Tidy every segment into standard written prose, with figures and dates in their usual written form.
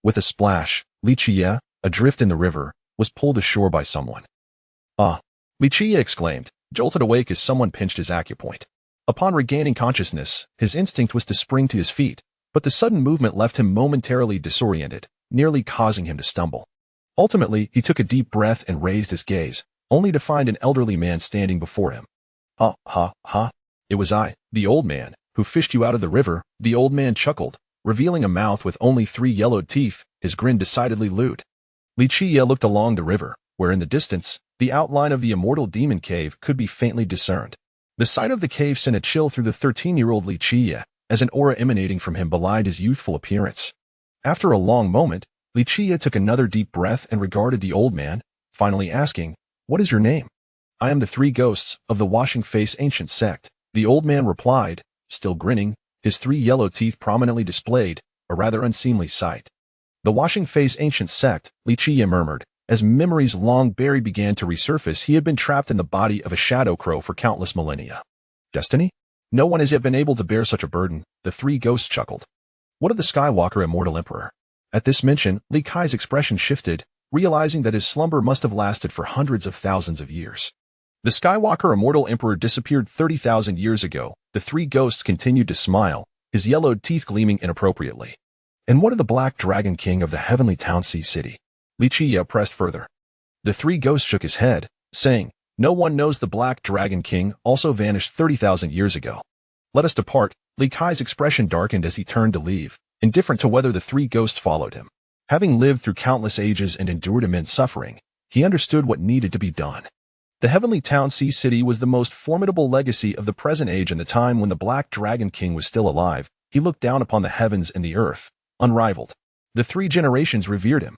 With a splash, Qiye, adrift in the river, was pulled ashore by someone. Ah! Qiye exclaimed, jolted awake as someone pinched his acupoint. Upon regaining consciousness, his instinct was to spring to his feet, but the sudden movement left him momentarily disoriented, nearly causing him to stumble. Ultimately, he took a deep breath and raised his gaze, only to find an elderly man standing before him. Ha, ha, ha. It was I, the old man, who fished you out of the river. The old man chuckled, revealing a mouth with only 3 yellowed teeth, his grin decidedly lewd. Qiye looked along the river, where in the distance, the outline of the immortal demon cave could be faintly discerned. The sight of the cave sent a chill through the 13-year-old Qiye, as an aura emanating from him belied his youthful appearance. After a long moment, Qiye took another deep breath and regarded the old man, finally asking, "What is your name?" "I am the 3 ghosts of the Washing Face ancient sect," the old man replied, still grinning, his 3 yellow teeth prominently displayed, a rather unseemly sight. "The Washing Face ancient sect," Qiye murmured. As memories long buried began to resurface, he had been trapped in the body of a shadow crow for countless millennia. Destiny? No one has yet been able to bear such a burden, the 3 ghosts chuckled. What of the Skywalker immortal emperor? At this mention, Qiye's expression shifted, realizing that his slumber must have lasted for hundreds of thousands of years. The Skywalker immortal emperor disappeared 30,000 years ago. The 3 ghosts continued to smile, his yellowed teeth gleaming inappropriately. And what of the Black Dragon King of the Heavenly Town Sea City? Qiye pressed further. The 3 ghosts shook his head, saying, "No one knows. The Black Dragon King also vanished 30,000 years ago. Let us depart." Qiye's expression darkened as he turned to leave, indifferent to whether the 3 ghosts followed him. Having lived through countless ages and endured immense suffering, he understood what needed to be done. The Heavenly Town Sea City was the most formidable legacy of the present age. In the time when the Black Dragon King was still alive, he looked down upon the heavens and the earth, unrivaled. The 3 generations revered him.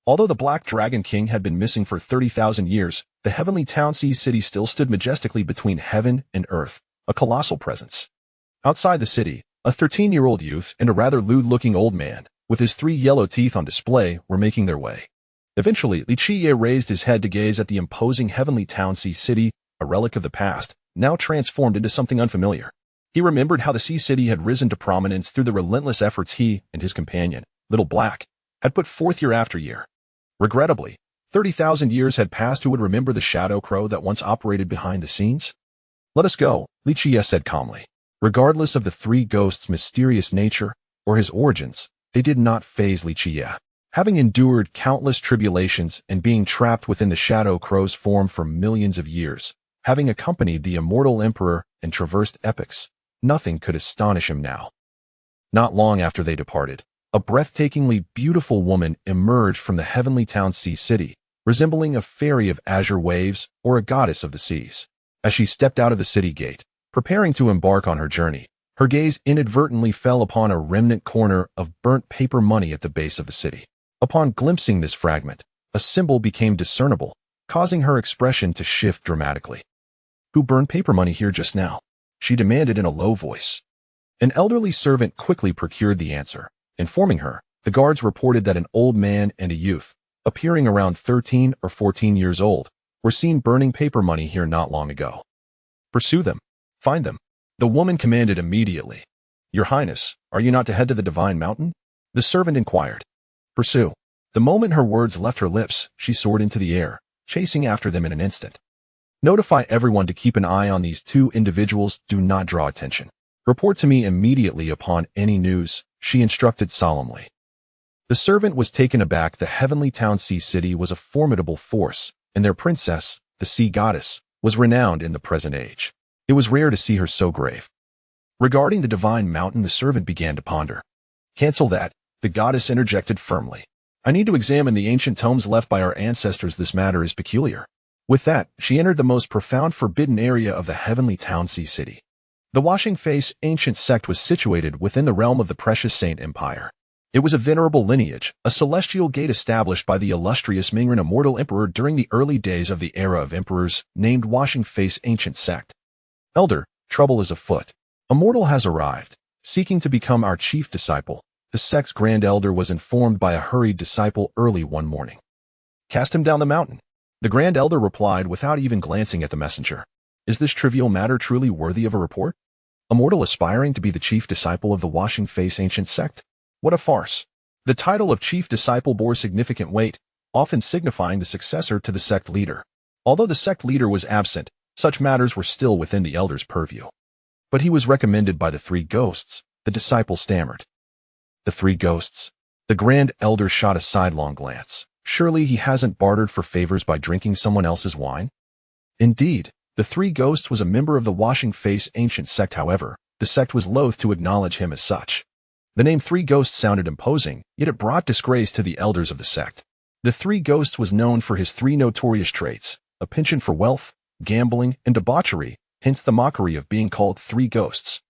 Although the Black Dragon King had been missing for 30,000 years, the Heavenly Town Sea City still stood majestically between heaven and earth, a colossal presence. Outside the city, a 13-year-old youth and a rather lewd-looking old man, with his 3 yellow teeth on display, were making their way. Eventually, Qiye raised his head to gaze at the imposing Heavenly Town Sea City, a relic of the past, now transformed into something unfamiliar. He remembered how the Sea City had risen to prominence through the relentless efforts he and his companion, Little Black, had put forth year after year. Regrettably, 30,000 years had passed. Who would remember the shadow crow that once operated behind the scenes? "Let us go," Qiye said calmly. Regardless of the 3 ghosts' mysterious nature or his origins, they did not faze Qiye. Having endured countless tribulations and being trapped within the shadow crow's form for millions of years, having accompanied the immortal emperor and traversed epochs, nothing could astonish him now. Not long after they departed, a breathtakingly beautiful woman emerged from the Heavenly Town Sea City, resembling a fairy of azure waves or a goddess of the seas. As she stepped out of the city gate, preparing to embark on her journey, her gaze inadvertently fell upon a remnant corner of burnt paper money at the base of the city. Upon glimpsing this fragment, a symbol became discernible, causing her expression to shift dramatically. "Who burned paper money here just now?" she demanded in a low voice. An elderly servant quickly procured the answer. Informing her, the guards reported that an old man and a youth, appearing around 13 or 14 years old, were seen burning paper money here not long ago. "Pursue them. Find them," the woman commanded immediately. "Your Highness, are you not to head to the Divine Mountain?" the servant inquired. "Pursue." The moment her words left her lips, she soared into the air, chasing after them in an instant. "Notify everyone to keep an eye on these 2 individuals. Do not draw attention. Report to me immediately upon any news," she instructed solemnly. The servant was taken aback. The Heavenly Town Sea City was a formidable force, and their princess, the sea goddess, was renowned in the present age. It was rare to see her so grave. Regarding the Divine Mountain, the servant began to ponder. "Cancel that," the goddess interjected firmly. "I need to examine the ancient tomes left by our ancestors. This matter is peculiar." With that, she entered the most profound forbidden area of the Heavenly Town Sea City. The Washing Face ancient sect was situated within the realm of the Precious Saint Empire. It was a venerable lineage, a celestial gate established by the illustrious Mingran immortal emperor during the early days of the era of emperors, named Washing Face ancient sect. "Elder, trouble is afoot. A mortal has arrived, seeking to become our chief disciple," the sect's grand elder was informed by a hurried disciple early one morning. "Cast him down the mountain," the grand elder replied without even glancing at the messenger. Is this trivial matter truly worthy of a report? A mortal aspiring to be the chief disciple of the Washing Face ancient sect? What a farce! The title of chief disciple bore significant weight, often signifying the successor to the sect leader. Although the sect leader was absent, such matters were still within the elder's purview. But he was recommended by the three ghosts, the disciple stammered. The three ghosts? The grand elder shot a sidelong glance. Surely he hasn't bartered for favors by drinking someone else's wine? Indeed, the three ghosts was a member of the Washing Face ancient sect. However, the sect was loath to acknowledge him as such. The name Three Ghosts sounded imposing, yet it brought disgrace to the elders of the sect. The Three Ghosts was known for his three notorious traits, a penchant for wealth, gambling, and debauchery, hence the mockery of being called Three Ghosts.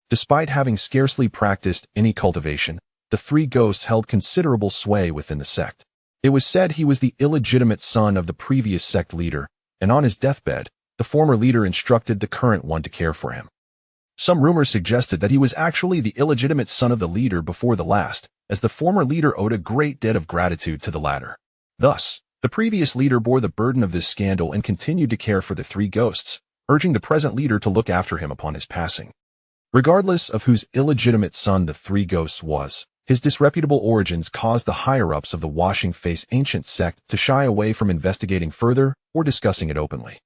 Despite having scarcely practiced any cultivation, the Three Ghosts held considerable sway within the sect. It was said he was the illegitimate son of the previous sect leader, and on his deathbed, the former leader instructed the current one to care for him. Some rumors suggested that he was actually the illegitimate son of the leader before the last, as the former leader owed a great debt of gratitude to the latter. Thus, the previous leader bore the burden of this scandal and continued to care for the three ghosts, urging the present leader to look after him upon his passing. Regardless of whose illegitimate son the three ghosts was, his disreputable origins caused the higher-ups of the Washing Face ancient sect to shy away from investigating further or discussing it openly.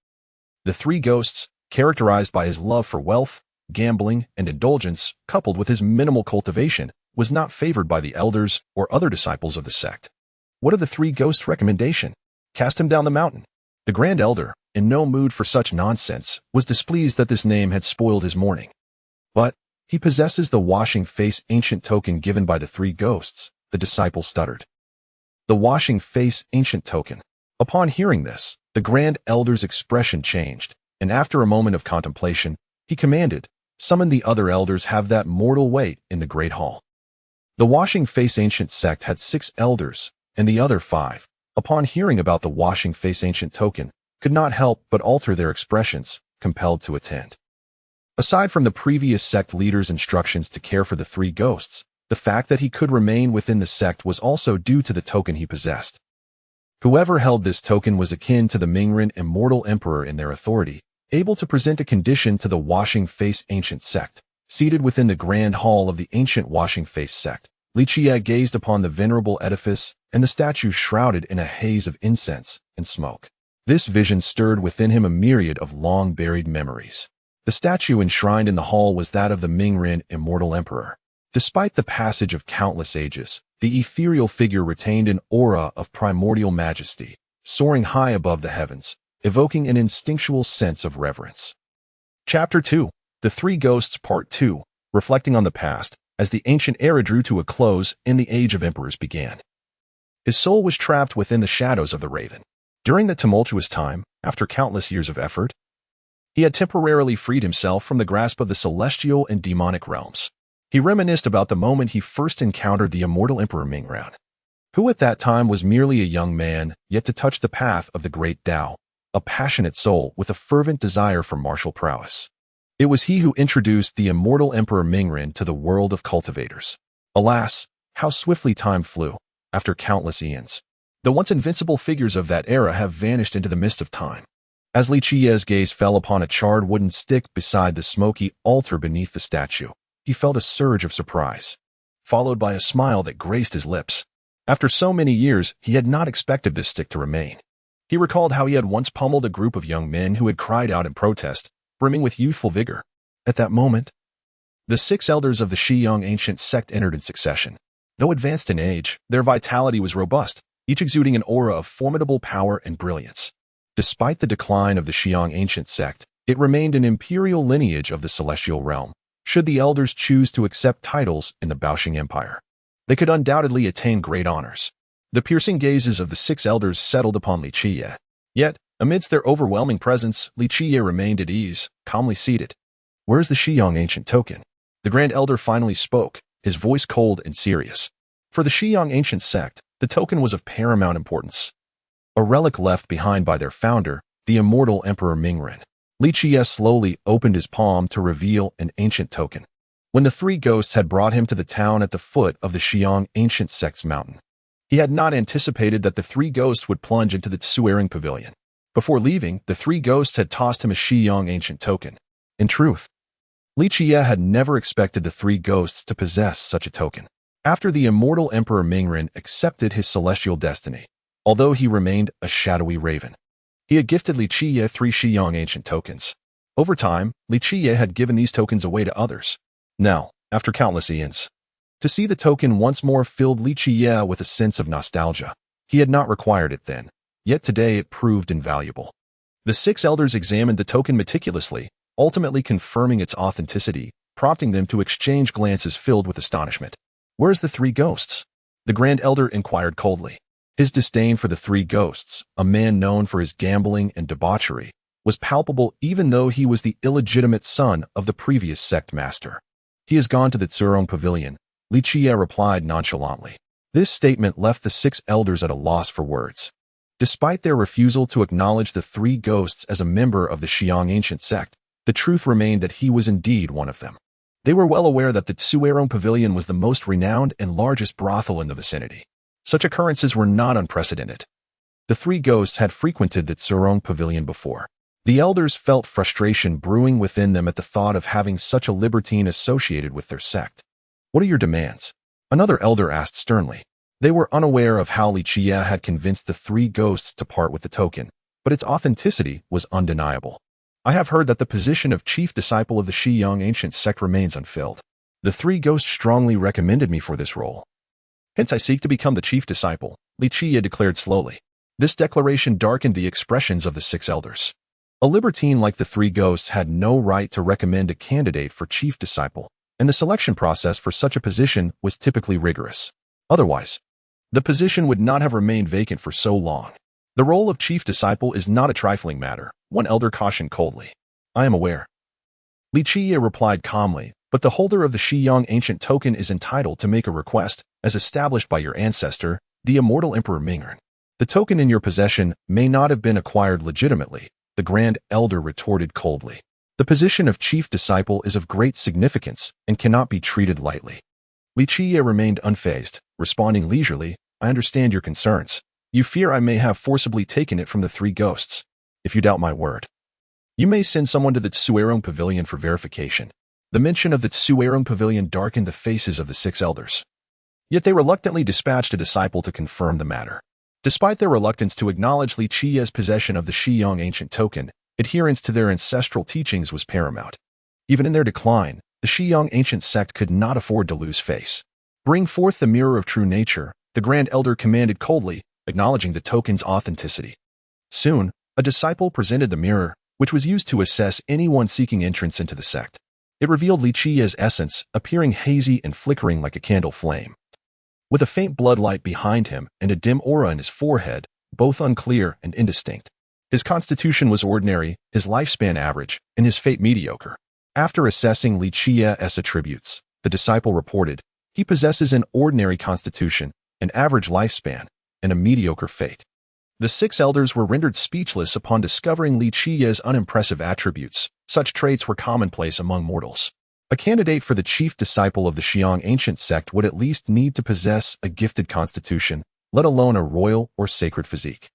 The three ghosts, characterized by his love for wealth, gambling, and indulgence, coupled with his minimal cultivation, was not favored by the elders or other disciples of the sect. What of the three ghosts' recommendation? Cast him down the mountain. The grand elder, in no mood for such nonsense, was displeased that this name had spoiled his morning. But he possesses the Washing Face ancient token given by the three ghosts, the disciple stuttered. The Washing Face ancient token. Upon hearing this, the grand elder's expression changed, and after a moment of contemplation, he commanded, "Summon the other elders, have that mortal wait in the great hall." The Washing Face ancient sect had 6 elders, and the other 5, upon hearing about the Washing Face ancient token, could not help but alter their expressions, compelled to attend. Aside from the previous sect leader's instructions to care for the three ghosts, the fact that he could remain within the sect was also due to the token he possessed. Whoever held this token was akin to the Mingren immortal emperor in their authority, able to present a condition to the Washing Face ancient sect. Seated within the grand hall of the ancient Washing Face sect, Qiye gazed upon the venerable edifice and the statue shrouded in a haze of incense and smoke. This vision stirred within him a myriad of long-buried memories. The statue enshrined in the hall was that of the Mingren immortal emperor. Despite the passage of countless ages, the ethereal figure retained an aura of primordial majesty, soaring high above the heavens, evoking an instinctual sense of reverence. Chapter 2. The Three Ghosts Part 2, reflecting on the past, as the ancient era drew to a close and the age of emperors began. His soul was trapped within the shadows of the Raven. During that tumultuous time, after countless years of effort, he had temporarily freed himself from the grasp of the celestial and demonic realms. He reminisced about the moment he first encountered the immortal Emperor Mingren, who at that time was merely a young man, yet to touch the path of the great Tao, a passionate soul with a fervent desire for martial prowess. It was he who introduced the immortal Emperor Mingren to the world of cultivators. Alas, how swiftly time flew, after countless eons. The once invincible figures of that era have vanished into the mist of time. As Qiye's gaze fell upon a charred wooden stick beside the smoky altar beneath the statue, he felt a surge of surprise, followed by a smile that graced his lips. After so many years, he had not expected this stick to remain. He recalled how he had once pummeled a group of young men who had cried out in protest, brimming with youthful vigor. At that moment, the 6 elders of the Qiye ancient sect entered in succession. Though advanced in age, their vitality was robust, each exuding an aura of formidable power and brilliance. Despite the decline of the Qiye ancient sect, it remained an imperial lineage of the celestial realm. Should the elders choose to accept titles in the Baoxing Empire, they could undoubtedly attain great honors. The piercing gazes of the 6 elders settled upon Qiye. Yet, amidst their overwhelming presence, Qiye remained at ease, calmly seated. "Where is the Qiye ancient token?" The grand elder finally spoke, his voice cold and serious. For the Qiye ancient sect, the token was of paramount importance. A relic left behind by their founder, the immortal Emperor Mingren. Qiye slowly opened his palm to reveal an ancient token. When the 3 ghosts had brought him to the town at the foot of the Qiye ancient sect's mountain, he had not anticipated that the 3 ghosts would plunge into the Tsuering pavilion. Before leaving, the 3 ghosts had tossed him a Qiye ancient token. In truth, Qiye had never expected the 3 ghosts to possess such a token. After the immortal Emperor Mingren accepted his celestial destiny, although he remained a shadowy raven, he had gifted Qiye 3 Shiyang ancient tokens. Over time, Qiye had given these tokens away to others. Now, after countless eons, to see the token once more filled Qiye with a sense of nostalgia. He had not required it then, yet today it proved invaluable. The 6 elders examined the token meticulously, ultimately confirming its authenticity, prompting them to exchange glances filled with astonishment. "Where's the 3 ghosts?" the Grand Elder inquired coldly. His disdain for the 3 ghosts, a man known for his gambling and debauchery, was palpable even though he was the illegitimate son of the previous sect master. "He has gone to the Tsurong Pavilion," Qiye replied nonchalantly. This statement left the 6 elders at a loss for words. Despite their refusal to acknowledge the 3 ghosts as a member of the Xiang ancient sect, the truth remained that he was indeed one of them. They were well aware that the Tsurong Pavilion was the most renowned and largest brothel in the vicinity. Such occurrences were not unprecedented. The 3 ghosts had frequented the Tsurong Pavilion before. The elders felt frustration brewing within them at the thought of having such a libertine associated with their sect. "What are your demands?" another elder asked sternly. They were unaware of how Qiye had convinced the 3 ghosts to part with the token, but its authenticity was undeniable. "I have heard that the position of chief disciple of the Xiyang ancient sect remains unfilled. The 3 ghosts strongly recommended me for this role. Hence I seek to become the chief disciple," Qiye declared slowly. This declaration darkened the expressions of the 6 elders. A libertine like the 3 ghosts had no right to recommend a candidate for chief disciple, and the selection process for such a position was typically rigorous. Otherwise, the position would not have remained vacant for so long. "The role of chief disciple is not a trifling matter," one elder cautioned coldly. "I am aware," Qiye replied calmly, "but the holder of the Xiyang ancient token is entitled to make a request, as established by your ancestor, the immortal Emperor Mingren. The token in your possession may not have been acquired legitimately," the Grand Elder retorted coldly. "The position of chief disciple is of great significance and cannot be treated lightly." Qiye remained unfazed, responding leisurely, "I understand your concerns. You fear I may have forcibly taken it from the 3 ghosts. If you doubt my word, you may send someone to the Tsurong Pavilion for verification." The mention of the Tsurong Pavilion darkened the faces of the 6 elders. Yet they reluctantly dispatched a disciple to confirm the matter. Despite their reluctance to acknowledge Qiye's possession of the Xiyang ancient token, adherence to their ancestral teachings was paramount. Even in their decline, the Xiyang ancient sect could not afford to lose face. "Bring forth the mirror of true nature," the Grand Elder commanded coldly, acknowledging the token's authenticity. Soon, a disciple presented the mirror, which was used to assess anyone seeking entrance into the sect. It revealed Qiye's essence, appearing hazy and flickering like a candle flame. With a faint bloodlight behind him and a dim aura in his forehead, both unclear and indistinct. His constitution was ordinary, his lifespan average, and his fate mediocre. After assessing Qiye's attributes, the disciple reported, "He possesses an ordinary constitution, an average lifespan, and a mediocre fate." The 6 elders were rendered speechless upon discovering Qiye's unimpressive attributes. Such traits were commonplace among mortals. A candidate for the chief disciple of the Xiang ancient sect would at least need to possess a gifted constitution, let alone a royal or sacred physique.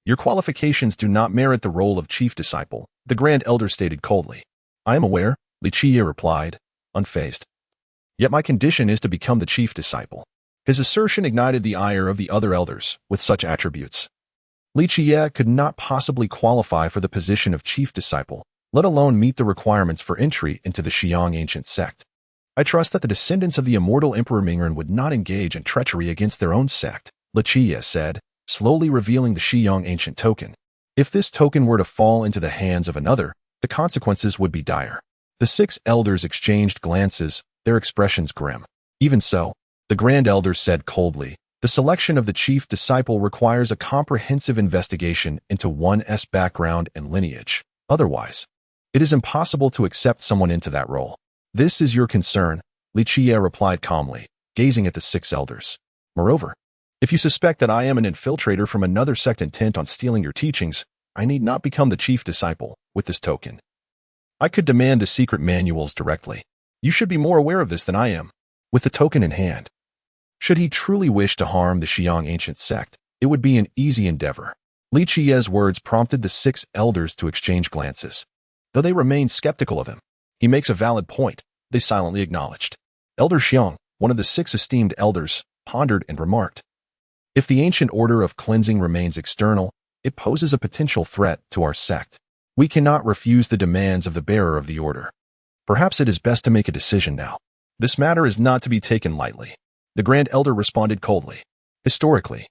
"Your qualifications do not merit the role of chief disciple," the Grand Elder stated coldly. "I am aware," Qiye replied, unfazed. "Yet my condition is to become the chief disciple." His assertion ignited the ire of the other elders with such attributes. Qiye could not possibly qualify for the position of chief disciple, let alone meet the requirements for entry into the Xiang ancient sect. "I trust that the descendants of the immortal Emperor Mingren would not engage in treachery against their own sect," Qiye said, slowly revealing the Xiang ancient token. "If this token were to fall into the hands of another, the consequences would be dire." The 6 elders exchanged glances, their expressions grim. "Even so," the Grand Elder said coldly, "the selection of the chief disciple requires a comprehensive investigation into one's background and lineage. Otherwise, it is impossible to accept someone into that role." "This is your concern," Qiye replied calmly, gazing at the 6 elders. "Moreover, if you suspect that I am an infiltrator from another sect intent on stealing your teachings, I need not become the chief disciple with this token. I could demand the secret manuals directly. You should be more aware of this than I am." With the token in hand, should he truly wish to harm the Xiang ancient sect, it would be an easy endeavor. Qiye's words prompted the 6 elders to exchange glances. Though they remained skeptical of him, "He makes a valid point," they silently acknowledged. "Elder Xiang, one of the 6 esteemed elders, pondered and remarked, "If the ancient order of cleansing remains external, it poses a potential threat to our sect. We cannot refuse the demands of the bearer of the order. Perhaps it is best to make a decision now. This matter is not to be taken lightly." The Grand Elder responded coldly. Historically,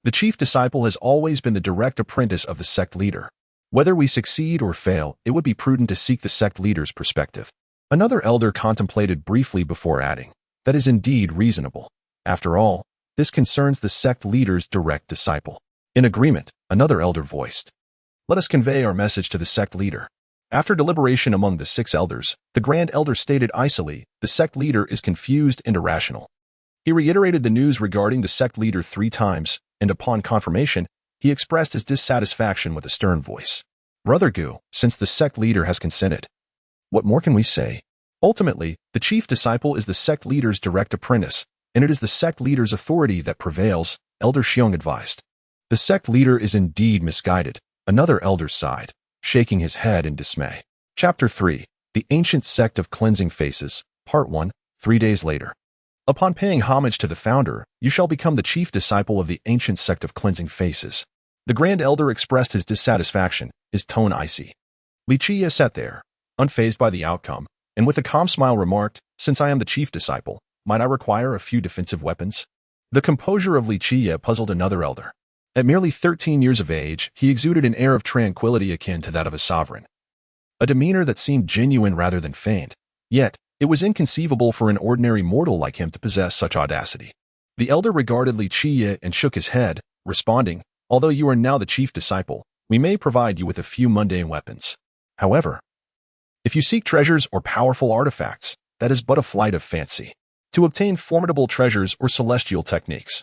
the chief disciple has always been the direct apprentice of the sect leader. Whether we succeed or fail, it would be prudent to seek the sect leader's perspective. Another elder contemplated briefly before adding, "That is indeed reasonable. After all, this concerns the sect leader's direct disciple." In agreement, another elder voiced, "Let us convey our message to the sect leader." After deliberation among the 6 elders, the Grand Elder stated icily, "The sect leader is confused and irrational." He reiterated the news regarding the sect leader 3 times, and upon confirmation, he expressed his dissatisfaction with a stern voice. "Brother Gu, since the sect leader has consented, what more can we say? Ultimately, the chief disciple is the sect leader's direct apprentice, and it is the sect leader's authority that prevails," Elder Xiong advised. "The sect leader is indeed misguided," another elder sighed, shaking his head in dismay. Chapter 3. The Ancient Sect of Cleansing Faces, Part 1, 3 days later. Upon paying homage to the founder, you shall become the chief disciple of the Ancient Sect of Cleansing Faces. The Grand Elder expressed his dissatisfaction, his tone icy. Qiye sat there, unfazed by the outcome, and with a calm smile remarked, "Since I am the chief disciple, might I require a few defensive weapons?" The composure of Qiye puzzled another elder. At merely 13 years of age, he exuded an air of tranquility akin to that of a sovereign, a demeanor that seemed genuine rather than feigned. Yet, it was inconceivable for an ordinary mortal like him to possess such audacity. The elder regarded Qiye and shook his head, responding, "Although you are now the chief disciple, we may provide you with a few mundane weapons. However, if you seek treasures or powerful artifacts, that is but a flight of fancy. To obtain formidable treasures or celestial techniques,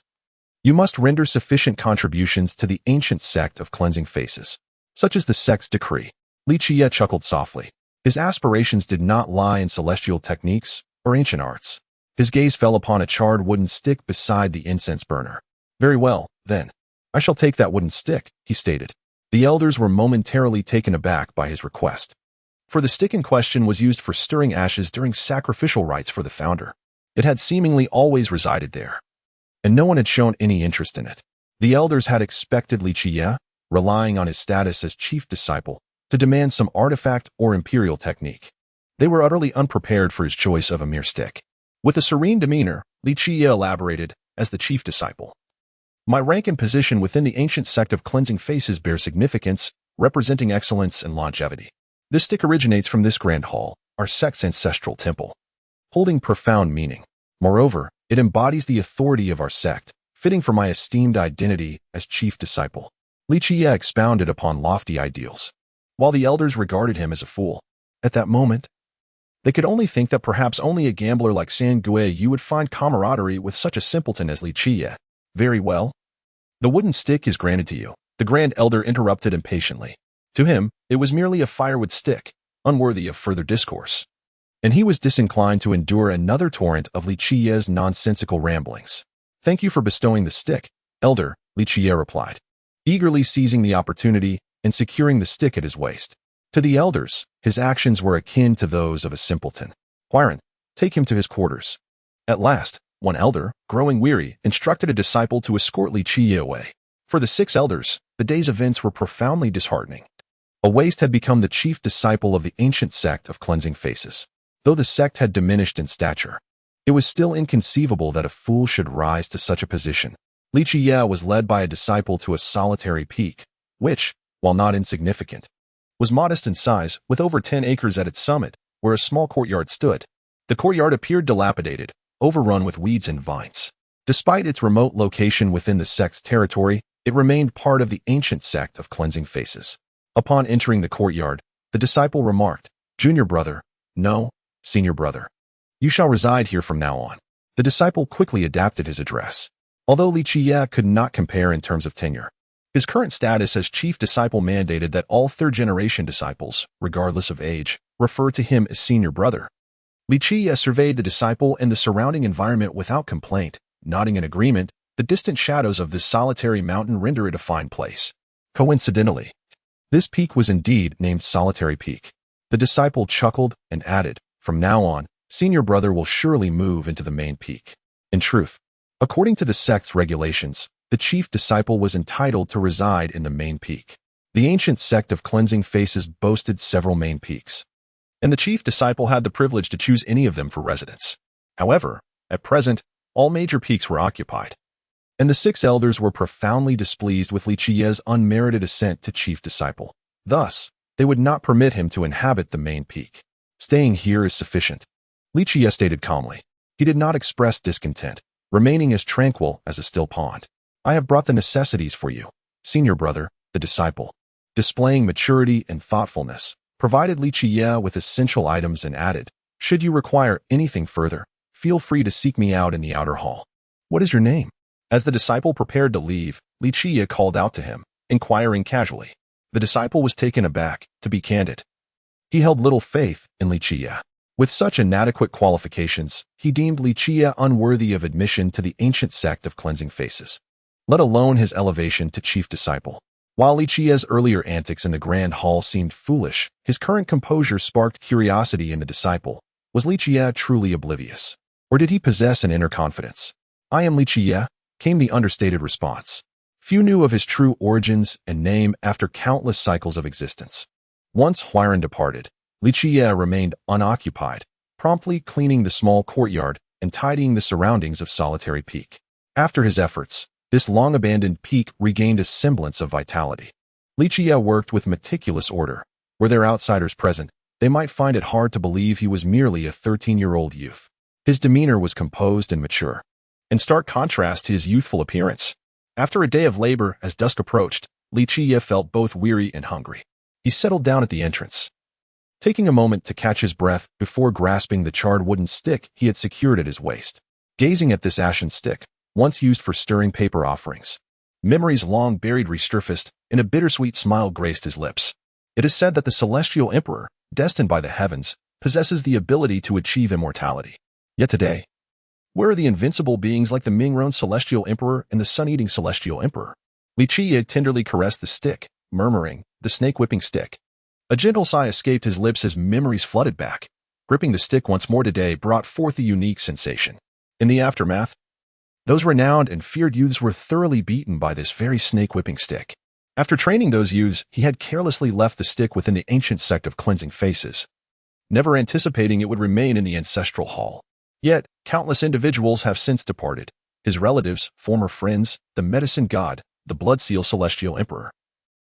you must render sufficient contributions to the ancient sect of cleansing faces, such as the sect's decree." Qiye chuckled softly. His aspirations did not lie in celestial techniques or ancient arts. His gaze fell upon a charred wooden stick beside the incense burner. "Very well, then. I shall take that wooden stick," he stated. The elders were momentarily taken aback by his request, for the stick in question was used for stirring ashes during sacrificial rites for the founder. It had seemingly always resided there, and no one had shown any interest in it. The elders had expected Qiye, relying on his status as chief disciple, to demand some artifact or imperial technique. They were utterly unprepared for his choice of a mere stick. With a serene demeanor, Qiye elaborated, "As the chief disciple, my rank and position within the ancient sect of cleansing faces bear significance, representing excellence and longevity. This stick originates from this grand hall, our sect's ancestral temple, holding profound meaning. Moreover, it embodies the authority of our sect, fitting for my esteemed identity as chief disciple." Qiye expounded upon lofty ideals, while the elders regarded him as a fool. At that moment, they could only think that perhaps only a gambler like San Qiye would find camaraderie with such a simpleton as Qiye. "Very well. The wooden stick is granted to you," the Grand Elder interrupted impatiently. To him, it was merely a firewood stick, unworthy of further discourse, and he was disinclined to endure another torrent of Qiye's nonsensical ramblings. "Thank you for bestowing the stick, Elder," Qiye replied, eagerly seizing the opportunity and securing the stick at his waist. To the elders, his actions were akin to those of a simpleton. "Tyrant, take him to his quarters." At last, one elder, growing weary, instructed a disciple to escort Qiye away. For the 6 elders, the day's events were profoundly disheartening. A waste had become the chief disciple of the ancient sect of cleansing faces. Though the sect had diminished in stature, it was still inconceivable that a fool should rise to such a position. Qiye was led by a disciple to a solitary peak, which, while not insignificant, was modest in size, with over 10 acres at its summit, where a small courtyard stood. The courtyard appeared dilapidated, overrun with weeds and vines. Despite its remote location within the sect's territory, it remained part of the ancient sect of cleansing faces. Upon entering the courtyard, the disciple remarked, "Junior brother, no, senior brother. You shall reside here from now on." The disciple quickly adapted his address. Although Qiye could not compare in terms of tenure, his current status as chief disciple mandated that all third-generation disciples, regardless of age, refer to him as senior brother. Qiye surveyed the disciple and the surrounding environment without complaint, nodding in agreement. The distant shadows of this solitary mountain render it a fine place. Coincidentally, this peak was indeed named Solitary Peak. The disciple chuckled and added, "From now on, senior brother will surely move into the main peak. In truth, according to the sect's regulations, the chief disciple was entitled to reside in the main peak. The ancient sect of cleansing faces boasted several main peaks, and the chief disciple had the privilege to choose any of them for residence. However, at present, all major peaks were occupied, and the 6 elders were profoundly displeased with Qiye's unmerited ascent to chief disciple. Thus, they would not permit him to inhabit the main peak. Staying here is sufficient, Qiye stated calmly. He did not express discontent, remaining as tranquil as a still pond. I have brought the necessities for you, senior brother, the disciple. Displaying maturity and thoughtfulness, provided Qiye with essential items and added, should you require anything further, feel free to seek me out in the outer hall. What is your name? As the disciple prepared to leave, Qiye called out to him, inquiring casually. The disciple was taken aback, to be candid. He held little faith in Qiye. With such inadequate qualifications, he deemed Qiye unworthy of admission to the ancient sect of cleansing faces, let alone his elevation to chief disciple. While Qiye's earlier antics in the grand hall seemed foolish, his current composure sparked curiosity in the disciple. Was Qiye truly oblivious? Or did he possess an inner confidence? I am Qiye, came the understated response. Few knew of his true origins and name after countless cycles of existence. Once Huiran departed, Qiye remained unoccupied, promptly cleaning the small courtyard and tidying the surroundings of Solitary Peak. After his efforts, this long-abandoned peak regained a semblance of vitality. Qiye worked with meticulous order. Were there outsiders present, they might find it hard to believe he was merely a 13-year-old youth. His demeanor was composed and mature, in stark contrast to his youthful appearance. After a day of labor, as dusk approached, Qiye felt both weary and hungry. He settled down at the entrance, taking a moment to catch his breath before grasping the charred wooden stick he had secured at his waist. Gazing at this ashen stick, once used for stirring paper offerings, memories long buried resurfaced, and a bittersweet smile graced his lips. It is said that the celestial emperor, destined by the heavens, possesses the ability to achieve immortality. Yet today, where are the invincible beings like the Mingron celestial emperor and the sun-eating celestial emperor? Qiye tenderly caressed the stick, murmuring, the snake-whipping stick. A gentle sigh escaped his lips as memories flooded back. Gripping the stick once more today brought forth a unique sensation. In the aftermath, those renowned and feared youths were thoroughly beaten by this very snake-whipping stick. After training those youths, he had carelessly left the stick within the ancient sect of cleansing faces, never anticipating it would remain in the ancestral hall. Yet, countless individuals have since departed. His relatives, former friends, the medicine god, the blood seal celestial emperor,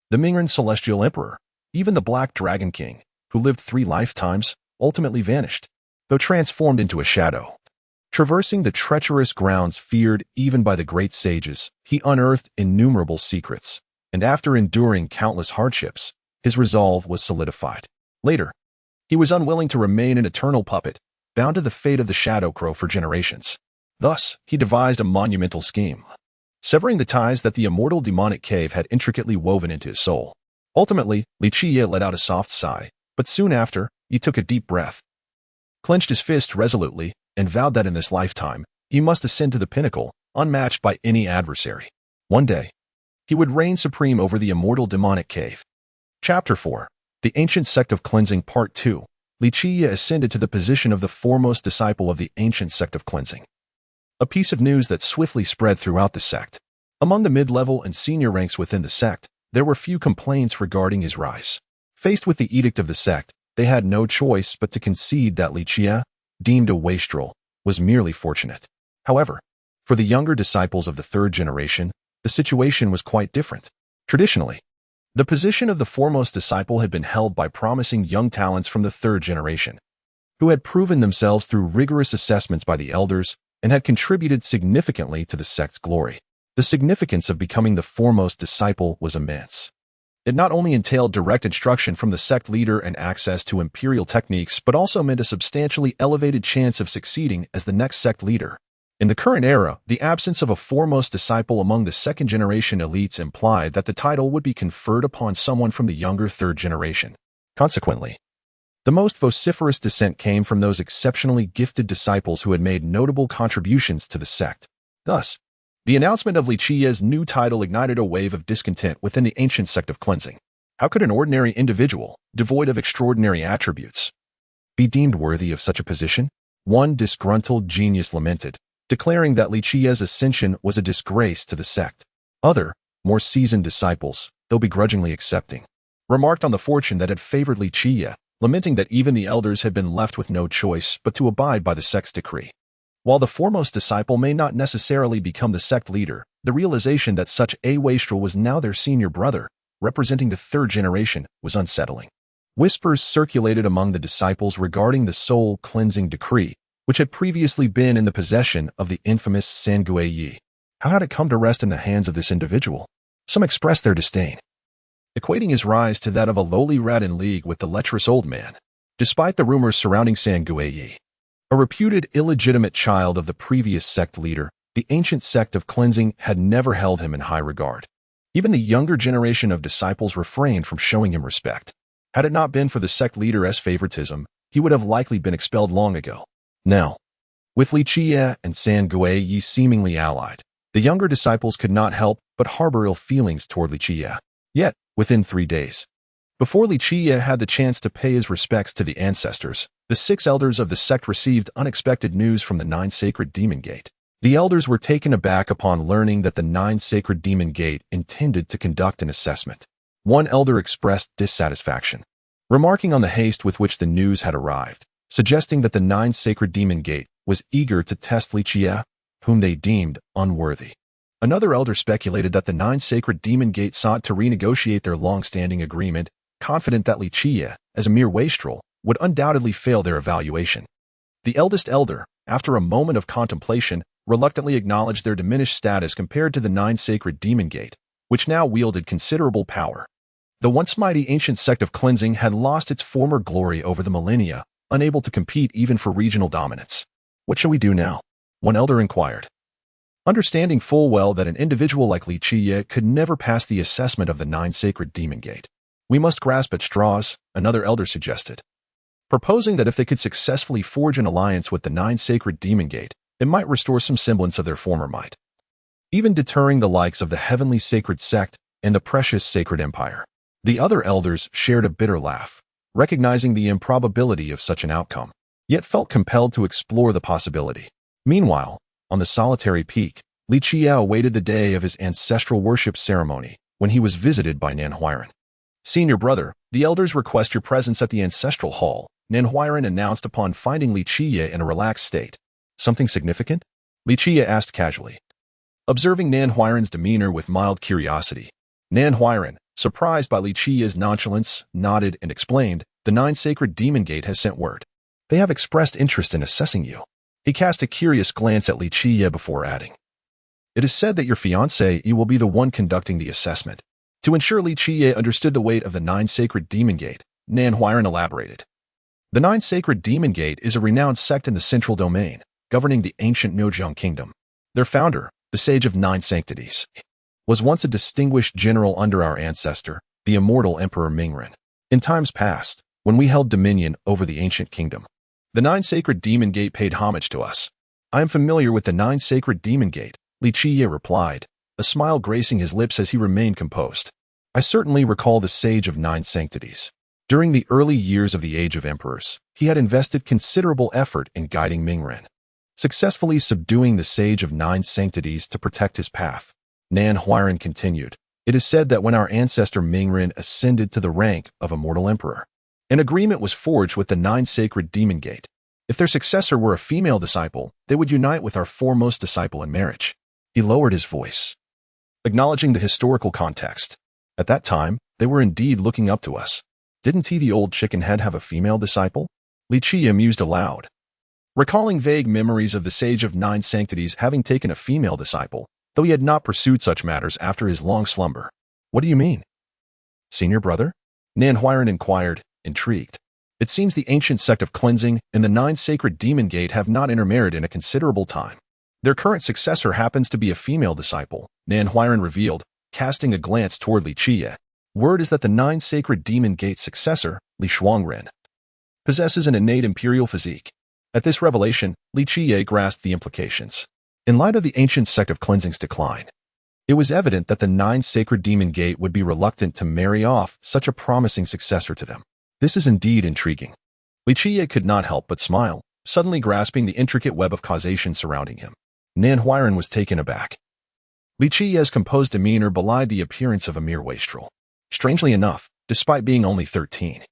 the Mingren celestial emperor, even the Black Dragon King, who lived 3 lifetimes, ultimately vanished, though transformed into a shadow. Traversing the treacherous grounds feared even by the great sages, he unearthed innumerable secrets, and after enduring countless hardships, his resolve was solidified. Later, he was unwilling to remain an eternal puppet, bound to the fate of the Shadow Crow for generations. Thus, he devised a monumental scheme, severing the ties that the immortal demonic cave had intricately woven into his soul. Ultimately, Qiye let out a soft sigh, but soon after, he took a deep breath, clenched his fist resolutely, and vowed that in this lifetime, he must ascend to the pinnacle, unmatched by any adversary. One day, he would reign supreme over the immortal demonic cave. Chapter 4. The Ancient Sect of Cleansing Part 2. Qiye ascended to the position of the foremost disciple of the Ancient Sect of Cleansing. A piece of news that swiftly spread throughout the sect. Among the mid-level and senior ranks within the sect, there were few complaints regarding his rise. Faced with the edict of the sect, they had no choice but to concede that Qiye, deemed a wastrel, was merely fortunate. However, for the younger disciples of the 3rd generation, the situation was quite different. Traditionally, the position of the foremost disciple had been held by promising young talents from the 3rd generation, who had proven themselves through rigorous assessments by the elders and had contributed significantly to the sect's glory. The significance of becoming the foremost disciple was immense. It not only entailed direct instruction from the sect leader and access to imperial techniques, but also meant a substantially elevated chance of succeeding as the next sect leader. In the current era, the absence of a foremost disciple among the 2nd generation elites implied that the title would be conferred upon someone from the younger 3rd generation. Consequently, the most vociferous dissent came from those exceptionally gifted disciples who had made notable contributions to the sect. Thus, the announcement of Qiye's new title ignited a wave of discontent within the ancient sect of cleansing. How could an ordinary individual, devoid of extraordinary attributes, be deemed worthy of such a position? One disgruntled genius lamented, declaring that Qiye's ascension was a disgrace to the sect. Other, more seasoned disciples, though begrudgingly accepting, remarked on the fortune that had favored Qiye, lamenting that even the elders had been left with no choice but to abide by the sect's decree. While the foremost disciple may not necessarily become the sect leader, the realization that such a wastrel was now their senior brother, representing the third generation, was unsettling. Whispers circulated among the disciples regarding the soul-cleansing decree, which had previously been in the possession of the infamous Qiye. How had it come to rest in the hands of this individual? Some expressed their disdain, equating his rise to that of a lowly rat in league with the lecherous old man. Despite the rumors surrounding Qiye, a reputed illegitimate child of the previous sect leader, the ancient sect of cleansing had never held him in high regard. Even the younger generation of disciples refrained from showing him respect. Had it not been for the sect leader's favoritism, he would have likely been expelled long ago. Now, with Qiye and Qiye seemingly allied, the younger disciples could not help but harbor ill feelings toward Qiye. Yet, within 3 days, before Qiye had the chance to pay his respects to the ancestors, the 6 elders of the sect received unexpected news from the 9 Sacred Demon Gate. The elders were taken aback upon learning that the 9 Sacred Demon Gate intended to conduct an assessment. One elder expressed dissatisfaction, remarking on the haste with which the news had arrived, suggesting that the 9 Sacred Demon Gate was eager to test Qiye, whom they deemed unworthy. Another elder speculated that the 9 Sacred Demon Gate sought to renegotiate their long-standing agreement, confident that Qiye, as a mere wastrel, would undoubtedly fail their evaluation. The eldest elder, after a moment of contemplation, reluctantly acknowledged their diminished status compared to the 9 Sacred Demon Gate, which now wielded considerable power. The once mighty ancient sect of cleansing had lost its former glory over the millennia, unable to compete even for regional dominance. What shall we do now? One elder inquired. Understanding full well that an individual like Qiye could never pass the assessment of the 9 Sacred Demon Gate. We must grasp at straws, another elder suggested, proposing that if they could successfully forge an alliance with the 9 Sacred Demon Gate, it might restore some semblance of their former might, even deterring the likes of the heavenly sacred sect and the precious sacred empire. The other elders shared a bitter laugh, recognizing the improbability of such an outcome, yet felt compelled to explore the possibility. Meanwhile, on the solitary peak, Qiye awaited the day of his ancestral worship ceremony when he was visited by Nanhuiren. Senior brother, the elders request your presence at the ancestral hall, Nanhuiren announced upon finding Qiye in a relaxed state. Something significant? Qiye asked casually, observing Nanhuiren's demeanor with mild curiosity. Nanhuiren, surprised by Qiye's nonchalance, nodded and explained, the 9 Sacred Demon Gate has sent word. They have expressed interest in assessing you. He cast a curious glance at Qiye before adding, it is said that your fiancé will be the one conducting the assessment. To ensure Qiye understood the weight of the 9 Sacred Demon Gate, Nanhuiren elaborated. The 9 Sacred Demon Gate is a renowned sect in the central domain, governing the ancient Nojong kingdom. Their founder, the Sage of 9 Sanctities, was once a distinguished general under our ancestor, the immortal Emperor Mingren. In times past, when we held dominion over the ancient kingdom, the 9 Sacred Demon Gate paid homage to us. I am familiar with the 9 Sacred Demon Gate, Qiye replied, a smile gracing his lips as he remained composed. I certainly recall the Sage of 9 Sanctities. During the early years of the Age of Emperors, he had invested considerable effort in guiding Mingren, successfully subduing the Sage of 9 Sanctities to protect his path. Nanhuiren continued, it is said that when our ancestor Mingren ascended to the rank of immortal emperor, an agreement was forged with the 9 Sacred Demon Gate. If their successor were a female disciple, they would unite with our foremost disciple in marriage. He lowered his voice, acknowledging the historical context. At that time, they were indeed looking up to us. Didn't he, the old chicken head, have a female disciple? Qiye mused aloud, recalling vague memories of the Sage of 9 Sanctities having taken a female disciple, though he had not pursued such matters after his long slumber. What do you mean? Senior brother? Nanhuiren inquired, intrigued. It seems the ancient sect of cleansing and the 9 Sacred Demon Gate have not intermarried in a considerable time. Their current successor happens to be a female disciple, Nanhuiren revealed, casting a glance toward Qiye. Word is that the 9 Sacred Demon Gate successor, Li Shuangren, possesses an innate imperial physique. At this revelation, Qiye grasped the implications. In light of the ancient sect of cleansing's decline, it was evident that the 9 Sacred Demon Gate would be reluctant to marry off such a promising successor to them. This is indeed intriguing. Qiye could not help but smile, suddenly grasping the intricate web of causation surrounding him. Nan Huiran was taken aback. Li Qiye's composed demeanor belied the appearance of a mere wastrel. Strangely enough, despite being only 13,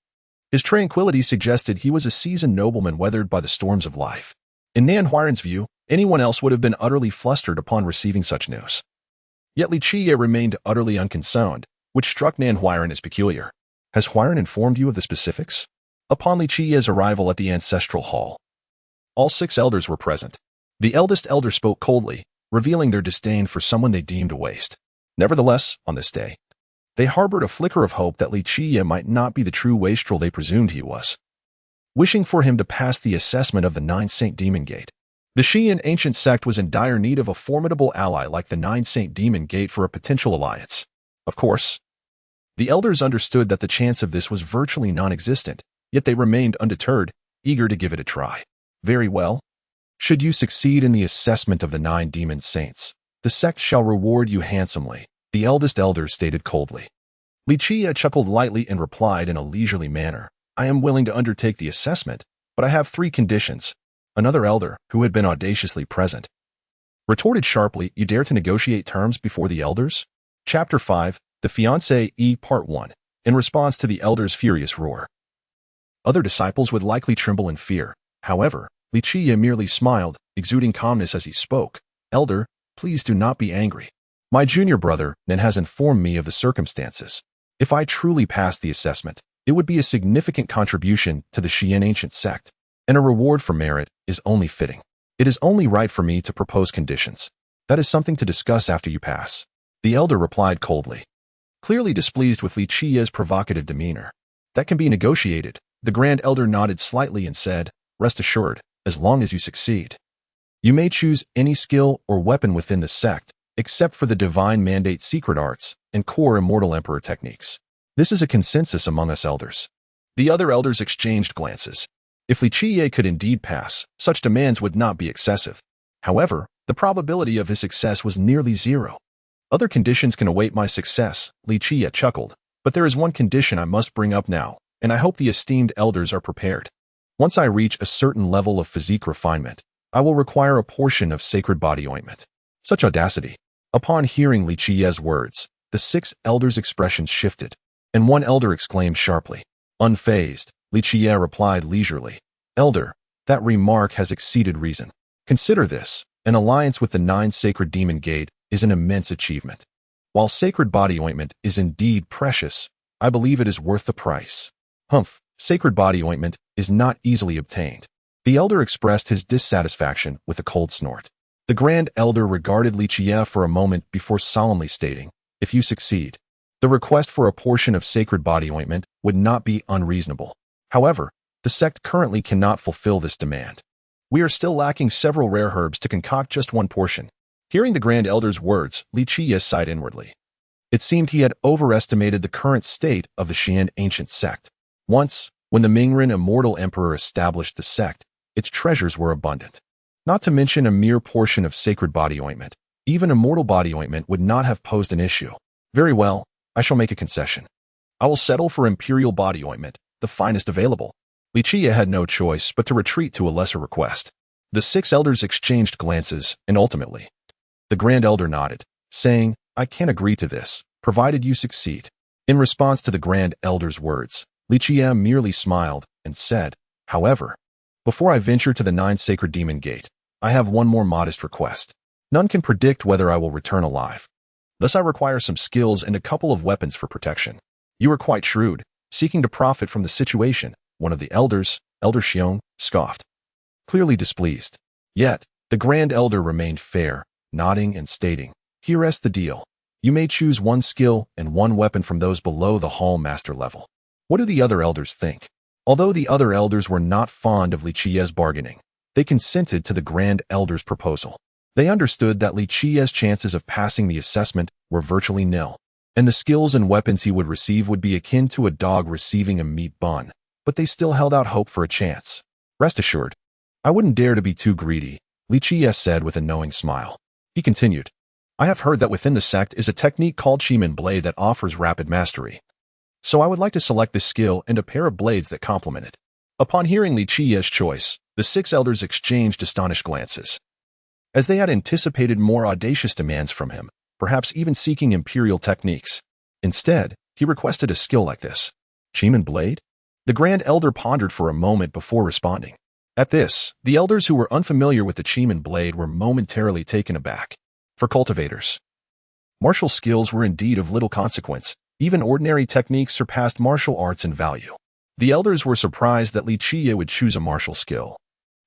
his tranquility suggested he was a seasoned nobleman weathered by the storms of life. In Nan Huiran's view, anyone else would have been utterly flustered upon receiving such news. Yet Li Qiye remained utterly unconcerned, which struck Nan Huiran as peculiar. Has Huiran informed you of the specifics? Upon Li Qiye's arrival at the ancestral hall, all 6 elders were present. The eldest elder spoke coldly, revealing their disdain for someone they deemed a waste. Nevertheless, on this day, they harbored a flicker of hope that Li Qiye might not be the true wastrel they presumed he was. Wishing for him to pass the assessment of the 9 Saint Demon Gate, the Qiye ancient sect was in dire need of a formidable ally like the 9 Saint Demon Gate for a potential alliance. Of course, the elders understood that the chance of this was virtually non-existent, yet they remained undeterred, eager to give it a try. Very well. Should you succeed in the assessment of the 9 demon saints, the sect shall reward you handsomely, the eldest elder stated coldly. Li Qiye chuckled lightly and replied in a leisurely manner, I am willing to undertake the assessment, but I have 3 conditions. Another elder, who had been audaciously present, retorted sharply, You dare to negotiate terms before the elders? Chapter 5, The Fiancé Part 1. In response to the elder's furious roar, other disciples would likely tremble in fear. However, Li Qiye merely smiled, exuding calmness as he spoke. Elder, please do not be angry. My junior brother, Nan, has informed me of the circumstances. If I truly passed the assessment, it would be a significant contribution to the Qiye ancient sect, and a reward for merit is only fitting. It is only right for me to propose conditions. That is something to discuss after you pass. The elder replied coldly, clearly displeased with Li Qiye's provocative demeanor. That can be negotiated. The grand elder nodded slightly and said, Rest assured, as long as you succeed. You may choose any skill or weapon within the sect, except for the divine mandate secret arts and core immortal emperor techniques. This is a consensus among us elders. The other elders exchanged glances. If Li Qiye could indeed pass, such demands would not be excessive. However, the probability of his success was nearly 0. Other conditions can await my success, Li Qiye chuckled, but there is one condition I must bring up now, and I hope the esteemed elders are prepared. Once I reach a certain level of physique refinement, I will require a portion of sacred body ointment. Such audacity. Upon hearing Li Qiye's words, the 6 elders' expressions shifted, and one elder exclaimed sharply. Unfazed, Li Qiye replied leisurely, Elder, that remark has exceeded reason. Consider this, an alliance with the 9 sacred demon gate is an immense achievement. While sacred body ointment is indeed precious, I believe it is worth the price. Humph, sacred body ointment is not easily obtained. The elder expressed his dissatisfaction with a cold snort. The grand elder regarded Li Qiye for a moment before solemnly stating, If you succeed, the request for a portion of sacred body ointment would not be unreasonable. However, the sect currently cannot fulfill this demand. We are still lacking several rare herbs to concoct just one portion. Hearing the grand elder's words, Li Qiye sighed inwardly. It seemed he had overestimated the current state of the Qiye ancient sect. Once, when the Mingren immortal emperor established the sect, its treasures were abundant. Not to mention a mere portion of sacred body ointment. Even immortal body ointment would not have posed an issue. Very well, I shall make a concession. I will settle for imperial body ointment, the finest available. Li Qiye had no choice but to retreat to a lesser request. The 6 elders exchanged glances, and ultimately, the grand elder nodded, saying, I can agree to this, provided you succeed. In response to the grand elder's words, Li Qiye merely smiled and said, However, before I venture to the 9 sacred demon gate, I have one more modest request. None can predict whether I will return alive. Thus I require some skills and a couple of weapons for protection. You are quite shrewd, seeking to profit from the situation, one of the elders, Elder Xiong, scoffed, clearly displeased. Yet, the grand elder remained fair, nodding and stating, Here rests the deal. You may choose one skill and one weapon from those below the hall master level. What do the other elders think? Although the other elders were not fond of Li Qiye's bargaining, they consented to the grand elder's proposal. They understood that Li Qiye's chances of passing the assessment were virtually nil, and the skills and weapons he would receive would be akin to a dog receiving a meat bun, but they still held out hope for a chance. Rest assured, I wouldn't dare to be too greedy, Li Qiye said with a knowing smile. He continued, I have heard that within the sect is a technique called Shimen Blade that offers rapid mastery. So I would like to select this skill and a pair of blades that complement it. Upon hearing Li Qiye's choice, the 6 elders exchanged astonished glances. As they had anticipated more audacious demands from him, perhaps even seeking imperial techniques. Instead, he requested a skill like this. Qiye blade? The Grand Elder pondered for a moment before responding. At this, the elders who were unfamiliar with the Qiye blade were momentarily taken aback. For cultivators, martial skills were indeed of little consequence. Even ordinary techniques surpassed martial arts in value. The elders were surprised that Li Qiye would choose a martial skill,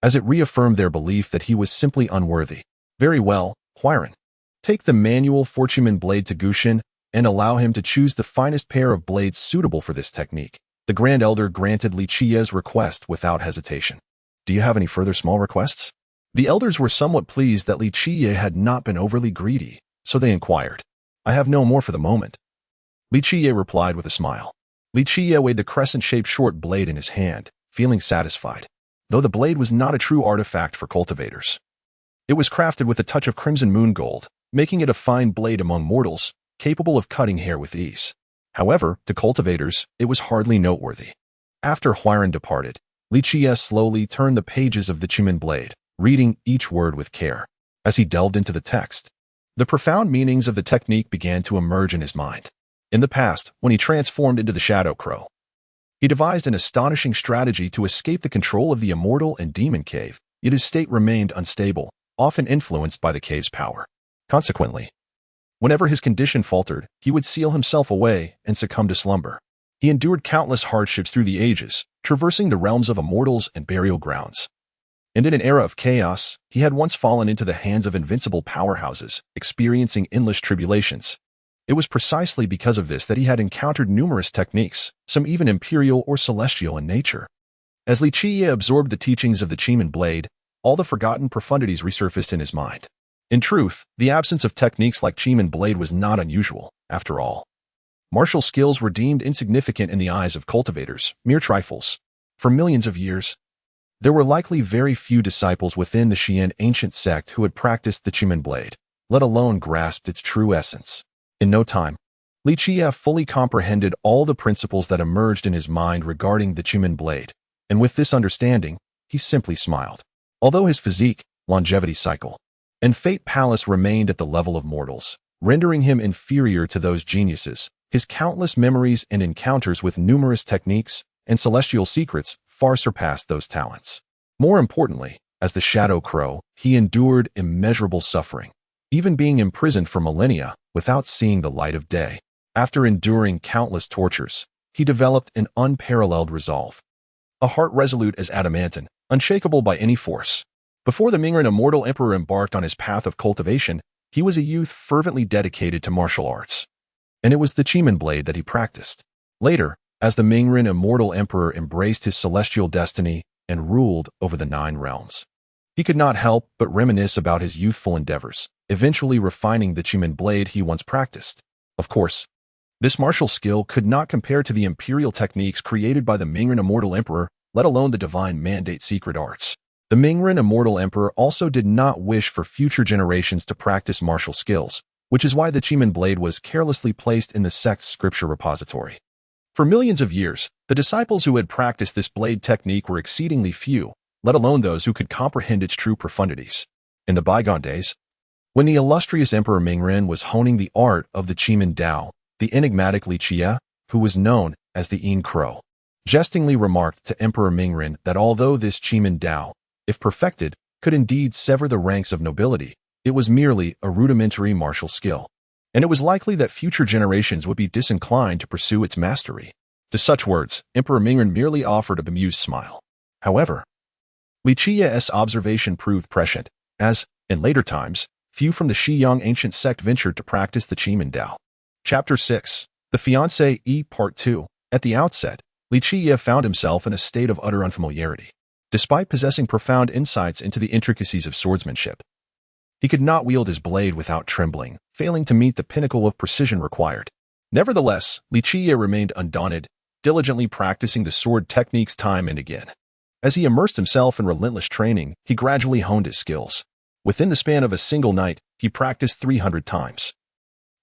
as it reaffirmed their belief that he was simply unworthy. Very well, Tyrant. Take the manual for Qiye blade to Gushin and allow him to choose the finest pair of blades suitable for this technique. The Grand Elder granted Li Qiye's request without hesitation. Do you have any further small requests? The elders were somewhat pleased that Li Qiye had not been overly greedy, so they inquired. I have no more for the moment. Li Qiye replied with a smile. Li Qiye weighed the crescent-shaped short blade in his hand, feeling satisfied, though the blade was not a true artifact for cultivators. It was crafted with a touch of crimson moon gold, making it a fine blade among mortals, capable of cutting hair with ease. However, to cultivators, it was hardly noteworthy. After Tyrant departed, Li Qiye slowly turned the pages of the Qiye blade, reading each word with care. As he delved into the text, the profound meanings of the technique began to emerge in his mind. In the past, when he transformed into the Shadow Crow, he devised an astonishing strategy to escape the control of the immortal and demon cave, yet his state remained unstable, often influenced by the cave's power. Consequently, whenever his condition faltered, he would seal himself away and succumb to slumber. He endured countless hardships through the ages, traversing the realms of immortals and burial grounds. And in an era of chaos, he had once fallen into the hands of invincible powerhouses, experiencing endless tribulations. It was precisely because of this that he had encountered numerous techniques, some even imperial or celestial in nature. As Li Qiye absorbed the teachings of the Qiye blade, all the forgotten profundities resurfaced in his mind. In truth, the absence of techniques like Qiye blade was not unusual, after all. Martial skills were deemed insignificant in the eyes of cultivators, mere trifles. For millions of years, there were likely very few disciples within the Qiye ancient sect who had practiced the Qiye blade, let alone grasped its true essence. In no time, Li Qiye fully comprehended all the principles that emerged in his mind regarding the Qiye blade, and with this understanding, he simply smiled. Although his physique, longevity cycle, and fate palace remained at the level of mortals, rendering him inferior to those geniuses, his countless memories and encounters with numerous techniques and celestial secrets far surpassed those talents. More importantly, as the Shadow Crow, he endured immeasurable suffering, even being imprisoned for millennia without seeing the light of day. After enduring countless tortures, he developed an unparalleled resolve. A heart resolute as adamantine, unshakable by any force. Before the Mingren immortal emperor embarked on his path of cultivation, he was a youth fervently dedicated to martial arts. And it was the Qiye blade that he practiced. Later, as the Mingren immortal emperor embraced his celestial destiny and ruled over the 9 realms, he could not help but reminisce about his youthful endeavors, eventually refining the Qiye blade he once practiced. Of course, this martial skill could not compare to the imperial techniques created by the Mingren immortal emperor, let alone the divine mandate secret arts. The Mingren immortal emperor also did not wish for future generations to practice martial skills, which is why the Qiye blade was carelessly placed in the sect's scripture repository. For millions of years, the disciples who had practiced this blade technique were exceedingly few, let alone those who could comprehend its true profundities. In the bygone days, when the illustrious Emperor Mingren was honing the art of the Qiye Dao, the enigmatic Li Qiye, who was known as the Yin Crow, jestingly remarked to Emperor Mingren that although this Qiye Dao, if perfected, could indeed sever the ranks of nobility, it was merely a rudimentary martial skill, and it was likely that future generations would be disinclined to pursue its mastery. To such words, Emperor Mingren merely offered a bemused smile. However, Li Qiye's observation proved prescient, as, in later times, few from the Xiyang ancient sect ventured to practice the Qiye Dao. Chapter 6. The Fiancé Part 2. At the outset, Li Qiye found himself in a state of utter unfamiliarity. Despite possessing profound insights into the intricacies of swordsmanship, he could not wield his blade without trembling, failing to meet the pinnacle of precision required. Nevertheless, Li Qiye remained undaunted, diligently practicing the sword techniques time and again. As he immersed himself in relentless training, he gradually honed his skills. Within the span of a single night, he practiced 300 times,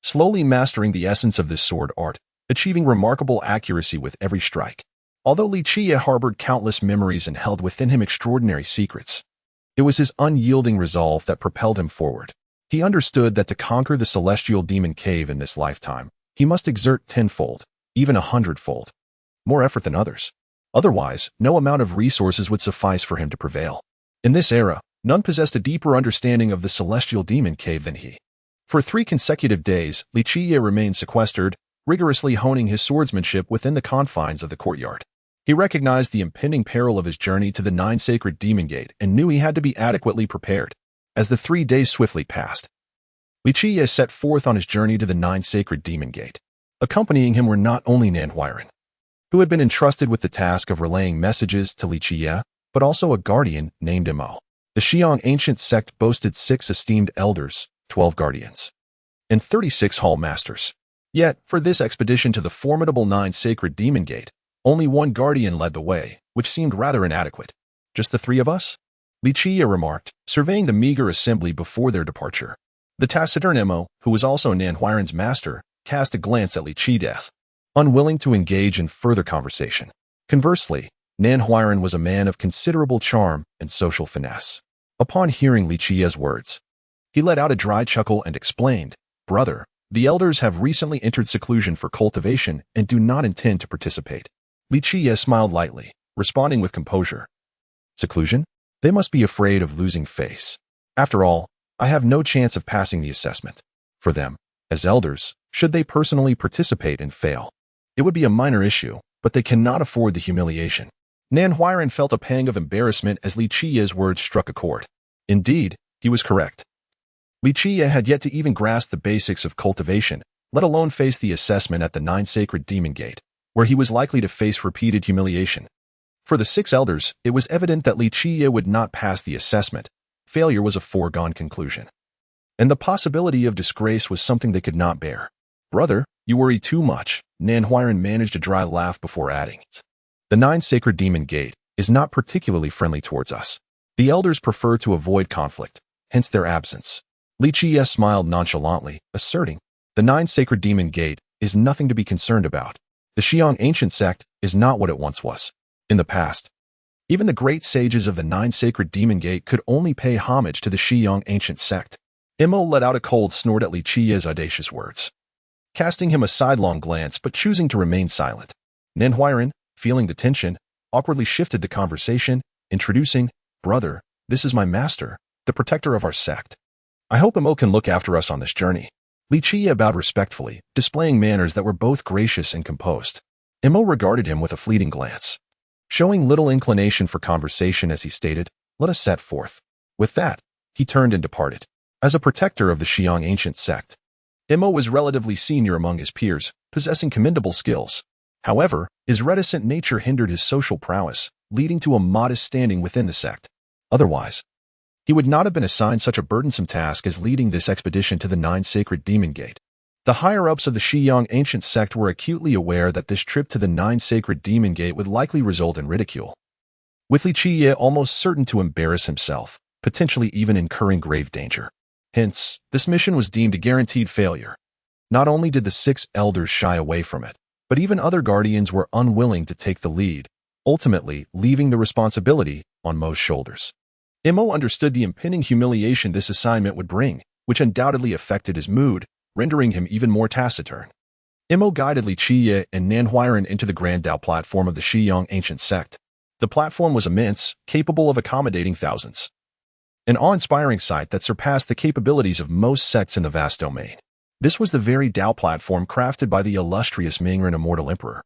slowly mastering the essence of this sword art, achieving remarkable accuracy with every strike. Although Qiye harbored countless memories and held within him extraordinary secrets, it was his unyielding resolve that propelled him forward. He understood that to conquer the celestial demon cave in this lifetime, he must exert tenfold, even 100-fold, more effort than others. Otherwise, no amount of resources would suffice for him to prevail. In this era, none possessed a deeper understanding of the celestial demon cave than he. For 3 consecutive days, Qiye remained sequestered, rigorously honing his swordsmanship within the confines of the courtyard. He recognized the impending peril of his journey to the 9 sacred demon gate and knew he had to be adequately prepared. As the 3 days swiftly passed, Qiye set forth on his journey to the 9 sacred demon gate. Accompanying him were not only Nanhuiren, who had been entrusted with the task of relaying messages to Qiye, but also a guardian named Imo. The Xiong ancient sect boasted 6 esteemed elders, 12 guardians, and 36 hall masters. Yet, for this expedition to the formidable 9 sacred demon gate, only 1 guardian led the way, which seemed rather inadequate. Just the 3 of us? Qiye remarked, surveying the meager assembly before their departure. The taciturn Imo, who was also Nanhuiren's master, cast a glance at Qiye, unwilling to engage in further conversation. Conversely, Nanhuiren was a man of considerable charm and social finesse. Upon hearing Qiye's words, he let out a dry chuckle and explained, "Brother, the elders have recently entered seclusion for cultivation and do not intend to participate." Qiye smiled lightly, responding with composure. "Seclusion? They must be afraid of losing face. After all, I have no chance of passing the assessment. For them, as elders, should they personally participate and fail, it would be a minor issue, but they cannot afford the humiliation." Nanhuiren felt a pang of embarrassment as Qiye's words struck a chord. Indeed, he was correct. Qiye had yet to even grasp the basics of cultivation, let alone face the assessment at the 9 sacred demon gate, where he was likely to face repeated humiliation. For the 6 elders, it was evident that Qiye would not pass the assessment. Failure was a foregone conclusion. And the possibility of disgrace was something they could not bear. "Brother, you worry too much," Nanhuiren managed a dry laugh before adding. "The 9 sacred demon gate is not particularly friendly towards us. The elders prefer to avoid conflict, hence their absence." Qiye smiled nonchalantly, asserting, "The 9 sacred demon gate is nothing to be concerned about. The Xiong ancient sect is not what it once was. In the past, even the great sages of the 9 sacred demon gate could only pay homage to the Xiong ancient sect." Imo let out a cold snort at Qiye's audacious words, casting him a sidelong glance but choosing to remain silent. Nanhuiren, feeling the tension, awkwardly shifted the conversation, introducing, "Brother, this is my master, the protector of our sect. I hope Imo can look after us on this journey." Qiye bowed respectfully, displaying manners that were both gracious and composed. Imo regarded him with a fleeting glance, showing little inclination for conversation as he stated, "Let us set forth." With that, he turned and departed. As a protector of the Xiong ancient sect, Imo was relatively senior among his peers, possessing commendable skills. However, his reticent nature hindered his social prowess, leading to a modest standing within the sect. Otherwise, he would not have been assigned such a burdensome task as leading this expedition to the 9 sacred demon gate. The higher-ups of the Xiong ancient sect were acutely aware that this trip to the 9 sacred demon gate would likely result in ridicule, with Qiye almost certain to embarrass himself, potentially even incurring grave danger. Hence, this mission was deemed a guaranteed failure. Not only did the 6 elders shy away from it, but even other guardians were unwilling to take the lead, ultimately leaving the responsibility on Mo's shoulders. Imo understood the impending humiliation this assignment would bring, which undoubtedly affected his mood, rendering him even more taciturn. Imo guided Qiye and Nanhuiren into the Grand Dao platform of the Xiong ancient sect. The platform was immense, capable of accommodating thousands. An awe-inspiring sight that surpassed the capabilities of most sects in the vast domain. This was the very Dao platform crafted by the illustrious Mingren Immortal Emperor,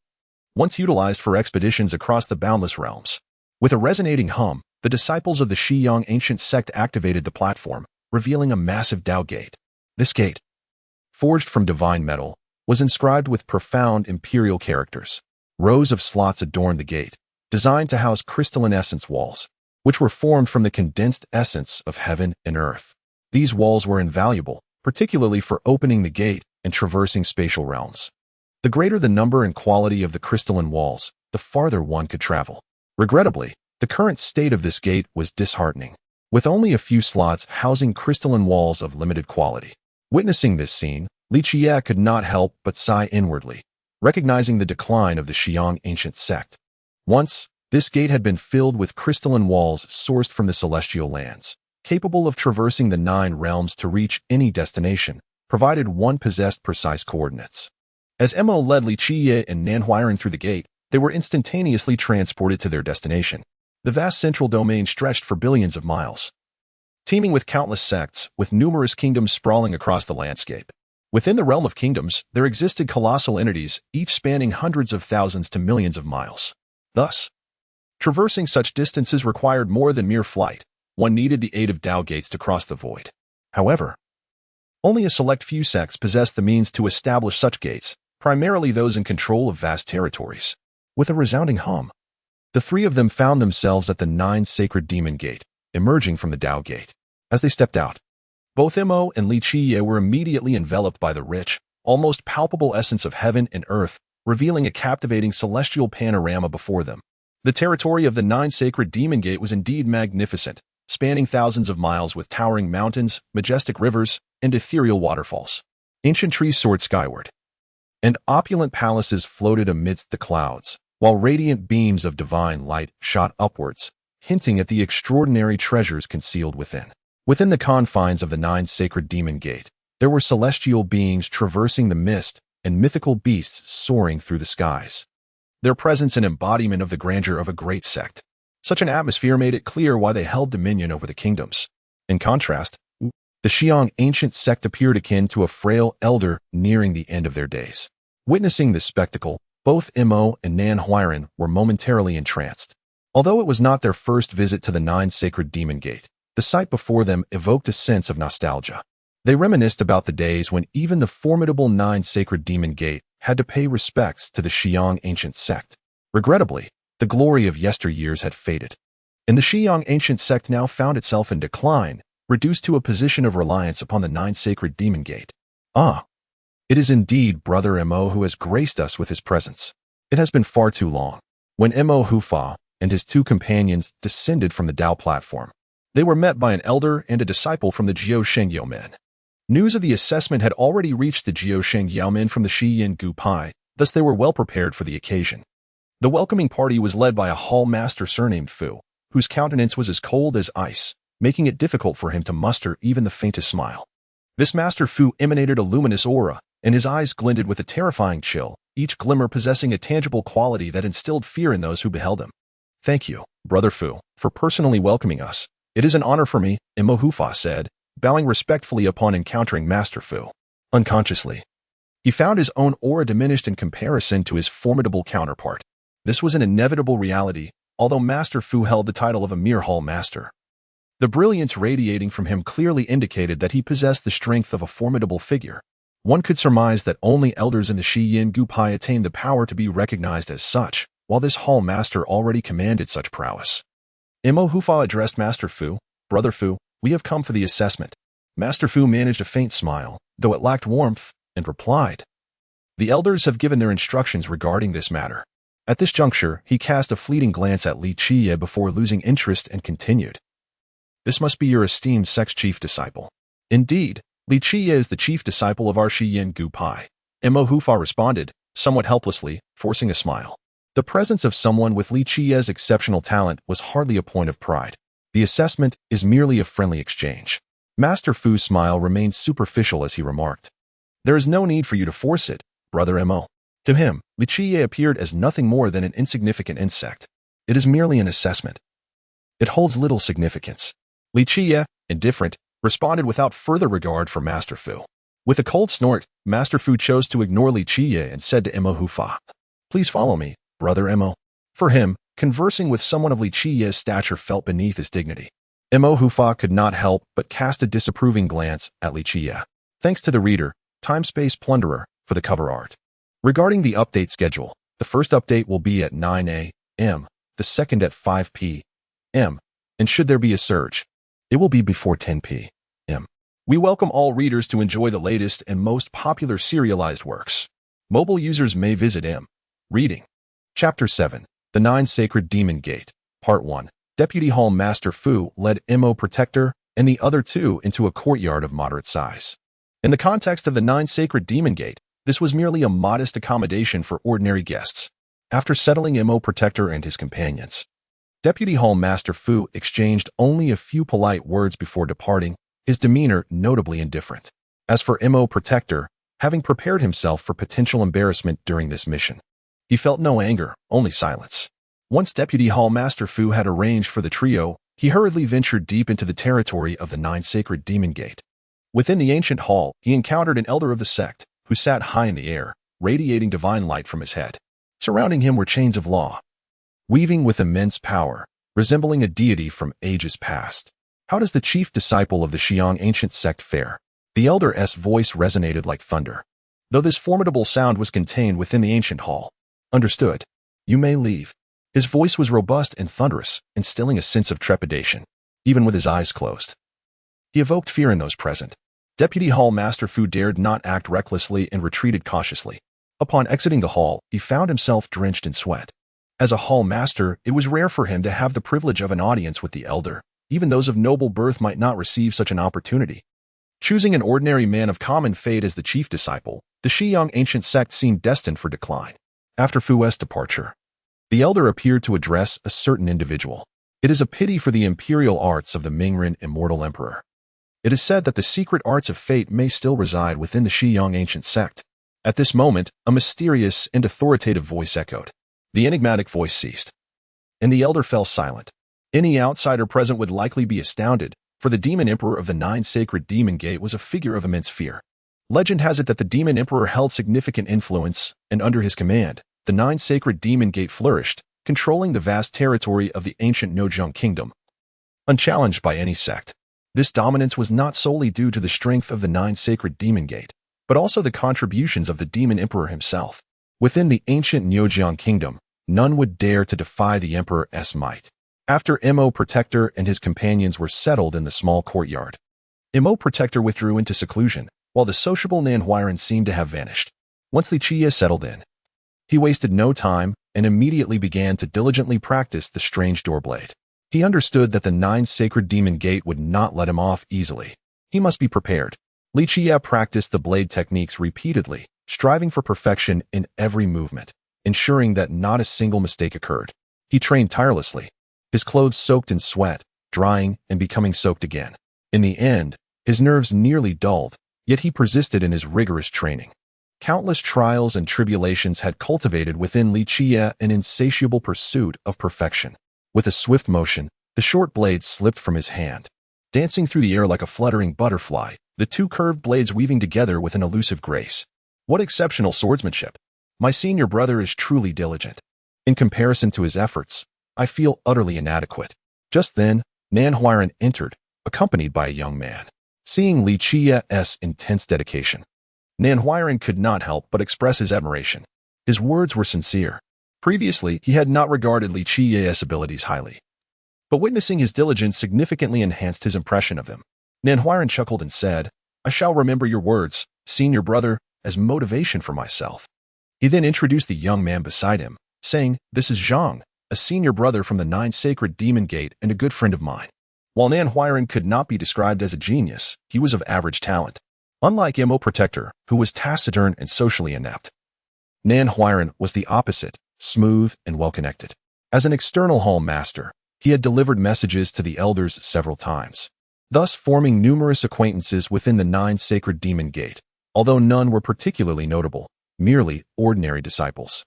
once utilized for expeditions across the boundless realms. With a resonating hum, the disciples of the Xiong ancient sect activated the platform, revealing a massive Dao gate. This gate, forged from divine metal, was inscribed with profound imperial characters. Rows of slots adorned the gate, designed to house crystalline essence walls, which were formed from the condensed essence of heaven and earth. These walls were invaluable, particularly for opening the gate and traversing spatial realms. The greater the number and quality of the crystalline walls, the farther one could travel. Regrettably, the current state of this gate was disheartening, with only a few slots housing crystalline walls of limited quality. Witnessing this scene, Qiye could not help but sigh inwardly, recognizing the decline of the Xiong ancient sect. Once, this gate had been filled with crystalline walls sourced from the celestial lands, capable of traversing the 9 realms to reach any destination, provided one possessed precise coordinates. As Mo led Qiye and Nanhuiren through the gate, they were instantaneously transported to their destination. The vast central domain stretched for billions of miles, teeming with countless sects, with numerous kingdoms sprawling across the landscape. Within the realm of kingdoms, there existed colossal entities, each spanning hundreds of thousands to millions of miles. Thus, traversing such distances required more than mere flight. One needed the aid of Dao gates to cross the void. However, only a select few sects possessed the means to establish such gates, primarily those in control of vast territories. With a resounding hum, the 3 of them found themselves at the 9 sacred demon gate, emerging from the Dao gate. As they stepped out, both Mo and Qiye were immediately enveloped by the rich, almost palpable essence of heaven and earth, revealing a captivating celestial panorama before them. The territory of the 9 sacred demon gate was indeed magnificent, spanning thousands of miles with towering mountains, majestic rivers, and ethereal waterfalls. Ancient trees soared skyward, and opulent palaces floated amidst the clouds, while radiant beams of divine light shot upwards, hinting at the extraordinary treasures concealed within. Within the confines of the 9 sacred demon gate, there were celestial beings traversing the mist and mythical beasts soaring through the skies, their presence an embodiment of the grandeur of a great sect. Such an atmosphere made it clear why they held dominion over the kingdoms. In contrast, the Qiang ancient sect appeared akin to a frail elder nearing the end of their days. Witnessing this spectacle, both Mo and Nanhuiren were momentarily entranced. Although it was not their first visit to the 9 sacred demon gate, the sight before them evoked a sense of nostalgia. They reminisced about the days when even the formidable 9 sacred demon gate had to pay respects to the Qiang ancient sect. Regrettably, the glory of yesteryears had faded, and the Qiang ancient sect now found itself in decline, reduced to a position of reliance upon the 9 sacred demon gate. Ah, it is indeed Brother Mo who has graced us with his presence. It has been far too long. When Mo Hufa and his 2 companions descended from the Dao platform, they were met by an elder and a disciple from the Jiao Shengyao men. News of the assessment had already reached the Jiao Shengyao men from the Shiyin Gupai, thus they were well prepared for the occasion. The welcoming party was led by a hall master surnamed Fu, whose countenance was as cold as ice, making it difficult for him to muster even the faintest smile. This Master Fu emanated a luminous aura, and his eyes glinted with a terrifying chill, each glimmer possessing a tangible quality that instilled fear in those who beheld him. "Thank you, Brother Fu, for personally welcoming us. It is an honor for me," Mo Hufa said, bowing respectfully upon encountering Master Fu. Unconsciously, he found his own aura diminished in comparison to his formidable counterpart. This was an inevitable reality, although Master Fu held the title of a mere hall master. The brilliance radiating from him clearly indicated that he possessed the strength of a formidable figure. One could surmise that only elders in the Shiyin Gupai attained the power to be recognized as such, while this hall master already commanded such prowess. Mo Hufa addressed Master Fu. "Brother Fu, we have come for the assessment." Master Fu managed a faint smile, though it lacked warmth, and replied, "The elders have given their instructions regarding this matter." At this juncture, he cast a fleeting glance at Qiye before losing interest and continued, "This must be your esteemed sect's chief disciple." "Indeed, Qiye is the chief disciple of our Shiyin Gupai," Mo Hufa responded, somewhat helplessly, forcing a smile. The presence of someone with Qiye's exceptional talent was hardly a point of pride. The assessment is merely a friendly exchange. Master Fu's smile remained superficial as he remarked, "There is no need for you to force it, Brother Mo." To him, Qiye appeared as nothing more than an insignificant insect. It is merely an assessment. It holds little significance. Qiye, indifferent, responded without further regard for Master Fu. With a cold snort, Master Fu chose to ignore Qiye and said to Mo Hufa, "Please follow me, Brother Mo." For him, conversing with someone of Qiye's stature felt beneath his dignity. Mo Hufa could not help but cast a disapproving glance at Qiye. Thanks to the reader, Time-Space Plunderer, for the cover art. Regarding the update schedule, the first update will be at 9 a.m., the second at 5 p.m., and should there be a surge, it will be before 10 p.m. We welcome all readers to enjoy the latest and most popular serialized works. Mobile users may visit Reading. Chapter 7, The 9 Sacred Demon Gate, Part 1. Deputy Hall Master Fu led Mo Protector and the other 2 into a courtyard of moderate size. In the context of the 9 Sacred Demon Gate, this was merely a modest accommodation for ordinary guests. After settling Mo Protector and his companions, Deputy Hall Master Fu exchanged only a few polite words before departing, his demeanor notably indifferent. As for Mo Protector, having prepared himself for potential embarrassment during this mission, he felt no anger, only silence. Once Deputy Hall Master Fu had arranged for the trio, he hurriedly ventured deep into the territory of the Nine Sacred Demon Gate. Within the ancient hall, he encountered an elder of the sect, who sat high in the air, radiating divine light from his head. Surrounding him were chains of law, weaving with immense power, resembling a deity from ages past. How does the chief disciple of the Qiye ancient sect fare? The elder's voice resonated like thunder, though this formidable sound was contained within the ancient hall. Understood. You may leave. His voice was robust and thunderous, instilling a sense of trepidation, even with his eyes closed. He evoked fear in those present. Deputy Hall Master Fu dared not act recklessly and retreated cautiously. Upon exiting the hall, he found himself drenched in sweat. As a hall master, it was rare for him to have the privilege of an audience with the elder. Even those of noble birth might not receive such an opportunity. Choosing an ordinary man of common fate as the chief disciple, the Qiye ancient sect seemed destined for decline. After Fu's departure, the elder appeared to address a certain individual. It is a pity for the imperial arts of the Mingren immortal emperor. It is said that the secret arts of fate may still reside within the Qiye ancient sect. At this moment, a mysterious and authoritative voice echoed. The enigmatic voice ceased, and the elder fell silent. Any outsider present would likely be astounded, for the demon emperor of the Nine Sacred Demon Gate was a figure of immense fear. Legend has it that the demon emperor held significant influence, and under his command, the Nine Sacred Demon Gate flourished, controlling the vast territory of the ancient Nojong kingdom. Unchallenged by any sect, this dominance was not solely due to the strength of the Nine Sacred Demon Gate, but also the contributions of the demon emperor himself. Within the ancient Nojong kingdom, none would dare to defy the emperor's might. After Mo Protector and his companions were settled in the small courtyard, Mo Protector withdrew into seclusion, while the sociable Nanhuiren seemed to have vanished. Once Qiye settled in, he wasted no time and immediately began to diligently practice the strange doorblade. He understood that the Nine Sacred Demon Gate would not let him off easily. He must be prepared. Qiye practiced the blade techniques repeatedly, striving for perfection in every movement, ensuring that not a single mistake occurred. He trained tirelessly, his clothes soaked in sweat, drying and becoming soaked again. In the end, his nerves nearly dulled, yet he persisted in his rigorous training. Countless trials and tribulations had cultivated within Qiye an insatiable pursuit of perfection. With a swift motion, the short blade slipped from his hand. Dancing through the air like a fluttering butterfly, the two curved blades weaving together with an elusive grace. What exceptional swordsmanship! My senior brother is truly diligent. In comparison to his efforts, I feel utterly inadequate. Just then, Nanhuiren entered, accompanied by a young man. Seeing Qiye's intense dedication, Nanhuiren could not help but express his admiration. His words were sincere. Previously, he had not regarded Qiye's abilities highly, but witnessing his diligence significantly enhanced his impression of him. Nanhuiren chuckled and said, "I shall remember your words, senior brother, as motivation for myself." He then introduced the young man beside him, saying, "This is Zhang, a senior brother from the Nine Sacred Demon Gate and a good friend of mine." While Nanhuiren could not be described as a genius, he was of average talent. Unlike Mo Protector, who was taciturn and socially inept, Nanhuiren was the opposite, smooth and well-connected. As an external hall master, he had delivered messages to the elders several times, thus forming numerous acquaintances within the Nine Sacred Demon Gate, although none were particularly notable, merely ordinary disciples.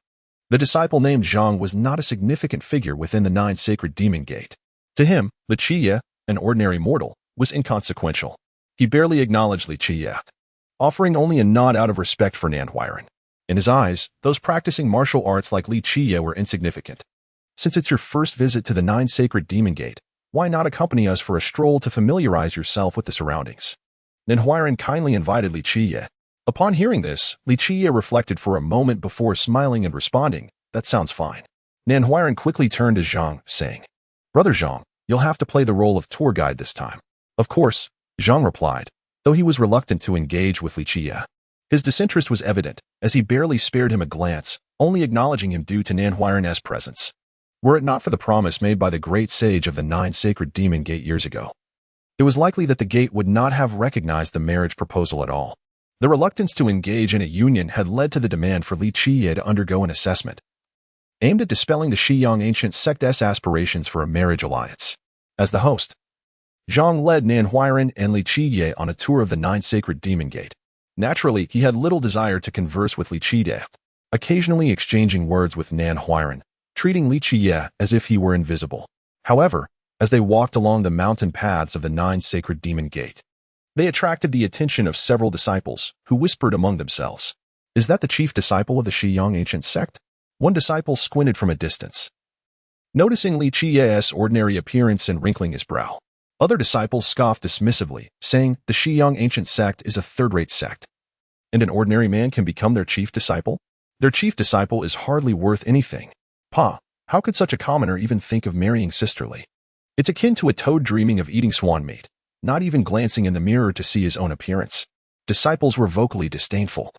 The disciple named Zhang was not a significant figure within the Nine Sacred Demon Gate. To him, Qiye, an ordinary mortal, was inconsequential. He barely acknowledged Qiye, offering only a nod out of respect for Nanhuiren. In his eyes, those practicing martial arts like Qiye were insignificant. Since it's your first visit to the Nine Sacred Demon Gate, why not accompany us for a stroll to familiarize yourself with the surroundings? Nanhuiren kindly invited Qiye. Upon hearing this, Qiye reflected for a moment before smiling and responding, "That sounds fine." Nanhuiren quickly turned to Zhang, saying, "Brother Zhang, you'll have to play the role of tour guide this time." "Of course," Zhang replied, though he was reluctant to engage with Qiye. His disinterest was evident, as he barely spared him a glance, only acknowledging him due to Nanhuiren's presence. Were it not for the promise made by the great sage of the Nine Sacred Demon Gate years ago, it was likely that the gate would not have recognized the marriage proposal at all. The reluctance to engage in a union had led to the demand for Qiye to undergo an assessment. aimed at dispelling the Shiyang ancient sect's aspirations for a marriage alliance. As the host, Zhang led Nan Huairan and Li Qiye on a tour of the 9 sacred demon gate. Naturally, he had little desire to converse with Li Qiye, occasionally exchanging words with Nan Huairan, treating Li Qiye as if he were invisible. However, as they walked along the mountain paths of the 9 sacred demon gate, they attracted the attention of several disciples, who whispered among themselves, "Is that the chief disciple of the Shiyang ancient sect?" One disciple squinted from a distance, noticing Li Qiye's ordinary appearance and wrinkling his brow. Other disciples scoffed dismissively, saying, "The Shiyang ancient sect is a third-rate sect, and an ordinary man can become their chief disciple? Their chief disciple is hardly worth anything. How could such a commoner even think of marrying sisterly? It's akin to a toad dreaming of eating swan meat, not even glancing in the mirror to see his own appearance." Disciples were vocally disdainful,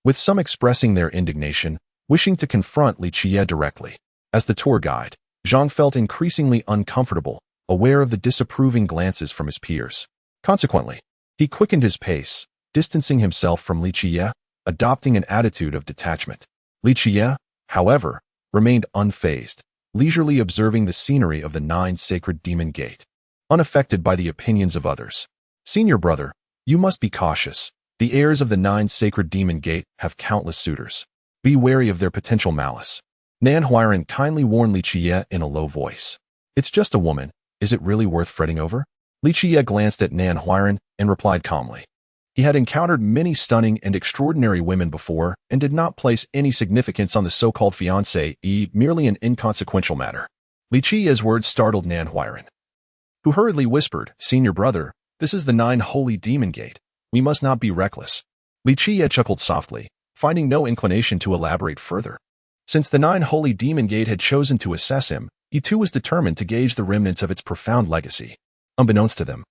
with some expressing their indignation, wishing to confront Li Qiye directly. As the tour guide, Zhang felt increasingly uncomfortable, aware of the disapproving glances from his peers. Consequently, he quickened his pace, distancing himself from Li Qiye, adopting an attitude of detachment. Li Qiye, however, remained unfazed, leisurely observing the scenery of the 9 sacred demon gate, unaffected by the opinions of others. "Senior brother, you must be cautious. The heirs of the 9 sacred demon gate have countless suitors. Be wary of their potential malice." Nan Huairan kindly warned Li Qiye in a low voice. "It's just a woman. Is it really worth fretting over?" Li Qiye glanced at Nan Huairan and replied calmly. He had encountered many stunning and extraordinary women before and did not place any significance on the so-called fiancée, merely an inconsequential matter. Li Qiye's words startled Nan Huairan, who hurriedly whispered, "Senior brother, this is the 9 holy demon gate. We must not be reckless." Li Qiye chuckled softly, finding no inclination to elaborate further. Since the 9 holy demon gate had chosen to assess him, he too was determined to gauge the remnants of its profound legacy. Unbeknownst to them,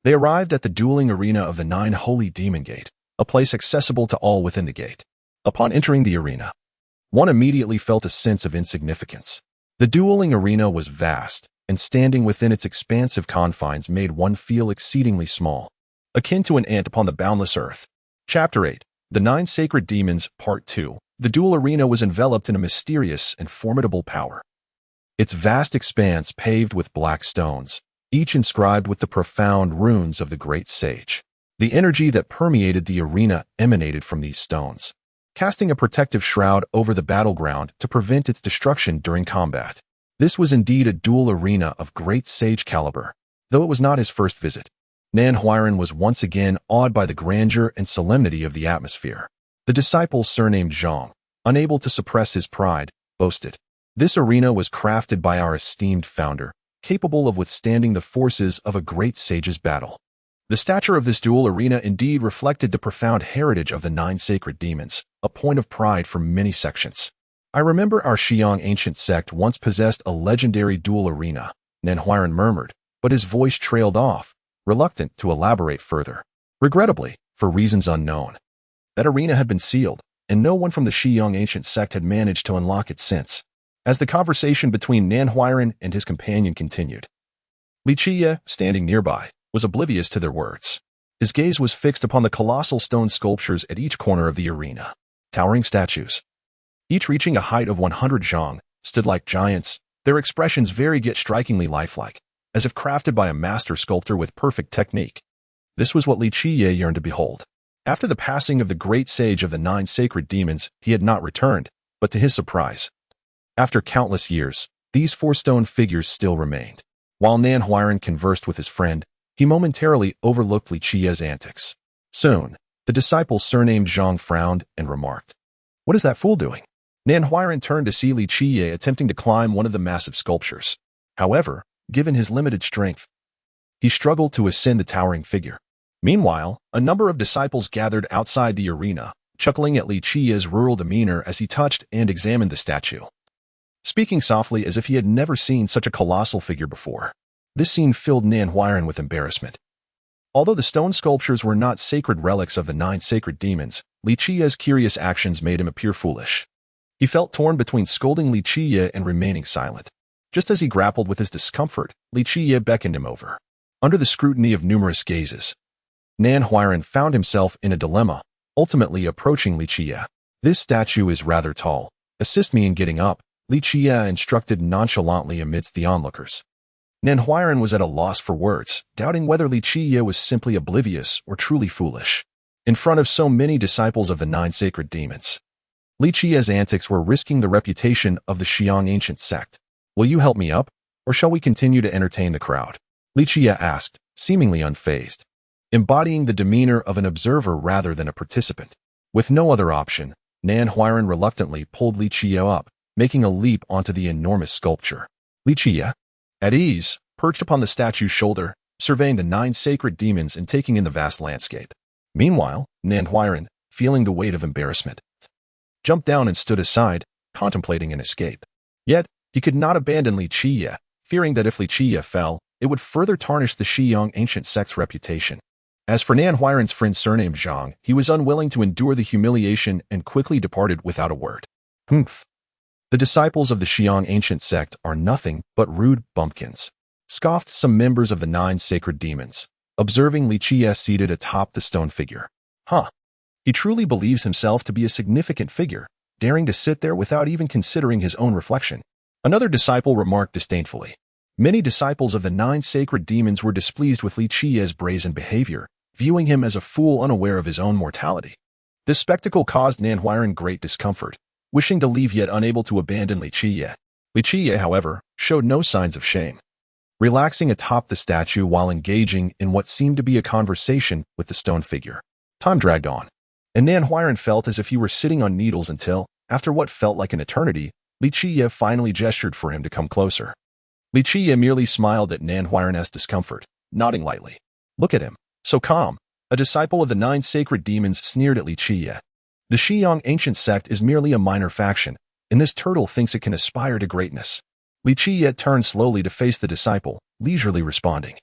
they arrived at the dueling arena of the 9 holy demon gate, a place accessible to all within the gate. Upon entering the arena, one immediately felt a sense of insignificance. The dueling arena was vast, and standing within its expansive confines made one feel exceedingly small, akin to an ant upon the boundless earth. Chapter 8, The 9 Sacred Demons, Part 2. The duel arena was enveloped in a mysterious and formidable power. Its vast expanse paved with black stones, each inscribed with the profound runes of the great sage. The energy that permeated the arena emanated from these stones, casting a protective shroud over the battleground to prevent its destruction during combat. This was indeed a duel arena of great sage caliber, though it was not his first visit. Nan Huairan was once again awed by the grandeur and solemnity of the atmosphere. The disciple surnamed Zhang, unable to suppress his pride, boasted, "This arena was crafted by our esteemed founder, capable of withstanding the forces of a great sage's battle." The stature of this duel arena indeed reflected the profound heritage of the 9 sacred demons, a point of pride for many sections. "I remember our Shiyang ancient sect once possessed a legendary duel arena," Nan Huairan murmured, but his voice trailed off, reluctant to elaborate further. Regrettably, for reasons unknown, that arena had been sealed, and no one from the Shiyang ancient sect had managed to unlock it since. As the conversation between Nan Huairan and his companion continued, Li Qiye, standing nearby, was oblivious to their words. His gaze was fixed upon the colossal stone sculptures at each corner of the arena. Towering statues, each reaching a height of 100 zhang, stood like giants, their expressions varied yet strikingly lifelike, as if crafted by a master sculptor with perfect technique. This was what Li Qiye yearned to behold. After the passing of the great sage of the 9 sacred demons, he had not returned, but to his surprise, after countless years, these 4 stone figures still remained. While Nan Huairan conversed with his friend, he momentarily overlooked Li Qiye's antics. Soon, the disciple surnamed Zhang frowned and remarked, "What is that fool doing?" Nan Huairan turned to see Li Qiye attempting to climb one of the massive sculptures. However, given his limited strength, he struggled to ascend the towering figure. Meanwhile, a number of disciples gathered outside the arena, chuckling at Li Qiye's rural demeanor as he touched and examined the statue, speaking softly as if he had never seen such a colossal figure before. This scene filled Nan Huairan with embarrassment. Although the stone sculptures were not sacred relics of the 9 sacred demons, Li Qiye's curious actions made him appear foolish. He felt torn between scolding Li Qiye and remaining silent. Just as he grappled with his discomfort, Li Qiye beckoned him over. Under the scrutiny of numerous gazes, Nan Huairan found himself in a dilemma, ultimately approaching Li Qiye. "This statue is rather tall. Assist me in getting up," Li Li Qiye instructed nonchalantly amidst the onlookers. Nan Huairan was at a loss for words, doubting whether Li Qiye was simply oblivious or truly foolish. In front of so many disciples of the 9 sacred demons, Li Qiye's antics were risking the reputation of the Xiang ancient sect. "Will you help me up, or shall we continue to entertain the crowd?" Li Qiye asked, seemingly unfazed, embodying the demeanor of an observer rather than a participant. With no other option, Nan Huairan reluctantly pulled Li Qiye up, making a leap onto the enormous sculpture. Li Qiye, at ease, perched upon the statue's shoulder, surveying the 9 sacred demons and taking in the vast landscape. Meanwhile, Nan Huairan, feeling the weight of embarrassment, jumped down and stood aside, contemplating an escape. Yet, he could not abandon Li Qiye, fearing that if Li Qiye fell, it would further tarnish the Xiang ancient sect's reputation. As for Nan Huairan's friend surnamed Zhang, he was unwilling to endure the humiliation and quickly departed without a word. "Humph. The disciples of the Xiang ancient sect are nothing but rude bumpkins," scoffed some members of the 9 sacred demons, observing Li Qiye seated atop the stone figure. "Huh. He truly believes himself to be a significant figure, daring to sit there without even considering his own reflection." Another disciple remarked disdainfully. Many disciples of the 9 sacred demons were displeased with Li Qiye's brazen behavior, viewing him as a fool unaware of his own mortality. This spectacle caused Nan Huairan great discomfort, wishing to leave yet unable to abandon Li Qiye. Li Qiye, however, showed no signs of shame, relaxing atop the statue while engaging in what seemed to be a conversation with the stone figure. Time dragged on, and Nan Huairan felt as if he were sitting on needles until, after what felt like an eternity, Li Qiye finally gestured for him to come closer. Li Qiye merely smiled at Nan Huairan's discomfort, nodding lightly. "Look at him, so calm." A disciple of the 9 sacred demons sneered at Li Qiye. "The Xiang ancient sect is merely a minor faction, and this turtle thinks it can aspire to greatness." Li Qiye turned slowly to face the disciple, leisurely responding.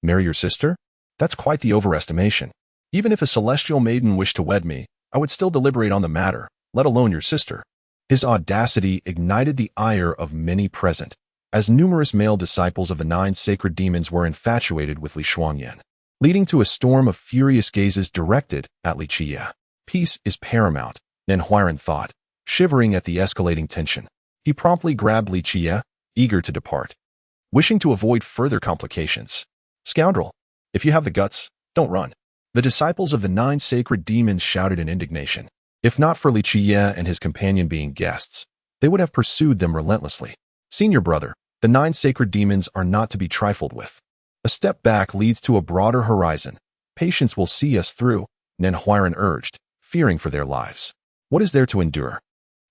"Marry your sister? That's quite the overestimation. Even if a celestial maiden wished to wed me, I would still deliberate on the matter, let alone your sister." His audacity ignited the ire of many present, as numerous male disciples of the 9 sacred demons were infatuated with Li Shuangyan, leading to a storm of furious gazes directed at Li Qiye. Peace is paramount, Nan Huairan thought, shivering at the escalating tension. He promptly grabbed Li Qiye, eager to depart, wishing to avoid further complications. "Scoundrel, if you have the guts, don't run." The disciples of the 9 sacred demons shouted in indignation. If not for Li Qiye and his companion being guests, they would have pursued them relentlessly. "Senior brother, the 9 sacred demons are not to be trifled with. A step back leads to a broader horizon. Patience will see us through," Nan Huairan urged, fearing for their lives. "What is there to endure?"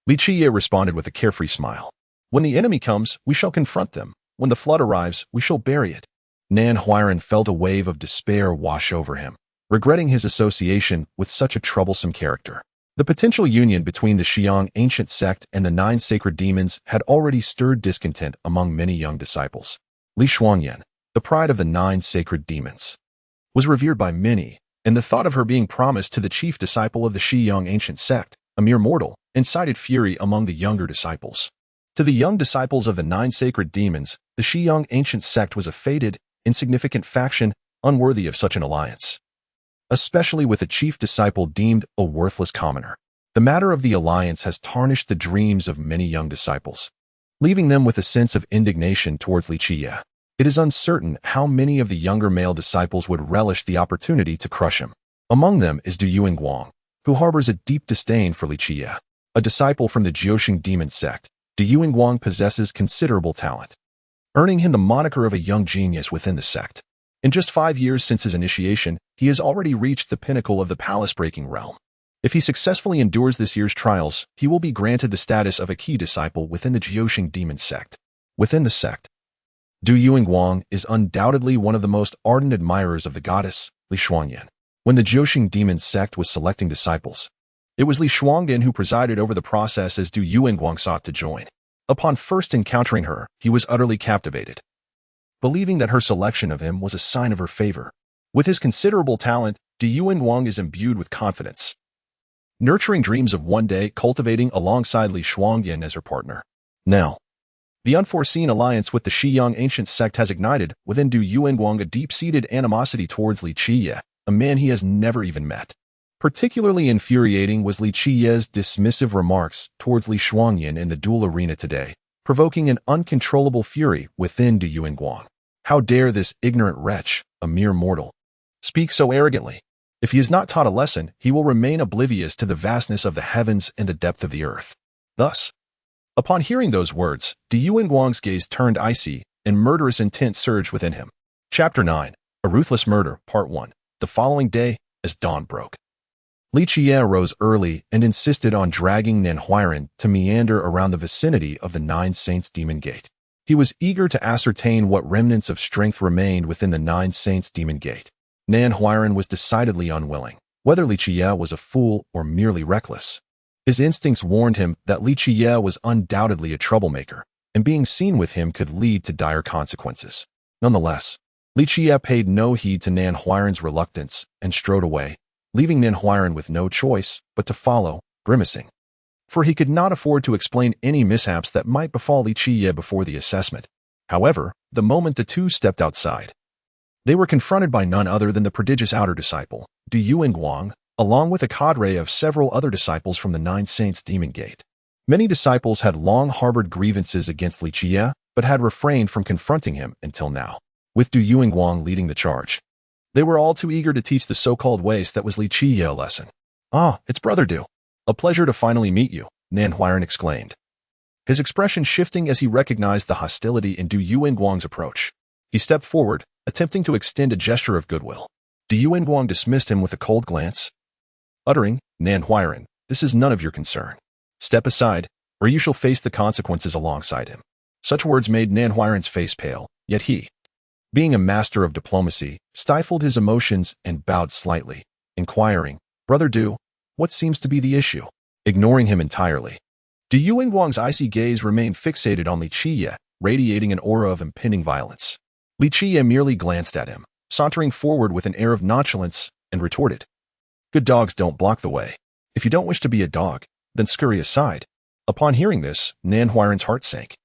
Li Qiye responded with a carefree smile. "When the enemy comes, we shall confront them. When the flood arrives, we shall bury it." Nan Huairan felt a wave of despair wash over him, regretting his association with such a troublesome character. The potential union between the Xiang ancient sect and the 9 sacred demons had already stirred discontent among many young disciples. Li Shuangyan, the pride of the 9 sacred demons, was revered by many, and the thought of her being promised to the chief disciple of the Xiang ancient sect, a mere mortal, incited fury among the younger disciples. To the young disciples of the 9 sacred demons, the Xiang ancient sect was a faded, insignificant faction unworthy of such an alliance, especially with a chief disciple deemed a worthless commoner. The matter of the alliance has tarnished the dreams of many young disciples, leaving them with a sense of indignation towards Li Qiye. It is uncertain how many of the younger male disciples would relish the opportunity to crush him. Among them is Du Yuanguang, who harbors a deep disdain for Li Qiye. A disciple from the Jiuxing demon sect, Du Yuanguang possesses considerable talent, earning him the moniker of a young genius within the sect. In just 5 years since his initiation, he has already reached the pinnacle of the palace-breaking realm. If he successfully endures this year's trials, he will be granted the status of a key disciple within the Jiuxing demon sect. Within the sect, Du Yuanguang is undoubtedly one of the most ardent admirers of the goddess, Li Shuangyan. When the Jiuxing demon sect was selecting disciples, it was Li Shuangyan who presided over the process as Du Yuanguang sought to join. Upon first encountering her, he was utterly captivated, believing that her selection of him was a sign of her favor. With his considerable talent, Du Yuanguang is imbued with confidence, nurturing dreams of one day cultivating alongside Li Shuangyan as her partner. Now, the unforeseen alliance with the Xiang ancient sect has ignited within Du Yuanguang a deep-seated animosity towards Li Qiye, a man he has never even met. Particularly infuriating was Li Qiye's dismissive remarks towards Li Shuangyan in the duel arena today, provoking an uncontrollable fury within Du Yuanguang. How dare this ignorant wretch, a mere mortal, speak so arrogantly? If he is not taught a lesson, he will remain oblivious to the vastness of the heavens and the depth of the earth. Thus, upon hearing those words, Du Yuanguang's gaze turned icy, and murderous intent surged within him. Chapter 9. A Ruthless Murder, Part 1. The following day, as dawn broke, Li Qiye rose early and insisted on dragging Nanhuiren to meander around the vicinity of the Nine Saints Demon Gate. He was eager to ascertain what remnants of strength remained within the Nine Saints Demon Gate. Nanhuiren was decidedly unwilling, whether Li Qiye was a fool or merely reckless. His instincts warned him that Li Qiye was undoubtedly a troublemaker, and being seen with him could lead to dire consequences. Nonetheless, Li Qiye paid no heed to Nanhuiren's reluctance and strode away, leaving Nanhuiren with no choice but to follow, grimacing. For he could not afford to explain any mishaps that might befall Li Qiye before the assessment. However, the moment the two stepped outside, they were confronted by none other than the prodigious outer disciple, Du Yuanguang, along with a cadre of several other disciples from the Nine Saints Demon Gate. Many disciples had long harbored grievances against Li Qiye, but had refrained from confronting him until now, with Du Yuanguang leading the charge. They were all too eager to teach the so-called waste that was Li Qiye a lesson. "Ah, it's Brother Du. A pleasure to finally meet you," Nanhuiren exclaimed, his expression shifting as he recognized the hostility in Du Yuanguang's approach. He stepped forward, attempting to extend a gesture of goodwill. Du Yuanguang dismissed him with a cold glance, uttering, "Nanhuiren, this is none of your concern. Step aside, or you shall face the consequences alongside him." Such words made Nanhuiren's face pale, yet he, being a master of diplomacy, stifled his emotions and bowed slightly, inquiring, "Brother Du, what seems to be the issue?" Ignoring him entirely, Du Yuanguang's icy gaze remained fixated on Li Qiye, radiating an aura of impending violence. Li Qiye merely glanced at him, sauntering forward with an air of nonchalance, and retorted, "Good dogs don't block the way. If you don't wish to be a dog, then scurry aside." Upon hearing this, Nanhuiren's heart sank,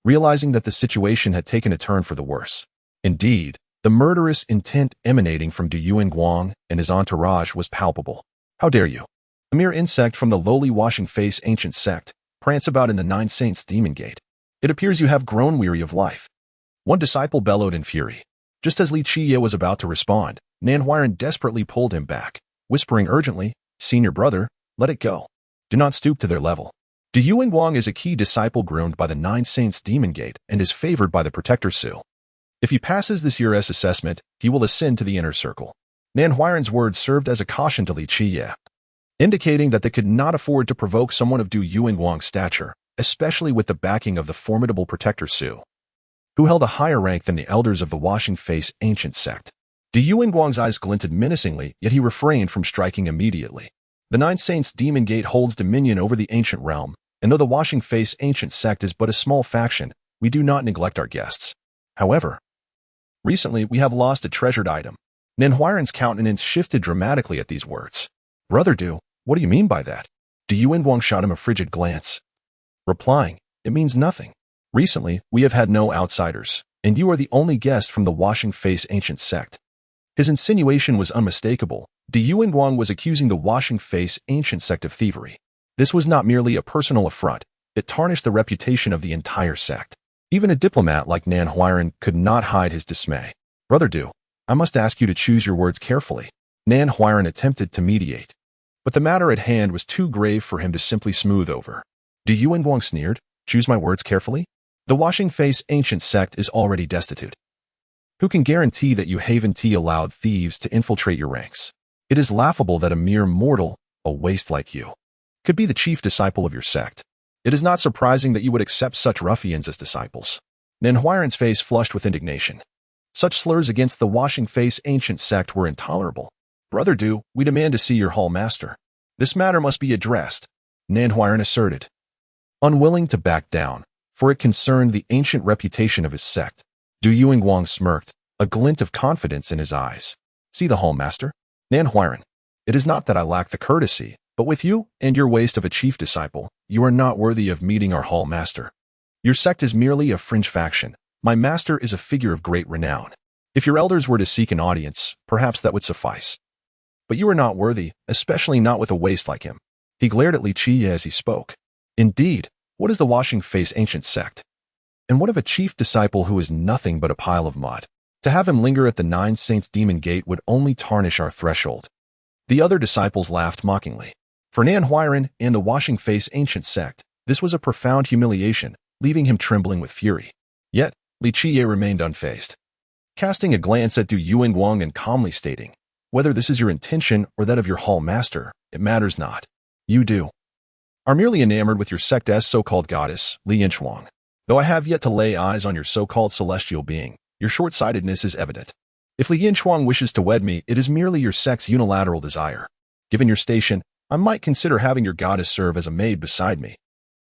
realizing that the situation had taken a turn for the worse. Indeed, the murderous intent emanating from Du Yuanguang and his entourage was palpable. "How dare you, a mere insect from the lowly washing-face ancient sect, prance about in the Nine Saints Demon Gate? It appears you have grown weary of life." One disciple bellowed in fury. Just as Li Qiye was about to respond, Nanhuiren desperately pulled him back, whispering urgently, "Senior brother, let it go. Do not stoop to their level. Du Yuanguang is a key disciple groomed by the Nine Saints Demon Gate and is favored by the Protector Su. If he passes this year's assessment, he will ascend to the inner circle." Nanhuiren's words served as a caution to Li Qiye, indicating that they could not afford to provoke someone of Du Yuanguang's stature, especially with the backing of the formidable Protector Su, who held a higher rank than the elders of the washing-face ancient sect. Du Yuanguang's eyes glinted menacingly, yet he refrained from striking immediately. The Nine Saints Demon Gate holds dominion over the ancient realm, and though the washing-face ancient sect is but a small faction, we do not neglect our guests. However, recently we have lost a treasured item. Nanhuiren's countenance shifted dramatically at these words. "Brother Du, what do you mean by that?" Du Yuanguang shot him a frigid glance, replying, "It means nothing. Recently, we have had no outsiders, and you are the only guest from the washing-face ancient sect." His insinuation was unmistakable. Du Yuanguang was accusing the washing-face ancient sect of thievery. This was not merely a personal affront, it tarnished the reputation of the entire sect. Even a diplomat like Nanhuiren could not hide his dismay. "Brother Du, I must ask you to choose your words carefully." Nanhuiren attempted to mediate, but the matter at hand was too grave for him to simply smooth over. Du Yuanguang sneered, "Choose my words carefully? The washing-face ancient sect is already destitute. Who can guarantee that you haven't allowed thieves to infiltrate your ranks? It is laughable that a mere mortal, a waste like you, could be the chief disciple of your sect. It is not surprising that you would accept such ruffians as disciples." Nanhuiren's face flushed with indignation. Such slurs against the washing-face ancient sect were intolerable. "Brother Du, we demand to see your hall master. This matter must be addressed," Nanhuiren asserted, unwilling to back down, for it concerned the ancient reputation of his sect. Du Yuanguang smirked, a glint of confidence in his eyes. "See the hall master? Nanhuiren, it is not that I lack the courtesy, but with you and your waste of a chief disciple, you are not worthy of meeting our hall master. Your sect is merely a fringe faction. My master is a figure of great renown. If your elders were to seek an audience, perhaps that would suffice." But you are not worthy, especially not with a waist like him. He glared at Qiye as he spoke. Indeed, what is the washing-face ancient sect? And what of a chief disciple who is nothing but a pile of mud? To have him linger at the Nine Saints Demon Gate would only tarnish our threshold. The other disciples laughed mockingly. For Nanhuiren and the washing-face ancient sect, this was a profound humiliation, leaving him trembling with fury. Yet, Qiye remained unfazed. Casting a glance at Du Yuanguang and calmly stating, "Whether this is your intention or that of your hall master, it matters not. You are merely enamored with your sect's so-called goddess, Li Yinchuang. Though I have yet to lay eyes on your so-called celestial being, your short-sightedness is evident. If Li Yinchuang wishes to wed me, it is merely your sect's unilateral desire. Given your station, I might consider having your goddess serve as a maid beside me.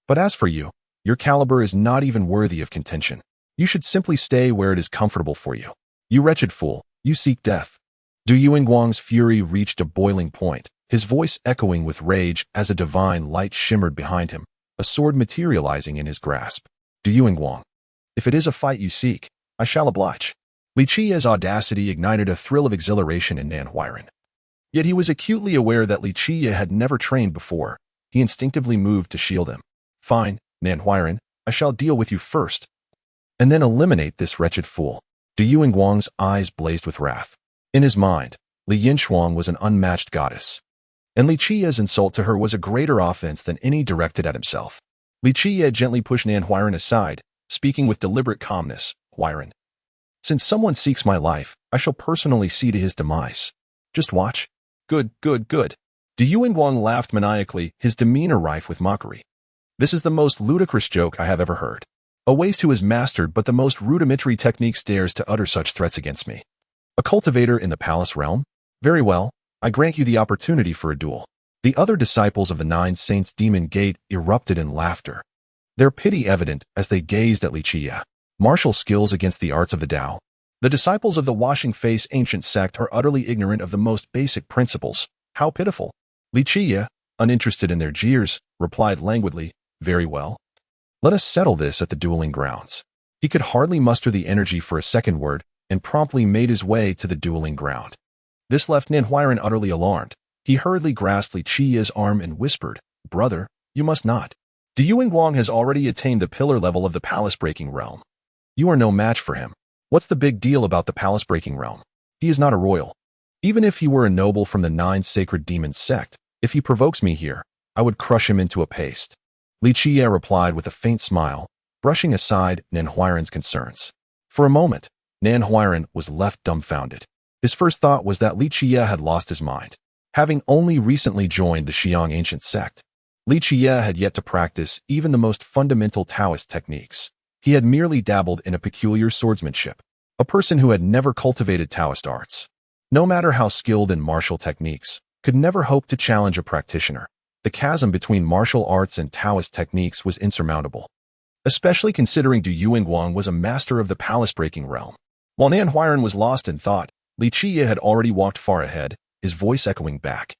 But as for you, your caliber is not even worthy of contention. You should simply stay where it is comfortable for you. You wretched fool, you seek death." Du Yuanguang's fury reached a boiling point, his voice echoing with rage as a divine light shimmered behind him, a sword materializing in his grasp. Du Yuanguang, if it is a fight you seek, I shall oblige. Qiye's audacity ignited a thrill of exhilaration in Nanhuiren. Yet he was acutely aware that Qiye had never trained before. He instinctively moved to shield him. "Fine, Nanhuiren, I shall deal with you first, and then eliminate this wretched fool." Du Yuanguang's eyes blazed with wrath. In his mind, Li Yinchuang was an unmatched goddess, and Qiye's insult to her was a greater offense than any directed at himself. Qiye gently pushed Nanhuiren aside, speaking with deliberate calmness. "Huiren, since someone seeks my life, I shall personally see to his demise. Just watch." Good. Du Yuanguang laughed maniacally, his demeanor rife with mockery. "This is the most ludicrous joke I have ever heard. A waste who has mastered but the most rudimentary techniques dares to utter such threats against me. A cultivator in the palace realm? Very well, I grant you the opportunity for a duel." The other disciples of the Nine Saints Demon Gate erupted in laughter, their pity evident as they gazed at Qiye. Martial skills against the arts of the Tao. The disciples of the washing-face ancient sect are utterly ignorant of the most basic principles. How pitiful. Qiye, uninterested in their jeers, replied languidly, "Very well. Let us settle this at the dueling grounds." He could hardly muster the energy for a second word, and promptly made his way to the dueling ground. This left Nanhuiren utterly alarmed. He hurriedly grasped Qiye's arm and whispered, "Brother, you must not. Du Yuanguang has already attained the pillar level of the palace-breaking realm. You are no match for him. What's the big deal about the palace-breaking realm? He is not a royal. Even if he were a noble from the Nine Sacred Demon sect, if he provokes me here, I would crush him into a paste." Qiye replied with a faint smile, brushing aside Nanhuiren's concerns. For a moment, Nanhuiren was left dumbfounded. His first thought was that Qiye had lost his mind. Having only recently joined the Xiang ancient sect, Qiye had yet to practice even the most fundamental Taoist techniques. He had merely dabbled in a peculiar swordsmanship, a person who had never cultivated Taoist arts. No matter how skilled in martial techniques, could never hope to challenge a practitioner. The chasm between martial arts and Taoist techniques was insurmountable, especially considering Du Yuanguang was a master of the palace-breaking realm. While Nanhuiren was lost in thought, Qiye had already walked far ahead, his voice echoing back,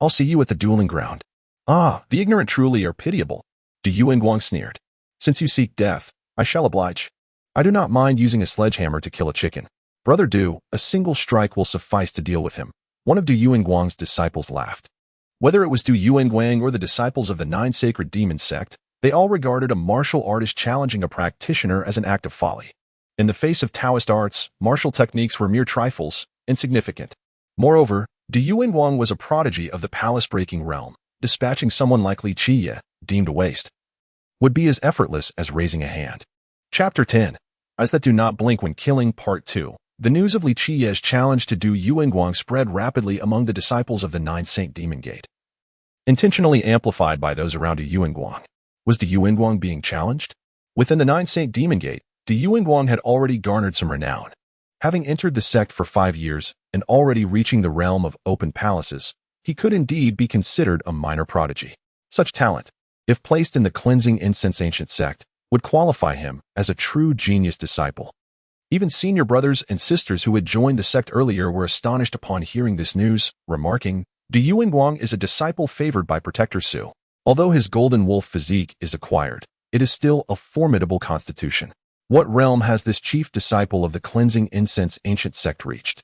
I'll see you at the dueling ground." "Ah, the ignorant truly are pitiable," Du Yuanguang sneered. "Since you seek death, I shall oblige. I do not mind using a sledgehammer to kill a chicken. Brother Du, a single strike will suffice to deal with him." One of Du Yuanguang's disciples laughed. Whether it was Du Yuanguang or the disciples of the Nine Sacred Demon sect, they all regarded a martial artist challenging a practitioner as an act of folly. In the face of Taoist arts, martial techniques were mere trifles, insignificant. Moreover, Du Yuanguang was a prodigy of the palace-breaking realm. Dispatching someone like Qiye, deemed a waste, would be as effortless as raising a hand. Chapter 10. Eyes that do not blink when killing, Part 2. The news of Qiye's challenge to Du Yuanguang spread rapidly among the disciples of the Nine Saint Demon Gate, intentionally amplified by those around Du Yuanguang. Was Du Yuanguang being challenged? Within the Nine Saint Demon Gate, Du Yuanguang had already garnered some renown. Having entered the sect for 5 years and already reaching the realm of open palaces, he could indeed be considered a minor prodigy. Such talent, if placed in the cleansing incense ancient sect, would qualify him as a true genius disciple. Even senior brothers and sisters who had joined the sect earlier were astonished upon hearing this news, remarking, Du Yuanguang is a disciple favored by Protector Su. Although his golden wolf physique is acquired, it is still a formidable constitution. What realm has this chief disciple of the cleansing incense ancient sect reached?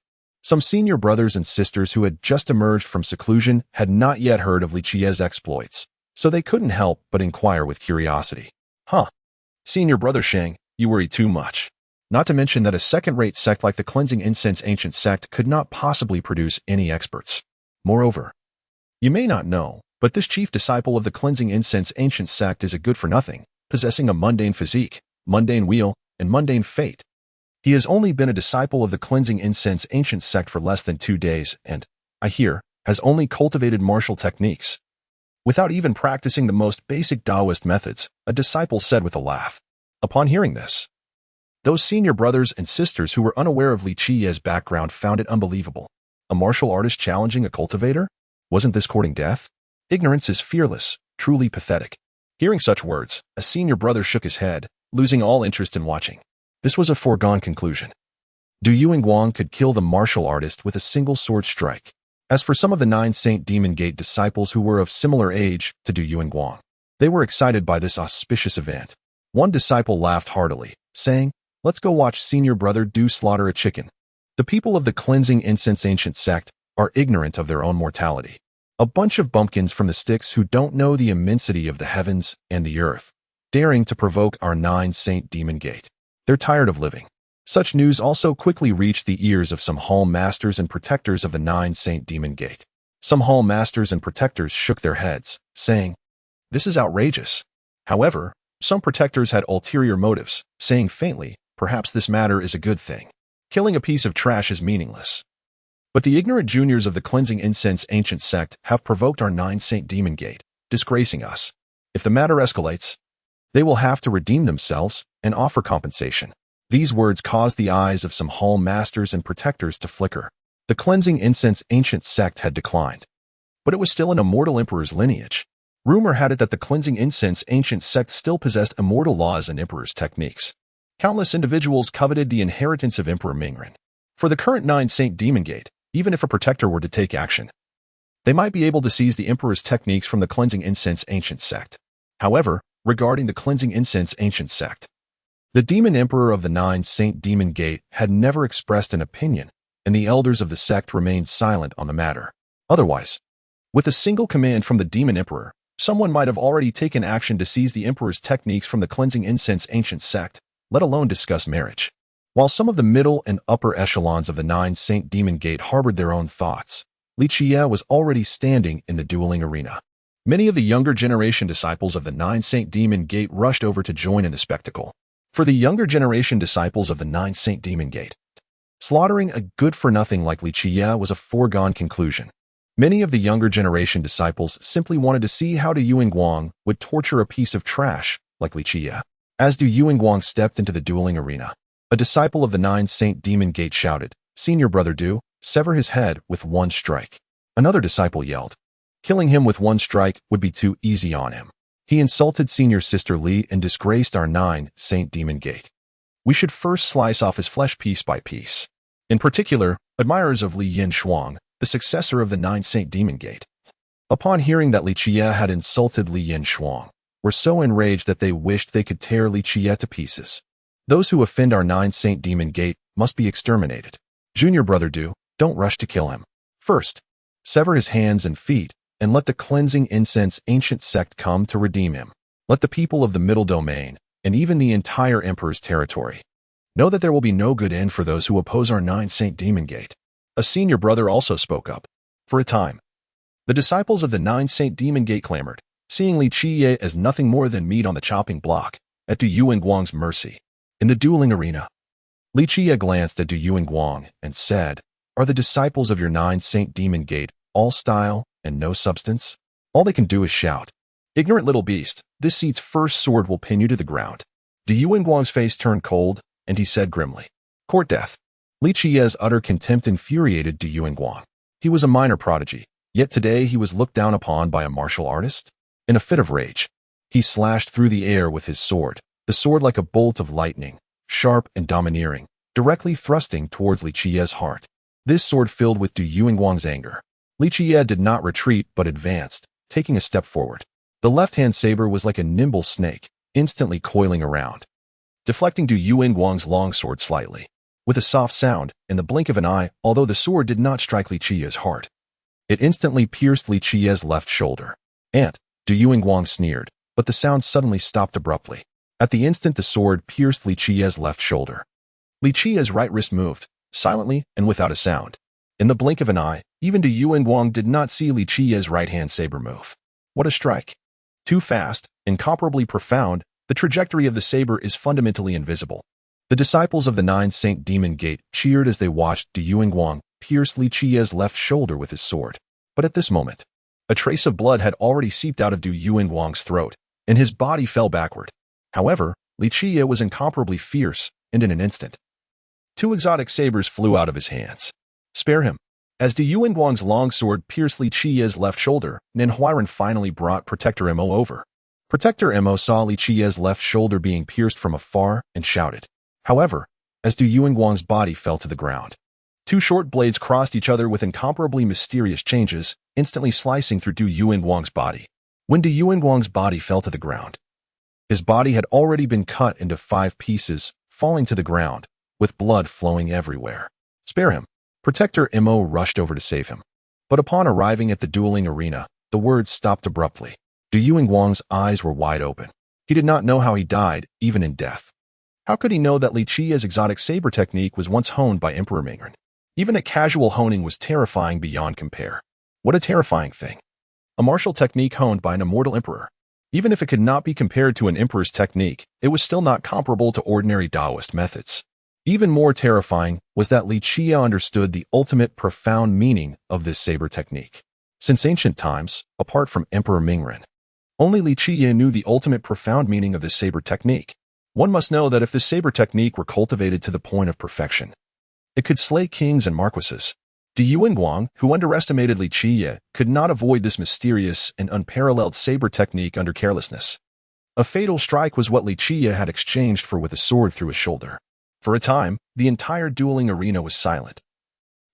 Some senior brothers and sisters who had just emerged from seclusion had not yet heard of Qiye's exploits, so they couldn't help but inquire with curiosity. Huh. Senior brother Shang, you worry too much. Not to mention that a second-rate sect like the Cleansing Incense Ancient Sect could not possibly produce any experts. Moreover, you may not know, but this chief disciple of the Cleansing Incense Ancient Sect is a good-for-nothing, possessing a mundane physique, mundane wheel, and mundane fate. He has only been a disciple of the Cleansing Incense Ancient Sect for less than 2 days and, I hear, has only cultivated martial techniques. Without even practicing the most basic Taoist methods, a disciple said with a laugh. Upon hearing this, those senior brothers and sisters who were unaware of Qiye's background found it unbelievable. A martial artist challenging a cultivator? Wasn't this courting death? Ignorance is fearless, truly pathetic. Hearing such words, a senior brother shook his head, losing all interest in watching. This was a foregone conclusion. Du Yuanguang could kill the martial artist with a single sword strike. As for some of the 9 Saint Demon Gate disciples who were of similar age to Du Yuanguang, they were excited by this auspicious event. One disciple laughed heartily, saying, "Let's go watch senior brother Du slaughter a chicken." The people of the Cleansing Incense Ancient Sect are ignorant of their own mortality. A bunch of bumpkins from the sticks who don't know the immensity of the heavens and the earth, daring to provoke our 9 Saint Demon Gate. They're tired of living. Such news also quickly reached the ears of some hall masters and protectors of the 9 Saint Demon Gate. Some hall masters and protectors shook their heads, saying, "This is outrageous." However, some protectors had ulterior motives, saying faintly, "Perhaps this matter is a good thing. Killing a piece of trash is meaningless." But the ignorant juniors of the Cleansing Incense Ancient Sect have provoked our 9 Saint Demon Gate, disgracing us. If the matter escalates, they will have to redeem themselves and offer compensation. These words caused the eyes of some hall masters and protectors to flicker. The Cleansing Incense Ancient Sect had declined, but it was still an immortal emperor's lineage. Rumor had it that the Cleansing Incense Ancient Sect still possessed immortal laws and emperor's techniques. Countless individuals coveted the inheritance of Emperor Mingren. For the current 9 Saint Demon Gate, even if a protector were to take action, they might be able to seize the emperor's techniques from the Cleansing Incense Ancient Sect. However, regarding the Cleansing Incense Ancient Sect, the demon emperor of the 9 Saint Demon Gate had never expressed an opinion, and the elders of the sect remained silent on the matter. Otherwise, with a single command from the demon emperor, someone might have already taken action to seize the emperor's techniques from the Cleansing Incense Ancient Sect, let alone discuss marriage. While some of the middle and upper echelons of the 9 Saint Demon Gate harbored their own thoughts, Qiye was already standing in the dueling arena. Many of the younger generation disciples of the 9 Saint Demon Gate rushed over to join in the spectacle. For the younger generation disciples of the 9 Saint Demon Gate, slaughtering a good-for-nothing like Qiye was a foregone conclusion. Many of the younger generation disciples simply wanted to see how Du Yuanguang would torture a piece of trash like Qiye. As Du Yuanguang stepped into the dueling arena, a disciple of the 9 Saint Demon Gate shouted, "Senior brother Du, sever his head with one strike." Another disciple yelled, "Killing him with one strike would be too easy on him. He insulted senior sister Li and disgraced our 9 Saint Demon Gate. We should first slice off his flesh piece by piece." In particular, admirers of Li Yin Shuang, the successor of the 9 Saint Demon Gate, upon hearing that Qiye had insulted Li Yin Shuang, were so enraged that they wished they could tear Qiye to pieces. Those who offend our 9 Saint Demon Gate must be exterminated. Junior brother Du, don't rush to kill him. First, sever his hands and feet, and let the Cleansing Incense Ancient Sect come to redeem him. Let the people of the Middle Domain, and even the entire Emperor's territory, know that there will be no good end for those who oppose our 9 Saint Demon Gate. A senior brother also spoke up. For a time, the disciples of the 9 Saint Demon Gate clamored, seeing Qiye as nothing more than meat on the chopping block, at Du Yuanguang's mercy. In the dueling arena, Qiye glanced at Du Yuanguang and said, "Are the disciples of your 9 Saint Demon Gate all style and no substance? All they can do is shout. Ignorant little beast, this seat's first sword will pin you to the ground." Du Yuanguang's face turned cold, and he said grimly, "Court death." Qiye's utter contempt infuriated Du Yuanguang. He was a minor prodigy, yet today he was looked down upon by a martial artist. In a fit of rage, he slashed through the air with his sword, the sword like a bolt of lightning, sharp and domineering, directly thrusting towards Qiye's heart. This sword filled with Du Yuanguang's anger. Qiye did not retreat but advanced, taking a step forward. The left-hand saber was like a nimble snake, instantly coiling around, deflecting Du Yuanguang's long sword slightly. with a soft sound, in the blink of an eye, although the sword did not strike Li Qiye's heart. It instantly pierced Li Qiye's left shoulder. Du Yuanguang sneered, but the sound suddenly stopped abruptly. At the instant the sword pierced Li Qiye's left shoulder. Li Qiye's right wrist moved, silently and without a sound. In the blink of an eye, even Du Yuanguang did not see Li Qiye's right-hand saber move. What a strike! Too fast, incomparably profound, the trajectory of the saber is fundamentally invisible. The disciples of the Nine Saint Demon Gate cheered as they watched Du Yuanguang pierce Li Qiye's left shoulder with his sword. But at this moment, a trace of blood had already seeped out of Du Yuanguang's throat, and his body fell backward. However, Li Qiye was incomparably fierce, and in an instant, 2 exotic sabers flew out of his hands. Spare him. As Du Yuanguang's long sword pierced Li Qiye's left shoulder, Nanhuiren finally brought Protector Mo over. Protector Mo saw Li Qiye's left shoulder being pierced from afar and shouted. However, as Du Yuanguang's body fell to the ground, 2 short blades crossed each other with incomparably mysterious changes, instantly slicing through Du Yuanguang's body. When Du Yuanguang's body fell to the ground, his body had already been cut into 5 pieces, falling to the ground, with blood flowing everywhere. Spare him. Protector Mo rushed over to save him. But upon arriving at the dueling arena, the words stopped abruptly. Du Yuanguang's eyes were wide open. He did not know how he died, even in death. How could he know that Li Qiye's exotic saber technique was once honed by Emperor Mingren? Even a casual honing was terrifying beyond compare. What a terrifying thing. A martial technique honed by an immortal emperor. Even if it could not be compared to an emperor's technique, it was still not comparable to ordinary Taoist methods. Even more terrifying was that Li Qiye understood the ultimate profound meaning of this saber technique. Since ancient times, apart from Emperor Mingren, only Li Qiye knew the ultimate profound meaning of this saber technique. One must know that if this saber technique were cultivated to the point of perfection, it could slay kings and marquises. Du Yuanguang, who underestimated Li Qiye, could not avoid this mysterious and unparalleled saber technique under carelessness. A fatal strike was what Li Qiye had exchanged for with a sword through his shoulder. For a time, the entire dueling arena was silent.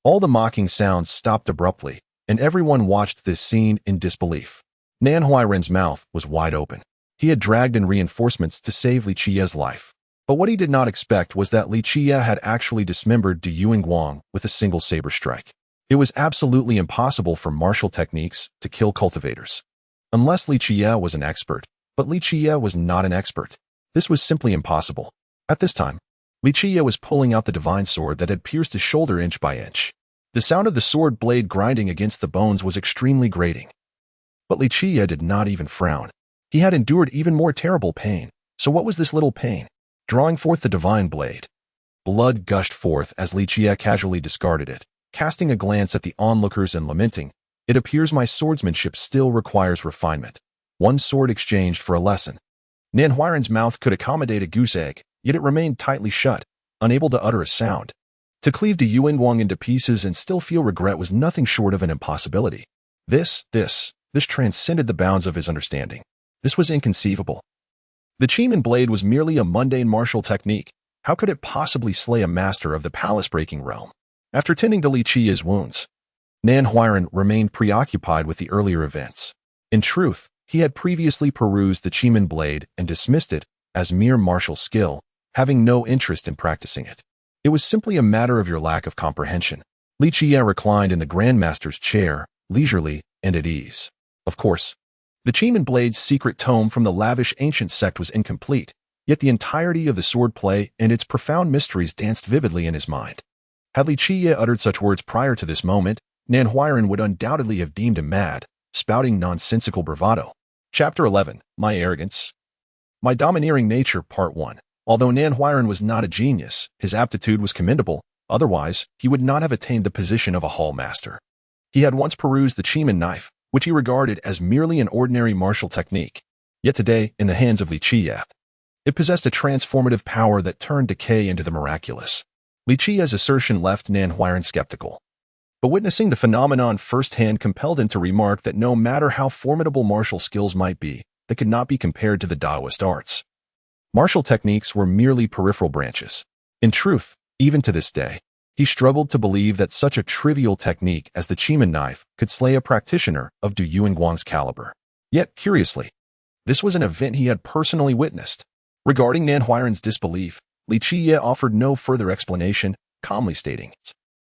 All the mocking sounds stopped abruptly, and everyone watched this scene in disbelief. Nanhuiren's mouth was wide open. He had dragged in reinforcements to save Li Qiye's life. But what he did not expect was that Li Qiye had actually dismembered Du Yuanguang with a single saber strike. It was absolutely impossible for martial techniques to kill cultivators. Unless Li Qiye was an expert, but Li Qiye was not an expert. This was simply impossible. At this time, Li Qiye was pulling out the divine sword that had pierced his shoulder inch by inch. The sound of the sword blade grinding against the bones was extremely grating. But Li Qiye did not even frown. He had endured even more terrible pain. So what was this little pain? Drawing forth the divine blade. Blood gushed forth as Li Qiye casually discarded it, casting a glance at the onlookers and lamenting, "It appears my swordsmanship still requires refinement." One sword exchanged for a lesson. Nanhuiren's mouth could accommodate a goose egg, yet it remained tightly shut, unable to utter a sound. To cleave Du Yuanguang into pieces and still feel regret was nothing short of an impossibility. This transcended the bounds of his understanding. This was inconceivable. The Qiye blade was merely a mundane martial technique. How could it possibly slay a master of the palace-breaking realm? After tending to Li Qiye's wounds, Nanhuiren remained preoccupied with the earlier events. In truth, he had previously perused the Qiye blade and dismissed it as mere martial skill, having no interest in practicing it. It was simply a matter of your lack of comprehension. Li Qiye reclined in the Grandmaster's chair, leisurely and at ease. Of course, the Qiye blade's secret tome from the lavish ancient sect was incomplete, yet the entirety of the swordplay and its profound mysteries danced vividly in his mind. Had Li Qiye uttered such words prior to this moment, Nanhuiren would undoubtedly have deemed him mad, spouting nonsensical bravado. Chapter 11, My Arrogance. My Domineering Nature, Part 1. Although Nanhuiren was not a genius, his aptitude was commendable, otherwise he would not have attained the position of a hall master. He had once perused the Qiye knife, which he regarded as merely an ordinary martial technique. Yet today, in the hands of Li Qiye, it possessed a transformative power that turned decay into the miraculous. Li Qiye's assertion left Nanhuiren skeptical. But witnessing the phenomenon firsthand compelled him to remark that no matter how formidable martial skills might be, they could not be compared to the Taoist arts. Martial techniques were merely peripheral branches. In truth, even to this day, he struggled to believe that such a trivial technique as the Qiye knife could slay a practitioner of Du Yuanguang's caliber. Yet, curiously, this was an event he had personally witnessed. Regarding Nanhuiren's disbelief, Li Qiye offered no further explanation, calmly stating,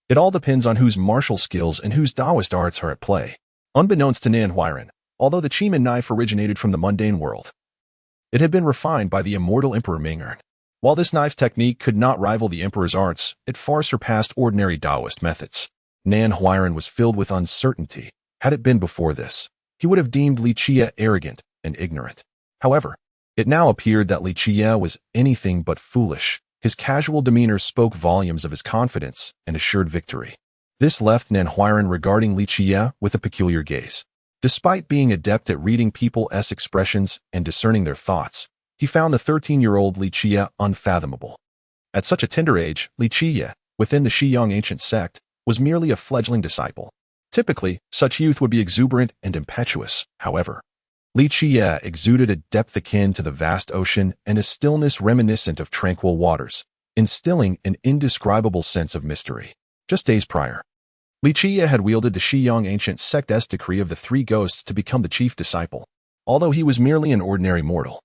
"It all depends on whose martial skills and whose Taoist arts are at play." Unbeknownst to Nan Huiran, although the Qiye knife originated from the mundane world, it had been refined by the immortal Emperor Mingern. While this knife technique could not rival the Emperor's arts, it far surpassed ordinary Taoist methods. Nan Huiran was filled with uncertainty. Had it been before this, he would have deemed Qiye arrogant and ignorant. However, it now appeared that Qiye was anything but foolish. His casual demeanor spoke volumes of his confidence and assured victory. This left Nan Huiran regarding Qiye with a peculiar gaze. Despite being adept at reading people's expressions and discerning their thoughts, he found the 13-year-old Qiye unfathomable. At such a tender age, Qiye, within the Xiyang ancient sect, was merely a fledgling disciple. Typically, such youth would be exuberant and impetuous. However, Qiye exuded a depth akin to the vast ocean and a stillness reminiscent of tranquil waters, instilling an indescribable sense of mystery. Just days prior, Qiye had wielded the Xiyang ancient sect's decree of the three ghosts to become the chief disciple. Although he was merely an ordinary mortal,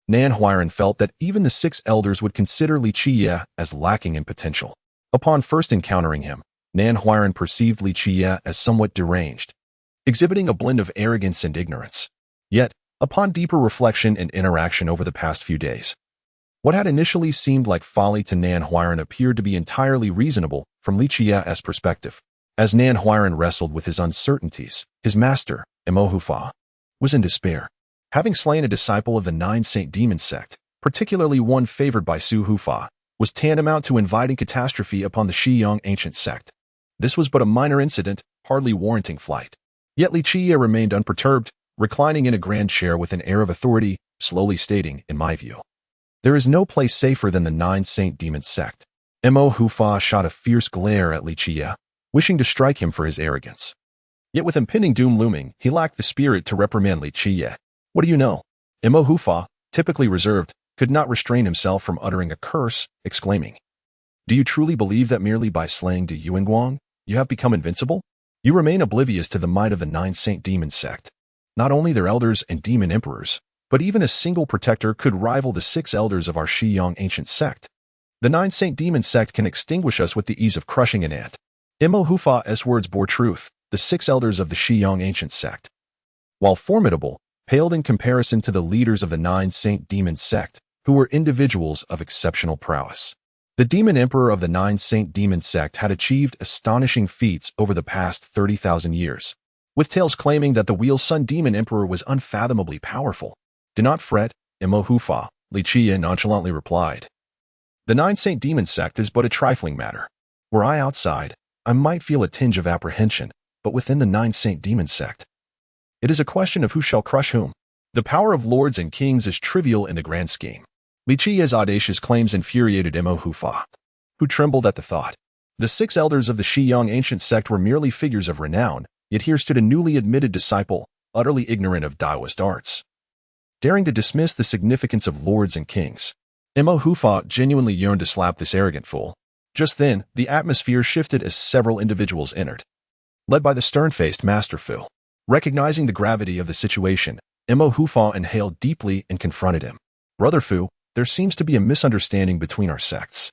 Nan Huiran felt that even the six elders would consider Qiye as lacking in potential. Upon first encountering him, Nan Huiran perceived Qiye as somewhat deranged, exhibiting a blend of arrogance and ignorance. Yet, upon deeper reflection and interaction over the past few days, what had initially seemed like folly to Nan Huiran appeared to be entirely reasonable from Qiye's perspective. As Nan Huiran wrestled with his uncertainties, his master, Imohufa, was in despair. Having slain a disciple of the Nine Saint Demon sect, particularly one favored by Su Hufa, was tantamount to inviting catastrophe upon the Xiyang ancient sect. This was but a minor incident, hardly warranting flight. Yet Qiye remained unperturbed, reclining in a grand chair with an air of authority, slowly stating, "In my view, there is no place safer than the Nine Saint Demon sect." Imohufa shot a fierce glare at Qiye, wishing to strike him for his arrogance. Yet with impending doom looming, he lacked the spirit to reprimand Qiye. "What do you know?" Imohufa, typically reserved, could not restrain himself from uttering a curse, exclaiming, "Do you truly believe that merely by slaying Du Yuanguang, you have become invincible? You remain oblivious to the might of the Nine Saint Demon sect. Not only their elders and demon emperors, but even a single protector could rival the six elders of our Xiyang ancient sect. The Nine Saint Demon sect can extinguish us with the ease of crushing an ant." Imohufa's words bore truth. The six elders of the Xiyang ancient sect, while formidable, paled in comparison to the leaders of the Nine Saint Demon sect, who were individuals of exceptional prowess. The demon emperor of the Nine Saint Demon sect had achieved astonishing feats over the past 30,000 years, with tales claiming that the Wheel Sun demon emperor was unfathomably powerful. "Do not fret, Imohufa," Qiye nonchalantly replied. "The Nine Saint Demon sect is but a trifling matter. Were I outside, I might feel a tinge of apprehension, but within the Nine Saint Demon sect, it is a question of who shall crush whom. The power of lords and kings is trivial in the grand scheme." Qiye's audacious claims infuriated Imohufa, who trembled at the thought. The six elders of the Xiyang ancient sect were merely figures of renown, yet here stood a newly admitted disciple, utterly ignorant of Taoist arts, daring to dismiss the significance of lords and kings. Imohufa genuinely yearned to slap this arrogant fool. Just then, the atmosphere shifted as several individuals entered, led by the stern-faced Master Fu. Recognizing the gravity of the situation, Imohufa inhaled deeply and confronted him. "Brother Fu, there seems to be a misunderstanding between our sects."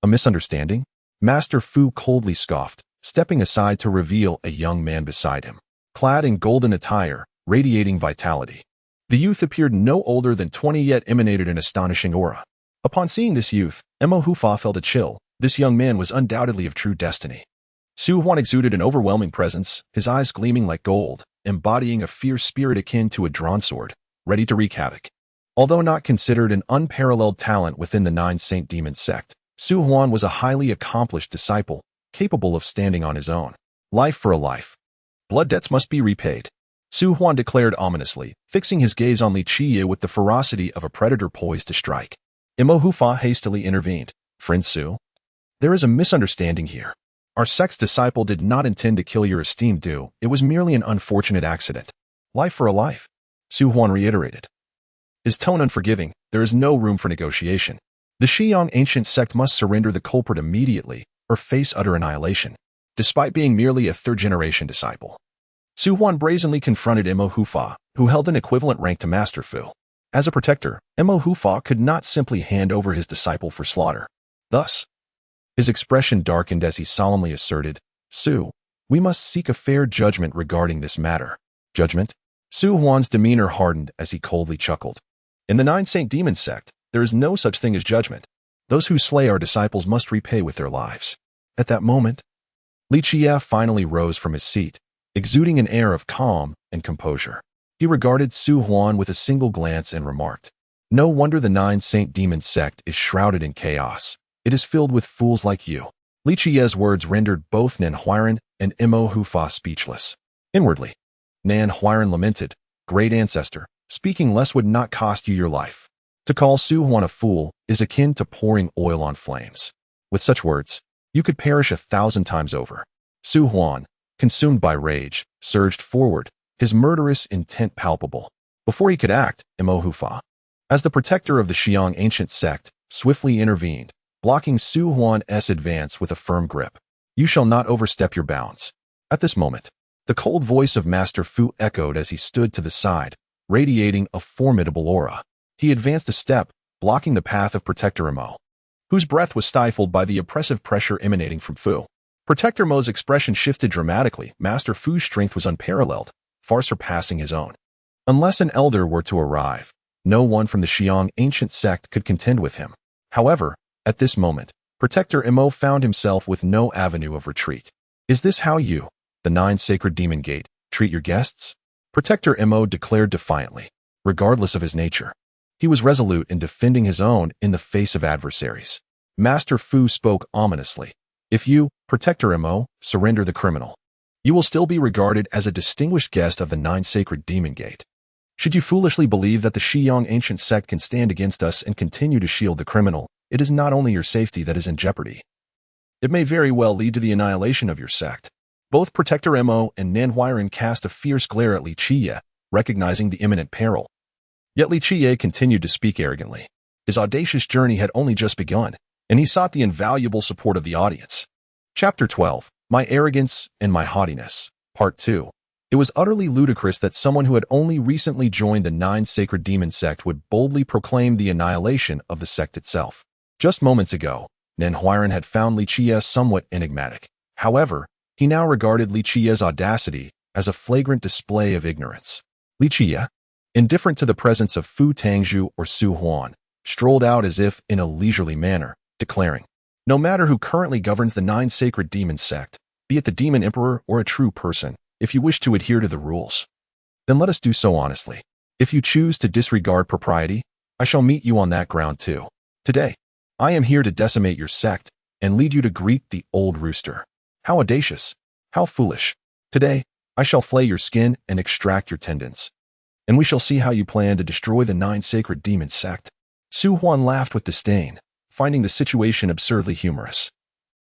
"A misunderstanding?" Master Fu coldly scoffed, stepping aside to reveal a young man beside him, clad in golden attire, radiating vitality. The youth appeared no older than 20 yet emanated an astonishing aura. Upon seeing this youth, Imohufa felt a chill. This young man was undoubtedly of true destiny. Su Huan exuded an overwhelming presence, his eyes gleaming like gold, embodying a fierce spirit akin to a drawn sword, ready to wreak havoc. Although not considered an unparalleled talent within the Nine Saint Demon sect, Su Huan was a highly accomplished disciple, capable of standing on his own. "Life for a life. Blood debts must be repaid," Su Huan declared ominously, fixing his gaze on Qiye with the ferocity of a predator poised to strike. Imohufa hastily intervened. "Friend Su, there is a misunderstanding here. Our sect's disciple did not intend to kill your esteemed Du. It was merely an unfortunate accident." "Life for a life," Su Huan reiterated, his tone unforgiving. "There is no room for negotiation. The Xiyang ancient sect must surrender the culprit immediately or face utter annihilation." Despite being merely a third-generation disciple, Su Huan brazenly confronted Imohufa, who held an equivalent rank to Master Fu. As a protector, Imohufa could not simply hand over his disciple for slaughter. Thus, His expression darkened as he solemnly asserted, "Su, we must seek a fair judgment regarding this matter." Judgment? Su Huan's demeanor hardened as he coldly chuckled. In the Nine Saint Demon sect, there is no such thing as judgment. Those who slay our disciples must repay with their lives. At that moment, Qiye finally rose from his seat, exuding an air of calm and composure. He regarded Su Huan with a single glance and remarked, "No wonder the Nine Saint Demon sect is shrouded in chaos. It is filled with fools like you." Qiye's words rendered both Nan Huiran and Mo Hufa speechless. Inwardly, Nan Huiran lamented, "Great ancestor, speaking less would not cost you your life. To call Su Huan a fool is akin to pouring oil on flames. With such words, you could perish 1,000 times over." Su Huan, consumed by rage, surged forward, his murderous intent palpable. Before he could act, Mo Hufa, as the protector of the Qiang ancient sect, swiftly intervened, blocking Su Huan's advance with a firm grip. "You shall not overstep your bounds." At this moment, the cold voice of Master Fu echoed as he stood to the side, radiating a formidable aura. He advanced a step, blocking the path of Protector Mo, whose breath was stifled by the oppressive pressure emanating from Fu. Protector Mo's expression shifted dramatically. Master Fu's strength was unparalleled, far surpassing his own. Unless an elder were to arrive, no one from the Qiang ancient sect could contend with him. However, at this moment, Protector Mo found himself with no avenue of retreat. "Is this how you, the Nine Sacred Demon Gate, treat your guests?" Protector Mo declared defiantly, regardless of his nature. He was resolute in defending his own in the face of adversaries. Master Fu spoke ominously. "If you, Protector Mo, surrender the criminal, you will still be regarded as a distinguished guest of the Nine Sacred Demon Gate. Should you foolishly believe that the Qiang ancient sect can stand against us and continue to shield the criminal, it is not only your safety that is in jeopardy. It may very well lead to the annihilation of your sect." Both Protector Mo and Nan Huiran cast a fierce glare at Qiye, recognizing the imminent peril. Yet Qiye continued to speak arrogantly. His audacious journey had only just begun, and he sought the invaluable support of the audience. Chapter 12, My Arrogance and My Haughtiness, Part 2. It was utterly ludicrous that someone who had only recently joined the Nine Sacred Demon sect would boldly proclaim the annihilation of the sect itself. Just moments ago, Nan Huiran had found Qiye somewhat enigmatic. However, he now regarded Qiye's audacity as a flagrant display of ignorance. Qiye, indifferent to the presence of Fu Tangzhu or Su Huan, strolled out as if in a leisurely manner, declaring, "No matter who currently governs the Nine Sacred Demon sect, be it the Demon Emperor or a true person, if you wish to adhere to the rules, then let us do so honestly. If you choose to disregard propriety, I shall meet you on that ground too. Today, I am here to decimate your sect and lead you to greet the old rooster. How audacious! How foolish! Today, I shall flay your skin and extract your tendons. And we shall see how you plan to destroy the Nine Sacred Demon sect." Su Huan laughed with disdain, finding the situation absurdly humorous.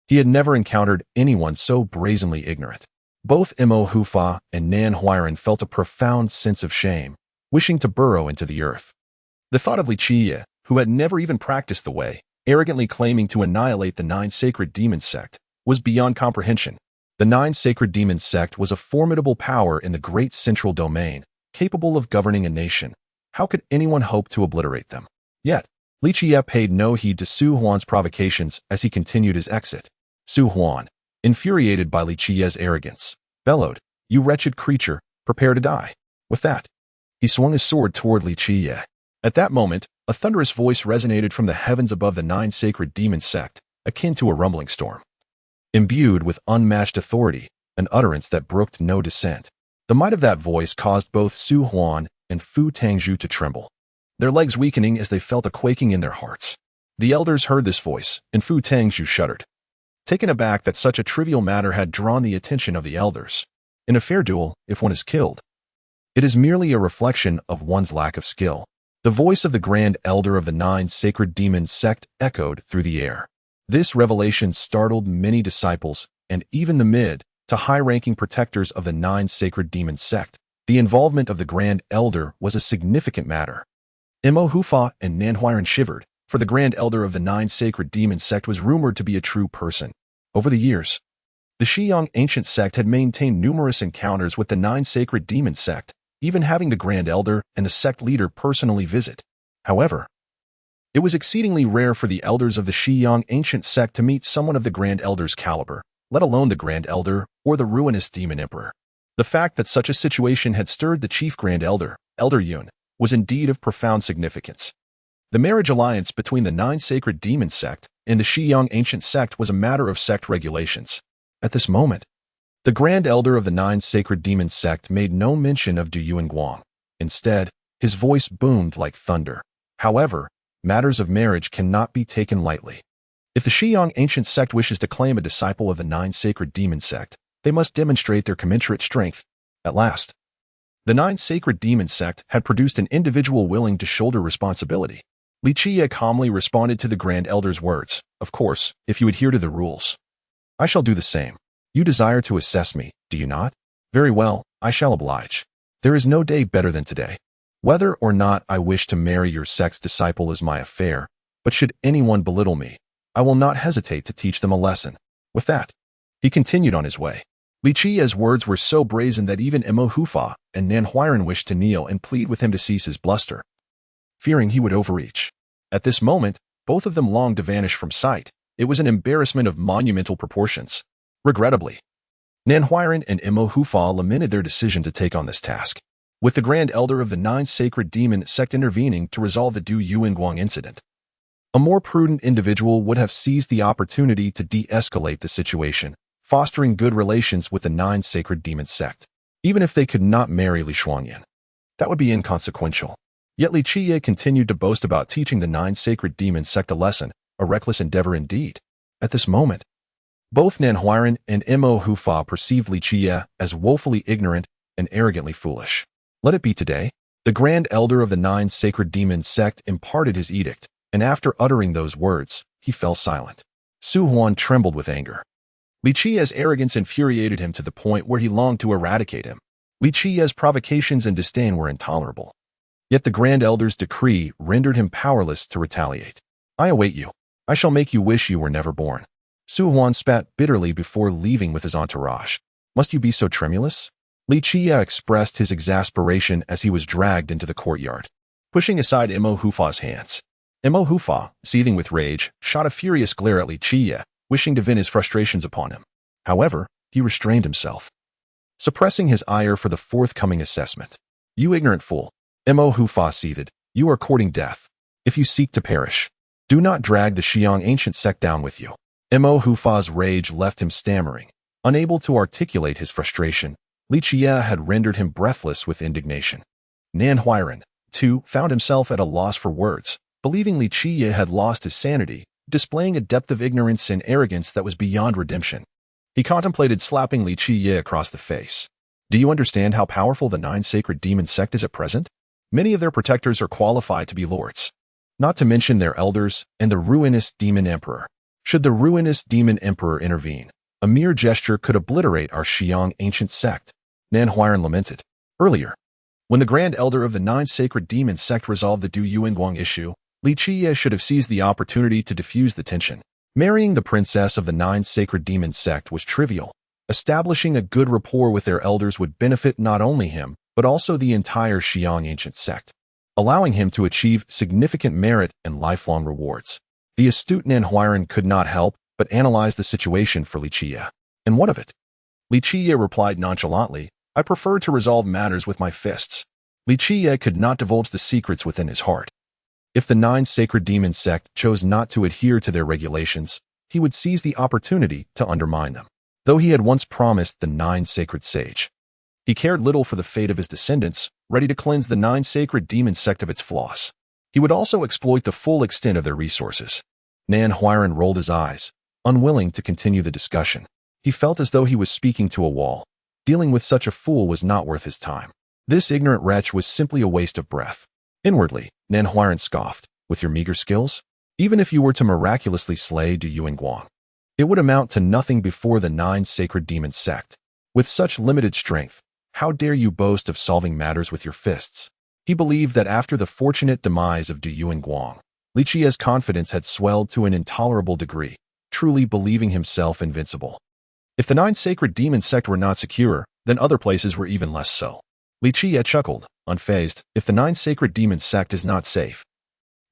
He had never encountered anyone so brazenly ignorant. Both Mo Hufa and Nan Huiran felt a profound sense of shame, wishing to burrow into the earth. The thought of Qiye, who had never even practiced the way, arrogantly claiming to annihilate the Nine Sacred Demon sect, was beyond comprehension. The Nine Sacred Demon sect was a formidable power in the great central domain, capable of governing a nation. How could anyone hope to obliterate them? Yet, Qiye paid no heed to Su Huan's provocations as he continued his exit. Su Huan, infuriated by Qiye's arrogance, bellowed, "You wretched creature, prepare to die." With that, he swung his sword toward Qiye. At that moment, a thunderous voice resonated from the heavens above the Nine Sacred Demon sect, akin to a rumbling storm. Imbued with unmatched authority, an utterance that brooked no dissent. The might of that voice caused both Su Huan and Fu Tangzhu to tremble, their legs weakening as they felt a quaking in their hearts. The elders heard this voice, and Fu Tangzhu shuddered, taken aback that such a trivial matter had drawn the attention of the elders. In a fair duel, if one is killed, it is merely a reflection of one's lack of skill. The voice of the Grand Elder of the Nine Sacred Demon sect echoed through the air. This revelation startled many disciples, and even the mid to high-ranking protectors of the Nine Sacred Demon sect. The involvement of the Grand Elder was a significant matter. Mo Hufa and Nan Huiran shivered, for the Grand Elder of the Nine Sacred Demon sect was rumored to be a true person. Over the years, the Qiang ancient sect had maintained numerous encounters with the Nine Sacred Demon sect, even having the Grand Elder and the sect leader personally visit. However, It was exceedingly rare for the elders of the Xiyang ancient sect to meet someone of the Grand Elder's caliber, let alone the Grand Elder or the ruinous Demon Emperor. The fact that such a situation had stirred the chief Grand Elder, Elder Yun, was indeed of profound significance. The marriage alliance between the Nine Sacred Demon sect and the Xiyang ancient sect was a matter of sect regulations. At this moment, the Grand Elder of the Nine Sacred Demon sect made no mention of Du Yuanguang. Instead, his voice boomed like thunder. However, matters of marriage cannot be taken lightly. If the Xiyang ancient sect wishes to claim a disciple of the Nine Sacred Demon sect, they must demonstrate their commensurate strength. At last, the Nine Sacred Demon sect had produced an individual willing to shoulder responsibility. Qiye calmly responded to the Grand Elder's words, "Of course, if you adhere to the rules. I shall do the same. You desire to assess me, do you not? Very well, I shall oblige. There is no day better than today. Whether or not I wish to marry your sect's disciple is my affair, but should anyone belittle me, I will not hesitate to teach them a lesson." With that, he continued on his way. Qiye's words were so brazen that even Emo Hufa and Nan Huiran wished to kneel and plead with him to cease his bluster, fearing he would overreach. At this moment, both of them longed to vanish from sight. It was an embarrassment of monumental proportions. Regrettably, Nan Huiran and Emo Hufa lamented their decision to take on this task, with the Grand Elder of the Nine Sacred Demon sect intervening to resolve the Du Yuanguang incident. A more prudent individual would have seized the opportunity to de-escalate the situation, fostering good relations with the Nine Sacred Demon sect, even if they could not marry Li Shuangyan. That would be inconsequential. Yet Qiye continued to boast about teaching the Nine Sacred Demon sect a lesson, a reckless endeavor indeed. At this moment, both Nan Huiran and Emo Hufa perceived Qiye as woefully ignorant and arrogantly foolish. Let it be today. The Grand Elder of the Nine Sacred Demon sect imparted his edict, and after uttering those words, he fell silent. Su Huan trembled with anger. Qiye's arrogance infuriated him to the point where he longed to eradicate him. Qiye's provocations and disdain were intolerable. Yet the Grand Elder's decree rendered him powerless to retaliate. "I await you. I shall make you wish you were never born." Su Huan spat bitterly before leaving with his entourage. "Must you be so tremulous?" Qiye expressed his exasperation as he was dragged into the courtyard, pushing aside Emo Hufa's hands. Emo Hufa, seething with rage, shot a furious glare at Qiye, wishing to vent his frustrations upon him. However, he restrained himself, suppressing his ire for the forthcoming assessment. "You ignorant fool," Emo Hufa seethed, "you are courting death. If you seek to perish, do not drag the Xiyang ancient sect down with you." Emo Hufa's rage left him stammering. Unable to articulate his frustration, Qiye had rendered him breathless with indignation. Nan Huiran, too, found himself at a loss for words, believing Qiye had lost his sanity, displaying a depth of ignorance and arrogance that was beyond redemption. He contemplated slapping Qiye across the face. "Do you understand how powerful the Nine Sacred Demon sect is at present? Many of their protectors are qualified to be lords, not to mention their elders and the ruinous Demon Emperor. Should the ruinous Demon Emperor intervene, a mere gesture could obliterate our Xiyang ancient sect," Nan Huiran lamented. Earlier, when the Grand Elder of the Nine Sacred Demon sect resolved the Du Yuanguang issue, Qiye should have seized the opportunity to diffuse the tension. Marrying the princess of the Nine Sacred Demon sect was trivial. Establishing a good rapport with their elders would benefit not only him, but also the entire Xiyang ancient sect, allowing him to achieve significant merit and lifelong rewards. The astute Nan Huiran could not help but analyze the situation for Qiye. "And what of it?" Qiye replied nonchalantly, "I prefer to resolve matters with my fists." Qiye could not divulge the secrets within his heart. If the Nine Sacred Demon sect chose not to adhere to their regulations, he would seize the opportunity to undermine them. Though he had once promised the Nine Sacred Sage, he cared little for the fate of his descendants, ready to cleanse the Nine Sacred Demon sect of its flaws. He would also exploit the full extent of their resources. Nan Huiran rolled his eyes, unwilling to continue the discussion. He felt as though he was speaking to a wall. Dealing with such a fool was not worth his time. This ignorant wretch was simply a waste of breath. Inwardly, Nan Huiran scoffed. "With your meager skills? Even if you were to miraculously slay Du Yuanguang, it would amount to nothing before the Nine Sacred Demon sect. With such limited strength, how dare you boast of solving matters with your fists?" He believed that after the fortunate demise of Du Yuanguang, Qiye's confidence had swelled to an intolerable degree, truly believing himself invincible. If the Nine Sacred Demon sect were not secure, then other places were even less so. Qiye chuckled, unfazed. "If the Nine Sacred Demon sect is not safe,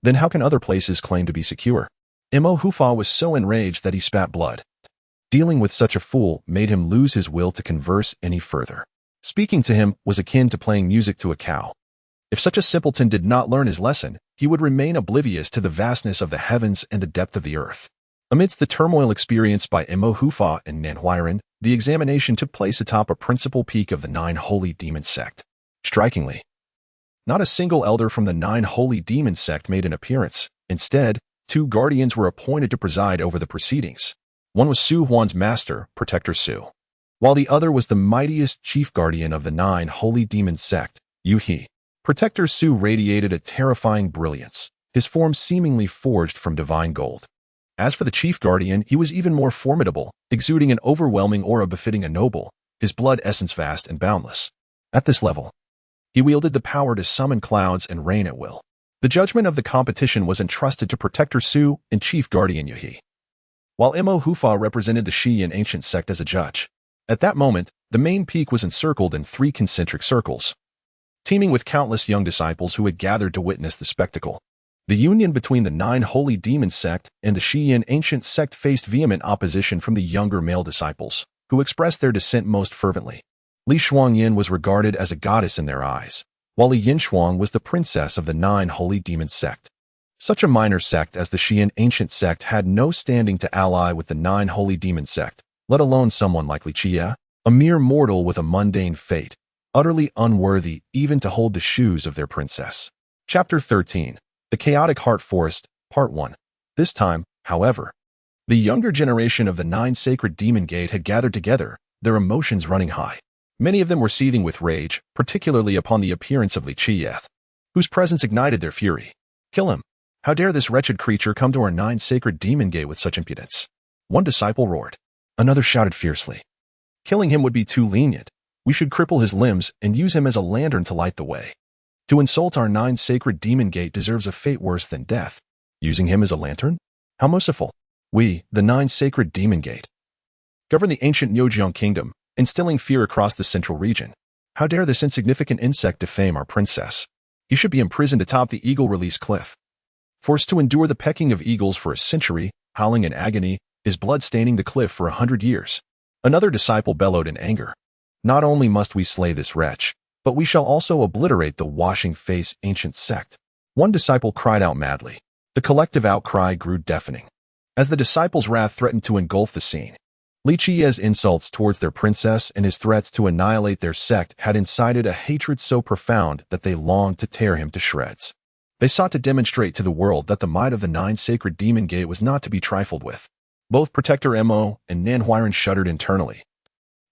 then how can other places claim to be secure? Imo Hufa was so enraged that he spat blood. Dealing with such a fool made him lose his will to converse any further. Speaking to him was akin to playing music to a cow. If such a simpleton did not learn his lesson, he would remain oblivious to the vastness of the heavens and the depth of the earth. Amidst the turmoil experienced by Imo Hufa and Nanhuiren, the examination took place atop a principal peak of the Nine Holy Demon Sect. Strikingly, not a single elder from the Nine Holy Demon Sect made an appearance. Instead, 2 guardians were appointed to preside over the proceedings. One was Su Huan's master, Protector Su, while the other was the mightiest chief guardian of the Nine Holy Demon Sect, Yu He. Protector Su radiated a terrifying brilliance, his form seemingly forged from divine gold. As for the chief guardian, he was even more formidable, exuding an overwhelming aura befitting a noble, his blood essence vast and boundless. At this level, he wielded the power to summon clouds and rain at will. The judgment of the competition was entrusted to Protector Su and Chief Guardian Yu He, while Imo Hufa represented the Qiye ancient sect as a judge. At that moment, the main peak was encircled in 3 concentric circles, teeming with countless young disciples who had gathered to witness the spectacle. The union between the Nine Holy Demon Sect and the Qiye ancient sect faced vehement opposition from the younger male disciples, who expressed their dissent most fervently. Li Shuangyin was regarded as a goddess in their eyes, while Li Yinshuang was the princess of the Nine Holy Demon Sect. Such a minor sect as the Qiye ancient sect had no standing to ally with the Nine Holy Demon Sect, let alone someone like Qiye, a mere mortal with a mundane fate, utterly unworthy even to hold the shoes of their princess. Chapter 13. The Chaotic Heart Forest, Part 1. This time, however, the younger generation of the 9 Sacred Demon Gate had gathered together, their emotions running high. Many of them were seething with rage, particularly upon the appearance of Li Qiye, whose presence ignited their fury. Kill him! How dare this wretched creature come to our 9 Sacred Demon Gate with such impudence? One disciple roared. Another shouted fiercely. Killing him would be too lenient. We should cripple his limbs and use him as a lantern to light the way. To insult our 9 Sacred Demon Gate deserves a fate worse than death. Using him as a lantern? How merciful! We, the 9 Sacred Demon Gate, govern the ancient Yojiang Kingdom, instilling fear across the central region. How dare this insignificant insect defame our princess? He should be imprisoned atop the Eagle Release Cliff, forced to endure the pecking of eagles for a century, howling in agony, his blood staining the cliff for 100 years. Another disciple bellowed in anger. Not only must we slay this wretch, but we shall also obliterate the washing face ancient sect. One disciple cried out madly. The collective outcry grew deafening, as the disciples' wrath threatened to engulf the scene. Li Qiye's insults towards their princess and his threats to annihilate their sect had incited a hatred so profound that they longed to tear him to shreds. They sought to demonstrate to the world that the might of the 9 Sacred Demon Gate was not to be trifled with. Both Protector Mo and Nanhuiren shuddered internally.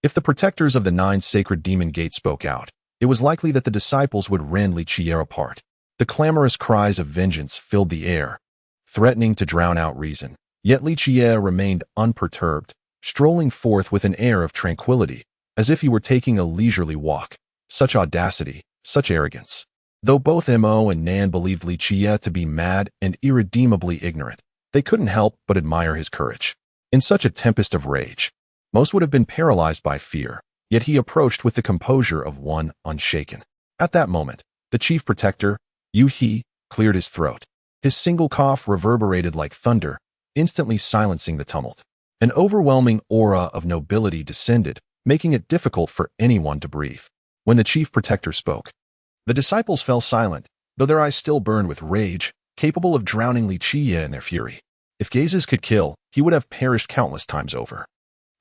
If the protectors of the 9 Sacred Demon Gate spoke out, it was likely that the disciples would rend Li Qiye apart. The clamorous cries of vengeance filled the air, threatening to drown out reason. Yet Li Qiye remained unperturbed, strolling forth with an air of tranquility, as if he were taking a leisurely walk. Such audacity, such arrogance. Though both Mo and Nan believed Li Qiye to be mad and irredeemably ignorant, they couldn't help but admire his courage. In such a tempest of rage, most would have been paralyzed by fear, yet he approached with the composure of one unshaken. At that moment, the chief protector, Yu He, cleared his throat. His single cough reverberated like thunder, instantly silencing the tumult. An overwhelming aura of nobility descended, making it difficult for anyone to breathe. When the chief protector spoke, the disciples fell silent, though their eyes still burned with rage, capable of drowning Li Qiye in their fury. If gazes could kill, he would have perished countless times over.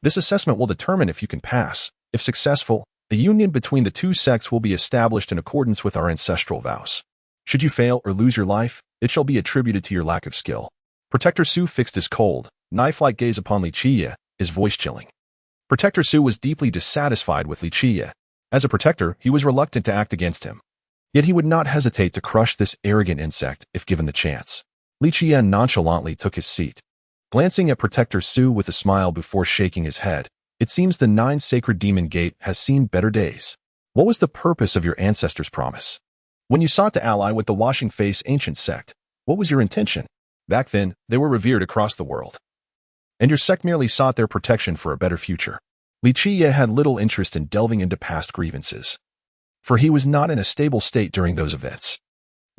This assessment will determine if you can pass. If successful, a union between the 2 sects will be established in accordance with our ancestral vows. Should you fail or lose your life, it shall be attributed to your lack of skill. Protector Su fixed his cold, knife-like gaze upon Li Qiye, his voice chilling. Protector Su was deeply dissatisfied with Li Qiye. As a protector, he was reluctant to act against him. Yet he would not hesitate to crush this arrogant insect if given the chance. Li Qiye nonchalantly took his seat, glancing at Protector Su with a smile before shaking his head. It seems the 9 Sacred Demon Gate has seen better days. What was the purpose of your ancestors' promise? When you sought to ally with the Washing Face ancient sect, what was your intention? Back then, they were revered across the world, and your sect merely sought their protection for a better future. Li Qiye had little interest in delving into past grievances, for he was not in a stable state during those events.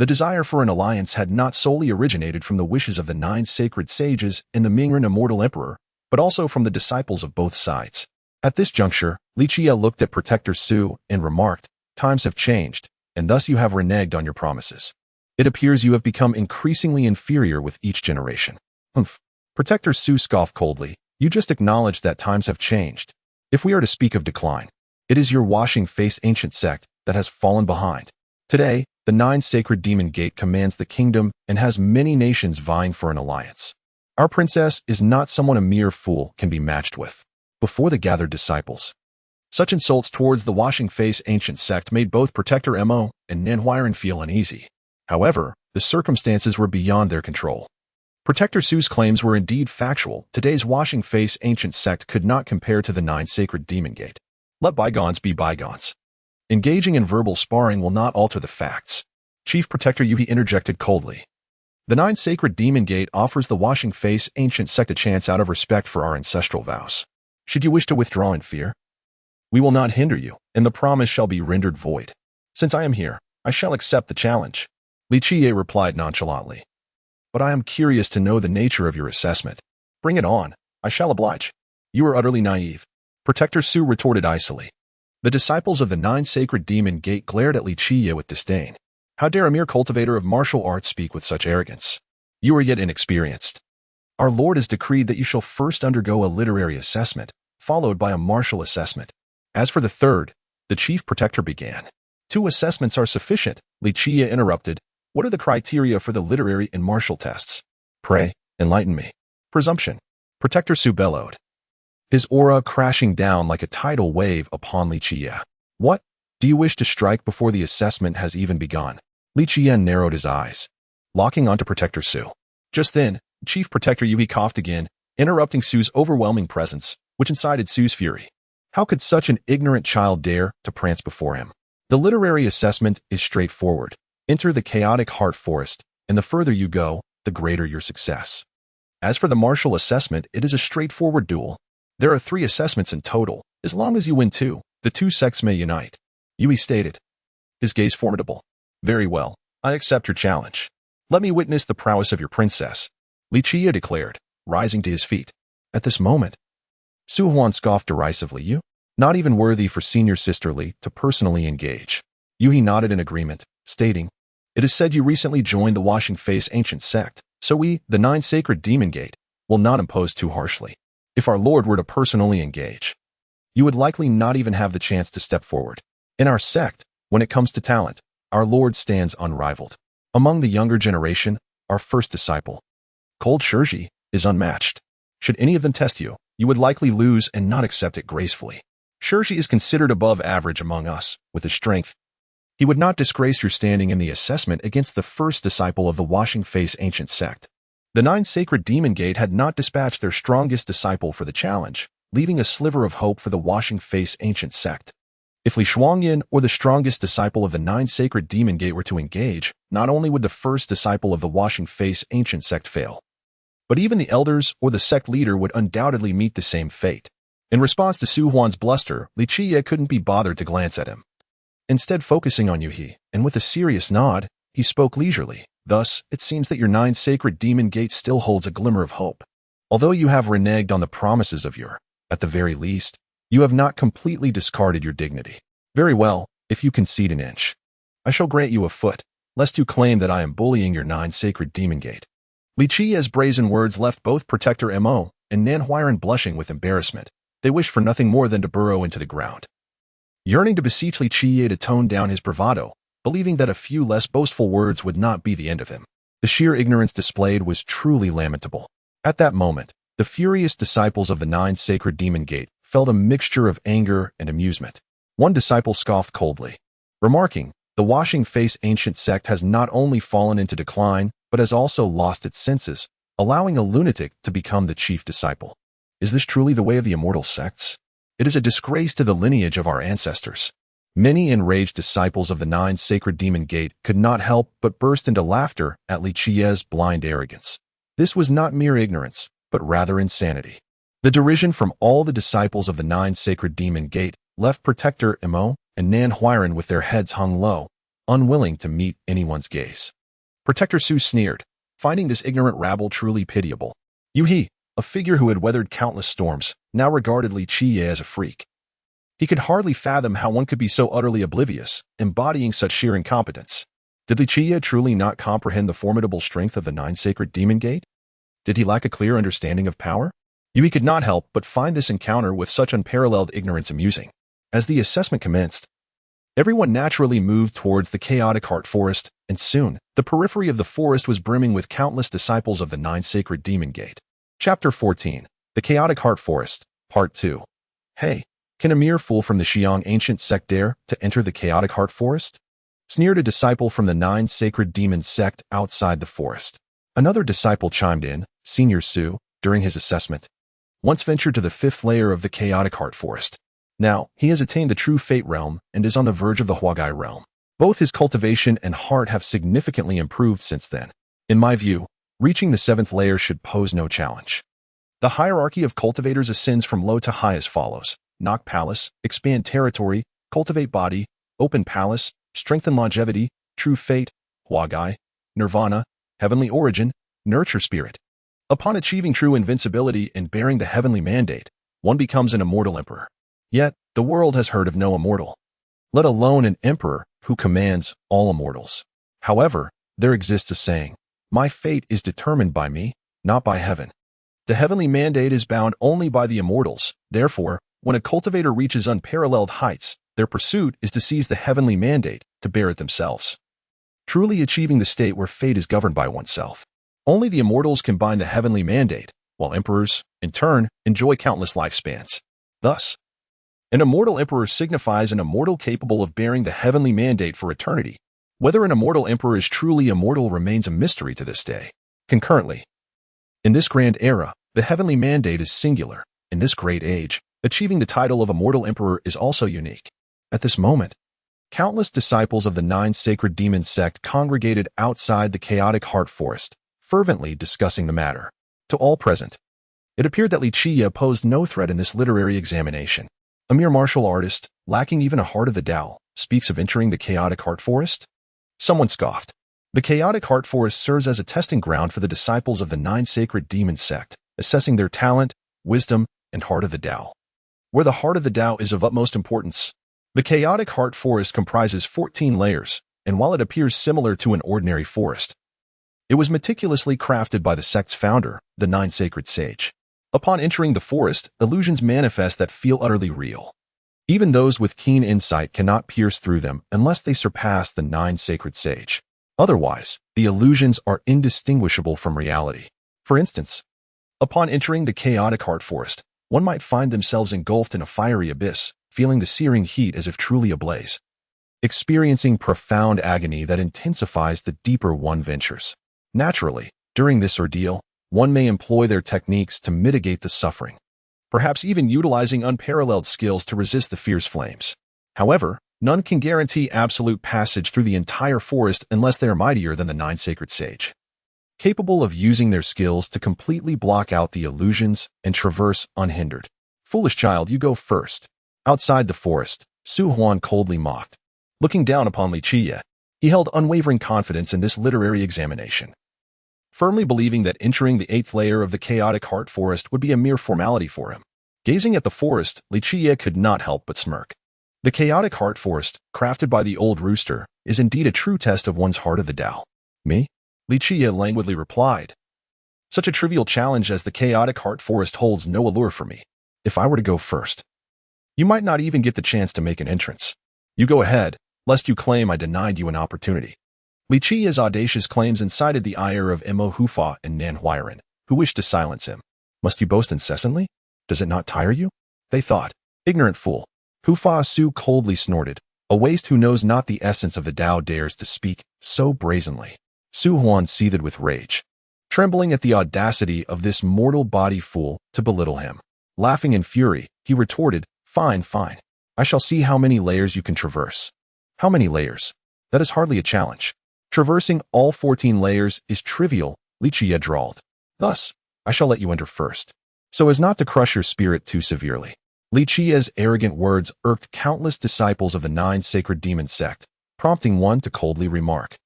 The desire for an alliance had not solely originated from the wishes of the 9 sacred sages and the Mingren immortal emperor, but also from the disciples of both sides. At this juncture, Qiye looked at Protector Su and remarked, "Times have changed, and thus you have reneged on your promises. It appears you have become increasingly inferior with each generation." "Humph." Protector Su scoffed coldly. "You just acknowledged that times have changed. If we are to speak of decline, it is your washing-face ancient sect that has fallen behind. Today, the 9 sacred demon gate commands the kingdom and has many nations vying for an alliance. Our princess is not someone a mere fool can be matched with." Before the gathered disciples, such insults towards the washing-face ancient sect made both Protector Mo and Nanhuiren feel uneasy. However, the circumstances were beyond their control. Protector Su's claims were indeed factual. Today's washing-face ancient sect could not compare to the 9 sacred demon gate. Let bygones be bygones. Engaging in verbal sparring will not alter the facts. Chief Protector Yuhi interjected coldly. The 9 sacred demon gate offers the washing-face ancient sect a chance out of respect for our ancestral vows. Should you wish to withdraw in fear, we will not hinder you, and the promise shall be rendered void. Since I am here, I shall accept the challenge." Qiye replied nonchalantly. "But I am curious to know the nature of your assessment. Bring it on. I shall oblige." "You are utterly naive," Protector Su retorted icily. The disciples of the 9 sacred demon gate glared at Qiye with disdain. "How dare a mere cultivator of martial arts speak with such arrogance? You are yet inexperienced. Our Lord has decreed that you shall first undergo a literary assessment, followed by a martial assessment. As for the third," the Chief Protector began. "2 assessments are sufficient," Qiye interrupted. "What are the criteria for the literary and martial tests? Pray, enlighten me." "Presumption," Protector Su bellowed, his aura crashing down like a tidal wave upon Qiye. "What? Do you wish to strike before the assessment has even begun?" Qiye narrowed his eyes, locking onto Protector Su. Just then, Chief Protector Yuhi coughed again, interrupting Su's overwhelming presence, which incited Su's fury. How could such an ignorant child dare to prance before him? The literary assessment is straightforward. Enter the chaotic heart forest, and the further you go, the greater your success. As for the martial assessment, it is a straightforward duel. There are 3 assessments in total. As long as you win 2, the 2 sects may unite. Yuhi stated, his gaze formidable. "Very well, I accept your challenge. Let me witness the prowess of your princess," Qiye declared, rising to his feet. At this moment, Su Huan scoffed derisively. "You? Not even worthy for senior sister Li to personally engage." Yuhi nodded in agreement, stating, "It is said you recently joined the washing-face ancient sect, so we, the 9 sacred demon gate, will not impose too harshly. If our Lord were to personally engage, you would likely not even have the chance to step forward. In our sect, when it comes to talent, our Lord stands unrivaled. Among the younger generation, our first disciple, Cold Shurji, is unmatched. Should any of them test you, you would likely lose and not accept it gracefully. Shurji is considered above average among us, with his strength. He would not disgrace your standing in the assessment against the first disciple of the washing-face ancient sect." The 9 sacred demon gate had not dispatched their strongest disciple for the challenge, leaving a sliver of hope for the washing-face ancient sect. If Li Shuangyin or the strongest disciple of the 9 sacred demon gate were to engage, not only would the first disciple of the washing-face ancient sect fail, but even the elders or the sect leader would undoubtedly meet the same fate. In response to Su Huan's bluster, Qiye couldn't be bothered to glance at him. Instead, focusing on Yuhi, and with a serious nod, he spoke leisurely. "Thus, it seems that your 9 sacred demon gate still holds a glimmer of hope. Although you have reneged on the promises of your, at the very least, you have not completely discarded your dignity. Very well, if you concede an inch, I shall grant you a foot, lest you claim that I am bullying your 9 sacred demon gate." Qiye's brazen words left both Protector Mo and Nanhuiren blushing with embarrassment. They wished for nothing more than to burrow into the ground, yearning to beseech Qiye to tone down his bravado, believing that a few less boastful words would not be the end of him. The sheer ignorance displayed was truly lamentable. At that moment, the furious disciples of the 9 sacred demon gate felt a mixture of anger and amusement. One disciple scoffed coldly, remarking, "The washing-face ancient sect has not only fallen into decline, but has also lost its senses, allowing a lunatic to become the chief disciple. Is this truly the way of the immortal sects? It is a disgrace to the lineage of our ancestors." Many enraged disciples of the 9 sacred demon gate could not help but burst into laughter at Qiye's blind arrogance. This was not mere ignorance, but rather insanity. The derision from all the disciples of the 9 sacred demon gate left Protector Mo and Nanhuiren with their heads hung low, unwilling to meet anyone's gaze. Protector Su sneered, finding this ignorant rabble truly pitiable. He, a figure who had weathered countless storms, now regarded Qiye as a freak. He could hardly fathom how one could be so utterly oblivious, embodying such sheer incompetence. Did Qiye truly not comprehend the formidable strength of the 9 sacred demon gate? Did he lack a clear understanding of power? He could not help but find this encounter with such unparalleled ignorance amusing. As the assessment commenced, everyone naturally moved towards the chaotic heart forest, and soon, the periphery of the forest was brimming with countless disciples of the 9 sacred demon gate. Chapter 14. The Chaotic Heart Forest, Part 2. Hey, can a mere fool from the Xiang ancient sect dare to enter the chaotic heart forest? Sneered a disciple from the 9 sacred demon sect outside the forest. Another disciple chimed in, Senior Su, during his assessment. Once ventured to the 5th layer of the chaotic heart forest. Now, he has attained the true fate realm and is on the verge of the Huagai realm. Both his cultivation and heart have significantly improved since then. In my view, reaching the 7th layer should pose no challenge. The hierarchy of cultivators ascends from low to high as follows: Knock Palace, Expand Territory, Cultivate Body, Open Palace, Strengthen Longevity, True Fate, Huagai, Nirvana, Heavenly Origin, Nurture Spirit. Upon achieving true invincibility and bearing the heavenly mandate, one becomes an immortal emperor. Yet, the world has heard of no immortal, let alone an emperor who commands all immortals. However, there exists a saying, my fate is determined by me, not by heaven. The heavenly mandate is bound only by the immortals. Therefore, when a cultivator reaches unparalleled heights, their pursuit is to seize the heavenly mandate, to bear it themselves. Truly achieving the state where fate is governed by oneself. Only the immortals can bind the heavenly mandate, while emperors, in turn, enjoy countless lifespans. Thus, an immortal emperor signifies an immortal capable of bearing the heavenly mandate for eternity. Whether an immortal emperor is truly immortal remains a mystery to this day. Concurrently, in this grand era, the heavenly mandate is singular. In this great age, achieving the title of immortal emperor is also unique. At this moment, countless disciples of the 9 sacred demon sect congregated outside the chaotic heart forest, fervently discussing the matter. To all present, it appeared that Qiye posed no threat in this literary examination. A mere martial artist, lacking even a heart of the Tao, speaks of entering the chaotic heart forest? Someone scoffed. The chaotic heart forest serves as a testing ground for the disciples of the 9 sacred demon sect, assessing their talent, wisdom, and heart of the Tao. Where the heart of the Tao is of utmost importance. The chaotic heart forest comprises 14 layers, and while it appears similar to an ordinary forest, it was meticulously crafted by the sect's founder, the 9 sacred sage. Upon entering the forest, illusions manifest that feel utterly real. Even those with keen insight cannot pierce through them unless they surpass the 9 sacred sage. Otherwise, the illusions are indistinguishable from reality. For instance, upon entering the chaotic heart forest, one might find themselves engulfed in a fiery abyss, feeling the searing heat as if truly ablaze, experiencing profound agony that intensifies the deeper one ventures. Naturally, during this ordeal, one may employ their techniques to mitigate the suffering, perhaps even utilizing unparalleled skills to resist the fierce flames. However, none can guarantee absolute passage through the entire forest unless they are mightier than the 9 sacred sage, capable of using their skills to completely block out the illusions and traverse unhindered. Foolish child, you go first. Outside the forest, Su Huan coldly mocked. Looking down upon Qiye, he held unwavering confidence in this literary examination, firmly believing that entering the 8th layer of the chaotic heart forest would be a mere formality for him. Gazing at the forest, Qiye could not help but smirk. The chaotic heart forest, crafted by the old rooster, is indeed a true test of one's heart of the Tao. Me? Qiye languidly replied. Such a trivial challenge as the chaotic heart forest holds no allure for me. If I were to go first, you might not even get the chance to make an entrance. You go ahead, lest you claim I denied you an opportunity. Qiye's audacious claims incited the ire of Mo Hufa and Nan Huiran, who wished to silence him. Must you boast incessantly? Does it not tire you? They thought. Ignorant fool. Hufa Su coldly snorted. A waste who knows not the essence of the Tao dares to speak so brazenly. Su Huan seethed with rage, trembling at the audacity of this mortal body fool to belittle him. Laughing in fury, he retorted, Fine, fine. I shall see how many layers you can traverse. How many layers? That is hardly a challenge. Traversing all 14 layers is trivial, Qiye drawled. Thus, I shall let you enter first, so as not to crush your spirit too severely. Qiye's arrogant words irked countless disciples of the 9 sacred demon sect, prompting one to coldly remark,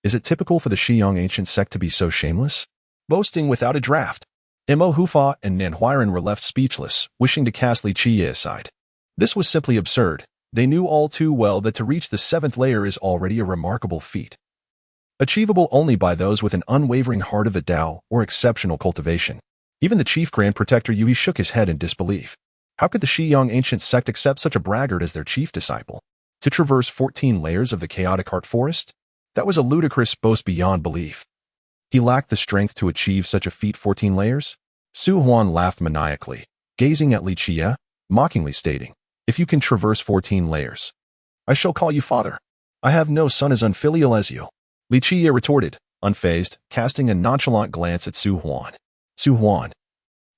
"Is it typical for the Xiyang ancient sect to be so shameless? Boasting without a draft." Mo Hufa and Nan Huiran were left speechless, wishing to cast Li Qiye aside. This was simply absurd. They knew all too well that to reach the 7th layer is already a remarkable feat, achievable only by those with an unwavering heart of the Tao or exceptional cultivation. Even the chief Grand Protector Yui shook his head in disbelief. How could the Xiyang ancient sect accept such a braggart as their chief disciple? To traverse 14 layers of the chaotic heart forest? That was a ludicrous boast beyond belief. He lacked the strength to achieve such a feat. 14 layers? Su Huan laughed maniacally, gazing at Li Qiye, mockingly stating, "If you can traverse 14 layers, I shall call you father. I have no son as unfilial as you." Li Qiye retorted, unfazed, casting a nonchalant glance at Su Huan. Su Huan,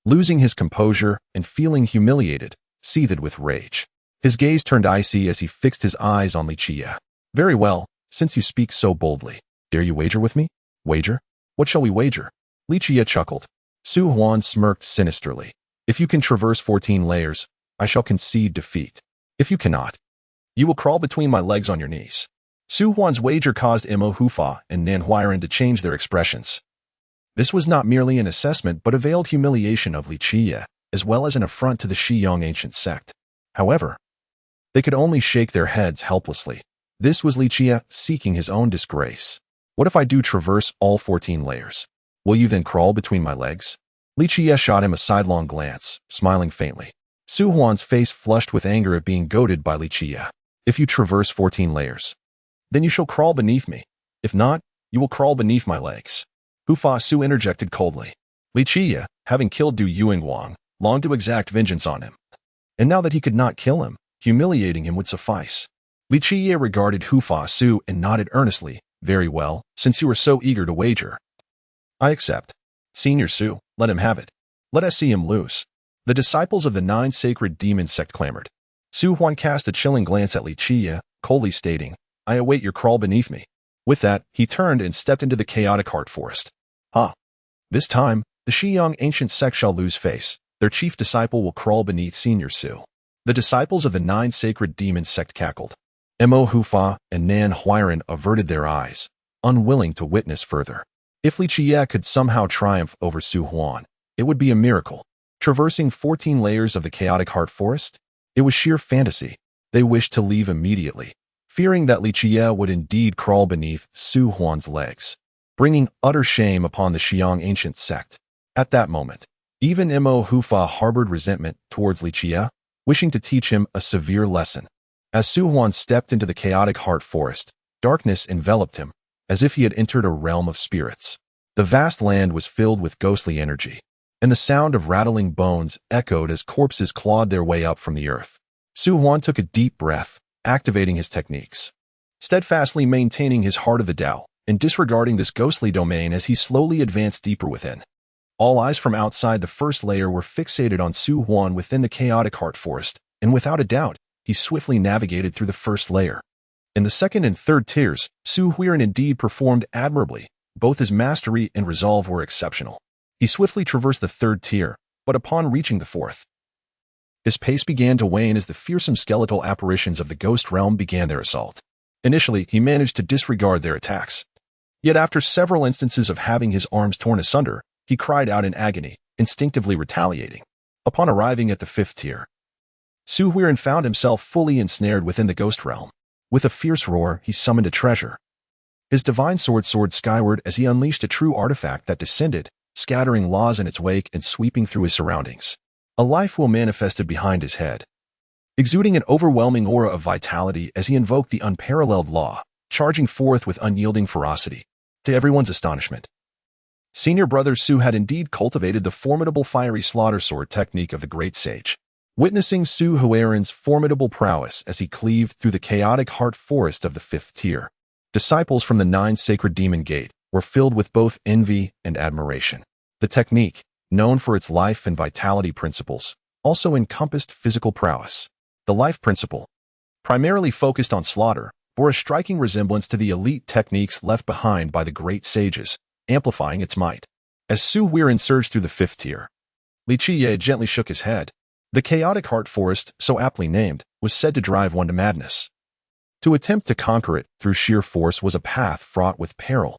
losing his composure and feeling humiliated, seethed with rage. His gaze turned icy as he fixed his eyes on Li Qiye. "Very well, since you speak so boldly, dare you wager with me?" "Wager? What shall we wager?" Li Qiye chuckled. Su Huan smirked sinisterly. "If you can traverse 14 layers, I shall concede defeat. If you cannot, you will crawl between my legs on your knees." Su Huan's wager caused Mo Hufa and Nan Huiran to change their expressions. This was not merely an assessment but a veiled humiliation of Li Qiye, as well as an affront to the Xiyang ancient sect. However, they could only shake their heads helplessly. This was Li Qiye seeking his own disgrace. "What if I do traverse all 14 layers? Will you then crawl between my legs?" Li Qiye shot him a sidelong glance, smiling faintly. Su Huan's face flushed with anger at being goaded by Li Qiye. "If you traverse 14 layers, then you shall crawl beneath me. If not, you will crawl beneath my legs." Hufa Su interjected coldly. Li Qiye, having killed Du Yuanguang, longed to exact vengeance on him. And now that he could not kill him, humiliating him would suffice. Li Qiye regarded Hufa Su and nodded earnestly. "Very well, since you are so eager to wager, I accept. Senior Su, let him have it. Let us see him lose." The disciples of the 9 sacred demon sect clamored. Su Huan cast a chilling glance at Li Qiye, coldly stating, "I await your crawl beneath me." With that, he turned and stepped into the chaotic heart forest. This time, the Xiyang ancient sect shall lose face. Their chief disciple will crawl beneath Senior Su. The disciples of the 9 sacred demon sect cackled. Mo Hufa and Nan Huiran averted their eyes, unwilling to witness further. If Li Qiye could somehow triumph over Su Huan, it would be a miracle. Traversing 14 layers of the chaotic heart forest? It was sheer fantasy. They wished to leave immediately, fearing that Li Qiye would indeed crawl beneath Su Huan's legs, bringing utter shame upon the Xiyang ancient sect. At that moment, even Mo Hufa harbored resentment towards Li Qiye, wishing to teach him a severe lesson. As Su Huan stepped into the chaotic heart forest, darkness enveloped him, as if he had entered a realm of spirits. The vast land was filled with ghostly energy, and the sound of rattling bones echoed as corpses clawed their way up from the earth. Su Huan took a deep breath, activating his techniques, steadfastly maintaining his heart of the Tao, and disregarding this ghostly domain as he slowly advanced deeper within. All eyes from outside the first layer were fixated on Su Huan within the chaotic heart forest, and without a doubt, he swiftly navigated through the first layer. In the second and third tiers, Su Huiran indeed performed admirably. Both his mastery and resolve were exceptional. He swiftly traversed the 3rd tier, but upon reaching the 4th, his pace began to wane as the fearsome skeletal apparitions of the ghost realm began their assault. Initially, he managed to disregard their attacks. Yet after several instances of having his arms torn asunder, he cried out in agony, instinctively retaliating. Upon arriving at the 5th tier, Su Huiran found himself fully ensnared within the ghost realm. With a fierce roar, he summoned a treasure. His divine sword soared skyward as he unleashed a true artifact that descended, scattering laws in its wake and sweeping through his surroundings. A life will manifested behind his head, exuding an overwhelming aura of vitality as he invoked the unparalleled law, charging forth with unyielding ferocity. To everyone's astonishment, Senior Brother Su had indeed cultivated the formidable fiery slaughter sword technique of the great sage. Witnessing Su Huiran's formidable prowess as he cleaved through the chaotic heart forest of the 5th tier, disciples from the 9 sacred demon gate were filled with both envy and admiration. The technique, known for its life and vitality principles, also encompassed physical prowess. The life principle, primarily focused on slaughter, bore a striking resemblance to the elite techniques left behind by the great sages, amplifying its might. As Su Huiran surged through the 5th tier, Li Qiye gently shook his head. The chaotic heart forest, so aptly named, was said to drive one to madness. To attempt to conquer it through sheer force was a path fraught with peril.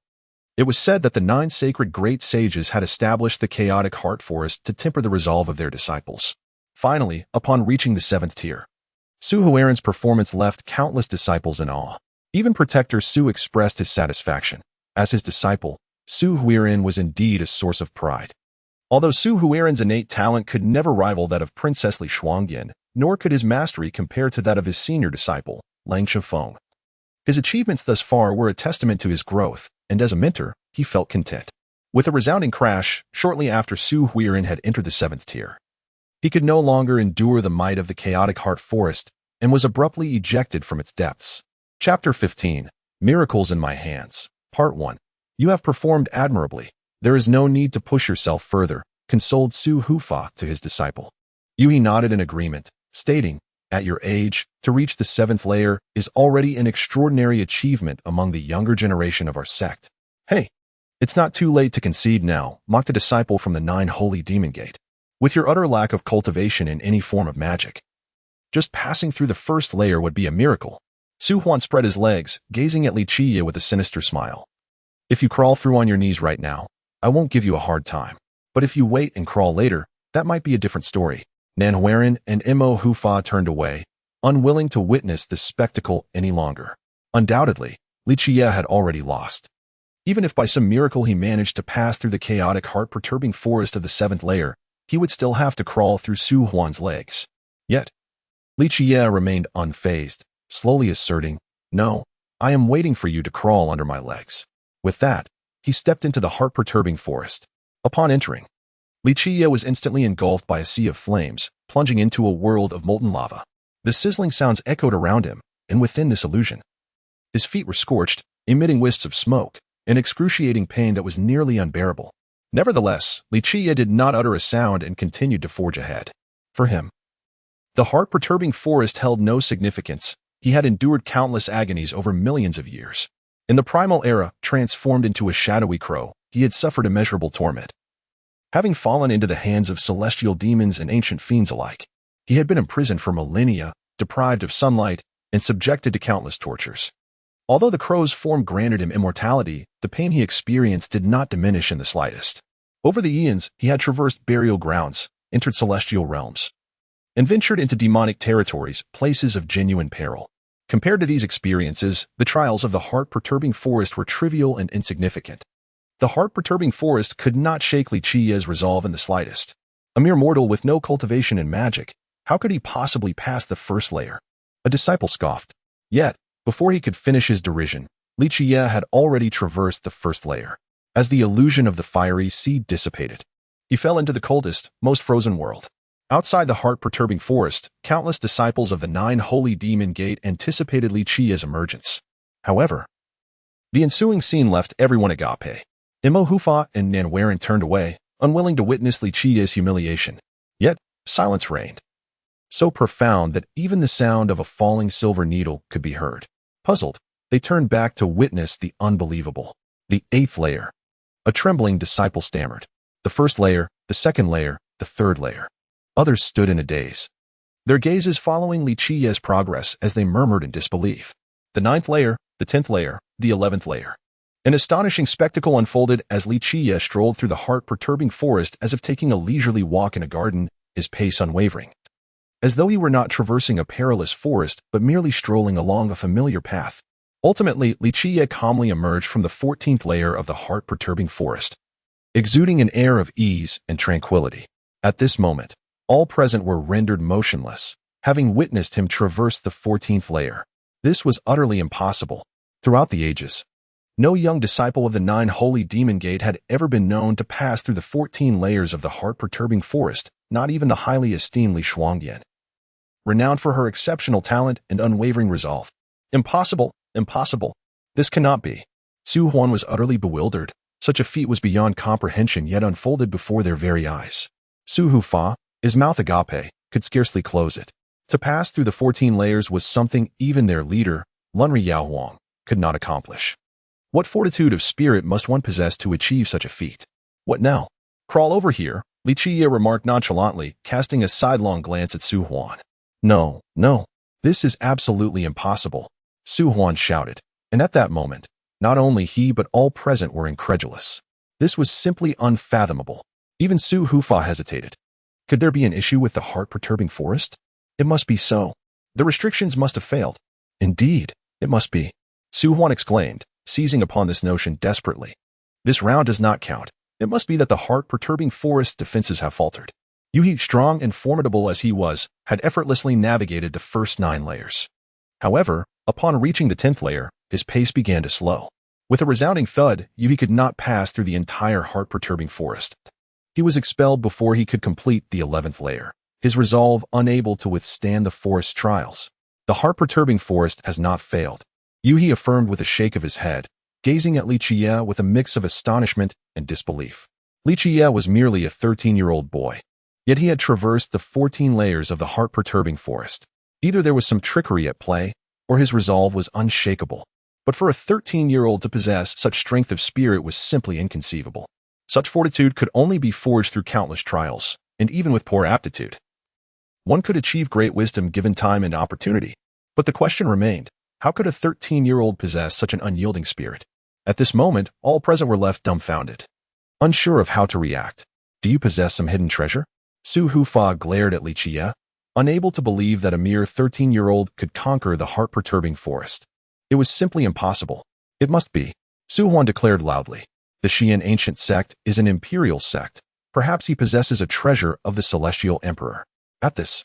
It was said that the 9 sacred great sages had established the chaotic heart forest to temper the resolve of their disciples. Finally, upon reaching the 7th tier, Su Huiran's performance left countless disciples in awe. Even Protector Su expressed his satisfaction. As his disciple, Su Huiran was indeed a source of pride. Although Su Huiran's innate talent could never rival that of Princess Li Shuangyan, nor could his mastery compare to that of his senior disciple, Lang Shifeng. His achievements thus far were a testament to his growth, and as a mentor, he felt content. With a resounding crash, shortly after Su Huiran had entered the 7th tier, he could no longer endure the might of the chaotic heart forest and was abruptly ejected from its depths. Chapter 15, Miracles in My Hands, Part 1. You have performed admirably. There is no need to push yourself further, consoled Su Hufa to his disciple. Yui nodded in agreement, stating, at your age, to reach the 7th layer is already an extraordinary achievement among the younger generation of our sect. Hey, it's not too late to concede now, mocked a disciple from the 9 holy demon gate. With your utter lack of cultivation in any form of magic, just passing through the 1st layer would be a miracle. Su Huan spread his legs, gazing at Li Qiye with a sinister smile. If you crawl through on your knees right now, I won't give you a hard time. But if you wait and crawl later, that might be a different story. Nan Huiran and Mo Hufa turned away, unwilling to witness this spectacle any longer. Undoubtedly, Li Qiye had already lost. Even if by some miracle he managed to pass through the chaotic heart-perturbing forest of the 7th layer, he would still have to crawl through Su Huan's legs. Yet, Li Qiye remained unfazed, slowly asserting, no, I am waiting for you to crawl under my legs. With that, he stepped into the heart-perturbing forest. Upon entering, Li Qiye was instantly engulfed by a sea of flames, plunging into a world of molten lava. The sizzling sounds echoed around him, and within this illusion, his feet were scorched, emitting wisps of smoke, an excruciating pain that was nearly unbearable. Nevertheless, Li Qiye did not utter a sound and continued to forge ahead. For him, the heart-perturbing forest held no significance. He had endured countless agonies over millions of years. In the primal era, transformed into a shadowy crow, he had suffered immeasurable torment. Having fallen into the hands of celestial demons and ancient fiends alike, he had been imprisoned for millennia, deprived of sunlight, and subjected to countless tortures. Although the crow's form granted him immortality, the pain he experienced did not diminish in the slightest. Over the eons, he had traversed burial grounds, entered celestial realms, and ventured into demonic territories, places of genuine peril. Compared to these experiences, the trials of the heart-perturbing forest were trivial and insignificant. The heart-perturbing forest could not shake Li Qiye's resolve in the slightest. A mere mortal with no cultivation in magic, how could he possibly pass the 1st layer? A disciple scoffed. Yet, before he could finish his derision, Li Qiye had already traversed the 1st layer. As the illusion of the fiery seed dissipated, he fell into the coldest, most frozen world. Outside the heart-perturbing forest, countless disciples of the 9 holy demon gate anticipated Li Qiye's emergence. However, the ensuing scene left everyone agape. Mo Hufa and Nan Huiran turned away, unwilling to witness Li Qiye's humiliation. Yet, silence reigned, so profound that even the sound of a falling silver needle could be heard. Puzzled, they turned back to witness the unbelievable. The 8th layer. A trembling disciple stammered. The 1st layer, the 2nd layer, the 3rd layer. Others stood in a daze, their gazes following Li Qiye's progress as they murmured in disbelief. The 9th layer, the 10th layer, the 11th layer. An astonishing spectacle unfolded as Li Qiye strolled through the heart-perturbing forest as if taking a leisurely walk in a garden, his pace unwavering. As though he were not traversing a perilous forest, but merely strolling along a familiar path. Ultimately, Li Qiye calmly emerged from the 14th layer of the heart-perturbing forest, exuding an air of ease and tranquility. At this moment, all present were rendered motionless, having witnessed him traverse the 14th layer. This was utterly impossible. Throughout the ages, no young disciple of the 9 holy demon gate had ever been known to pass through the 14 layers of the heart-perturbing forest, not even the highly esteemed Li Shuangyan, renowned for her exceptional talent and unwavering resolve. Impossible, impossible. This cannot be. Su Huan was utterly bewildered. Such a feat was beyond comprehension yet unfolded before their very eyes. Su Hufa, his mouth agape, could scarcely close it. To pass through the 14 layers was something even their leader, Lunri Yaohuang, could not accomplish. What fortitude of spirit must one possess to achieve such a feat? What now? Crawl over here, Li Qiye remarked nonchalantly, casting a sidelong glance at Su Huan. No, no, this is absolutely impossible. Su Huan shouted, and at that moment, not only he but all present were incredulous. This was simply unfathomable. Even Su Hufa hesitated. Could there be an issue with the heart-perturbing forest? It must be so. The restrictions must have failed. Indeed, it must be. Su Huan exclaimed, seizing upon this notion desperately. This round does not count. It must be that the heart-perturbing forest's defenses have faltered. Yuhi, strong and formidable as he was, had effortlessly navigated the first 9 layers. However, upon reaching the 10th layer, his pace began to slow. With a resounding thud, Yuhi could not pass through the entire heart-perturbing forest. He was expelled before he could complete the 11th layer, his resolve unable to withstand the forest's trials. The heart-perturbing forest has not failed, Yuhi affirmed with a shake of his head, gazing at Qiye with a mix of astonishment and disbelief. Qiye was merely a 13-year-old boy, yet he had traversed the 14 layers of the heart-perturbing forest. Either there was some trickery at play, or his resolve was unshakable. But for a 13-year-old to possess such strength of spirit was simply inconceivable. Such fortitude could only be forged through countless trials, and even with poor aptitude. One could achieve great wisdom given time and opportunity. But the question remained, how could a 13-year-old possess such an unyielding spirit? At this moment, all present were left dumbfounded, unsure of how to react. Do you possess some hidden treasure? Su Hufa glared at Qiye, unable to believe that a mere 13-year-old could conquer the heart-perturbing forest. It was simply impossible. It must be. Su Huan declared loudly. The Qiye ancient sect is an imperial sect. Perhaps he possesses a treasure of the celestial emperor. At this,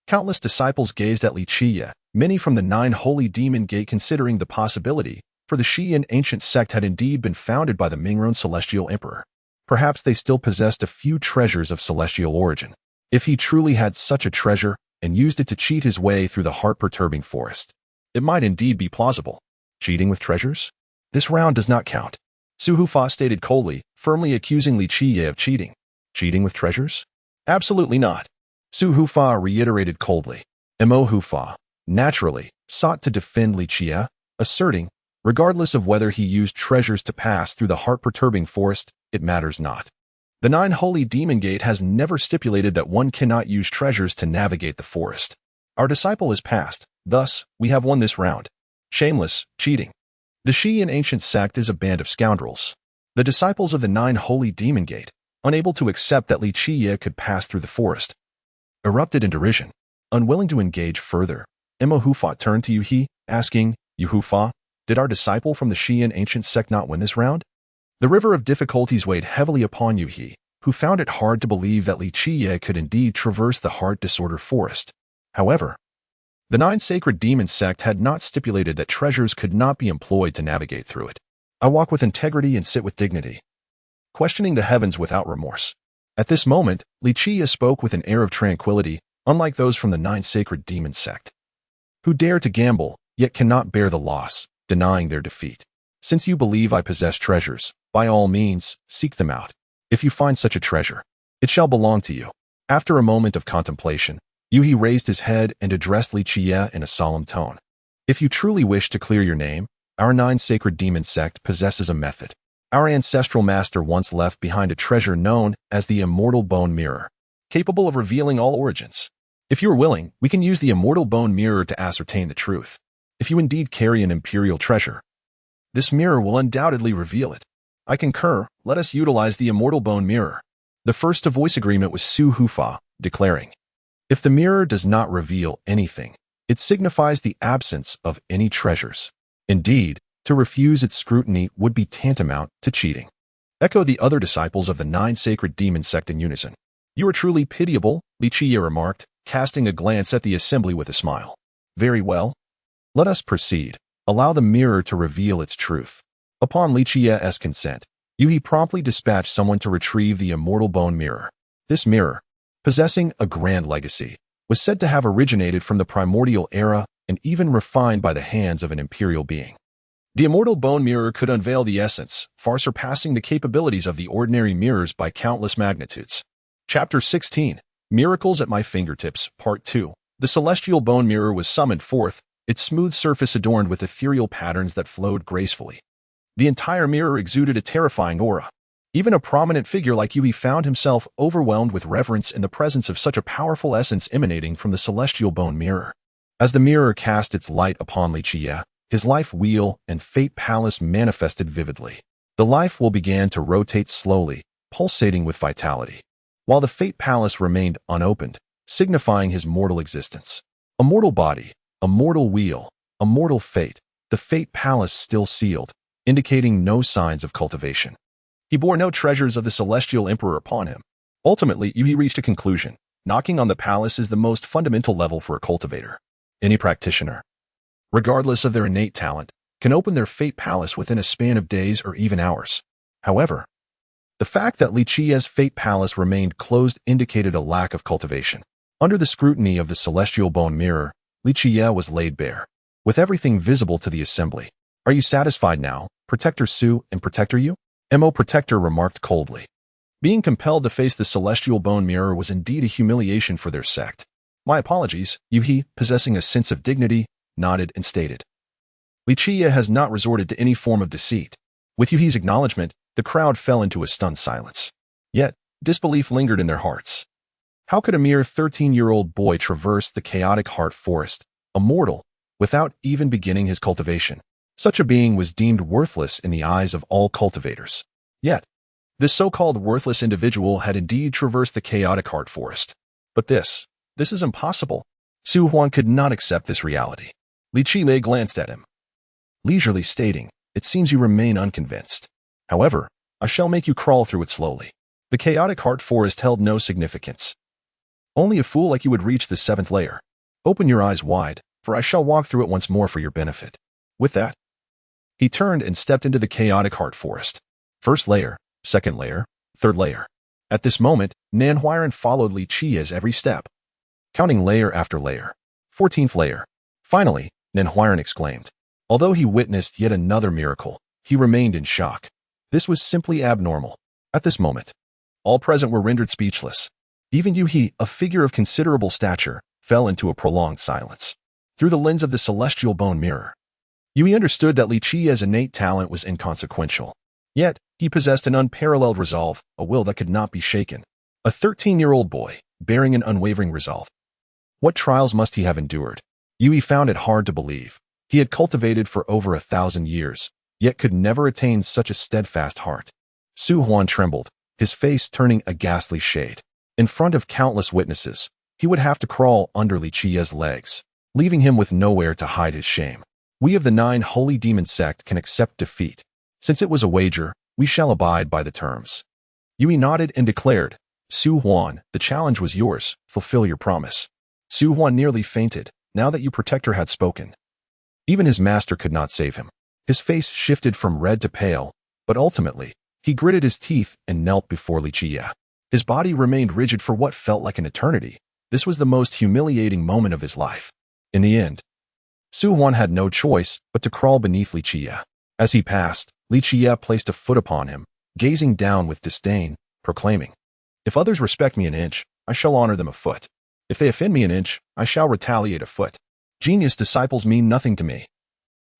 countless disciples gazed at Qiye, many from the 9 holy demon gate considering the possibility, for the Qiye ancient sect had indeed been founded by the Mingron celestial emperor. Perhaps they still possessed a few treasures of celestial origin. If he truly had such a treasure and used it to cheat his way through the heart-perturbing forest, it might indeed be plausible. Cheating with treasures? This round does not count. Su Hufa stated coldly, firmly accusing Qiye of cheating. Cheating with treasures? Absolutely not. Su Hufa reiterated coldly. Mo Hufa, naturally, sought to defend Qiye, asserting, regardless of whether he used treasures to pass through the heart-perturbing forest, it matters not. The 9 holy demon gate has never stipulated that one cannot use treasures to navigate the forest. Our disciple is passed, thus, we have won this round. Shameless, cheating. The Qiye ancient sect is a band of scoundrels. The disciples of the 9 holy demon gate, unable to accept that Qiye could pass through the forest, erupted in derision. Unwilling to engage further, Mo Hufa turned to Yuhi, asking, Yuhufa, did our disciple from the Qiye ancient sect not win this round? The river of difficulties weighed heavily upon Yuhi, who found it hard to believe that Qiye could indeed traverse the heart-disorder forest. However, the 9 sacred demon sect had not stipulated that treasures could not be employed to navigate through it. I walk with integrity and sit with dignity, questioning the heavens without remorse. At this moment, Qiye spoke with an air of tranquility, unlike those from the 9 sacred demon sect, who dare to gamble, yet cannot bear the loss, denying their defeat. Since you believe I possess treasures, by all means, seek them out. If you find such a treasure, it shall belong to you. After a moment of contemplation, Yuhi raised his head and addressed Qiye in a solemn tone. If you truly wish to clear your name, our 9 sacred demon sect possesses a method. Our ancestral master once left behind a treasure known as the immortal bone mirror, capable of revealing all origins. If you are willing, we can use the immortal bone mirror to ascertain the truth. If you indeed carry an imperial treasure, this mirror will undoubtedly reveal it. I concur, let us utilize the immortal bone mirror. The first to voice agreement was Su Hufa, declaring, if the mirror does not reveal anything, it signifies the absence of any treasures. Indeed, to refuse its scrutiny would be tantamount to cheating. Echoed the other disciples of the 9 sacred demon sect in unison. You are truly pitiable, Qiye remarked, casting a glance at the assembly with a smile. Very well. Let us proceed. Allow the mirror to reveal its truth. Upon Qiye's consent, Yuhi promptly dispatched someone to retrieve the immortal bone mirror. This mirror, possessing a grand legacy, was said to have originated from the primordial era and even refined by the hands of an imperial being. The immortal bone mirror could unveil the essence, far surpassing the capabilities of the ordinary mirrors by countless magnitudes. Chapter 16, Miracles at My Fingertips, Part 2. The celestial bone mirror was summoned forth, its smooth surface adorned with ethereal patterns that flowed gracefully. The entire mirror exuded a terrifying aura. Even a prominent figure like Yuhi found himself overwhelmed with reverence in the presence of such a powerful essence emanating from the celestial bone mirror. As the mirror cast its light upon Qiye, his life wheel and fate palace manifested vividly. The life wheel began to rotate slowly, pulsating with vitality, while the fate palace remained unopened, signifying his mortal existence. A mortal body, a mortal wheel, a mortal fate, the fate palace still sealed, indicating no signs of cultivation. He bore no treasures of the celestial emperor upon him. Ultimately, he reached a conclusion. Knocking on the palace is the most fundamental level for a cultivator. Any practitioner, regardless of their innate talent, can open their fate palace within a span of days or even hours. However, the fact that Qiye's fate palace remained closed indicated a lack of cultivation. Under the scrutiny of the celestial bone mirror, Qiye was laid bare, with everything visible to the assembly. "Are you satisfied now, Protector Su and Protector Yu?" Mo Protector remarked coldly. Being compelled to face the celestial bone mirror was indeed a humiliation for their sect. "My apologies," Yu, possessing a sense of dignity, nodded and stated. Qiye has not resorted to any form of deceit. With Yu's acknowledgement, the crowd fell into a stunned silence. Yet, disbelief lingered in their hearts. How could a mere 13-year-old boy traverse the chaotic heart forest, immortal, without even beginning his cultivation? Such a being was deemed worthless in the eyes of all cultivators. Yet, this so-called worthless individual had indeed traversed the chaotic heart forest. But this is impossible. Su Huan could not accept this reality. Qiye glanced at him, leisurely stating, "It seems you remain unconvinced. However, I shall make you crawl through it slowly." The chaotic heart forest held no significance. Only a fool like you would reach the 7th layer. Open your eyes wide, for I shall walk through it once more for your benefit. With that, he turned and stepped into the chaotic heart forest. 1st layer, 2nd layer, 3rd layer. At this moment, Nanhuiren followed Qiye's every step, counting layer after layer. 14th layer. Finally, Nanhuiren exclaimed. Although he witnessed yet another miracle, he remained in shock. This was simply abnormal. At this moment, all present were rendered speechless. Even Yu, a figure of considerable stature, fell into a prolonged silence. Through the lens of the celestial bone mirror, Yu understood that Qiye's innate talent was inconsequential. Yet, he possessed an unparalleled resolve, a will that could not be shaken. A 13-year-old boy, bearing an unwavering resolve. What trials must he have endured? Yu found it hard to believe. He had cultivated for over 1,000 years, yet could never attain such a steadfast heart. Su Huan trembled, his face turning a ghastly shade. In front of countless witnesses, he would have to crawl under Qiye's legs, leaving him with nowhere to hide his shame. "We of the 9 Holy Demon Sect can accept defeat. Since it was a wager, we shall abide by the terms." Yu nodded and declared, "Su Huan, the challenge was yours. Fulfill your promise." Su Huan nearly fainted, now that Yu Protector had spoken. Even his master could not save him. His face shifted from red to pale, but ultimately, he gritted his teeth and knelt before Qiye. His body remained rigid for what felt like an eternity. This was the most humiliating moment of his life. In the end, Su Huan had no choice but to crawl beneath Qiye. As he passed, Qiye placed a foot upon him, gazing down with disdain, proclaiming, "If others respect me an inch, I shall honor them a foot. If they offend me an inch, I shall retaliate a foot. Genius disciples mean nothing to me.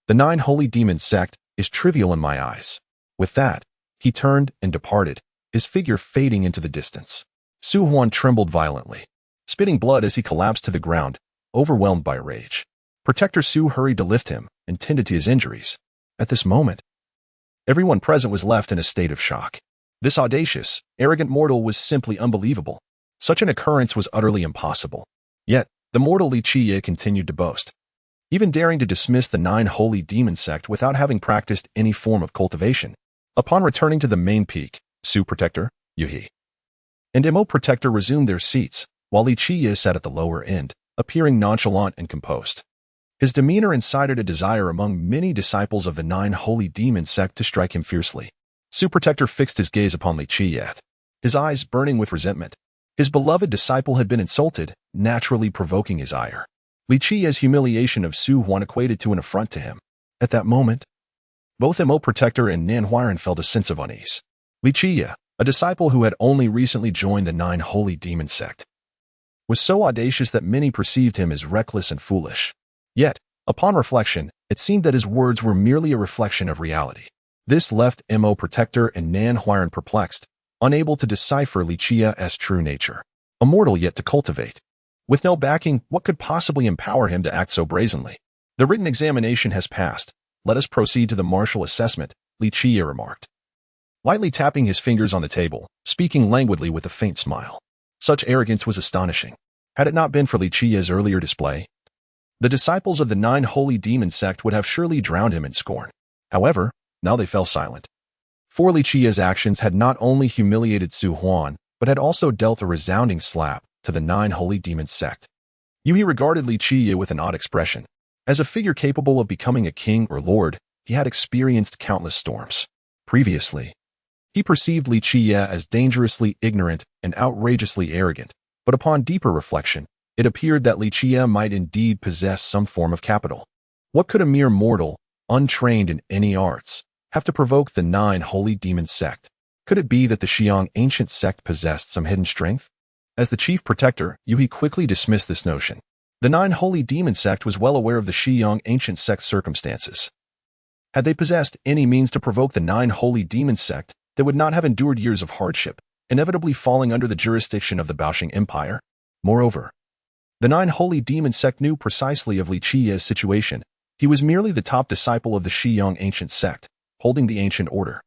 The 9 Holy Demon Sect is trivial in my eyes." With that, he turned and departed, his figure fading into the distance. Su Huan trembled violently, spitting blood as he collapsed to the ground, overwhelmed by rage. Protector Su hurried to lift him and tended to his injuries. At this moment, everyone present was left in a state of shock. This audacious, arrogant mortal was simply unbelievable. Such an occurrence was utterly impossible. Yet, the mortal Qiye continued to boast, even daring to dismiss the 9 Holy Demon Sect without having practiced any form of cultivation. Upon returning to the main peak, Su Protector, Yu, and Mo Protector resumed their seats, while Qiye sat at the lower end, appearing nonchalant and composed. His demeanor incited a desire among many disciples of the 9 Holy Demon Sect to strike him fiercely. Su Protector fixed his gaze upon Qiye, his eyes burning with resentment. His beloved disciple had been insulted, naturally provoking his ire. Qiye's humiliation of Su Huan equated to an affront to him. At that moment, both Mo Protector and Nanhuiren felt a sense of unease. Qiye, a disciple who had only recently joined the 9 Holy Demon Sect, was so audacious that many perceived him as reckless and foolish. Yet, upon reflection, it seemed that his words were merely a reflection of reality. This left Mo Protector and Nanhuiren perplexed, unable to decipher Qiye's true nature. Immortal yet to cultivate. With no backing, what could possibly empower him to act so brazenly? The written examination has passed. Let us proceed to the martial assessment, Qiye remarked, lightly tapping his fingers on the table, speaking languidly with a faint smile. Such arrogance was astonishing. Had it not been for Qiye's earlier display, the disciples of the 9 holy demon sect would have surely drowned him in scorn. However, now they fell silent. For Qiye's actions had not only humiliated Su Huan, but had also dealt a resounding slap to the 9 holy demon sect. Qiye regarded Qiye with an odd expression. As a figure capable of becoming a king or lord, he had experienced countless storms. Previously, he perceived Qiye as dangerously ignorant and outrageously arrogant, but upon deeper reflection, it appeared that Qiye might indeed possess some form of capital. What could a mere mortal, untrained in any arts, have to provoke the 9 holy demon sect? Could it be that the Xiang ancient sect possessed some hidden strength? As the chief protector, Qiye quickly dismissed this notion. The 9 holy demon sect was well aware of the Xiang ancient sect's circumstances. Had they possessed any means to provoke the 9 holy demon sect, they would not have endured years of hardship, inevitably falling under the jurisdiction of the Baoxing Empire. Moreover, the 9 holy demon sect knew precisely of Qiye's situation. He was merely the top disciple of the Xiang ancient sect, holding the ancient order.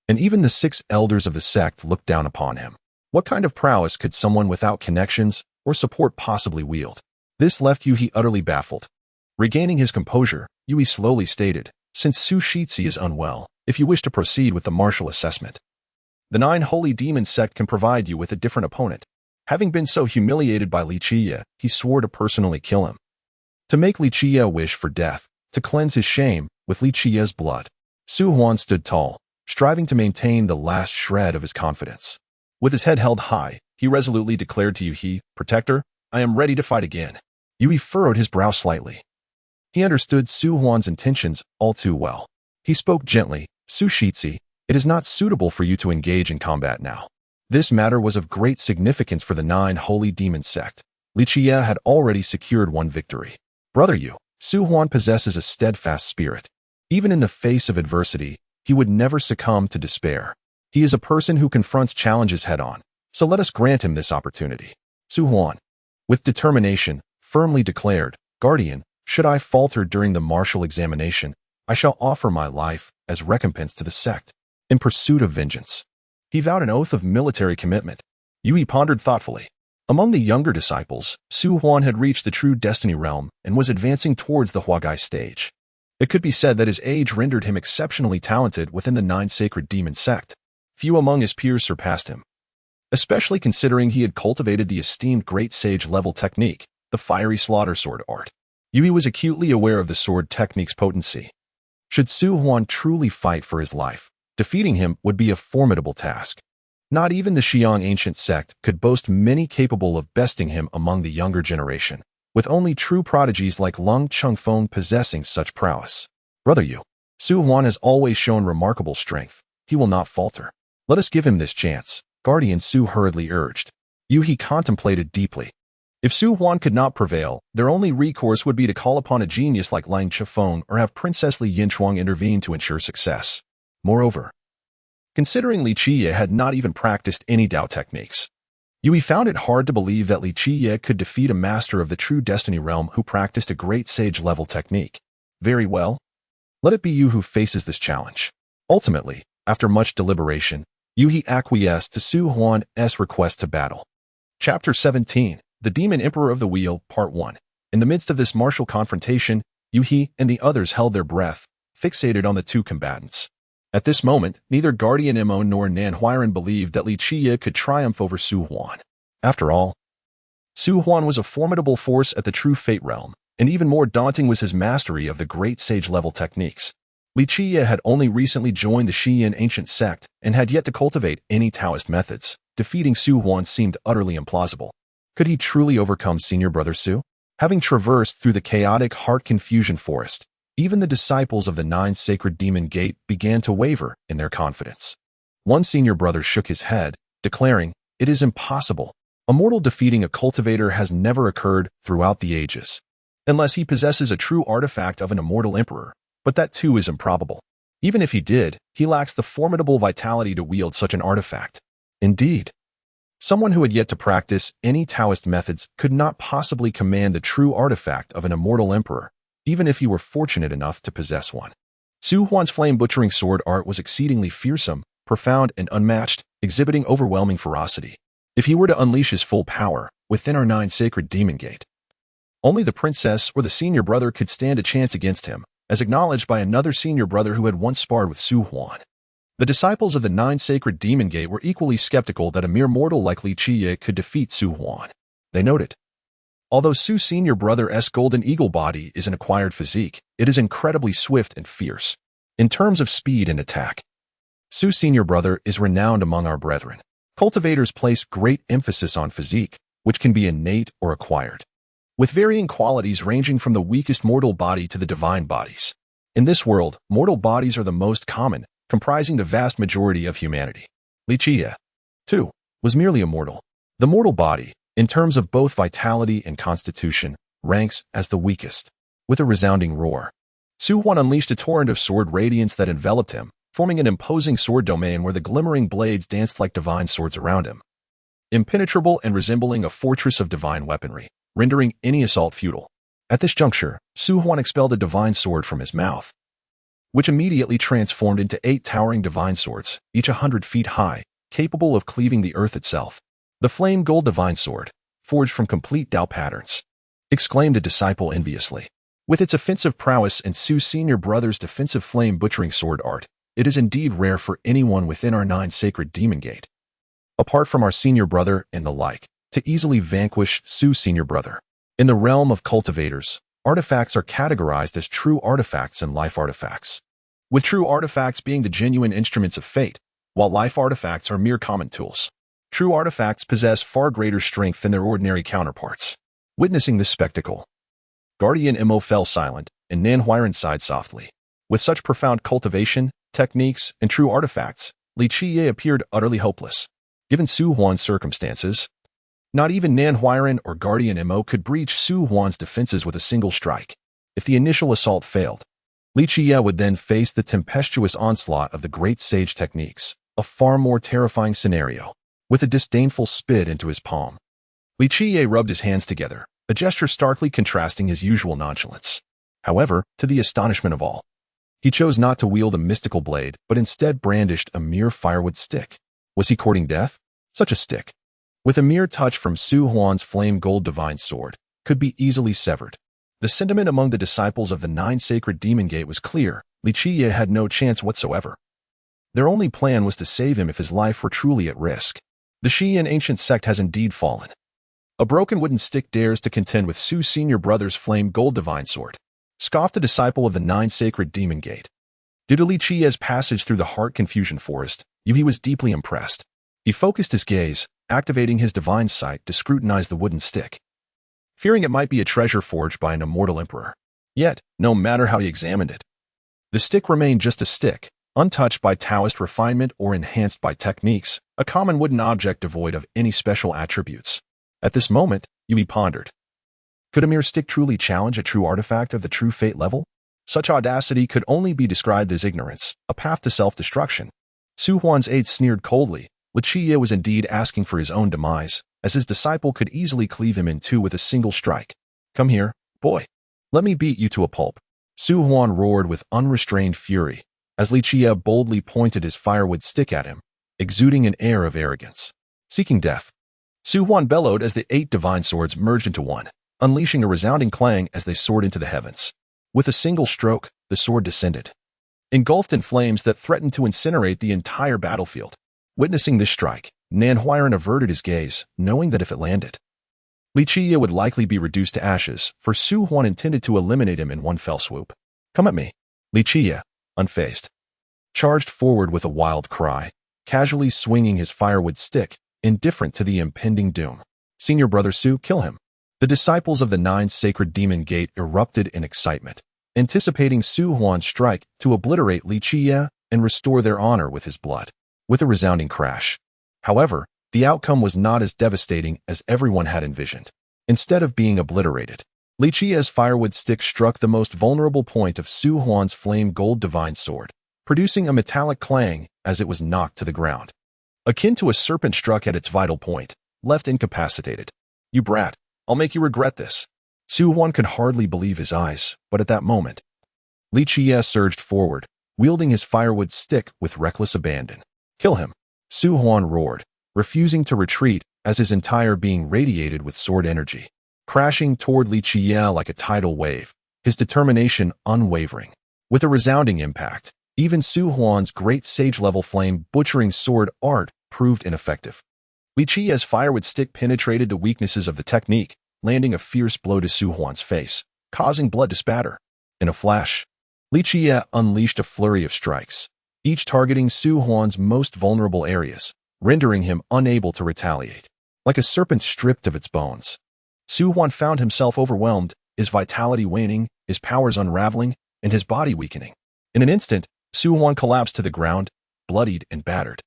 And even the 6 elders of the sect looked down upon him. What kind of prowess could someone without connections or support possibly wield? This left Qiye utterly baffled. Regaining his composure, Qiye slowly stated, "Since Su Shixi is unwell, if you wish to proceed with the martial assessment, the 9 holy demon sect can provide you with a different opponent." Having been so humiliated by Qiye, he swore to personally kill him. To make Qiye wish for death, to cleanse his shame with Qiye's blood, Su Huan stood tall, striving to maintain the last shred of his confidence. With his head held high, he resolutely declared to Qiye, "Protector, I am ready to fight again." Qiye furrowed his brow slightly. He understood Su Huan's intentions all too well. He spoke gently, "Su Shixi, it is not suitable for you to engage in combat now. This matter was of great significance for the 9 holy demon sect. Qiye had already secured one victory. Brother Yu, Su Huan possesses a steadfast spirit. Even in the face of adversity, he would never succumb to despair. He is a person who confronts challenges head-on, so let us grant him this opportunity." Su Huan, with determination, firmly declared, "Guardian, should I falter during the martial examination, I shall offer my life as recompense to the sect, in pursuit of vengeance." He vowed an oath of military commitment. Qiye pondered thoughtfully. Among the younger disciples, Su Huan had reached the true destiny realm and was advancing towards the Huagai stage. It could be said that his age rendered him exceptionally talented within the 9 sacred demon sect. Few among his peers surpassed him, especially considering he had cultivated the esteemed great sage level technique, the fiery slaughter sword art. Qiye was acutely aware of the sword technique's potency. Should Su Huan truly fight for his life, defeating him would be a formidable task. Not even the Xiang ancient sect could boast many capable of besting him among the younger generation, with only true prodigies like Lung Chengfeng possessing such prowess. Brother Yu, Su Huan has always shown remarkable strength. He will not falter. Let us give him this chance, Guardian Su hurriedly urged. Qiye contemplated deeply. If Su Huan could not prevail, their only recourse would be to call upon a genius like Lang Chifeng or have Princess Li Yinchuang intervene to ensure success. Moreover, considering Qiye had not even practiced any Dao techniques, Qiye found it hard to believe that Qiye could defeat a master of the true destiny realm who practiced a great sage-level technique. Very well. Let it be you who faces this challenge. Ultimately, after much deliberation, Qiye acquiesced to Su Huan's request to battle. Chapter 17, The Demon Emperor of the Wheel, Part 1. In the midst of this martial confrontation, Qiye and the others held their breath, fixated on the 2 combatants. At this moment, neither Guardian Emo nor Nan Huiran believed that Qiye could triumph over Su Huan. After all, Su Huan was a formidable force at the true fate realm, and even more daunting was his mastery of the great sage-level techniques. Qiye had only recently joined the Xian ancient sect and had yet to cultivate any Taoist methods. Defeating Su Huan seemed utterly implausible. Could he truly overcome senior brother Su? Having traversed through the chaotic heart confusion forest, even the disciples of the 9 sacred demon gate began to waver in their confidence. One senior brother shook his head, declaring, "It is impossible. A mortal defeating a cultivator has never occurred throughout the ages. Unless he possesses a true artifact of an immortal emperor, but that too is improbable. Even if he did, he lacks the formidable vitality to wield such an artifact." Indeed, someone who had yet to practice any Taoist methods could not possibly command the true artifact of an immortal emperor, even if he were fortunate enough to possess one. Su Huan's flame-butchering sword art was exceedingly fearsome, profound, and unmatched, exhibiting overwhelming ferocity. If he were to unleash his full power within our 9 sacred demon gate, only the princess or the senior brother could stand a chance against him, as acknowledged by another senior brother who had once sparred with Su Huan. The disciples of the 9 sacred demon gate were equally skeptical that a mere mortal like Qiye could defeat Su Huan. They noted, although Su's senior brother's golden eagle body is an acquired physique, it is incredibly swift and fierce. In terms of speed and attack, Su's senior brother is renowned among our brethren. Cultivators place great emphasis on physique, which can be innate or acquired, with varying qualities ranging from the weakest mortal body to the divine bodies. In this world, mortal bodies are the most common, comprising the vast majority of humanity. Qiye, too, was merely a mortal. The mortal body, in terms of both vitality and constitution, ranks as the weakest. With a resounding roar, Su Huan unleashed a torrent of sword radiance that enveloped him, forming an imposing sword domain where the glimmering blades danced like divine swords around him, impenetrable and resembling a fortress of divine weaponry, rendering any assault futile. At this juncture, Su Huan expelled a divine sword from his mouth, which immediately transformed into 8 towering divine swords, each 100 feet high, capable of cleaving the earth itself. The flame gold divine sword, forged from complete Dao patterns, exclaimed a disciple enviously. With its offensive prowess and Su's senior brother's defensive flame butchering sword art, it is indeed rare for anyone within our 9 sacred demon gate, apart from our senior brother and the like, to easily vanquish Su's senior brother. In the realm of cultivators, artifacts are categorized as true artifacts and life artifacts, with true artifacts being the genuine instruments of fate, while life artifacts are mere common tools. True artifacts possess far greater strength than their ordinary counterparts. Witnessing this spectacle, Guardian Mo fell silent, and Nan Huiran sighed softly. With such profound cultivation, techniques, and true artifacts, Qiye appeared utterly hopeless. Given Su Huan's circumstances, not even Nan Huiran or Guardian Mo could breach Su Huan's defenses with a single strike. If the initial assault failed, Qiye would then face the tempestuous onslaught of the great sage techniques, a far more terrifying scenario. With a disdainful spit into his palm, Qiye rubbed his hands together, a gesture starkly contrasting his usual nonchalance. However, to the astonishment of all, he chose not to wield a mystical blade, but instead brandished a mere firewood stick. Was he courting death? Such a stick, with a mere touch from Su Huan's flame gold divine sword, could be easily severed. The sentiment among the disciples of the 9 sacred demon gate was clear. Qiye had no chance whatsoever. Their only plan was to save him if his life were truly at risk. The Qiye ancient sect has indeed fallen. A broken wooden stick dares to contend with Su's senior brother's flame gold divine sword, scoffed a disciple of the 9 sacred demon gate. Due to Qiye's passage through the heart confusion forest, he was deeply impressed. He focused his gaze, activating his divine sight to scrutinize the wooden stick, fearing it might be a treasure forged by an immortal emperor. Yet, no matter how he examined it, the stick remained just a stick, untouched by Taoist refinement or enhanced by techniques, a common wooden object devoid of any special attributes. At this moment, Yui pondered. Could a mere stick truly challenge a true artifact of the true fate level? Such audacity could only be described as ignorance, a path to self-destruction. Su Huan's aide sneered coldly. Qiye was indeed asking for his own demise, as his disciple could easily cleave him in two with a single strike. Come here, boy. Let me beat you to a pulp. Su Huan roared with unrestrained fury, as Qiye boldly pointed his firewood stick at him, exuding an air of arrogance. Seeking death, Su Huan bellowed as the 8 divine swords merged into one, unleashing a resounding clang as they soared into the heavens. With a single stroke, the sword descended, engulfed in flames that threatened to incinerate the entire battlefield. Witnessing this strike, Nan Huiran averted his gaze, knowing that if it landed, Qiye would likely be reduced to ashes, for Su Huan intended to eliminate him in one fell swoop. Come at me. Qiye, unfazed, charged forward with a wild cry, casually swinging his firewood stick, indifferent to the impending doom. Senior brother Su, kill him. The disciples of the 9 sacred demon gate erupted in excitement, anticipating Su Huan's strike to obliterate Qiye and restore their honor with his blood. With a resounding crash, however, the outcome was not as devastating as everyone had envisioned. Instead of being obliterated, Qiye's firewood stick struck the most vulnerable point of Su Huan's flame gold divine sword, producing a metallic clang as it was knocked to the ground, akin to a serpent struck at its vital point, left incapacitated. You brat, I'll make you regret this. Su Huan could hardly believe his eyes, but at that moment, Qiye surged forward, wielding his firewood stick with reckless abandon. "Kill him!" Su Huan roared, refusing to retreat as his entire being radiated with sword energy. Crashing toward Qiye like a tidal wave, his determination unwavering. With a resounding impact, even Su Huan's great sage-level flame butchering sword art proved ineffective. Qiye's firewood stick penetrated the weaknesses of the technique, landing a fierce blow to Su Huan's face, causing blood to spatter. In a flash, Qiye unleashed a flurry of strikes, each targeting Su Huan's most vulnerable areas, rendering him unable to retaliate. Like a serpent stripped of its bones, Su Huan found himself overwhelmed, his vitality waning, his powers unraveling, and his body weakening. In an instant, Su Huan collapsed to the ground, bloodied and battered.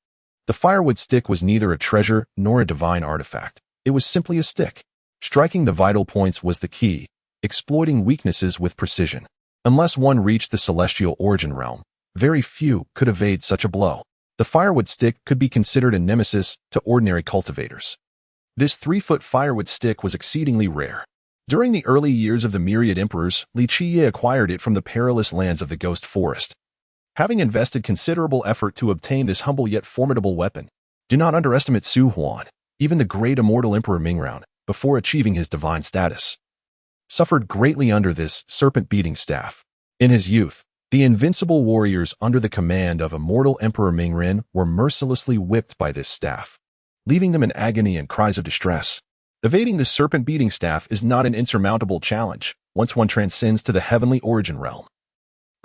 The firewood stick was neither a treasure nor a divine artifact. It was simply a stick. Striking the vital points was the key, exploiting weaknesses with precision. Unless one reached the celestial origin realm, very few could evade such a blow. The firewood stick could be considered a nemesis to ordinary cultivators. This 3-foot firewood stick was exceedingly rare. During the early years of the myriad emperors, Qiye acquired it from the perilous lands of the Ghost Forest. Having invested considerable effort to obtain this humble yet formidable weapon, do not underestimate Su Huan, even the great immortal Emperor Mingyao, before achieving his divine status, suffered greatly under this serpent-beating staff. In his youth, the invincible warriors under the command of immortal Emperor Mingyao were mercilessly whipped by this staff, leaving them in agony and cries of distress. Evading the serpent-beating staff is not an insurmountable challenge once one transcends to the heavenly origin realm.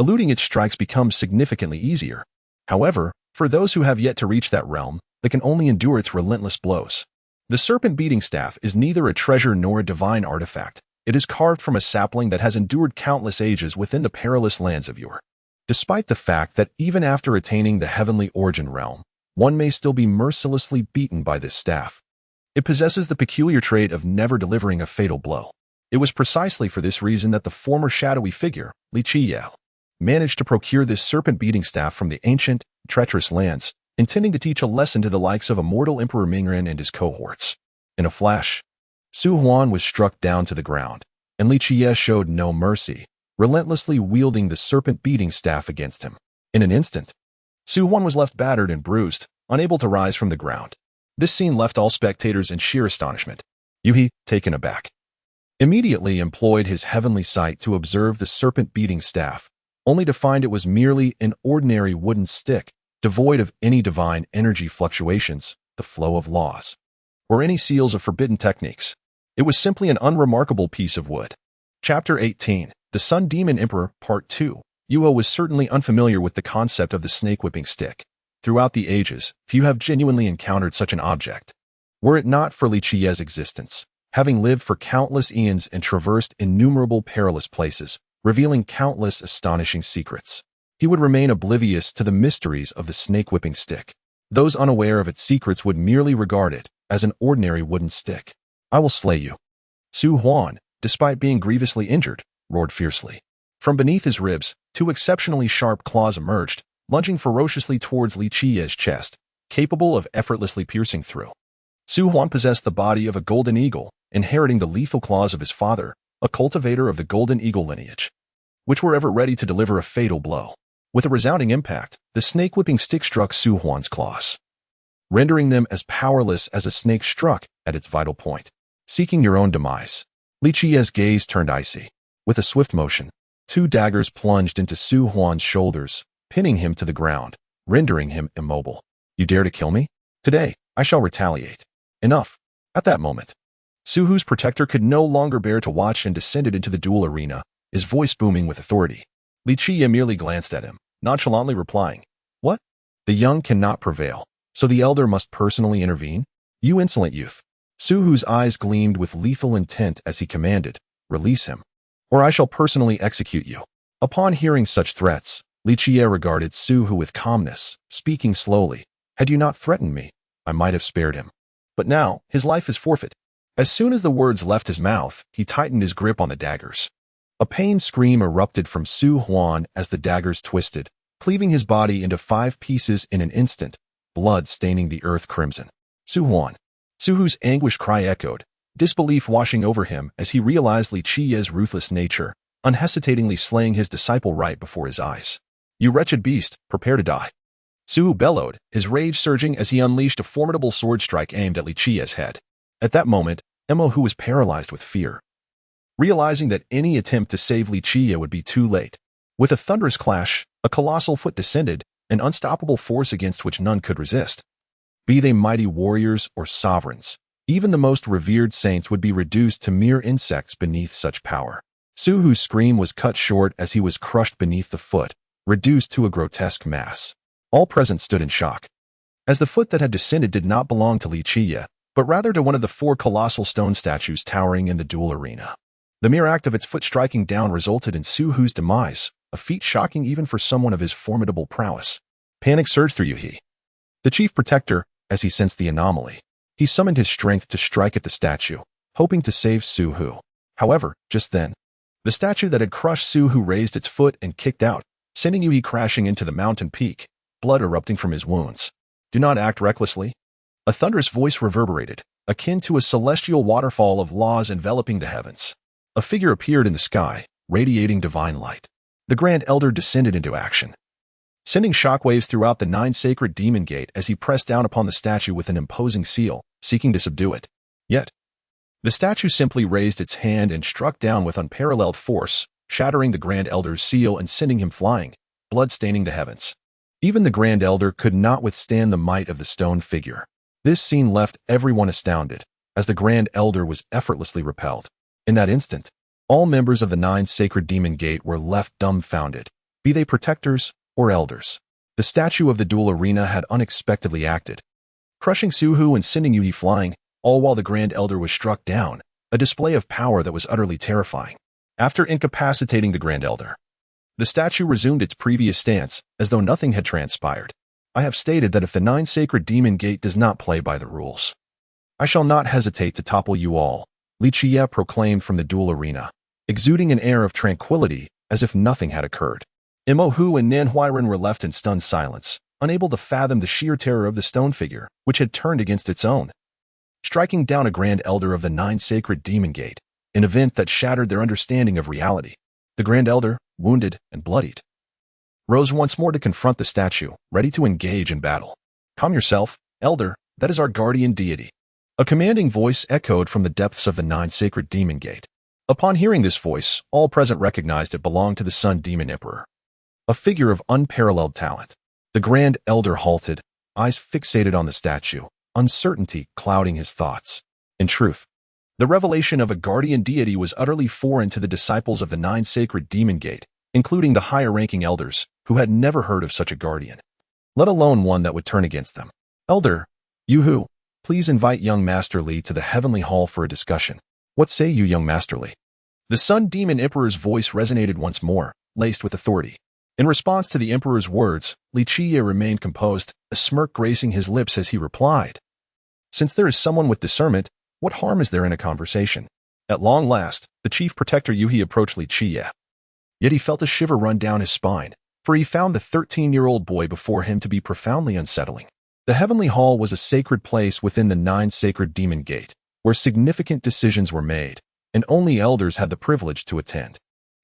Eluding its strikes becomes significantly easier. However, for those who have yet to reach that realm, they can only endure its relentless blows. The serpent-beating staff is neither a treasure nor a divine artifact. It is carved from a sapling that has endured countless ages within the perilous lands of yore. Despite the fact that even after attaining the heavenly origin realm, one may still be mercilessly beaten by this staff. It possesses the peculiar trait of never delivering a fatal blow. It was precisely for this reason that the former shadowy figure, Qiye, managed to procure this serpent-beating staff from the ancient, treacherous lands, intending to teach a lesson to the likes of immortal Emperor Mingyao and his cohorts. In a flash, Su Huan was struck down to the ground, and Qiye showed no mercy, relentlessly wielding the serpent-beating staff against him. In an instant, Su Huan was left battered and bruised, unable to rise from the ground. This scene left all spectators in sheer astonishment. Yuhi, taken aback, immediately employed his heavenly sight to observe the serpent-beating staff, only to find it was merely an ordinary wooden stick, devoid of any divine energy fluctuations, the flow of laws, or any seals of forbidden techniques. It was simply an unremarkable piece of wood. Chapter 18, The Sun Demon Emperor, Part 2. Yuo was certainly unfamiliar with the concept of the snake-whipping stick. Throughout the ages, few have genuinely encountered such an object. Were it not for Qiye's existence, having lived for countless eons and traversed innumerable perilous places, revealing countless astonishing secrets, he would remain oblivious to the mysteries of the snake-whipping stick. Those unaware of its secrets would merely regard it as an ordinary wooden stick. "I will slay you." Su Huan, despite being grievously injured, roared fiercely. From beneath his ribs, 2 exceptionally sharp claws emerged, lunging ferociously towards Qiye's chest, capable of effortlessly piercing through. Su Huan possessed the body of a golden eagle, inheriting the lethal claws of his father, a cultivator of the golden eagle lineage, which were ever ready to deliver a fatal blow. With a resounding impact, the snake-whipping stick struck Su Huan's claws, rendering them as powerless as a snake struck at its vital point. Seeking your own demise, Qiye's gaze turned icy. With a swift motion, 2 daggers plunged into Su Huan's shoulders, pinning him to the ground, rendering him immobile. "You dare to kill me? Today, I shall retaliate." Enough. At that moment, Su Hu's protector could no longer bear to watch and descended into the duel arena, his voice booming with authority. Qiye merely glanced at him, nonchalantly replying, "What? The young cannot prevail, so the elder must personally intervene? You insolent youth." Su Hu's eyes gleamed with lethal intent as he commanded, "Release him, or I shall personally execute you." Upon hearing such threats, Qiye regarded Su Hu with calmness, speaking slowly. "Had you not threatened me, I might have spared him. But now, his life is forfeit." As soon as the words left his mouth, he tightened his grip on the daggers. A pain scream erupted from Su Huan as the daggers twisted, cleaving his body into 5 pieces in an instant, blood staining the earth crimson. "Su Huan." Su Hu's anguished cry echoed, disbelief washing over him as he realized Qiye's ruthless nature, unhesitatingly slaying his disciple right before his eyes. "You wretched beast, prepare to die." Suhu bellowed, his rage surging as he unleashed a formidable sword strike aimed at Qiye's head. At that moment, Qiye was paralyzed with fear, realizing that any attempt to save Qiye would be too late. With a thunderous clash, a colossal foot descended, an unstoppable force against which none could resist. Be they mighty warriors or sovereigns, even the most revered saints would be reduced to mere insects beneath such power. Suhu's scream was cut short as he was crushed beneath the foot, reduced to a grotesque mass. All present stood in shock, as the foot that had descended did not belong to Qiye, but rather to one of the 4 colossal stone statues towering in the duel arena. The mere act of its foot striking down resulted in Suhu's demise, a feat shocking even for someone of his formidable prowess. Panic surged through Qiye, the chief protector, as he sensed the anomaly. He summoned his strength to strike at the statue, hoping to save Suhu. However, just then, the statue that had crushed Suhu raised its foot and kicked out, sending Qiye crashing into the mountain peak, blood erupting from his wounds. "Do not act recklessly." A thunderous voice reverberated, akin to a celestial waterfall of laws enveloping the heavens. A figure appeared in the sky, radiating divine light. The Grand Elder descended into action, sending shockwaves throughout the 9 sacred demon gate as he pressed down upon the statue with an imposing seal, seeking to subdue it. Yet, the statue simply raised its hand and struck down with unparalleled force, shattering the Grand Elder's seal and sending him flying, blood staining the heavens. Even the Grand Elder could not withstand the might of the stone figure. This scene left everyone astounded, as the Grand Elder was effortlessly repelled. In that instant, all members of the 9 sacred demon gate were left dumbfounded, be they protectors or elders. The statue of the duel arena had unexpectedly acted, crushing Suhu and sending Qiye flying, all while the Grand Elder was struck down, a display of power that was utterly terrifying. After incapacitating the Grand Elder, the statue resumed its previous stance, as though nothing had transpired. "I have stated that if the 9 sacred demon gate does not play by the rules, I shall not hesitate to topple you all," Qiye proclaimed from the duel arena, exuding an air of tranquility as if nothing had occurred. Qiye and Nanhuiren were left in stunned silence, unable to fathom the sheer terror of the stone figure, which had turned against its own, striking down a Grand Elder of the 9 sacred demon gate, an event that shattered their understanding of reality. The Grand Elder, wounded and bloodied, rose once more to confront the statue, ready to engage in battle. "Calm yourself, Elder, that is our guardian deity." A commanding voice echoed from the depths of the 9 sacred demon gate. Upon hearing this voice, all present recognized it belonged to the Sun Demon Emperor, a figure of unparalleled talent. The Grand Elder halted, eyes fixated on the statue, uncertainty clouding his thoughts. In truth, the revelation of a guardian deity was utterly foreign to the disciples of the 9 sacred demon gate, including the higher-ranking elders, who had never heard of such a guardian, let alone one that would turn against them. "Elder, Yuhu, please invite young Master Li to the Heavenly Hall for a discussion." "What say you, young Master Li?" The Sun Demon Emperor's voice resonated once more, laced with authority. In response to the Emperor's words, Qiye remained composed, a smirk gracing his lips as he replied, "Since there is someone with discernment, what harm is there in a conversation?" At long last, the chief protector Yuhi approached Qiye. Yet he felt a shiver run down his spine, for he found the 13-year-old boy before him to be profoundly unsettling. The Heavenly Hall was a sacred place within the 9 sacred demon gate, where significant decisions were made, and only elders had the privilege to attend.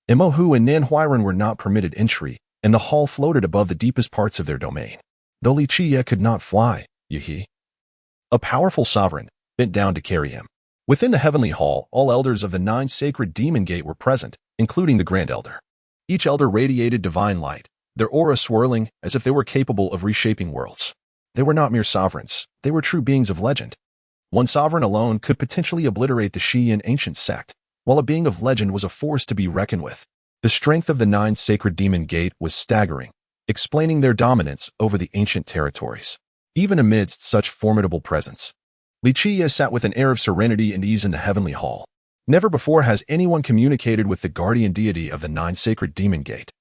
Qiye and Nanhuiren were not permitted entry, and the hall floated above the deepest parts of their domain. Though Qiye could not fly, Yuhi, a powerful sovereign, bent down to carry him. Within the Heavenly Hall, all elders of the 9 sacred demon gate were present, including the Grand Elder. Each elder radiated divine light, their aura swirling as if they were capable of reshaping worlds. They were not mere sovereigns, they were true beings of legend. One sovereign alone could potentially obliterate the Qiye ancient sect, while a being of legend was a force to be reckoned with. The strength of the 9 sacred demon gate was staggering, explaining their dominance over the ancient territories. Even amidst such formidable presence, Qiye sat with an air of serenity and ease in the Heavenly Hall. Never before has anyone communicated with the guardian deity of the 9 sacred demon gate.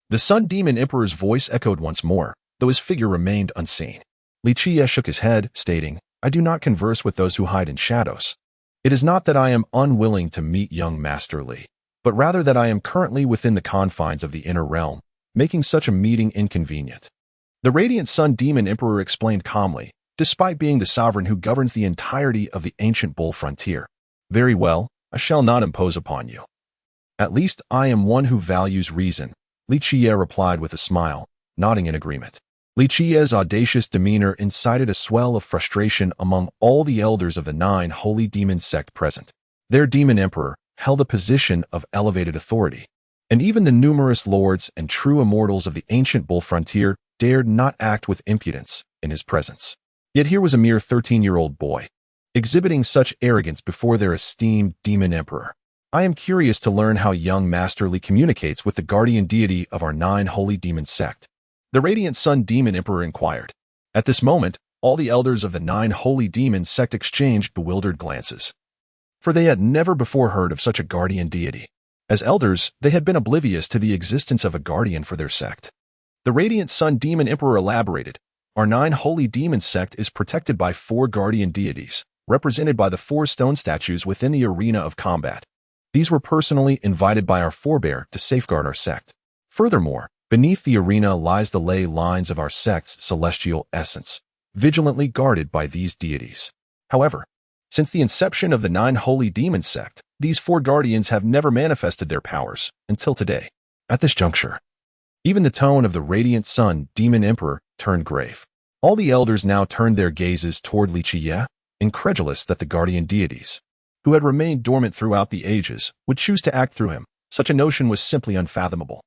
The Sun Demon Emperor's voice echoed once more, though his figure remained unseen. Qiye shook his head, stating, "I do not converse with those who hide in shadows. It is not that I am unwilling to meet young Master Li, but rather that I am currently within the confines of the inner realm, making such a meeting inconvenient." The radiant Sun Demon Emperor explained calmly, despite being the sovereign who governs the entirety of the ancient bull frontier. Very well, I shall not impose upon you. At least I am one who values reason, Qiye replied with a smile, nodding in agreement. Qiye's audacious demeanor incited a swell of frustration among all the elders of the 9 holy demon sect present. Their demon emperor held a position of elevated authority, and even the numerous lords and true immortals of the ancient bull frontier dared not act with impudence in his presence. Yet here was a mere 13-year-old boy, exhibiting such arrogance before their esteemed demon emperor. I am curious to learn how young Master Li communicates with the guardian deity of our 9 holy demon sect. The Radiant Sun Demon Emperor inquired. At this moment, all the elders of the 9 holy demon sect exchanged bewildered glances, for they had never before heard of such a guardian deity. As elders, they had been oblivious to the existence of a guardian for their sect. The Radiant Sun Demon Emperor elaborated. Our 9 holy demon sect is protected by 4 guardian deities, represented by the 4 stone statues within the arena of combat. These were personally invited by our forebear to safeguard our sect. Furthermore, beneath the arena lies the ley lines of our sect's celestial essence, vigilantly guarded by these deities. However, since the inception of the 9 holy demon sect, these 4 guardians have never manifested their powers until today. At this juncture, even the tone of the Radiant Sun Demon Emperor turned grave. All the elders now turned their gazes toward Qiye, incredulous that the guardian deities, who had remained dormant throughout the ages, would choose to act through him. Such a notion was simply unfathomable.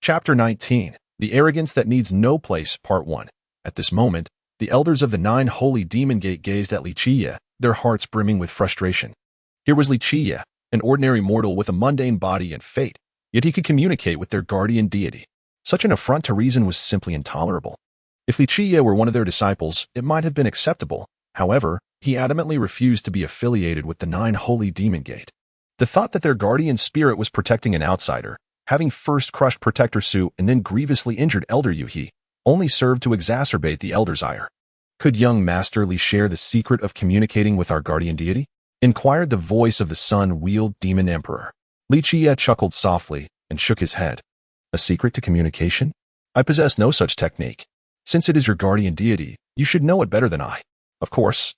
Chapter 19. The Arrogance That Needs No Place, Part 1. At this moment, the elders of the 9 holy demon gate gazed at Qiye, their hearts brimming with frustration. Here was Qiye, an ordinary mortal with a mundane body and fate, yet he could communicate with their guardian deity. Such an affront to reason was simply intolerable. If Qiye were one of their disciples, it might have been acceptable. However, he adamantly refused to be affiliated with the 9 holy demon gate. The thought that their guardian spirit was protecting an outsider, having first crushed Protector Su and then grievously injured Elder Yuhi, only served to exacerbate the elder's ire. Could young Master Li share the secret of communicating with our guardian deity? Inquired the voice of the sun-wheeled demon emperor. Qiye chuckled softly and shook his head. A secret to communication? I possess no such technique. Since it is your guardian deity, you should know it better than I. Of course.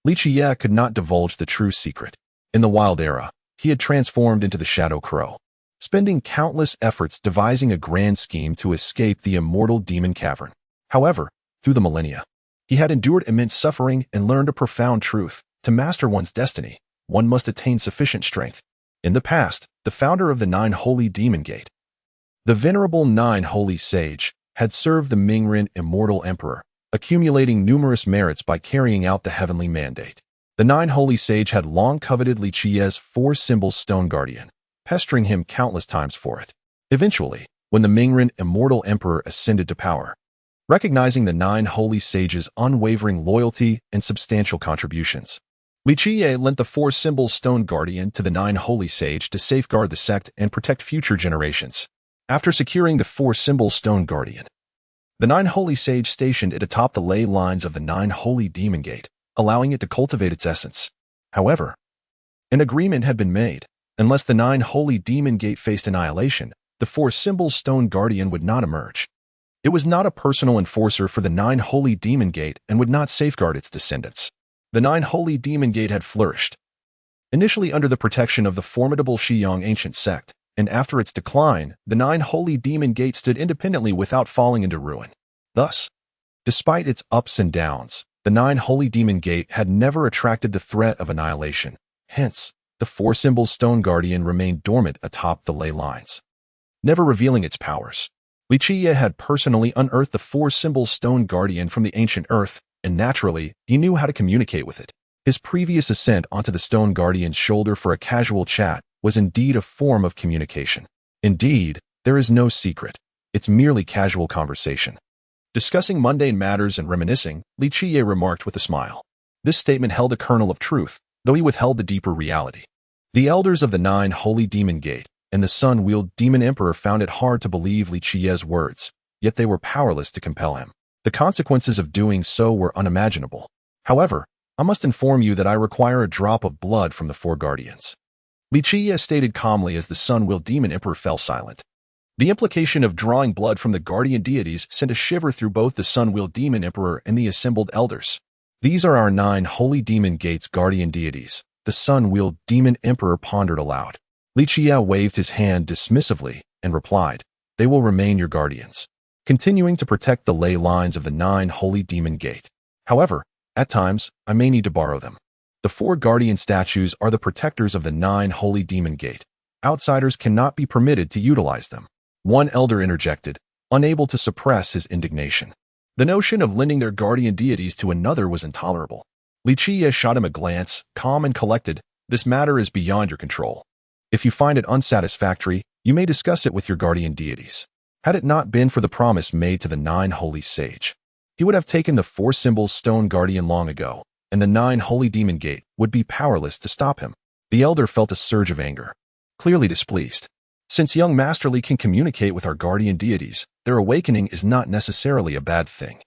Qiye could not divulge the true secret. In the Wild Era, he had transformed into the Shadow Crow, spending countless efforts devising a grand scheme to escape the immortal demon cavern. However, through the millennia, he had endured immense suffering and learned a profound truth. To master one's destiny, one must attain sufficient strength. In the past, the founder of the 9 holy demon gate, the venerable 9 holy sage, had served the Mingren immortal emperor, accumulating numerous merits by carrying out the heavenly mandate. The 9 holy sage had long coveted Qiye's 4-symbol stone guardian, pestering him countless times for it. Eventually, when the Mingren immortal emperor ascended to power, recognizing the 9 holy sage's unwavering loyalty and substantial contributions, Qiye lent the 4-symbol stone guardian to the 9 holy sage to safeguard the sect and protect future generations. After securing the 4-symbol stone guardian, the 9 holy sage stationed it atop the ley lines of the 9 holy demon gate, allowing it to cultivate its essence. However, an agreement had been made. Unless the 9 holy demon gate faced annihilation, the 4-symbol stone guardian would not emerge. It was not a personal enforcer for the 9 holy demon gate and would not safeguard its descendants. The 9 holy demon gate had flourished, initially under the protection of the formidable Shiyang ancient sect, and after its decline, the 9 holy demon gate stood independently without falling into ruin. Thus, despite its ups and downs, the 9 holy demon gate had never attracted the threat of annihilation. Hence, the 4-symbol stone guardian remained dormant atop the ley lines, never revealing its powers. Qiye had personally unearthed the 4-symbol stone guardian from the ancient earth, and naturally, he knew how to communicate with it. His previous ascent onto the stone guardian's shoulder for a casual chat was indeed a form of communication. Indeed, there is no secret. It's merely casual conversation. Discussing mundane matters and reminiscing, Qiye remarked with a smile. This statement held a kernel of truth, though he withheld the deeper reality. The elders of the 9 holy demon gate and the sun-wheeled demon emperor found it hard to believe Qiye's words, yet they were powerless to compel him. The consequences of doing so were unimaginable. However, I must inform you that I require a drop of blood from the 4 guardians. Qiye stated calmly as the sun-wheeled demon emperor fell silent. The implication of drawing blood from the guardian deities sent a shiver through both the sun-wheeled demon emperor and the assembled elders. These are our 9 holy demon gates guardian deities, the sun-wheeled demon emperor pondered aloud. Qiye waved his hand dismissively and replied, "They will remain your guardians, continuing to protect the ley lines of the 9 holy demon gate. However, at times, I may need to borrow them. The 4 guardian statues are the protectors of the 9 holy demon gate. Outsiders cannot be permitted to utilize them." One elder interjected, unable to suppress his indignation. The notion of lending their guardian deities to another was intolerable. Qiye shot him a glance, calm and collected. "This matter is beyond your control. If you find it unsatisfactory, you may discuss it with your guardian deities." Had it not been for the promise made to the 9 holy sage, he would have taken the 4 symbols stone guardian long ago, and the 9 holy demon gate would be powerless to stop him. The elder felt a surge of anger, clearly displeased. "Since young Masterly can communicate with our guardian deities, their awakening is not necessarily a bad thing,"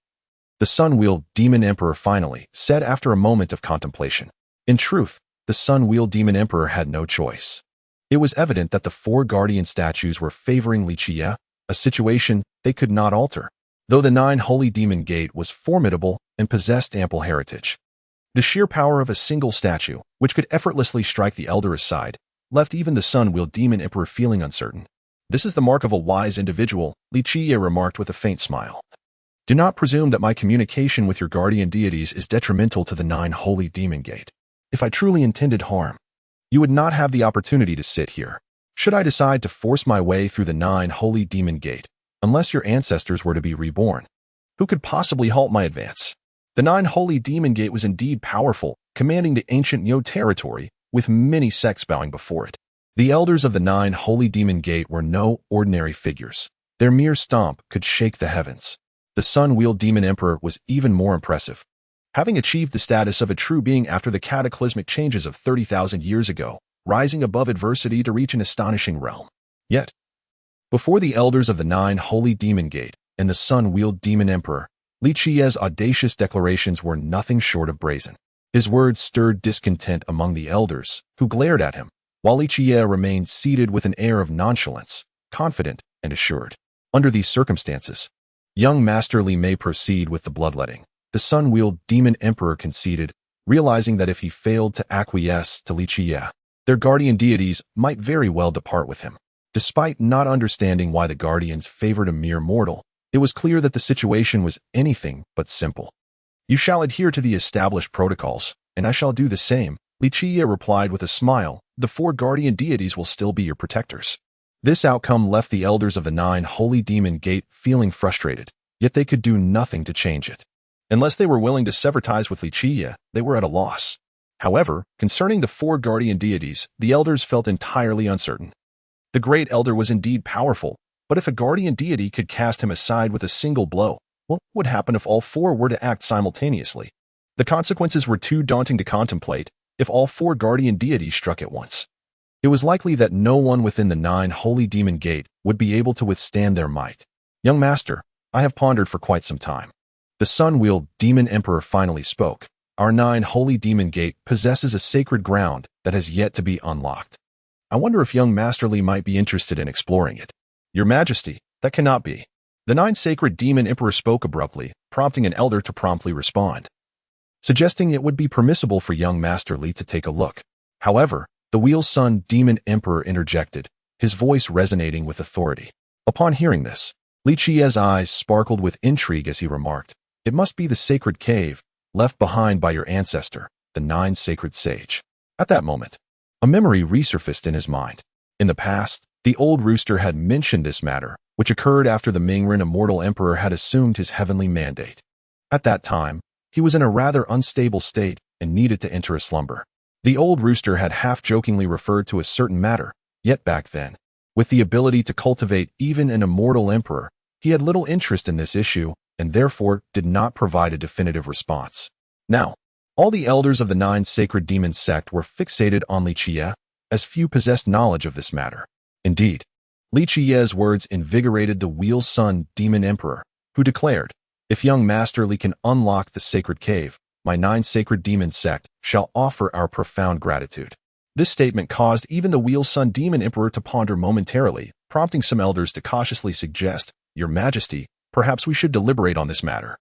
the sun-wheeled demon emperor finally said after a moment of contemplation. In truth, the sun-wheeled demon emperor had no choice. It was evident that the 4 guardian statues were favoring Qiye, a situation they could not alter, though the 9 holy demon gate was formidable and possessed ample heritage. The sheer power of a single statue, which could effortlessly strike the elder aside, left even the sun-wheeled demon emperor feeling uncertain. "This is the mark of a wise individual," Qiye remarked with a faint smile. "Do not presume that my communication with your guardian deities is detrimental to the 9 holy demon gate. If I truly intended harm, you would not have the opportunity to sit here. Should I decide to force my way through the 9 holy demon gate, unless your ancestors were to be reborn, who could possibly halt my advance?" The 9 holy demon gate was indeed powerful, commanding the ancient Yo territory, with many sects bowing before it. The elders of the 9 holy demon gate were no ordinary figures. Their mere stomp could shake the heavens. The sun-wheeled demon emperor was even more impressive. Having achieved the status of a true being after the cataclysmic changes of 30,000 years ago, rising above adversity to reach an astonishing realm. Yet, before the elders of the 9 holy demon gate and the sun-wheeled demon emperor, Qiye's audacious declarations were nothing short of brazen. His words stirred discontent among the elders, who glared at him, while Qiye remained seated with an air of nonchalance, confident and assured. Under these circumstances, young Master Li may proceed with the bloodletting, the sun-wheeled demon emperor conceded, realizing that if he failed to acquiesce to Qiye, their guardian deities might very well depart with him. Despite not understanding why the guardians favored a mere mortal, it was clear that the situation was anything but simple. "You shall adhere to the established protocols, and I shall do the same," Qiye replied with a smile. "The 4 guardian deities will still be your protectors." This outcome left the elders of the 9 holy demon gate feeling frustrated, yet they could do nothing to change it. Unless they were willing to sever ties with Qiye, they were at a loss. However, concerning the 4 guardian deities, the elders felt entirely uncertain. The great elder was indeed powerful, but if a guardian deity could cast him aside with a single blow, what would happen if all 4 were to act simultaneously? The consequences were too daunting to contemplate if all 4 guardian deities struck at once. It was likely that no one within the 9 holy demon gate would be able to withstand their might. "Young master, I have pondered for quite some time." The sun-wheeled demon emperor finally spoke. "Our 9 holy demon gate possesses a sacred ground that has yet to be unlocked. I wonder if young Master Li might be interested in exploring it." "Your Majesty, that cannot be." The 9 sacred demon emperor spoke abruptly, prompting an elder to promptly respond, suggesting it would be permissible for young Master Li to take a look. However, the wheel-sun demon emperor interjected, his voice resonating with authority. Upon hearing this, Qiye's eyes sparkled with intrigue as he remarked, "It must be the sacred cave left behind by your ancestor, the 9 sacred sage." At that moment, a memory resurfaced in his mind. In the past, the old rooster had mentioned this matter, which occurred after the Mingren immortal emperor had assumed his heavenly mandate. At that time, he was in a rather unstable state and needed to enter a slumber. The old rooster had half-jokingly referred to a certain matter, yet back then, with the ability to cultivate even an immortal emperor, he had little interest in this issue and therefore did not provide a definitive response. Now, all the elders of the 9 sacred demon sect were fixated on Qiye, as few possessed knowledge of this matter. Indeed, Qiye's words invigorated the wheel-sun demon emperor, who declared, "If young Master Li can unlock the sacred cave, my 9 sacred demon sect shall offer our profound gratitude." This statement caused even the wheel-sun demon emperor to ponder momentarily, prompting some elders to cautiously suggest, "Your Majesty, perhaps we should deliberate on this matter.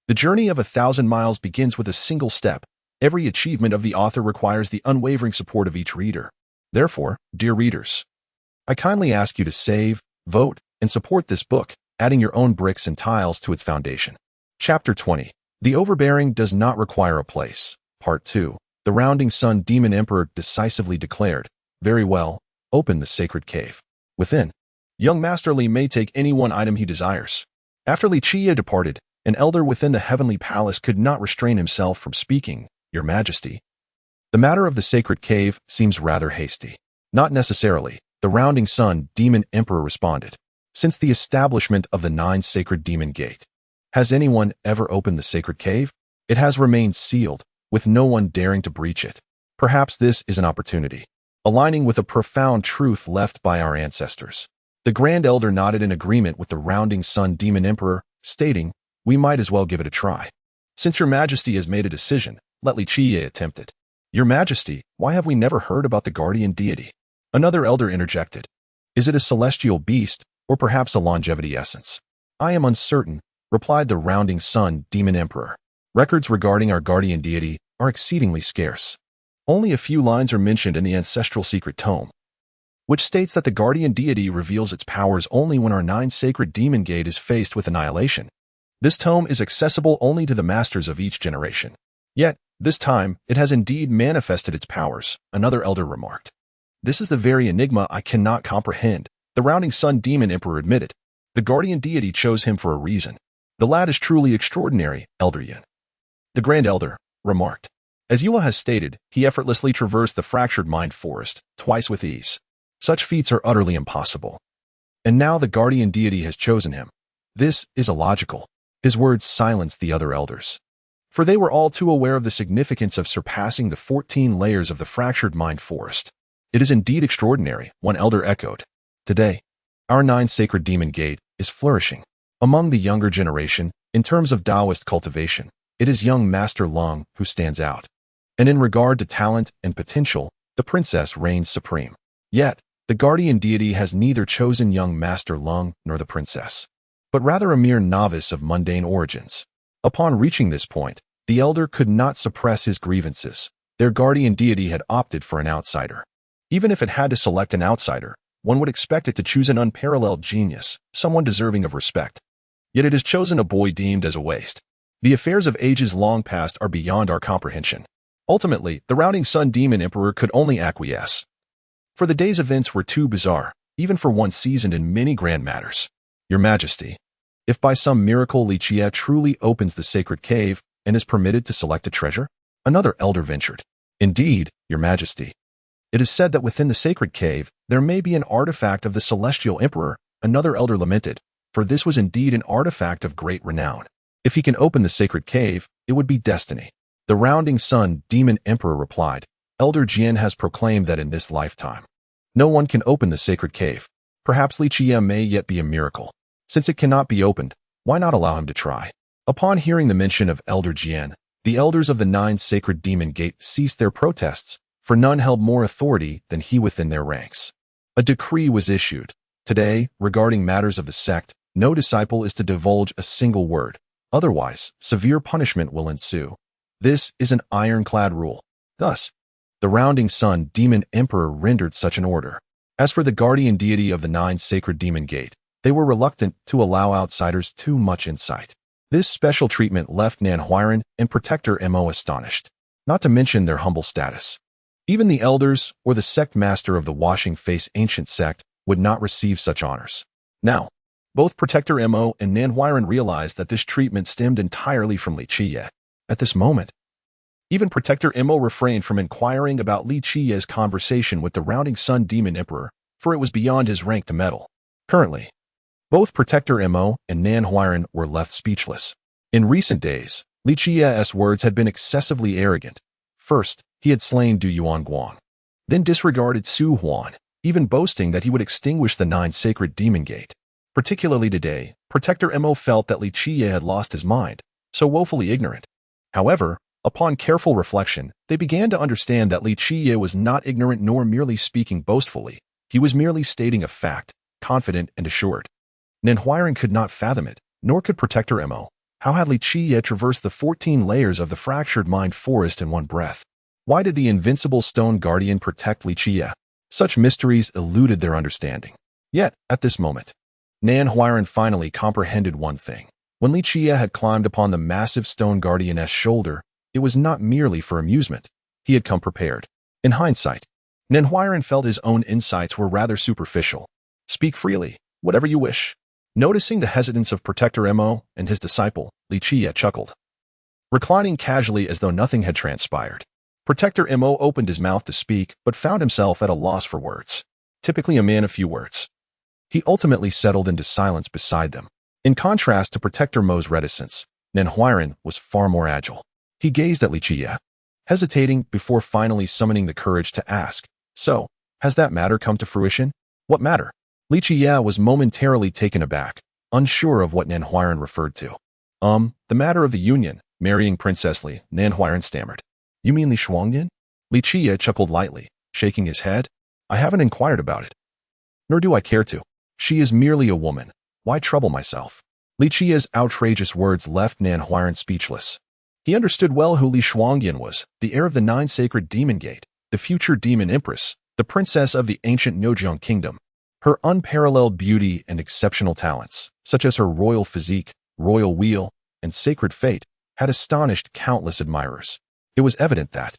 The journey of 1,000 miles begins with a single step, Every achievement of the author requires the unwavering support of each reader. Therefore, dear readers, I kindly ask you to save, vote, and support this book, adding your own bricks and tiles to its foundation. Chapter 20. The Overbearing Does Not Require a Place. Part 2. The Rounding Sun Demon Emperor decisively declared, "Very well, open the sacred cave." Within, young Master Li may take any one item he desires. After Qiye departed, an elder within the heavenly palace could not restrain himself from speaking. "Your Majesty, the matter of the sacred cave seems rather hasty." "Not necessarily," the Rounding Sun Demon Emperor responded. "Since the establishment of the 9 Sacred Demon Gate, has anyone ever opened the sacred cave? It has remained sealed, with no one daring to breach it. Perhaps this is an opportunity, aligning with a profound truth left by our ancestors." The Grand Elder nodded in agreement with the Rounding Sun Demon Emperor, stating, "We might as well give it a try. Since your Majesty has made a decision, let Qiye attempt it." "Your Majesty, why have we never heard about the guardian deity?" Another elder interjected. "Is it a celestial beast, or perhaps a longevity essence?" "I am uncertain," replied the Rounding Sun Demon Emperor. "Records regarding our guardian deity are exceedingly scarce. Only a few lines are mentioned in the ancestral secret tome, which states that the guardian deity reveals its powers only when our 9 Sacred Demon Gate is faced with annihilation. This tome is accessible only to the masters of each generation. Yet, this time, it has indeed manifested its powers," another elder remarked. "This is the very enigma I cannot comprehend," the Rounding Sun Demon Emperor admitted. "The guardian deity chose him for a reason. The lad is truly extraordinary, Elder Yin." The Grand Elder remarked. "As Yula has stated, he effortlessly traversed the fractured mind forest, twice with ease. Such feats are utterly impossible. And now the guardian deity has chosen him. This is illogical." His words silenced the other elders, for they were all too aware of the significance of surpassing the 14 layers of the fractured mind forest. "It is indeed extraordinary," one elder echoed. "Today, our 9 Sacred Demon Gate is flourishing. Among the younger generation, in terms of Taoist cultivation, it is young Master Lung who stands out. And in regard to talent and potential, the princess reigns supreme. Yet, the guardian deity has neither chosen young Master Lung nor the princess, but rather a mere novice of mundane origins." Upon reaching this point, the elder could not suppress his grievances. Their guardian deity had opted for an outsider. Even if it had to select an outsider, one would expect it to choose an unparalleled genius, someone deserving of respect. Yet it has chosen a boy deemed as a waste. The affairs of ages long past are beyond our comprehension. Ultimately, the Rounding Sun Demon Emperor could only acquiesce, for the day's events were too bizarre, even for one seasoned in many grand matters. "Your Majesty, if by some miracle Qiye truly opens the sacred cave and is permitted to select a treasure," another elder ventured. "Indeed, Your Majesty. It is said that within the sacred cave there may be an artifact of the celestial emperor," another elder lamented, for this was indeed an artifact of great renown. "If he can open the sacred cave, it would be destiny." The Rounding Sun Demon Emperor replied, "Elder Jian has proclaimed that in this lifetime, no one can open the sacred cave. Perhaps Qiye may yet be a miracle. Since it cannot be opened, why not allow him to try?" Upon hearing the mention of Elder Jian, the elders of the 9 Sacred Demon Gate ceased their protests, for none held more authority than he within their ranks. A decree was issued. Today, regarding matters of the sect, no disciple is to divulge a single word. Otherwise, severe punishment will ensue. This is an ironclad rule. Thus, the Rounding Sun Demon Emperor rendered such an order. As for the guardian deity of the 9 Sacred Demon Gate, they were reluctant to allow outsiders too much insight. This special treatment left Nanhuiren and Protector Mo astonished, not to mention their humble status. Even the elders or the sect master of the Washing Face Ancient Sect would not receive such honors. Now, both Protector Mo and Nanhuiren realized that this treatment stemmed entirely from Qiye. At this moment, even Protector Mo refrained from inquiring about Qiye's conversation with the Rounding Sun Demon Emperor, for it was beyond his rank to meddle. Currently, both Protector Mo and Nanhuiren were left speechless. In recent days, Qiye's words had been excessively arrogant. First, he had slain Du Yuanguang, then disregarded Su Huan, even boasting that he would extinguish the 9 Sacred Demon Gate. Particularly today, Protector Mo felt that Qiye had lost his mind, so woefully ignorant. However, upon careful reflection, they began to understand that Qiye was not ignorant nor merely speaking boastfully. He was merely stating a fact, confident and assured. Nanhuiren could not fathom it, nor could Protector Mo. How had Qiye traversed the 14 layers of the fractured mind forest in one breath? Why did the invincible stone guardian protect Qiye? Such mysteries eluded their understanding. Yet, at this moment, Nan Huiran finally comprehended one thing. When Qiye had climbed upon the massive stone guardian's shoulder, it was not merely for amusement. He had come prepared. In hindsight, Nan Huiran felt his own insights were rather superficial. Speak freely, whatever you wish. Noticing the hesitance of Protector Mo and his disciple, Qiye chuckled. Reclining casually as though nothing had transpired, Protector Mo opened his mouth to speak but found himself at a loss for words. Typically a man of few words, he ultimately settled into silence beside them. In contrast to Protector Mo's reticence, Nan Huiran was far more agile. He gazed at Qiye, hesitating before finally summoning the courage to ask, "So, has that matter come to fruition?" "What matter?" Qiye was momentarily taken aback, unsure of what Nan Huiran referred to. The matter of the union, marrying Princess Li," Nan Huiran stammered. "You mean Li Shuangyan?" Qiye chuckled lightly, shaking his head. "I haven't inquired about it. Nor do I care to. She is merely a woman. Why trouble myself?" Qiye's outrageous words left Nan Huiran speechless. He understood well who Li Shuangyan was, the heir of the 9 sacred demon gate, the future demon Empress, the princess of the ancient Nojong kingdom. Her unparalleled beauty and exceptional talents, such as her royal physique, royal wheel, and sacred fate, had astonished countless admirers. It was evident that,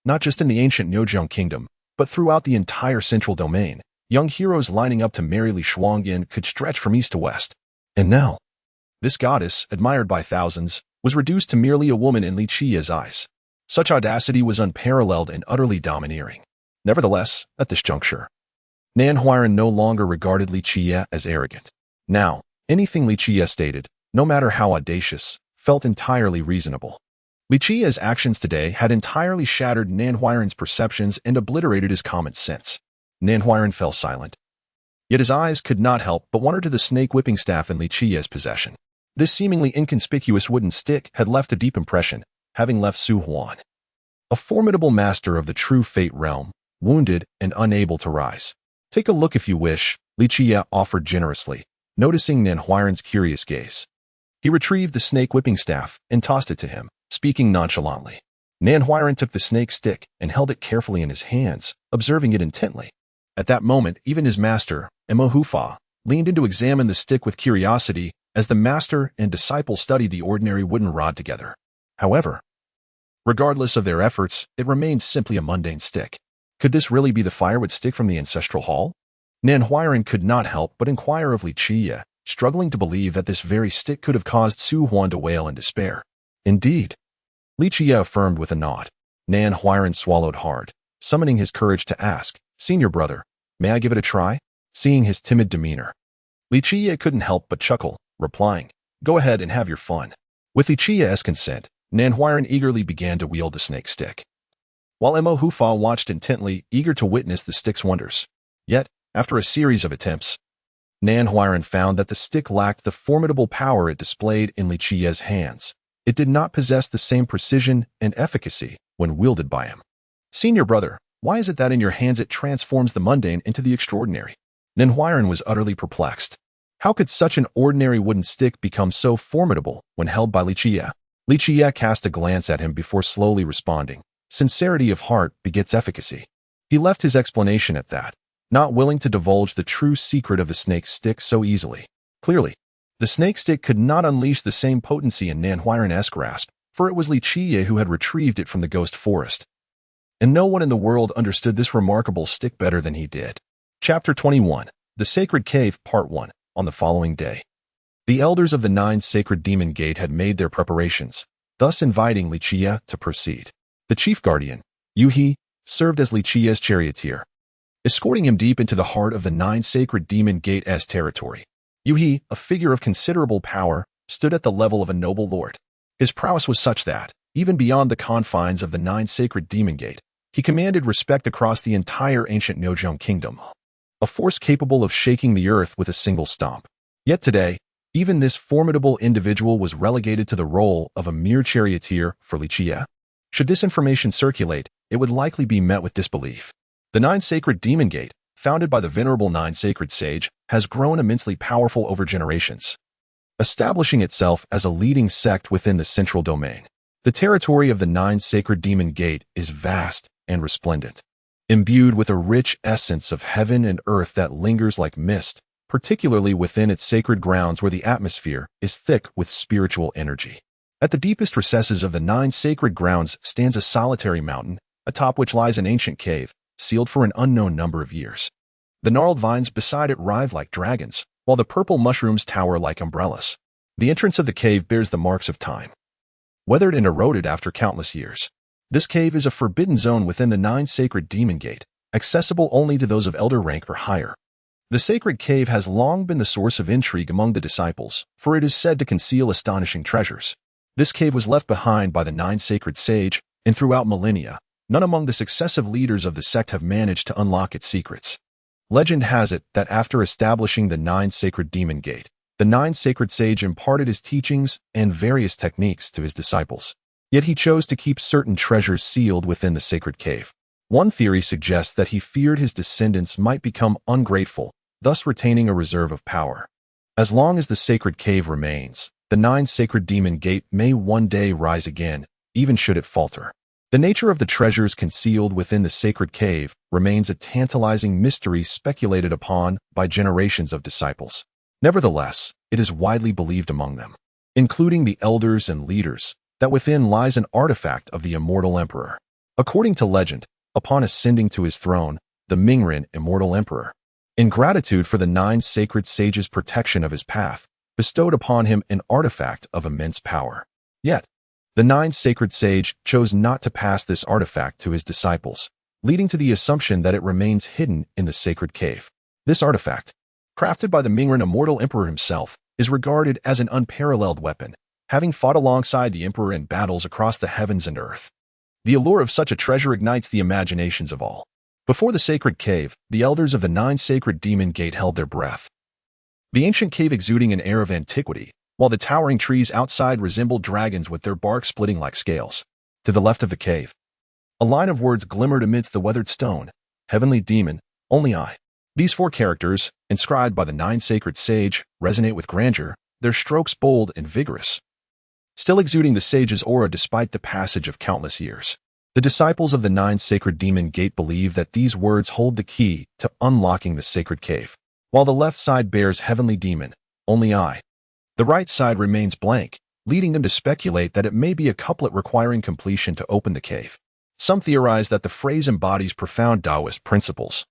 not just in the ancient Nojong kingdom, but throughout the entire central domain, young heroes lining up to marry Li Shuangyan could stretch from east to west. And now, this goddess, admired by thousands, was reduced to merely a woman in Qiye's eyes. Such audacity was unparalleled and utterly domineering. Nevertheless, at this juncture, Nan Huiran no longer regarded Qiye as arrogant. Now, anything Qiye stated, no matter how audacious, felt entirely reasonable. Qiye's actions today had entirely shattered Nan Huiran's perceptions and obliterated his common sense. Nan Huiran fell silent. Yet his eyes could not help but wander to the snake whipping staff in Qiye's possession. This seemingly inconspicuous wooden stick had left a deep impression, having left Su Huan, a formidable master of the true fate realm, wounded and unable to rise. "Take a look if you wish," Qiye offered generously, noticing Nan Huiran's curious gaze. He retrieved the snake whipping staff and tossed it to him, speaking nonchalantly. Nan Huiran took the snake stick and held it carefully in his hands, observing it intently. At that moment, even his master, Mo Hufa, leaned in to examine the stick with curiosity as the master and disciple studied the ordinary wooden rod together. However, regardless of their efforts, it remained simply a mundane stick. Could this really be the firewood stick from the ancestral hall? Nan Huiran could not help but inquire of Qiye, struggling to believe that this very stick could have caused Su Huan to wail in despair. Indeed, Qiye affirmed with a nod. Nan Huiran swallowed hard, summoning his courage to ask, "Senior brother, may I give it a try?" Seeing his timid demeanor, Qiye couldn't help but chuckle, replying, "Go ahead and have your fun." With Qiye's consent, Nan Huiran eagerly began to wield the snake stick, while Mo Hufa watched intently, eager to witness the stick's wonders. Yet, after a series of attempts, Nan Huiran found that the stick lacked the formidable power it displayed in Qiye's hands. It did not possess the same precision and efficacy when wielded by him. "Senior brother, why is it that in your hands it transforms the mundane into the extraordinary?" Nan Huiran was utterly perplexed. How could such an ordinary wooden stick become so formidable when held by Qiye? Qiye cast a glance at him before slowly responding. Sincerity of heart begets efficacy. He left his explanation at that, not willing to divulge the true secret of the snake stick so easily. Clearly, the snake stick could not unleash the same potency in Nan Huiran's grasp, for it was Qiye who had retrieved it from the ghost forest. And no one in the world understood this remarkable stick better than he did. Chapter 21, The Sacred Cave, Part 1. On the following day, the elders of the 9 sacred demon gate had made their preparations, thus inviting Qiye to proceed. The chief guardian, Yuhi, served as Qiye's charioteer, escorting him deep into the heart of the 9 sacred demon gate's territory. Yuhi, a figure of considerable power, stood at the level of a noble lord. His prowess was such that, even beyond the confines of the 9 sacred demon gate, he commanded respect across the entire ancient Nojong kingdom, a force capable of shaking the earth with a single stomp. Yet today, even this formidable individual was relegated to the role of a mere charioteer for Qiye. Should this information circulate, it would likely be met with disbelief. The 9 sacred demon gate, founded by the venerable 9 sacred sage, has grown immensely powerful over generations. establishing itself as a leading sect within the central domain. The territory of the 9 Sacred Demon Gate is vast and resplendent, imbued with a rich essence of heaven and earth that lingers like mist, particularly within its sacred grounds where the atmosphere is thick with spiritual energy. At the deepest recesses of the 9 sacred grounds stands a solitary mountain, atop which lies an ancient cave, sealed for an unknown number of years. The gnarled vines beside it writhe like dragons, while the purple mushrooms tower like umbrellas. The entrance of the cave bears the marks of time, weathered and eroded after countless years. This cave is a forbidden zone within the 9 Sacred Demon Gate, accessible only to those of elder rank or higher. The sacred cave has long been the source of intrigue among the disciples, for it is said to conceal astonishing treasures. This cave was left behind by the 9 sacred sage, and throughout millennia, none among the successive leaders of the sect have managed to unlock its secrets. Legend has it that after establishing the 9 Sacred Demon Gate, the 9 sacred sage imparted his teachings and various techniques to his disciples. Yet he chose to keep certain treasures sealed within the sacred cave. One theory suggests that he feared his descendants might become ungrateful, thus retaining a reserve of power. As long as the sacred cave remains, the 9 Sacred Demon Gate may one day rise again, even should it falter. The nature of the treasures concealed within the sacred cave remains a tantalizing mystery speculated upon by generations of disciples. Nevertheless, it is widely believed among them, including the elders and leaders, that within lies an artifact of the immortal emperor. According to legend, upon ascending to his throne, the Mingren immortal emperor, in gratitude for the 9 sacred sages' protection of his path, bestowed upon him an artifact of immense power. Yet, the 9 sacred sage chose not to pass this artifact to his disciples, leading to the assumption that it remains hidden in the sacred cave. This artifact, crafted by the Mingren immortal emperor himself, is regarded as an unparalleled weapon, having fought alongside the emperor in battles across the heavens and earth. The allure of such a treasure ignites the imaginations of all. Before the sacred cave, the elders of the 9 Sacred Demon Gate held their breath, the ancient cave exuding an air of antiquity, while the towering trees outside resembled dragons with their bark splitting like scales. To the left of the cave, a line of words glimmered amidst the weathered stone: Heavenly Demon, only I. These 4 characters, inscribed by the 9 sacred sage, resonate with grandeur, their strokes bold and vigorous, still exuding the sage's aura despite the passage of countless years. The disciples of the 9 Sacred Demon Gate believe that these words hold the key to unlocking the sacred cave. While the left side bears Heavenly Demon, only I, the right side remains blank, leading them to speculate that it may be a couplet requiring completion to open the cave. Some theorize that the phrase embodies profound Taoist principles,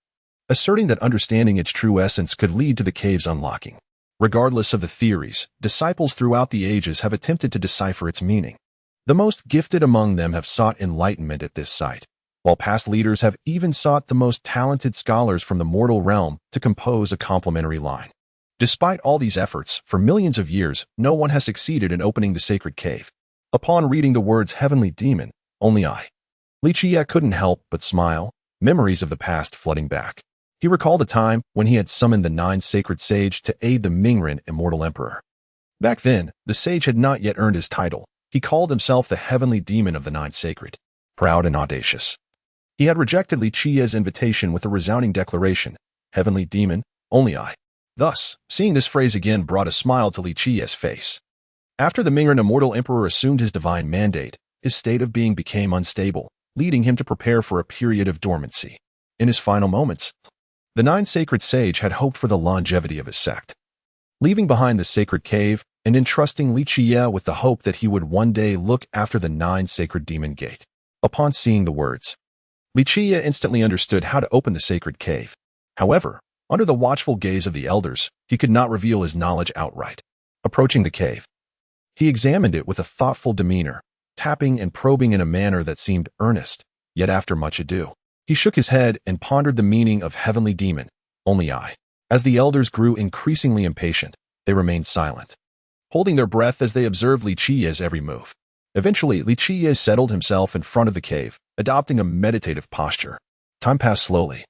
asserting that understanding its true essence could lead to the cave's unlocking. Regardless of the theories, disciples throughout the ages have attempted to decipher its meaning. The most gifted among them have sought enlightenment at this site, while past leaders have even sought the most talented scholars from the mortal realm to compose a complementary line. Despite all these efforts, for millions of years, no one has succeeded in opening the sacred cave. Upon reading the words Heavenly Demon, only I, Qiye couldn't help but smile, memories of the past flooding back. He recalled a time when he had summoned the 9 sacred sage to aid the Mingren immortal emperor. Back then, the sage had not yet earned his title. He called himself the Heavenly Demon of the 9 Sacred, proud and audacious. He had rejected Qiye's invitation with a resounding declaration: Heavenly Demon, only I. Thus, seeing this phrase again brought a smile to Qiye's face. After the Mingren immortal emperor assumed his divine mandate, his state of being became unstable, leading him to prepare for a period of dormancy. In his final moments, the 9 sacred sage had hoped for the longevity of his sect, leaving behind the sacred cave and entrusting Qiye with the hope that he would one day look after the 9 Sacred Demon Gate. Upon seeing the words, Qiye instantly understood how to open the sacred cave. However, under the watchful gaze of the elders, he could not reveal his knowledge outright. Approaching the cave, he examined it with a thoughtful demeanor, tapping and probing in a manner that seemed earnest, yet after much ado, he shook his head and pondered the meaning of Heavenly Demon, only I. As the elders grew increasingly impatient, they remained silent, holding their breath as they observed Qiye's every move. Eventually, Qiye settled himself in front of the cave, adopting a meditative posture. Time passed slowly,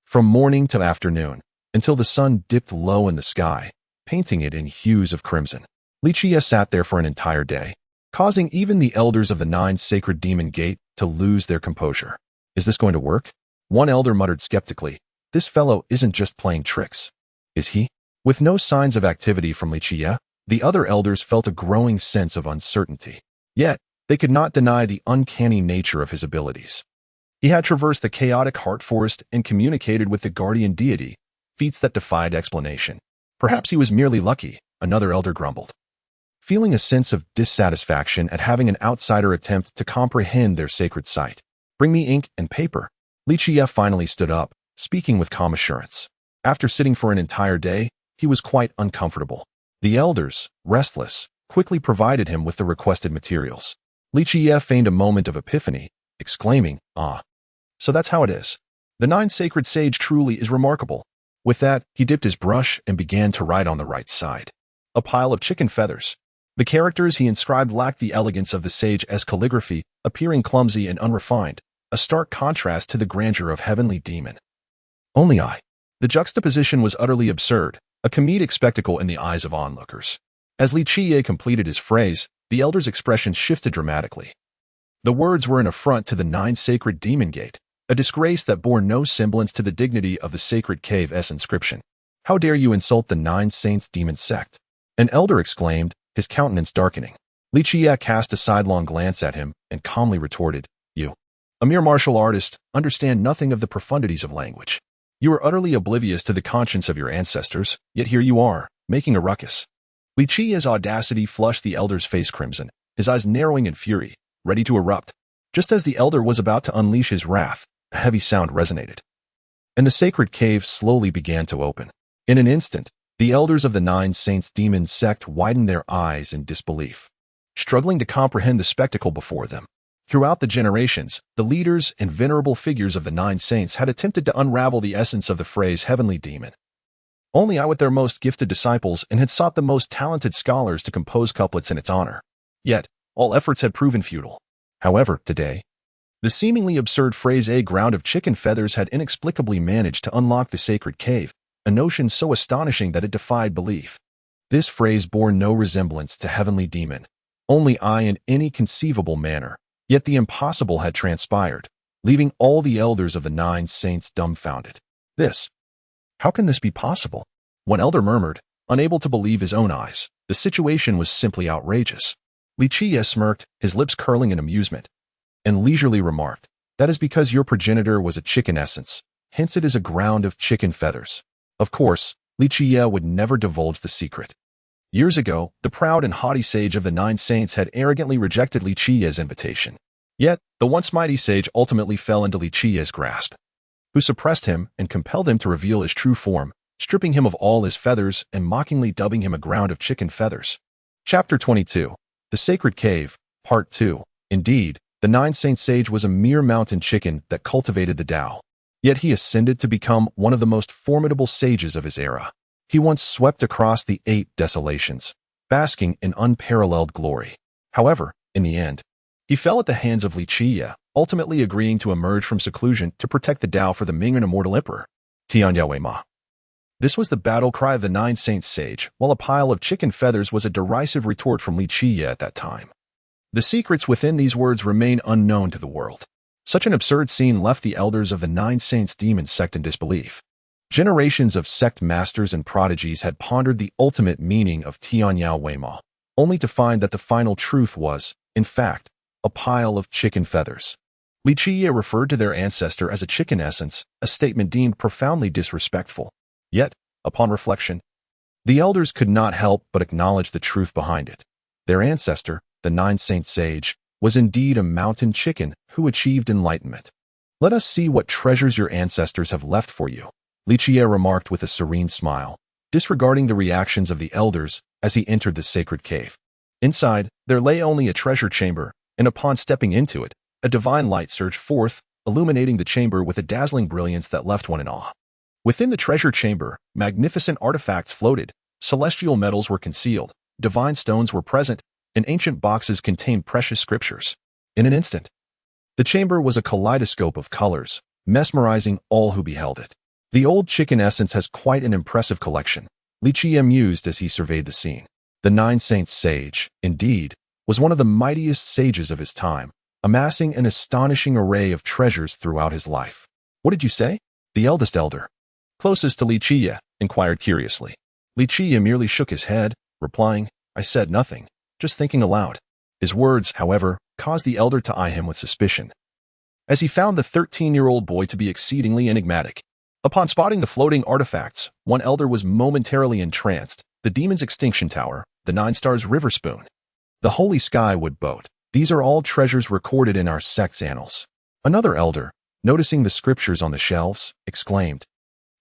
from morning to afternoon, until the sun dipped low in the sky, painting it in hues of crimson. Qiye sat there for an entire day, causing even the elders of the 9 Sacred Demon Gate to lose their composure. Is this going to work? One elder muttered skeptically, "This fellow isn't just playing tricks, is he?" With no signs of activity from Qiye, The other elders felt a growing sense of uncertainty. Yet, they could not deny the uncanny nature of his abilities. He had traversed the chaotic heart forest and communicated with the guardian deity, feats that defied explanation. Perhaps he was merely lucky, another elder grumbled. Feeling a sense of dissatisfaction at having an outsider attempt to comprehend their sacred site. Bring me ink and paper. Qiye finally stood up, speaking with calm assurance. After sitting for an entire day, he was quite uncomfortable. The elders, restless, quickly provided him with the requested materials. Qiye feigned a moment of epiphany, exclaiming, "Ah, so that's how it is. The 9 sacred sage truly is remarkable." With that, he dipped his brush and began to write on the right side. A pile of chicken feathers. The characters he inscribed lacked the elegance of the sage's calligraphy, appearing clumsy and unrefined, a stark contrast to the grandeur of heavenly demon. Only I. The juxtaposition was utterly absurd, a comedic spectacle in the eyes of onlookers. As Qiye completed his phrase, the elder's expression shifted dramatically. The words were an affront to the 9 sacred demon gate, a disgrace that bore no semblance to the dignity of the sacred cave's inscription. "How dare you insult the 9 saints demon sect?" An elder exclaimed, his countenance darkening. Qiye cast a sidelong glance at him and calmly retorted, "You, a mere martial artist, understand nothing of the profundities of language. You are utterly oblivious to the conscience of your ancestors, yet here you are, making a ruckus." Qiye's audacity flushed the elder's face crimson, his eyes narrowing in fury, ready to erupt. Just as the elder was about to unleash his wrath, a heavy sound resonated, and the sacred cave slowly began to open. In an instant, the elders of the 9 saints demon sect widened their eyes in disbelief, struggling to comprehend the spectacle before them. Throughout the generations, the leaders and venerable figures of the 9 saints had attempted to unravel the essence of the phrase heavenly demon. Only I with their most gifted disciples and had sought the most talented scholars to compose couplets in its honor. Yet, all efforts had proven futile. However, today, the seemingly absurd phrase "a ground of chicken feathers" had inexplicably managed to unlock the sacred cave, a notion so astonishing that it defied belief. This phrase bore no resemblance to heavenly demon, only I in any conceivable manner, yet the impossible had transpired, leaving all the elders of the 9 saints dumbfounded. How can this be possible? One elder murmured, unable to believe his own eyes. The situation was simply outrageous. Qiye smirked, his lips curling in amusement, and leisurely remarked, "That is because your progenitor was a chicken essence, hence it is a ground of chicken feathers." Of course, Qiye would never divulge the secret. Years ago, the proud and haughty sage of the 9 saints had arrogantly rejected Qiye's invitation. Yet, the once mighty sage ultimately fell into Qiye's grasp, who suppressed him and compelled him to reveal his true form, stripping him of all his feathers and mockingly dubbing him a ground of chicken feathers. Chapter 22. The Sacred Cave, Part 2. Indeed, the 9 saint sage was a mere mountain chicken that cultivated the Tao. Yet he ascended to become one of the most formidable sages of his era. He once swept across the 8 desolations, basking in unparalleled glory. However, in the end, he fell at the hands of Qiye, ultimately agreeing to emerge from seclusion to protect the Tao for the Ming and immortal emperor, Tianyao. This was the battle cry of the 9 saints sage, while a pile of chicken feathers was a derisive retort from Qiye at that time. The secrets within these words remain unknown to the world. Such an absurd scene left the elders of the 9 saints demon sect in disbelief. Generations of sect masters and prodigies had pondered the ultimate meaning of Tianyao, only to find that the final truth was, in fact, a pile of chicken feathers. Qiye referred to their ancestor as a chicken essence, a statement deemed profoundly disrespectful. Yet, upon reflection, the elders could not help but acknowledge the truth behind it. Their ancestor, the 9 saint sage, was indeed a mountain chicken who achieved enlightenment. "Let us see what treasures your ancestors have left for you," Qiye remarked with a serene smile, disregarding the reactions of the elders as he entered the sacred cave. Inside, there lay only a treasure chamber, and upon stepping into it, a divine light surged forth, illuminating the chamber with a dazzling brilliance that left one in awe. Within the treasure chamber, magnificent artifacts floated, celestial metals were concealed, divine stones were present, and ancient boxes contained precious scriptures. In an instant, the chamber was a kaleidoscope of colors, mesmerizing all who beheld it. The old chicken essence has quite an impressive collection, Qiye mused as he surveyed the scene. The 9 saints sage, indeed, was one of the mightiest sages of his time, amassing an astonishing array of treasures throughout his life. "What did you say?" The eldest elder, closest to Qiye, inquired curiously. Qiye merely shook his head, replying, "I said nothing, just thinking aloud." His words, however, caused the elder to eye him with suspicion, as he found the 13-year-old boy to be exceedingly enigmatic. Upon spotting the floating artifacts, one elder was momentarily entranced: the demon's extinction tower, the 9 stars river spoon, the holy skywood boat. These are all treasures recorded in our sect's annals. Another elder, noticing the scriptures on the shelves, exclaimed,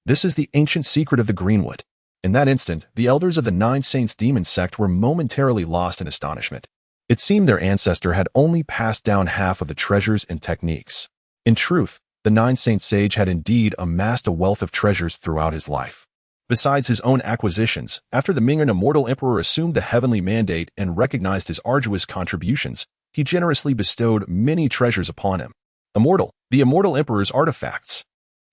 "This is the ancient secret of the Greenwood." In that instant, the elders of the 9 Saints demon sect were momentarily lost in astonishment. It seemed their ancestor had only passed down half of the treasures and techniques. In truth, the 9 Saint sage had indeed amassed a wealth of treasures throughout his life. Besides his own acquisitions, after the Mingern immortal emperor assumed the heavenly mandate and recognized his arduous contributions, he generously bestowed many treasures upon him. Immortal, the immortal emperor's artifacts.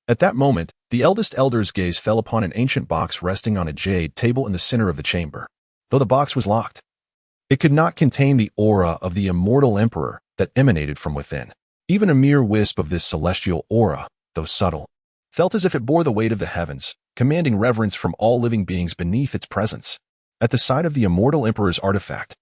At that moment, the eldest elder's gaze fell upon an ancient box resting on a jade table in the center of the chamber. Though the box was locked, it could not contain the aura of the immortal emperor that emanated from within. Even a mere wisp of this celestial aura, though subtle, felt as if it bore the weight of the heavens, commanding reverence from all living beings beneath its presence. At the sight of the immortal emperor's artifact,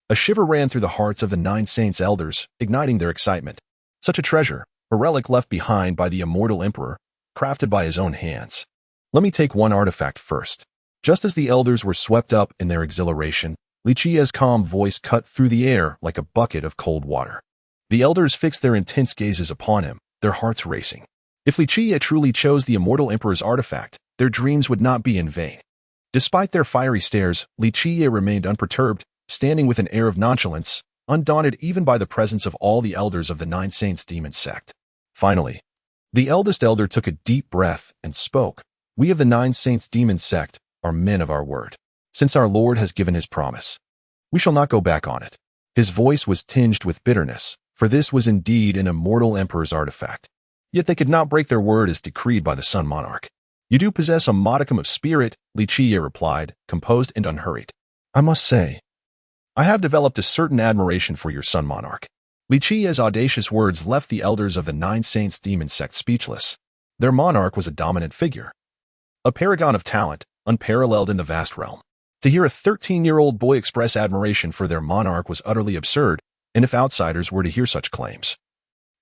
a shiver ran through the hearts of the 9 Saints elders, igniting their excitement. Such a treasure, a relic left behind by the immortal emperor, crafted by his own hands. Let me take one artifact first. Just as the elders were swept up in their exhilaration, Qiye's calm voice cut through the air like a bucket of cold water. The elders fixed their intense gazes upon him, their hearts racing. If Qiye truly chose the immortal emperor's artifact, their dreams would not be in vain. Despite their fiery stares, Qiye remained unperturbed, standing with an air of nonchalance, undaunted even by the presence of all the elders of the 9 Saints demon sect. Finally, the eldest elder took a deep breath and spoke. "We of the 9 Saints demon sect are men of our word. Since our Lord has given his promise, we shall not go back on it." His voice was tinged with bitterness, for this was indeed an immortal emperor's artifact. Yet they could not break their word as decreed by the Sun Monarch. "You do possess a modicum of spirit," Qiye replied, composed and unhurried. "I must say, I have developed a certain admiration for your Sun Monarch." Qiye's audacious words left the elders of the 9 Saints demon sect speechless. Their monarch was a dominant figure, a paragon of talent, unparalleled in the vast realm. To hear a 13-year-old boy express admiration for their monarch was utterly absurd, and if outsiders were to hear such claims,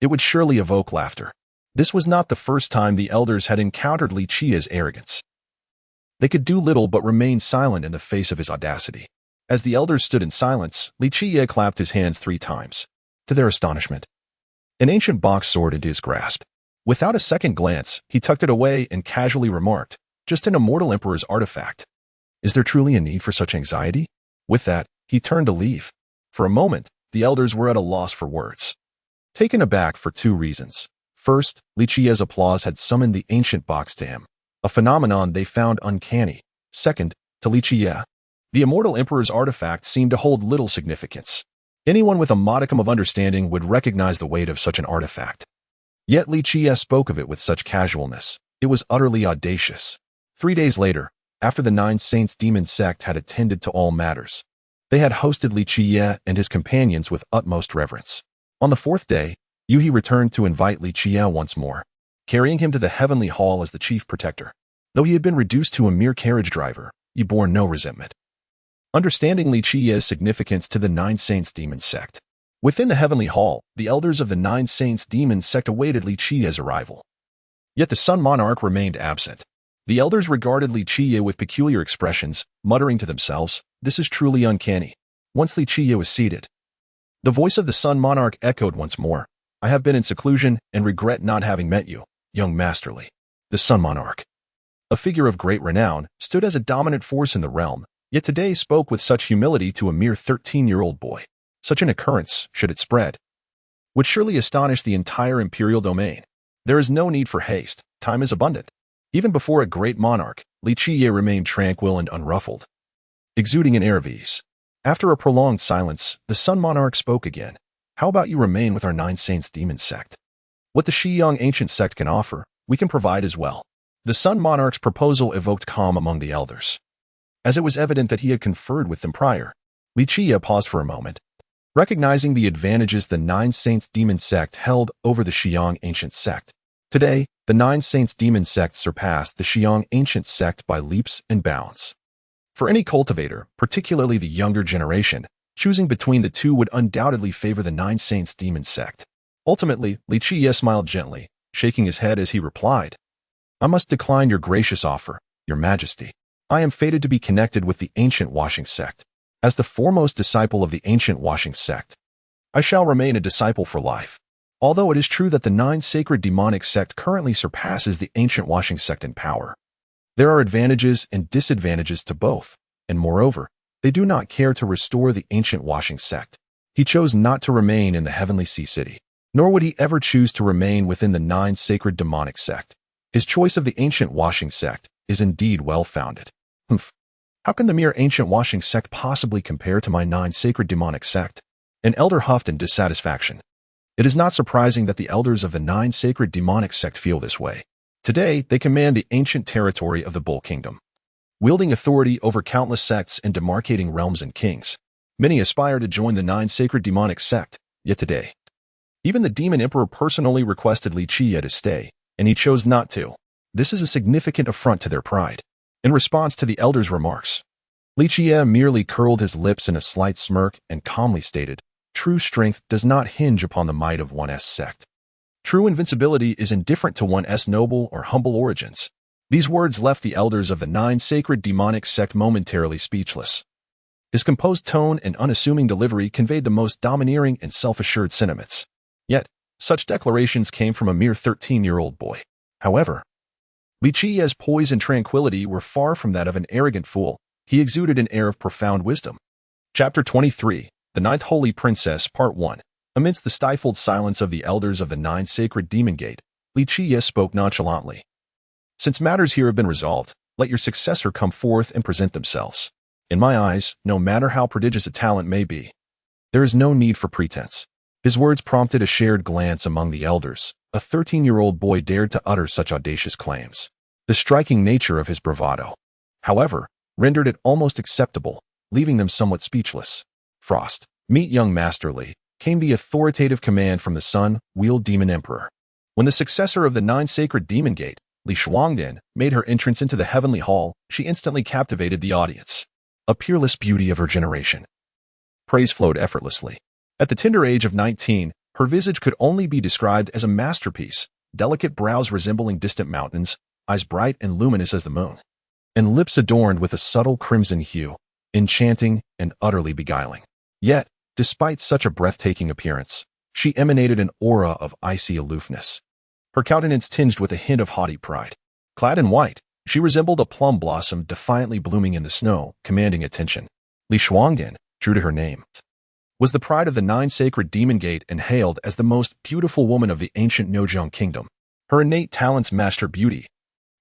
it would surely evoke laughter. This was not the first time the elders had encountered Qiye's arrogance. They could do little but remain silent in the face of his audacity. As the elders stood in silence, Qiye clapped his hands 3 times. To their astonishment, an ancient box soared into his grasp. Without a second glance, he tucked it away and casually remarked, "Just an immortal emperor's artifact. Is there truly a need for such anxiety?" With that, he turned to leave. For a moment, the elders were at a loss for words, taken aback for 2 reasons. First, Qiye's applause had summoned the ancient box to him, a phenomenon they found uncanny. Second, to Qiye, the immortal emperor's artifact seemed to hold little significance. Anyone with a modicum of understanding would recognize the weight of such an artifact. Yet Qiye spoke of it with such casualness. It was utterly audacious. 3 days later, after the 9 Saints demon sect had attended to all matters, they had hosted Qiye and his companions with utmost reverence. On the 4th day, Yuhi returned to invite Qiye once more, carrying him to the heavenly hall as the chief protector. Though he had been reduced to a mere carriage driver, he bore no resentment. Understanding Qiye's significance to the 9 Saints demon sect, within the heavenly hall, the elders of the 9 Saints demon sect awaited Qiye's arrival. Yet the Sun Monarch remained absent. The elders regarded Qiye with peculiar expressions, muttering to themselves, "This is truly uncanny." Once Qiye was seated, the voice of the Sun Monarch echoed once more, "I have been in seclusion and regret not having met you, young Masterly." The Sun Monarch, a figure of great renown, stood as a dominant force in the realm, yet today spoke with such humility to a mere 13-year-old boy. Such an occurrence, should it spread, would surely astonish the entire imperial domain. There is no need for haste, time is abundant. Even before a great monarch, Qiye remained tranquil and unruffled, exuding an air of ease. After a prolonged silence, the Sun Monarch spoke again. "How about you remain with our 9 Saints demon sect? What the Shiyang ancient sect can offer, we can provide as well." The Sun Monarch's proposal evoked calm among the elders, as it was evident that he had conferred with them prior. Qiye paused for a moment, recognizing the advantages the 9 Saints demon sect held over the Shiyang ancient sect. Today, the 9 Saints demon sect surpassed the Shiyang ancient sect by leaps and bounds. For any cultivator, particularly the younger generation, choosing between the two would undoubtedly favor the Nine Saints demon sect. Ultimately, Qiye smiled gently, shaking his head as he replied, I must decline your gracious offer, your majesty. I am fated to be connected with the ancient washing sect. As the foremost disciple of the ancient washing sect, I shall remain a disciple for life. Although it is true that the nine sacred demonic sect currently surpasses the ancient washing sect in power, there are advantages and disadvantages to both, and moreover, they do not care to restore the ancient washing sect. He chose not to remain in the heavenly sea city, nor would he ever choose to remain within the nine sacred demonic sect. His choice of the ancient washing sect is indeed well-founded. How can the mere ancient washing sect possibly compare to my nine sacred demonic sect? An elder huffed in dissatisfaction. It is not surprising that the elders of the nine sacred demonic sect feel this way. Today, they command the ancient territory of the Bull Kingdom, wielding authority over countless sects and demarcating realms and kings. Many aspire to join the nine sacred demonic sect, yet today, even the demon emperor personally requested Qiye to stay, and he chose not to. This is a significant affront to their pride. In response to the elder's remarks, Qiye merely curled his lips in a slight smirk and calmly stated, True strength does not hinge upon the might of one's sect. True invincibility is indifferent to one's noble or humble origins. These words left the elders of the nine sacred demonic sect momentarily speechless. His composed tone and unassuming delivery conveyed the most domineering and self-assured sentiments. Yet, such declarations came from a mere 13-year-old boy. However, Qiye's poise and tranquility were far from that of an arrogant fool. He exuded an air of profound wisdom. Chapter 23, The Ninth Holy Princess, Part 1. Amidst the stifled silence of the elders of the Nine Sacred Demon Gate, Qiye spoke nonchalantly. Since matters here have been resolved, let your successor come forth and present themselves. In my eyes, no matter how prodigious a talent may be, there is no need for pretense. His words prompted a shared glance among the elders. A 13-year-old boy dared to utter such audacious claims. The striking nature of his bravado, however, rendered it almost acceptable, leaving them somewhat speechless. Frost, meet young Master Li, came the authoritative command from the Sun-wheeled Demon Emperor. When the successor of the Nine Sacred Demon Gate, Li Shuangdian, made her entrance into the heavenly hall, she instantly captivated the audience. A peerless beauty of her generation. Praise flowed effortlessly. At the tender age of 19, her visage could only be described as a masterpiece, delicate brows resembling distant mountains, eyes bright and luminous as the moon, and lips adorned with a subtle crimson hue, enchanting and utterly beguiling. Yet, despite such a breathtaking appearance, she emanated an aura of icy aloofness. Her countenance tinged with a hint of haughty pride. Clad in white, she resembled a plum blossom defiantly blooming in the snow, commanding attention. Li Shuangdian, true to her name, was the pride of the Nine Sacred Demon Gate and hailed as the most beautiful woman of the ancient Nojong kingdom. Her innate talents matched her beauty.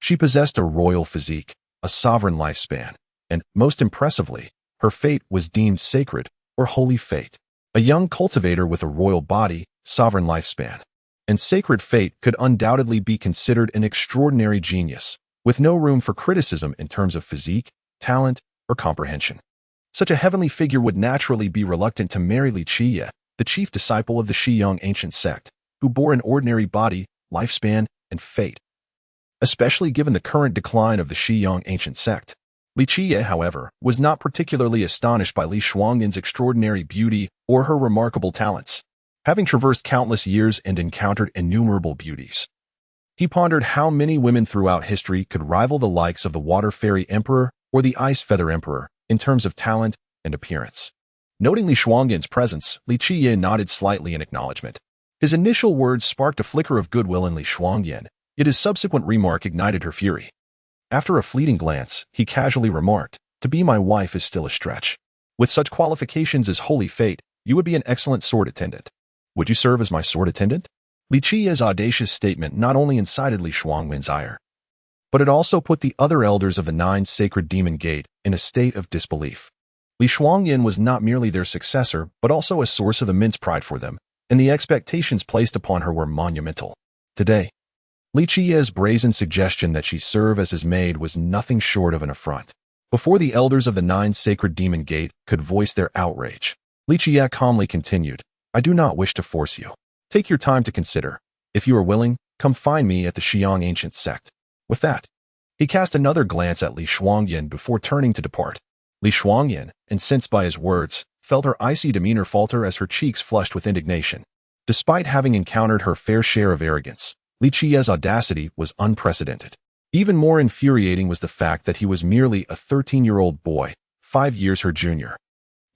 She possessed a royal physique, a sovereign lifespan, and, most impressively, her fate was deemed sacred or holy fate. A young cultivator with a royal body, sovereign lifespan, and sacred fate could undoubtedly be considered an extraordinary genius, with no room for criticism in terms of physique, talent, or comprehension. Such a heavenly figure would naturally be reluctant to marry Qiye, the chief disciple of the Shiyang ancient sect, who bore an ordinary body, lifespan, and fate. Especially given the current decline of the Shiyang ancient sect. Qiye, however, was not particularly astonished by Li Shuangdian's extraordinary beauty or her remarkable talents. Having traversed countless years and encountered innumerable beauties, he pondered how many women throughout history could rival the likes of the Water Fairy Emperor or the Ice Feather Emperor in terms of talent and appearance. Noting Li Shuangdian's presence, Qiye nodded slightly in acknowledgement. His initial words sparked a flicker of goodwill in Li Shuangdian, yet his subsequent remark ignited her fury. After a fleeting glance, he casually remarked, "To be my wife is still a stretch. With such qualifications as holy fate, you would be an excellent sword attendant. Would you serve as my sword attendant?" Qiye's audacious statement not only incited Li Shuangdian's ire, but it also put the other elders of the Nine Sacred Demon Gate in a state of disbelief. Li Shuangdian was not merely their successor, but also a source of immense pride for them, and the expectations placed upon her were monumental. Today, Qiye's brazen suggestion that she serve as his maid was nothing short of an affront. Before the elders of the Nine Sacred Demon Gate could voice their outrage, Qiye calmly continued, "I do not wish to force you. Take your time to consider. If you are willing, come find me at the Shiyang Ancient Sect." With that, He cast another glance at Li Shuangyan before turning to depart. Li Shuangyan, incensed by his words, felt her icy demeanor falter as her cheeks flushed with indignation. Despite having encountered her fair share of arrogance, Li Qiye's audacity was unprecedented. Even more infuriating was the fact that he was merely a 13-year-old boy, 5 years her junior.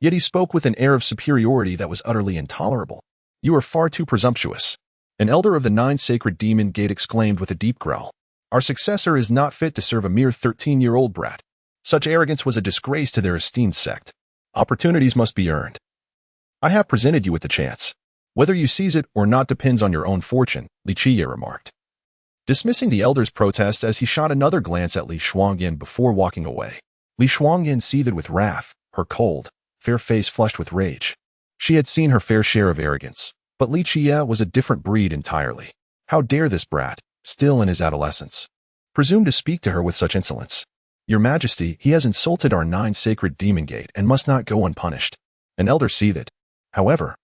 Yet he spoke with an air of superiority that was utterly intolerable. "You are far too presumptuous," an elder of the 9 sacred demon gate exclaimed with a deep growl. "Our successor is not fit to serve a mere 13-year-old brat. Such arrogance was a disgrace to their esteemed sect. Opportunities must be earned. I have presented you with the chance. Whether you seize it or not depends on your own fortune," Li Qiye remarked, dismissing the elder's protests as he shot another glance at Li Shuangyan before walking away. Li Shuangyan seethed with wrath, her cold, fair face flushed with rage. She had seen her fair share of arrogance, but Li Qiye was a different breed entirely. How dare this brat, still in his adolescence, presume to speak to her with such insolence? "Your Majesty, he has insulted our 9 sacred demon gate and must not go unpunished," an elder seethed. However,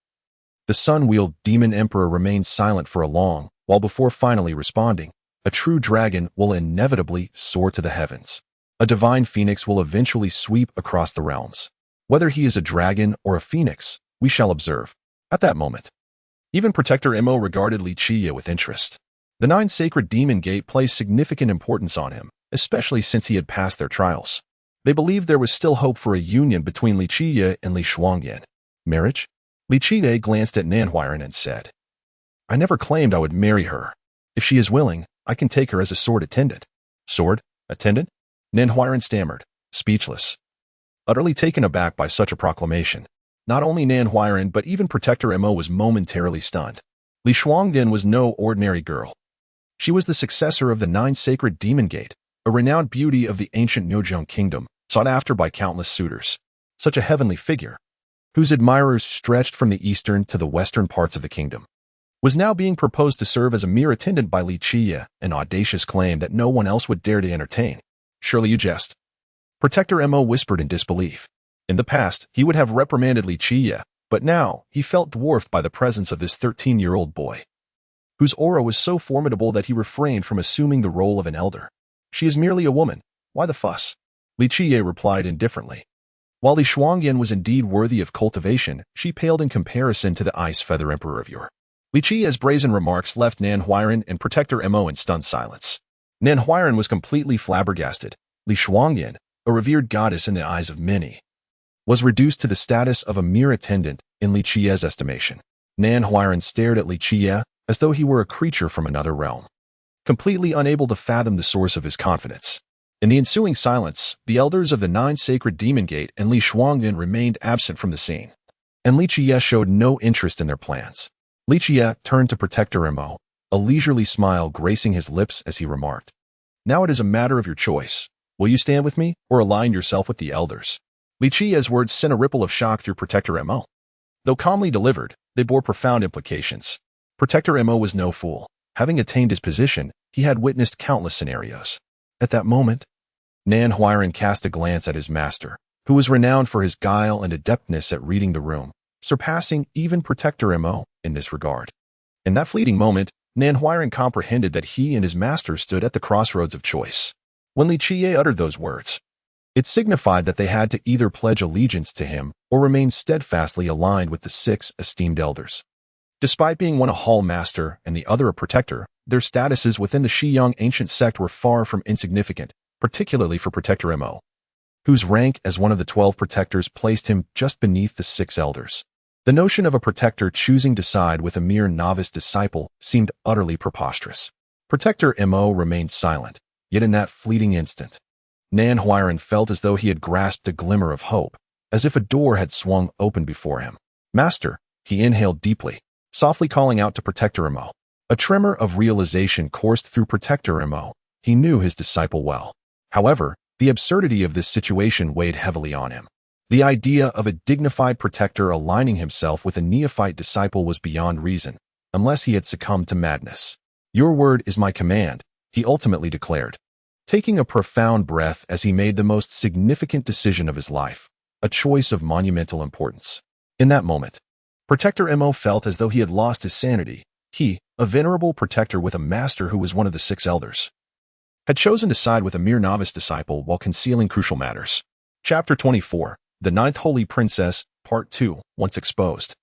the sun-wheeled demon emperor remained silent for a long while before finally responding. "A true dragon will inevitably soar to the heavens. A divine phoenix will eventually sweep across the realms. Whether he is a dragon or a phoenix, we shall observe." At that moment, even Protector Mo regarded Li Qiye with interest. The 9 sacred demon gate placed significant importance on him, especially since he had passed their trials. They believed there was still hope for a union between Li Qiye and Li Shuangyan. Marriage? Li Qiye glanced at Nanhuiren and said, "I never claimed I would marry her. If she is willing, I can take her as a sword attendant." "Sword attendant?" Nanhuiren stammered, speechless, utterly taken aback by such a proclamation. Not only Nanhuiren but even Protector Mo was momentarily stunned. Li Shuangyan was no ordinary girl. She was the successor of the 9 sacred demon gate, a renowned beauty of the ancient Nojong kingdom, sought after by countless suitors. Such a heavenly figure, whose admirers stretched from the eastern to the western parts of the kingdom, was now being proposed to serve as a mere attendant by Li Qiye, an audacious claim that no one else would dare to entertain. "Surely you jest." Protector Mo whispered in disbelief. In the past, he would have reprimanded Li Qiye, but now he felt dwarfed by the presence of this 13-year-old boy, whose aura was so formidable that he refrained from assuming the role of an elder. "She is merely a woman. Why the fuss?" Li Qiye replied indifferently. While Li Shuangyan was indeed worthy of cultivation, she paled in comparison to the Ice Feather Emperor of yore. Li Qiye's brazen remarks left Nanhuiren and Protector Mo in stunned silence. Nanhuiren was completely flabbergasted. Li Shuangyan, a revered goddess in the eyes of many, was reduced to the status of a mere attendant in Li Qiye's estimation. Nanhuiren stared at Li Qiye as though he were a creature from another realm, completely unable to fathom the source of his confidence. In the ensuing silence, the elders of the 9 sacred demon gate and Li Shuangyan remained absent from the scene, and Li Qiye showed no interest in their plans. Li Qiye turned to Protector Mo, a leisurely smile gracing his lips as he remarked, "Now it is a matter of your choice. Will you stand with me or align yourself with the elders?" Li Qiye's words sent a ripple of shock through Protector Mo. Though calmly delivered, they bore profound implications. Protector Mo was no fool. Having attained his position, he had witnessed countless scenarios. At that moment, Nanhuiren cast a glance at his master, who was renowned for his guile and adeptness at reading the room, surpassing even Protector Mo in this regard. In that fleeting moment, Nanhuiren comprehended that he and his master stood at the crossroads of choice. When Li Qiye uttered those words, it signified that they had to either pledge allegiance to him or remain steadfastly aligned with the 6 esteemed elders. Despite being one a hall master and the other a protector, their statuses within the Xiyang ancient sect were far from insignificant, particularly for Protector Mo, whose rank as one of the 12 protectors placed him just beneath the 6 elders. The notion of a protector choosing to side with a mere novice disciple seemed utterly preposterous. Protector Mo remained silent, yet in that fleeting instant, Nanhuiren felt as though he had grasped a glimmer of hope, as if a door had swung open before him. "Master," he inhaled deeply, softly calling out to Protector Mo. A tremor of realization coursed through Protector Mo. He knew his disciple well. However, the absurdity of this situation weighed heavily on him. The idea of a dignified protector aligning himself with a neophyte disciple was beyond reason, unless he had succumbed to madness. "Your word is my command," he ultimately declared, taking a profound breath as he made the most significant decision of his life, a choice of monumental importance. In that moment, Protector Mo felt as though he had lost his sanity. He, a venerable protector with a master who was one of the 6 elders, had chosen to side with a mere novice disciple while concealing crucial matters. Chapter 24, The Ninth Holy Princess, Part 2, Once Exposed.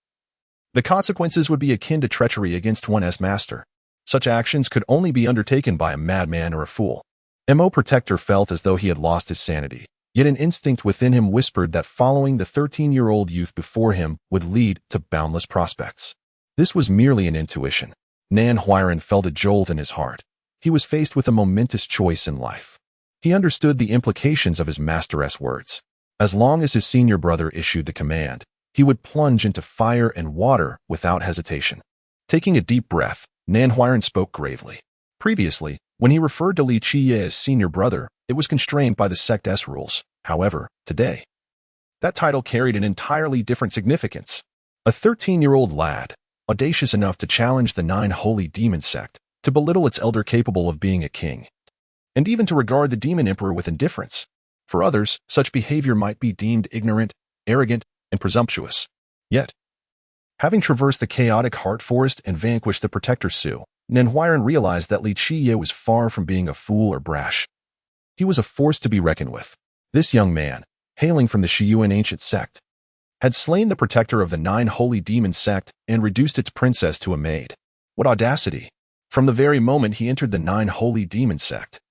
The consequences would be akin to treachery against one's master. Such actions could only be undertaken by a madman or a fool. Mo Protector felt as though he had lost his sanity, yet an instinct within him whispered that following the 13-year-old youth before him would lead to boundless prospects. This was merely an intuition. Nan Huiran felt a jolt in his heart. He was faced with a momentous choice in life. He understood the implications of his master's words. As long as his senior brother issued the command, he would plunge into fire and water without hesitation. Taking a deep breath, Nan Huiran spoke gravely. Previously, when he referred to Qiye as senior brother, it was constrained by the sect's rules. However, today, that title carried an entirely different significance. A 13-year-old lad, audacious enough to challenge the 9 holy demon sect, to belittle its elder capable of being a king, and even to regard the demon emperor with indifference. For others, such behavior might be deemed ignorant, arrogant, and presumptuous. Yet, having traversed the chaotic heart forest and vanquished the protector Su, Nan Huiran realized that Qiye was far from being a fool or brash. He was a force to be reckoned with. This young man, hailing from the Shiyuan ancient sect, had slain the protector of the 9 holy demon sect and reduced its princess to a maid. What audacity! From the very moment he entered the 9 holy demon sect,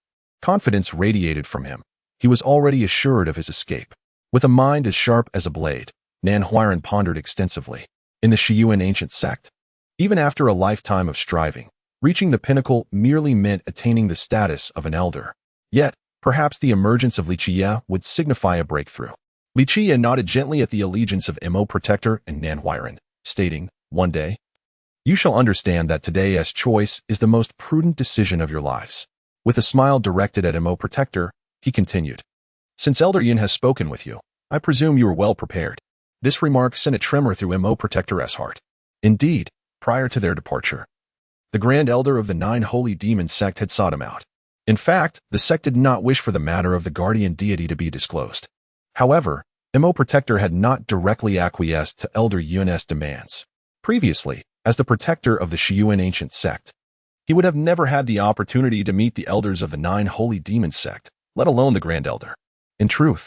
confidence radiated from him. He was already assured of his escape. With a mind as sharp as a blade, Nan Huiran pondered extensively. In the Shiyuan ancient sect, even after a lifetime of striving, reaching the pinnacle merely meant attaining the status of an elder. Yet, perhaps the emergence of Qiye would signify a breakthrough. Qiye nodded gently at the allegiance of Mo Protector and Nan Huiran, stating, "One day, you shall understand that today's choice is the most prudent decision of your lives." With a smile directed at Mo Protector, he continued, "Since Elder Yin has spoken with you, I presume you are well prepared." This remark sent a tremor through Mo Protector's heart. Indeed, prior to their departure, the Grand Elder of the 9 holy demon sect had sought him out. In fact, the sect did not wish for the matter of the guardian deity to be disclosed. However, Mo Protector had not directly acquiesced to Elder Yun's demands. Previously, as the protector of the Shiyuan ancient sect, he would have never had the opportunity to meet the elders of the 9 holy demon sect, let alone the Grand Elder. In truth,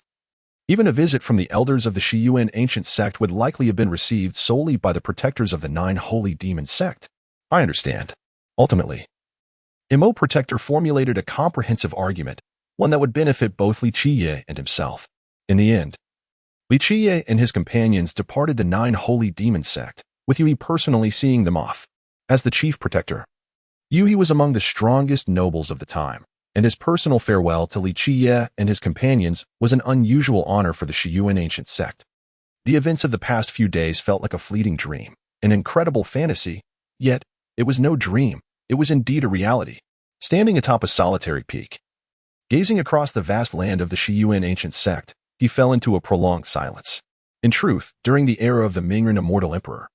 even a visit from the elders of the Shiyuan ancient sect would likely have been received solely by the protectors of the 9 holy demon sect. I understand. Ultimately, Mo Protector formulated a comprehensive argument, one that would benefit both Qiye and himself. In the end, Qiye and his companions departed the 9 holy demon sect, with Yui personally seeing them off. As the chief protector, Yui was among the strongest nobles of the time, and his personal farewell to Qiye and his companions was an unusual honor for the Shiyuan ancient sect. The events of the past few days felt like a fleeting dream, an incredible fantasy, yet it was no dream, it was indeed a reality. Standing atop a solitary peak, gazing across the vast land of the Shiyuan ancient sect, he fell into a prolonged silence. In truth, during the era of the Mingren immortal emperor,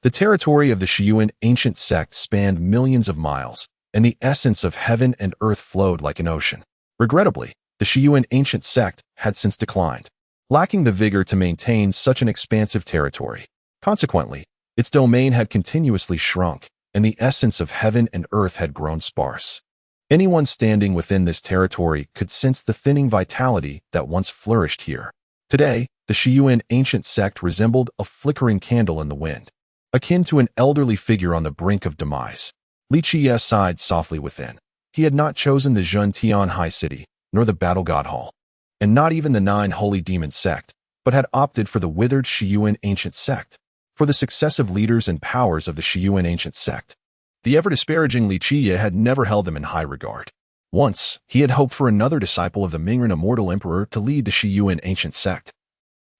the territory of the Shiyuan ancient sect spanned millions of miles, and the essence of heaven and earth flowed like an ocean. Regrettably, the Shiyuan ancient sect had since declined, lacking the vigor to maintain such an expansive territory. Consequently, its domain had continuously shrunk, and the essence of heaven and earth had grown sparse. Anyone standing within this territory could sense the thinning vitality that once flourished here. Today, the Shiyuan ancient sect resembled a flickering candle in the wind, akin to an elderly figure on the brink of demise. Qiye sighed softly within. He had not chosen the Zhuntian High City, nor the Battle God Hall, and not even the 9 holy demon sect, but had opted for the withered Shiyuan ancient sect, for the successive leaders and powers of the Shiyuan ancient sect. The ever-disparaging Qiye had never held them in high regard. Once, he had hoped for another disciple of the Mingren immortal emperor to lead the Shiyuan ancient sect,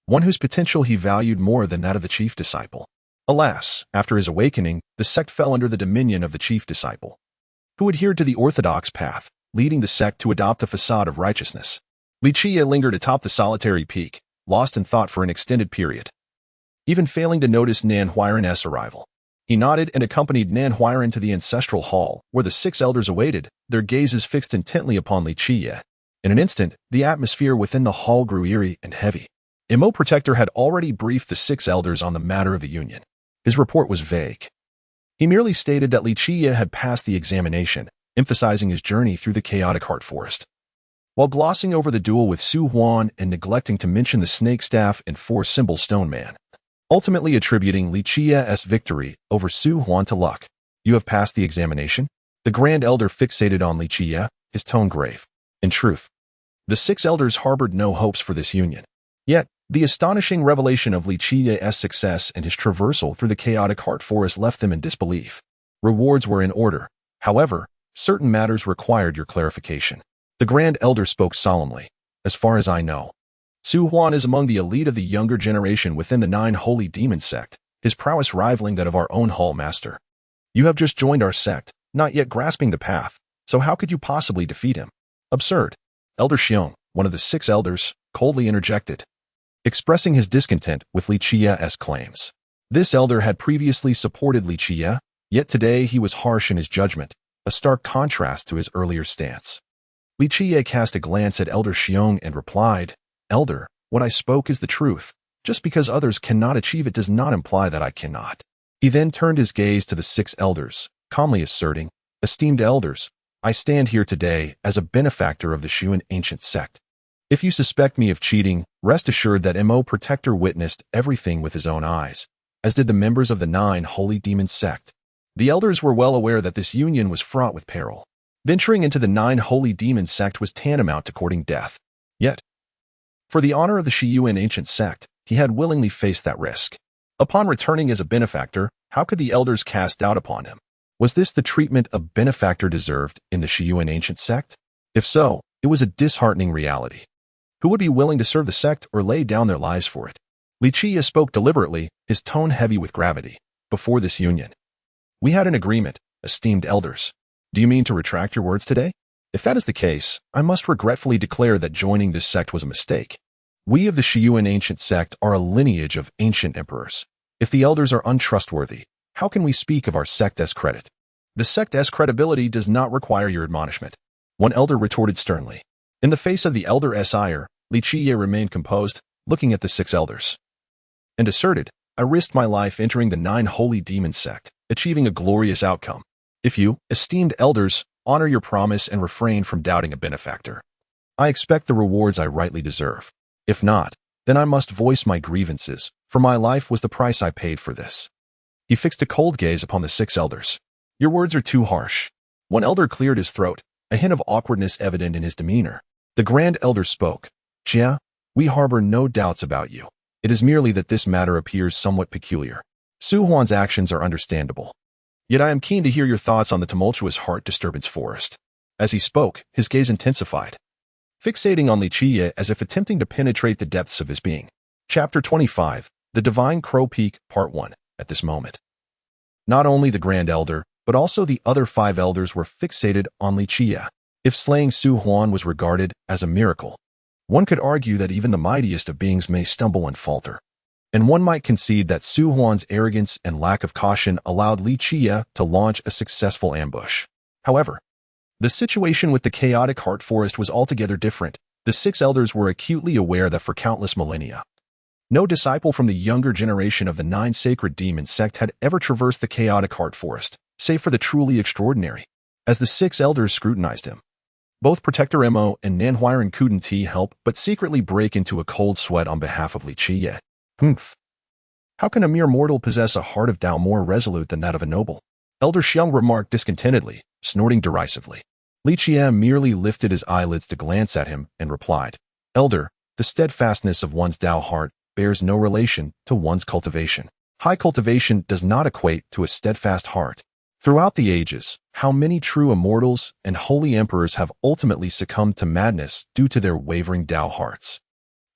one whose potential he valued more than that of the chief disciple. Alas, after his awakening, the sect fell under the dominion of the chief disciple, who adhered to the orthodox path, leading the sect to adopt a facade of righteousness. Qiye lingered atop the solitary peak, lost in thought for an extended period, even failing to notice Nan Huiran's arrival. He nodded and accompanied Nan Huiran to the ancestral hall, where the 6 elders awaited, their gazes fixed intently upon Qiye. In an instant, the atmosphere within the hall grew eerie and heavy. Mo Protector had already briefed the 6 elders on the matter of the union. His report was vague. He merely stated that Qiye had passed the examination, emphasizing his journey through the chaotic heart forest. While glossing over the duel with Su Huan and neglecting to mention the snake staff and four-symbol stone man, ultimately attributing Li Qiye's victory over Su Huan to luck. You have passed the examination? The Grand Elder fixated on Li Qiye, his tone grave. In truth, the six elders harbored no hopes for this union. Yet, the astonishing revelation of Li Qiye's success and his traversal through the chaotic heart forest left them in disbelief. Rewards were in order. However, certain matters required your clarification. The Grand Elder spoke solemnly. As far as I know, Su Huan is among the elite of the younger generation within the 9 holy demon sect, his prowess rivaling that of our own hall master. You have just joined our sect, not yet grasping the path, so how could you possibly defeat him? Absurd. Elder Xiong, one of the 6 elders, coldly interjected, expressing his discontent with Li Qiye's claims. This elder had previously supported Li Qiye, yet today he was harsh in his judgment, a stark contrast to his earlier stance. Li Qiye cast a glance at Elder Xiong and replied, Elder, what I spoke is the truth. Just because others cannot achieve it does not imply that I cannot. He then turned his gaze to the 6 elders, calmly asserting, Esteemed elders, I stand here today as a benefactor of the Shuan ancient sect. If you suspect me of cheating, rest assured that Mo Protector witnessed everything with his own eyes, as did the members of the 9 holy demon sect. The elders were well aware that this union was fraught with peril. Venturing into the 9 holy demon sect was tantamount to courting death. Yet, for the honor of the Shiyuan ancient sect, he had willingly faced that risk. Upon returning as a benefactor, how could the elders cast doubt upon him? Was this the treatment a benefactor deserved in the Shiyuan ancient sect? If so, it was a disheartening reality. Who would be willing to serve the sect or lay down their lives for it? Li Qiye spoke deliberately, his tone heavy with gravity. Before this union, we had an agreement, esteemed elders. Do you mean to retract your words today? If that is the case, I must regretfully declare that joining this sect was a mistake. We of the Shiyuan ancient sect are a lineage of ancient emperors. If the elders are untrustworthy, how can we speak of our sect as credit? The sect's credibility does not require your admonishment. One elder retorted sternly. In the face of the elder's ire, Li Qiye remained composed, looking at the 6 elders, and asserted, I risked my life entering the 9 holy demon sect, achieving a glorious outcome. If you, esteemed elders, honor your promise and refrain from doubting a benefactor, I expect the rewards I rightly deserve. If not, then I must voice my grievances, for my life was the price I paid for this. He fixed a cold gaze upon the 6 elders. Your words are too harsh. One elder cleared his throat, a hint of awkwardness evident in his demeanor. The Grand Elder spoke. Qiye, we harbor no doubts about you. It is merely that this matter appears somewhat peculiar. Su Huan's actions are understandable. Yet I am keen to hear your thoughts on the tumultuous heart disturbance forest. As he spoke, his gaze intensified, fixating on Li Qiye as if attempting to penetrate the depths of his being. Chapter 25, The Divine Crow Peak, Part 1. At this moment, not only the Grand Elder, but also the other 5 elders were fixated on Li Qiye. If slaying Su Huan was regarded as a miracle, one could argue that even the mightiest of beings may stumble and falter. And one might concede that Su Huan's arrogance and lack of caution allowed Li Qiye to launch a successful ambush. However, the situation with the chaotic heart forest was altogether different. The 6 elders were acutely aware that for countless millennia, no disciple from the younger generation of the 9 sacred demon sect had ever traversed the chaotic heart forest, save for the truly extraordinary. As the 6 elders scrutinized him, both Protector Mo and Nanhuiren couldn't help but secretly break into a cold sweat on behalf of Li Qiye. Humph. How can a mere mortal possess a heart of doubt more resolute than that of a noble? Elder Xiong remarked discontentedly, snorting derisively. Li Qiye merely lifted his eyelids to glance at him and replied, Elder, the steadfastness of one's Tao heart bears no relation to one's cultivation. High cultivation does not equate to a steadfast heart. Throughout the ages, how many true immortals and holy emperors have ultimately succumbed to madness due to their wavering Tao hearts,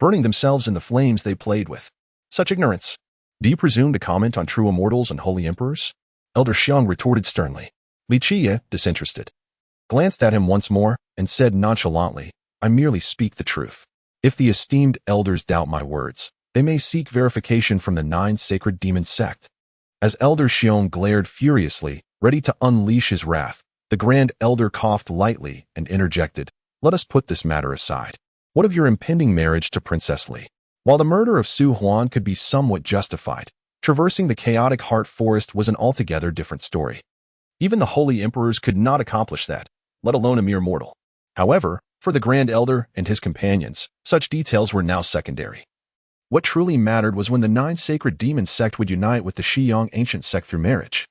burning themselves in the flames they played with. Such ignorance. Do you presume to comment on true immortals and holy emperors? Elder Xiong retorted sternly. Li Qiye, disinterested, glanced at him once more and said nonchalantly, I merely speak the truth. If the esteemed elders doubt my words, they may seek verification from the 9 sacred demon sect. As Elder Xiong glared furiously, ready to unleash his wrath, the Grand Elder coughed lightly and interjected, Let us put this matter aside. What of your impending marriage to Princess Li? While the murder of Su Huan could be somewhat justified, traversing the chaotic heart forest was an altogether different story. Even the holy emperors could not accomplish that, let alone a mere mortal. However, for the Grand Elder and his companions, such details were now secondary. What truly mattered was when the 9 sacred demon sect would unite with the Xiyang ancient sect through marriage.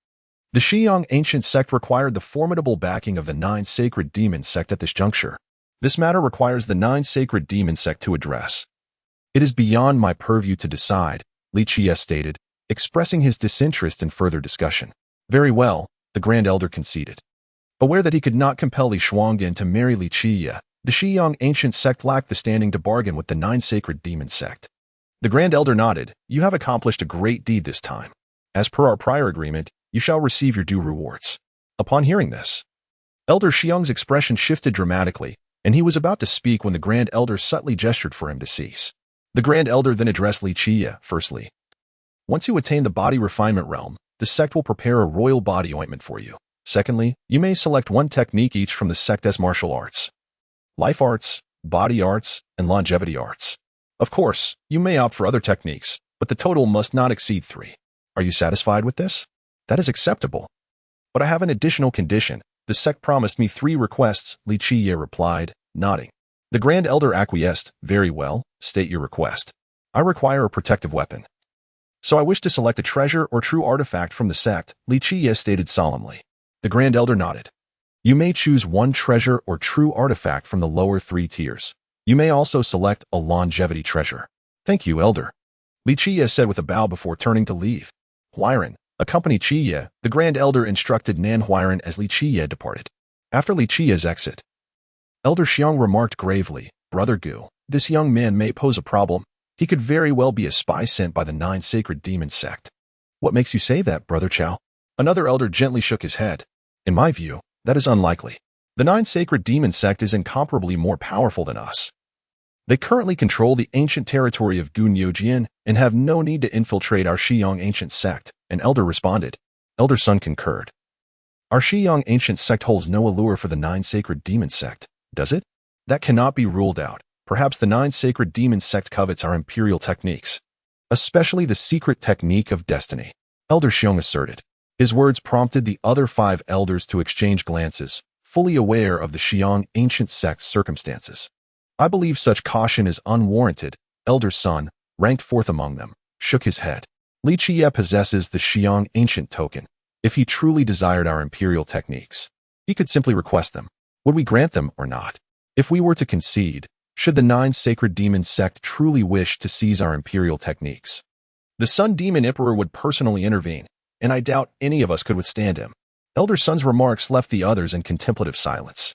The Xiyang ancient sect required the formidable backing of the 9 sacred demon sect at this juncture. This matter requires the 9 sacred demon sect to address. It is beyond my purview to decide, Qiye stated, expressing his disinterest in further discussion. Very well, the Grand Elder conceded. Aware that he could not compel Li Shuangyan to marry Qiye, the Xiyang ancient sect lacked the standing to bargain with the 9 sacred demon sect. The Grand Elder nodded. You have accomplished a great deed this time. As per our prior agreement, you shall receive your due rewards. Upon hearing this, Elder Xiang's expression shifted dramatically, and he was about to speak when the Grand Elder subtly gestured for him to cease. The Grand Elder then addressed Qiye, firstly. Once you attain the body refinement realm, the sect will prepare a royal body ointment for you. Secondly, you may select one technique each from the sect as martial arts, life arts, body arts, and longevity arts. Of course, you may opt for other techniques, but the total must not exceed 3. Are you satisfied with this? That is acceptable. But I have an additional condition. The sect promised me 3 requests, Qiye replied, nodding. The Grand Elder acquiesced. Very well, state your request. I require a protective weapon. So I wish to select a treasure or true artifact from the sect, Qiye stated solemnly. The Grand Elder nodded. You may choose one treasure or true artifact from the lower 3 tiers. You may also select a longevity treasure. Thank you, Elder. Qiye said with a bow before turning to leave. Huiran, accompany Qiye, the Grand Elder instructed Nan Huiran as Qiye departed. After Qiye's exit, Elder Xiang remarked gravely, Brother Gu, this young man may pose a problem. He could very well be a spy sent by the 9 sacred demon sect. What makes you say that, Brother Chao? Another elder gently shook his head. In my view, that is unlikely. The 9 sacred demon sect is incomparably more powerful than us. They currently control the ancient territory of Gunyojian and have no need to infiltrate our Xiyang ancient sect, an elder responded. Elder Sun concurred. Our Xiyang ancient sect holds no allure for the 9 sacred demon sect, does it? That cannot be ruled out. Perhaps the 9 sacred demon sect covets our imperial techniques, especially the secret technique of destiny, Elder Xiong asserted. His words prompted the other 5 elders to exchange glances, fully aware of the Xiyang ancient sect's circumstances. I believe such caution is unwarranted. Elder Sun, ranked 4th among them, shook his head. Qiye possesses the Xiyang ancient token. If he truly desired our imperial techniques, he could simply request them. Would we grant them or not? If we were to concede, should the 9 sacred demon sect truly wish to seize our imperial techniques, the Sun Demon Emperor would personally intervene, and I doubt any of us could withstand him. Elder Sun's remarks left the others in contemplative silence.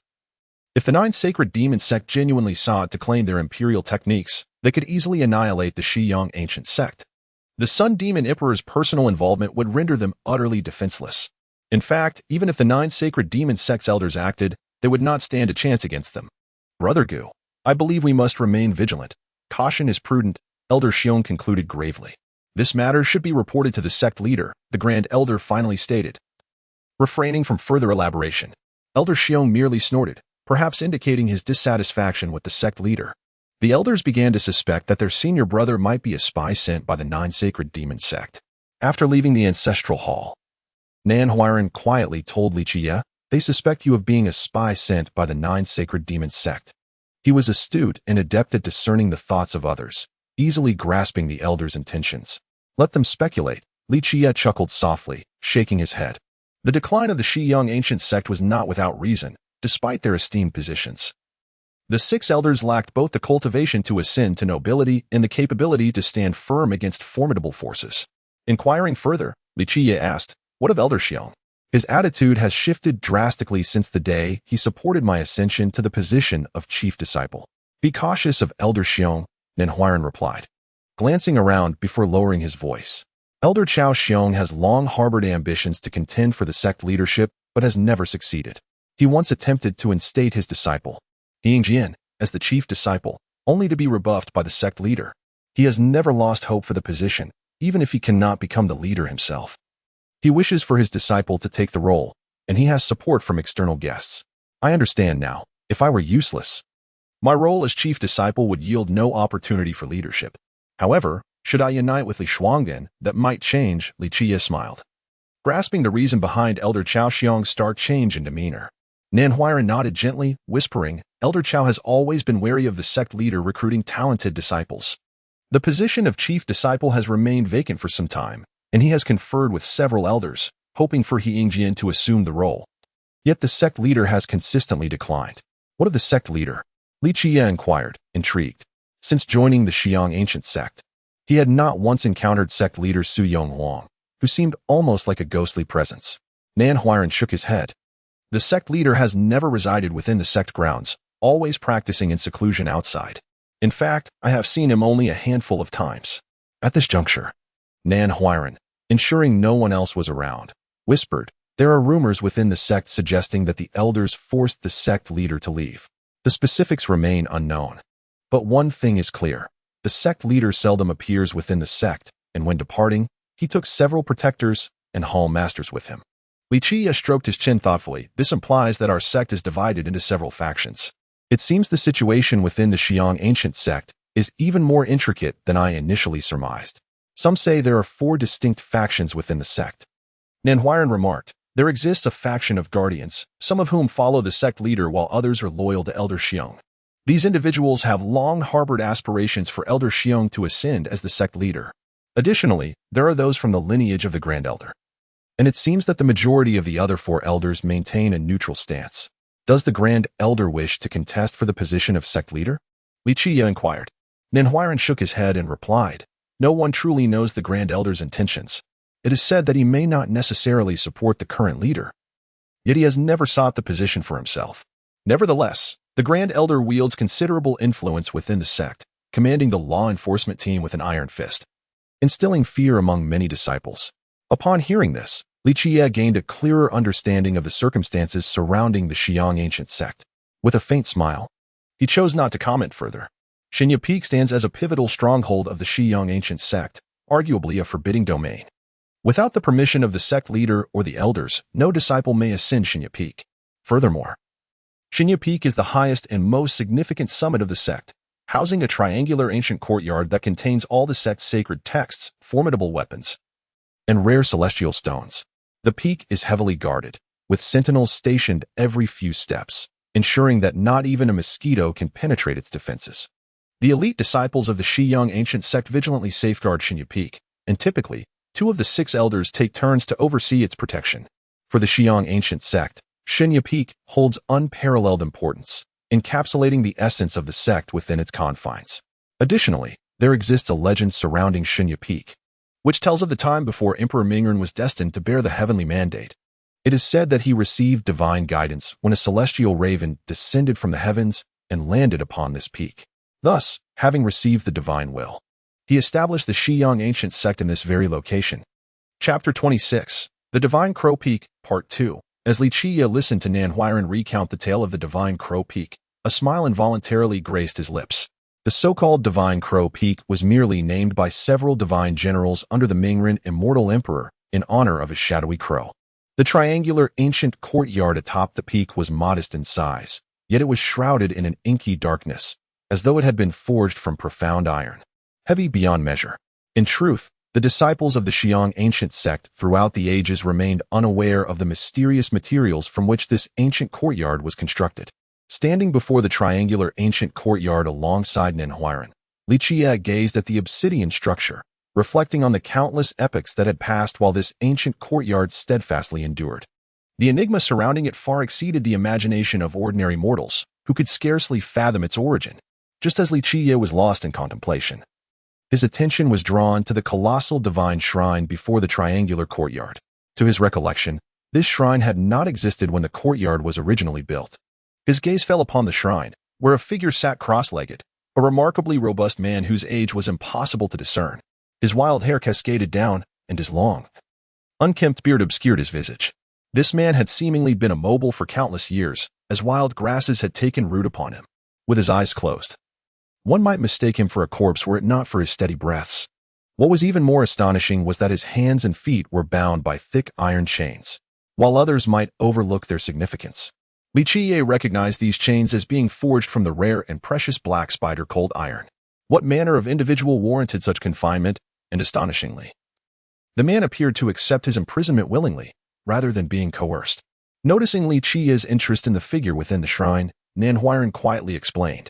If the 9 sacred demon sect genuinely sought to claim their imperial techniques, they could easily annihilate the Xiyang ancient sect. The Sun Demon Emperor's personal involvement would render them utterly defenseless. In fact, even if the 9 sacred demon sect's elders acted, they would not stand a chance against them. Brother Gu, I believe we must remain vigilant. Caution is prudent, Elder Xiong concluded gravely. This matter should be reported to the sect leader, the Grand Elder finally stated. Refraining from further elaboration, Elder Xiong merely snorted, perhaps indicating his dissatisfaction with the sect leader. The elders began to suspect that their senior brother might be a spy sent by the 9 sacred demon sect. After leaving the ancestral hall, Nan Huiran quietly told Qiye, they suspect you of being a spy sent by the 9 sacred demon sect. He was astute and adept at discerning the thoughts of others, easily grasping the elders' intentions. Let them speculate, Qiye chuckled softly, shaking his head. The decline of the Xiyang ancient sect was not without reason, despite their esteemed positions. The 6 elders lacked both the cultivation to ascend to nobility and the capability to stand firm against formidable forces. Inquiring further, Qiye asked, what of Elder Xiong? His attitude has shifted drastically since the day he supported my ascension to the position of chief disciple. Be cautious of Elder Xiong, Nan Huiran replied, glancing around before lowering his voice. Elder Chao Xiong has long harbored ambitions to contend for the sect leadership, but has never succeeded. He once attempted to instate his disciple, Yingjian, as the chief disciple, only to be rebuffed by the sect leader. He has never lost hope for the position, even if he cannot become the leader himself. He wishes for his disciple to take the role, and he has support from external guests. I understand now. If I were useless, my role as chief disciple would yield no opportunity for leadership. However, should I unite with Li Shuangyan, that might change, Qiye smiled, grasping the reason behind Elder Chao Xiong's stark change in demeanor. Nanhuiren nodded gently, whispering, Elder Chow has always been wary of the sect leader recruiting talented disciples. The position of chief disciple has remained vacant for some time, and he has conferred with several elders, hoping for He Yingjian to assume the role. Yet the sect leader has consistently declined. What of the sect leader? Li Qiye inquired, intrigued. Since joining the Xiang ancient sect, he had not once encountered sect leader Su Yonghuang, who seemed almost like a ghostly presence. Nanhuiren shook his head. The sect leader has never resided within the sect grounds, always practicing in seclusion outside. In fact, I have seen him only a handful of times. At this juncture, Nanhuiren, ensuring no one else was around, whispered, there are rumors within the sect suggesting that the elders forced the sect leader to leave. The specifics remain unknown. But one thing is clear. The sect leader seldom appears within the sect, and when departing, he took several protectors and hall masters with him. Li Qiye stroked his chin thoughtfully. This implies that our sect is divided into several factions. It seems the situation within the Xiang ancient sect is even more intricate than I initially surmised. Some say there are 4 distinct factions within the sect. Nanhuiren remarked, there exists a faction of guardians, some of whom follow the sect leader while others are loyal to Elder Xiong. These individuals have long harbored aspirations for Elder Xiong to ascend as the sect leader. Additionally, there are those from the lineage of the Grand Elder. And it seems that the majority of the other 4 elders maintain a neutral stance. Does the Grand Elder wish to contest for the position of sect leader? Li Qiye inquired. Nanhuiren shook his head and replied, no one truly knows the Grand Elder's intentions. It is said that he may not necessarily support the current leader. Yet he has never sought the position for himself. Nevertheless, the Grand Elder wields considerable influence within the sect, commanding the law enforcement team with an iron fist, instilling fear among many disciples. Upon hearing this, Li Qiye gained a clearer understanding of the circumstances surrounding the Xiang ancient sect. With a faint smile, he chose not to comment further. Qiye Peak stands as a pivotal stronghold of the Xiang ancient sect, arguably a forbidding domain. Without the permission of the sect leader or the elders, no disciple may ascend Qiye Peak. Furthermore, Qiye Peak is the highest and most significant summit of the sect, housing a triangular ancient courtyard that contains all the sect's sacred texts, formidable weapons, and rare celestial stones. The peak is heavily guarded, with sentinels stationed every few steps, ensuring that not even a mosquito can penetrate its defenses. The elite disciples of the Xiang ancient sect vigilantly safeguard Qiye Peak, and typically, 2 of the 6 elders take turns to oversee its protection. For the Xiang ancient sect, Qiye Peak holds unparalleled importance, encapsulating the essence of the sect within its confines. Additionally, there exists a legend surrounding Qiye Peak, which tells of the time before Emperor Mingren was destined to bear the heavenly mandate. It is said that he received divine guidance when a celestial raven descended from the heavens and landed upon this peak. Thus, having received the divine will, he established the Xiang ancient sect in this very location. Chapter 26, The Divine Crow Peak, Part 2. As Li Qiye listened to Nanhuiren recount the tale of the Divine Crow Peak, a smile involuntarily graced his lips. The so-called Divine Crow Peak was merely named by several divine generals under the Mingren immortal emperor in honor of his shadowy crow. The triangular ancient courtyard atop the peak was modest in size, yet it was shrouded in an inky darkness, as though it had been forged from profound iron, heavy beyond measure. In truth, the disciples of the Xiang ancient sect throughout the ages remained unaware of the mysterious materials from which this ancient courtyard was constructed. Standing before the triangular ancient courtyard alongside Nanhuiren, Li Qiye gazed at the obsidian structure, reflecting on the countless epochs that had passed while this ancient courtyard steadfastly endured. The enigma surrounding it far exceeded the imagination of ordinary mortals, who could scarcely fathom its origin. Just as Li Qiye was lost in contemplation, his attention was drawn to the colossal divine shrine before the triangular courtyard. To his recollection, this shrine had not existed when the courtyard was originally built. His gaze fell upon the shrine, where a figure sat cross-legged, a remarkably robust man whose age was impossible to discern. His wild hair cascaded down, and his long, unkempt beard obscured his visage. This man had seemingly been immobile for countless years, as wild grasses had taken root upon him. With his eyes closed, one might mistake him for a corpse were it not for his steady breaths. What was even more astonishing was that his hands and feet were bound by thick iron chains, while others might overlook their significance. Li Qiye recognized these chains as being forged from the rare and precious black spider cold iron. What manner of individual warranted such confinement? And astonishingly, the man appeared to accept his imprisonment willingly, rather than being coerced. Noticing Li Qiye's interest in the figure within the shrine, Nanhuiren quietly explained.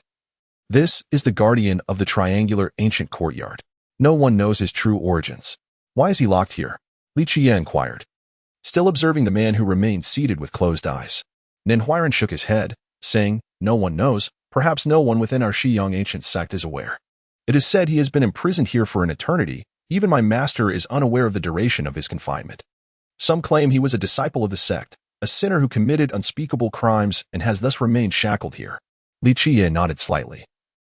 This is the guardian of the triangular ancient courtyard. No one knows his true origins. Why is he locked here? Li Qiye inquired, still observing the man who remained seated with closed eyes. Nanhuiren shook his head, saying, no one knows, perhaps no one within our Xiyang ancient sect is aware. It is said he has been imprisoned here for an eternity. Even my master is unaware of the duration of his confinement. Some claim he was a disciple of the sect, a sinner who committed unspeakable crimes and has thus remained shackled here. Li Qiye nodded slightly,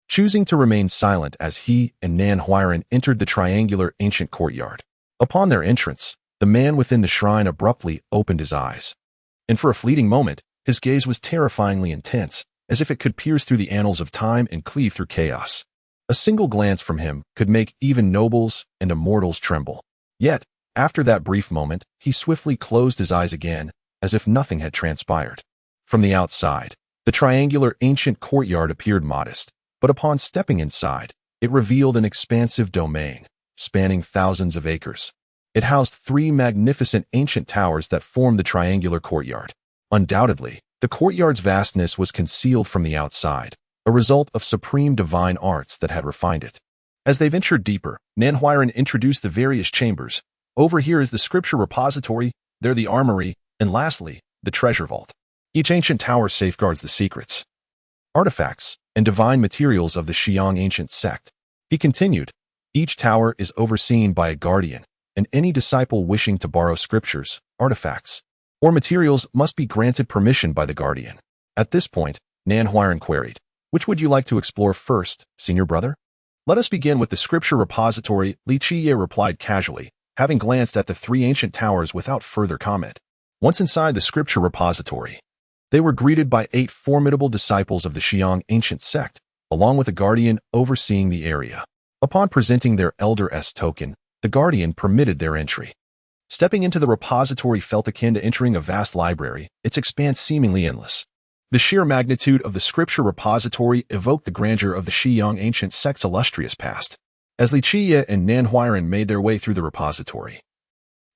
choosing to remain silent as he and Nanhuiren entered the triangular ancient courtyard. Upon their entrance, the man within the shrine abruptly opened his eyes. And for a fleeting moment, his gaze was terrifyingly intense, as if it could pierce through the annals of time and cleave through chaos. A single glance from him could make even nobles and immortals tremble. Yet, after that brief moment, he swiftly closed his eyes again, as if nothing had transpired. From the outside, the triangular ancient courtyard appeared modest, but upon stepping inside, it revealed an expansive domain, spanning thousands of acres. It housed 3 magnificent ancient towers that formed the triangular courtyard. Undoubtedly, the courtyard's vastness was concealed from the outside, a result of supreme divine arts that had refined it. As they ventured deeper, Nanhuiren introduced the various chambers. Over here is the scripture repository, there the armory, and lastly, the treasure vault. Each ancient tower safeguards the secrets, artifacts, and divine materials of the Xiyang ancient sect. He continued, each tower is overseen by a guardian, and any disciple wishing to borrow scriptures, artifacts, or materials must be granted permission by the guardian. At this point, Nanhuiren queried, which would you like to explore first, senior brother? Let us begin with the scripture repository, Li Qiye replied casually, having glanced at the 3 ancient towers without further comment. Once inside the scripture repository, they were greeted by 8 formidable disciples of the Xiyang ancient sect, along with a guardian overseeing the area. Upon presenting their Elder S token, the guardian permitted their entry. Stepping into the repository felt akin to entering a vast library, its expanse seemingly endless. The sheer magnitude of the scripture repository evoked the grandeur of the Xiyang ancient sect's illustrious past. As Li Qiye and Nanhuiren made their way through the repository,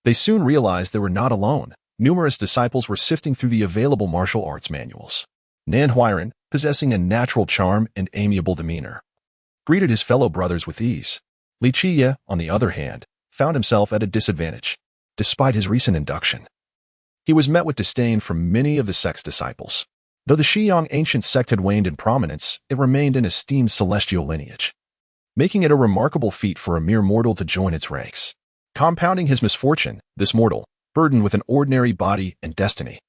they soon realized they were not alone. Numerous disciples were sifting through the available martial arts manuals. Nanhuiren, possessing a natural charm and amiable demeanor, greeted his fellow brothers with ease. Li Qiye, on the other hand, found himself at a disadvantage. Despite his recent induction, he was met with disdain from many of the sect's disciples. Though the Xiyang ancient sect had waned in prominence, it remained an esteemed celestial lineage, making it a remarkable feat for a mere mortal to join its ranks. Compounding his misfortune, this mortal, burdened with an ordinary body and destiny,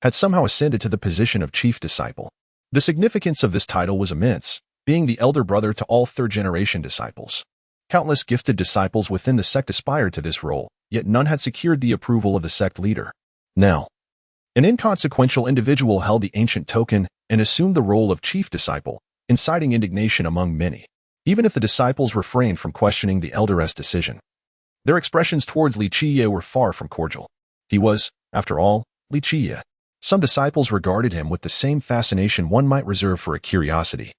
had somehow ascended to the position of chief disciple. The significance of this title was immense, being the elder brother to all third-generation disciples. Countless gifted disciples within the sect aspired to this role, yet none had secured the approval of the sect leader. Now, an inconsequential individual held the ancient token and assumed the role of chief disciple, inciting indignation among many. Even if the disciples refrained from questioning the elder's decision, their expressions towards Li Qiye were far from cordial. He was, after all, Li Qiye. Some disciples regarded him with the same fascination one might reserve for a curiosity.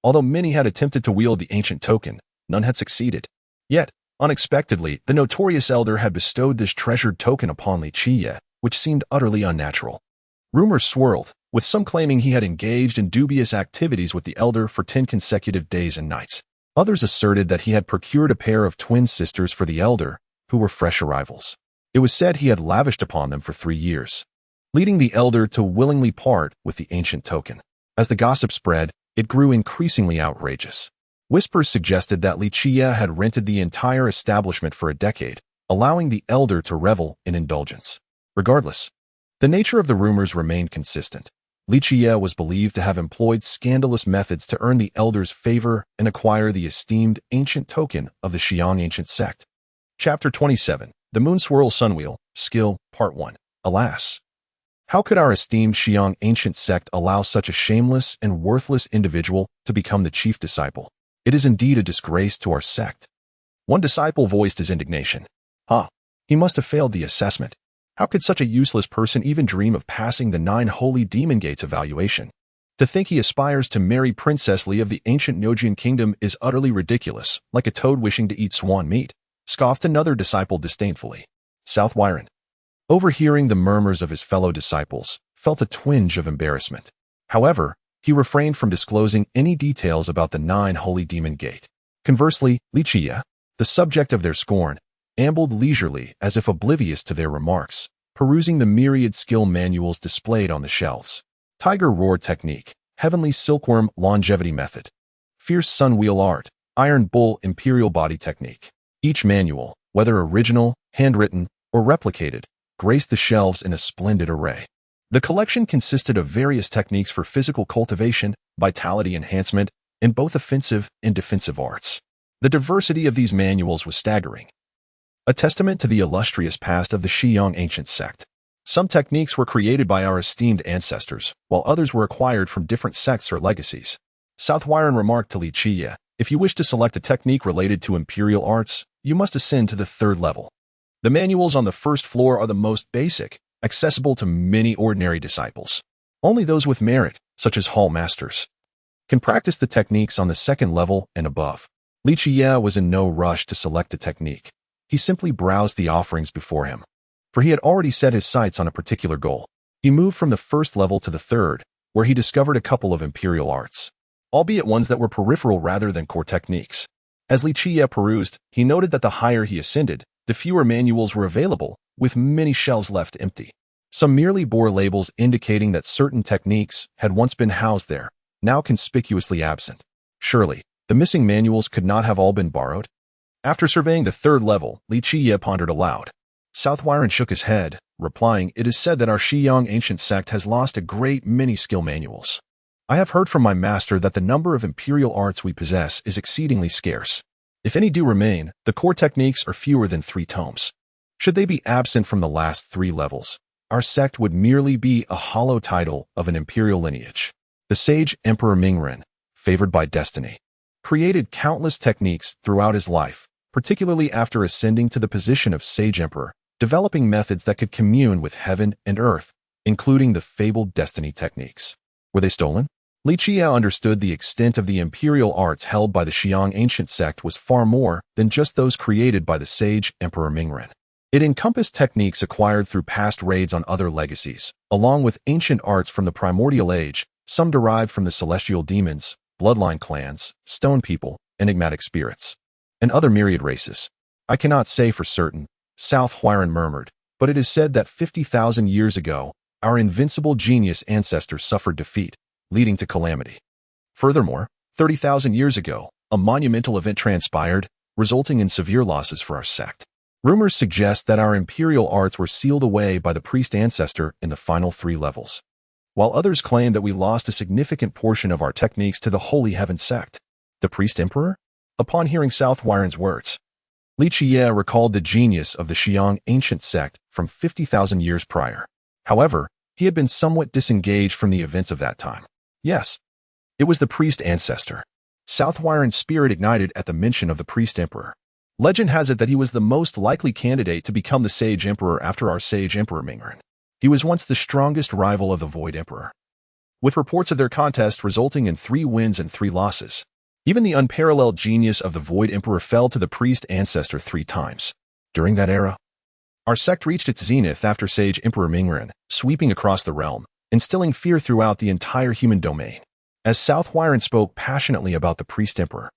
Although many had attempted to wield the ancient token, none had succeeded. Yet, unexpectedly, the notorious elder had bestowed this treasured token upon Li Qiye, which seemed utterly unnatural. Rumors swirled, with some claiming he had engaged in dubious activities with the elder for 10 consecutive days and nights. Others asserted that he had procured a pair of twin sisters for the elder, who were fresh arrivals. It was said he had lavished upon them for 3 years, leading the elder to willingly part with the ancient token. As the gossip spread, it grew increasingly outrageous. Whispers suggested that Li Qiye had rented the entire establishment for a decade, allowing the elder to revel in indulgence. Regardless, the nature of the rumors remained consistent. Li Qiye was believed to have employed scandalous methods to earn the elder's favor and acquire the esteemed ancient token of the Xiyang ancient sect. Chapter 27, The Moonswirl Sunwheel, Skill, Part 1. Alas! How could our esteemed Xiyang ancient sect allow such a shameless and worthless individual to become the chief disciple? It is indeed a disgrace to our sect. One disciple voiced his indignation. He must have failed the assessment. How could such a useless person even dream of passing the 9 holy demon gates evaluation? To think he aspires to marry Princess Li of the ancient Nojian kingdom is utterly ridiculous, like a toad wishing to eat swan meat, scoffed another disciple disdainfully. South Wyron. overhearing the murmurs of his fellow disciples, felt a twinge of embarrassment. However, he refrained from disclosing any details about the 9 Holy Demon Gate. Conversely, Qiye, the subject of their scorn, ambled leisurely as if oblivious to their remarks, perusing the myriad skill manuals displayed on the shelves. Tiger Roar Technique, Heavenly Silkworm Longevity Method, Fierce Sun Wheel Art, Iron Bull Imperial Body Technique. Each manual, whether original, handwritten, or replicated, graced the shelves in a splendid array. The collection consisted of various techniques for physical cultivation, vitality enhancement, and both offensive and defensive arts. The diversity of these manuals was staggering, a testament to the illustrious past of the Qiye ancient sect. Some techniques were created by our esteemed ancestors, while others were acquired from different sects or legacies. Southwiren remarked to Qiye, "If you wish to select a technique related to imperial arts, you must ascend to the 3rd level. The manuals on the 1st floor are the most basic, accessible to many ordinary disciples. Only those with merit, such as hall masters, can practice the techniques on the 2nd level and above." Qiye was in no rush to select a technique. He simply browsed the offerings before him, for he had already set his sights on a particular goal. He moved from the 1st level to the 3rd, where he discovered a couple of imperial arts, albeit ones that were peripheral rather than core techniques. As Qiye perused, he noted that the higher he ascended, the fewer manuals were available, with many shelves left empty. Some merely bore labels indicating that certain techniques had once been housed there, now conspicuously absent. Surely, the missing manuals could not have all been borrowed? After surveying the 3rd level, Qiye pondered aloud. Southwiren shook his head, replying, "It is said that our Qiye ancient sect has lost a great many skill manuals. I have heard from my master that the number of imperial arts we possess is exceedingly scarce. If any do remain, the core techniques are fewer than 3 tomes. Should they be absent from the last 3 levels, our sect would merely be a hollow title of an imperial lineage." The sage Emperor Mingren, favored by destiny, created countless techniques throughout his life, particularly after ascending to the position of Sage Emperor, developing methods that could commune with heaven and earth, including the fabled destiny techniques. Were they stolen? Qiye understood the extent of the imperial arts held by the Qiye ancient sect was far more than just those created by the sage Emperor Mingren. It encompassed techniques acquired through past raids on other legacies, along with ancient arts from the primordial age, some derived from the celestial demons, bloodline clans, stone people, enigmatic spirits, and other myriad races. "I cannot say for certain," Southwiren murmured, "but it is said that 50,000 years ago, our invincible genius ancestors suffered defeat, leading to calamity. Furthermore, 30,000 years ago, a monumental event transpired, resulting in severe losses for our sect. Rumors suggest that our imperial arts were sealed away by the priest ancestor in the final 3 levels, while others claim that we lost a significant portion of our techniques to the Holy Heaven sect." The priest emperor? Upon hearing Southwiren's words, Qiye recalled the genius of the Qiye ancient sect from 50,000 years prior. However, he had been somewhat disengaged from the events of that time. Yes, it was the priest ancestor. Southwiren's spirit ignited at the mention of the priest emperor. Legend has it that he was the most likely candidate to become the sage emperor after our sage Emperor Mingren. He was once the strongest rival of the Void Emperor, with reports of their contest resulting in 3 wins and 3 losses. Even the unparalleled genius of the Void Emperor fell to the priest ancestor 3 times. During that era, our sect reached its zenith after sage Emperor Mingren, sweeping across the realm, instilling fear throughout the entire human domain. As Southwiren spoke passionately about the priest emperor,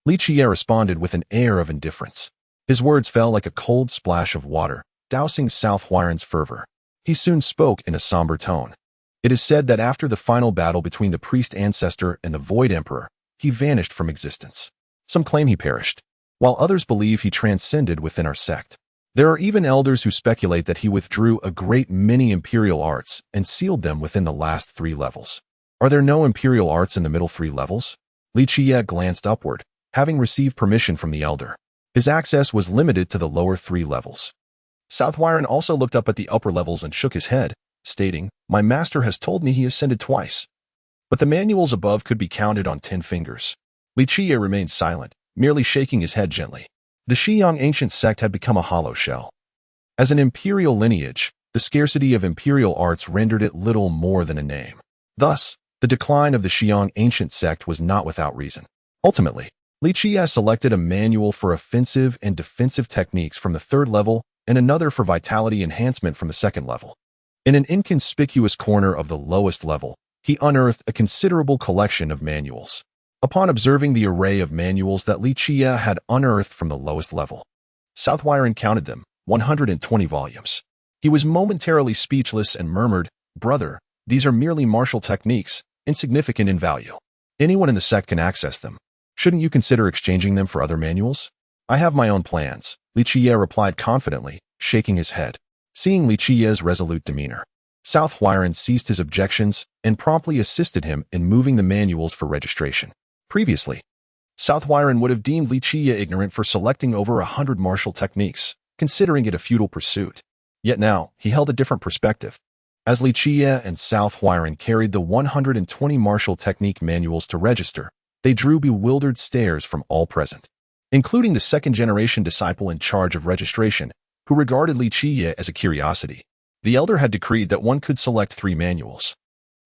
Qiye responded with an air of indifference. His words fell like a cold splash of water, dousing Southwiren's fervor. He soon spoke in a somber tone. "It is said that after the final battle between the priest ancestor and the Void Emperor, he vanished from existence. Some claim he perished, while others believe he transcended within our sect. There are even elders who speculate that he withdrew a great many imperial arts and sealed them within the last 3 levels. Are there no imperial arts in the middle 3 levels?" Qiye glanced upward, having received permission from the elder. His access was limited to the lower 3 levels. Southwiren also looked up at the upper levels and shook his head, stating, "My master has told me he ascended twice, but the manuals above could be counted on 10 fingers. Qiye remained silent, merely shaking his head gently. The Qiye ancient sect had become a hollow shell. As an imperial lineage, the scarcity of imperial arts rendered it little more than a name. Thus, the decline of the Qiye ancient sect was not without reason. Ultimately, Qiye selected a manual for offensive and defensive techniques from the 3rd level and another for vitality enhancement from the second level. In an inconspicuous corner of the lowest level, he unearthed a considerable collection of manuals. Upon observing the array of manuals that Qiye had unearthed from the lowest level, Southwiren counted them, 120 volumes. He was momentarily speechless and murmured, "Brother, these are merely martial techniques, insignificant in value. Anyone in the sect can access them. Shouldn't you consider exchanging them for other manuals?" "I have my own plans," Qiye replied confidently, shaking his head. Seeing Qiye's resolute demeanor, Southwiren ceased his objections and promptly assisted him in moving the manuals for registration. Previously, Southwiren would have deemed Qiye ignorant for selecting over 100 martial techniques, considering it a futile pursuit. Yet now, he held a different perspective. As Qiye and Southwiren carried the 120 martial technique manuals to register, they drew bewildered stares from all present, including the second-generation disciple in charge of registration, who regarded Qiye as a curiosity. The elder had decreed that one could select 3 manuals.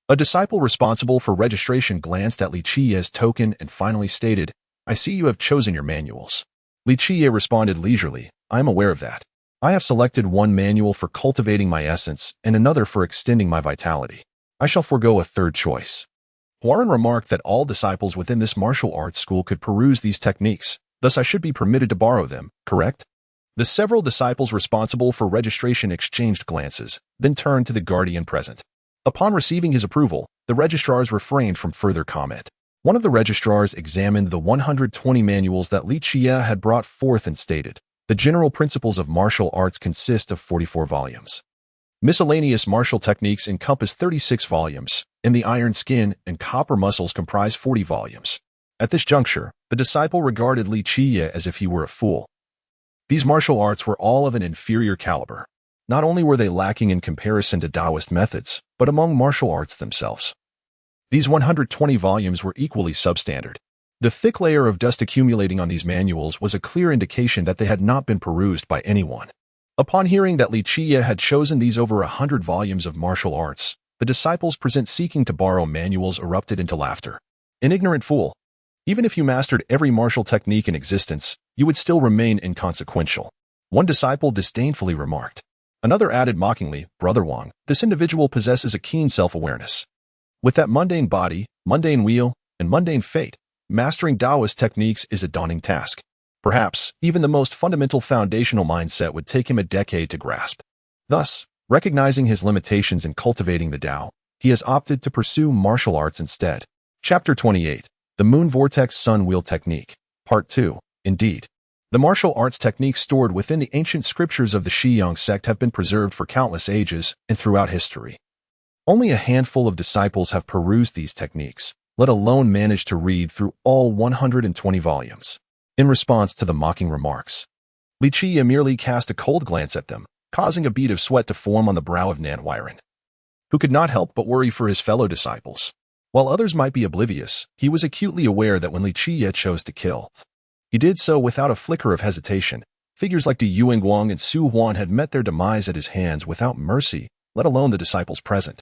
A disciple responsible for registration glanced at Qiye's token and finally stated, "I see you have chosen your manuals." Qiye responded leisurely, "I am aware of that. I have selected one manual for cultivating my essence and another for extending my vitality. I shall forego a third choice." Warren remarked that all disciples within this martial arts school could peruse these techniques, thus I should be permitted to borrow them, correct? The several disciples responsible for registration exchanged glances, then turned to the guardian present. Upon receiving his approval, the registrars refrained from further comment. One of the registrars examined the 120 manuals that Qiye had brought forth and stated, "The general principles of martial arts consist of 44 volumes. Miscellaneous martial techniques encompass 36 volumes, and the iron skin and copper muscles comprise 40 volumes. At this juncture, the disciple regarded Qiye as if he were a fool. These martial arts were all of an inferior caliber. Not only were they lacking in comparison to Taoist methods, but among martial arts themselves. These 120 volumes were equally substandard. The thick layer of dust accumulating on these manuals was a clear indication that they had not been perused by anyone. Upon hearing that Qiye had chosen these over 100 volumes of martial arts, the disciples present seeking to borrow manuals erupted into laughter. "An ignorant fool. Even if you mastered every martial technique in existence, you would still remain inconsequential," one disciple disdainfully remarked. Another added mockingly, "Brother Wang, this individual possesses a keen self-awareness. With that mundane body, mundane wheel, and mundane fate, mastering Taoist techniques is a daunting task. Perhaps, even the most fundamental foundational mindset would take him a decade to grasp. Thus, recognizing his limitations in cultivating the Tao, he has opted to pursue martial arts instead." Chapter 28, The Moon Vortex Sun Wheel Technique, Part 2, Indeed. The martial arts techniques stored within the ancient scriptures of the Shiyang sect have been preserved for countless ages and throughout history. Only a handful of disciples have perused these techniques, let alone managed to read through all 120 volumes. In response to the mocking remarks, Qiye merely cast a cold glance at them, causing a bead of sweat to form on the brow of Southwiren, who could not help but worry for his fellow disciples. While others might be oblivious, he was acutely aware that when Qiye chose to kill, he did so without a flicker of hesitation. Figures like Du Yuanguang and Su Huan had met their demise at his hands without mercy, let alone the disciples present.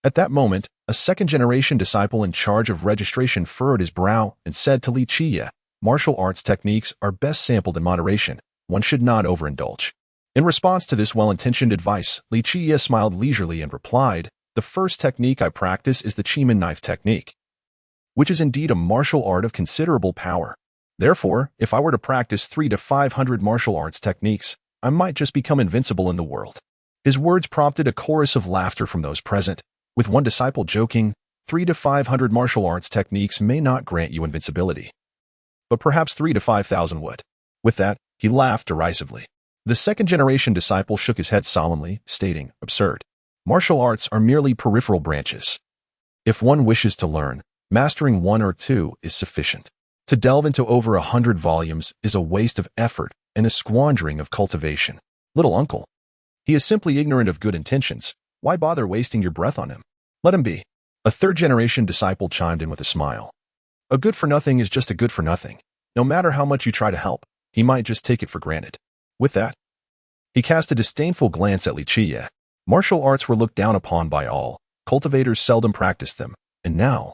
At that moment, a second-generation disciple in charge of registration furrowed his brow and said to Qiye, "Martial arts techniques are best sampled in moderation. One should not overindulge." In response to this well-intentioned advice, Qiye smiled leisurely and replied, "The first technique I practice is the Qimen knife technique, which is indeed a martial art of considerable power. Therefore, if I were to practice 300 to 500 martial arts techniques, I might just become invincible in the world." His words prompted a chorus of laughter from those present, with one disciple joking, 300 to 500 martial arts techniques may not grant you invincibility, but perhaps 3,000 to 5,000 would. With that, he laughed derisively. The second-generation disciple shook his head solemnly, stating, "Absurd. Martial arts are merely peripheral branches. If one wishes to learn, mastering 1 or 2 is sufficient. To delve into over 100 volumes is a waste of effort and a squandering of cultivation. Little uncle. He is simply ignorant of good intentions. Why bother wasting your breath on him? Let him be." A third-generation disciple chimed in with a smile. "A good-for-nothing is just a good-for-nothing. No matter how much you try to help, he might just take it for granted." With that, he cast a disdainful glance at Qiye. Martial arts were looked down upon by all. Cultivators seldom practiced them, and now,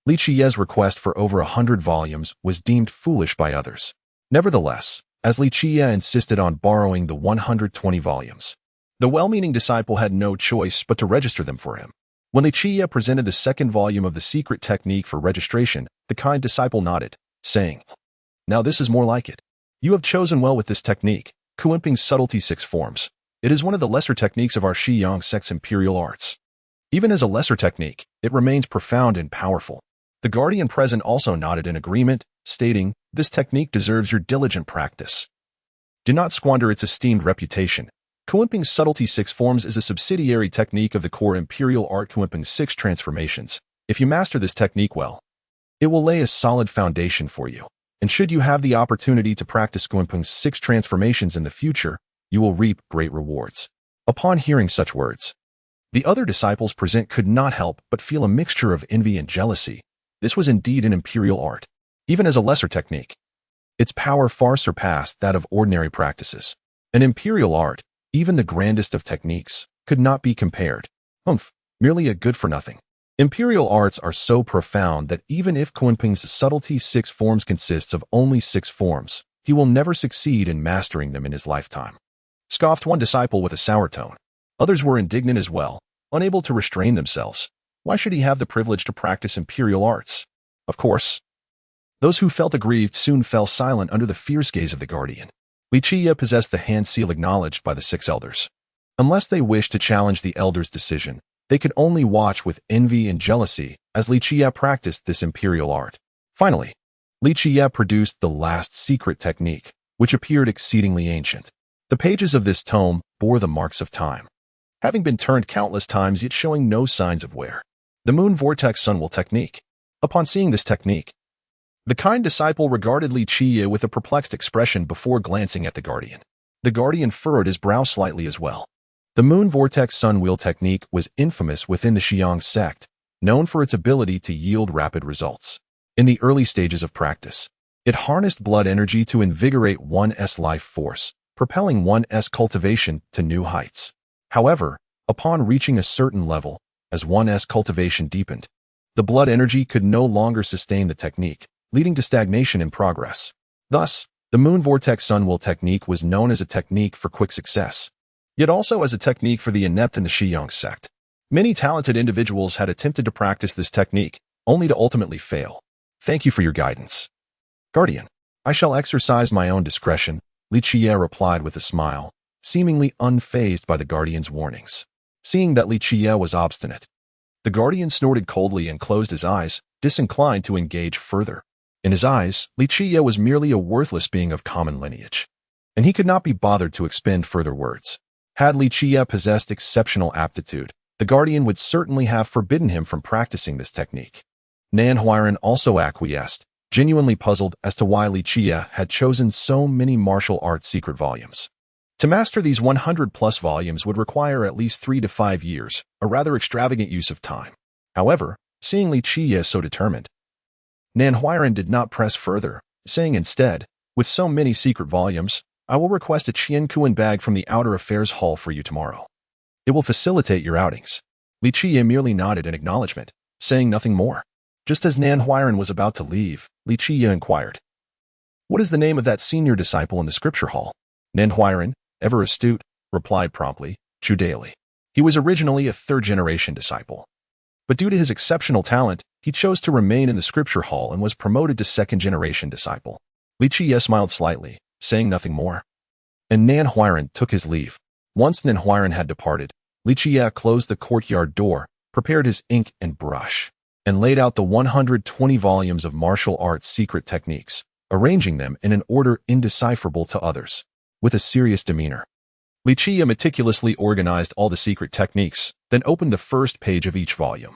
Qiye's request for over 100 volumes was deemed foolish by others. Nevertheless, as Qiye insisted on borrowing the 120 volumes. The well-meaning disciple had no choice but to register them for him. When Qiye presented the second volume of the secret technique for registration, the kind disciple nodded, saying, "Now this is more like it. You have chosen well with this technique, Qiye subtlety 6 forms. It is one of the lesser techniques of our Xiyang sect's imperial arts. Even as a lesser technique, it remains profound and powerful." The guardian present also nodded in agreement, stating, "This technique deserves your diligent practice. Do not squander its esteemed reputation. Qiye subtlety 6 forms is a subsidiary technique of the core imperial art Qiye 6 transformations. If you master this technique well, it will lay a solid foundation for you. And should you have the opportunity to practice Qiye 6 transformations in the future, you will reap great rewards." Upon hearing such words, the other disciples present could not help but feel a mixture of envy and jealousy. This was indeed an imperial art, even as a lesser technique. Its power far surpassed that of ordinary practices. An imperial art, even the grandest of techniques, could not be compared. Merely a good-for-nothing. Imperial arts are so profound that even if Qiye's subtlety 6 forms consists of only 6 forms, he will never succeed in mastering them in his lifetime. Scoffed one disciple with a sour tone. Others were indignant as well, unable to restrain themselves. Why should he have the privilege to practice imperial arts? Of course. Those who felt aggrieved soon fell silent under the fierce gaze of the guardian. Qiye possessed the hand seal acknowledged by the 6 elders. Unless they wished to challenge the elders' decision, they could only watch with envy and jealousy as Qiye practiced this imperial art. Finally, Qiye produced the last secret technique, which appeared exceedingly ancient. The pages of this tome bore the marks of time, having been turned countless times yet showing no signs of wear. The moon vortex sunwheel technique. Upon seeing this technique, the kind disciple regarded Qiye with a perplexed expression before glancing at the guardian. The guardian furrowed his brow slightly as well. The moon vortex sunwheel technique was infamous within the Xiyang sect, known for its ability to yield rapid results. In the early stages of practice, it harnessed blood energy to invigorate one's life force, propelling one's cultivation to new heights. However, upon reaching a certain level, as one's cultivation deepened, the blood energy could no longer sustain the technique, leading to stagnation in progress. Thus, the moon vortex sunwheel technique was known as a technique for quick success, yet also as a technique for the inept in the Xiyang sect. Many talented individuals had attempted to practice this technique, only to ultimately fail. Thank you for your guidance, Guardian. I shall exercise my own discretion, Qiye replied with a smile, seemingly unfazed by the Guardian's warnings. Seeing that Qiye was obstinate, the Guardian snorted coldly and closed his eyes, disinclined to engage further. In his eyes, Qiye was merely a worthless being of common lineage, and he could not be bothered to expend further words. Had Qiye possessed exceptional aptitude, the Guardian would certainly have forbidden him from practicing this technique. Nanhuiren also acquiesced, genuinely puzzled as to why Qiye had chosen so many martial arts secret volumes. To master these 100-plus volumes would require at least 3 to 5 years, a rather extravagant use of time. However, seeing Qiye so determined, Nanhuiren did not press further, saying instead, "With so many secret volumes, I will request a Qiye bag from the Outer Affairs Hall for you tomorrow. It will facilitate your outings." Qiye merely nodded in acknowledgement, saying nothing more. Just as Nanhuiren was about to leave, Qiye inquired, "What is the name of that senior disciple in the scripture hall?" Nanhuiren, ever astute, replied promptly, "Judaeli." He was originally a third-generation disciple, but due to his exceptional talent, he chose to remain in the scripture hall and was promoted to second-generation disciple. Qiye smiled slightly, saying nothing more, and Nanhuiren took his leave. Once Nanhuiren had departed, Qiye closed the courtyard door, prepared his ink and brush, and laid out the 120 volumes of martial arts secret techniques, arranging them in an order indecipherable to others. With a serious demeanor, Qiye meticulously organized all the secret techniques, then opened the first page of each volume,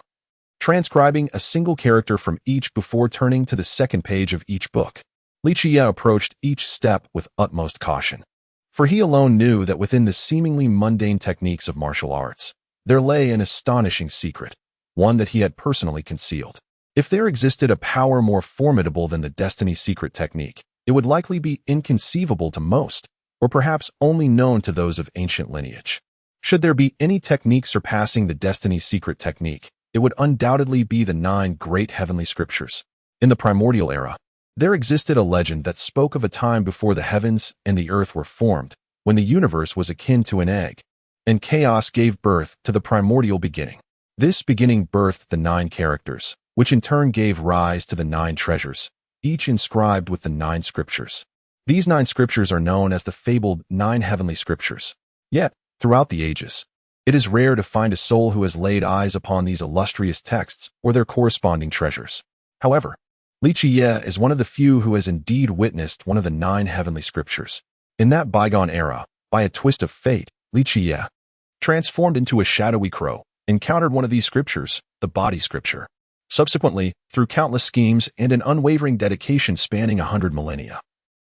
transcribing a single character from each before turning to the second page of each book. Qiye approached each step with utmost caution, for he alone knew that within the seemingly mundane techniques of martial arts, there lay an astonishing secret, one that he had personally concealed. If there existed a power more formidable than the Destiny secret technique, it would likely be inconceivable to most, or perhaps only known to those of ancient lineage. Should there be any technique surpassing the Destiny secret technique, it would undoubtedly be the 9 great heavenly scriptures. In the primordial era, There existed a legend that spoke of a time before the heavens and the earth were formed, when the universe was akin to an egg, and chaos gave birth to the primordial beginning. This beginning birthed the 9 characters, which in turn gave rise to the 9 treasures, each inscribed with the 9 scriptures. These 9 scriptures are known as the fabled 9 heavenly scriptures. Yet, throughout the ages, it is rare to find a soul who has laid eyes upon these illustrious texts or their corresponding treasures. However, Qiye is one of the few who has indeed witnessed one of the 9 heavenly scriptures. In that bygone era, by a twist of fate, Qiye, transformed into a shadowy crow, encountered one of these scriptures, the body scripture. Subsequently, through countless schemes and an unwavering dedication spanning 100 millennia,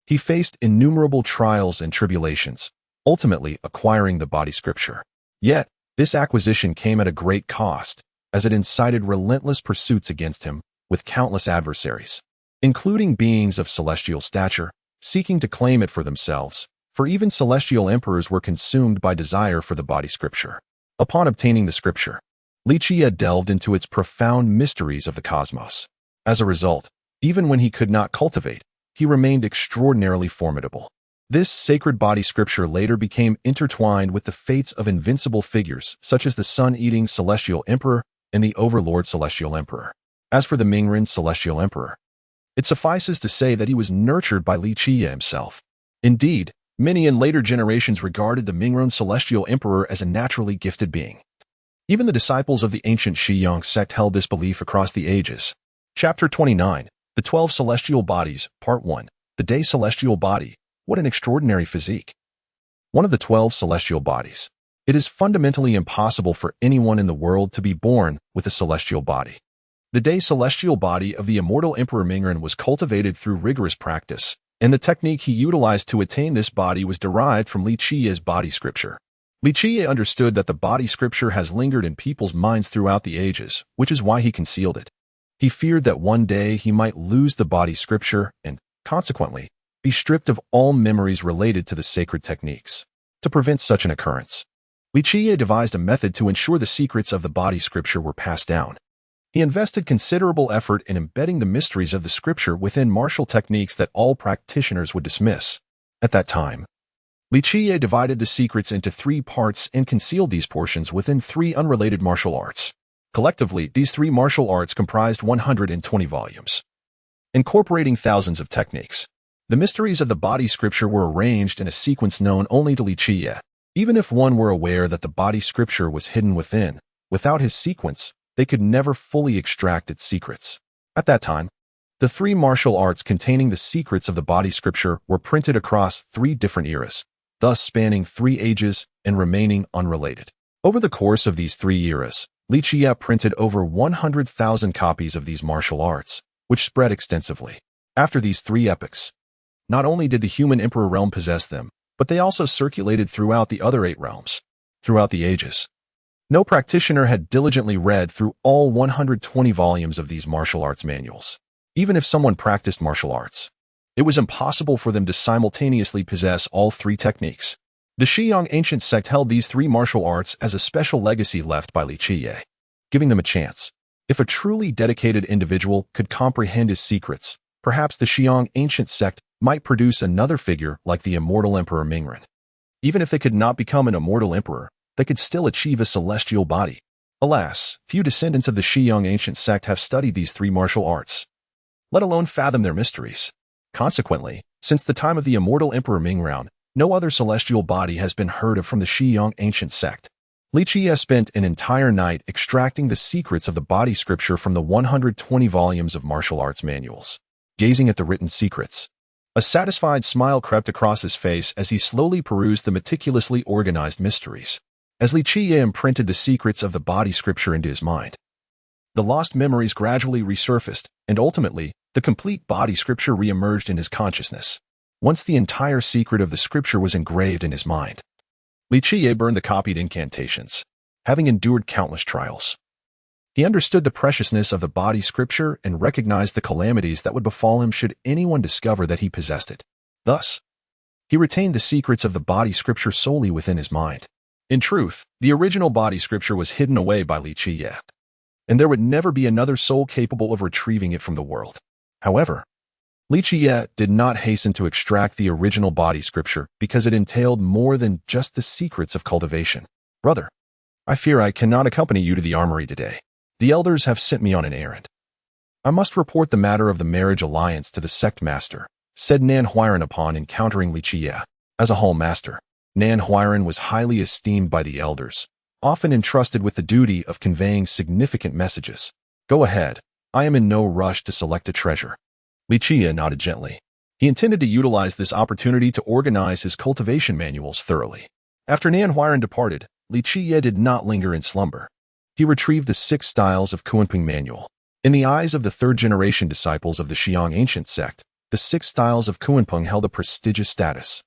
he faced innumerable trials and tribulations, ultimately acquiring the body scripture. Yet, this acquisition came at a great cost, as it incited relentless pursuits against him, with countless adversaries, including beings of celestial stature, seeking to claim it for themselves, for even celestial emperors were consumed by desire for the body scripture. Upon obtaining the scripture, Qiye delved into its profound mysteries of the cosmos. As a result, even when he could not cultivate, he remained extraordinarily formidable. This sacred body scripture later became intertwined with the fates of invincible figures such as the sun-eating celestial emperor and the overlord celestial emperor. As for the Mingren celestial emperor, it suffices to say that he was nurtured by Qiye himself. Indeed, many in later generations regarded the Mingren celestial emperor as a naturally gifted being. Even the disciples of the ancient Shiyang sect held this belief across the ages. Chapter 29, The 12 Celestial Bodies, Part 1, The Day Celestial Body. What an extraordinary physique. One of the 12 celestial bodies. It is fundamentally impossible for anyone in the world to be born with a celestial body. The day celestial body of the immortal Emperor Mingren was cultivated through rigorous practice, and the technique he utilized to attain this body was derived from Qiye's body scripture. Qiye understood that the body scripture has lingered in people's minds throughout the ages, which is why he concealed it. He feared that one day he might lose the body scripture and, consequently, be stripped of all memories related to the sacred techniques. To prevent such an occurrence, Qiye devised a method to ensure the secrets of the body scripture were passed down. He invested considerable effort in embedding the mysteries of the scripture within martial techniques that all practitioners would dismiss. At that time, Qiye divided the secrets into 3 parts and concealed these portions within 3 unrelated martial arts. Collectively, these 3 martial arts comprised 120 volumes, incorporating thousands of techniques. The mysteries of the body scripture were arranged in a sequence known only to Qiye. Even if one were aware that the body scripture was hidden within, without his sequence, they could never fully extract its secrets. At that time, the 3 martial arts containing the secrets of the body scripture were printed across 3 different eras, thus spanning 3 ages and remaining unrelated. Over the course of these 3 eras, Qiye printed over 100,000 copies of these martial arts, which spread extensively. After these 3 epochs, not only did the human emperor realm possess them, but they also circulated throughout the other 8 realms. Throughout the ages, no practitioner had diligently read through all 120 volumes of these martial arts manuals. Even if someone practiced martial arts, it was impossible for them to simultaneously possess all 3 techniques. The Shiyang ancient sect held these 3 martial arts as a special legacy left by Qiye, giving them a chance. If a truly dedicated individual could comprehend his secrets, perhaps the Shiyang ancient sect might produce another figure like the immortal Emperor Mingren. Even if they could not become an immortal emperor, they could still achieve a celestial body. Alas, few descendants of the Shiyang ancient sect have studied these 3 martial arts, let alone fathom their mysteries. Consequently, since the time of the immortal Emperor Mingren, no other celestial body has been heard of from the Shiyang ancient sect. Qiye spent an entire night extracting the secrets of the body scripture from the 120 volumes of martial arts manuals. Gazing at the written secrets, a satisfied smile crept across his face as he slowly perused the meticulously organized mysteries. As Qiye imprinted the secrets of the body scripture into his mind, the lost memories gradually resurfaced, and ultimately, the complete body scripture re-emerged in his consciousness. Once the entire secret of the scripture was engraved in his mind, Qiye burned the copied incantations, having endured countless trials. He understood the preciousness of the body scripture and recognized the calamities that would befall him should anyone discover that he possessed it. Thus, he retained the secrets of the body scripture solely within his mind. In truth, the original body scripture was hidden away by Qiye, and there would never be another soul capable of retrieving it from the world. However, Qiye did not hasten to extract the original body scripture because it entailed more than just the secrets of cultivation. Brother, I fear I cannot accompany you to the armory today. The elders have sent me on an errand. I must report the matter of the marriage alliance to the sect master, said Nan Huiran upon encountering Qiye. As a hall master, Nan Huiran was highly esteemed by the elders, often entrusted with the duty of conveying significant messages. Go ahead, I am in no rush to select a treasure. Qiye nodded gently. He intended to utilize this opportunity to organize his cultivation manuals thoroughly. After Nan Huiran departed, Qiye did not linger in slumber. He retrieved the 6 styles of Kunping manual. In the eyes of the third-generation disciples of the Xiang ancient sect, the 6 styles of Kunping held a prestigious status,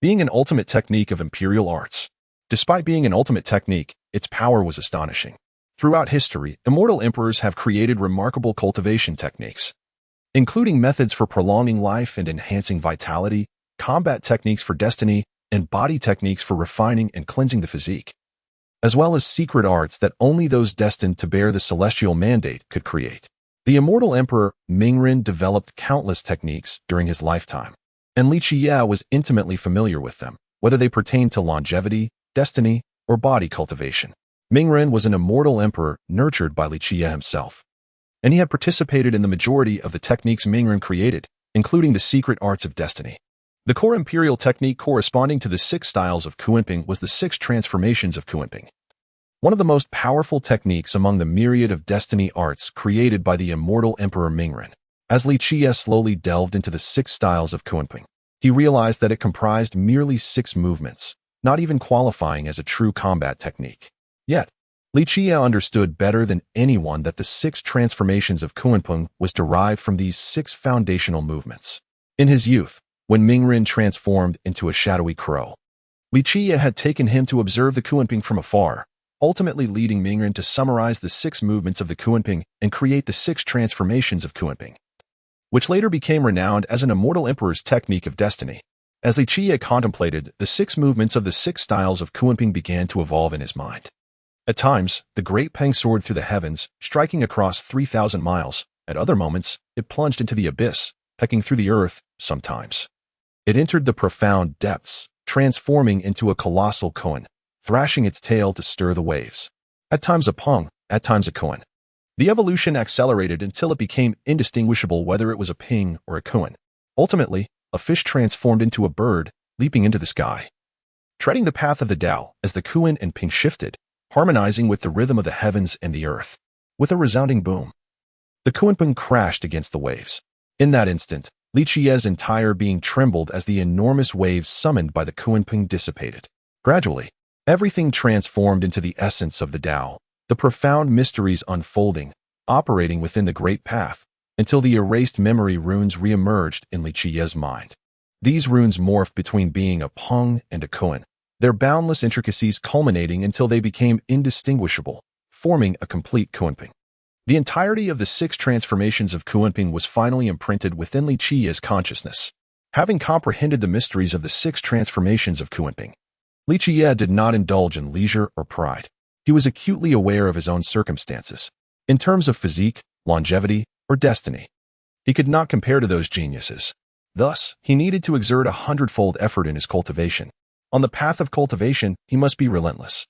being an ultimate technique of imperial arts. Despite being an ultimate technique, its power was astonishing. Throughout history, immortal emperors have created remarkable cultivation techniques, including methods for prolonging life and enhancing vitality, combat techniques for destiny, and body techniques for refining and cleansing the physique, as well as secret arts that only those destined to bear the celestial mandate could create. The immortal emperor Mingren developed countless techniques during his lifetime, and Qiye was intimately familiar with them, whether they pertained to longevity, destiny, or body cultivation. Mingren was an immortal emperor nurtured by Qiye himself, and he had participated in the majority of the techniques Mingren created, including the secret arts of destiny. The core imperial technique corresponding to the 6 styles of Kunping was the 6 transformations of Kunping, one of the most powerful techniques among the myriad of destiny arts created by the immortal emperor Mingren. As Qiye slowly delved into the 6 styles of Kunping, he realized that it comprised merely 6 movements, not even qualifying as a true combat technique. Yet, Qiye understood better than anyone that the 6 transformations of Kunping was derived from these 6 foundational movements. In his youth, when Mingren transformed into a shadowy crow, Qiye had taken him to observe the Kunping from afar, ultimately leading Mingren to summarize the 6 movements of the Kunping and create the 6 transformations of Kunping, which later became renowned as an immortal emperor's technique of destiny. As Qiye contemplated, the 6 movements of the 6 styles of Kunping began to evolve in his mind. At times, the great Peng soared through the heavens, striking across 3,000 miles. At other moments, it plunged into the abyss, pecking through the earth. Sometimes it entered the profound depths, transforming into a colossal koan, thrashing its tail to stir the waves. At times a peng, at times a koan. The evolution accelerated until it became indistinguishable whether it was a ping or a koan. Ultimately, a fish transformed into a bird, leaping into the sky, treading the path of the Tao as the koan and ping shifted, harmonizing with the rhythm of the heavens and the earth. With a resounding boom, the Kunping crashed against the waves. In that instant, Qiye's entire being trembled as the enormous waves summoned by the Kunping dissipated. Gradually, everything transformed into the essence of the Tao, the profound mysteries unfolding, operating within the great path, until the erased memory runes re-emerged in Qiye's mind. These runes morphed between being a peng and a koan, their boundless intricacies culminating until they became indistinguishable, forming a complete Kunping. The entirety of the 6 transformations of Kunping was finally imprinted within Qiye's consciousness. Having comprehended the mysteries of the 6 transformations of Kunping, Qiye did not indulge in leisure or pride. He was acutely aware of his own circumstances. In terms of physique, longevity, or destiny, he could not compare to those geniuses. Thus, he needed to exert 100-fold effort in his cultivation. On the path of cultivation, he must be relentless.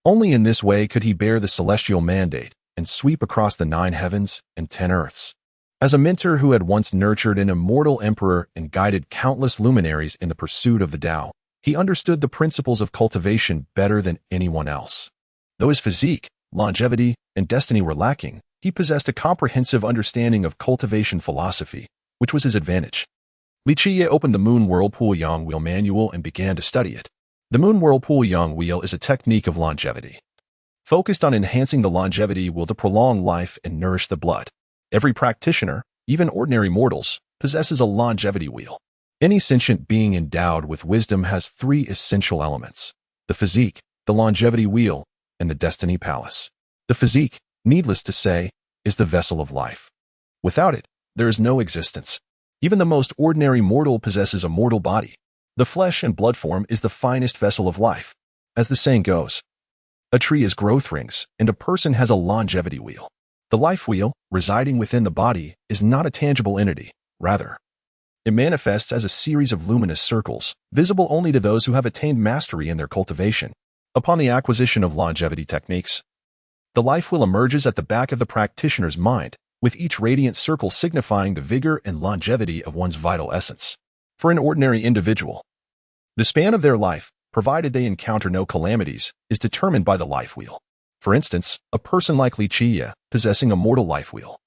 Only in this way could he bear the celestial mandate and sweep across the 9 heavens and 10 earths. As a mentor who had once nurtured an immortal emperor and guided countless luminaries in the pursuit of the Tao, he understood the principles of cultivation better than anyone else. Though his physique, longevity, and destiny were lacking, he possessed a comprehensive understanding of cultivation philosophy, which was his advantage. Qiye opened the Moon Whirlpool Yang Wheel manual and began to study it. The Moon Whirlpool Yang Wheel is a technique of longevity, focused on enhancing the longevity will to prolong life and nourish the blood. Every practitioner, even ordinary mortals, possesses a longevity wheel. Any sentient being endowed with wisdom has 3 essential elements: the physique, the longevity wheel, and the destiny palace. The physique, needless to say, is the vessel of life. Without it, there is no existence. Even the most ordinary mortal possesses a mortal body. The flesh and blood form is the finest vessel of life. As the saying goes, a tree is growth rings, and a person has a longevity wheel. The life wheel, residing within the body, is not a tangible entity. Rather, It manifests as a series of luminous circles, visible only to those who have attained mastery in their cultivation. Upon the acquisition of longevity techniques, the life wheel emerges at the back of the practitioner's mind, with each radiant circle signifying the vigor and longevity of one's vital essence. For an ordinary individual, the span of their life, provided they encounter no calamities, is determined by the life wheel. For instance, a person like Qiye, possessing a mortal life wheel,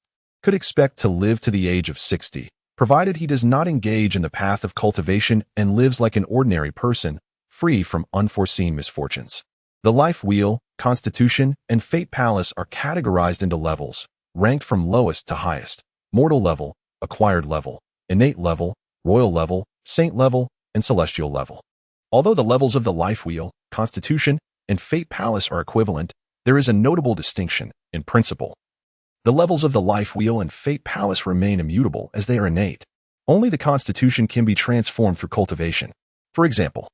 could expect to live to the age of 60, provided he does not engage in the path of cultivation and lives like an ordinary person, free from unforeseen misfortunes. The life wheel, constitution, and fate palace are categorized into levels, ranked from lowest to highest: mortal level, acquired level, innate level, royal level, saint level, and celestial level. Although the levels of the life wheel, constitution, and fate palace are equivalent, there is a notable distinction in principle. The levels of the life wheel and fate palace remain immutable as they are innate. Only the constitution can be transformed through cultivation. For example,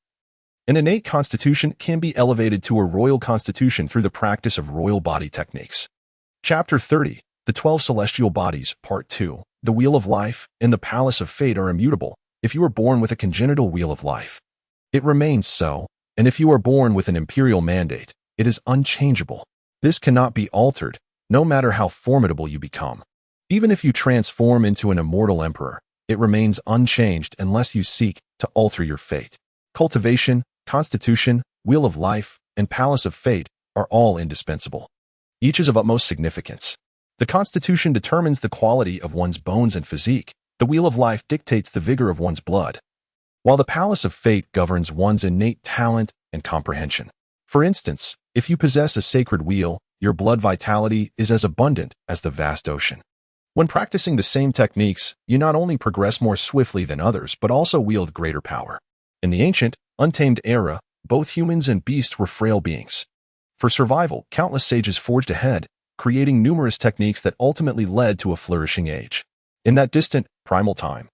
an innate constitution can be elevated to a royal constitution through the practice of royal body techniques. Chapter 30, The 12 Celestial Bodies, Part 2. The Wheel of Life and the Palace of Fate are immutable. If you are born with a congenital wheel of life, it remains so, and if you are born with an imperial mandate, it is unchangeable. This cannot be altered, no matter how formidable you become. Even if you transform into an immortal emperor, it remains unchanged unless you seek to alter your fate. Cultivation, constitution, wheel of life, and palace of fate are all indispensable. Each is of utmost significance. The constitution determines the quality of one's bones and physique. The wheel of life dictates the vigor of one's blood, while the palace of fate governs one's innate talent and comprehension. For instance, if you possess a sacred wheel, your blood vitality is as abundant as the vast ocean. When practicing the same techniques, you not only progress more swiftly than others, but also wield greater power. In the ancient, untamed era, both humans and beasts were frail beings. For survival, countless sages forged ahead, creating numerous techniques that ultimately led to a flourishing age. In that distant, primal time,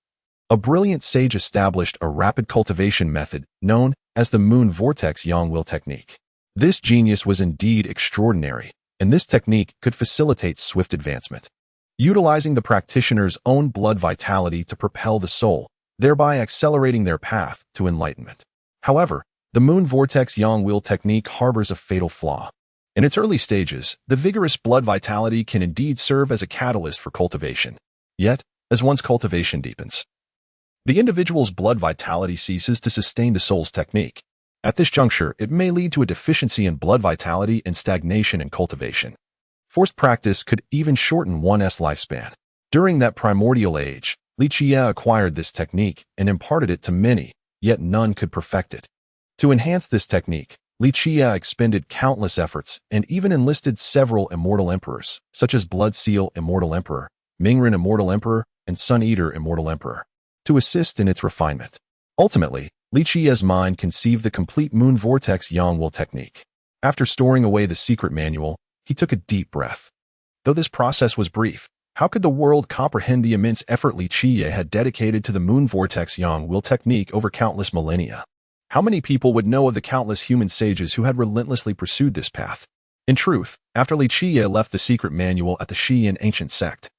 a brilliant sage established a rapid cultivation method known as the moon vortex yang will technique. This genius was indeed extraordinary, and this technique could facilitate swift advancement, utilizing the practitioner's own blood vitality to propel the soul, thereby accelerating their path to enlightenment. However, the moon vortex yang will technique harbors a fatal flaw. In its early stages, the vigorous blood vitality can indeed serve as a catalyst for cultivation. Yet, as one's cultivation deepens, the individual's blood vitality ceases to sustain the soul's technique. At this juncture, it may lead to a deficiency in blood vitality and stagnation in cultivation. Forced practice could even shorten one's lifespan. During that primordial age, Qiye acquired this technique and imparted it to many, yet none could perfect it. To enhance this technique, Qiye expended countless efforts and even enlisted several immortal emperors, such as Blood Seal Immortal Emperor, Mingren Immortal Emperor, and Sun Eater Immortal Emperor, to assist in its refinement. Ultimately, Qiye's mind conceived the complete moon vortex yang will technique. After storing away the secret manual, he took a deep breath. Though this process was brief, how could the world comprehend the immense effort Qiye had dedicated to the moon vortex yang will technique over countless millennia? How many people would know of the countless human sages who had relentlessly pursued this path? In truth, after Qiye left the secret manual at the Qiye ancient sect,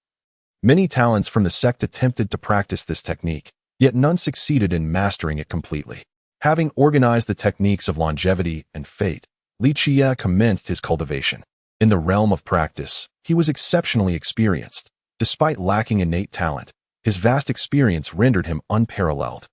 many talents from the sect attempted to practice this technique, yet none succeeded in mastering it completely. Having organized the techniques of longevity and fate, Qiye commenced his cultivation. In the realm of practice, he was exceptionally experienced. Despite lacking innate talent, his vast experience rendered him unparalleled.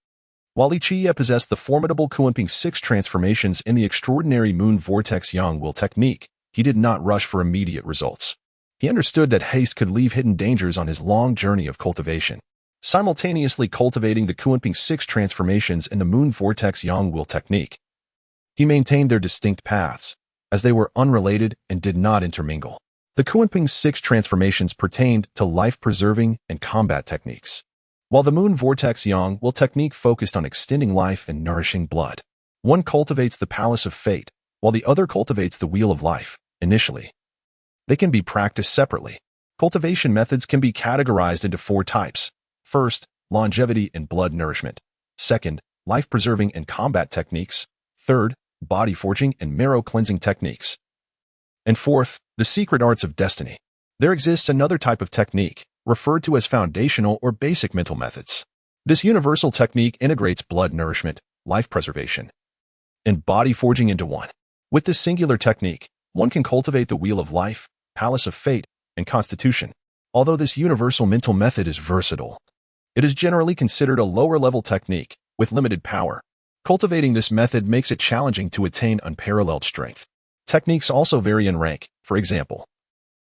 While Qiye possessed the formidable Qiye 6 transformations in the extraordinary moon vortex yang will technique, he did not rush for immediate results. He understood that haste could leave hidden dangers on his long journey of cultivation. Simultaneously cultivating the Qiye 6 transformations in the moon vortex yang will technique, he maintained their distinct paths, as they were unrelated and did not intermingle. The Qiye 6 transformations pertained to life-preserving and combat techniques, while the moon vortex yang will technique focused on extending life and nourishing blood. One cultivates the palace of fate, while the other cultivates the wheel of life. Initially, they can be practiced separately. Cultivation methods can be categorized into 4 types. First, longevity and blood nourishment. Second, life-preserving and combat techniques. Third, body forging and marrow cleansing techniques. And fourth, the secret arts of destiny. There exists another type of technique, referred to as foundational or basic mental methods. This universal technique integrates blood nourishment, life preservation, and body forging into one. With this singular technique, one can cultivate the Wheel of Life, Palace of Fate, and Constitution. Although this universal mental method is versatile, it is generally considered a lower-level technique with limited power. Cultivating this method makes it challenging to attain unparalleled strength. Techniques also vary in rank. For example,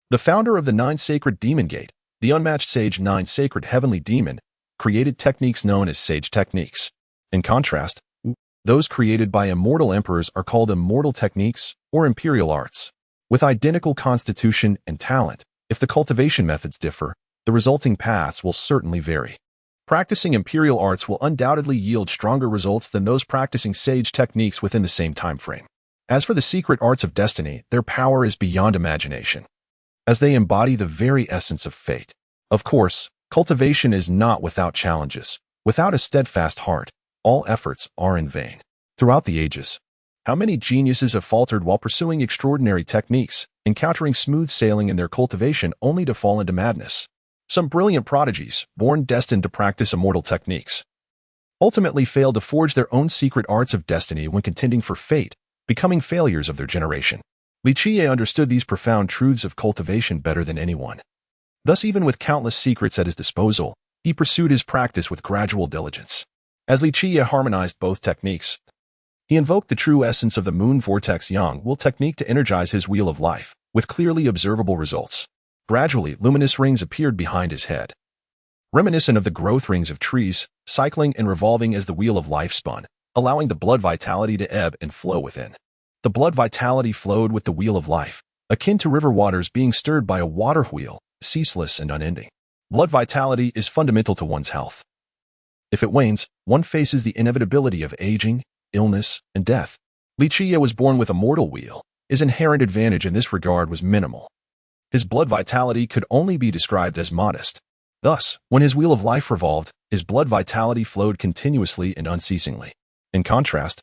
the founder of the 9 Sacred Demon Gate, the unmatched Sage 9 Sacred Heavenly Demon, created techniques known as Sage techniques. In contrast, those created by immortal emperors are called immortal techniques or imperial arts. With identical constitution and talent, if the cultivation methods differ, the resulting paths will certainly vary. Practicing imperial arts will undoubtedly yield stronger results than those practicing sage techniques within the same time frame. As for the secret arts of destiny, their power is beyond imagination, as they embody the very essence of fate. Of course, cultivation is not without challenges. Without a steadfast heart, all efforts are in vain. Throughout the ages, how many geniuses have faltered while pursuing extraordinary techniques, encountering smooth sailing in their cultivation only to fall into madness? Some brilliant prodigies, born destined to practice immortal techniques, ultimately failed to forge their own secret arts of destiny when contending for fate, becoming failures of their generation. Qiye understood these profound truths of cultivation better than anyone. Thus, even with countless secrets at his disposal, he pursued his practice with gradual diligence. As Qiye harmonized both techniques, he invoked the true essence of the Moon Vortex Yang Will technique to energize his Wheel of Life, with clearly observable results. Gradually, luminous rings appeared behind his head, reminiscent of the growth rings of trees, cycling and revolving as the Wheel of Life spun, allowing the blood vitality to ebb and flow within. The blood vitality flowed with the Wheel of Life, akin to river waters being stirred by a water wheel, ceaseless and unending. Blood vitality is fundamental to one's health. If it wanes, one faces the inevitability of aging, illness, and death. Qiye was born with a mortal wheel. His inherent advantage in this regard was minimal. His blood vitality could only be described as modest. Thus, when his Wheel of Life revolved, his blood vitality flowed continuously and unceasingly. In contrast,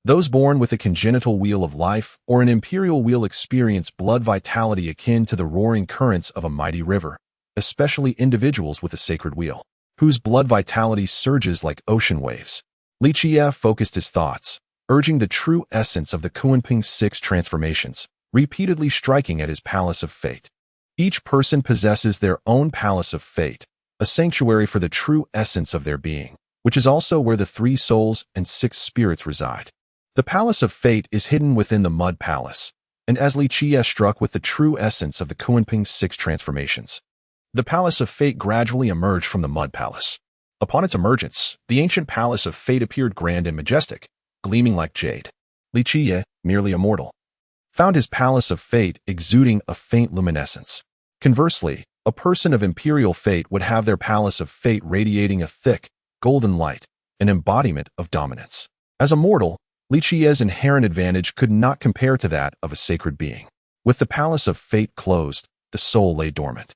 those born with a congenital Wheel of Life or an imperial wheel experience blood vitality akin to the roaring currents of a mighty river, especially individuals with a sacred wheel, whose blood vitality surges like ocean waves. Qiye focused his thoughts, urging the true essence of the Kunping 6 transformations, repeatedly striking at his Palace of Fate. Each person possesses their own Palace of Fate, a sanctuary for the true essence of their being, which is also where the 3 souls and 6 spirits reside. The Palace of Fate is hidden within the Mud Palace, and as Qiye struck with the true essence of the Kunping 6 transformations, the Palace of Fate gradually emerged from the Mud Palace. Upon its emergence, the ancient Palace of Fate appeared grand and majestic, gleaming like jade. Qiye, merely a mortal, found his Palace of Fate exuding a faint luminescence. Conversely, a person of imperial fate would have their Palace of Fate radiating a thick, golden light, an embodiment of dominance. As a mortal, Qiye's inherent advantage could not compare to that of a sacred being. With the Palace of Fate closed, the soul lay dormant.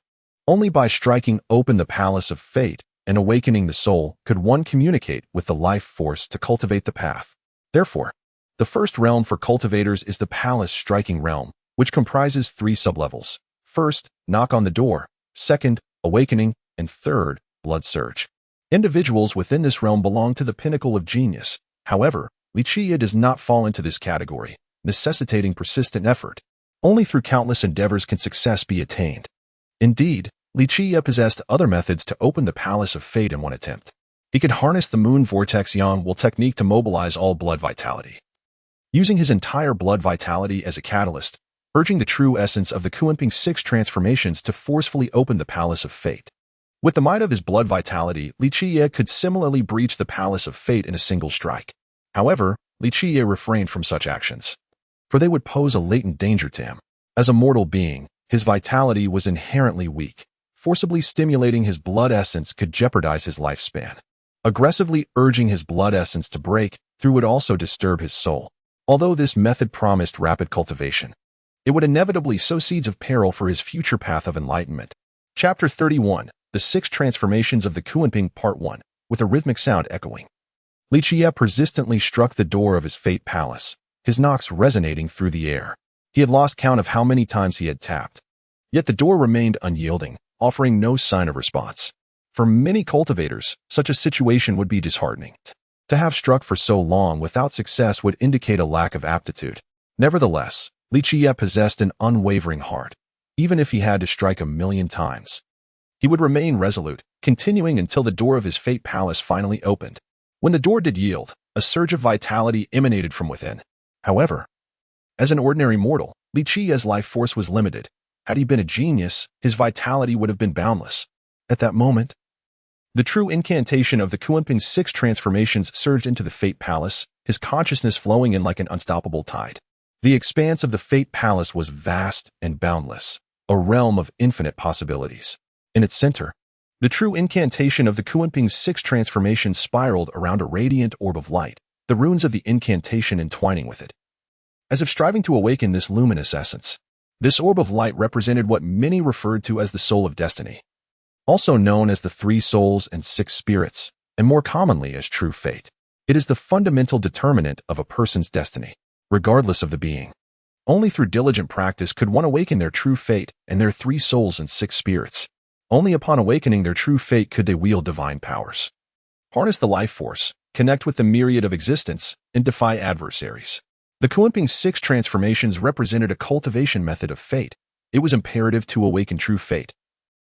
Only by striking open the Palace of Fate and awakening the soul could one communicate with the life force to cultivate the path. Therefore, the first realm for cultivators is the Palace Striking Realm, which comprises 3 sublevels. First, Knock on the Door. Second, Awakening. And third, Blood Surge. Individuals within this realm belong to the pinnacle of genius. However, Qiye does not fall into this category, necessitating persistent effort. Only through countless endeavors can success be attained. Indeed, Qiye possessed other methods to open the Palace of Fate in one attempt. He could harness the Moon Vortex Yang Will technique to mobilize all blood vitality, using his entire blood vitality as a catalyst, urging the true essence of the Kunping 6 transformations to forcefully open the Palace of Fate. With the might of his blood vitality, Qiye could similarly breach the Palace of Fate in a single strike. However, Qiye refrained from such actions, for they would pose a latent danger to him. As a mortal being, his vitality was inherently weak. Forcibly stimulating his blood essence could jeopardize his lifespan. Aggressively urging his blood essence to break through would also disturb his soul. Although this method promised rapid cultivation, it would inevitably sow seeds of peril for his future path of enlightenment. Chapter 31, The 6 Transformations of the Kunping Part 1, with a rhythmic sound echoing. Qiye persistently struck the door of his Fate Palace, his knocks resonating through the air. He had lost count of how many times he had tapped. Yet the door remained unyielding, offering no sign of response. For many cultivators, such a situation would be disheartening. To have struck for so long without success would indicate a lack of aptitude. Nevertheless, Qiye possessed an unwavering heart. Even if he had to strike 1,000,000 times, he would remain resolute, continuing until the door of his fate palace finally opened. When the door did yield, a surge of vitality emanated from within. However, as an ordinary mortal, Qiye's life force was limited. Had he been a genius, his vitality would have been boundless. At that moment, the true incantation of the Qiye's 6 transformations surged into the Fate Palace, his consciousness flowing in like an unstoppable tide. The expanse of the Fate Palace was vast and boundless, a realm of infinite possibilities. In its center, the true incantation of the Qiye's 6 transformations spiraled around a radiant orb of light, the runes of the incantation entwining with it. As if striving to awaken this luminous essence, this orb of light represented what many referred to as the soul of destiny, also known as the 3 souls and 6 spirits, and more commonly as true fate. It is the fundamental determinant of a person's destiny, regardless of the being. Only through diligent practice could one awaken their true fate and their 3 souls and 6 spirits. Only upon awakening their true fate could they wield divine powers, harness the life force, connect with the myriad of existence, and defy adversaries. The Qiye's 6 transformations represented a cultivation method of fate. It was imperative to awaken true fate,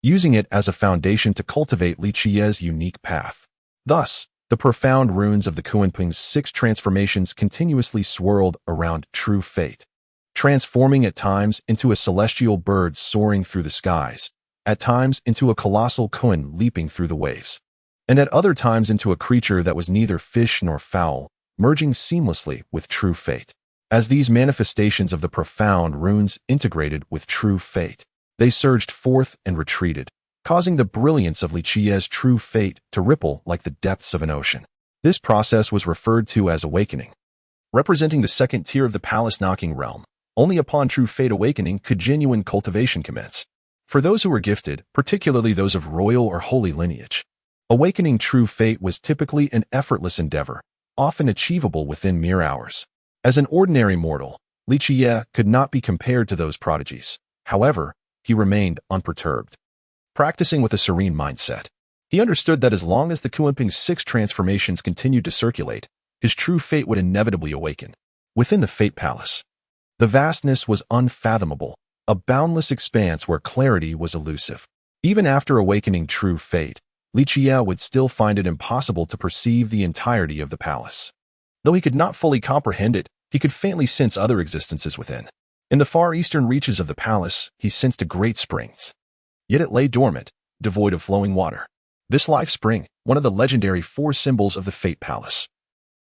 using it as a foundation to cultivate Qiye's unique path. Thus, the profound runes of the Qiye's 6 transformations continuously swirled around true fate, transforming at times into a celestial bird soaring through the skies, at times into a colossal Qiye leaping through the waves, and at other times into a creature that was neither fish nor fowl, merging seamlessly with true fate. As these manifestations of the profound runes integrated with true fate, they surged forth and retreated, causing the brilliance of Qiye's true fate to ripple like the depths of an ocean. This process was referred to as awakening, representing the second tier of the palace-knocking realm. Only upon true fate awakening could genuine cultivation commence. For those who were gifted, particularly those of royal or holy lineage, awakening true fate was typically an effortless endeavor, often achievable within mere hours. As an ordinary mortal, Qiye could not be compared to those prodigies. However, he remained unperturbed, practicing with a serene mindset. He understood that as long as the Qiye's 6 transformations continued to circulate, his true fate would inevitably awaken. Within the Fate Palace, the vastness was unfathomable, a boundless expanse where clarity was elusive. Even after awakening true fate, Qiye would still find it impossible to perceive the entirety of the palace. Though he could not fully comprehend it, he could faintly sense other existences within. In the far eastern reaches of the palace, he sensed a great spring. Yet it lay dormant, devoid of flowing water. This life spring, one of the legendary 4 symbols of the Fate Palace,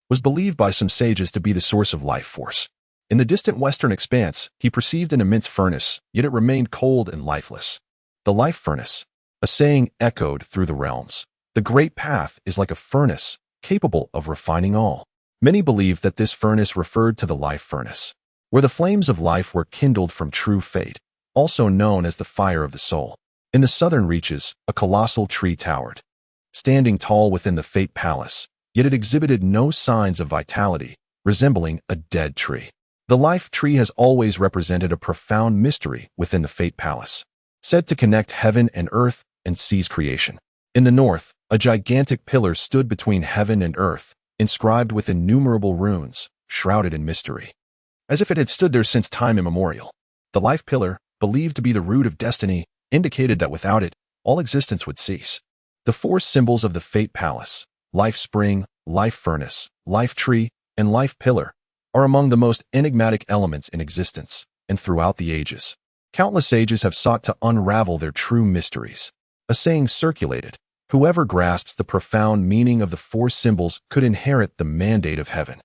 was believed by some sages to be the source of life force. In the distant western expanse, he perceived an immense furnace, yet it remained cold and lifeless. The life furnace, a saying echoed through the realms. The great path is like a furnace, capable of refining all. Many believed that this furnace referred to the life furnace, where the flames of life were kindled from true fate, also known as the fire of the soul. In the southern reaches, a colossal tree towered, standing tall within the Fate Palace, yet it exhibited no signs of vitality, resembling a dead tree. The life tree has always represented a profound mystery within the Fate Palace, said to connect heaven and earth and seize creation. In the north, a gigantic pillar stood between heaven and earth, inscribed with innumerable runes, shrouded in mystery, as if it had stood there since time immemorial. The life pillar, believed to be the root of destiny, indicated that without it, all existence would cease. The 4 symbols of the Fate Palace, life spring, life furnace, life tree, and life pillar, are among the most enigmatic elements in existence, and throughout the ages, countless sages have sought to unravel their true mysteries. A saying circulated: whoever grasps the profound meaning of the 4 symbols could inherit the mandate of heaven,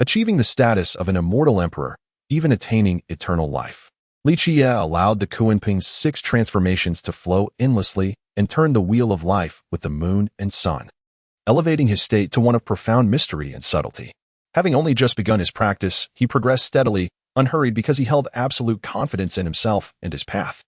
achieving the status of an immortal emperor, even attaining eternal life. Qiye allowed the Qiye's 6 transformations to flow endlessly and turned the wheel of life with the moon and sun, elevating his state to one of profound mystery and subtlety. Having only just begun his practice, he progressed steadily, unhurried because he held absolute confidence in himself and his path,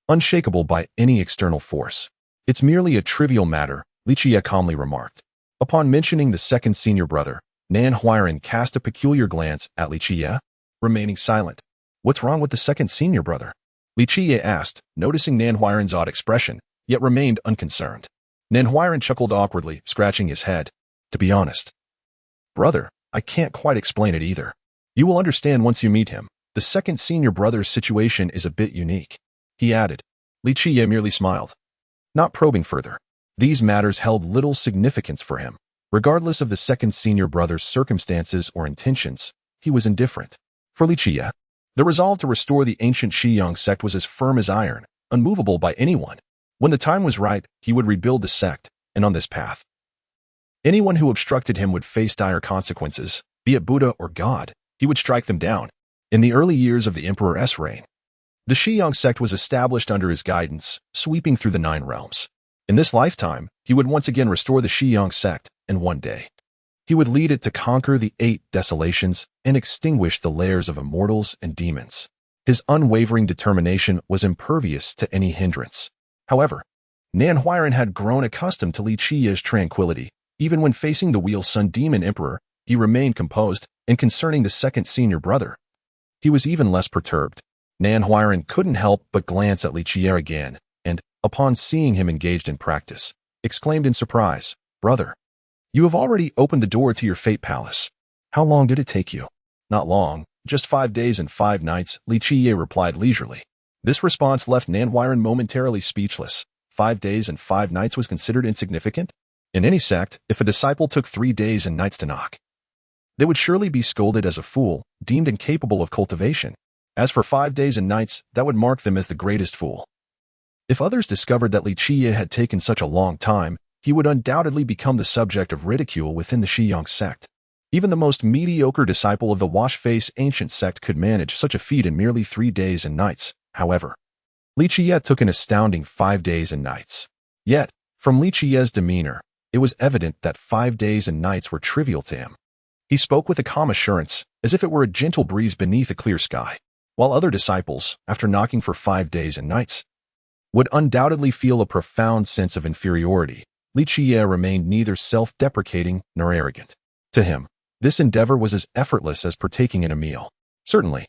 unshakable by any external force. It's merely a trivial matter, Qiye calmly remarked. Upon mentioning the second senior brother, Nan Huiran cast a peculiar glance at Qiye, remaining silent. What's wrong with the second senior brother? Qiye asked, noticing Nan Huiran's odd expression, yet remained unconcerned. Nanhuiran chuckled awkwardly, scratching his head. To be honest, brother, I can't quite explain it either. You will understand once you meet him. The second senior brother's situation is a bit unique, he added. Qiye merely smiled, not probing further. These matters held little significance for him. Regardless of the second senior brother's circumstances or intentions, he was indifferent. For Qiye, the resolve to restore the ancient Xiyang sect was as firm as iron, unmovable by anyone. When the time was right, he would rebuild the sect, and on this path, anyone who obstructed him would face dire consequences, be it Buddha or God. He would strike them down. In the early years of the Emperor's reign, the Xiyang sect was established under his guidance, sweeping through the 9 realms. In this lifetime, he would once again restore the Xiyang sect, and one day, he would lead it to conquer the 8 desolations and extinguish the lairs of immortals and demons. His unwavering determination was impervious to any hindrance. However, Nanhuiran had grown accustomed to Qiye's tranquility. Even when facing the Wheel Sun Demon Emperor, he remained composed, and concerning the second senior brother, he was even less perturbed. Nanhuiran couldn't help but glance at Qiye again, and, upon seeing him engaged in practice, exclaimed in surprise, "Brother, you have already opened the door to your fate palace. How long did it take you?" "Not long, just 5 days and 5 nights, Qiye replied leisurely. This response left Nanhuiran momentarily speechless. 5 days and 5 nights was considered insignificant? In any sect, if a disciple took 3 days and nights to knock, they would surely be scolded as a fool, deemed incapable of cultivation. As for 5 days and nights, that would mark them as the greatest fool. If others discovered that Qiye had taken such a long time, he would undoubtedly become the subject of ridicule within the Xiyang sect. Even the most mediocre disciple of the wash-face ancient sect could manage such a feat in merely 3 days and nights. However, Qiye took an astounding 5 days and nights. Yet, from Qiye's demeanor, it was evident that 5 days and nights were trivial to him. He spoke with a calm assurance, as if it were a gentle breeze beneath a clear sky. While other disciples, after knocking for 5 days and nights, would undoubtedly feel a profound sense of inferiority, Qiye remained neither self-deprecating nor arrogant. To him, this endeavor was as effortless as partaking in a meal. Certainly,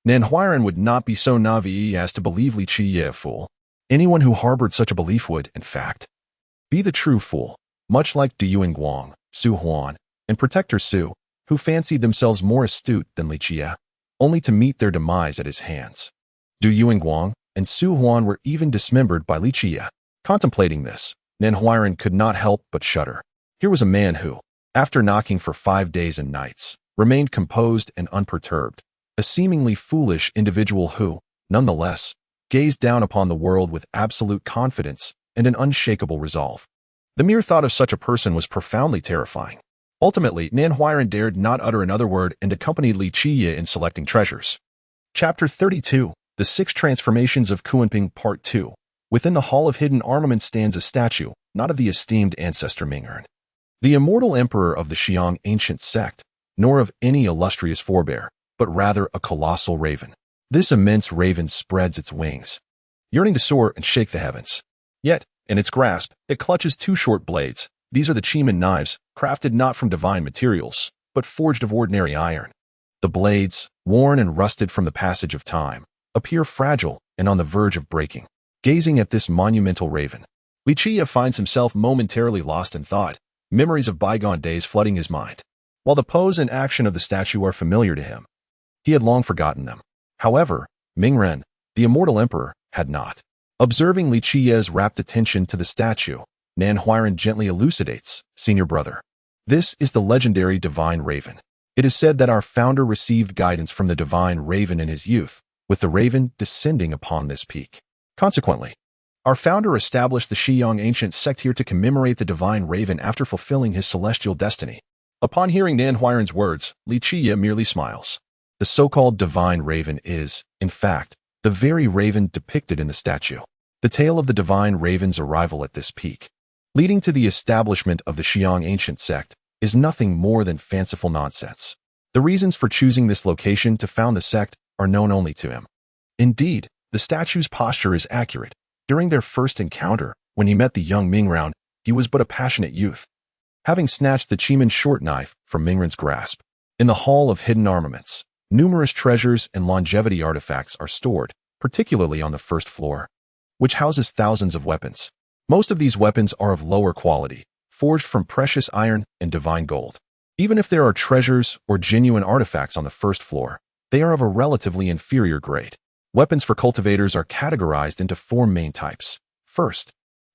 Nanhuiran would not be so naive as to believe Qiye a fool. Anyone who harbored such a belief would, in fact, be the true fool, much like Du Yuanguang, Su Huan, and Protector Su, who fancied themselves more astute than Qiye, only to meet their demise at his hands. Du Yuanguang and Su Huan were even dismembered by Qiye. Contemplating this, Nanhuiran could not help but shudder. Here was a man who, after knocking for 5 days and nights, remained composed and unperturbed, a seemingly foolish individual who, nonetheless, gazed down upon the world with absolute confidence and an unshakable resolve. The mere thought of such a person was profoundly terrifying. Ultimately, Nanhuiran dared not utter another word and accompanied Qiye in selecting treasures. Chapter 32, The 6 Transformations of Kunping Part 2. Within the Hall of Hidden Armaments stands a statue, not of the esteemed ancestor Mingren, the immortal emperor of the Xiyang ancient sect, nor of any illustrious forebear, but rather a colossal raven. This immense raven spreads its wings, yearning to soar and shake the heavens. Yet, in its grasp, it clutches 2 short blades. These are the Qiye knives, crafted not from divine materials, but forged of ordinary iron. The blades, worn and rusted from the passage of time, appear fragile and on the verge of breaking. Gazing at this monumental raven, Qiye finds himself momentarily lost in thought, memories of bygone days flooding his mind. While the pose and action of the statue are familiar to him, he had long forgotten them. However, Mingren, the immortal emperor, had not. Observing Qiye's rapt attention to the statue, Nanhuiran gently elucidates, "Senior brother, this is the legendary divine raven. It is said that our founder received guidance from the divine raven in his youth, with the raven descending upon this peak. Consequently, our founder established the Xiyang ancient sect here to commemorate the divine raven after fulfilling his celestial destiny." Upon hearing Nanhuiran's words, Qiye merely smiles. The so-called divine raven is, in fact, the very raven depicted in the statue. The tale of the divine raven's arrival at this peak, leading to the establishment of the Xiyang ancient sect, is nothing more than fanciful nonsense. The reasons for choosing this location to found the sect are known only to him. Indeed, the statue's posture is accurate. During their first encounter, when he met the young Mingren, he was but a passionate youth, having snatched the Qiye's short knife from Mingren's grasp. In the Hall of Hidden Armaments, numerous treasures and longevity artifacts are stored, particularly on the first floor, which houses thousands of weapons. Most of these weapons are of lower quality, forged from precious iron and divine gold. Even if there are treasures or genuine artifacts on the first floor, they are of a relatively inferior grade. Weapons for cultivators are categorized into four main types. First,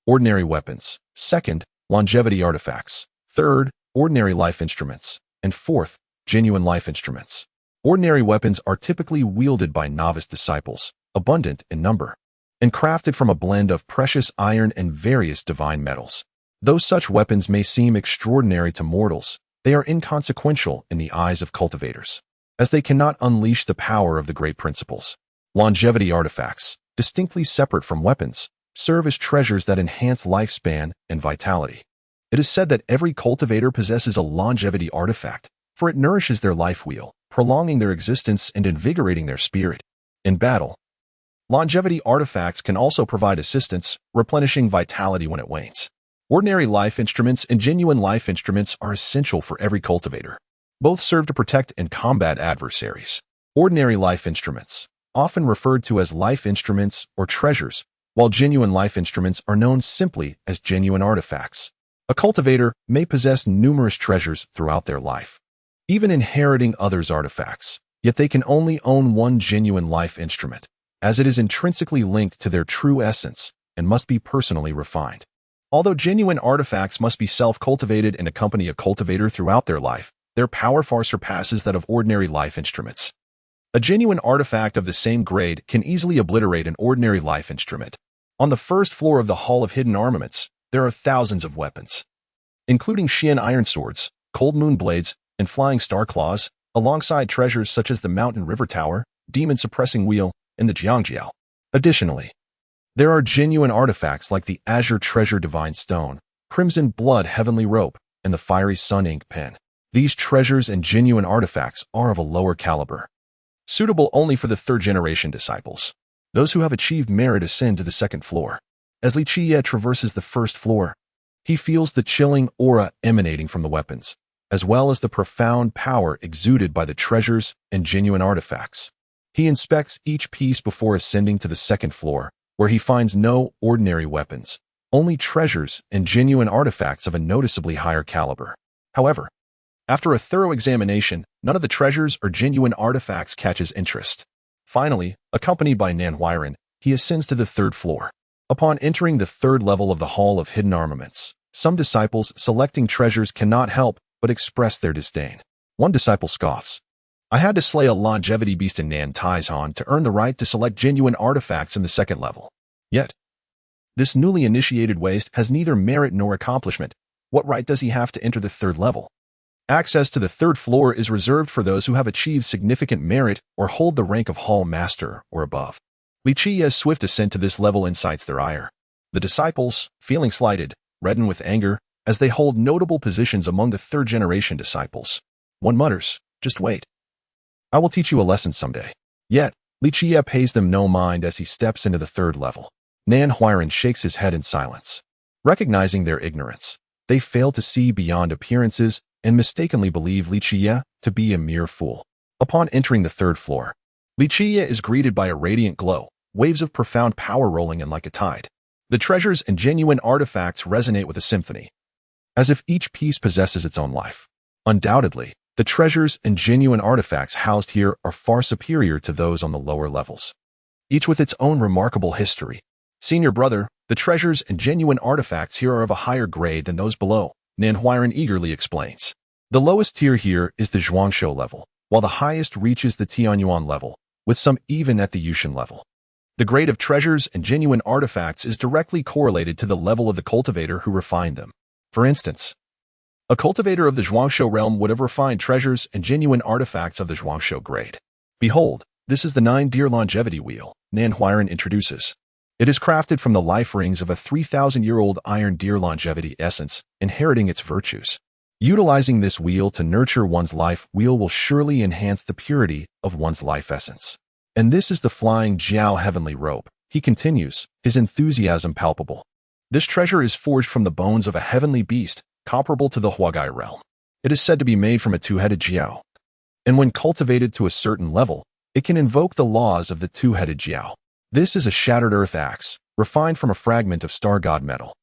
ordinary weapons. Second, longevity artifacts. Third, ordinary life instruments. And fourth, genuine life instruments. Ordinary weapons are typically wielded by novice disciples, abundant in number, and crafted from a blend of precious iron and various divine metals. Though such weapons may seem extraordinary to mortals, they are inconsequential in the eyes of cultivators, as they cannot unleash the power of the great principles. Longevity artifacts, distinctly separate from weapons, serve as treasures that enhance lifespan and vitality. It is said that every cultivator possesses a longevity artifact, for it nourishes their life wheel, prolonging their existence and invigorating their spirit. In battle, longevity artifacts can also provide assistance, replenishing vitality when it wanes. Ordinary life instruments and genuine life instruments are essential for every cultivator. Both serve to protect and combat adversaries. Ordinary life instruments, often referred to as life instruments or treasures, while genuine life instruments are known simply as genuine artifacts. A cultivator may possess numerous treasures throughout their life, even inheriting others' artifacts, yet they can only own one genuine life instrument, as it is intrinsically linked to their true essence and must be personally refined. Although genuine artifacts must be self-cultivated and accompany a cultivator throughout their life, their power far surpasses that of ordinary life instruments. A genuine artifact of the same grade can easily obliterate an ordinary life instrument. On the first floor of the Hall of Hidden Armaments, there are thousands of weapons, including Qiye iron swords, cold moon blades, and flying star claws, alongside treasures such as the Mountain River Tower, Demon Suppressing Wheel, and the Jiangjiao. Additionally, there are genuine artifacts like the Azure Treasure Divine Stone, Crimson Blood Heavenly Rope, and the Fiery Sun Ink Pen. These treasures and genuine artifacts are of a lower caliber, suitable only for the third-generation disciples. Those who have achieved merit ascend to the second floor. As Qiye traverses the first floor, he feels the chilling aura emanating from the weapons, as well as the profound power exuded by the treasures and genuine artifacts. He inspects each piece before ascending to the second floor, where he finds no ordinary weapons, only treasures and genuine artifacts of a noticeably higher caliber. However, after a thorough examination, none of the treasures or genuine artifacts catch his interest. Finally, accompanied by Nan Huiran, he ascends to the third floor. Upon entering the third level of the Hall of Hidden Armaments, some disciples selecting treasures cannot help but express their disdain. One disciple scoffs, "I had to slay a longevity beast in Nan Taizhan to earn the right to select genuine artifacts in the second level. Yet, this newly initiated waste has neither merit nor accomplishment. What right does he have to enter the third level?" Access to the third floor is reserved for those who have achieved significant merit or hold the rank of Hall Master or above. Qiye's swift ascent to this level incites their ire. The disciples, feeling slighted, redden with anger as they hold notable positions among the third-generation disciples. One mutters, "Just wait. I will teach you a lesson someday." Yet, Qiye pays them no mind as he steps into the third level. Nan Huiran shakes his head in silence. Recognizing their ignorance, they fail to see beyond appearances and mistakenly believe Qiye to be a mere fool. Upon entering the third floor, Qiye is greeted by a radiant glow, waves of profound power rolling in like a tide. The treasures and genuine artifacts resonate with a symphony, as if each piece possesses its own life. Undoubtedly, the treasures and genuine artifacts housed here are far superior to those on the lower levels, each with its own remarkable history. "Senior brother, the treasures and genuine artifacts here are of a higher grade than those below," Nan Huiran eagerly explains. The lowest tier here is the Zhuangshou level, while the highest reaches the Tianyuan level, with some even at the Yushan level. The grade of treasures and genuine artifacts is directly correlated to the level of the cultivator who refined them. For instance, a cultivator of the Zhuangshou realm would have refined treasures and genuine artifacts of the Zhuangshou grade. "Behold, this is the 9-deer longevity wheel," Nan Huiran introduces. It is crafted from the life rings of a 3,000-year-old iron deer longevity essence, inheriting its virtues. Utilizing this wheel to nurture one's life wheel will surely enhance the purity of one's life essence. "And this is the flying Jiao heavenly rope," he continues, his enthusiasm palpable. "This treasure is forged from the bones of a heavenly beast, comparable to the Huagai realm. It is said to be made from a two-headed Jiao, and when cultivated to a certain level, it can invoke the laws of the two-headed Jiao. This is a shattered earth axe, refined from a fragment of star god metal.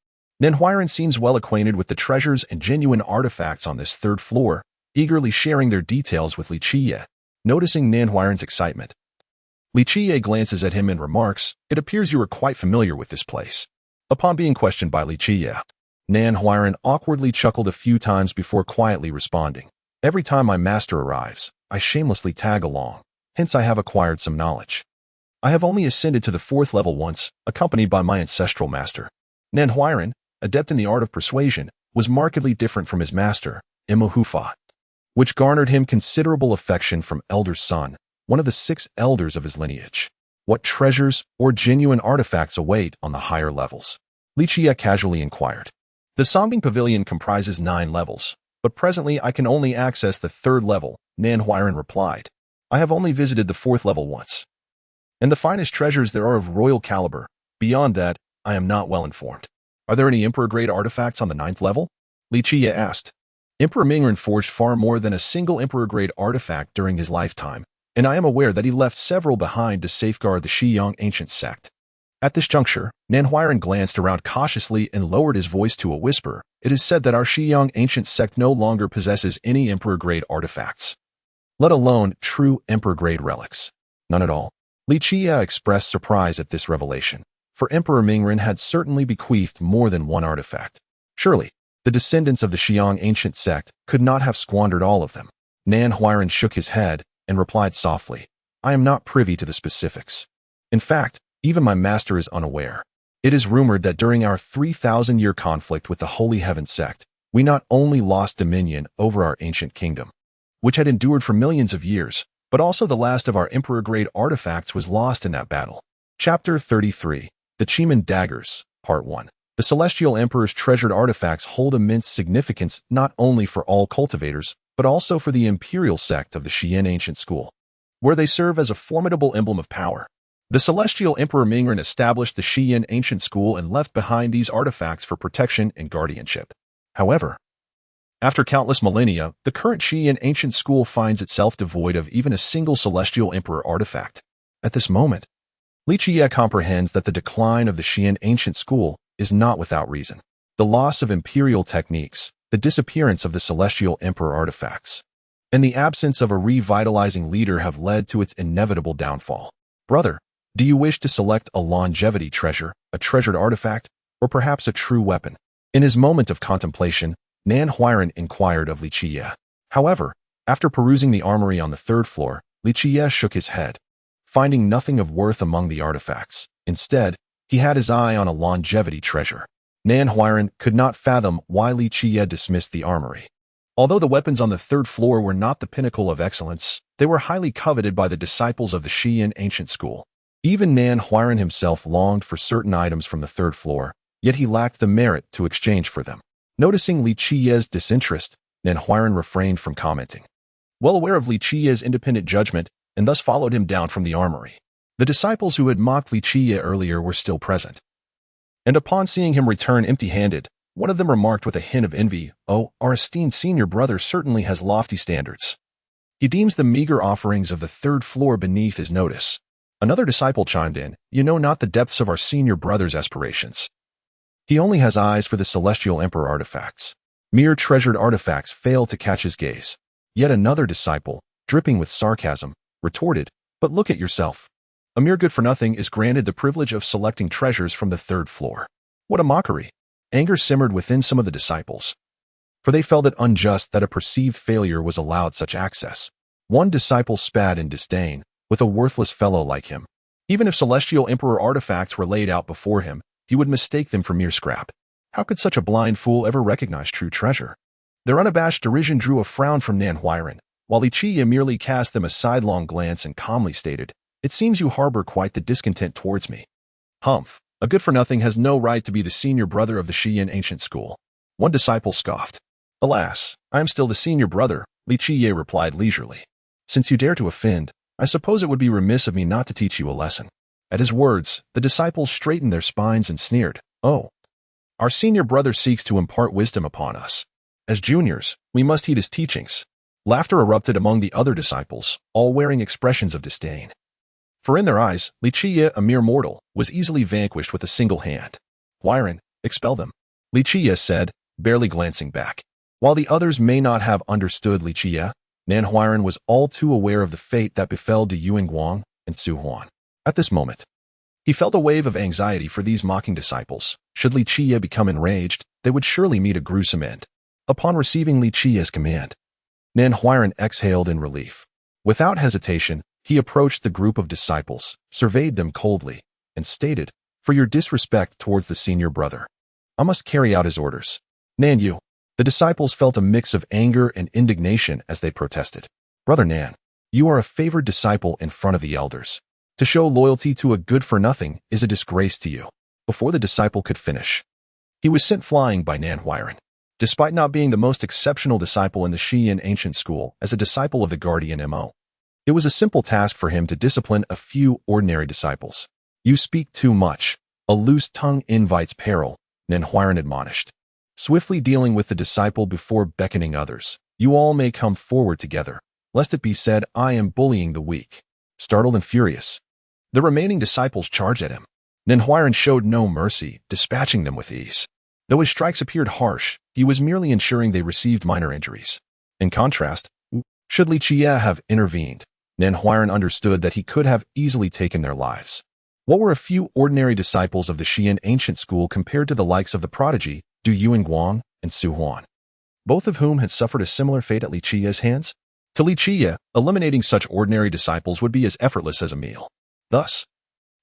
Huiran seems well acquainted with the treasures and genuine artifacts on this third floor, eagerly sharing their details with Qiye. Noticing Huiran's excitement, Qiye glances at him and remarks, "It appears you are quite familiar with this place." Upon being questioned by Qiye, Huiran awkwardly chuckled a few times before quietly responding, "Every time my master arrives, I shamelessly tag along, hence I have acquired some knowledge. I have only ascended to the 4th level once, accompanied by my ancestral master." Huiran, adept in the art of persuasion, was markedly different from his master, Immortal, which garnered him considerable affection from Elder Son, one of the 6 elders of his lineage. What treasures or genuine artifacts await on the higher levels? Qiye casually inquired. The Songbing Pavilion comprises 9 levels, but presently I can only access the 3rd level, Huiran replied. I have only visited the 4th level once. And the finest treasures there are of royal caliber. Beyond that, I am not well informed. Are there any Emperor-grade artifacts on the 9th level? Qiye asked. Emperor Mingren forged far more than a single Emperor-grade artifact during his lifetime, and I am aware that he left several behind to safeguard the Xiyang ancient sect. At this juncture, Huiran glanced around cautiously and lowered his voice to a whisper. It is said that our Xiyang ancient sect no longer possesses any Emperor-grade artifacts, let alone true Emperor-grade relics. None at all. Qiye expressed surprise at this revelation, for Emperor Mingren had certainly bequeathed more than one artifact. Surely, the descendants of the Xiyang ancient sect could not have squandered all of them. Huiran shook his head and replied softly, I am not privy to the specifics. In fact, even my master is unaware. It is rumored that during our 3,000-year conflict with the Holy Heaven sect, we not only lost dominion over our ancient kingdom, which had endured for millions of years, but also the last of our Emperor-grade artifacts was lost in that battle. Chapter 33, The Qimen Daggers, Part 1. The Celestial Emperor's treasured artifacts hold immense significance not only for all cultivators, but also for the imperial sect of the Qiye ancient school, where they serve as a formidable emblem of power. The Celestial Emperor Mingren established the Qiye ancient school and left behind these artifacts for protection and guardianship. However, after countless millennia, the current Qiye ancient school finds itself devoid of even a single Celestial Emperor artifact. At this moment, Qiye comprehends that the decline of the Qiye ancient school is not without reason. The loss of imperial techniques, the disappearance of the Celestial Emperor artifacts, and the absence of a revitalizing leader have led to its inevitable downfall. Brother, do you wish to select a longevity treasure, a treasured artifact, or perhaps a true weapon? In his moment of contemplation, Huiran inquired of Qiye. However, after perusing the armory on the 3rd floor, Qiye shook his head, finding nothing of worth among the artifacts. Instead, he had his eye on a longevity treasure. Huiran could not fathom why Qiye dismissed the armory. Although the weapons on the 3rd floor were not the pinnacle of excellence, they were highly coveted by the disciples of the Qiye ancient school. Even Huiran himself longed for certain items from the 3rd floor, yet he lacked the merit to exchange for them. Noticing Qiye's disinterest, Huiran refrained from commenting. Well aware of Qiye's independent judgment, and thus followed him down from the armory. The disciples who had mocked Qiye earlier were still present, and upon seeing him return empty-handed, one of them remarked with a hint of envy, "Oh, our esteemed senior brother certainly has lofty standards. He deems the meager offerings of the 3rd floor beneath his notice." Another disciple chimed in, "You know not the depths of our senior brother's aspirations. He only has eyes for the Celestial Emperor artifacts. Mere treasured artifacts fail to catch his gaze." Yet another disciple, dripping with sarcasm, retorted, "But look at yourself. A mere good-for-nothing is granted the privilege of selecting treasures from the 3rd floor. What a mockery!" Anger simmered within some of the disciples, for they felt it unjust that a perceived failure was allowed such access. One disciple spat in disdain, with a worthless fellow like him. Even if Celestial Emperor artifacts were laid out before him, he would mistake them for mere scrap. How could such a blind fool ever recognize true treasure? Their unabashed derision drew a frown from Huiran, while Qiye merely cast them a sidelong glance and calmly stated, "It seems you harbor quite the discontent towards me." "Humph, a good-for-nothing has no right to be the senior brother of the Qiye ancient school." One disciple scoffed. "Alas, I am still the senior brother," Qiye replied leisurely. "Since you dare to offend, I suppose it would be remiss of me not to teach you a lesson." At his words, the disciples straightened their spines and sneered, "Oh, our senior brother seeks to impart wisdom upon us. As juniors, we must heed his teachings." Laughter erupted among the other disciples, all wearing expressions of disdain. For in their eyes, Qiye, a mere mortal, was easily vanquished with a single hand. "Huiran, expel them." Qiye said, barely glancing back. While the others may not have understood Qiye, Nan Huairan was all too aware of the fate that befell De Yuanguang and Su Huan. At this moment, he felt a wave of anxiety for these mocking disciples. Should Qiye become enraged, they would surely meet a gruesome end. Upon receiving Qiye's command, Nan Huairan exhaled in relief. Without hesitation, he approached the group of disciples, surveyed them coldly, and stated, "For your disrespect towards the senior brother, I must carry out his orders." Nan Yu. The disciples felt a mix of anger and indignation as they protested. "Brother Nan, you are a favored disciple in front of the elders. To show loyalty to a good-for-nothing is a disgrace to you." Before the disciple could finish, he was sent flying by Nan Huairan. Despite not being the most exceptional disciple in the Qiye ancient school, as a disciple of the guardian Mo, it was a simple task for him to discipline a few ordinary disciples. "You speak too much. A loose tongue invites peril," Nan Huairan admonished. Swiftly dealing with the disciple before beckoning others, "You all may come forward together, lest it be said I am bullying the weak." Startled and furious, the remaining disciples charged at him. Nan Huairan showed no mercy, dispatching them with ease. Though his strikes appeared harsh, he was merely ensuring they received minor injuries. In contrast, should Qiye have intervened, Nan Huairan understood that he could have easily taken their lives. What were a few ordinary disciples of the Qiye ancient school compared to the likes of the prodigy, Du Yuanguang and Su Huan, both of whom had suffered a similar fate at Qiye's hands? To Qiye, eliminating such ordinary disciples would be as effortless as a meal. Thus,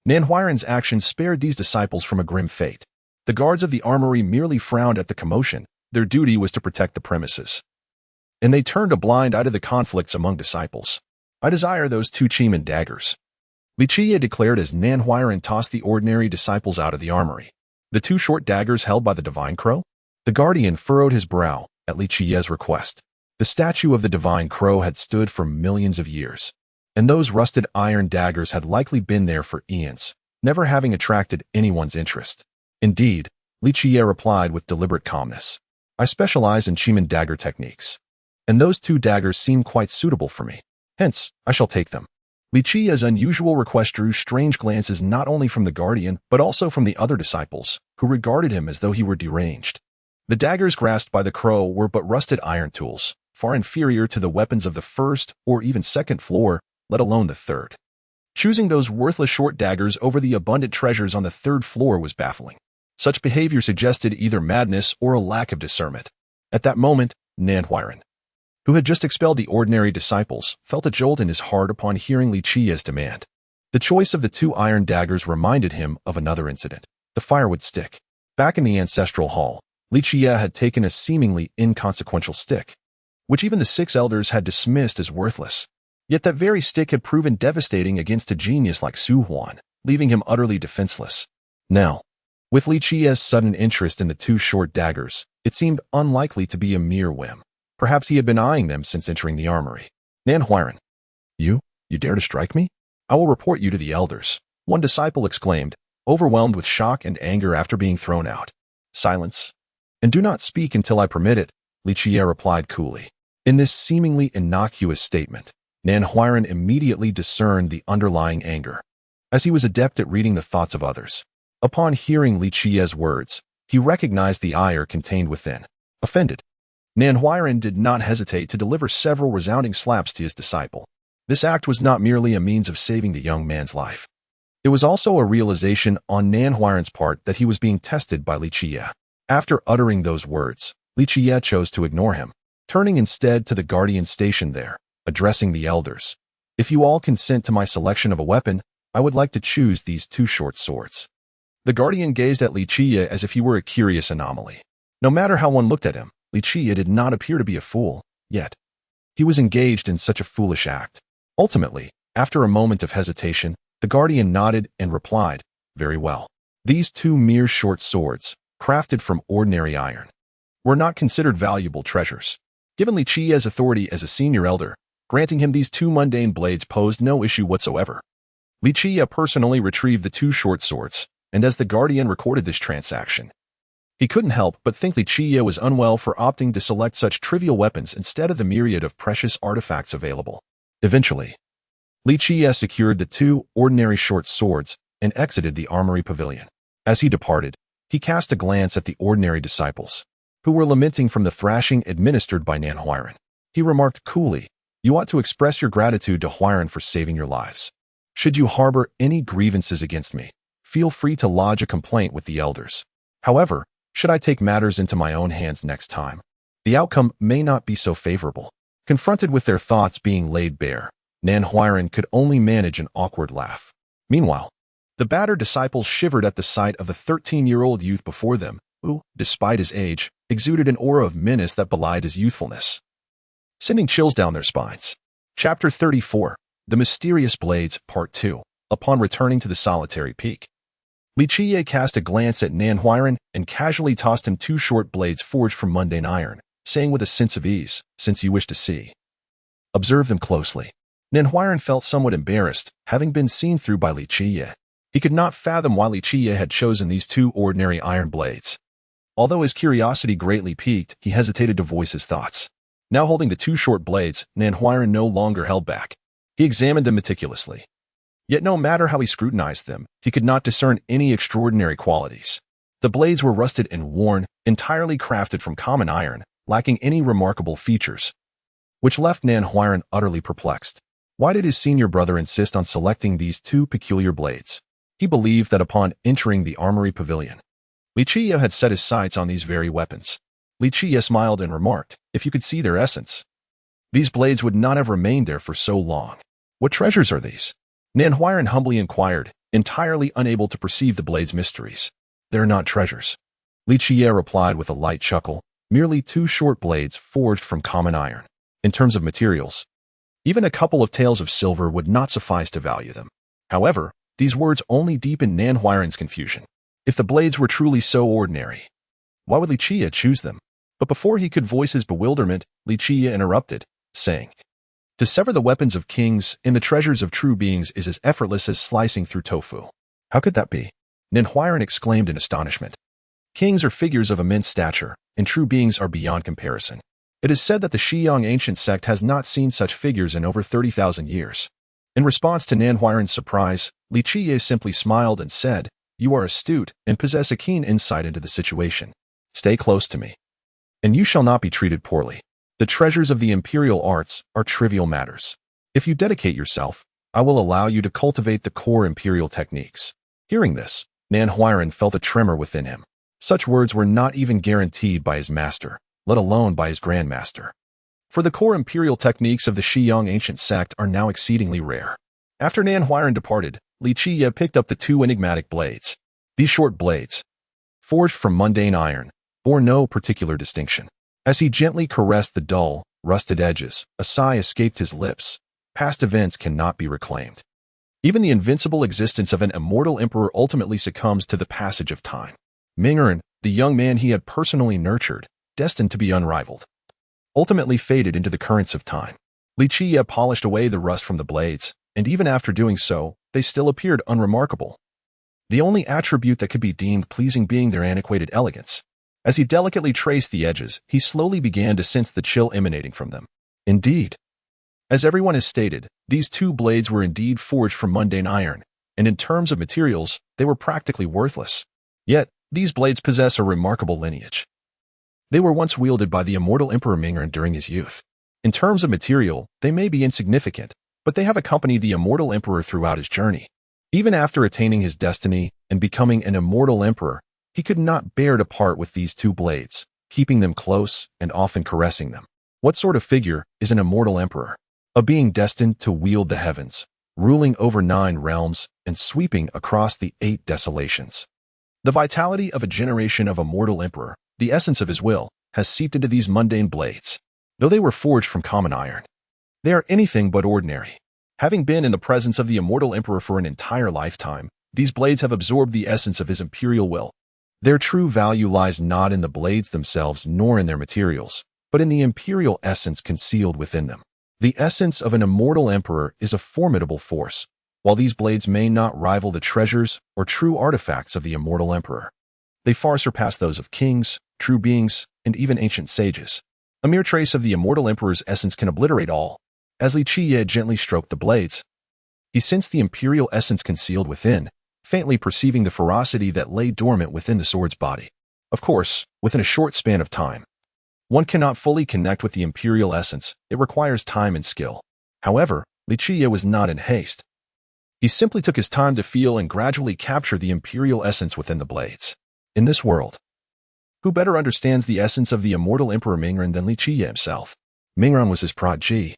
Nan Huairan's actions spared these disciples from a grim fate. The guards of the armory merely frowned at the commotion. Their duty was to protect the premises, and they turned a blind eye to the conflicts among disciples. "I desire those 2 Qiye daggers," Qiye declared as Nan Huairan tossed the ordinary disciples out of the armory. The 2 short daggers held by the divine crow? The guardian furrowed his brow at Qiye's request. The statue of the divine crow had stood for millions of years, and those rusted iron daggers had likely been there for eons, never having attracted anyone's interest. Indeed, Qiye replied with deliberate calmness, "I specialize in Qiye dagger techniques, and those 2 daggers seem quite suitable for me. Hence, I shall take them." Qiye's unusual request drew strange glances not only from the guardian, but also from the other disciples, who regarded him as though he were deranged. The daggers grasped by the crow were but rusted iron tools, far inferior to the weapons of the 1st or even 2nd floor, let alone the 3rd. Choosing those worthless short daggers over the abundant treasures on the 3rd floor was baffling. Such behavior suggested either madness or a lack of discernment. At that moment, Nan Huairan, who had just expelled the ordinary disciples, felt a jolt in his heart upon hearing Qiye's demand. The choice of the 2 iron daggers reminded him of another incident, the firewood stick. Back in the ancestral hall, Qiye had taken a seemingly inconsequential stick, which even the 6 elders had dismissed as worthless. Yet that very stick had proven devastating against a genius like Su Huan, leaving him utterly defenseless. Now, with Qiye's sudden interest in the 2 short daggers, it seemed unlikely to be a mere whim. Perhaps he had been eyeing them since entering the armory. "Nan Huairan, you dare to strike me? I will report you to the elders," one disciple exclaimed, overwhelmed with shock and anger after being thrown out. "Silence, and do not speak until I permit it," Qiye replied coolly. In this seemingly innocuous statement, Nan Huairan immediately discerned the underlying anger, as he was adept at reading the thoughts of others. Upon hearing Qiye's words, he recognized the ire contained within. Offended, Nan Huairan did not hesitate to deliver several resounding slaps to his disciple. This act was not merely a means of saving the young man's life. It was also a realization on Nan Huairan's part that he was being tested by Qiye. After uttering those words, Qiye chose to ignore him, turning instead to the guardian stationed there, addressing the elders. "If you all consent to my selection of a weapon, I would like to choose these 2 short swords." The guardian gazed at Qiye as if he were a curious anomaly. No matter how one looked at him, Qiye did not appear to be a fool, yet he was engaged in such a foolish act. Ultimately, after a moment of hesitation, the guardian nodded and replied, "Very well." These 2 mere short swords, crafted from ordinary iron, were not considered valuable treasures. Given Qiye's authority as a senior elder, granting him these 2 mundane blades posed no issue whatsoever. Qiye personally retrieved the 2 short swords, and as the guardian recorded this transaction, he couldn't help but think Qiye was unwell for opting to select such trivial weapons instead of the myriad of precious artifacts available. Eventually, Qiye secured the 2 ordinary short swords and exited the armory pavilion. As he departed, He cast a glance at the ordinary disciples, who were lamenting from the thrashing administered by Nanhuiren. He remarked coolly, "You ought to express your gratitude to Huiren for saving your lives. Should you harbor any grievances against me, feel free to lodge a complaint with the elders. However, should I take matters into my own hands next time, the outcome may not be so favorable." Confronted with their thoughts being laid bare, Nanhuiren could only manage an awkward laugh. Meanwhile, the battered disciples shivered at the sight of the 13-year-old youth before them, who, despite his age, exuded an aura of menace that belied his youthfulness, sending chills down their spines. Chapter 34, The Mysterious Blades, Part 2. Upon returning to the solitary peak, Qiye cast a glance at Nanhuiren and casually tossed him 2 short blades forged from mundane iron, saying with a sense of ease, "Since you wish to see, observe them closely." Nanhuiren felt somewhat embarrassed, having been seen through by Qiye. He could not fathom why Qiye had chosen these 2 ordinary iron blades. Although his curiosity greatly piqued, he hesitated to voice his thoughts. Now holding the 2 short blades, Nanhuiren no longer held back. He examined them meticulously. Yet no matter how he scrutinized them, he could not discern any extraordinary qualities. The blades were rusted and worn, entirely crafted from common iron, lacking any remarkable features, which left Nanhuiren utterly perplexed. Why did his senior brother insist on selecting these 2 peculiar blades? He believed that upon entering the armory pavilion, Qiye had set his sights on these very weapons. Qiye smiled and remarked, "If you could see their essence, these blades would not have remained there for so long." "What treasures are these?" Nanhuiren humbly inquired, entirely unable to perceive the blade's mysteries. "They're not treasures," Qiye replied with a light chuckle, "merely 2 short blades forged from common iron. In terms of materials, even a couple of taels of silver would not suffice to value them." However, these words only deepened Nanhuiren's confusion. If the blades were truly so ordinary, why would Qiye choose them? But before he could voice his bewilderment, Qiye interrupted, saying, "To sever the weapons of kings and the treasures of true beings is as effortless as slicing through tofu." "How could that be?" Nanhuiren exclaimed in astonishment. "Kings are figures of immense stature, and true beings are beyond comparison. It is said that the Xiyang ancient sect has not seen such figures in over 30,000 years. In response to Nanhuiren's surprise, Qiye simply smiled and said, "You are astute and possess a keen insight into the situation. Stay close to me, and you shall not be treated poorly. The treasures of the imperial arts are trivial matters. If you dedicate yourself, I will allow you to cultivate the core imperial techniques." Hearing this, Nanhuiren felt a tremor within him. Such words were not even guaranteed by his master, let alone by his grandmaster. For the core imperial techniques of the Xiyang ancient sect are now exceedingly rare. After Nanhuiren departed, Qiye picked up the 2 enigmatic blades. These short blades, forged from mundane iron, bore no particular distinction. As he gently caressed the dull, rusted edges, a sigh escaped his lips. Past events cannot be reclaimed. Even the invincible existence of an immortal emperor ultimately succumbs to the passage of time. Mingern, the young man he had personally nurtured, destined to be unrivaled, ultimately faded into the currents of time. Qiye polished away the rust from the blades, and even after doing so, they still appeared unremarkable. The only attribute that could be deemed pleasing being their antiquated elegance. As he delicately traced the edges, he slowly began to sense the chill emanating from them. Indeed, as everyone has stated, these 2 blades were indeed forged from mundane iron, and in terms of materials, they were practically worthless. Yet, these blades possess a remarkable lineage. They were once wielded by the immortal Emperor Mingern during his youth. In terms of material, they may be insignificant, but they have accompanied the immortal emperor throughout his journey. Even after attaining his destiny and becoming an immortal emperor, he could not bear to part with these 2 blades, keeping them close and often caressing them. What sort of figure is an immortal emperor? A being destined to wield the heavens, ruling over 9 realms and sweeping across the 8 desolations. The vitality of a generation of immortal emperor, the essence of his will, has seeped into these mundane blades. Though they were forged from common iron, they are anything but ordinary. Having been in the presence of the immortal emperor for an entire lifetime, these blades have absorbed the essence of his imperial will. Their true value lies not in the blades themselves nor in their materials, but in the imperial essence concealed within them. The essence of an immortal emperor is a formidable force, while these blades may not rival the treasures or true artifacts of the immortal emperor. They far surpass those of kings, true beings, and even ancient sages. A mere trace of the immortal emperor's essence can obliterate all. As Qiye gently stroked the blades, he sensed the imperial essence concealed within, faintly perceiving the ferocity that lay dormant within the sword's body. Of course, within a short span of time, one cannot fully connect with the imperial essence. It requires time and skill. However, Qiye was not in haste. He simply took his time to feel and gradually capture the imperial essence within the blades. In this world, who better understands the essence of the immortal Emperor Mingren than Qiye himself? Mingren was his prodigy,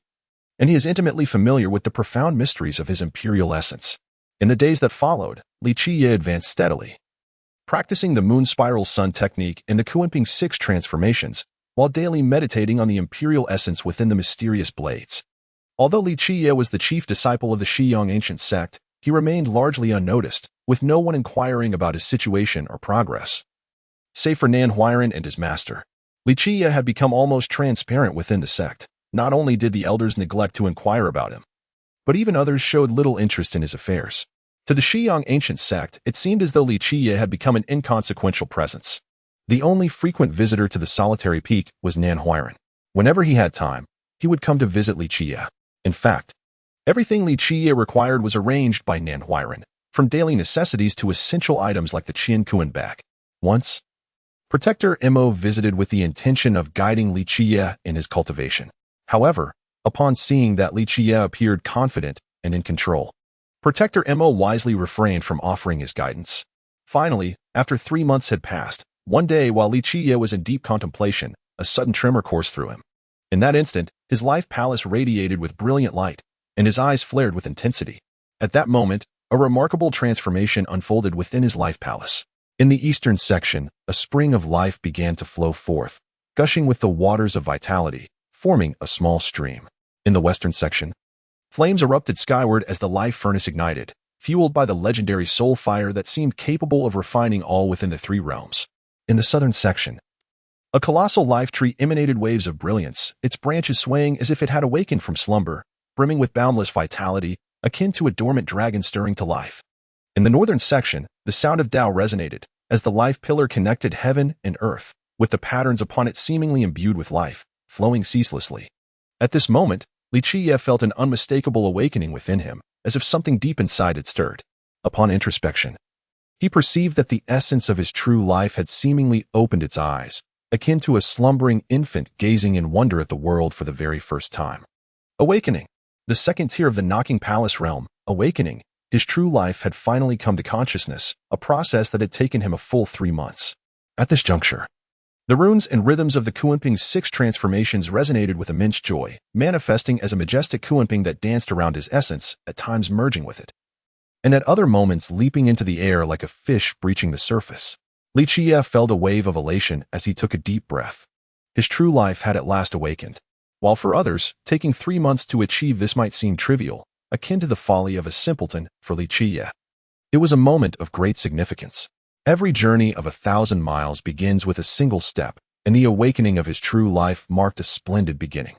and he is intimately familiar with the profound mysteries of his imperial essence. In the days that followed, Qiye advanced steadily, practicing the moon spiral sun technique and the Kuanping 6 transformations, while daily meditating on the imperial essence within the mysterious blades. Although Qiye was the chief disciple of the Shiyang ancient sect, he remained largely unnoticed, with no one inquiring about his situation or progress. Save for Nan Huiran and his master, Qiye had become almost transparent within the sect. Not only did the elders neglect to inquire about him, but even others showed little interest in his affairs. To the Shiyang ancient sect, it seemed as though Qiye had become an inconsequential presence. The only frequent visitor to the solitary peak was Nan Huiran. Whenever he had time, he would come to visit Qiye. In fact, everything Qiye required was arranged by Nan Huiran, from daily necessities to essential items like the Qian Kuan bag. Once, Protector Mo visited with the intention of guiding Qiye in his cultivation. However, upon seeing that Qiye appeared confident and in control, Protector Mo wisely refrained from offering his guidance. Finally, after 3 months had passed, one day while Qiye was in deep contemplation, a sudden tremor coursed through him. In that instant, his life palace radiated with brilliant light, and his eyes flared with intensity. At that moment, a remarkable transformation unfolded within his life palace. In the eastern section, a spring of life began to flow forth, gushing with the waters of vitality, forming a small stream. In the western section, flames erupted skyward as the life furnace ignited, fueled by the legendary soul fire that seemed capable of refining all within the 3 realms. In the southern section, a colossal life tree emanated waves of brilliance, its branches swaying as if it had awakened from slumber, brimming with boundless vitality, akin to a dormant dragon stirring to life. In the northern section, the sound of Tao resonated, as the life pillar connected heaven and earth, with the patterns upon it seemingly imbued with life, flowing ceaselessly. At this moment, Qiye felt an unmistakable awakening within him, as if something deep inside had stirred. Upon introspection, he perceived that the essence of his true life had seemingly opened its eyes, akin to a slumbering infant gazing in wonder at the world for the very first time. Awakening. The second tier of the knocking palace realm, awakening, his true life had finally come to consciousness, a process that had taken him a full 3 months. At this juncture, the runes and rhythms of the Kuanping 6 transformations resonated with immense joy, manifesting as a majestic Kuanping that danced around his essence, at times merging with it, and at other moments leaping into the air like a fish breaching the surface. Qiye felt a wave of elation as he took a deep breath. His true life had at last awakened. While for others, taking 3 months to achieve this might seem trivial, akin to the folly of a simpleton, for Qiye, it was a moment of great significance. Every journey of 1,000 miles begins with a single step, and the awakening of his true life marked a splendid beginning.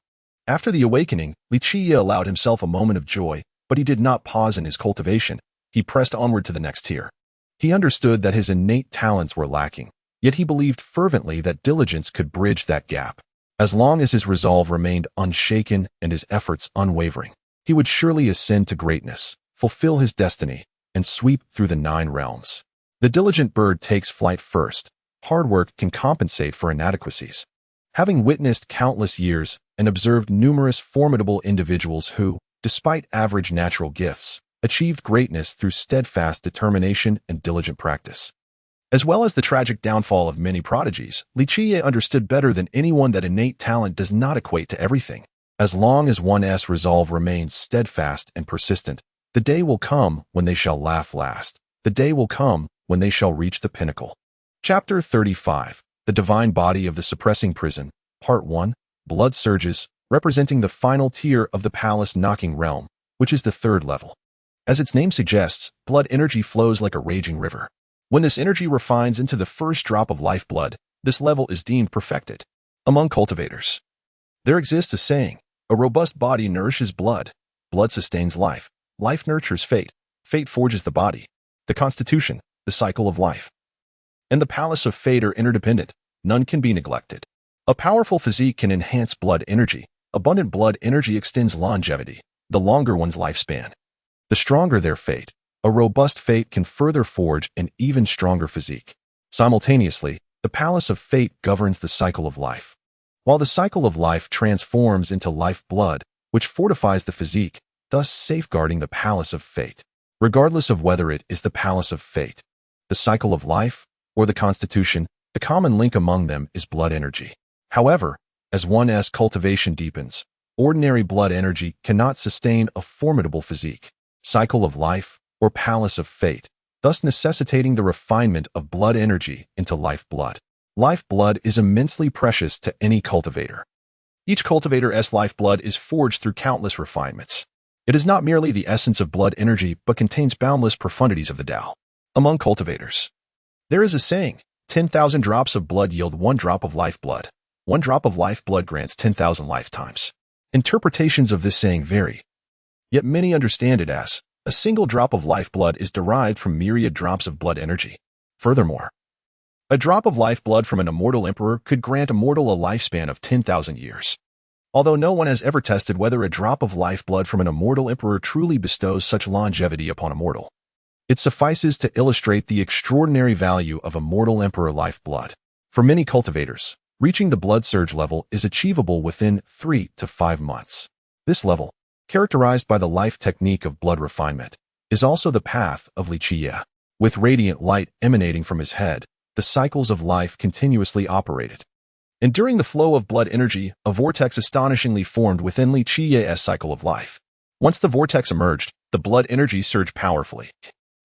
After the awakening, Qiye allowed himself a moment of joy, but he did not pause in his cultivation. He pressed onward to the next tier. He understood that his innate talents were lacking, yet he believed fervently that diligence could bridge that gap. As long as his resolve remained unshaken and his efforts unwavering, he would surely ascend to greatness, fulfill his destiny, and sweep through the 9 realms. The diligent bird takes flight first. Hard work can compensate for inadequacies. Having witnessed countless years and observed numerous formidable individuals who, despite average natural gifts, achieved greatness through steadfast determination and diligent practice, as well as the tragic downfall of many prodigies, Qiye understood better than anyone that innate talent does not equate to everything. As long as one's resolve remains steadfast and persistent, the day will come when they shall laugh last. The day will come when they shall reach the pinnacle. Chapter 35. The Divine Body of the Suppressing Prison. Part 1. Blood Surges, representing the final tier of the Palace Knocking Realm, which is the 3rd level. As its name suggests, blood energy flows like a raging river. When this energy refines into the first drop of lifeblood, this level is deemed perfected. Among cultivators, there exists a saying, a robust body nourishes blood, blood sustains life, life nurtures fate, fate forges the body. The constitution, the cycle of life, and the palace of fate are interdependent. None can be neglected. A powerful physique can enhance blood energy. Abundant blood energy extends longevity. The longer one's lifespan, the stronger their fate. a robust fate can further forge an even stronger physique. Simultaneously, the Palace of Fate governs the cycle of life. While the cycle of life transforms into life-blood, which fortifies the physique, thus safeguarding the Palace of Fate. Regardless of whether it is the Palace of Fate, the cycle of life, or the Constitution, the common link among them is blood energy. However, as one's cultivation deepens, ordinary blood energy cannot sustain a formidable physique, cycle of life, or Palace of Fate, thus necessitating the refinement of blood energy into lifeblood. Lifeblood is immensely precious to any cultivator. Each cultivator's lifeblood is forged through countless refinements. It is not merely the essence of blood energy, but contains boundless profundities of the Tao. Among cultivators, there is a saying, 10,000 drops of blood yield 1 drop of lifeblood. 1 drop of lifeblood grants 10,000 lifetimes. Interpretations of this saying vary, yet many understand it as a single drop of lifeblood is derived from myriad drops of blood energy. Furthermore, a drop of lifeblood from an immortal emperor could grant a mortal a lifespan of 10,000 years. Although no one has ever tested whether a drop of lifeblood from an immortal emperor truly bestows such longevity upon a mortal, it suffices to illustrate the extraordinary value of a mortal emperor lifeblood. For many cultivators, reaching the blood surge level is achievable within 3 to 5 months. This level, characterized by the life technique of blood refinement, is also the path of Qiye. With radiant light emanating from his head, the cycles of life continuously operated. And during the flow of blood energy, a vortex astonishingly formed within Qiye's cycle of life. Once the vortex emerged, the blood energy surged powerfully,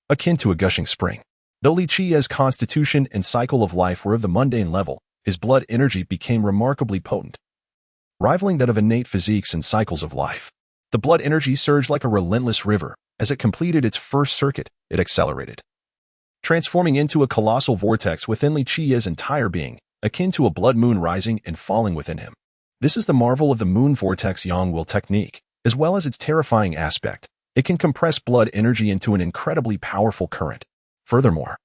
akin to a gushing spring. Though Qiye's constitution and cycle of life were of the mundane level, his blood energy became remarkably potent, rivaling that of innate physiques and cycles of life. The blood energy surged like a relentless river. As it completed its first circuit, it accelerated, transforming into a colossal vortex within Qiye's entire being, akin to a blood moon rising and falling within him. This is the marvel of the moon vortex yang will technique, as well as its terrifying aspect. It can compress blood energy into an incredibly powerful current. Furthermore,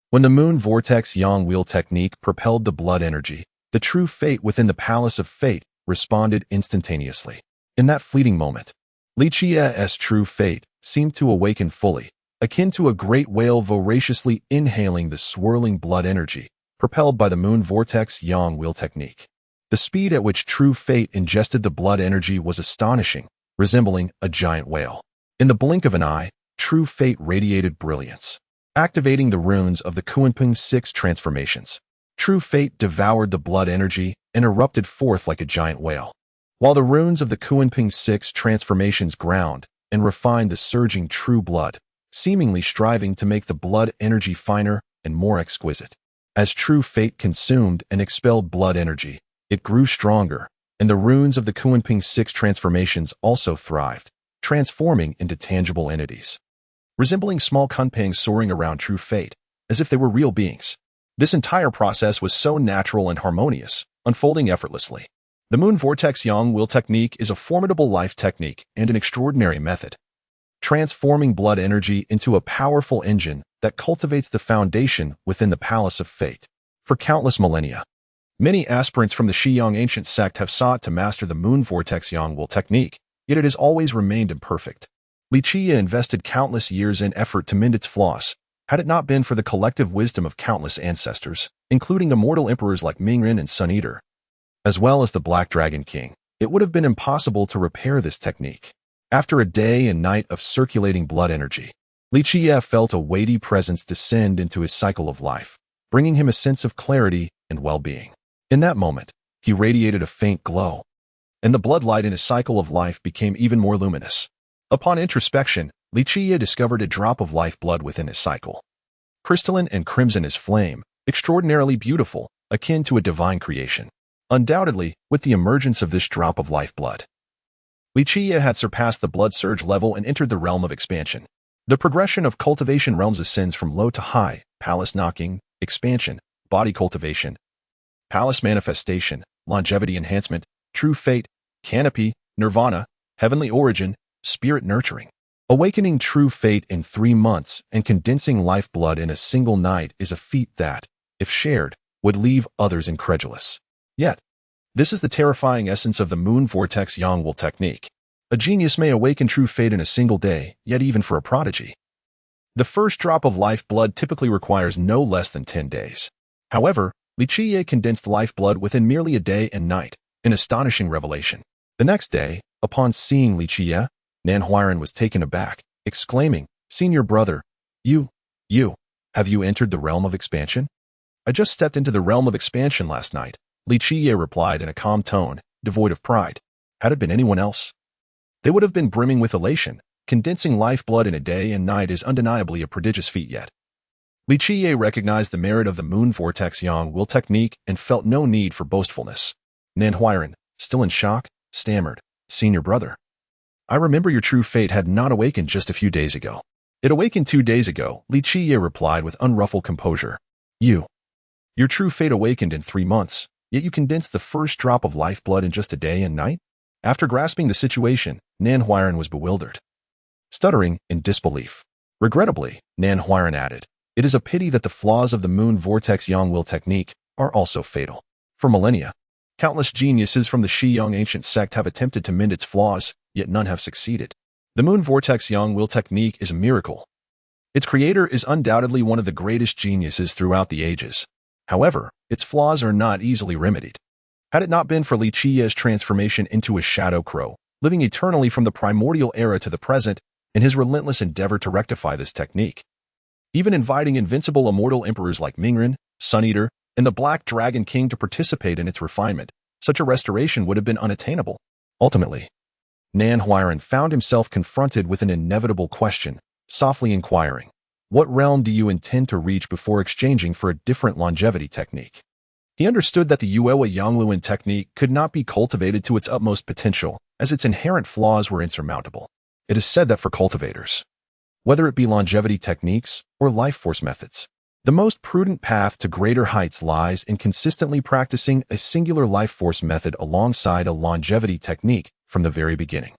when the moon vortex yang wheel technique propelled the blood energy, the true fate within the Palace of Fate responded instantaneously. In that fleeting moment, Qiye's true fate seemed to awaken fully, akin to a great whale voraciously inhaling the swirling blood energy, propelled by the moon vortex yang wheel technique. The speed at which true fate ingested the blood energy was astonishing, resembling a giant whale. In the blink of an eye, true fate radiated brilliance, activating the runes of the Kunpeng 6 transformations. True fate devoured the blood energy and erupted forth like a giant whale, while the runes of the Kunpeng 6 transformations ground and refined the surging true blood, seemingly striving to make the blood energy finer and more exquisite. As true fate consumed and expelled blood energy, it grew stronger, and the runes of the Kunpeng 6 transformations also thrived, transforming into tangible entities, resembling small kunpangs soaring around true fate, as if they were real beings. This entire process was so natural and harmonious, unfolding effortlessly. The moon vortex yang will technique is a formidable life technique and an extraordinary method, transforming blood energy into a powerful engine that cultivates the foundation within the Palace of Fate. For countless millennia, many aspirants from the Shiyang ancient sect have sought to master the moon vortex yang will technique, yet it has always remained imperfect. Qiye invested countless years and effort to mend its flaws. Had it not been for the collective wisdom of countless ancestors, including immortal emperors like Mingren and Sun Eater, as well as the Black Dragon King, it would have been impossible to repair this technique. After a day and night of circulating blood energy, Qiye felt a weighty presence descend into his cycle of life, bringing him a sense of clarity and well-being. In that moment, he radiated a faint glow, and the bloodlight in his cycle of life became even more luminous. Upon introspection, Qiye discovered a drop of lifeblood within his cycle. Crystalline and crimson as flame, extraordinarily beautiful, akin to a divine creation. Undoubtedly, with the emergence of this drop of lifeblood, Qiye had surpassed the blood surge level and entered the realm of expansion. The progression of cultivation realms ascends from low to high: palace knocking, expansion, body cultivation, palace manifestation, longevity enhancement, true fate, canopy, nirvana, heavenly origin, spirit nurturing. Awakening true fate in 3 months and condensing lifeblood in a single night is a feat that, if shared, would leave others incredulous. Yet, this is the terrifying essence of the moon vortex yang will technique. A genius may awaken true fate in a single day, yet even for a prodigy, The first drop of lifeblood typically requires no less than 10 days. However, Qiye condensed lifeblood within merely a day and night, an astonishing revelation. The next day, upon seeing Qiye, Nan Huairan was taken aback, exclaiming, "Senior brother, have you entered the realm of expansion?" "I just stepped into the realm of expansion last night," Qiye replied in a calm tone, devoid of pride. Had it been anyone else, they would have been brimming with elation. Condensing lifeblood in a day and night is undeniably a prodigious feat yet. Qiye recognized the merit of the Moon Vortex Yang Will technique and felt no need for boastfulness. Nan Huairan, still in shock, stammered, "Senior brother, I remember your true fate had not awakened just a few days ago." "It awakened 2 days ago," Qiye replied with unruffled composure. Your true fate awakened in 3 months, yet you condensed the first drop of lifeblood in just a day and night?" After grasping the situation, Nan Huairan was bewildered, stuttering in disbelief. Regrettably, Nan Huairan added, "It is a pity that the flaws of the Moon Vortex Yang Will technique are also fatal. For millennia, countless geniuses from the Xiyang ancient sect have attempted to mend its flaws, yet none have succeeded. The Moon Vortex Yang Will technique is a miracle. Its creator is undoubtedly one of the greatest geniuses throughout the ages. However, its flaws are not easily remedied. Had it not been for Qiye's transformation into a shadow crow, living eternally from the primordial era to the present, in his relentless endeavor to rectify this technique, even inviting invincible immortal emperors like Mingren, Sun Eater, and the Black Dragon King to participate in its refinement, such a restoration would have been unattainable. Ultimately, Nan Huairan found himself confronted with an inevitable question, softly inquiring, "What realm do you intend to reach before exchanging for a different longevity technique?" He understood that the Yuewa Yangluan technique could not be cultivated to its utmost potential, as its inherent flaws were insurmountable. It is said that for cultivators, whether it be longevity techniques or life force methods, the most prudent path to greater heights lies in consistently practicing a singular life force method alongside a longevity technique from the very beginning.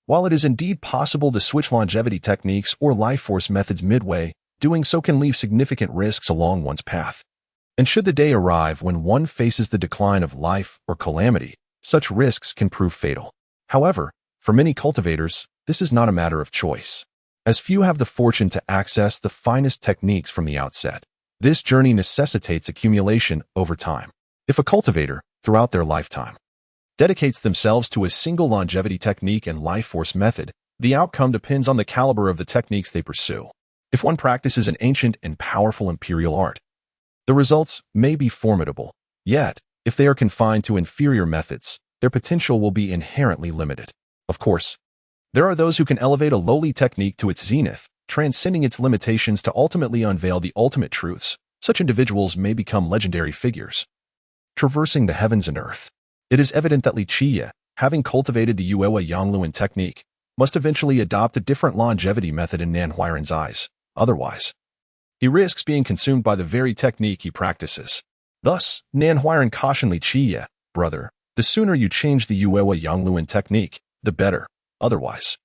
While it is indeed possible to switch longevity techniques or life force methods midway, doing so can leave significant risks along one's path. And should the day arrive when one faces the decline of life or calamity, such risks can prove fatal. However, for many cultivators, this is not a matter of choice, as few have the fortune to access the finest techniques from the outset. This journey necessitates accumulation over time. If a cultivator, throughout their lifetime, dedicates themselves to a single longevity technique and life force method, the outcome depends on the caliber of the techniques they pursue. If one practices an ancient and powerful imperial art, the results may be formidable, yet, if they are confined to inferior methods, their potential will be inherently limited. Of course, there are those who can elevate a lowly technique to its zenith, transcending its limitations to ultimately unveil the ultimate truths. Such individuals may become legendary figures, traversing the heavens and earth. It is evident that Qiye, having cultivated the Yuewa Yangluan technique, must eventually adopt a different longevity method in Nan Huairan's eyes. Otherwise, he risks being consumed by the very technique he practices. Thus, Nan Huairan cautioned Qiye, "Brother, the sooner you change the Yuewa Yangluan technique, the better. Otherwise,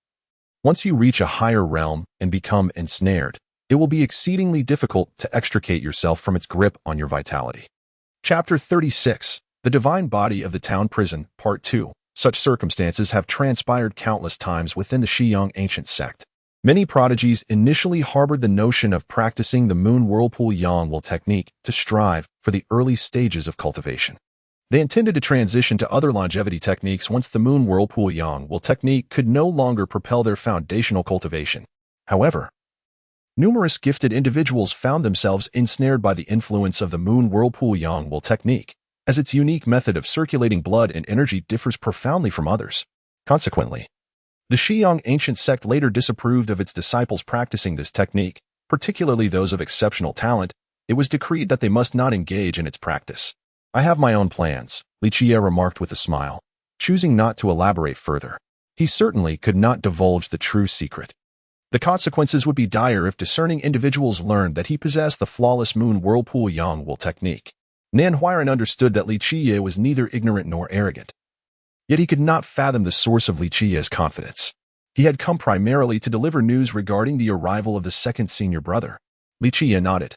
once you reach a higher realm and become ensnared, it will be exceedingly difficult to extricate yourself from its grip on your vitality." Chapter 36. The Divine Body of the Town Prison, Part 2. Such circumstances have transpired countless times within the Xiyang ancient sect. Many prodigies initially harbored the notion of practicing the Moon Whirlpool Yang Will technique to strive for the early stages of cultivation. They intended to transition to other longevity techniques once the Moon Whirlpool Yang Will technique could no longer propel their foundational cultivation. However, numerous gifted individuals found themselves ensnared by the influence of the Moon Whirlpool Yang Will technique, as its unique method of circulating blood and energy differs profoundly from others. Consequently, the Xiyang ancient sect later disapproved of its disciples practicing this technique, particularly those of exceptional talent. It was decreed that they must not engage in its practice. "I have my own plans," Qiye remarked with a smile, choosing not to elaborate further. He certainly could not divulge the true secret. The consequences would be dire if discerning individuals learned that he possessed the flawless Moon Whirlpool Yang Will technique. Nan Huairan understood that Qiye was neither ignorant nor arrogant. Yet he could not fathom the source of Qiye's confidence. He had come primarily to deliver news regarding the arrival of the second senior brother. Qiye nodded,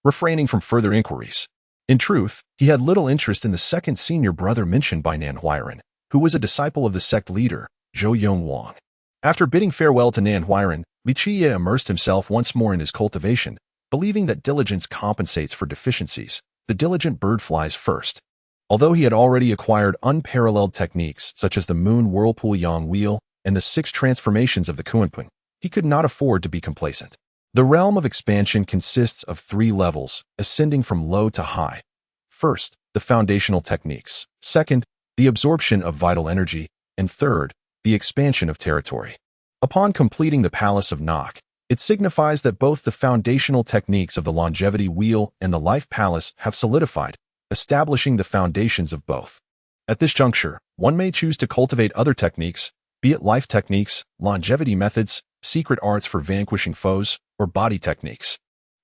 refraining from further inquiries. In truth, he had little interest in the second senior brother mentioned by Nan Huairan, who was a disciple of the sect leader, Zhou Yongwang. After bidding farewell to Nan Huairan, Qiye immersed himself once more in his cultivation, believing that diligence compensates for deficiencies. The diligent bird flies first. Although he had already acquired unparalleled techniques such as the Moon Whirlpool Yang Wheel and the 6 transformations of the Kunpeng, he could not afford to be complacent. The realm of expansion consists of 3 levels, ascending from low to high. First, the foundational techniques. Second, the absorption of vital energy. And third, the expansion of territory. Upon completing the Palace of Nok, it signifies that both the foundational techniques of the Longevity Wheel and the Life Palace have solidified, establishing the foundations of both. At this juncture, one may choose to cultivate other techniques, be it life techniques, longevity methods, secret arts for vanquishing foes, or body techniques.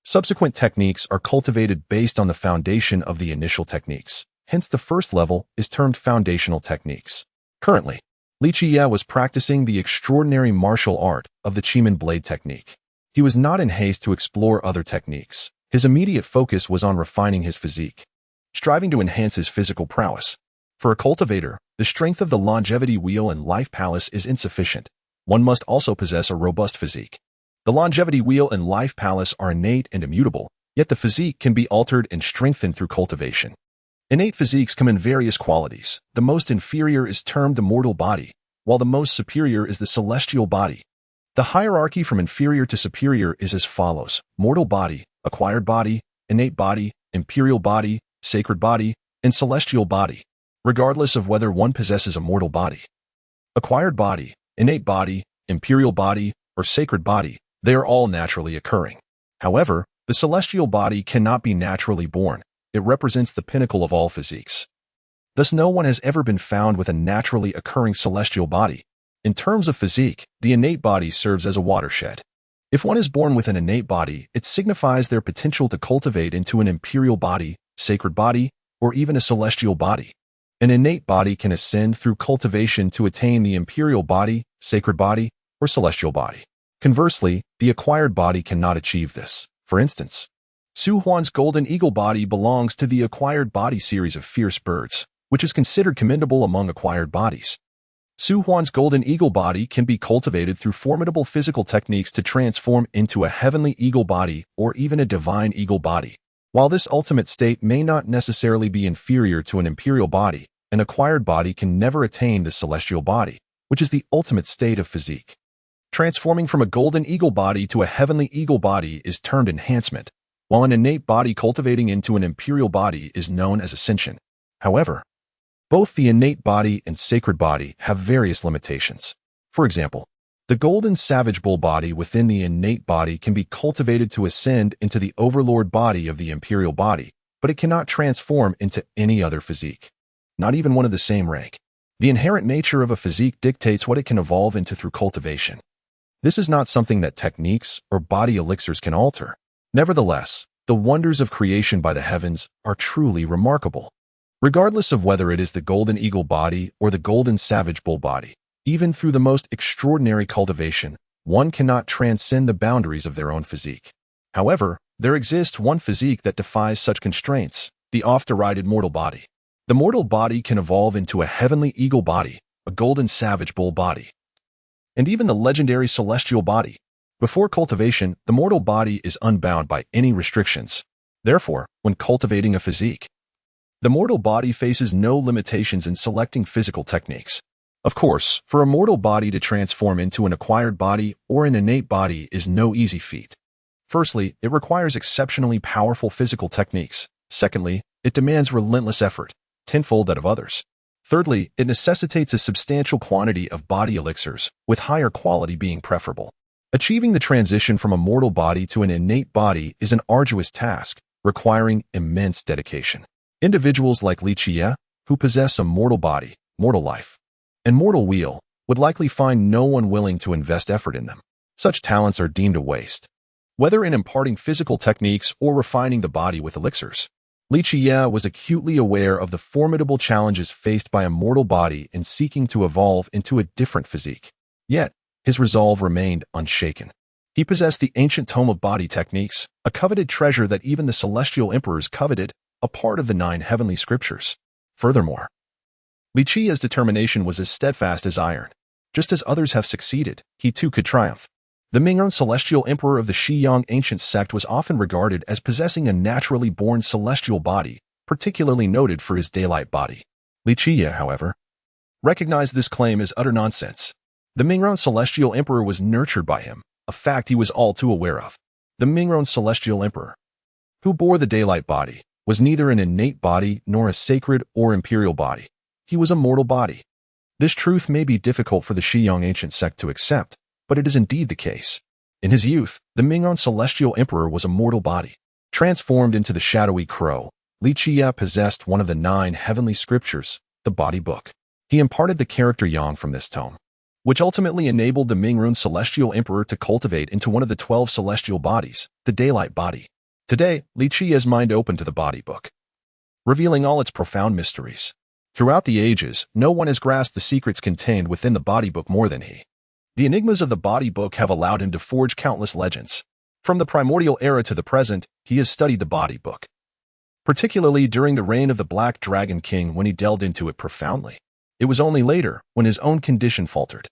Subsequent techniques are cultivated based on the foundation of the initial techniques. Hence, the first level is termed foundational techniques. Currently, Qiye was practicing the extraordinary martial art of the Qimen blade technique. He was not in haste to explore other techniques. His immediate focus was on refining his physique, striving to enhance his physical prowess. For a cultivator, the strength of the Longevity Wheel and Life Palace is insufficient. One must also possess a robust physique. The Longevity Wheel and Life Palace are innate and immutable, yet the physique can be altered and strengthened through cultivation. Innate physiques come in various qualities. The most inferior is termed the mortal body, while the most superior is the celestial body. The hierarchy from inferior to superior is as follows: mortal body, acquired body, innate body, imperial body, sacred body, and celestial body, regardless of whether one possesses a mortal body, acquired body, innate body, imperial body, or sacred body. They are all naturally occurring. However, the celestial body cannot be naturally born. It represents the pinnacle of all physiques. Thus, no one has ever been found with a naturally occurring celestial body. In terms of physique, the innate body serves as a watershed. If one is born with an innate body, it signifies their potential to cultivate into an imperial body, sacred body, or even a celestial body. An innate body can ascend through cultivation to attain the imperial body, sacred body, or celestial body. Conversely, the acquired body cannot achieve this. For instance, Su Huan's golden eagle body belongs to the acquired body series of fierce birds, which is considered commendable among acquired bodies. Su Huan's golden eagle body can be cultivated through formidable physical techniques to transform into a heavenly eagle body or even a divine eagle body. While this ultimate state may not necessarily be inferior to an imperial body, an acquired body can never attain the celestial body, which is the ultimate state of physique. Transforming from a golden eagle body to a heavenly eagle body is termed enhancement, while an innate body cultivating into an imperial body is known as ascension. However, both the innate body and sacred body have various limitations. For example, the golden savage bull body within the innate body can be cultivated to ascend into the overlord body of the imperial body, but it cannot transform into any other physique, not even one of the same rank. The inherent nature of a physique dictates what it can evolve into through cultivation. This is not something that techniques or body elixirs can alter. Nevertheless, the wonders of creation by the heavens are truly remarkable. Regardless of whether it is the golden eagle body or the golden savage bull body, even through the most extraordinary cultivation, one cannot transcend the boundaries of their own physique. However, there exists one physique that defies such constraints: the oft-derided mortal body. The mortal body can evolve into a heavenly eagle body, a golden savage bull body, and even the legendary celestial body. Before cultivation, the mortal body is unbound by any restrictions. Therefore, when cultivating a physique, the mortal body faces no limitations in selecting physical techniques. Of course, for a mortal body to transform into an acquired body or an innate body is no easy feat. Firstly, it requires exceptionally powerful physical techniques. Secondly, it demands relentless effort, tenfold that of others. Thirdly, it necessitates a substantial quantity of body elixirs, with higher quality being preferable. Achieving the transition from a mortal body to an innate body is an arduous task, requiring immense dedication. Individuals like Qiye, who possess a mortal body, mortal life, and mortal wheel, would likely find no one willing to invest effort in them. Such talents are deemed a waste. Whether in imparting physical techniques or refining the body with elixirs, Qiye was acutely aware of the formidable challenges faced by a mortal body in seeking to evolve into a different physique. Yet, his resolve remained unshaken. He possessed the ancient tome of body techniques, a coveted treasure that even the celestial emperors coveted, a part of the 9 heavenly scriptures. Furthermore, Qiye's determination was as steadfast as iron. Just as others have succeeded, he too could triumph. The Mingren celestial emperor of the Shiyang ancient sect was often regarded as possessing a naturally born celestial body, particularly noted for his daylight body. Qiye, however, recognized this claim as utter nonsense. The Mingren celestial emperor was nurtured by him, a fact he was all too aware of. The Mingren celestial emperor, who bore the daylight body, was neither an innate body nor a sacred or imperial body. He was a mortal body. This truth may be difficult for the Shiyang ancient sect to accept, but it is indeed the case. In his youth, the Mingren celestial emperor was a mortal body. Transformed into the shadowy crow, Qiye possessed one of the 9 heavenly scriptures, the body book. He imparted the character yang from this tome, which ultimately enabled the Mingren celestial emperor to cultivate into one of the 12 celestial bodies, the daylight body. Today, Qiye's mind opened to the body book, revealing all its profound mysteries. Throughout the ages, no one has grasped the secrets contained within the body book more than he. The enigmas of the body book have allowed him to forge countless legends. From the primordial era to the present, he has studied the body book, particularly during the reign of the Black Dragon King when he delved into it profoundly. It was only later, when his own condition faltered,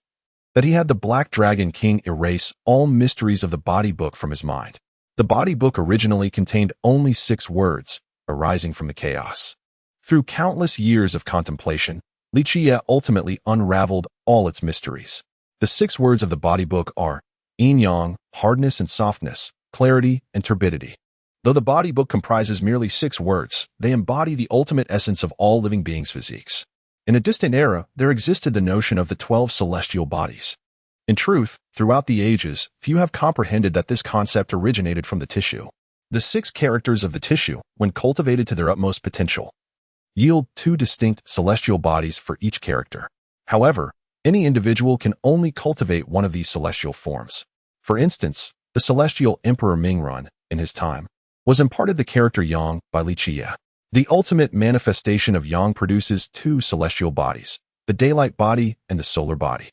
that he had the Black Dragon King erase all mysteries of the body book from his mind. The body book originally contained only 6 words, arising from the chaos. Through countless years of contemplation, Qiye ultimately unraveled all its mysteries. The 6 words of the body book are yin-yang, hardness and softness, clarity and turbidity. Though the body book comprises merely 6 words, they embody the ultimate essence of all living beings' physiques. In a distant era, there existed the notion of the 12 celestial bodies. In truth, throughout the ages, few have comprehended that this concept originated from the tissue. The 6 characters of the tissue, when cultivated to their utmost potential, yield 2 distinct celestial bodies for each character. However, any individual can only cultivate one of these celestial forms. For instance, the celestial emperor Mingren, in his time, was imparted the character yang by Qiye. The ultimate manifestation of yang produces 2 celestial bodies, the daylight body and the solar body.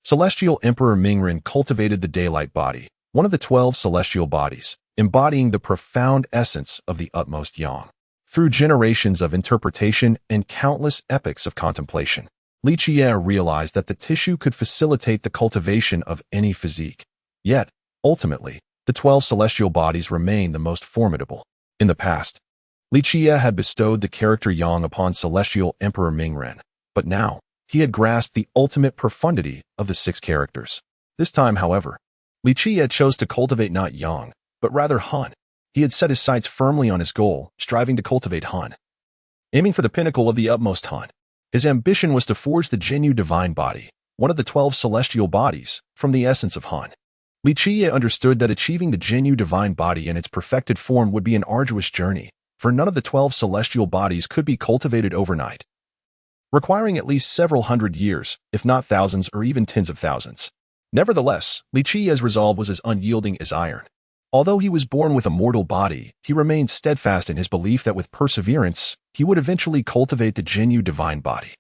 Celestial Emperor Mingren cultivated the daylight body, one of the 12 celestial bodies, embodying the profound essence of the utmost yang. Through generations of interpretation and countless epochs of contemplation, Qiye realized that the tissue could facilitate the cultivation of any physique. Yet, ultimately, the 12 celestial bodies remain the most formidable. In the past, Qiye had bestowed the character yang upon Celestial Emperor Mingren, but now, he had grasped the ultimate profundity of the 6 characters. This time, however, Qiye chose to cultivate not yang, but rather han. He had set his sights firmly on his goal, striving to cultivate han. Aiming for the pinnacle of the utmost han, his ambition was to forge the genuine divine body, one of the 12 celestial bodies, from the essence of han. Qiye understood that achieving the genuine divine body in its perfected form would be an arduous journey, for none of the 12 celestial bodies could be cultivated overnight, requiring at least several hundred years, if not thousands or even tens of thousands. Nevertheless, Qiye's resolve was as unyielding as iron. Although he was born with a mortal body, he remained steadfast in his belief that with perseverance, he would eventually cultivate the genuine divine body.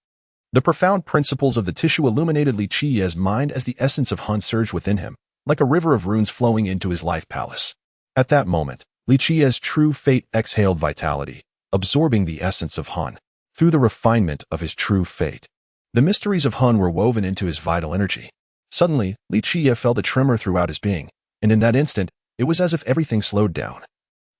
The profound principles of the tissue illuminated Qiye's mind as the essence of Han surged within him, like a river of runes flowing into his life palace. At that moment, Qiye's true fate exhaled vitality, absorbing the essence of Han. Through the refinement of his true fate, the mysteries of Han were woven into his vital energy. Suddenly, Qiye felt a tremor throughout his being, and in that instant, it was as if everything slowed down,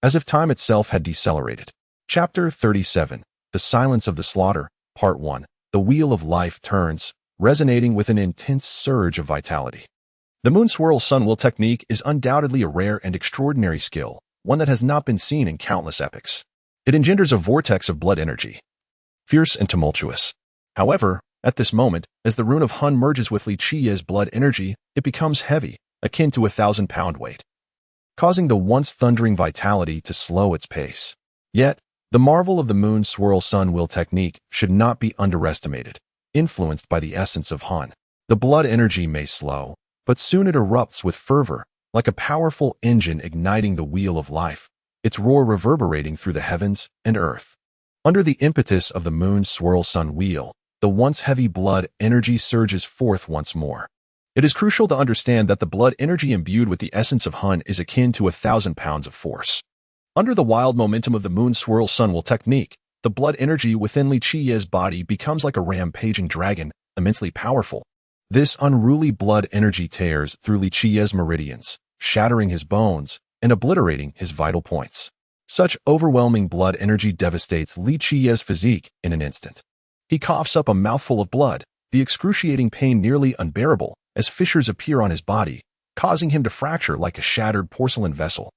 as if time itself had decelerated. Chapter 37, The Silence of the Slaughter, Part 1, The Wheel of Life turns, resonating with an intense surge of vitality. The Moon Swirl Sun Will technique is undoubtedly a rare and extraordinary skill, one that has not been seen in countless epochs. It engenders a vortex of blood energy, fierce and tumultuous. However, at this moment, as the rune of Hun merges with Qiye's blood energy, it becomes heavy, akin to a 1,000-pound weight, causing the once thundering vitality to slow its pace. Yet, the marvel of the Moon Swirl Sun Will technique should not be underestimated. Influenced by the essence of Hun, the blood energy may slow, but soon it erupts with fervor, like a powerful engine igniting the wheel of life, its roar reverberating through the heavens and earth. Under the impetus of the Moon Swirl Sun Wheel, the once heavy blood energy surges forth once more. It is crucial to understand that the blood energy imbued with the essence of Hun is akin to 1,000 pounds of force. Under the wild momentum of the Moon Swirl Sun Will technique, the blood energy within Qiye's body becomes like a rampaging dragon, immensely powerful. This unruly blood energy tears through Qiye's meridians, shattering his bones and obliterating his vital points. Such overwhelming blood energy devastates Qiye's physique in an instant. He coughs up a mouthful of blood, the excruciating pain nearly unbearable, as fissures appear on his body, causing him to fracture like a shattered porcelain vessel.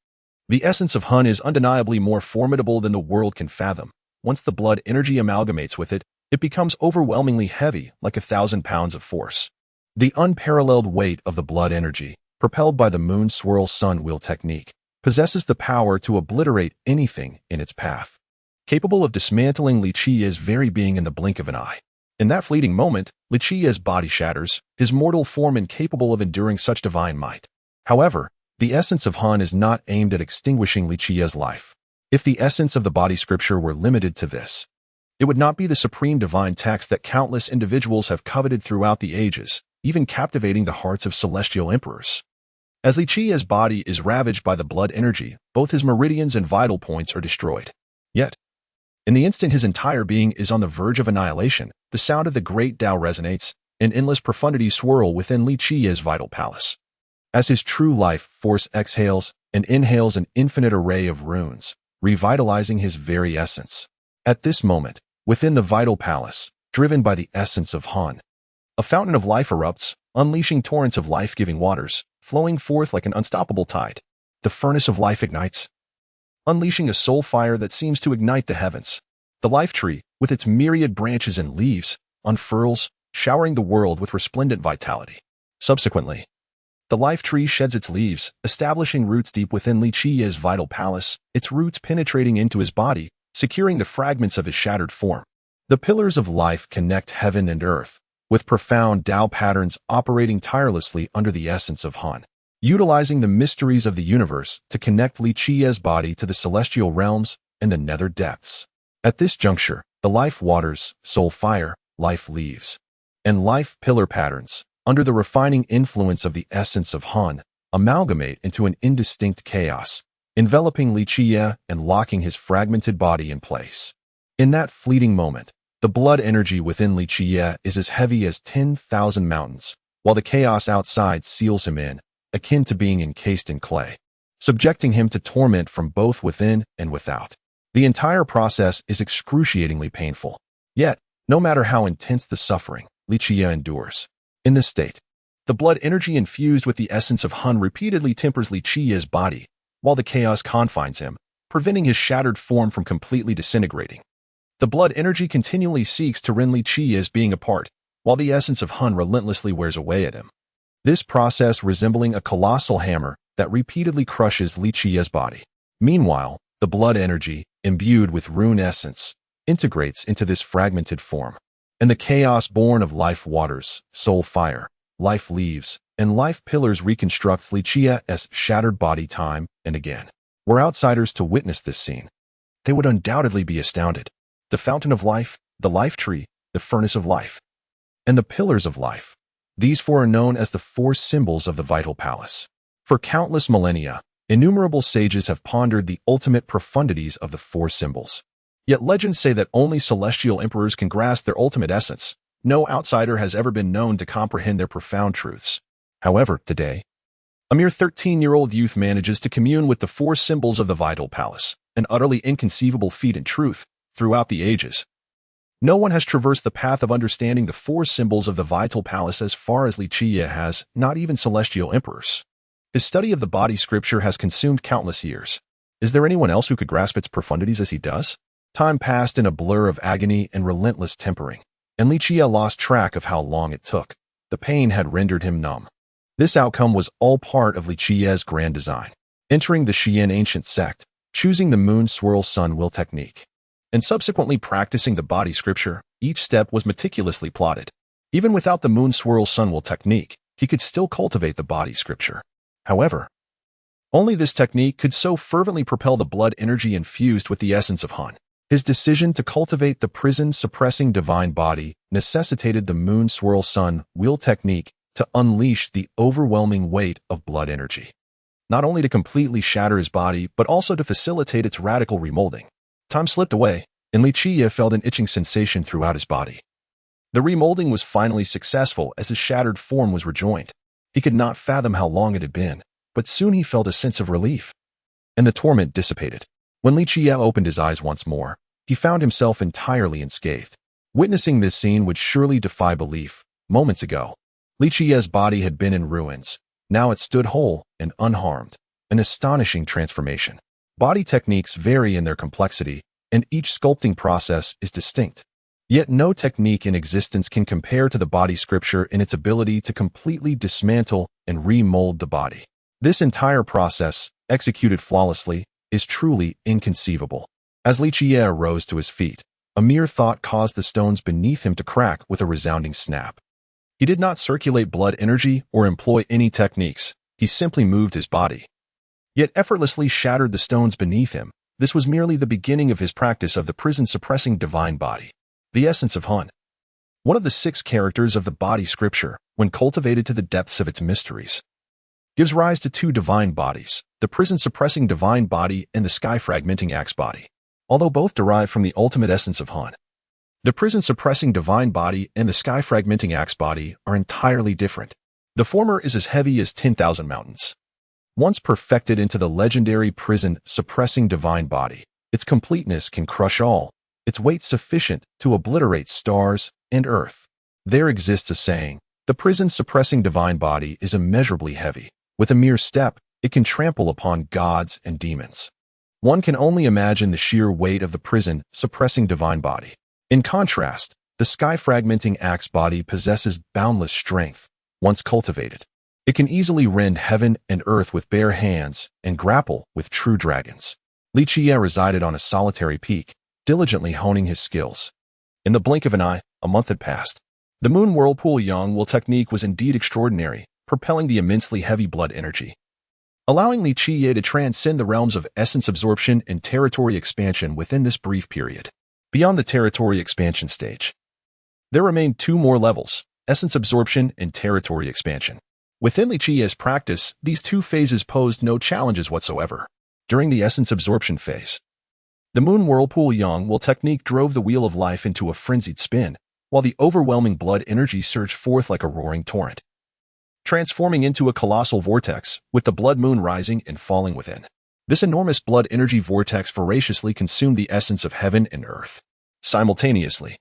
The essence of Hun is undeniably more formidable than the world can fathom. Once the blood energy amalgamates with it, it becomes overwhelmingly heavy, like 1,000 pounds of force. The unparalleled weight of the blood energy, propelled by the moon swirl sun wheel technique, possesses the power to obliterate anything in its path, capable of dismantling Qiye's very being in the blink of an eye. In that fleeting moment, Qiye's body shatters, his mortal form incapable of enduring such divine might. However, the essence of Hun is not aimed at extinguishing Qiye's life. If the essence of the body scripture were limited to this, it would not be the supreme divine text that countless individuals have coveted throughout the ages, even captivating the hearts of celestial emperors. As Qiye's body is ravaged by the blood energy, both his meridians and vital points are destroyed. Yet, in the instant his entire being is on the verge of annihilation, the sound of the great Tao resonates, and endless profundities swirl within Qiye's vital palace. As his true life force exhales and inhales an infinite array of runes, revitalizing his very essence. At this moment, within the vital palace, driven by the essence of Hun, a fountain of life erupts, unleashing torrents of life-giving waters, flowing forth like an unstoppable tide. The furnace of life ignites, unleashing a soul fire that seems to ignite the heavens. The life tree, with its myriad branches and leaves, unfurls, showering the world with resplendent vitality. Subsequently, the life tree sheds its leaves, establishing roots deep within Qiye's vital palace, its roots penetrating into his body, securing the fragments of his shattered form. The pillars of life connect heaven and earth, with profound Tao patterns operating tirelessly under the essence of Hun, utilizing the mysteries of the universe to connect Qiye's body to the celestial realms and the nether depths. At this juncture, the life waters, soul fire, life leaves, and life pillar patterns, under the refining influence of the essence of Hun, amalgamate into an indistinct chaos, enveloping Qiye and locking his fragmented body in place. In that fleeting moment, the blood energy within Qiye is as heavy as 10,000 mountains, while the chaos outside seals him in, akin to being encased in clay, subjecting him to torment from both within and without. The entire process is excruciatingly painful. Yet, no matter how intense the suffering, Qiye endures. In this state, the blood energy infused with the essence of Hun repeatedly tempers Qiye's body, while the chaos confines him, preventing his shattered form from completely disintegrating. The blood energy continually seeks to rend Qiye's being apart, while the essence of Hun relentlessly wears away at him. This process resembling a colossal hammer that repeatedly crushes Qiye's body. Meanwhile, the blood energy, imbued with rune essence, integrates into this fragmented form, and the chaos born of life waters, soul fire, life leaves, and life pillars reconstructs Qiye's shattered body time and again. Were outsiders to witness this scene, they would undoubtedly be astounded. The fountain of life, the life tree, the furnace of life, and the pillars of life. These four are known as the four symbols of the vital palace. For countless millennia, innumerable sages have pondered the ultimate profundities of the four symbols. Yet legends say that only celestial emperors can grasp their ultimate essence. No outsider has ever been known to comprehend their profound truths. However, today, a mere 13-year-old youth manages to commune with the four symbols of the vital palace, an utterly inconceivable feat in truth. Throughout the ages, no one has traversed the path of understanding the four symbols of the vital palace as far as Qiye has, not even celestial emperors. His study of the body scripture has consumed countless years. Is there anyone else who could grasp its profundities as he does? Time passed in a blur of agony and relentless tempering, and Qiye lost track of how long it took. The pain had rendered him numb. This outcome was all part of Qiye's grand design, entering the Qiye ancient sect, choosing the moon swirl sun will technique, and subsequently practicing the body scripture. Each step was meticulously plotted. Even without the moon swirl sun will technique, he could still cultivate the body scripture. However, only this technique could so fervently propel the blood energy infused with the essence of Hun. His decision to cultivate the prison-suppressing divine body necessitated the moon swirl sun will technique to unleash the overwhelming weight of blood energy, not only to completely shatter his body, but also to facilitate its radical remolding. Time slipped away, and Qiye felt an itching sensation throughout his body. The remolding was finally successful as his shattered form was rejoined. He could not fathom how long it had been, but soon he felt a sense of relief, and the torment dissipated. When Qiye opened his eyes once more, he found himself entirely unscathed. Witnessing this scene would surely defy belief. Moments ago, Qiye's body had been in ruins. Now it stood whole and unharmed. An astonishing transformation. Body techniques vary in their complexity, and each sculpting process is distinct. Yet no technique in existence can compare to the body scripture in its ability to completely dismantle and remold the body. This entire process, executed flawlessly, is truly inconceivable. As Qiye arose to his feet, a mere thought caused the stones beneath him to crack with a resounding snap. He did not circulate blood energy or employ any techniques. He simply moved his body, yet effortlessly shattered the stones beneath him. This was merely the beginning of his practice of the prison-suppressing divine body. The essence of Hun, one of the 6 characters of the body scripture, when cultivated to the depths of its mysteries, gives rise to 2 divine bodies, the prison-suppressing divine body and the sky-fragmenting axe body. Although both derive from the ultimate essence of Hun, the prison-suppressing divine body and the sky-fragmenting axe body are entirely different. The former is as heavy as 10,000 mountains. Once perfected into the legendary prison-suppressing divine body, its completeness can crush all, its weight sufficient to obliterate stars and earth. There exists a saying, the prison-suppressing divine body is immeasurably heavy. With a mere step, it can trample upon gods and demons. One can only imagine the sheer weight of the prison-suppressing divine body. In contrast, the sky-fragmenting axe body possesses boundless strength. Once cultivated, it can easily rend heaven and earth with bare hands and grapple with true dragons. Qiye resided on a solitary peak, diligently honing his skills. In the blink of an eye, a month had passed. The moon whirlpool Yang-Will technique was indeed extraordinary, propelling the immensely heavy blood energy, allowing Qiye to transcend the realms of essence absorption and territory expansion within this brief period. Beyond the territory expansion stage, there remained 2 more levels, essence absorption and territory expansion. Within Qiye's practice, these 2 phases posed no challenges whatsoever. During the essence absorption phase, the moon whirlpool Yang-Will technique drove the wheel of life into a frenzied spin, while the overwhelming blood energy surged forth like a roaring torrent, transforming into a colossal vortex, with the blood moon rising and falling within. This enormous blood energy vortex voraciously consumed the essence of heaven and earth. Simultaneously,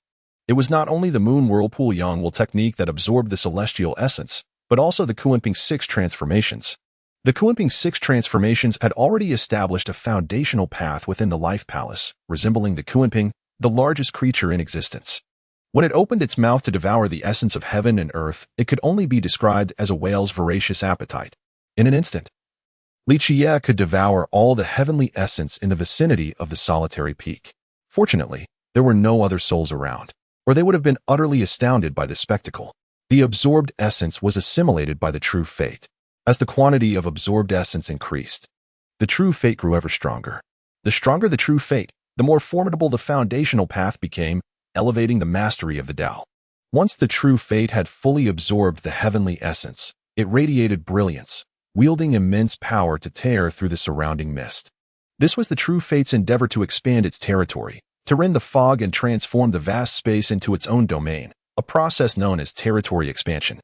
it was not only the moon whirlpool Yang-Will technique that absorbed the celestial essence, but also the Qiye 6 transformations. The Qiye 6 transformations had already established a foundational path within the life palace, resembling the Qiye, the largest creature in existence. When it opened its mouth to devour the essence of heaven and earth, it could only be described as a whale's voracious appetite. In an instant, Qiye could devour all the heavenly essence in the vicinity of the solitary peak. Fortunately, there were no other souls around, or they would have been utterly astounded by the spectacle. The absorbed essence was assimilated by the true fate. As the quantity of absorbed essence increased, the true fate grew ever stronger. The stronger the true fate, the more formidable the foundational path became, elevating the mastery of the Tao. Once the true fate had fully absorbed the heavenly essence, it radiated brilliance, wielding immense power to tear through the surrounding mist. This was the true fate's endeavor to expand its territory, to rend the fog and transform the vast space into its own domain, a process known as territory expansion.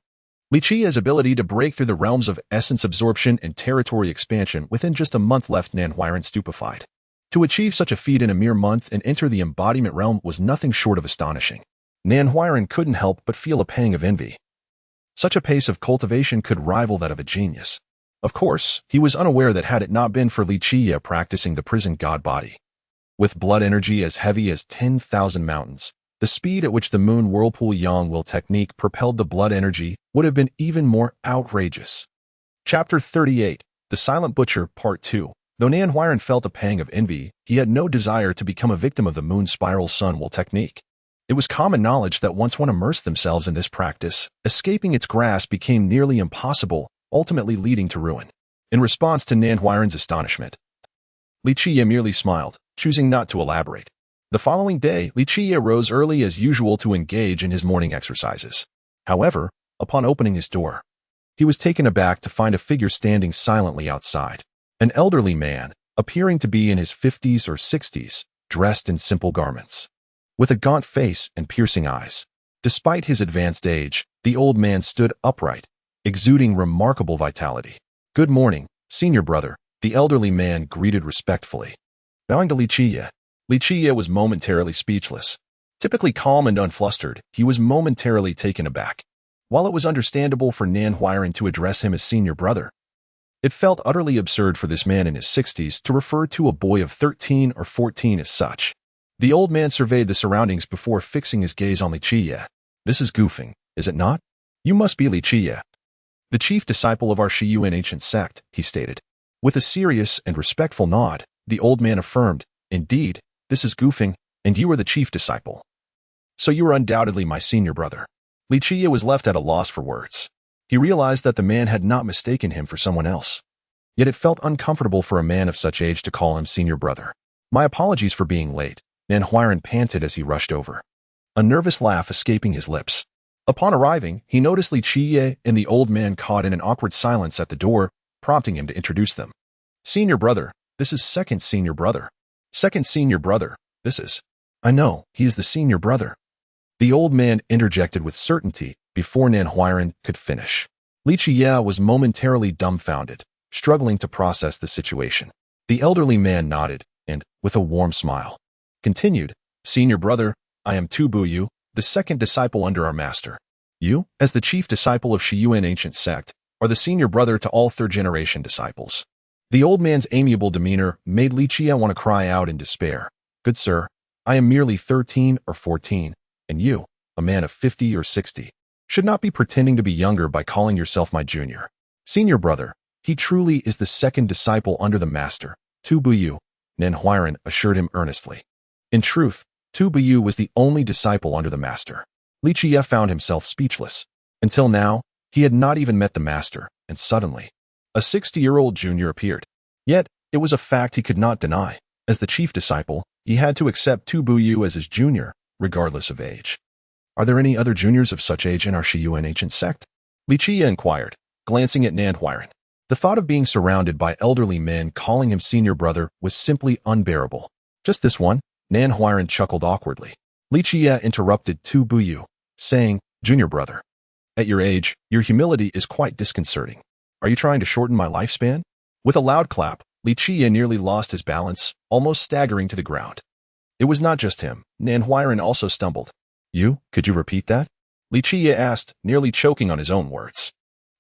Qiye's ability to break through the realms of essence absorption and territory expansion within just a month left Nanhuiren stupefied. To achieve such a feat in a mere month and enter the embodiment realm was nothing short of astonishing. Nanhuiren couldn't help but feel a pang of envy. Such a pace of cultivation could rival that of a genius. Of course, he was unaware that had it not been for Qiye practicing the prison god body, with blood energy as heavy as 10,000 mountains, the speed at which the moon whirlpool Yang-Will technique propelled the blood energy would have been even more outrageous. Chapter 38, The Silent Butcher, Part 2. Though Nanhuiren felt a pang of envy, he had no desire to become a victim of the moon spiral sun-will technique. It was common knowledge that once one immersed themselves in this practice, escaping its grasp became nearly impossible, ultimately leading to ruin. In response to Nanhuiren's astonishment, Qiye merely smiled, choosing not to elaborate. The following day, Qiye rose early as usual to engage in his morning exercises. However, upon opening his door, he was taken aback to find a figure standing silently outside. An elderly man, appearing to be in his 50s or 60s, dressed in simple garments, with a gaunt face and piercing eyes. Despite his advanced age, the old man stood upright, exuding remarkable vitality. "Good morning, senior brother," the elderly man greeted respectfully. Bowing to Qiye. Qiye was momentarily speechless. Typically calm and unflustered, he was momentarily taken aback. While it was understandable for Nan Huiran to address him as senior brother, it felt utterly absurd for this man in his 60s to refer to a boy of 13 or 14 as such. The old man surveyed the surroundings before fixing his gaze on Qiye. "This is goofing, is it not? You must be Qiye, the chief disciple of our Shiyuan ancient sect," he stated. With a serious and respectful nod, the old man affirmed, "Indeed, this is goofing, and you are the chief disciple. So you are undoubtedly my senior brother." Qiye was left at a loss for words. He realized that the man had not mistaken him for someone else. Yet it felt uncomfortable for a man of such age to call him senior brother. "My apologies for being late," Nan Huiran panted as he rushed over, a nervous laugh escaping his lips. Upon arriving, he noticed Qiye and the old man caught in an awkward silence at the door, prompting him to introduce them. "Senior brother, this is second senior brother. Second senior brother, this is—" "I know, he is the senior brother," the old man interjected with certainty before Nan Huiran could finish. Qiye was momentarily dumbfounded, struggling to process the situation. The elderly man nodded and, with a warm smile, continued, "Senior brother, I am Tu Buyu, the second disciple under our master. You, as the chief disciple of Shiyuan ancient sect, are the senior brother to all third-generation disciples." The old man's amiable demeanor made Qiye want to cry out in despair. "Good sir, I am merely 13 or 14, and you, a man of 50 or 60, should not be pretending to be younger by calling yourself my junior. Senior brother, he truly is the second disciple under the master, Tu Buyu," Nan Huiran assured him earnestly. In truth, Tu Buyu was the only disciple under the master. Qiye found himself speechless. Until now, he had not even met the master, and suddenly, a 60-year-old junior appeared. Yet, it was a fact he could not deny. As the chief disciple, he had to accept Tu Buyu as his junior, regardless of age. "Are there any other juniors of such age in our Shiyuan ancient sect?" Qiye inquired, glancing at Nan Huiran. The thought of being surrounded by elderly men calling him senior brother was simply unbearable. "Just this one," Nan Huiran chuckled awkwardly. Qiye interrupted Tu Buyu, saying, "Junior brother, at your age, your humility is quite disconcerting. Are you trying to shorten my lifespan?" With a loud clap, Qiye nearly lost his balance, almost staggering to the ground. It was not just him. Nan Huiran also stumbled. Could you repeat that?" Qiye asked, nearly choking on his own words.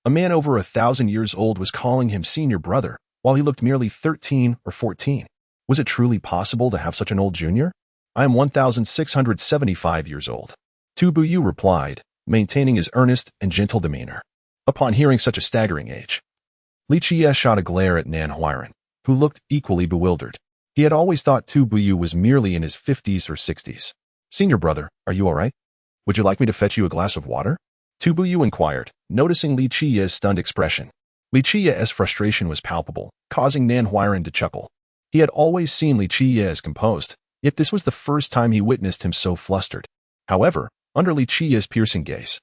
A man over 1,000 years old was calling him senior brother, while he looked merely 13 or 14. Was it truly possible to have such an old junior? "I am 1,675 years old," Tu Buyu replied, maintaining his earnest and gentle demeanor. Upon hearing such a staggering age, Qiye shot a glare at Nan Huiran, who looked equally bewildered. He had always thought Tu Buyu was merely in his 50s or 60s. "Senior brother, are you all right? Would you like me to fetch you a glass of water?" Tu Buyu inquired, noticing Qiye's stunned expression. Qiye's frustration was palpable, causing Nan Huiran to chuckle. He had always seen Qiye as composed, yet this was the first time he witnessed him so flustered. However, under Qiye's piercing gaze,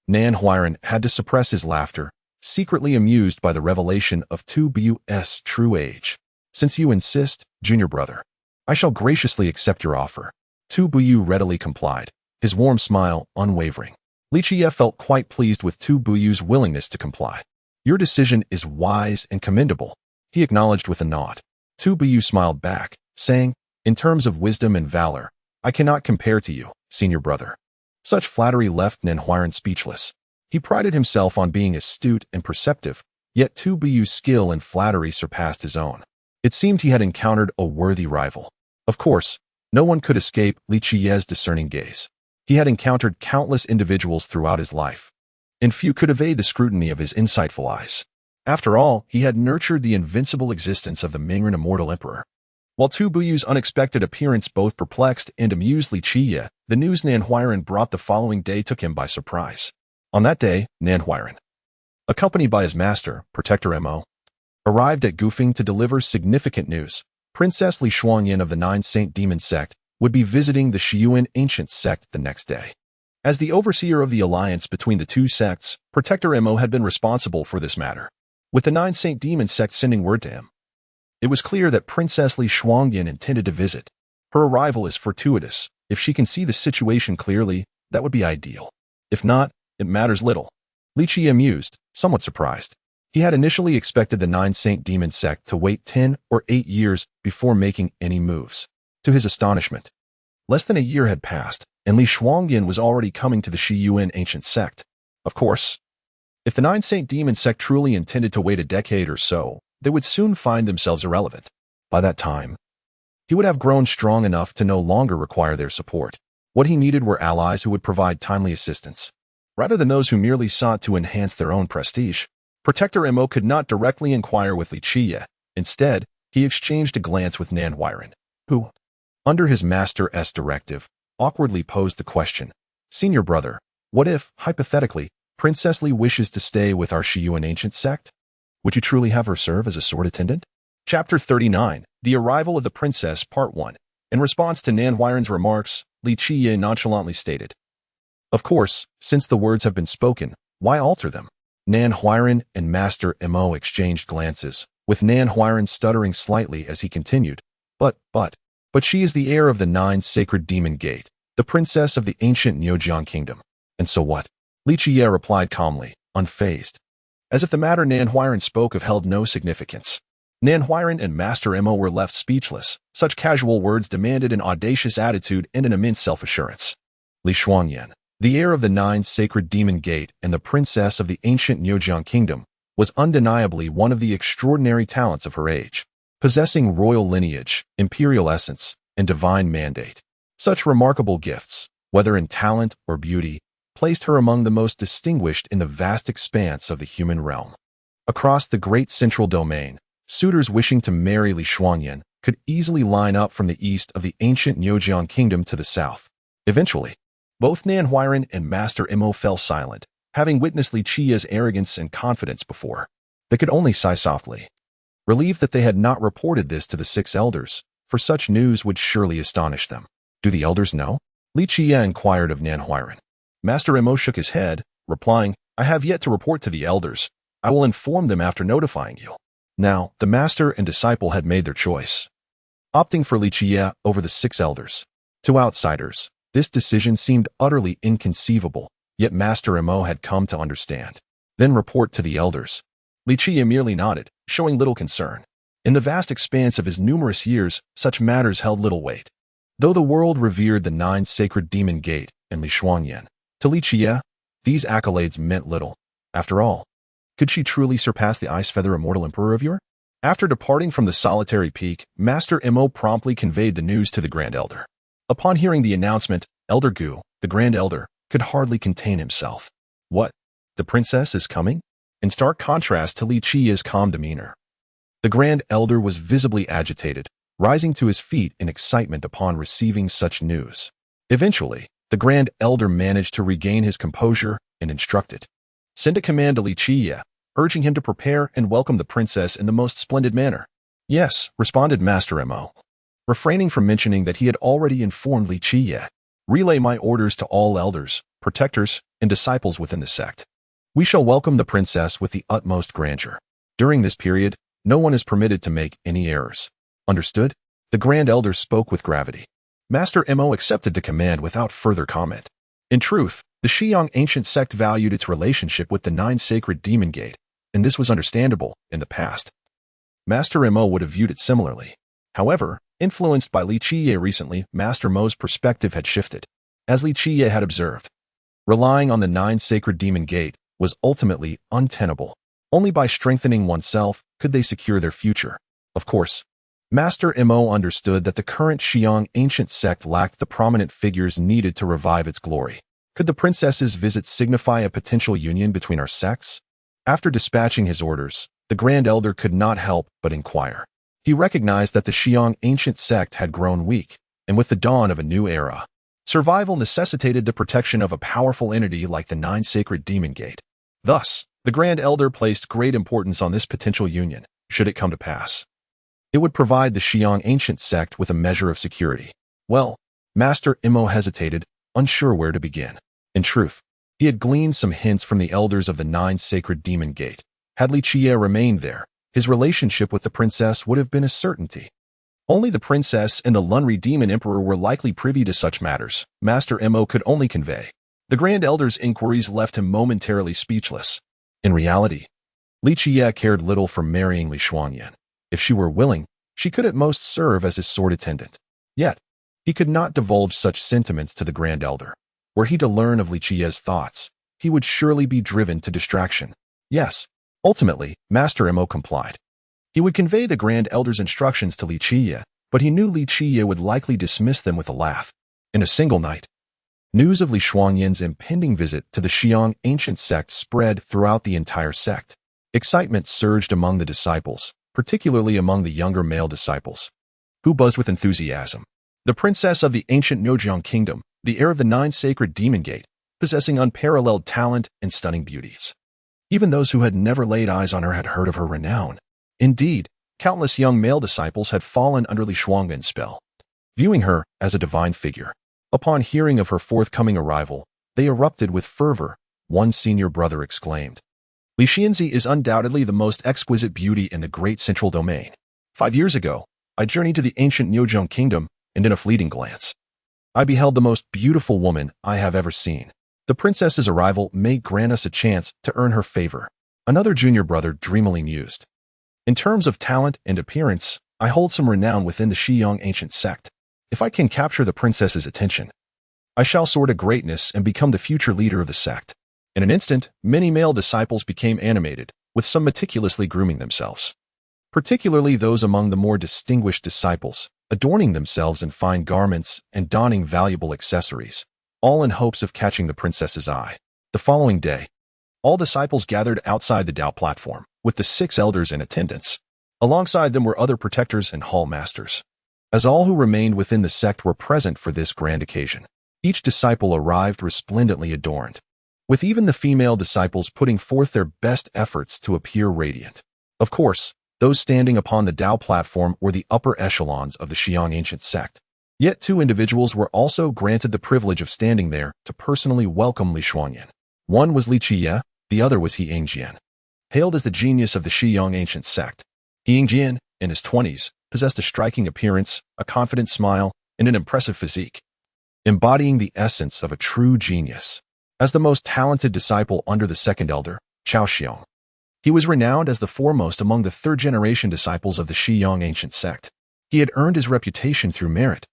Nan Huiran had to suppress his laughter, secretly amused by the revelation of Tu Buyu's true age. "Since you insist, junior brother, I shall graciously accept your offer." Tu Buyu readily complied, his warm smile unwavering. Qiye felt quite pleased with Tu Buyu's willingness to comply. "Your decision is wise and commendable," he acknowledged with a nod. Tu Buyu smiled back, saying, "In terms of wisdom and valor, I cannot compare to you, senior brother." Such flattery left Nan Huiran speechless. He prided himself on being astute and perceptive, yet Tu Buyu's skill and flattery surpassed his own. It seemed he had encountered a worthy rival. Of course, no one could escape Qiye's discerning gaze. He had encountered countless individuals throughout his life, and few could evade the scrutiny of his insightful eyes. After all, he had nurtured the invincible existence of the Mingren immortal emperor. While Tu Buyu's unexpected appearance both perplexed and amused Qiye, the news Nan Huiran brought the following day took him by surprise. On that day, Nan Huiran, accompanied by his master, Protector Mo, arrived at Gufeng to deliver significant news. Princess Li Shuangyan of the Nine Saint Demon sect would be visiting the Shiyuan ancient sect the next day. As the overseer of the alliance between the two sects, Protector Mo had been responsible for this matter, with the Nine Saint Demon sect sending word to him. It was clear that Princess Li Shuangyan intended to visit. Her arrival is fortuitous. If she can see the situation clearly, that would be ideal. If not, it matters little. Qiye mused, somewhat surprised. He had initially expected the Nine Saint Demon sect to wait 10 or 8 years before making any moves. To his astonishment, less than a year had passed, and Li Shuangyan was already coming to the Shiyuan ancient sect. Of course, if the Nine Saint Demon sect truly intended to wait a decade or so, they would soon find themselves irrelevant. By that time, he would have grown strong enough to no longer require their support. What he needed were allies who would provide timely assistance, rather than those who merely sought to enhance their own prestige. Protector Mo could not directly inquire with Li Qiye. Instead, he exchanged a glance with Nan Huiran, who, under his master's directive, awkwardly posed the question, "Senior brother, what if, hypothetically, Princess Li wishes to stay with our Shiyuan ancient sect? Would you truly have her serve as a sword attendant?" Chapter 39, The Arrival of the Princess, Part 1. In response to Nan Huiran's remarks, Li Qiye nonchalantly stated, "Of course, since the words have been spoken, why alter them?" Nan Huiran and Master Mo exchanged glances, with Nan Huiran stuttering slightly as he continued, But she is the heir of the 9 Sacred Demon Gate, the princess of the ancient Nyojiang Kingdom. And so what? Li Qiye replied calmly, unfazed, as if the matter Nan Huiran spoke of held no significance. Nan Huiran and Master Mo were left speechless. Such casual words demanded an audacious attitude and an immense self-assurance. Li Shuangyan, the heir of the 9 Sacred Demon Gate and the princess of the ancient Nyojiang Kingdom, was undeniably one of the extraordinary talents of her age, possessing royal lineage, imperial essence, and divine mandate. Such remarkable gifts, whether in talent or beauty, placed her among the most distinguished in the vast expanse of the human realm. Across the great central domain, suitors wishing to marry Li Shuangyan could easily line up from the east of the ancient Nyojiang Kingdom to the south. Eventually, both Nan Huiran and Master Mo fell silent, having witnessed Li Qiye's arrogance and confidence before. They could only sigh softly, relieved that they had not reported this to the 6 elders, for such news would surely astonish them. "Do the elders know?" Li Qiye inquired of Nan Huiran. Master Mo shook his head, replying, "I have yet to report to the elders. I will inform them after notifying you." Now, the master and disciple had made their choice, opting for Li Qiye over the 6 elders. To outsiders, this decision seemed utterly inconceivable, yet Master Mo had come to understand. Then report to the elders. Li Qiye merely nodded, showing little concern. In the vast expanse of his numerous years, such matters held little weight. Though the world revered the 9 Sacred Demon Gate and Li Shuangyan, to Li Qiye, these accolades meant little. After all, could she truly surpass the Ice Feather Immortal Emperor of yore? After departing from the solitary peak, Master Mo promptly conveyed the news to the Grand Elder. Upon hearing the announcement, Elder Gu, the Grand Elder, could hardly contain himself. "What? The princess is coming?" In stark contrast to Li Qiye's calm demeanor, the Grand Elder was visibly agitated, rising to his feet in excitement upon receiving such news. Eventually, the Grand Elder managed to regain his composure and instructed, "Send a command to Li Qiye, urging him to prepare and welcome the princess in the most splendid manner." "Yes," responded Master Mo, refraining from mentioning that he had already informed Li Qiye. "Relay my orders to all elders, protectors, and disciples within the sect. We shall welcome the princess with the utmost grandeur. During this period, no one is permitted to make any errors." "Understood?" The Grand Elder spoke with gravity. Master Mo accepted the command without further comment. In truth, the Shiyang ancient sect valued its relationship with the 9 Sacred Demon Gate, and this was understandable in the past. Master Mo would have viewed it similarly. However, influenced by Li Qiye recently, Master Mo's perspective had shifted. As Li Qiye had observed, relying on the 9 Sacred Demon Gate was ultimately untenable. Only by strengthening oneself could they secure their future. Of course, Master Mo understood that the current Shiyang ancient sect lacked the prominent figures needed to revive its glory. Could the princess's visit signify a potential union between our sects? After dispatching his orders, the Grand Elder could not help but inquire. He recognized that the Shiyang ancient sect had grown weak, and with the dawn of a new era, survival necessitated the protection of a powerful entity like the 9 Sacred Demon Gate. Thus, the Grand Elder placed great importance on this potential union, should it come to pass. It would provide the Shiyang ancient sect with a measure of security. Well, Master Mo hesitated, unsure where to begin. In truth, he had gleaned some hints from the elders of the 9 Sacred Demon Gate. Had Li Qiye remained there, his relationship with the princess would have been a certainty. Only the princess and the Lunri Demon Emperor were likely privy to such matters. Master Mo could only convey, The Grand Elder's inquiries left him momentarily speechless. In reality, Qiye cared little for marrying Li Shuangyan. If she were willing, she could at most serve as his sword attendant. Yet, he could not divulge such sentiments to the Grand Elder. Were he to learn of Qiye's thoughts, he would surely be driven to distraction. Yes, ultimately, Master Mo complied. He would convey the Grand Elder's instructions to Qiye, but he knew Qiye would likely dismiss them with a laugh. In a single night, news of Li Shuangyan's impending visit to the Qiang ancient sect spread throughout the entire sect. Excitement surged among the disciples, particularly among the younger male disciples, who buzzed with enthusiasm. The princess of the ancient Nojiang kingdom, the heir of the 9 sacred demon gate, possessing unparalleled talent and stunning beauties. Even those who had never laid eyes on her had heard of her renown. Indeed, countless young male disciples had fallen under Li Shuangyan's spell, viewing her as a divine figure. Upon hearing of her forthcoming arrival, they erupted with fervor. One senior brother exclaimed, "Li Xianzi is undoubtedly the most exquisite beauty in the great central domain. 5 years ago, I journeyed to the ancient Nojiang kingdom, and in a fleeting glance, I beheld the most beautiful woman I have ever seen. The princess's arrival may grant us a chance to earn her favor." Another junior brother dreamily mused, "In terms of talent and appearance, I hold some renown within the Qiang ancient sect. If I can capture the princess's attention, I shall soar to greatness and become the future leader of the sect." In an instant, many male disciples became animated, with some meticulously grooming themselves, particularly those among the more distinguished disciples, adorning themselves in fine garments and donning valuable accessories, all in hopes of catching the princess's eye. The following day, all disciples gathered outside the Dao platform, with the 6 elders in attendance. Alongside them were other protectors and hall masters. As all who remained within the sect were present for this grand occasion, each disciple arrived resplendently adorned, with even the female disciples putting forth their best efforts to appear radiant. Of course, those standing upon the Dao platform were the upper echelons of the Qiang ancient sect. Yet 2 individuals were also granted the privilege of standing there to personally welcome Li Shuangyan. One was Qiye, the other was He Yingjian. Hailed as the genius of the Qiang ancient sect, He Yingjian, in his 20s, possessed a striking appearance, a confident smile, and an impressive physique, embodying the essence of a true genius. As the most talented disciple under the second elder, Chao Xiong, he was renowned as the foremost among the 3rd-generation disciples of the Qiang ancient sect. He had earned his reputation through merit,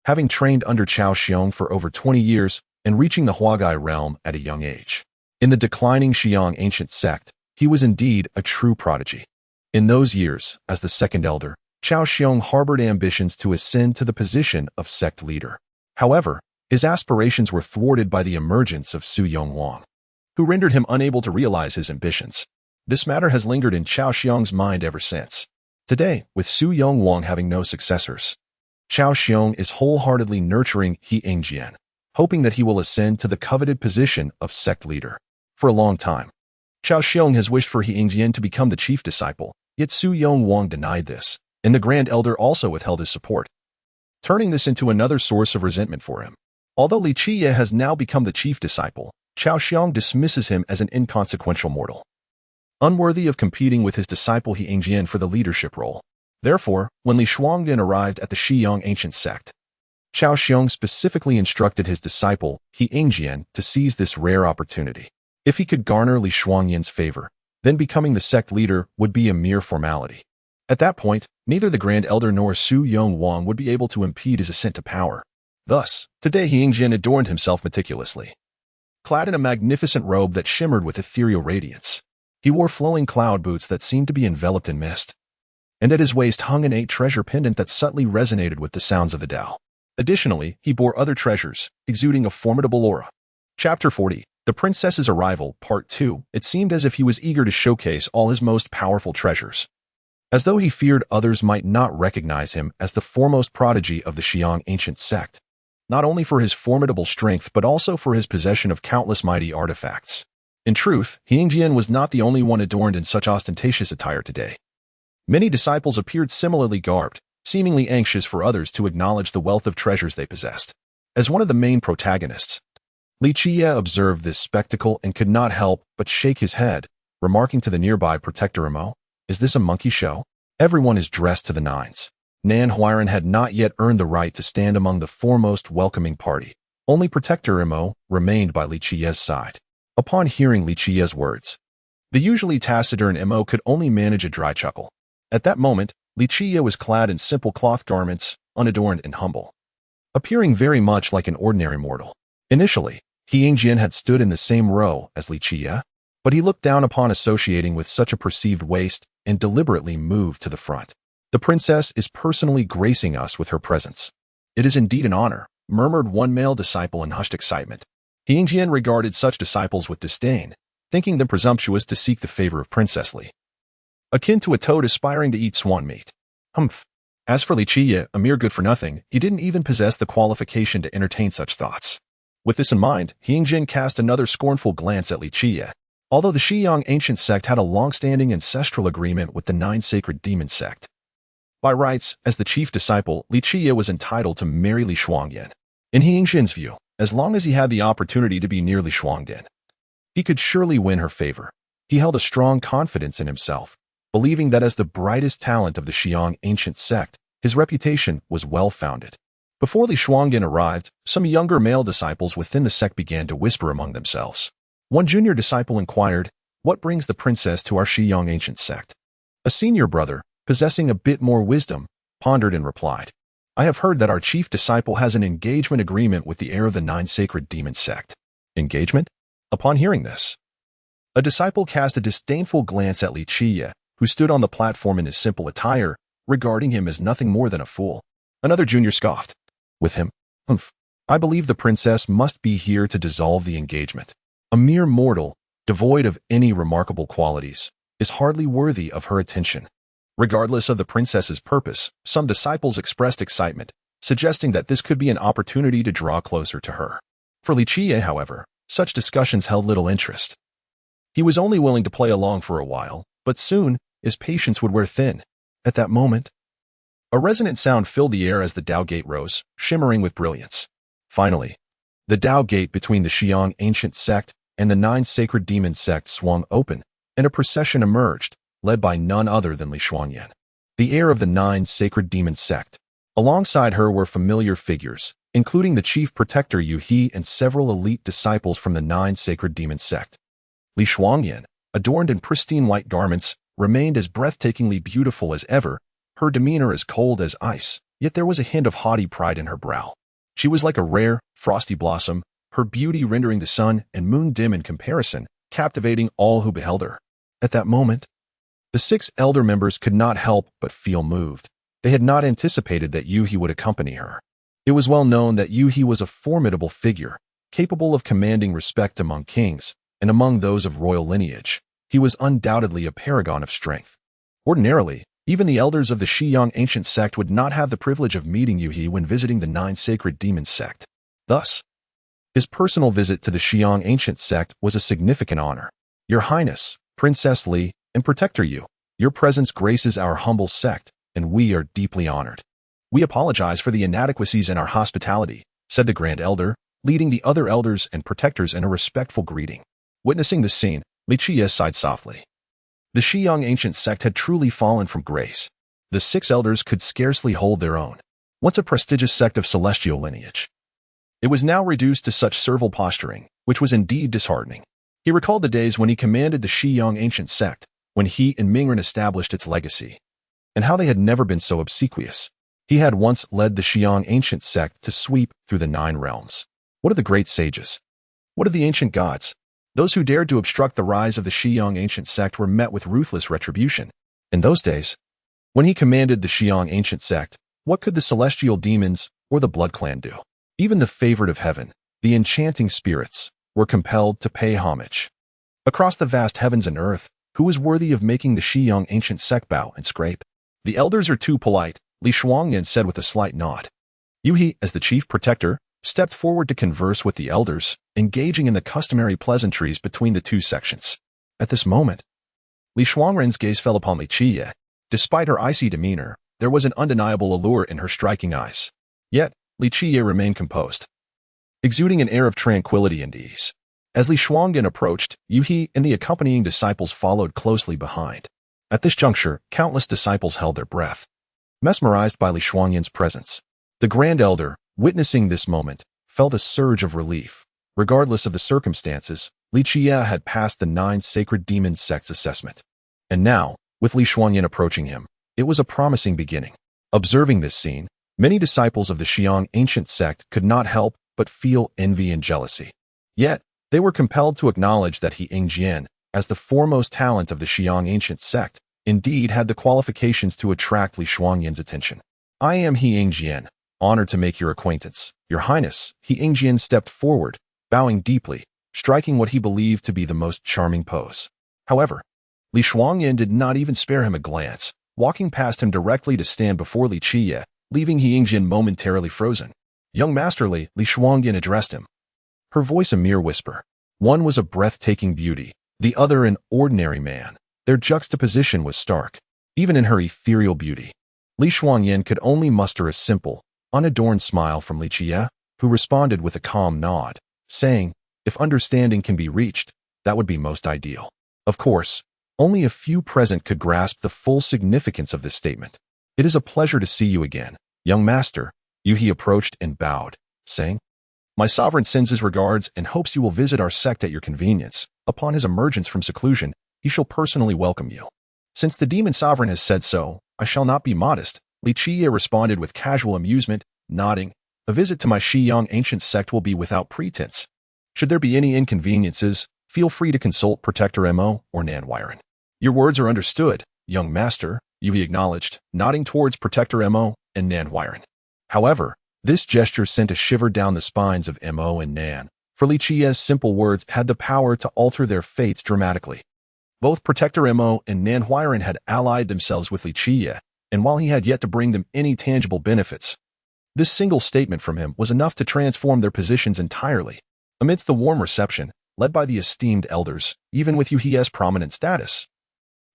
having trained under Chao Xiong for over 20 years and reaching the Huagai realm at a young age. In the declining Qiang ancient sect, he was indeed a true prodigy. In those years, as the second elder, Chao Xiong harbored ambitions to ascend to the position of sect leader. However, his aspirations were thwarted by the emergence of Su Yongwang, who rendered him unable to realize his ambitions. This matter has lingered in Chao Xiong's mind ever since. Today, with Su Yongwang having no successors, Chao Xiong is wholeheartedly nurturing He Yingjian, hoping that he will ascend to the coveted position of sect leader. For a long time, Chao Xiong has wished for He Yingjian to become the chief disciple, yet Su Yongwang denied this, and the Grand Elder also withheld his support, turning this into another source of resentment for him. Although Qiye has now become the chief disciple, Chao Xiong dismisses him as an inconsequential mortal, unworthy of competing with his disciple He Yingjian for the leadership role. Therefore, when Li Shuangyan arrived at the Qiang ancient sect, Chao Xiong specifically instructed his disciple He Yingjian to seize this rare opportunity. If he could garner Li Shuangyan's favor, then becoming the sect leader would be a mere formality. At that point, neither the Grand Elder nor Su Yongwang would be able to impede his ascent to power. Thus, today He Yingjian adorned himself meticulously, clad in a magnificent robe that shimmered with ethereal radiance. He wore flowing cloud boots that seemed to be enveloped in mist, and at his waist hung an 8 treasure pendant that subtly resonated with the sounds of the Tao. Additionally, he bore other treasures, exuding a formidable aura. Chapter 40, The Princess's Arrival, Part 2. It seemed as if he was eager to showcase all his most powerful treasures, as though he feared others might not recognize him as the foremost prodigy of the Qiang ancient sect, not only for his formidable strength but also for his possession of countless mighty artifacts. In truth, He Yingjian was not the only one adorned in such ostentatious attire today. Many disciples appeared similarly garbed, seemingly anxious for others to acknowledge the wealth of treasures they possessed. As one of the main protagonists, Qiye observed this spectacle and could not help but shake his head, remarking to the nearby protector Mo, "Is this a monkey show? Everyone is dressed to the nines." Nan Huiran had not yet earned the right to stand among the foremost welcoming party. Only Protector Imo remained by Li Qiye's side. Upon hearing Li Qiye's words, the usually taciturn Imo could only manage a dry chuckle. At that moment, Li Qiye was clad in simple cloth garments, unadorned and humble, appearing very much like an ordinary mortal. Initially, He Yingjian had stood in the same row as Li Qiye, but he looked down upon associating with such a perceived waste and deliberately moved to the front. The princess is personally gracing us with her presence. It is indeed an honor, murmured one male disciple in hushed excitement. He Yingjian regarded such disciples with disdain, thinking them presumptuous to seek the favor of Princess Li, akin to a toad aspiring to eat swan meat. Humph. As for Li Qiye, a mere good-for-nothing, he didn't even possess the qualification to entertain such thoughts. With this in mind, He Yingjian cast another scornful glance at Li Qiye. Although the Xiyang ancient sect had a long-standing ancestral agreement with the Nine Sacred Demon sect, by rights, as the chief disciple, Li Qiye was entitled to marry Li Shuangyan. In He Yingjian's view, as long as he had the opportunity to be near Li Shuangyan, he could surely win her favor. He held a strong confidence in himself, believing that as the brightest talent of the Xiyang ancient sect, his reputation was well-founded. Before Li Shuangyan arrived, some younger male disciples within the sect began to whisper among themselves. One junior disciple inquired, "What brings the princess to our Xiyang ancient sect?" A senior brother, possessing a bit more wisdom, pondered and replied, "I have heard that our chief disciple has an engagement agreement with the heir of the Nine Sacred Demon sect." Engagement? Upon hearing this, a disciple cast a disdainful glance at Li Qiye, who stood on the platform in his simple attire, regarding him as nothing more than a fool. Another junior scoffed. With him? Humph. I believe the princess must be here to dissolve the engagement. A mere mortal, devoid of any remarkable qualities, is hardly worthy of her attention. Regardless of the princess's purpose, some disciples expressed excitement, suggesting that this could be an opportunity to draw closer to her. For Li Qiye, however, such discussions held little interest. He was only willing to play along for a while, but soon, his patience would wear thin. At that moment, a resonant sound filled the air as the Dao Gate rose, shimmering with brilliance. Finally, the Dao Gate between the Xiyang ancient sect and the Nine Sacred Demon sect swung open, and a procession emerged, led by none other than Li Shuangyan, the heir of the Nine Sacred Demon sect. Alongside her were familiar figures, including the chief protector Yu He and several elite disciples from the Nine Sacred Demon sect. Li Shuangyan, adorned in pristine white garments, remained as breathtakingly beautiful as ever, her demeanor as cold as ice, yet there was a hint of haughty pride in her brow. She was like a rare, frosty blossom, her beauty rendering the sun and moon dim in comparison, captivating all who beheld her. At that moment, the 6 elder members could not help but feel moved. They had not anticipated that Yu He would accompany her. It was well known that Yu He was a formidable figure, capable of commanding respect among kings, and among those of royal lineage. He was undoubtedly a paragon of strength. Ordinarily, even the elders of the Xiyang ancient sect would not have the privilege of meeting Yu He when visiting the Nine Sacred Demon sect. Thus, his personal visit to the Xiyang ancient sect was a significant honor. Your Highness, Princess Li, and Protector Yu, your presence graces our humble sect, and we are deeply honored. We apologize for the inadequacies in our hospitality, said the Grand Elder, leading the other elders and protectors in a respectful greeting. Witnessing this scene, Li Qiye sighed softly. The Xiyang ancient sect had truly fallen from grace. The 6 elders could scarcely hold their own. Once a prestigious sect of celestial lineage, it was now reduced to such servile posturing, which was indeed disheartening. He recalled the days when he commanded the Xiyang ancient sect, when he and Mingren established its legacy, and how they had never been so obsequious. He had once led the Xiyang ancient sect to sweep through the 9 realms. What of the great sages? What of the ancient gods? Those who dared to obstruct the rise of the Xiyang ancient sect were met with ruthless retribution. In those days, when he commanded the Xiyang ancient sect, what could the celestial demons or the blood clan do? Even the favored of heaven, the enchanting spirits, were compelled to pay homage. Across the vast heavens and earth, who was worthy of making the Xiyang ancient sect bow and scrape? The elders are too polite, Li Shuangyan said with a slight nod. Yu He, as the chief protector, stepped forward to converse with the elders, engaging in the customary pleasantries between the 2 sections. At this moment, Li Shuangyan's gaze fell upon Li Qiye. Despite her icy demeanor, there was an undeniable allure in her striking eyes. Yet, Li Qiye remained composed, exuding an air of tranquility and ease. As Li Shuangyan approached, Yu He and the accompanying disciples followed closely behind. At this juncture, countless disciples held their breath, mesmerized by Li Shuangyan's presence. The Grand Elder, witnessing this moment, felt a surge of relief. Regardless of the circumstances, Qiye had passed the 9 sacred demon sects assessment. And now, with Li Shuangyan approaching him, it was a promising beginning. Observing this scene, many disciples of the Qiang ancient sect could not help but feel envy and jealousy. Yet, they were compelled to acknowledge that He Yingjian, as the foremost talent of the Qiang ancient sect, indeed had the qualifications to attract Li Shuangyan's attention. "I am He Yingjian, honored to make your acquaintance. Your Highness." He Yingjian stepped forward, bowing deeply, striking what he believed to be the most charming pose. However, Li Shuangyan did not even spare him a glance, walking past him directly to stand before Li Qiye, leaving He Yingjian momentarily frozen. "Young Master Li," Li Shuangyan addressed him. Her voice a mere whisper. One was a breathtaking beauty, the other an ordinary man. Their juxtaposition was stark. Even in her ethereal beauty, Li Shuangyan could only muster a simple, unadorned smile from Li Qiye, who responded with a calm nod, saying, "If understanding can be reached, that would be most ideal." Of course, only a few present could grasp the full significance of this statement. "It is a pleasure to see you again, young master." He approached and bowed, saying, "My sovereign sends his regards and hopes you will visit our sect at your convenience. Upon his emergence from seclusion, he shall personally welcome you." "Since the demon sovereign has said so, I shall not be modest," Li Qiye responded with casual amusement, nodding. "A visit to my Qiang ancient sect will be without pretense. Should there be any inconveniences, feel free to consult Protector Mo or Nanwiren." "Your words are understood, young master," Yui acknowledged, nodding towards Protector Mo and Nanwiren. However, this gesture sent a shiver down the spines of Mo and Nan, for Li Qiye's simple words had the power to alter their fates dramatically. Both Protector Mo and Nanwiren had allied themselves with Li Qiye, and while he had yet to bring them any tangible benefits, this single statement from him was enough to transform their positions entirely. Amidst the warm reception, led by the esteemed elders, even with Yuhi's prominent status,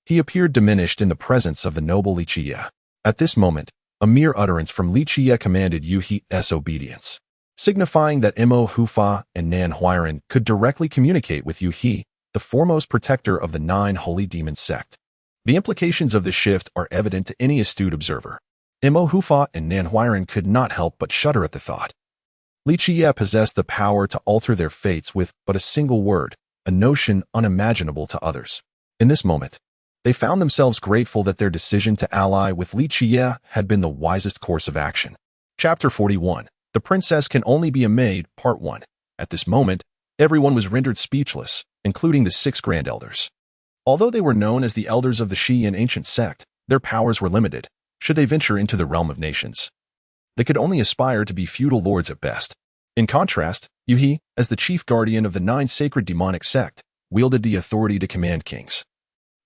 he appeared diminished in the presence of the noble Li Qiye. At this moment, a mere utterance from Li Qiye commanded Yuhi's obedience, signifying that Mo Hufa and Nanwiren could directly communicate with Yuhi, the foremost protector of the 9 holy demon sect. The implications of this shift are evident to any astute observer. Mo Hufa and Nanwiren could not help but shudder at the thought. Li Qiye possessed the power to alter their fates with but a single word, a notion unimaginable to others. In this moment, they found themselves grateful that their decision to ally with Li Qiye had been the wisest course of action. Chapter 41. The Princess Can Only Be a Maid, Part 1. At this moment, everyone was rendered speechless, including the 6 Grand Elders. Although they were known as the Elders of the Qian ancient sect, their powers were limited, should they venture into the realm of nations. They could only aspire to be feudal lords at best. In contrast, Yuhi, as the chief guardian of the 9 sacred demonic sect, wielded the authority to command kings.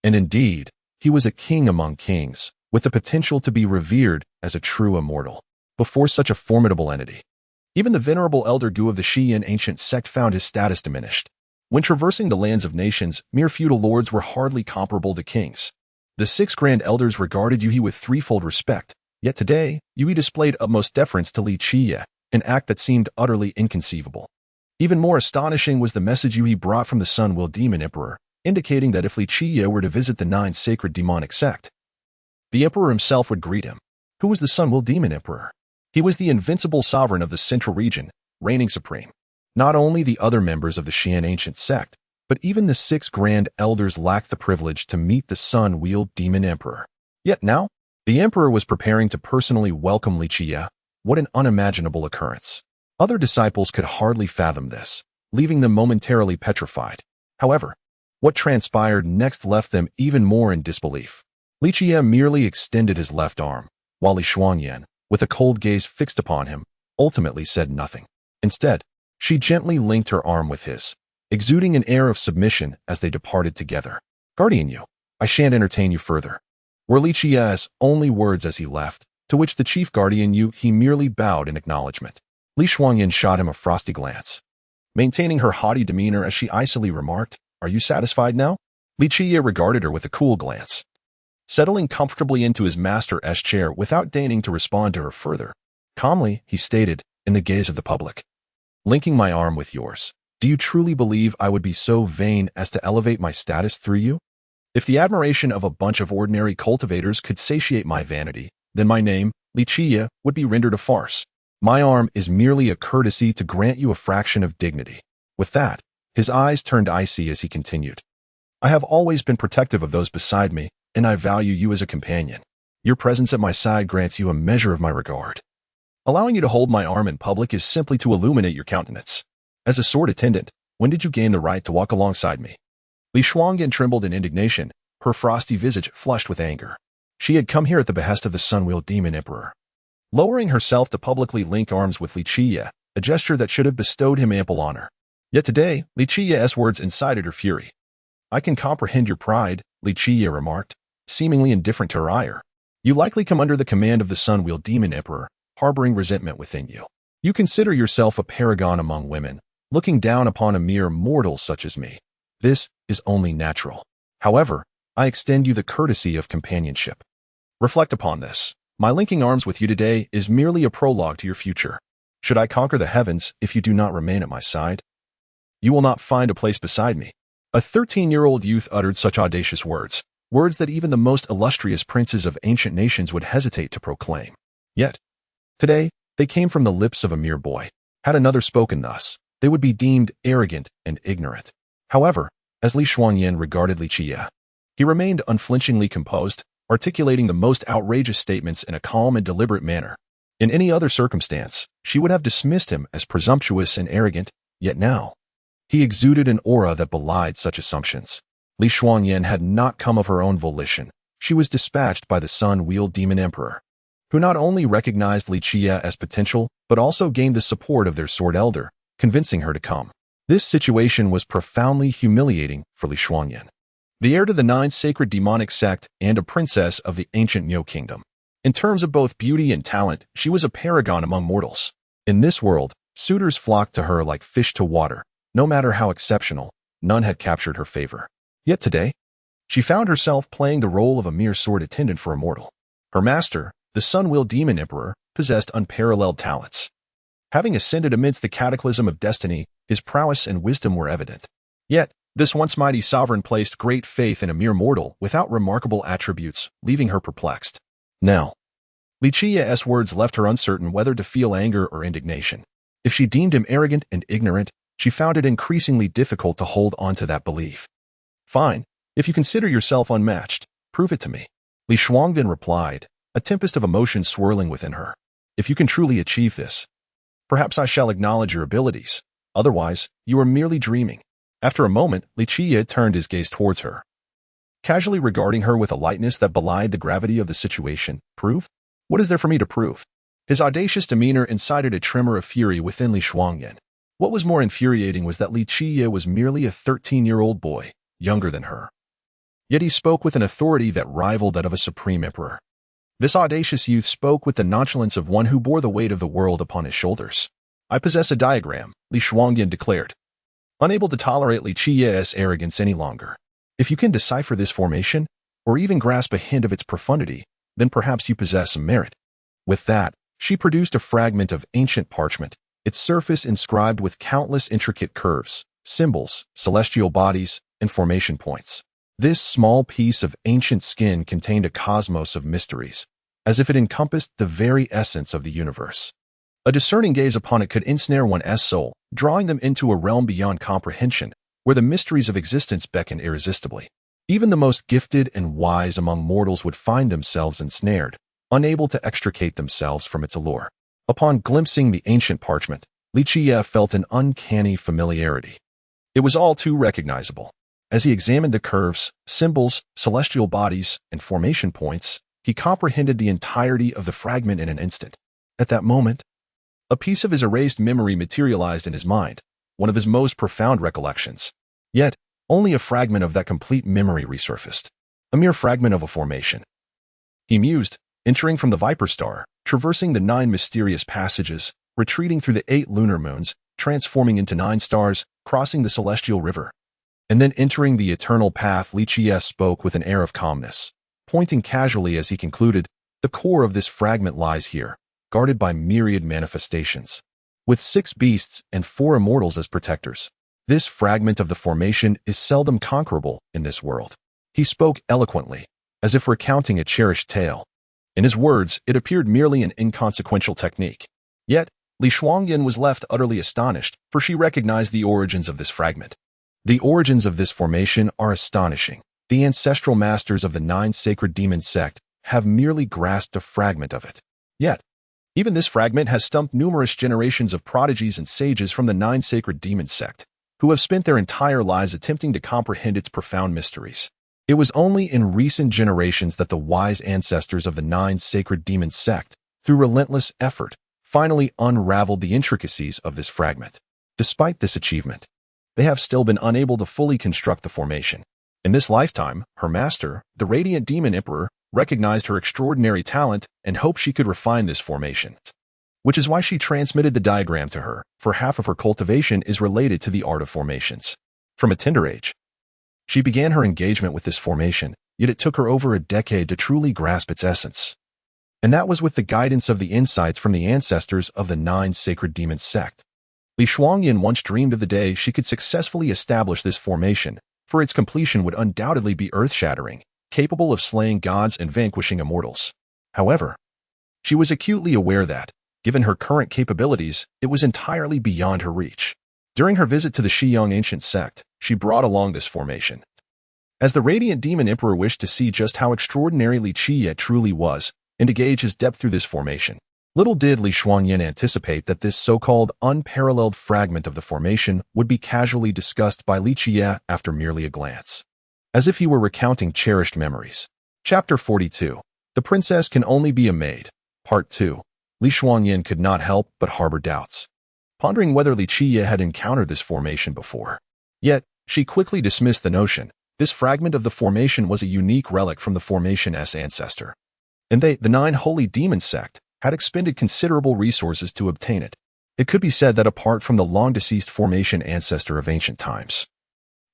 And indeed, he was a king among kings, with the potential to be revered as a true immortal. Before such a formidable entity, even the venerable Elder Gu of the Qian ancient sect found his status diminished. When traversing the lands of nations, mere feudal lords were hardly comparable to kings. The 6 Grand Elders regarded Yuhi with threefold respect, yet today, Yuhi displayed utmost deference to Li Qiye, an act that seemed utterly inconceivable. Even more astonishing was the message Yuhi brought from the Sun-Will Demon Emperor, indicating that if Li Qiye were to visit the 9 sacred demonic sect, the Emperor himself would greet him. Who was the Sun-Will Demon Emperor? He was the invincible sovereign of the Central Region, reigning supreme. Not only the other members of the Qian ancient sect, but even the 6 Grand Elders lacked the privilege to meet the Sun-Will Demon Emperor. Yet now, the Emperor was preparing to personally welcome Li Qiye. What an unimaginable occurrence. Other disciples could hardly fathom this, leaving them momentarily petrified. However, what transpired next left them even more in disbelief. Li Qiye merely extended his left arm, while Li Shuangyan, with a cold gaze fixed upon him, ultimately said nothing. Instead, she gently linked her arm with his, exuding an air of submission as they departed together. "Guardian Yu, I shan't entertain you further," were Li Qiye's only words as he left, to which the chief guardian Yu he merely bowed in acknowledgement. Li Shuangyan shot him a frosty glance, maintaining her haughty demeanor as she icily remarked, "Are you satisfied now?" Li Qiye regarded her with a cool glance, settling comfortably into his master's chair without deigning to respond to her further. Calmly, he stated, in the gaze of the public, "Linking my arm with yours, do you truly believe I would be so vain as to elevate my status through you? If the admiration of a bunch of ordinary cultivators could satiate my vanity, then my name, Li Qiye, would be rendered a farce. My arm is merely a courtesy to grant you a fraction of dignity. With that, his eyes turned icy as he continued. I have always been protective of those beside me, and I value you as a companion. Your presence at my side grants you a measure of my regard. Allowing you to hold my arm in public is simply to illuminate your countenance. As a sword attendant, when did you gain the right to walk alongside me? Li Shuangyan trembled in indignation, her frosty visage flushed with anger. She had come here at the behest of the Sunwheel Demon Emperor. Lowering herself to publicly link arms with Li Qiye, a gesture that should have bestowed him ample honor. Yet today, Li Qiye's words incited her fury. I can comprehend your pride, Li Qiye remarked, seemingly indifferent to her ire. You likely come under the command of the Sunwheel Demon Emperor, harboring resentment within you. You consider yourself a paragon among women, looking down upon a mere mortal such as me. This is only natural. However, I extend you the courtesy of companionship. Reflect upon this. My linking arms with you today is merely a prologue to your future. Should I conquer the heavens if you do not remain at my side? You will not find a place beside me. A 13-year-old youth uttered such audacious words, words that even the most illustrious princes of ancient nations would hesitate to proclaim. Yet, today, they came from the lips of a mere boy. Had another spoken thus, they would be deemed arrogant and ignorant. However, as Li Shuangyan regarded Li Qiye, he remained unflinchingly composed, articulating the most outrageous statements in a calm and deliberate manner. In any other circumstance, she would have dismissed him as presumptuous and arrogant, yet now, he exuded an aura that belied such assumptions. Li Shuangyan had not come of her own volition. She was dispatched by the Sun-Wheel Demon Emperor, who not only recognized Li Qiye as potential, but also gained the support of their Sword Elder, convincing her to come. This situation was profoundly humiliating for Li Shuangyan, the heir to the 9 sacred demonic sect and a princess of the ancient Miao kingdom. In terms of both beauty and talent, she was a paragon among mortals. In this world, suitors flocked to her like fish to water. No matter how exceptional, none had captured her favor. Yet today, she found herself playing the role of a mere sword attendant for a mortal. Her master, the Sunwheel Demon Emperor, possessed unparalleled talents. Having ascended amidst the cataclysm of destiny, his prowess and wisdom were evident. Yet, this once mighty sovereign placed great faith in a mere mortal without remarkable attributes, leaving her perplexed. Now, Li Qiye's words left her uncertain whether to feel anger or indignation. If she deemed him arrogant and ignorant, she found it increasingly difficult to hold on to that belief. Fine, if you consider yourself unmatched, prove it to me. Li Shuangyan replied, a tempest of emotion swirling within her. If you can truly achieve this, perhaps I shall acknowledge your abilities. Otherwise, you are merely dreaming. After a moment, Li Qiye turned his gaze towards her, casually regarding her with a lightness that belied the gravity of the situation. Prove? What is there for me to prove? His audacious demeanor incited a tremor of fury within Li Shuangyan. What was more infuriating was that Li Qiye was merely a 13-year-old boy, younger than her. Yet he spoke with an authority that rivaled that of a supreme emperor. This audacious youth spoke with the nonchalance of one who bore the weight of the world upon his shoulders. I possess a diagram, Li Shuangyan declared, unable to tolerate Li Qiye's arrogance any longer. If you can decipher this formation, or even grasp a hint of its profundity, then perhaps you possess some merit. With that, she produced a fragment of ancient parchment, its surface inscribed with countless intricate curves, symbols, celestial bodies, and formation points. This small piece of ancient skin contained a cosmos of mysteries, as if it encompassed the very essence of the universe. A discerning gaze upon it could ensnare one's soul, drawing them into a realm beyond comprehension, where the mysteries of existence beckon irresistibly. Even the most gifted and wise among mortals would find themselves ensnared, unable to extricate themselves from its allure. Upon glimpsing the ancient parchment, Li Qiye felt an uncanny familiarity. It was all too recognizable. As he examined the curves, symbols, celestial bodies, and formation points, he comprehended the entirety of the fragment in an instant. At that moment, a piece of his erased memory materialized in his mind, one of his most profound recollections. Yet, only a fragment of that complete memory resurfaced. A mere fragment of a formation. He mused, entering from the Viper Star, traversing the 9 mysterious passages, retreating through the 8 lunar moons, transforming into 9 stars, crossing the celestial river. And then entering the eternal path, Li Qiye spoke with an air of calmness, pointing casually as he concluded, the core of this fragment lies here, guarded by myriad manifestations. With 6 beasts and 4 immortals as protectors, this fragment of the formation is seldom conquerable in this world. He spoke eloquently, as if recounting a cherished tale. In his words, it appeared merely an inconsequential technique. Yet, Li Shuangyan was left utterly astonished, for she recognized the origins of this fragment. The origins of this formation are astonishing. The ancestral masters of the 9 sacred demon sect have merely grasped a fragment of it. Yet, even this fragment has stumped numerous generations of prodigies and sages from the 9 sacred demon sect, who have spent their entire lives attempting to comprehend its profound mysteries. It was only in recent generations that the wise ancestors of the 9 sacred demon sect, through relentless effort, finally unraveled the intricacies of this fragment. Despite this achievement, they have still been unable to fully construct the formation. In this lifetime, her master, the radiant demon emperor, recognized her extraordinary talent and hoped she could refine this formation, which is why she transmitted the diagram to her, for half of her cultivation is related to the art of formations. From a tender age, she began her engagement with this formation, yet it took her over a decade to truly grasp its essence. And that was with the guidance of the insights from the ancestors of the 9 sacred demon sect. Li Shuangyan once dreamed of the day she could successfully establish this formation, for its completion would undoubtedly be earth-shattering, capable of slaying gods and vanquishing immortals. However, she was acutely aware that, given her current capabilities, it was entirely beyond her reach. During her visit to the Xiyang ancient sect, she brought along this formation. As the radiant demon emperor wished to see just how extraordinary Qiye truly was, and to gauge his depth through this formation, little did Li Shuangyan anticipate that this so-called unparalleled fragment of the formation would be casually discussed by Qiye after merely a glance, as if he were recounting cherished memories. Chapter 42. The Princess Can Only Be a Maid. Part 2. Li Shuangyan could not help but harbor doubts, pondering whether Qiye had encountered this formation before. Yet, she quickly dismissed the notion. This fragment of the formation was a unique relic from the formation's ancestor, and they, the 9 holy demon sect, had expended considerable resources to obtain it. It could be said that apart from the long-deceased formation ancestor of ancient times,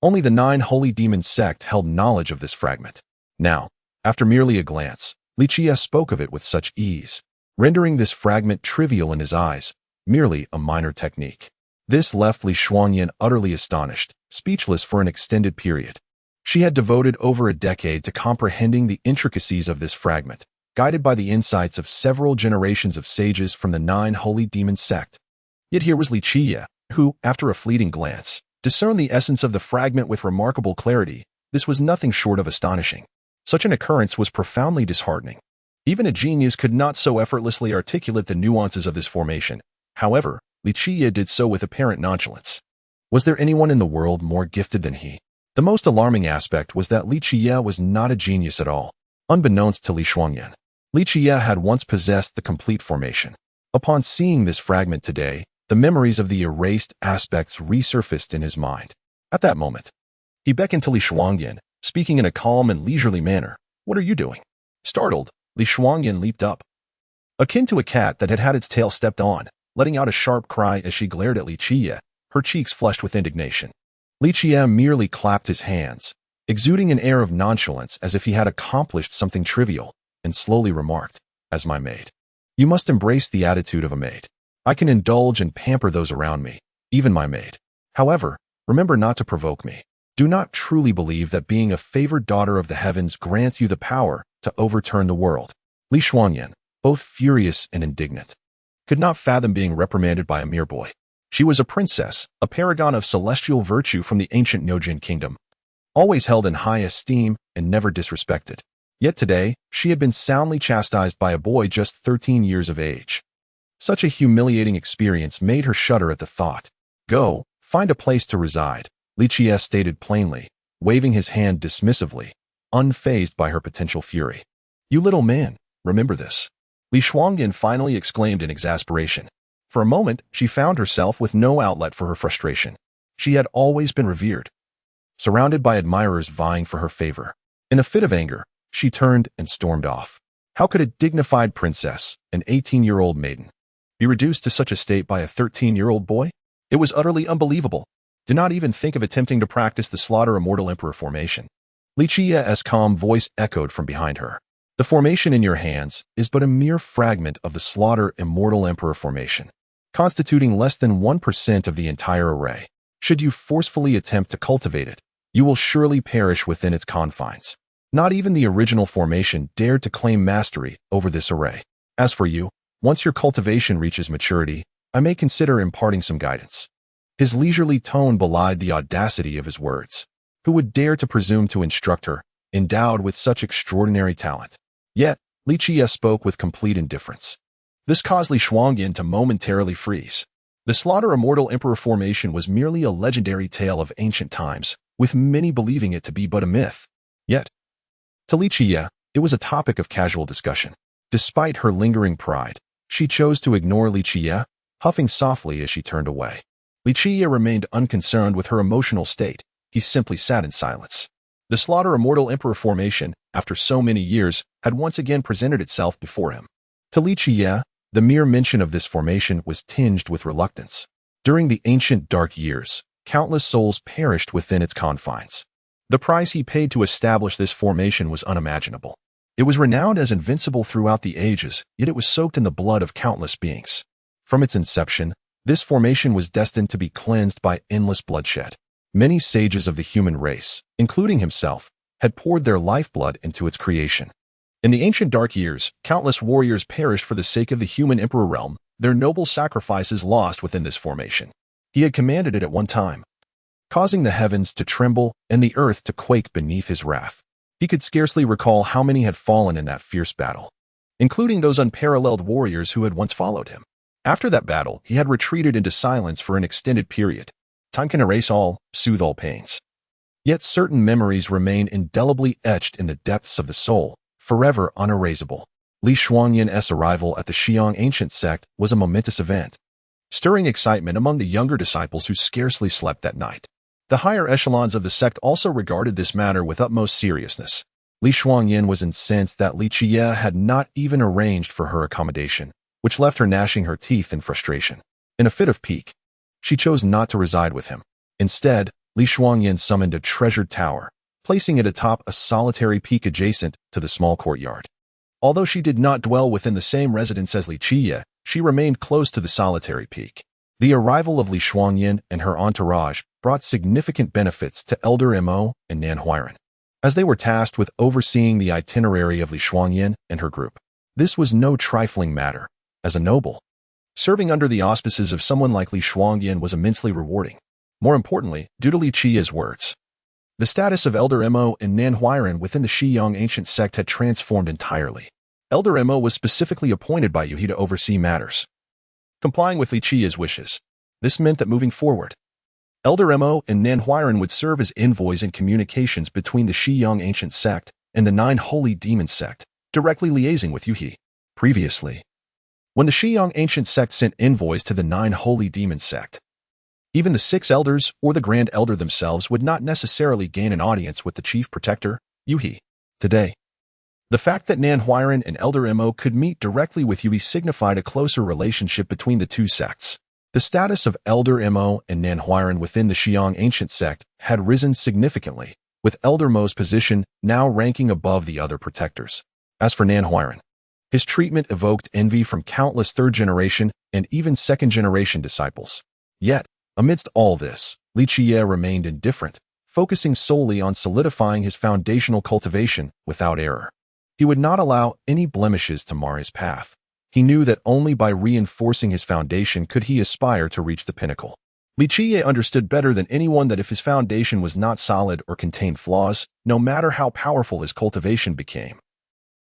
only the 9 holy demon sect held knowledge of this fragment. Now, after merely a glance, Qiye spoke of it with such ease, rendering this fragment trivial in his eyes, merely a minor technique. This left Li Shuangyan utterly astonished, speechless for an extended period. She had devoted over a decade to comprehending the intricacies of this fragment, guided by the insights of several generations of sages from the 9 holy demon sect. Yet here was Qiye, who, after a fleeting glance, discerned the essence of the fragment with remarkable clarity. This was nothing short of astonishing. Such an occurrence was profoundly disheartening. Even a genius could not so effortlessly articulate the nuances of this formation. However, Qiye did so with apparent nonchalance. Was there anyone in the world more gifted than he? The most alarming aspect was that Qiye was not a genius at all. Unbeknownst to Li Shuangyan, Qiye had once possessed the complete formation. Upon seeing this fragment today, the memories of the erased aspects resurfaced in his mind. At that moment, he beckoned to Li Shuangyan, speaking in a calm and leisurely manner. "What are you doing?" Startled, Li Shuangyan leaped up. Akin to a cat that had had its tail stepped on, letting out a sharp cry as she glared at Qiye, her cheeks flushed with indignation. Qiye merely clapped his hands, exuding an air of nonchalance as if he had accomplished something trivial, and slowly remarked, "As my maid, you must embrace the attitude of a maid. I can indulge and pamper those around me, even my maid. However, remember not to provoke me. Do not truly believe that being a favored daughter of the heavens grants you the power to overturn the world." Li Shuangyan, both furious and indignant, could not fathom being reprimanded by a mere boy. She was a princess, a paragon of celestial virtue from the ancient Nojin kingdom, always held in high esteem and never disrespected. Yet today, she had been soundly chastised by a boy just 13 years of age. Such a humiliating experience made her shudder at the thought. "Go, find a place to reside," Qiye stated plainly, waving his hand dismissively, unfazed by her potential fury. "You little man, remember this," Li Shuangyan finally exclaimed in exasperation. For a moment, she found herself with no outlet for her frustration. She had always been revered, surrounded by admirers vying for her favor. In a fit of anger, she turned and stormed off. How could a dignified princess, an 18-year-old maiden, be reduced to such a state by a 13-year-old boy? It was utterly unbelievable. Do not even think of attempting to practice the slaughter immortal emperor formation. Qiye's calm voice echoed from behind her. The formation in your hands is but a mere fragment of the slaughter immortal emperor formation, constituting less than 1% of the entire array. Should you forcefully attempt to cultivate it, you will surely perish within its confines. Not even the original formation dared to claim mastery over this array. As for you, Once your cultivation reaches maturity, I may consider imparting some guidance. His leisurely tone belied the audacity of his words. Who would dare to presume to instruct her, endowed with such extraordinary talent? Yet, Qiye spoke with complete indifference. This caused Li Shuangyin to momentarily freeze. The Slaughter Immortal Emperor formation was merely a legendary tale of ancient times, with many believing it to be but a myth. Yet, to Qiye, it was a topic of casual discussion. Despite her lingering pride, she chose to ignore Qiye, huffing softly as she turned away. Qiye remained unconcerned with her emotional state. He simply sat in silence. The Slaughter Immortal Emperor formation, after so many years, had once again presented itself before him. To Qiye, the mere mention of this formation was tinged with reluctance. During the ancient dark years, countless souls perished within its confines. The price he paid to establish this formation was unimaginable. It was renowned as invincible throughout the ages, yet it was soaked in the blood of countless beings. From its inception, this formation was destined to be cleansed by endless bloodshed. Many sages of the human race, including himself, had poured their lifeblood into its creation. In the ancient dark years, countless warriors perished for the sake of the human emperor realm, their noble sacrifices lost within this formation. He had commanded it at one time, causing the heavens to tremble and the earth to quake beneath his wrath. He could scarcely recall how many had fallen in that fierce battle, including those unparalleled warriors who had once followed him. After that battle, he had retreated into silence for an extended period. Time can erase all, soothe all pains. Yet certain memories remain indelibly etched in the depths of the soul, forever unerasable. Li Shuangyin's arrival at the Qiye ancient sect was a momentous event, stirring excitement among the younger disciples who scarcely slept that night. The higher echelons of the sect also regarded this matter with utmost seriousness. Li Shuangyin was incensed that Qiye had not even arranged for her accommodation, which left her gnashing her teeth in frustration. In a fit of pique, she chose not to reside with him. Instead, Li Shuangyin summoned a treasured tower, placing it atop a solitary peak adjacent to the small courtyard. Although she did not dwell within the same residence as Qiye, she remained close to the solitary peak. The arrival of Li Shuangyin and her entourage brought significant benefits to Elder Mo and Nan Huiran, as they were tasked with overseeing the itinerary of Li Shuangyin and her group. This was no trifling matter. As a noble, serving under the auspices of someone like Li Shuangyin was immensely rewarding. More importantly, due to Li Qiye's words, the status of Elder Mo and Nan Huiran within the Qiye ancient sect had transformed entirely. Elder Mo was specifically appointed by Yuhi to oversee matters, complying with Li Qiye's wishes. This meant that moving forward, Elder Mo and Nan Huiran would serve as envoys in communications between the Qiye ancient sect and the 9 holy demon sect, directly liaising with Yuhi. Previously, when the Qiye ancient sect sent envoys to the 9 holy demon sect, even the 6 elders or the Grand Elder themselves would not necessarily gain an audience with the chief protector, Yuhi. Today, the fact that Nan Huiran and Elder Mo could meet directly with Yuhi signified a closer relationship between the two sects. The status of Elder Mo and Nan Huiran within the Qiye ancient sect had risen significantly, with Elder Mo's position now ranking above the other protectors. As for Nan Huiran, his treatment evoked envy from countless third-generation and even second-generation disciples. Yet, amidst all this, Li Qiye remained indifferent, focusing solely on solidifying his foundational cultivation without error. He would not allow any blemishes to mar his path. He knew that only by reinforcing his foundation could he aspire to reach the pinnacle. Li Qiye understood better than anyone that if his foundation was not solid or contained flaws, no matter how powerful his cultivation became,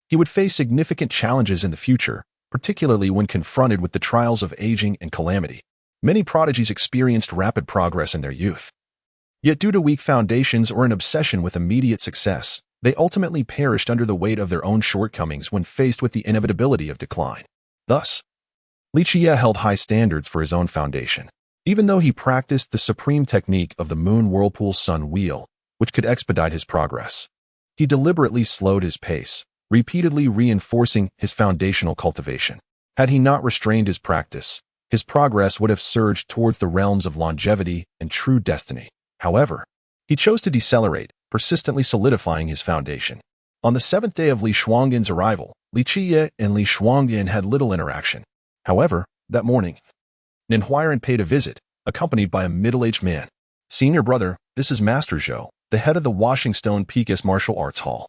he would face significant challenges in the future, particularly when confronted with the trials of aging and calamity. Many prodigies experienced rapid progress in their youth. Yet due to weak foundations or an obsession with immediate success, they ultimately perished under the weight of their own shortcomings when faced with the inevitability of decline. Thus, Li Qiye held high standards for his own foundation. Even though he practiced the supreme technique of the Moon Whirlpool Sun Wheel, which could expedite his progress, he deliberately slowed his pace, repeatedly reinforcing his foundational cultivation. Had he not restrained his practice, his progress would have surged towards the realms of longevity and true destiny. However, he chose to decelerate, persistently solidifying his foundation. On the 7th day of Li Shuangyin's arrival, Li Qiye and Li Shuangyin had little interaction. However, that morning, Nan Huiran paid a visit, accompanied by a middle-aged man. "Senior brother, this is Master Zhou, the head of the Washingstone Peak martial arts hall,"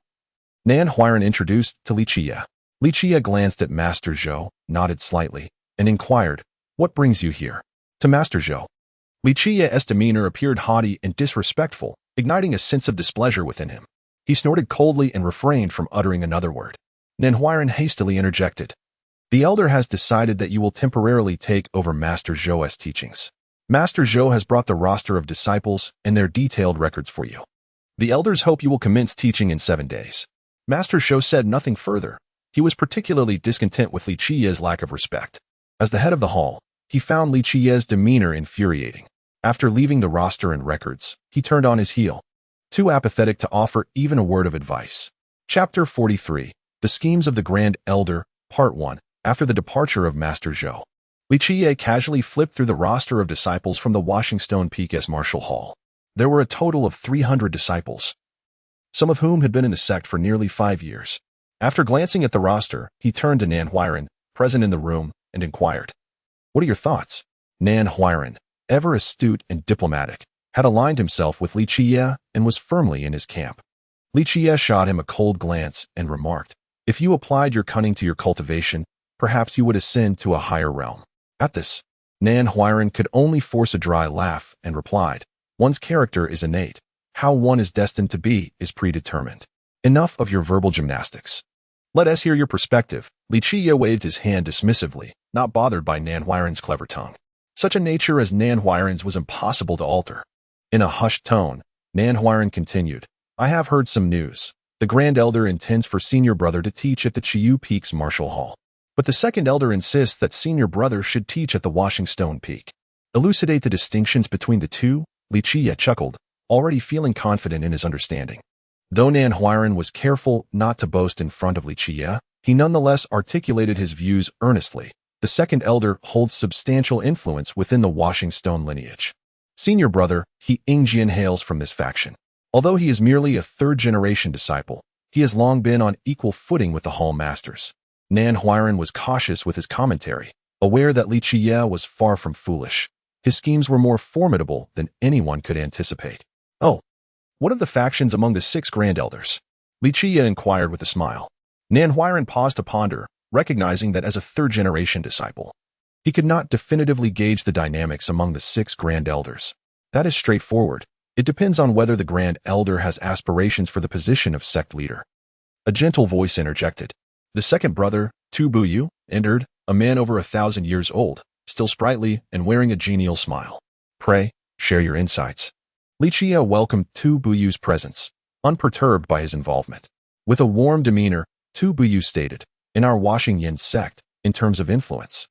Nan Huiran introduced to Li Qiye. Qiye glanced at Master Zhou, nodded slightly, and inquired, "What brings you here?" To Master Zhou. Qiye's demeanor appeared haughty and disrespectful, igniting a sense of displeasure within him. He snorted coldly and refrained from uttering another word. Nanhuiren hastily interjected. "The elder has decided that you will temporarily take over Master Zhou's teachings. Master Zhou has brought the roster of disciples and their detailed records for you. The elders hope you will commence teaching in 7 days." Master Zhou said nothing further. He was particularly discontent with Qiye's lack of respect. As the head of the hall, he found Qiye's demeanor infuriating. After leaving the roster and records, he turned on his heel, too apathetic to offer even a word of advice. Chapter 43, The Schemes of the Grand Elder, Part 1. After the departure of Master Zhou, Qiye casually flipped through the roster of disciples from the Washington Peak's Martial Hall. There were a total of 300 disciples, some of whom had been in the sect for nearly 5 years. After glancing at the roster, he turned to Nanhuiren, present in the room, and inquired, "What are your thoughts?" Nanhuiren, ever astute and diplomatic, had aligned himself with Qiye and was firmly in his camp. Qiye shot him a cold glance and remarked, "If you applied your cunning to your cultivation, perhaps you would ascend to a higher realm." At this, Nanhuiren could only force a dry laugh and replied, "One's character is innate. How one is destined to be is predetermined. Enough of your verbal gymnastics. Let us hear your perspective." Qiye waved his hand dismissively, not bothered by Nanhuiren's clever tongue. Such a nature as Nanhuiren's was impossible to alter. In a hushed tone, Nanhuiren continued, "I have heard some news. The Grand Elder intends for Senior Brother to teach at the Qiye Peak's Martial Hall. But the Second Elder insists that Senior Brother should teach at the Washington Peak. Elucidate the distinctions between the two." Qiye chuckled, already feeling confident in his understanding. Though Nanhuiren was careful not to boast in front of Qiye, he nonetheless articulated his views earnestly. The Second Elder holds substantial influence within the Washington lineage. Senior Brother, He Ingjian, hails from this faction. Although he is merely a third-generation disciple, he has long been on equal footing with the Hall Masters. Nanhuiren was cautious with his commentary, aware that Qiye was far from foolish. His schemes were more formidable than anyone could anticipate. "Oh, what of the factions among the 6 Grand Elders?" Qiye inquired with a smile. Nanhuiren paused to ponder, recognizing that as a third-generation disciple, he could not definitively gauge the dynamics among the 6 Grand Elders. "That is straightforward. It depends on whether the Grand Elder has aspirations for the position of sect leader." A gentle voice interjected. The second brother, Tu Buyu, entered, a man over 1,000 years old, still sprightly and wearing a genial smile. "Pray, share your insights." Qiye welcomed Tu Buyu's presence, unperturbed by his involvement. With a warm demeanor, Tu Buyu stated, "In our Washington sect, in terms of influence,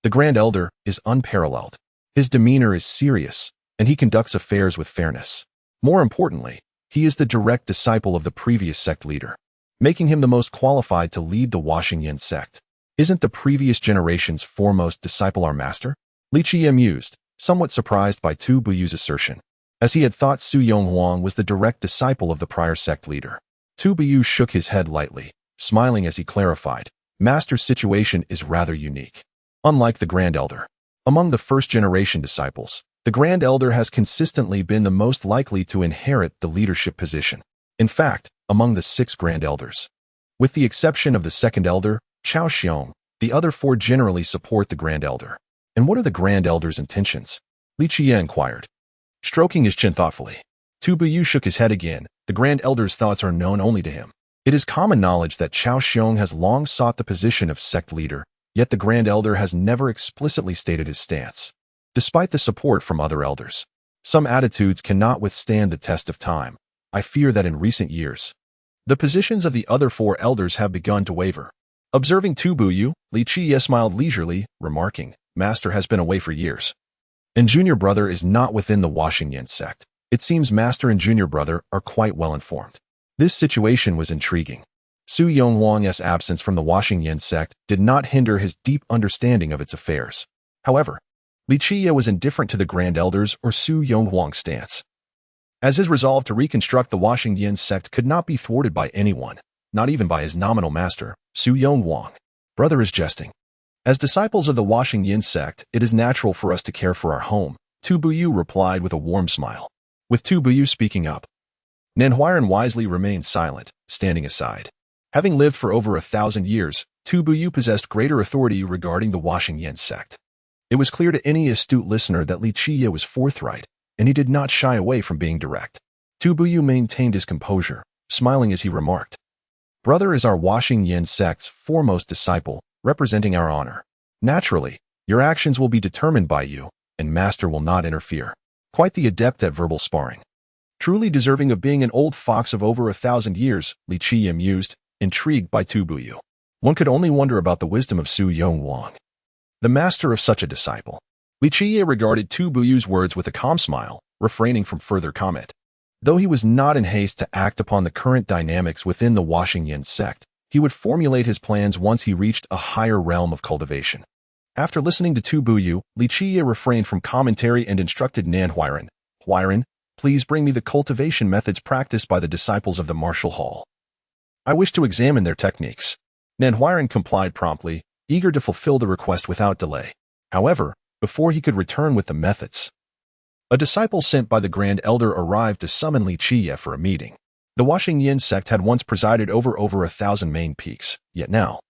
the Grand Elder is unparalleled. His demeanor is serious, and he conducts affairs with fairness. More importantly, he is the direct disciple of the previous sect leader, making him the most qualified to lead the Washington sect. Isn't the previous generation's foremost disciple our master?" Qiye mused, somewhat surprised by Tu Buyu's assertion, as he had thought Su Yonghuang was the direct disciple of the prior sect leader. Tu Buyu shook his head lightly, smiling as he clarified, "Master's situation is rather unique. Unlike the Grand Elder, among the first-generation disciples, the Grand Elder has consistently been the most likely to inherit the leadership position. In fact, among the 6 Grand Elders, with the exception of the Second Elder, Chao Xiong, the other 4 generally support the Grand Elder." "And what are the Grand Elder's intentions?" Qiye inquired, stroking his chin thoughtfully. Tu Buyu shook his head again. The Grand Elder's thoughts are known only to him. It is common knowledge that Chao Xiong has long sought the position of sect leader, yet the Grand Elder has never explicitly stated his stance. Despite the support from other elders, some attitudes cannot withstand the test of time. I fear that in recent years, the positions of the other 4 elders have begun to waver. Observing Tu Buyu, Qiye smiled leisurely, remarking, "Master has been away for years, and Junior Brother is not within the Washington sect. It seems Master and Junior Brother are quite well informed." This situation was intriguing. Su Yonghuang's absence from the Washington sect did not hinder his deep understanding of its affairs. However, Qiye was indifferent to the Grand Elders or Su Yonghuang's stance, as his resolve to reconstruct the Washington sect could not be thwarted by anyone, not even by his nominal master, Su Yonghuang. "Brother is jesting. As disciples of the Washington sect, it is natural for us to care for our home," Tu Buyu replied with a warm smile. With Tu Buyu speaking up, Nanhuiren wisely remained silent, standing aside. Having lived for over 1,000 years, Tu Buyu possessed greater authority regarding the Washing Yin sect. It was clear to any astute listener that Qiye was forthright, and he did not shy away from being direct. Tu Buyu maintained his composure, smiling as he remarked, "Brother is our Washing Yin sect's foremost disciple, representing our honor. Naturally, your actions will be determined by you, and Master will not interfere." Quite the adept at verbal sparring. Truly deserving of being an old fox of over 1,000 years, Qiye mused, intrigued by Tu Buyu. One could only wonder about the wisdom of Su Yongwang, the master of such a disciple. Qiye regarded Tu Buyu's words with a calm smile, refraining from further comment. Though he was not in haste to act upon the current dynamics within the Washing Yin sect, he would formulate his plans once he reached a higher realm of cultivation. After listening to Tu Buyu, Qiye refrained from commentary and instructed Nanhuiren, "Huiren, please bring me the cultivation methods practiced by the disciples of the martial hall. I wish to examine their techniques." Nanhuiren complied promptly, eager to fulfill the request without delay. However, before he could return with the methods, a disciple sent by the Grand Elder arrived to summon Qiye for a meeting. The Washing Yin sect had once presided over 1,000 main peaks, yet now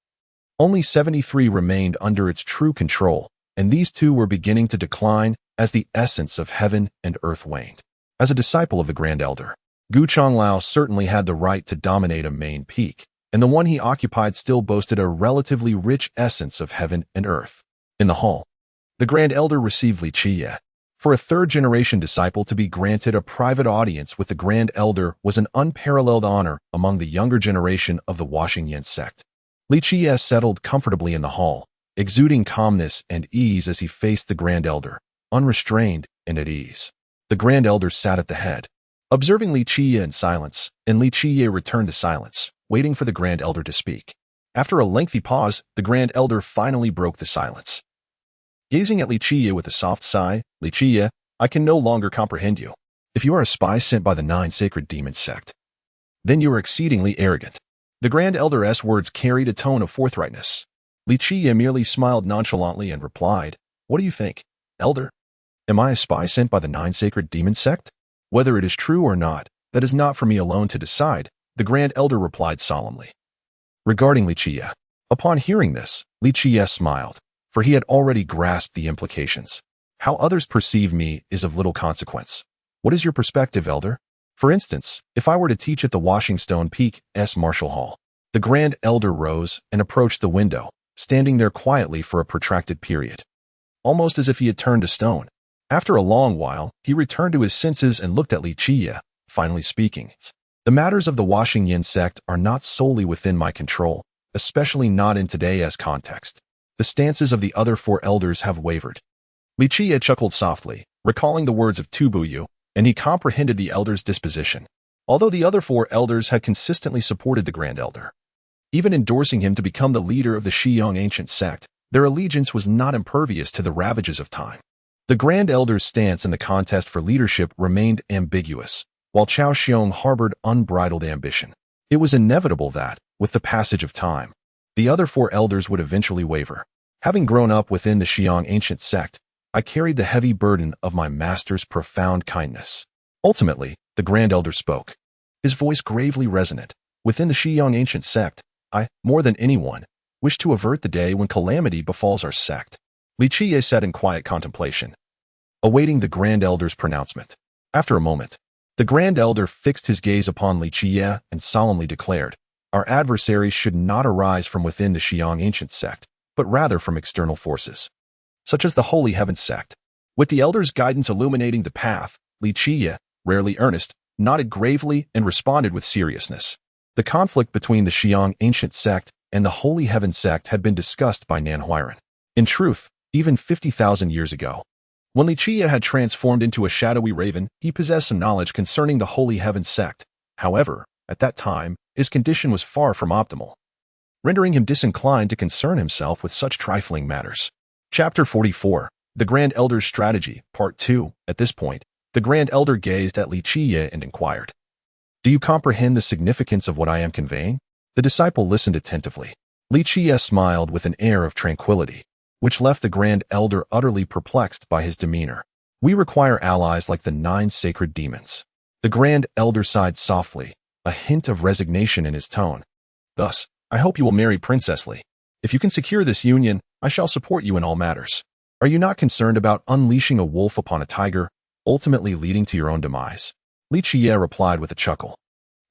only 73 remained under its true control, and these two were beginning to decline as the essence of heaven and earth waned. As a disciple of the Grand Elder, Gu Chonglao certainly had the right to dominate a main peak, and the one he occupied still boasted a relatively rich essence of heaven and earth. In the hall, the Grand Elder received Qiye. For a third-generation disciple to be granted a private audience with the Grand Elder was an unparalleled honor among the younger generation of the Washing Yin sect. Qiye settled comfortably in the hall, exuding calmness and ease as he faced the Grand Elder, unrestrained and at ease. The Grand Elder sat at the head, observing Qiye in silence, and Qiye returned to silence, waiting for the Grand Elder to speak. After a lengthy pause, the Grand Elder finally broke the silence. Gazing at Qiye with a soft sigh, "Qiye, I can no longer comprehend you. If you are a spy sent by the 9 sacred demon sect, then you are exceedingly arrogant." The Grand Elder's words carried a tone of forthrightness. Qiye merely smiled nonchalantly and replied, "What do you think, Elder? Am I a spy sent by the 9 sacred demon sect? Whether it is true or not, that is not for me alone to decide," the Grand Elder replied solemnly. Regarding Qiye, upon hearing this, Qiye smiled, for he had already grasped the implications. "How others perceive me is of little consequence. What is your perspective, Elder? For instance, if I were to teach at the Washingstone Peak's Martial Hall." The Grand Elder rose and approached the window, standing there quietly for a protracted period, almost as if he had turned to stone. After a long while, he returned to his senses and looked at Qiye, finally speaking. "The matters of the Washing Yin sect are not solely within my control, especially not in today's context. The stances of the other 4 elders have wavered." Qiye chuckled softly, recalling the words of Tu Buyu, and he comprehended the elder's disposition. Although the other 4 elders had consistently supported the Grand Elder, even endorsing him to become the leader of the Shiyong ancient sect, their allegiance was not impervious to the ravages of time. The Grand Elder's stance in the contest for leadership remained ambiguous, while Chao Xiong harbored unbridled ambition. It was inevitable that, with the passage of time, the other 4 elders would eventually waver. Having grown up within the Shiyong ancient sect, I carried the heavy burden of my master's profound kindness. Ultimately, the Grand Elder spoke, his voice gravely resonant. "Within the Shiyong ancient sect, I, more than anyone, wish to avert the day when calamity befalls our sect." Qiye sat in quiet contemplation, awaiting the Grand Elder's pronouncement. After a moment, the Grand Elder fixed his gaze upon Qiye and solemnly declared, "Our adversaries should not arise from within the Shiyong ancient sect, but rather from external forces, such as the Holy Heaven sect." With the Elder's guidance illuminating the path, Qiye, rarely earnest, nodded gravely and responded with seriousness. The conflict between the Shiyong ancient sect and the Holy Heaven sect had been discussed by Nanhuiren. In truth, even 50,000 years ago, when Qiye had transformed into a shadowy raven, he possessed some knowledge concerning the Holy Heaven sect. However, at that time, his condition was far from optimal, rendering him disinclined to concern himself with such trifling matters. Chapter 44, The Grand Elder's Strategy, Part 2. At this point, the Grand Elder gazed at Qiye and inquired, "Do you comprehend the significance of what I am conveying?" The disciple listened attentively. Qiye smiled with an air of tranquility, which left the Grand Elder utterly perplexed by his demeanor. "We require allies like the 9 sacred demons." The Grand Elder sighed softly, a hint of resignation in his tone. "Thus, I hope you will marry Princess Li." If you can secure this union, I shall support you in all matters. Are you not concerned about unleashing a wolf upon a tiger, ultimately leading to your own demise? Qiye replied with a chuckle.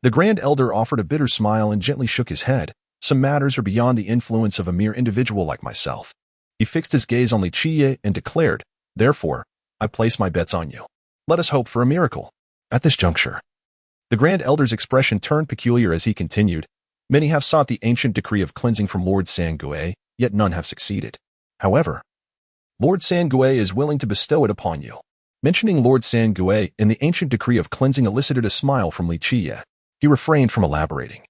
The Grand Elder offered a bitter smile and gently shook his head. Some matters are beyond the influence of a mere individual like myself. He fixed his gaze on Qiye and declared, therefore, I place my bets on you. Let us hope for a miracle. At this juncture, the Grand Elder's expression turned peculiar as he continued, many have sought the ancient decree of cleansing from Lord Sangue, yet none have succeeded. However, Lord Sangue is willing to bestow it upon you. Mentioning Lord Sangue in the ancient decree of cleansing elicited a smile from Qiye. He refrained from elaborating,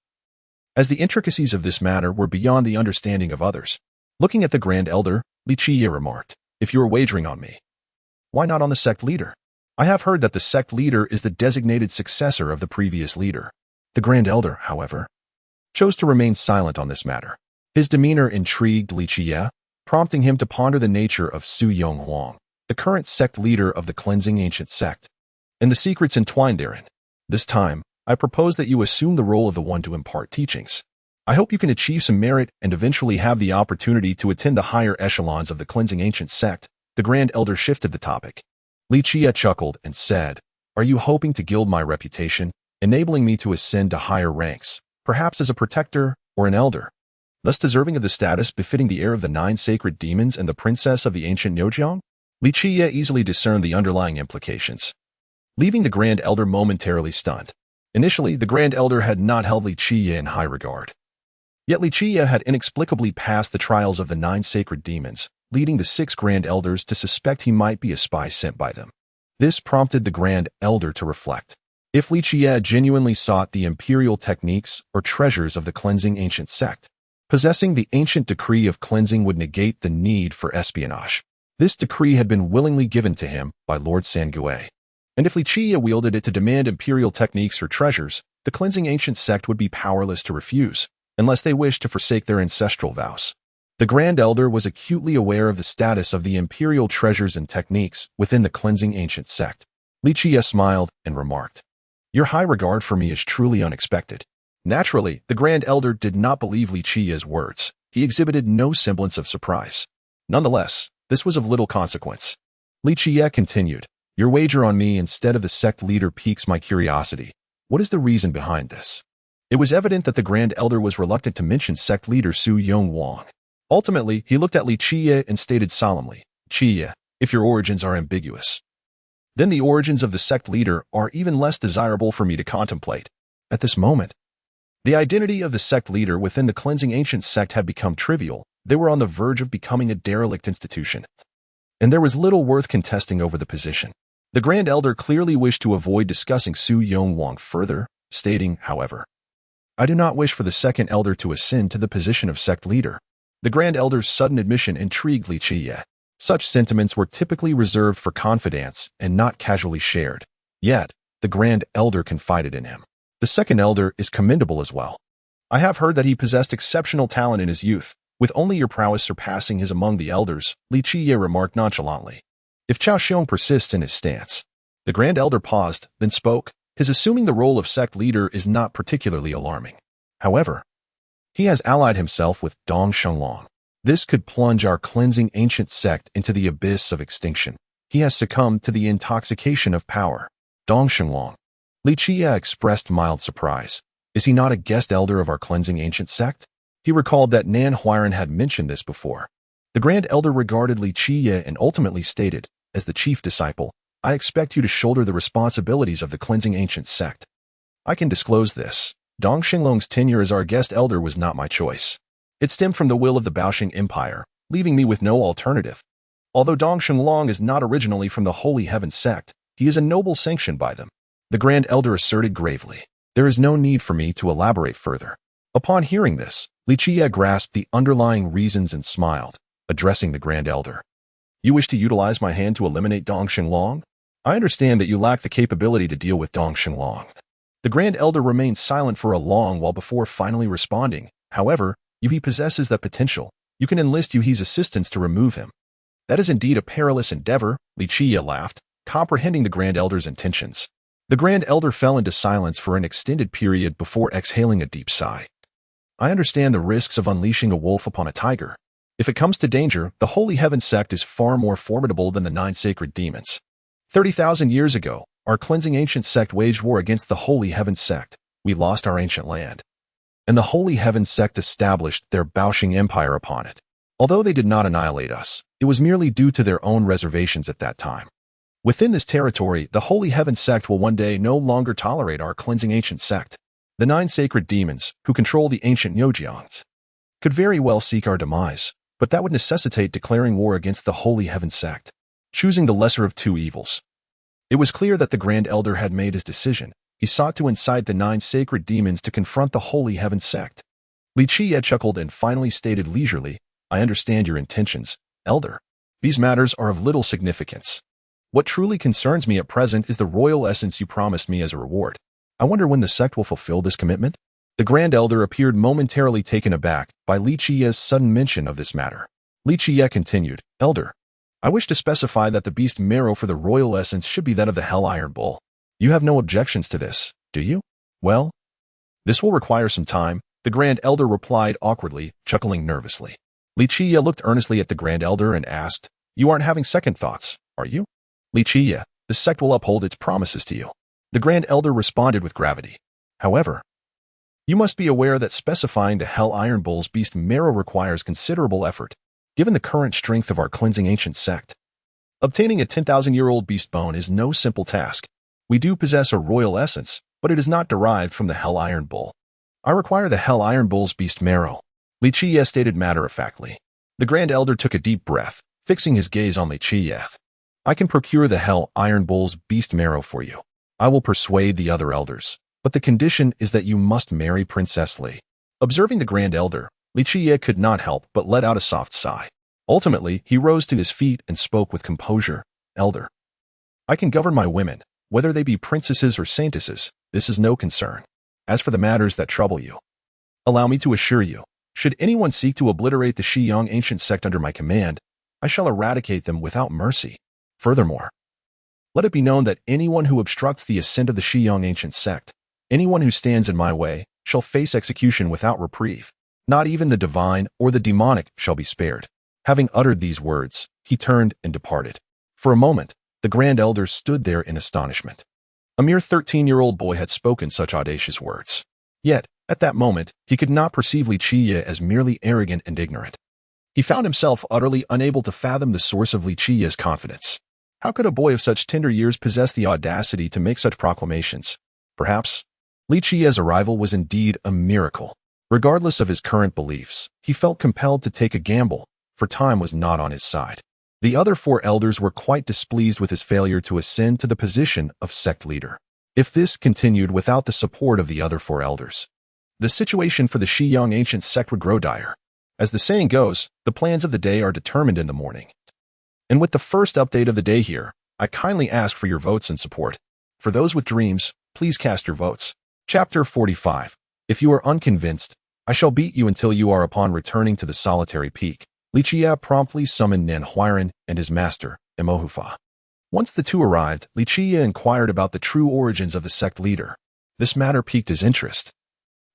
as the intricacies of this matter were beyond the understanding of others. Looking at the Grand Elder, Qiye remarked, if you are wagering on me, why not on the sect leader? I have heard that the sect leader is the designated successor of the previous leader. The Grand Elder, however, chose to remain silent on this matter. His demeanor intrigued Qiye, prompting him to ponder the nature of Su Yonghuang, the current sect leader of the cleansing ancient sect, and the secrets entwined therein. This time, I propose that you assume the role of the one to impart teachings. I hope you can achieve some merit and eventually have the opportunity to attend the higher echelons of the cleansing ancient sect. The Grand Elder shifted the topic. Qiye chuckled and said, are you hoping to gild my reputation, enabling me to ascend to higher ranks, perhaps as a protector or an elder, less deserving of the status befitting the heir of the 9 sacred demons and the princess of the ancient Nyojiang? Qiye easily discerned the underlying implications, leaving the Grand Elder momentarily stunned. Initially, the Grand Elder had not held Qiye in high regard. Yet Qiye had inexplicably passed the trials of the 9 sacred demons, leading the 6 Grand Elders to suspect he might be a spy sent by them. This prompted the Grand Elder to reflect. If Qiye genuinely sought the imperial techniques or treasures of the cleansing ancient sect, possessing the ancient decree of cleansing would negate the need for espionage. This decree had been willingly given to him by Lord Sangue. And if Qiye wielded it to demand imperial techniques or treasures, the cleansing ancient sect would be powerless to refuse, unless they wished to forsake their ancestral vows. The Grand Elder was acutely aware of the status of the imperial treasures and techniques within the cleansing ancient sect. Qiye smiled and remarked, your high regard for me is truly unexpected. Naturally, the Grand Elder did not believe Qiye's words. He exhibited no semblance of surprise. Nonetheless, this was of little consequence. Qiye continued, your wager on me instead of the sect leader piques my curiosity. What is the reason behind this? It was evident that the Grand Elder was reluctant to mention sect leader Su Yonghuang. Ultimately, he looked at Qiye and stated solemnly, Qiye, if your origins are ambiguous, then the origins of the sect leader are even less desirable for me to contemplate. At this moment, the identity of the sect leader within the cleansing ancient sect had become trivial. They were on the verge of becoming a derelict institution, and there was little worth contesting over the position. The Grand Elder clearly wished to avoid discussing Su Yonghuang further, stating, however, I do not wish for the second elder to ascend to the position of sect leader. The Grand Elder's sudden admission intrigued Qiye. Such sentiments were typically reserved for confidants and not casually shared. Yet, the Grand Elder confided in him. The second elder is commendable as well. I have heard that he possessed exceptional talent in his youth, with only your prowess surpassing his among the elders, Qiye remarked nonchalantly. If Cao Xiong persists in his stance. The Grand Elder paused, then spoke. His assuming the role of sect leader is not particularly alarming. However, he has allied himself with Dong Shenglong. This could plunge our cleansing ancient sect into the abyss of extinction. He has succumbed to the intoxication of power. Dong Shenglong. Qiye expressed mild surprise. Is he not a guest elder of our cleansing ancient sect? He recalled that Nan Huiran had mentioned this before. The Grand Elder regarded Qiye and ultimately stated, as the chief disciple, I expect you to shoulder the responsibilities of the cleansing ancient sect. I can disclose this. Dong Shenglong's tenure as our guest elder was not my choice. It stemmed from the will of the Baoxing Empire, leaving me with no alternative. Although Dong Shenglong is not originally from the Holy Heaven sect, he is a noble sanctioned by them. The Grand Elder asserted gravely, there is no need for me to elaborate further. Upon hearing this, Qiye grasped the underlying reasons and smiled, addressing the Grand Elder. You wish to utilize my hand to eliminate Dong Shenglong? I understand that you lack the capability to deal with Dong Shenglong. The Grand Elder remained silent for a long while before finally responding. However, Yuhi possesses that potential. You can enlist Yuhi's assistance to remove him. That is indeed a perilous endeavor, Qiye laughed, comprehending the Grand Elder's intentions. The Grand Elder fell into silence for an extended period before exhaling a deep sigh. I understand the risks of unleashing a wolf upon a tiger. If it comes to danger, the Holy Heaven sect is far more formidable than the 9 sacred demons. 30,000 years ago, our cleansing ancient sect waged war against the Holy Heaven sect. We lost our ancient land. And the Holy Heaven sect established their Baoxing empire upon it. Although they did not annihilate us, it was merely due to their own reservations at that time. Within this territory, the Holy Heaven sect will one day no longer tolerate our cleansing ancient sect. The 9 sacred demons, who control the ancient Yojiangs, could very well seek our demise, but that would necessitate declaring war against the Holy Heaven sect, choosing the lesser of 2 evils. It was clear that the Grand Elder had made his decision. He sought to incite the 9 sacred demons to confront the Holy Heaven sect. Qiye chuckled and finally stated leisurely, I understand your intentions, Elder. These matters are of little significance. What truly concerns me at present is the royal essence you promised me as a reward. I wonder when the sect will fulfill this commitment? The Grand Elder appeared momentarily taken aback by Qiye's sudden mention of this matter. Qiye continued, Elder, I wish to specify that the beast marrow for the royal essence should be that of the Hell Iron Bull. You have no objections to this, do you? Well, this will require some time, the Grand Elder replied awkwardly, chuckling nervously. Qiye looked earnestly at the Grand Elder and asked, You aren't having second thoughts, are you? Qiye, the sect will uphold its promises to you. The Grand Elder responded with gravity. However, you must be aware that specifying the Hell Iron Bull's beast marrow requires considerable effort, given the current strength of our cleansing ancient sect. Obtaining a 10,000-year-old beast bone is no simple task. We do possess a royal essence, but it is not derived from the Hell Iron Bull. I require the Hell Iron Bull's beast marrow, Qiye stated matter-of-factly. The Grand Elder took a deep breath, fixing his gaze on Qiye. I can procure the Hell Iron Bull's beast marrow for you. I will persuade the other elders, but the condition is that you must marry Princess Li. Observing the Grand Elder, Qiye could not help but let out a soft sigh. Ultimately, he rose to his feet and spoke with composure. Elder, I can govern my women, whether they be princesses or saintesses, this is no concern. As for the matters that trouble you, allow me to assure you, should anyone seek to obliterate the Xiyang ancient sect under my command, I shall eradicate them without mercy. Furthermore, let it be known that anyone who obstructs the ascent of the Xiyang ancient sect, anyone who stands in my way, shall face execution without reprieve. Not even the divine or the demonic shall be spared. Having uttered these words, he turned and departed. For a moment, the Grand Elder stood there in astonishment. A mere 13-year-old boy had spoken such audacious words. Yet, at that moment, he could not perceive Qiye as merely arrogant and ignorant. He found himself utterly unable to fathom the source of Qiye's confidence. How could a boy of such tender years possess the audacity to make such proclamations? Perhaps, Qiye's arrival was indeed a miracle. Regardless of his current beliefs, he felt compelled to take a gamble, for time was not on his side. The other 4 elders were quite displeased with his failure to ascend to the position of sect leader. If this continued without the support of the other 4 elders, the situation for the Xiyang ancient sect would grow dire. As the saying goes, the plans of the day are determined in the morning. And with the first update of the day here, I kindly ask for your votes and support. For those with dreams, please cast your votes. Chapter 45. If you are unconvinced, I shall beat you until you are upon returning to the solitary peak. Qiye promptly summoned Nan Huiran and his master, Imohufa. Once the 2 arrived, Qiye inquired about the true origins of the sect leader. This matter piqued his interest.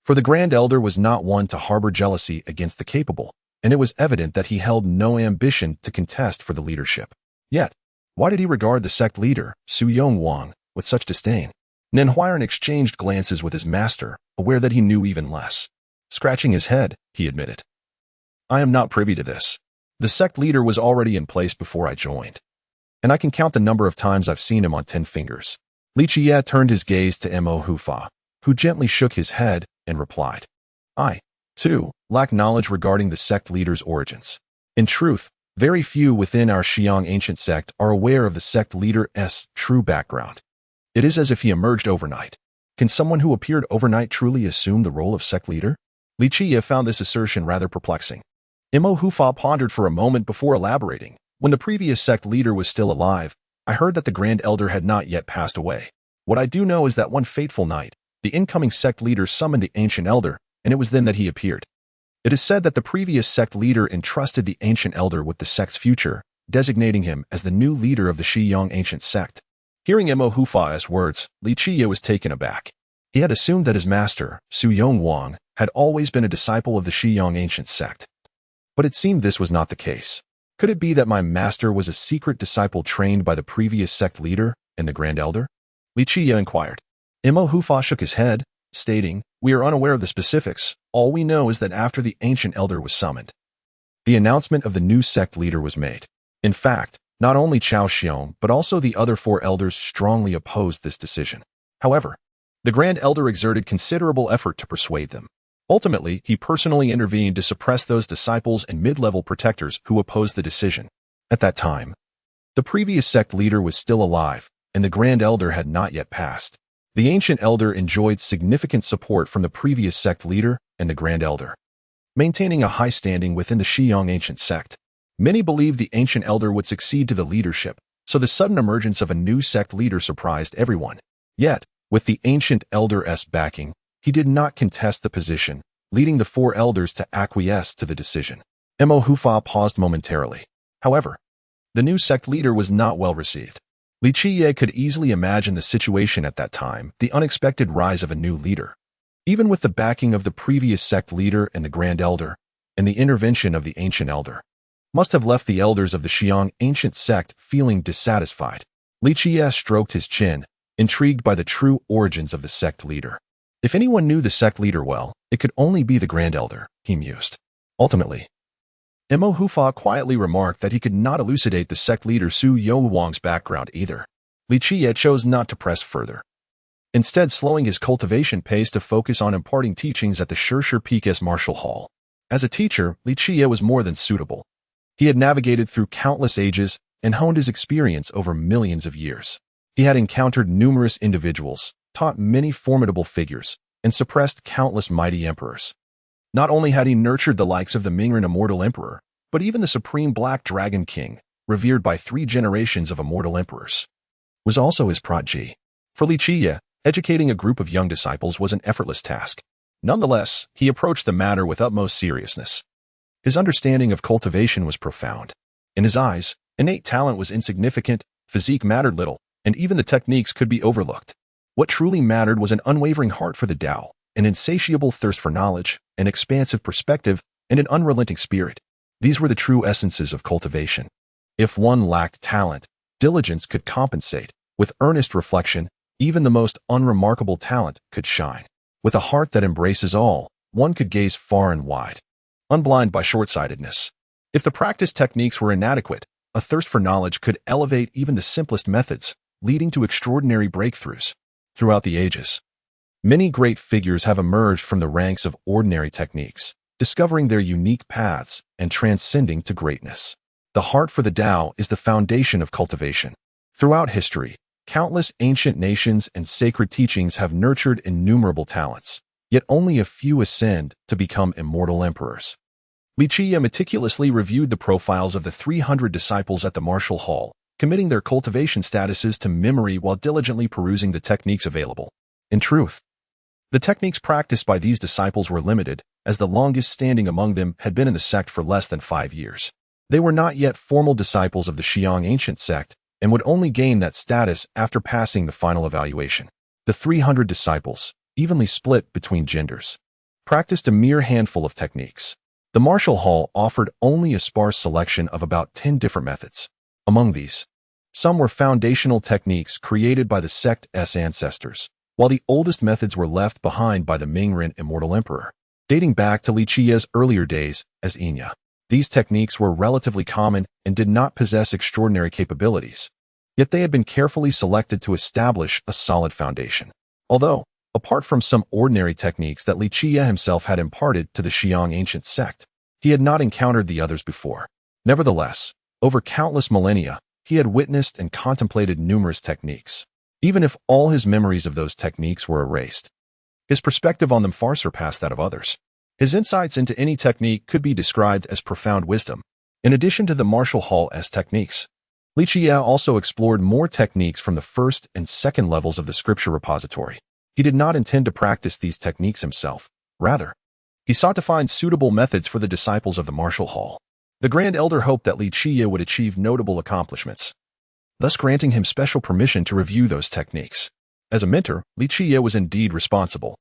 For the Grand Elder was not one to harbor jealousy against the capable, and it was evident that he held no ambition to contest for the leadership. Yet, why did he regard the sect leader, Su Yongwang, with such disdain? Nan Huiran exchanged glances with his master, aware that he knew even less. Scratching his head, he admitted, I am not privy to this. The sect leader was already in place before I joined, and I can count the number of times I've seen him on 10 fingers. Qiye turned his gaze to Imohufa, who gently shook his head and replied, I, too, lack knowledge regarding the sect leader's origins. In truth, very few within our Xiyang ancient sect are aware of the sect leader's true background. It is as if he emerged overnight. Can someone who appeared overnight truly assume the role of sect leader? Qiye found this assertion rather perplexing. Imohufa pondered for a moment before elaborating. When the previous sect leader was still alive, I heard that the Grand Elder had not yet passed away. What I do know is that one fateful night, the incoming sect leader summoned the ancient elder, and it was then that he appeared. It is said that the previous sect leader entrusted the ancient elder with the sect's future, designating him as the new leader of the Xiyang ancient sect. Hearing Imohufa's words, Qiye was taken aback. He had assumed that his master, Su Yongwang, had always been a disciple of the Shiyang ancient sect. But it seemed this was not the case. Could it be that my master was a secret disciple trained by the previous sect leader and the Grand Elder? Qiye inquired. Imo Hufa shook his head, stating, "We are unaware of the specifics. All we know is that after the ancient elder was summoned, the announcement of the new sect leader was made. In fact, not only Chao Xiong but also the other 4 elders strongly opposed this decision. However, the Grand Elder exerted considerable effort to persuade them. Ultimately, he personally intervened to suppress those disciples and mid-level protectors who opposed the decision. At that time, the previous sect leader was still alive, and the Grand Elder had not yet passed. The ancient elder enjoyed significant support from the previous sect leader and the Grand Elder, maintaining a high standing within the Shiyang ancient sect. Many believed the ancient elder would succeed to the leadership, so the sudden emergence of a new sect leader surprised everyone. Yet, with the ancient elder's backing, he did not contest the position, leading the 4 elders to acquiesce to the decision. Mo Hufa paused momentarily. However, the new sect leader was not well received. Qiye could easily imagine the situation at that time, the unexpected rise of a new leader. Even with the backing of the previous sect leader and the Grand Elder, and the intervention of the ancient elder, must have left the elders of the Shiyang ancient sect feeling dissatisfied. Qiye stroked his chin, intrigued by the true origins of the sect leader. If anyone knew the sect leader well, it could only be the Grand Elder, he mused. Ultimately, Mo Hufa quietly remarked that he could not elucidate the sect leader Su Youwang's background either. Qiye chose not to press further, instead slowing his cultivation pace to focus on imparting teachings at the Shirshir Peak's martial hall. As a teacher, Qiye was more than suitable. He had navigated through countless ages and honed his experience over millions of years. He had encountered numerous individuals, taught many formidable figures, and suppressed countless mighty emperors. Not only had he nurtured the likes of the Mingren immortal emperor, but even the supreme Black Dragon King, revered by 3 generations of immortal emperors, was also his prodigy. For Qiye, educating a group of young disciples was an effortless task. Nonetheless, he approached the matter with utmost seriousness. His understanding of cultivation was profound. In his eyes, innate talent was insignificant, physique mattered little, and even the techniques could be overlooked. What truly mattered was an unwavering heart for the Tao, an insatiable thirst for knowledge, an expansive perspective, and an unrelenting spirit. These were the true essences of cultivation. If one lacked talent, diligence could compensate. With earnest reflection, even the most unremarkable talent could shine. With a heart that embraces all, one could gaze far and wide, unblind by short-sightedness. If the practice techniques were inadequate, a thirst for knowledge could elevate even the simplest methods, leading to extraordinary breakthroughs. Throughout the ages, many great figures have emerged from the ranks of ordinary techniques, discovering their unique paths and transcending to greatness. The heart for the Tao is the foundation of cultivation. Throughout history, countless ancient nations and sacred teachings have nurtured innumerable talents, yet only a few ascend to become immortal emperors. Qiye meticulously reviewed the profiles of the 300 disciples at the martial hall, committing their cultivation statuses to memory while diligently perusing the techniques available. In truth, the techniques practiced by these disciples were limited, as the longest standing among them had been in the sect for less than 5 years. They were not yet formal disciples of the Shiyang ancient sect, and would only gain that status after passing the final evaluation. The 300 disciples, evenly split between genders, practiced a mere handful of techniques. The martial hall offered only a sparse selection of about 10 different methods. Among these, some were foundational techniques created by the sect's ancestors, while the oldest methods were left behind by the Mingren immortal emperor, dating back to Qiye's earlier days as Qiye. These techniques were relatively common and did not possess extraordinary capabilities, yet they had been carefully selected to establish a solid foundation. Although, apart from some ordinary techniques that Qiye himself had imparted to the Shiyang ancient sect, he had not encountered the others before. Nevertheless, over countless millennia, he had witnessed and contemplated numerous techniques. Even if all his memories of those techniques were erased, his perspective on them far surpassed that of others. His insights into any technique could be described as profound wisdom. In addition to the martial hall's techniques, Qiye also explored more techniques from the first and second levels of the scripture repository. He did not intend to practice these techniques himself. Rather, he sought to find suitable methods for the disciples of the martial hall. The Grand Elder hoped that Qiye would achieve notable accomplishments, thus granting him special permission to review those techniques. As a mentor, Qiye was indeed responsible.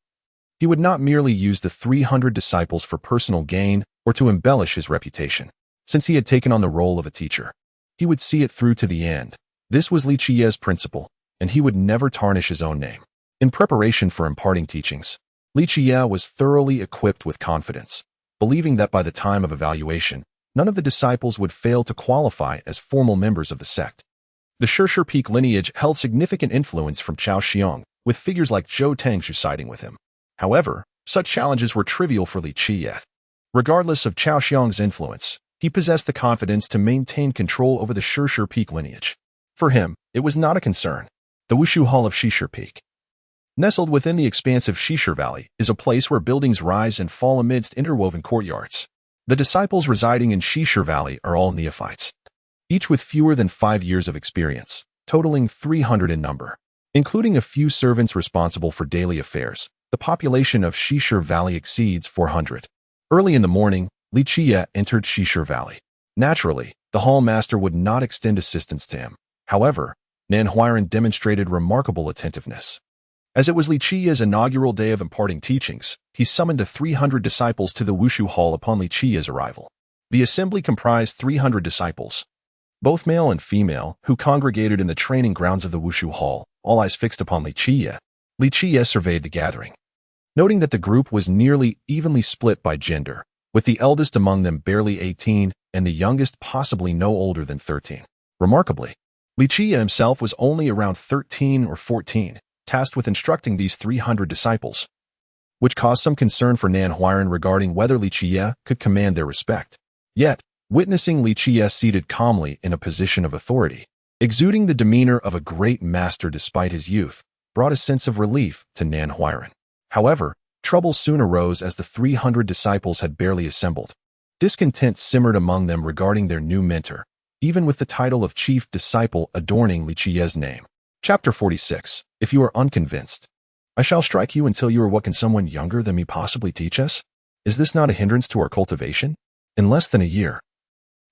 He would not merely use the 300 disciples for personal gain or to embellish his reputation. Since he had taken on the role of a teacher, he would see it through to the end. This was Qiye's principle, and he would never tarnish his own name. In preparation for imparting teachings, Qiye was thoroughly equipped with confidence, believing that by the time of evaluation, none of the disciples would fail to qualify as formal members of the sect. The Shishir Peak lineage held significant influence from Cao Xiong, with figures like Zhou Tangzhu siding with him. However, such challenges were trivial for Qiye. Regardless of Cao Xiong's influence, he possessed the confidence to maintain control over the Shishir Peak lineage. For him, it was not a concern. The Wushu Hall of Shishir Peak, nestled within the expansive Shishir Valley, is a place where buildings rise and fall amidst interwoven courtyards. The disciples residing in Shishir Valley are all neophytes, each with fewer than 5 years of experience, totaling 300 in number. Including a few servants responsible for daily affairs, the population of Shishir Valley exceeds 400. Early in the morning, Qiye entered Shishir Valley. Naturally, the hall master would not extend assistance to him. However, Nan Huiran demonstrated remarkable attentiveness. As it was Qiye's inaugural day of imparting teachings, he summoned the 300 disciples to the Wushu Hall upon Qiye's arrival. The assembly comprised 300 disciples, both male and female, who congregated in the training grounds of the Wushu Hall, all eyes fixed upon Qiye. Qiye surveyed the gathering, noting that the group was nearly evenly split by gender, with the eldest among them barely 18 and the youngest possibly no older than 13. Remarkably, Qiye himself was only around 13 or 14, tasked with instructing these 300 disciples, which caused some concern for Nan Huiran regarding whether Qiye could command their respect. Yet, witnessing Qiye seated calmly in a position of authority, exuding the demeanor of a great master despite his youth, brought a sense of relief to Nan Huiran. However, trouble soon arose as the 300 disciples had barely assembled. Discontent simmered among them regarding their new mentor, even with the title of chief disciple adorning Qiye's name. Chapter 46. If you are unconvinced, I shall strike you until you are what can someone younger than me possibly teach us? Is this not a hindrance to our cultivation? In less than a year,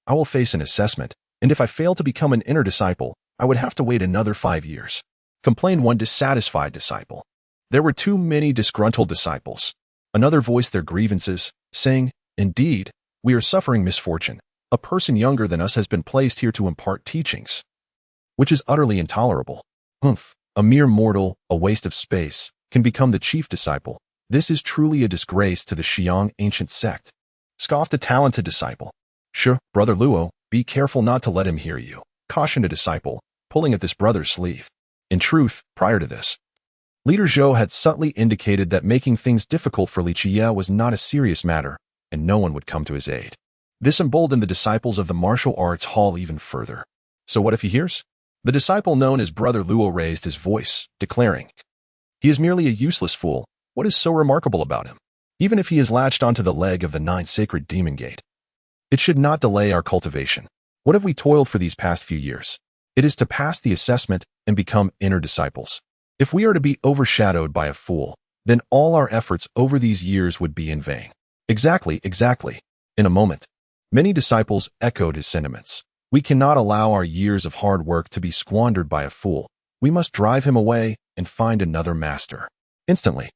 I will face an assessment, and if I fail to become an inner disciple, I would have to wait another 5 years. Complained one dissatisfied disciple. There were too many disgruntled disciples. Another voiced their grievances, saying, Indeed, we are suffering misfortune. A person younger than us has been placed here to impart teachings, which is utterly intolerable. A mere mortal, a waste of space, can become the chief disciple. This is truly a disgrace to the Xiong ancient sect. Scoffed a talented disciple. Brother Luo, be careful not to let him hear you, cautioned a disciple, pulling at this brother's sleeve. In truth, prior to this, Leader Zhou had subtly indicated that making things difficult for Qiye was not a serious matter, and no one would come to his aid. This emboldened the disciples of the martial arts hall even further. So what if he hears? The disciple known as Brother Luo raised his voice, declaring, He is merely a useless fool. What is so remarkable about him? Even if he is latched onto the leg of the 9 sacred demon gate, it should not delay our cultivation. What have we toiled for these past few years? It is to pass the assessment and become inner disciples. If we are to be overshadowed by a fool, then all our efforts over these years would be in vain. Exactly. In a moment, many disciples echoed his sentiments. We cannot allow our years of hard work to be squandered by a fool. We must drive him away and find another master. Instantly,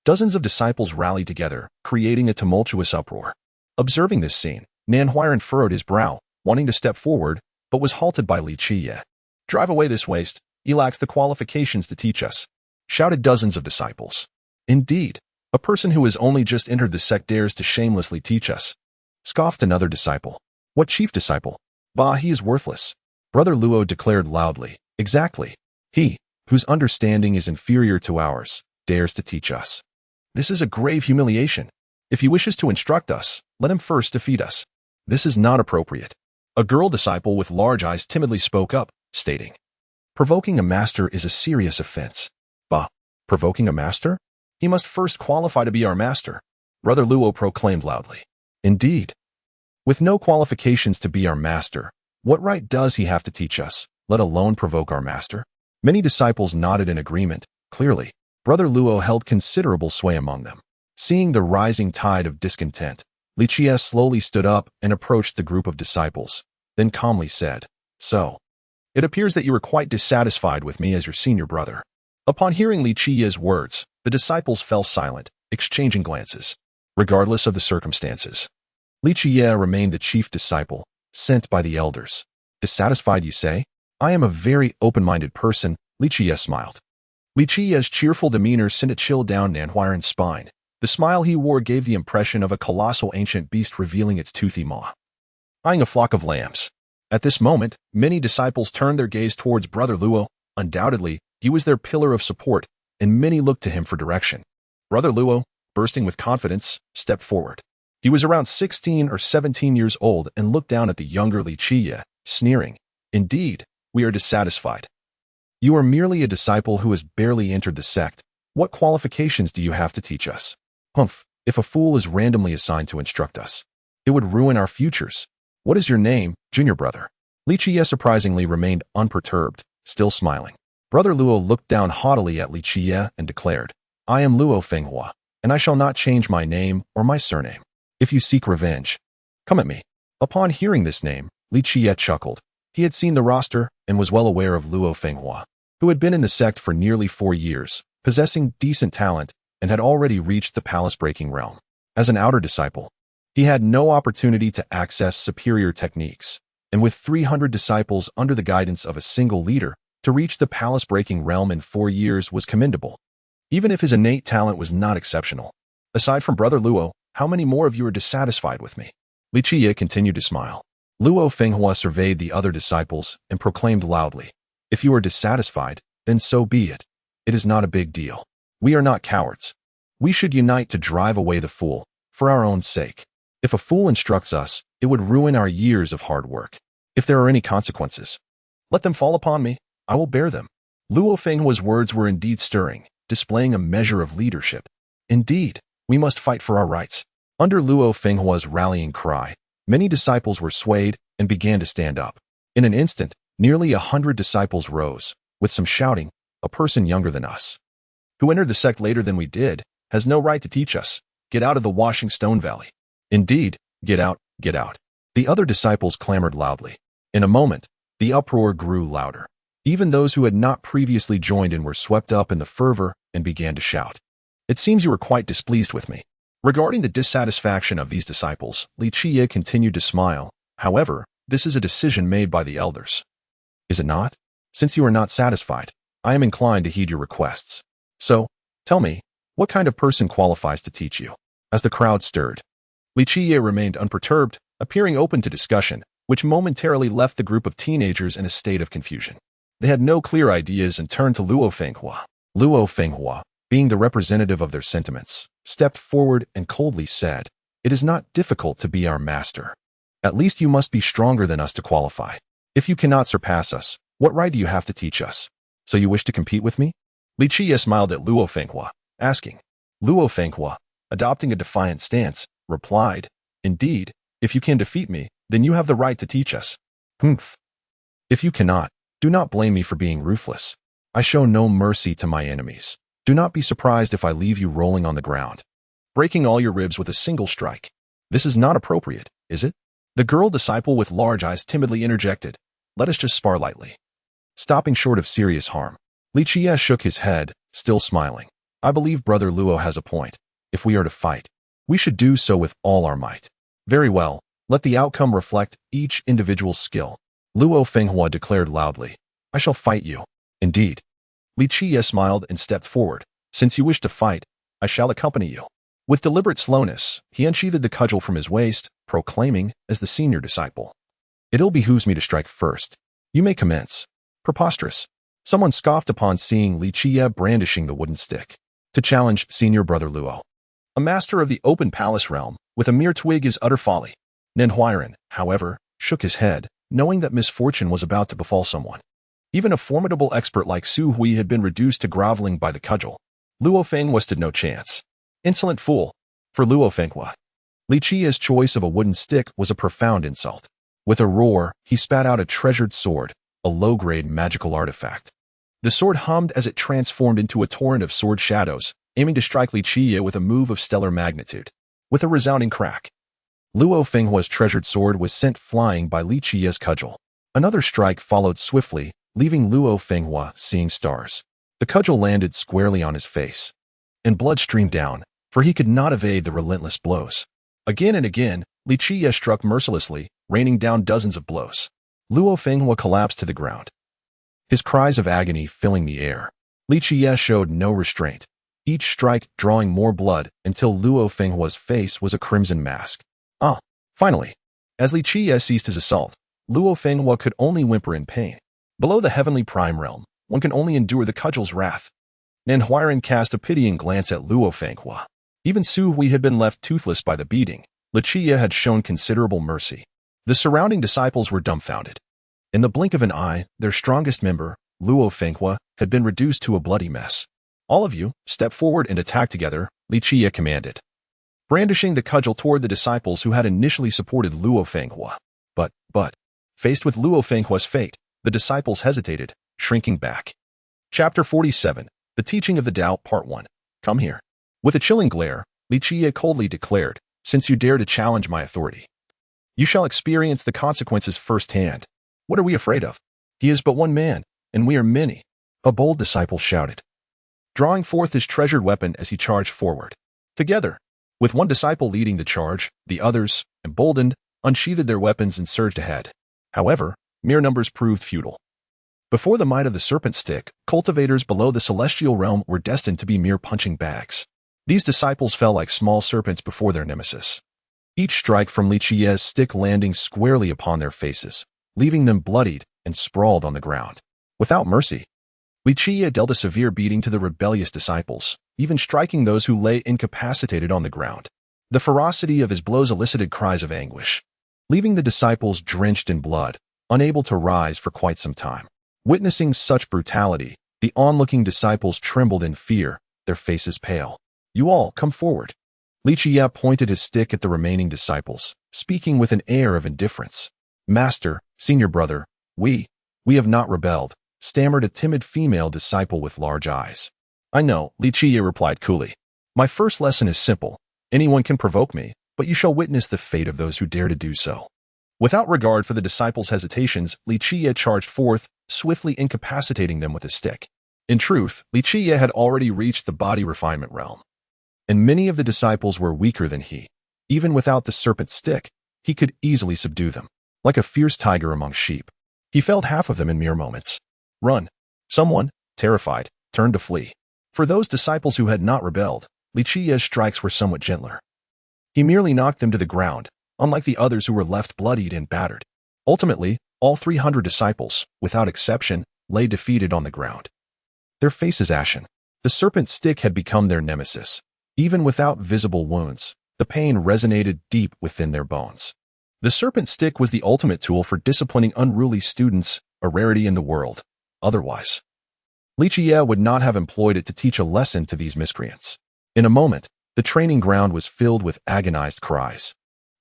dozens of disciples rallied together, creating a tumultuous uproar. Observing this scene, Nan Huiran furrowed his brow, wanting to step forward, but was halted by Qiye. Drive away this waste. He lacks the qualifications to teach us, shouted dozens of disciples. Indeed, a person who has only just entered the sect dares to shamelessly teach us, scoffed another disciple. What chief disciple? Bah, he is worthless. Brother Luo declared loudly. Exactly. He, whose understanding is inferior to ours, dares to teach us. This is a grave humiliation. If he wishes to instruct us, let him first defeat us. This is not appropriate. A girl disciple with large eyes timidly spoke up, stating, Provoking a master is a serious offense. Bah, provoking a master? He must first qualify to be our master. Brother Luo proclaimed loudly. Indeed. With no qualifications to be our master, what right does he have to teach us, let alone provoke our master? Many disciples nodded in agreement. Clearly, Brother Luo held considerable sway among them. Seeing the rising tide of discontent, Qiye slowly stood up and approached the group of disciples, then calmly said, So, it appears that you are quite dissatisfied with me as your senior brother. Upon hearing Qiye's words, the disciples fell silent, exchanging glances. Regardless of the circumstances, Qiye remained the chief disciple, sent by the elders. Dissatisfied, you say? I am a very open-minded person, Qiye smiled. Qiye's cheerful demeanor sent a chill down Nanhuiren's spine. The smile he wore gave the impression of a colossal ancient beast revealing its toothy maw, eyeing a flock of lambs. At this moment, many disciples turned their gaze towards Brother Luo. Undoubtedly, he was their pillar of support, and many looked to him for direction. Brother Luo, bursting with confidence, stepped forward. He was around 16 or 17 years old and looked down at the younger Qiye, sneering. Indeed, we are dissatisfied. You are merely a disciple who has barely entered the sect. What qualifications do you have to teach us? Humph, if a fool is randomly assigned to instruct us, it would ruin our futures. What is your name, junior brother? Qiye surprisingly remained unperturbed, still smiling. Brother Luo looked down haughtily at Qiye and declared, I am Luo Fenghua, and I shall not change my name or my surname. If you seek revenge, come at me. Upon hearing this name, Qiye chuckled. He had seen the roster and was well aware of Luo Fenghua, who had been in the sect for nearly 4 years, possessing decent talent, and had already reached the palace-breaking realm. As an outer disciple, he had no opportunity to access superior techniques, and with 300 disciples under the guidance of a single leader, to reach the palace-breaking realm in 4 years was commendable, even if his innate talent was not exceptional. Aside from Brother Luo, how many more of you are dissatisfied with me? Qiye continued to smile. Luo Fenghua surveyed the other disciples and proclaimed loudly, if you are dissatisfied, then so be it. It is not a big deal. We are not cowards. We should unite to drive away the fool, for our own sake. If a fool instructs us, it would ruin our years of hard work. If there are any consequences, let them fall upon me. I will bear them. Luo Fenghua's words were indeed stirring, displaying a measure of leadership. Indeed, we must fight for our rights. Under Luo Fenghua's rallying cry, many disciples were swayed and began to stand up. In an instant, nearly 100 disciples rose, with some shouting, a person younger than us, who entered the sect later than we did, has no right to teach us. Get out of the Washing Stone Valley. Indeed, get out, get out. The other disciples clamored loudly. In a moment, the uproar grew louder. Even those who had not previously joined in were swept up in the fervor and began to shout. It seems you were quite displeased with me. Regarding the dissatisfaction of these disciples, Qiye continued to smile. However, this is a decision made by the elders. Is it not? Since you are not satisfied, I am inclined to heed your requests. So, tell me, what kind of person qualifies to teach you? As the crowd stirred, Qiye remained unperturbed, appearing open to discussion, which momentarily left the group of teenagers in a state of confusion. They had no clear ideas and turned to Luo Fenghua. Luo Fenghua, being the representative of their sentiments, stepped forward and coldly said, it is not difficult to be our master. At least you must be stronger than us to qualify. If you cannot surpass us, what right do you have to teach us? So you wish to compete with me? Qiye smiled at Luo Fenghua, asking. Luo Fenghua, adopting a defiant stance, replied, indeed, if you can defeat me, then you have the right to teach us. Humph. If you cannot, do not blame me for being ruthless. I show no mercy to my enemies. Do not be surprised if I leave you rolling on the ground, breaking all your ribs with a single strike. This is not appropriate, is it? The girl disciple with large eyes timidly interjected, let us just spar lightly. Stopping short of serious harm. Qiye shook his head, still smiling. I believe Brother Luo has a point. If we are to fight, we should do so with all our might. Very well, let the outcome reflect each individual's skill. Luo Fenghua declared loudly, I shall fight you. Indeed. Qiye smiled and stepped forward. Since you wish to fight, I shall accompany you. With deliberate slowness, he unsheathed the cudgel from his waist, proclaiming, as the senior disciple, it ill behooves me to strike first. You may commence. Preposterous. Someone scoffed upon seeing Qiye brandishing the wooden stick. To challenge senior brother Luo, a master of the open palace realm, with a mere twig is utter folly. Nanhuiren, however, shook his head, knowing that misfortune was about to befall someone. Even a formidable expert like Su Hui had been reduced to groveling by the cudgel. Luo Fenghua stood no chance. Insolent fool. For Luo Fenghua, Qiye's choice of a wooden stick was a profound insult. With a roar, he spat out a treasured sword, a low-grade magical artifact. The sword hummed as it transformed into a torrent of sword shadows, aiming to strike Qiye with a move of stellar magnitude. With a resounding crack, Luo Fenghua's treasured sword was sent flying by Qiye's cudgel. Another strike followed swiftly, leaving Luo Fenghua seeing stars. The cudgel landed squarely on his face, and blood streamed down, for he could not evade the relentless blows. Again and again, Qiye struck mercilessly, raining down dozens of blows. Luo Fenghua collapsed to the ground, his cries of agony filling the air. Qiye showed no restraint, each strike drawing more blood until Luo Fenghua's face was a crimson mask. Finally, as Qiye ceased his assault, Luo Fenghua could only whimper in pain. Below the heavenly prime realm, one can only endure the cudgel's wrath. Nan Huiran cast a pitying glance at Luo Fenghua. Even Su Hui had been left toothless by the beating. Qiye had shown considerable mercy. The surrounding disciples were dumbfounded. In the blink of an eye, their strongest member, Luo Fenghua, had been reduced to a bloody mess. All of you, step forward and attack together, Qiye commanded, brandishing the cudgel toward the disciples who had initially supported Luo Fenghua. But, faced with Luo Fenghua's fate, the disciples hesitated, shrinking back. Chapter 47, The Teaching of the Tao, Part 1. Come here. With a chilling glare, Qiye coldly declared, since you dare to challenge my authority, you shall experience the consequences firsthand. What are we afraid of? He is but one man, and we are many, a bold disciple shouted, drawing forth his treasured weapon as he charged forward. Together, with one disciple leading the charge, the others, emboldened, unsheathed their weapons and surged ahead. However, mere numbers proved futile. Before the might of the serpent stick, cultivators below the celestial realm were destined to be mere punching bags. These disciples fell like small serpents before their nemesis, each strike from Qiye's stick landing squarely upon their faces, leaving them bloodied and sprawled on the ground. Without mercy, Qiye dealt a severe beating to the rebellious disciples, even striking those who lay incapacitated on the ground. The ferocity of his blows elicited cries of anguish, leaving the disciples drenched in blood, unable to rise for quite some time. Witnessing such brutality, the onlooking disciples trembled in fear, their faces pale. You all, come forward. Qiye pointed his stick at the remaining disciples, speaking with an air of indifference. Master, senior brother, we have not rebelled, stammered a timid female disciple with large eyes. I know, Qiye replied coolly. My first lesson is simple. Anyone can provoke me, but you shall witness the fate of those who dare to do so. Without regard for the disciples' hesitations, Qiye charged forth, swiftly incapacitating them with his stick. In truth, Qiye had already reached the body refinement realm, and many of the disciples were weaker than he. Even without the serpent stick, he could easily subdue them, like a fierce tiger among sheep. He felled half of them in mere moments. Run! Someone, terrified, turned to flee. For those disciples who had not rebelled, Qiye's strikes were somewhat gentler. He merely knocked them to the ground, unlike the others who were left bloodied and battered. Ultimately, all 300 disciples, without exception, lay defeated on the ground, their faces ashen. The serpent stick had become their nemesis. Even without visible wounds, the pain resonated deep within their bones. The serpent stick was the ultimate tool for disciplining unruly students, a rarity in the world. Otherwise, Qiye would not have employed it to teach a lesson to these miscreants. In a moment, the training ground was filled with agonized cries.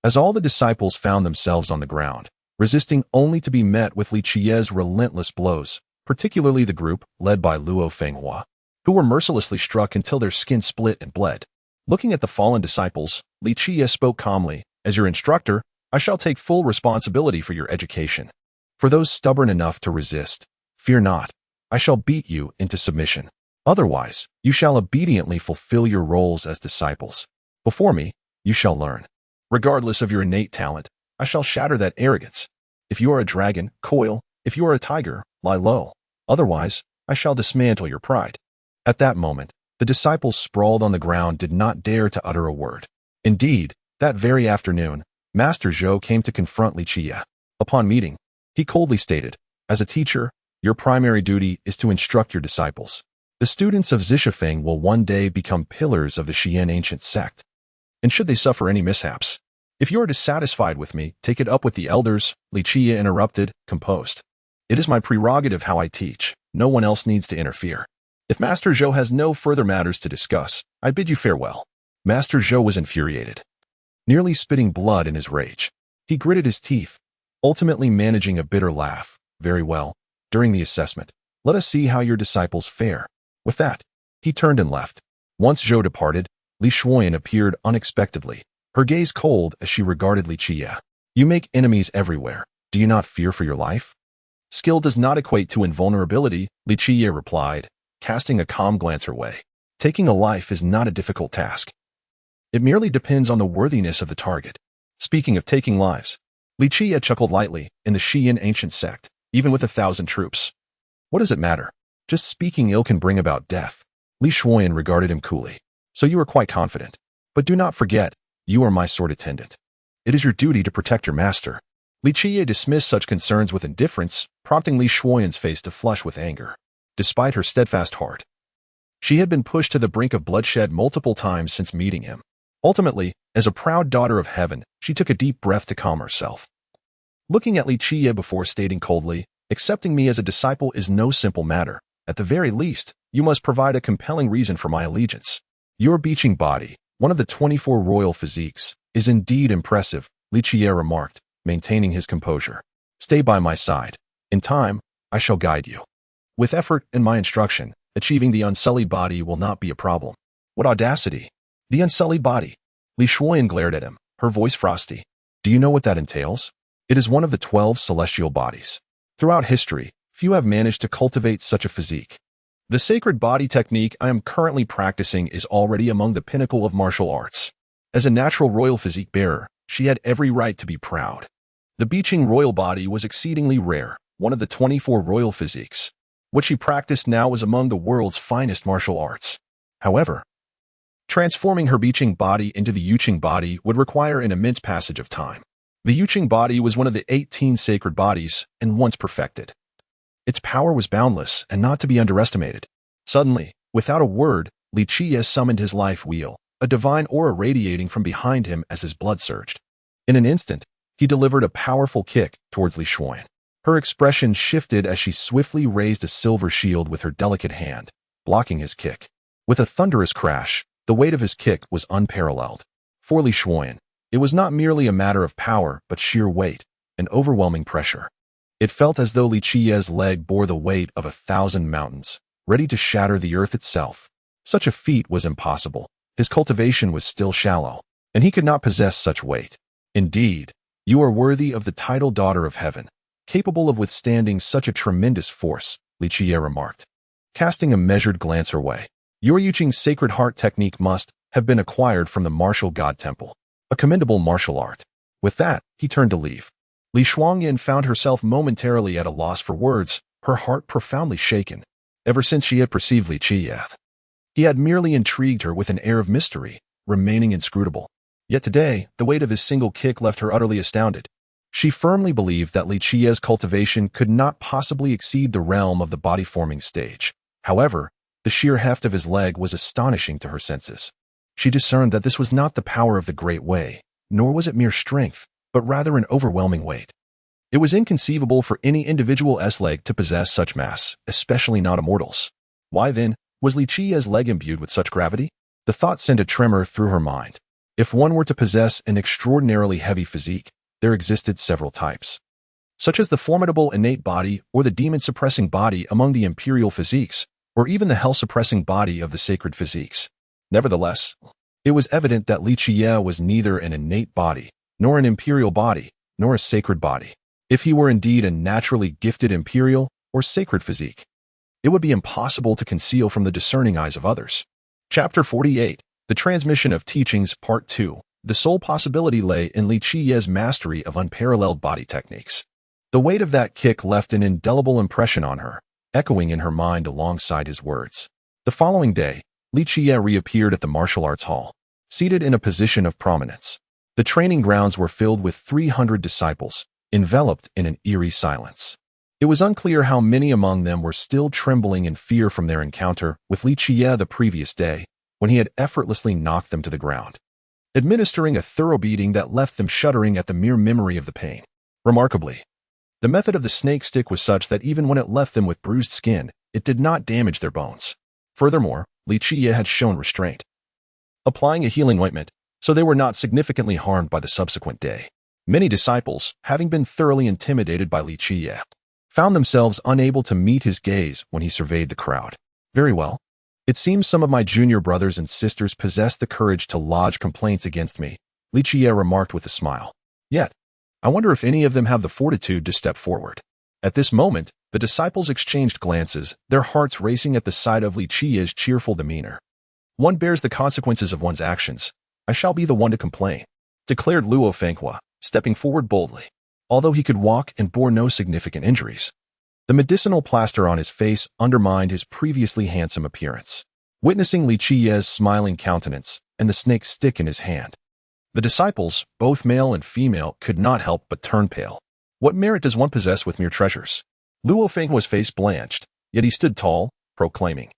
As all the disciples found themselves on the ground, resisting only to be met with Qiye's relentless blows, particularly the group led by Luo Fenghua, who were mercilessly struck until their skin split and bled. Looking at the fallen disciples, Qiye spoke calmly, as your instructor, I shall take full responsibility for your education. For those stubborn enough to resist, fear not, I shall beat you into submission. Otherwise, you shall obediently fulfill your roles as disciples. Before me, you shall learn. Regardless of your innate talent, I shall shatter that arrogance. If you are a dragon, coil. If you are a tiger, lie low. Otherwise, I shall dismantle your pride. At that moment, the disciples sprawled on the ground did not dare to utter a word. Indeed, that very afternoon, Master Zhou came to confront Qiye. Upon meeting, he coldly stated, as a teacher, your primary duty is to instruct your disciples. The students of Zishifeng will one day become pillars of the Qian ancient sect. And should they suffer any mishaps, if you are dissatisfied with me, take it up with the elders, Qiye interrupted, composed. It is my prerogative how I teach. No one else needs to interfere. If Master Zhou has no further matters to discuss, I bid you farewell. Master Zhou was infuriated, nearly spitting blood in his rage. He gritted his teeth, ultimately managing a bitter laugh. Very well. During the assessment, let us see how your disciples fare. With that, he turned and left. Once Zhou departed, Li Shuoyan appeared unexpectedly, her gaze cold as she regarded Qiye. You make enemies everywhere. Do you not fear for your life? Skill does not equate to invulnerability, Qiye replied, casting a calm glance her way. Taking a life is not a difficult task. It merely depends on the worthiness of the target. Speaking of taking lives, Qiye chuckled lightly. In the Qiyan ancient sect, even with 1,000 troops, what does it matter? Just speaking ill can bring about death. Li Shuoyan regarded him coolly. So you are quite confident. But do not forget, you are my sword attendant. It is your duty to protect your master. Qiye dismissed such concerns with indifference, prompting Li Shuoyan's face to flush with anger. Despite her steadfast heart, she had been pushed to the brink of bloodshed multiple times since meeting him. Ultimately, as a proud daughter of heaven, she took a deep breath to calm herself. Looking at Qiye before stating coldly, accepting me as a disciple is no simple matter. At the very least, you must provide a compelling reason for my allegiance. Your beaching body, one of the 24 royal physiques, is indeed impressive, Qiye remarked, maintaining his composure. Stay by my side. In time, I shall guide you. With effort and my instruction, achieving the unsullied body will not be a problem. What audacity! The unsullied body. Li Shuoyan glared at him, her voice frosty. Do you know what that entails? It is one of the 12 celestial bodies. Throughout history, few have managed to cultivate such a physique. The sacred body technique I am currently practicing is already among the pinnacle of martial arts. As a natural royal physique bearer, she had every right to be proud. The beaching royal body was exceedingly rare, one of the 24 royal physiques. What she practiced now was among the world's finest martial arts. However, transforming her beaching body into the Yuqing body would require an immense passage of time. The Yuqing body was one of the 18 sacred bodies, and once perfected, its power was boundless and not to be underestimated. Suddenly, without a word, Qiye summoned his life wheel, a divine aura radiating from behind him as his blood surged. In an instant, he delivered a powerful kick towards Li Shuoyan. Her expression shifted as she swiftly raised a silver shield with her delicate hand, blocking his kick. With a thunderous crash, the weight of his kick was unparalleled. For Li Shuoyan, it was not merely a matter of power but sheer weight, an overwhelming pressure. It felt as though Qiye's leg bore the weight of 1,000 mountains, ready to shatter the earth itself. Such a feat was impossible. His cultivation was still shallow, and he could not possess such weight. Indeed, you are worthy of the title Daughter of Heaven, capable of withstanding such a tremendous force, Qiye remarked, casting a measured glance her way. Your Yuqing's sacred heart technique must have been acquired from the martial god temple, a commendable martial art. With that, he turned to leave. Li Shuoyan found herself momentarily at a loss for words, her heart profoundly shaken. Ever since she had perceived Qiye, he had merely intrigued her with an air of mystery, remaining inscrutable. Yet today, the weight of his single kick left her utterly astounded. She firmly believed that Qiye's cultivation could not possibly exceed the realm of the body-forming stage. However, the sheer heft of his leg was astonishing to her senses. She discerned that this was not the power of the Great Way, nor was it mere strength, but rather an overwhelming weight. It was inconceivable for any individual's leg to possess such mass, especially not immortals. Why then, was Qiye's leg imbued with such gravity? The thought sent a tremor through her mind. If one were to possess an extraordinarily heavy physique, there existed several types, such as the formidable innate body or the demon-suppressing body among the imperial physiques, or even the hell-suppressing body of the sacred physiques. Nevertheless, it was evident that Qiye was neither an innate body, nor an imperial body, nor a sacred body. If he were indeed a naturally gifted imperial or sacred physique, it would be impossible to conceal from the discerning eyes of others. Chapter 48, The Transmission of Teachings, Part 2. The sole possibility lay in Qiye's mastery of unparalleled body techniques. The weight of that kick left an indelible impression on her, echoing in her mind alongside his words. The following day, Qiye reappeared at the martial arts hall, seated in a position of prominence. The training grounds were filled with 300 disciples, enveloped in an eerie silence. It was unclear how many among them were still trembling in fear from their encounter with Qiye the previous day, when he had effortlessly knocked them to the ground, administering a thorough beating that left them shuddering at the mere memory of the pain. Remarkably, the method of the snake stick was such that even when it left them with bruised skin, it did not damage their bones. Furthermore, Qiye had shown restraint, applying a healing ointment, so they were not significantly harmed by the subsequent day. Many disciples, having been thoroughly intimidated by Qiye, found themselves unable to meet his gaze when he surveyed the crowd. Very well. It seems some of my junior brothers and sisters possess the courage to lodge complaints against me, Qiye remarked with a smile. Yet, I wonder if any of them have the fortitude to step forward. At this moment, the disciples exchanged glances, their hearts racing at the sight of Qiye's cheerful demeanor. One bears the consequences of one's actions, I shall be the one to complain, declared Luo Fenghua, stepping forward boldly. Although he could walk and bore no significant injuries, the medicinal plaster on his face undermined his previously handsome appearance. Witnessing Qiye's smiling countenance and the snake stick in his hand, the disciples, both male and female, could not help but turn pale. What merit does one possess with mere treasures? Luo Fenghua's face blanched, yet he stood tall, proclaiming,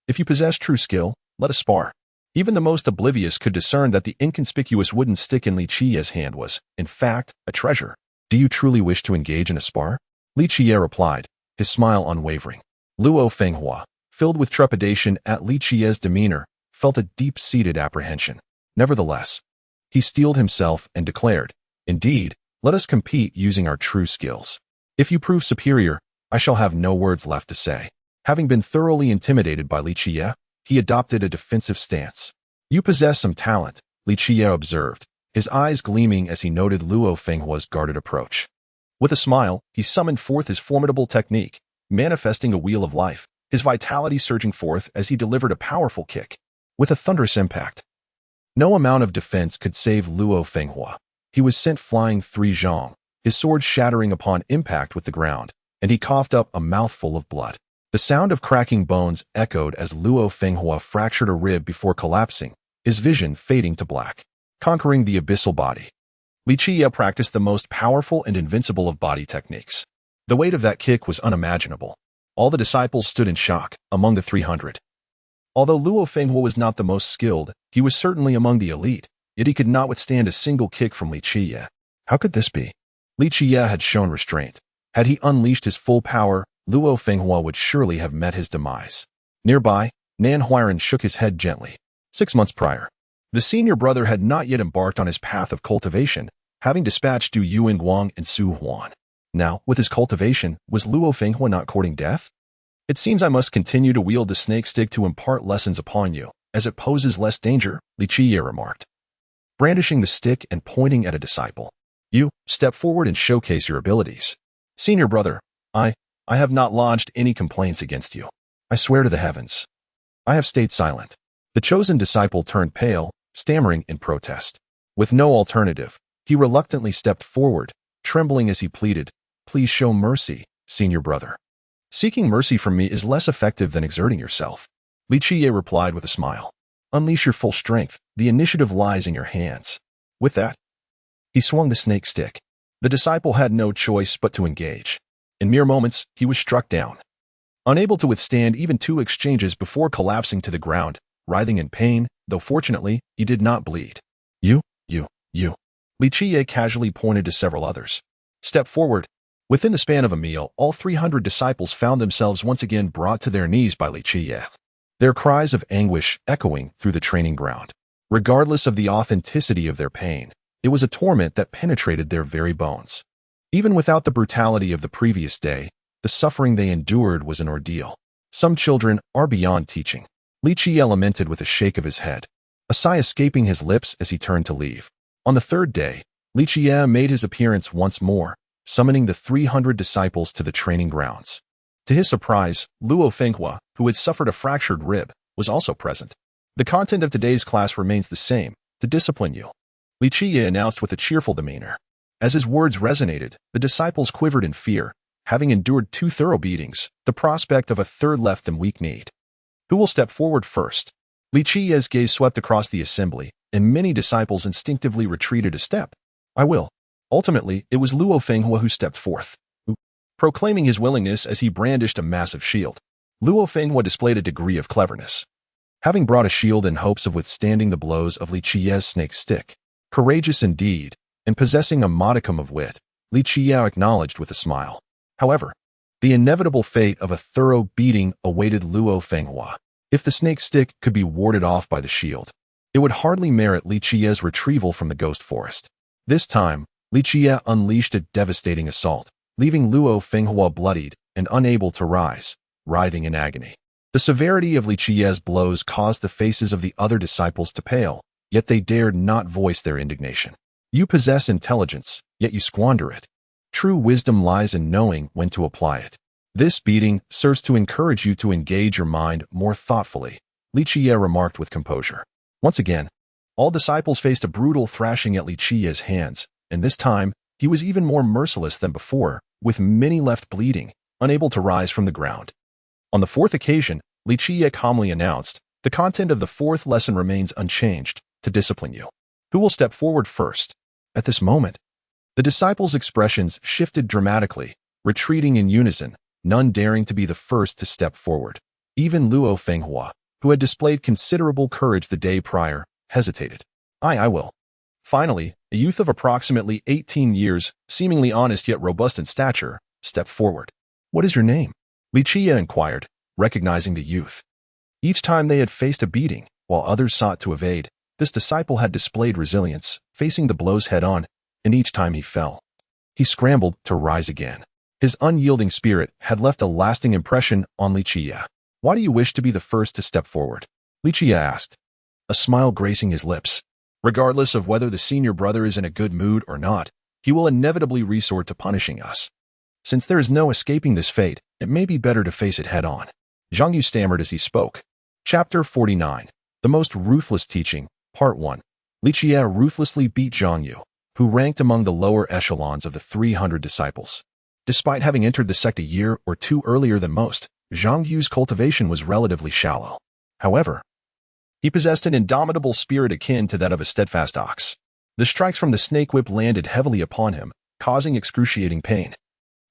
"If you possess true skill, let us spar." Even the most oblivious could discern that the inconspicuous wooden stick in Qiye's hand was, in fact, a treasure. "Do you truly wish to engage in a spar?" Qiye replied, his smile unwavering. Luo Fenghua, filled with trepidation at Qiye's demeanor, felt a deep-seated apprehension. Nevertheless, he steeled himself and declared, "Indeed, let us compete using our true skills. If you prove superior, I shall have no words left to say." Having been thoroughly intimidated by Qiye, he adopted a defensive stance. "You possess some talent," Qiye observed, his eyes gleaming as he noted Luo Fenghua's guarded approach. With a smile, he summoned forth his formidable technique, manifesting a wheel of life, his vitality surging forth as he delivered a powerful kick. With a thunderous impact, no amount of defense could save Luo Fenghua. He was sent flying 3 zhong, his sword shattering upon impact with the ground, and he coughed up a mouthful of blood. The sound of cracking bones echoed as Luo Fenghua fractured a rib before collapsing, his vision fading to black. Conquering the abyssal body. Qiye practiced the most powerful and invincible of body techniques. The weight of that kick was unimaginable. All the disciples stood in shock, among the 300. Although Luo Fenghua was not the most skilled, he was certainly among the elite, yet he could not withstand a single kick from Qiye. How could this be? Qiye had shown restraint. Had he unleashed his full power, Luo Fenghua would surely have met his demise. Nearby, Nan Huiran shook his head gently. 6 months prior, the senior brother had not yet embarked on his path of cultivation, having dispatched Du Yuanguang and Su Huan. Now, with his cultivation, was Luo Fenghua not courting death? "It seems I must continue to wield the snake stick to impart lessons upon you, as it poses less danger," Qiye remarked, brandishing the stick and pointing at a disciple. "You, step forward and showcase your abilities." "Senior brother, I have not lodged any complaints against you. I swear to the heavens." "I have stayed silent." The chosen disciple turned pale, stammering in protest. With no alternative, he reluctantly stepped forward, trembling as he pleaded, "Please show mercy, senior brother. Seeking mercy from me is less effective than exerting yourself." Qiye replied with a smile. "Unleash your full strength. The initiative lies in your hands." With that, he swung the snake stick. The disciple had no choice but to engage. In mere moments, he was struck down. Unable to withstand even 2 exchanges before collapsing to the ground, writhing in pain, though fortunately, he did not bleed. You. Qiye casually pointed to several others. "Step forward." Within the span of a meal, all 300 disciples found themselves once again brought to their knees by Qiye, their cries of anguish echoing through the training ground. Regardless of the authenticity of their pain, it was a torment that penetrated their very bones. Even without the brutality of the previous day, the suffering they endured was an ordeal. "Some children are beyond teaching," Qiye lamented with a shake of his head, a sigh escaping his lips as he turned to leave. On the 3rd day, Qiye made his appearance once more, summoning the 300 disciples to the training grounds. To his surprise, Luo Fenghua, who had suffered a fractured rib, was also present. "The content of today's class remains the same, to discipline you," Qiye announced with a cheerful demeanor. As his words resonated, the disciples quivered in fear. Having endured 2 thorough beatings, the prospect of a 3rd left them weak-kneed. "Who will step forward first?" Qiye's gaze swept across the assembly, and many disciples instinctively retreated a step. "I will." Ultimately, it was Luo Fenghua who stepped forth, proclaiming his willingness as he brandished a massive shield. Luo Fenghua displayed a degree of cleverness. Having brought a shield in hopes of withstanding the blows of Qiye's snake stick, courageous indeed, and possessing a modicum of wit, Qiye acknowledged with a smile. However, the inevitable fate of a thorough beating awaited Luo Fenghua. If the snake stick could be warded off by the shield, it would hardly merit Qiye's retrieval from the ghost forest. This time, Qiye unleashed a devastating assault, leaving Luo Fenghua bloodied and unable to rise, writhing in agony. The severity of Qiye's blows caused the faces of the other disciples to pale, yet they dared not voice their indignation. "You possess intelligence, yet you squander it. True wisdom lies in knowing when to apply it. This beating serves to encourage you to engage your mind more thoughtfully," Qiye remarked with composure. Once again, All disciples faced a brutal thrashing at Qiye's hands, and this time, he was even more merciless than before, with many left bleeding, unable to rise from the ground. On the fourth occasion, Qiye calmly announced, "The content of the fourth lesson remains unchanged, to discipline you. Who will step forward first?" At this moment, the disciples' expressions shifted dramatically, retreating in unison, none daring to be the first to step forward. Even Luo Fenghua, who had displayed considerable courage the day prior, hesitated. I will." Finally, a youth of approximately 18 years, seemingly honest yet robust in stature, stepped forward. "What is your name?" Qiye inquired, recognizing the youth. Each time they had faced a beating, while others sought to evade, this disciple had displayed resilience, facing the blows head-on, and each time he fell, he scrambled to rise again. His unyielding spirit had left a lasting impression on Qiye. "Why do you wish to be the first to step forward?" Qiye asked, a smile gracing his lips. "Regardless of whether the senior brother is in a good mood or not, he will inevitably resort to punishing us. Since there is no escaping this fate, it may be better to face it head-on." Zhang Yu stammered as he spoke. Chapter 49. The Most Ruthless Teaching, Part 1. Qiye ruthlessly beat Zhang Yu, who ranked among the lower echelons of the 300 disciples. Despite having entered the sect a year or two earlier than most, Zhang Yu's cultivation was relatively shallow. However, he possessed an indomitable spirit akin to that of a steadfast ox. The strikes from the snake whip landed heavily upon him, causing excruciating pain,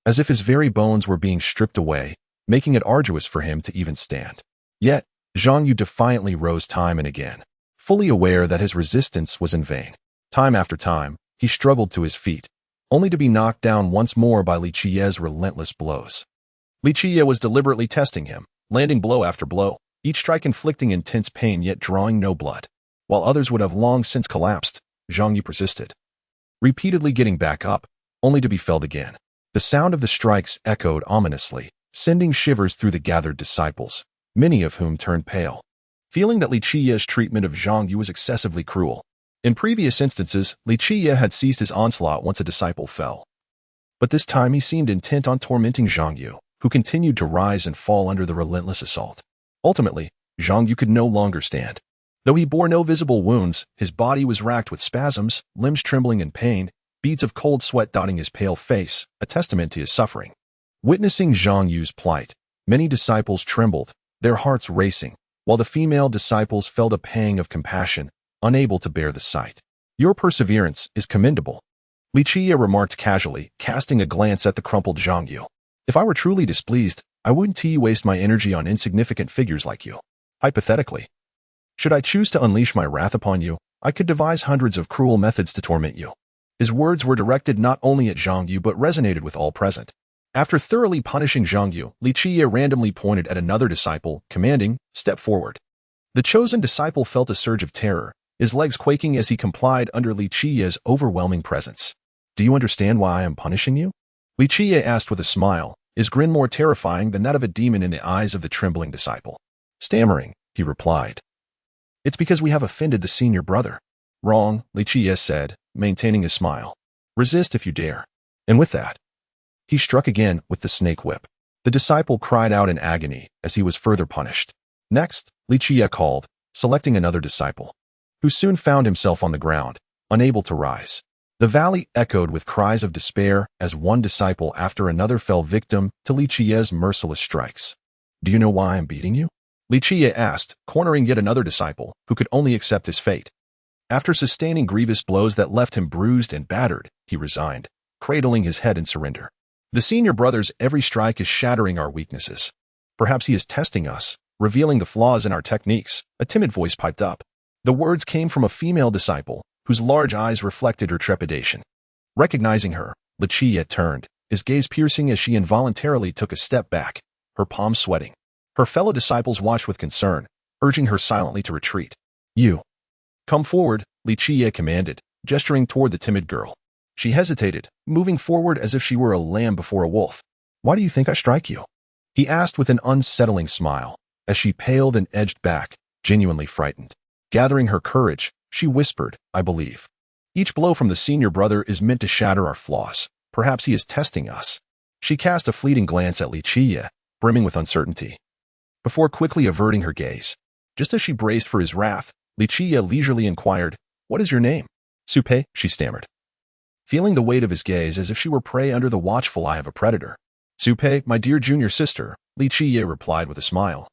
as if his very bones were being stripped away, making it arduous for him to even stand. Yet, Zhang Yu defiantly rose time and again, fully aware that his resistance was in vain. Time after time, he struggled to his feet, only to be knocked down once more by Qiye's relentless blows. Qiye was deliberately testing him, landing blow after blow, each strike inflicting intense pain yet drawing no blood. While others would have long since collapsed, Zhang Yu persisted, repeatedly getting back up, only to be felled again. The sound of the strikes echoed ominously, sending shivers through the gathered disciples, many of whom turned pale, feeling that Qiye's treatment of Zhang Yu was excessively cruel. In previous instances, Qiye had seized his onslaught once a disciple fell. But this time he seemed intent on tormenting Zhang Yu, who continued to rise and fall under the relentless assault. Ultimately, Zhang Yu could no longer stand. Though he bore no visible wounds, his body was racked with spasms, limbs trembling in pain, beads of cold sweat dotting his pale face, a testament to his suffering. Witnessing Zhang Yu's plight, many disciples trembled, their hearts racing, while the female disciples felt a pang of compassion, unable to bear the sight. "Your perseverance is commendable," Qiye remarked casually, casting a glance at the crumpled Zhang Yu. "If I were truly displeased, I wouldn't waste my energy on insignificant figures like you. Hypothetically, should I choose to unleash my wrath upon you, I could devise hundreds of cruel methods to torment you." His words were directed not only at Zhang Yu but resonated with all present. After thoroughly punishing Zhang Yu, Qiye randomly pointed at another disciple, commanding, "Step forward." The chosen disciple felt a surge of terror, his legs quaking as he complied under Qiye's overwhelming presence. "Do you understand why I am punishing you?" Qiye asked with a smile, his grin more terrifying than that of a demon in the eyes of the trembling disciple. Stammering, he replied, "It's because we have offended the senior brother." "Wrong," Qiye said, maintaining his smile. "Resist if you dare." And with that, he struck again with the snake whip. The disciple cried out in agony as he was further punished. Next, Qiye called, selecting another disciple, who soon found himself on the ground, unable to rise. The valley echoed with cries of despair as one disciple after another fell victim to Qiye's merciless strikes. "Do you know why I'm beating you?" Qiye asked, cornering yet another disciple, who could only accept his fate. After sustaining grievous blows that left him bruised and battered, he resigned, cradling his head in surrender. "The senior brother's every strike is shattering our weaknesses. Perhaps he is testing us, revealing the flaws in our techniques," a timid voice piped up. The words came from a female disciple, whose large eyes reflected her trepidation. Recognizing her, Qiye turned, his gaze piercing as she involuntarily took a step back, her palms sweating. Her fellow disciples watched with concern, urging her silently to retreat. "You, come forward," Qiye commanded, gesturing toward the timid girl. She hesitated, moving forward as if she were a lamb before a wolf. "Why do you think I strike you?" he asked with an unsettling smile, as she paled and edged back, genuinely frightened. Gathering her courage, she whispered, "I believe each blow from the senior brother is meant to shatter our flaws. Perhaps he is testing us." She cast a fleeting glance at Qiye, brimming with uncertainty, before quickly averting her gaze. Just as she braced for his wrath, Qiye leisurely inquired, "What is your name?" "Su Pei," she stammered, feeling the weight of his gaze as if she were prey under the watchful eye of a predator. "Su Pei, my dear junior sister," Qiye replied with a smile.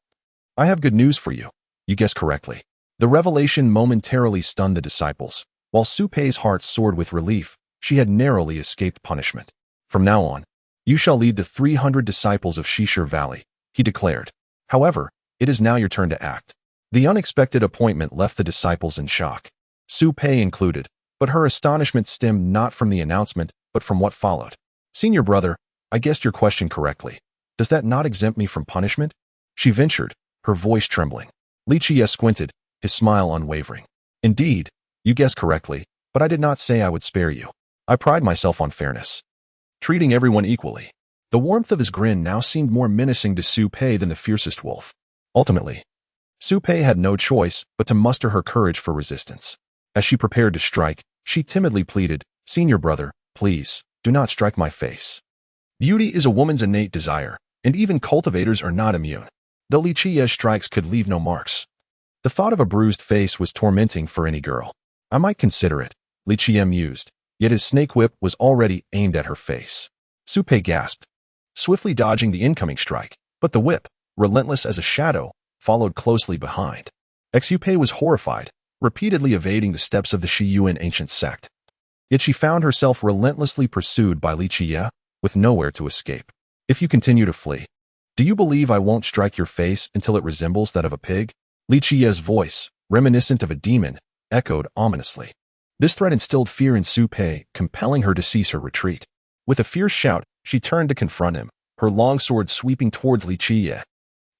"I have good news for you. You guessed correctly." The revelation momentarily stunned the disciples. While Su Pei's heart soared with relief, she had narrowly escaped punishment. "From now on, you shall lead the 300 disciples of Shishir Valley," he declared. "However, it is now your turn to act." The unexpected appointment left the disciples in shock, Su Pei included, but her astonishment stemmed not from the announcement, but from what followed. "Senior brother, I guessed your question correctly. Does that not exempt me from punishment?" she ventured, her voice trembling. Qiye squinted, his smile unwavering. "Indeed, you guessed correctly, but I did not say I would spare you. I pride myself on fairness, treating everyone equally." The warmth of his grin now seemed more menacing to Su Pei than the fiercest wolf. Ultimately, Su Pei had no choice but to muster her courage for resistance. As she prepared to strike, she timidly pleaded, "Senior brother, please, do not strike my face. Beauty is a woman's innate desire, and even cultivators are not immune." Though Qiye's strikes could leave no marks, the thought of a bruised face was tormenting for any girl. "I might consider it," Qiye mused, yet his snake whip was already aimed at her face. Su Pei gasped, swiftly dodging the incoming strike, but the whip, relentless as a shadow, followed closely behind. Su Pei was horrified, repeatedly evading the steps of the Shiyuan ancient sect. Yet she found herself relentlessly pursued by Qiye, with nowhere to escape. "If you continue to flee, do you believe I won't strike your face until it resembles that of a pig?" Qiye's voice, reminiscent of a demon, echoed ominously. This threat instilled fear in Su Pei, compelling her to cease her retreat. With a fierce shout, she turned to confront him, her long sword sweeping towards Qiye.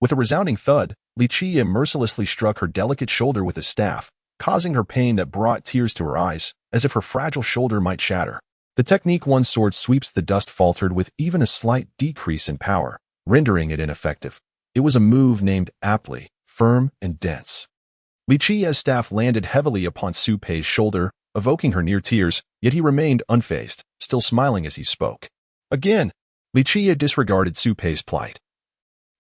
With a resounding thud, Qiye mercilessly struck her delicate shoulder with his staff, causing her pain that brought tears to her eyes, as if her fragile shoulder might shatter. The technique "one sword sweeps the dust" faltered with even a slight decrease in power, rendering it ineffective. It was a move named aptly, firm and dense. Qiye's staff landed heavily upon Su Pei's shoulder, evoking her near tears, yet he remained unfazed, still smiling as he spoke. Again, Qiye disregarded Su Pei's plight,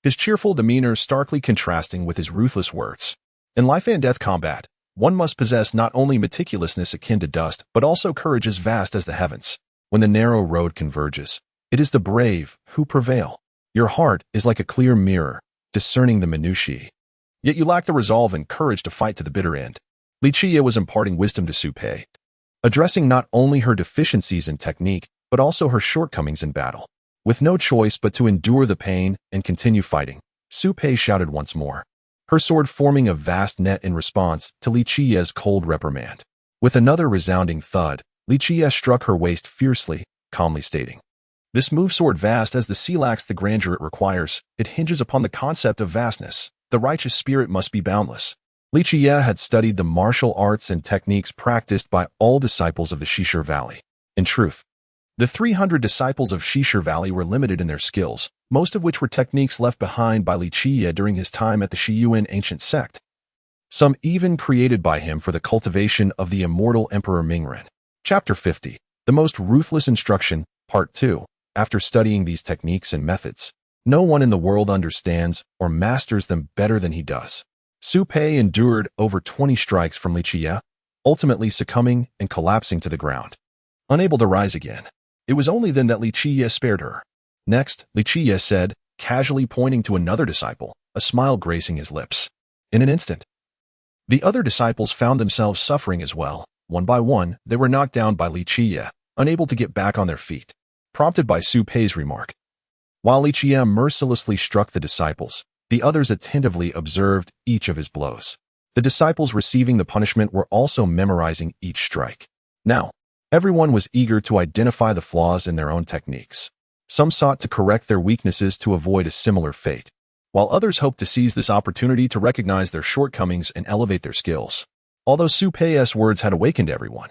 his cheerful demeanor starkly contrasting with his ruthless words. In life and death combat, one must possess not only meticulousness akin to dust, but also courage as vast as the heavens. When the narrow road converges, it is the brave who prevail. Your heart is like a clear mirror, discerning the minutiae. Yet you lack the resolve and courage to fight to the bitter end. Qiye was imparting wisdom to Su Pei, addressing not only her deficiencies in technique, but also her shortcomings in battle. With no choice but to endure the pain and continue fighting, Su Pei shouted once more, her sword forming a vast net in response to Qiye's cold reprimand. With another resounding thud, Qiye struck her waist fiercely, calmly stating, "This move sword vast as the sea lacks the grandeur it requires, it hinges upon the concept of vastness. The righteous spirit must be boundless." Qiye had studied the martial arts and techniques practiced by all disciples of the Shishir Valley. In truth, the 300 disciples of Shishir Valley were limited in their skills, most of which were techniques left behind by Qiye during his time at the Shiyuan ancient sect. Some even created by him for the cultivation of the immortal Emperor Mingren. Chapter 50, The Most Ruthless Instruction, Part 2. After studying these techniques and methods, no one in the world understands or masters them better than he does. Su Pei endured over 20 strikes from Qiye, ultimately succumbing and collapsing to the ground, unable to rise again. It was only then that Qiye spared her. Next, Qiye said, casually pointing to another disciple, a smile gracing his lips. In an instant, the other disciples found themselves suffering as well. One by one, they were knocked down by Qiye, unable to get back on their feet, prompted by Su Pei's remark. While Qiye mercilessly struck the disciples, the others attentively observed each of his blows. The disciples receiving the punishment were also memorizing each strike. Now, everyone was eager to identify the flaws in their own techniques. Some sought to correct their weaknesses to avoid a similar fate, while others hoped to seize this opportunity to recognize their shortcomings and elevate their skills. Although Su Pei's words had awakened everyone,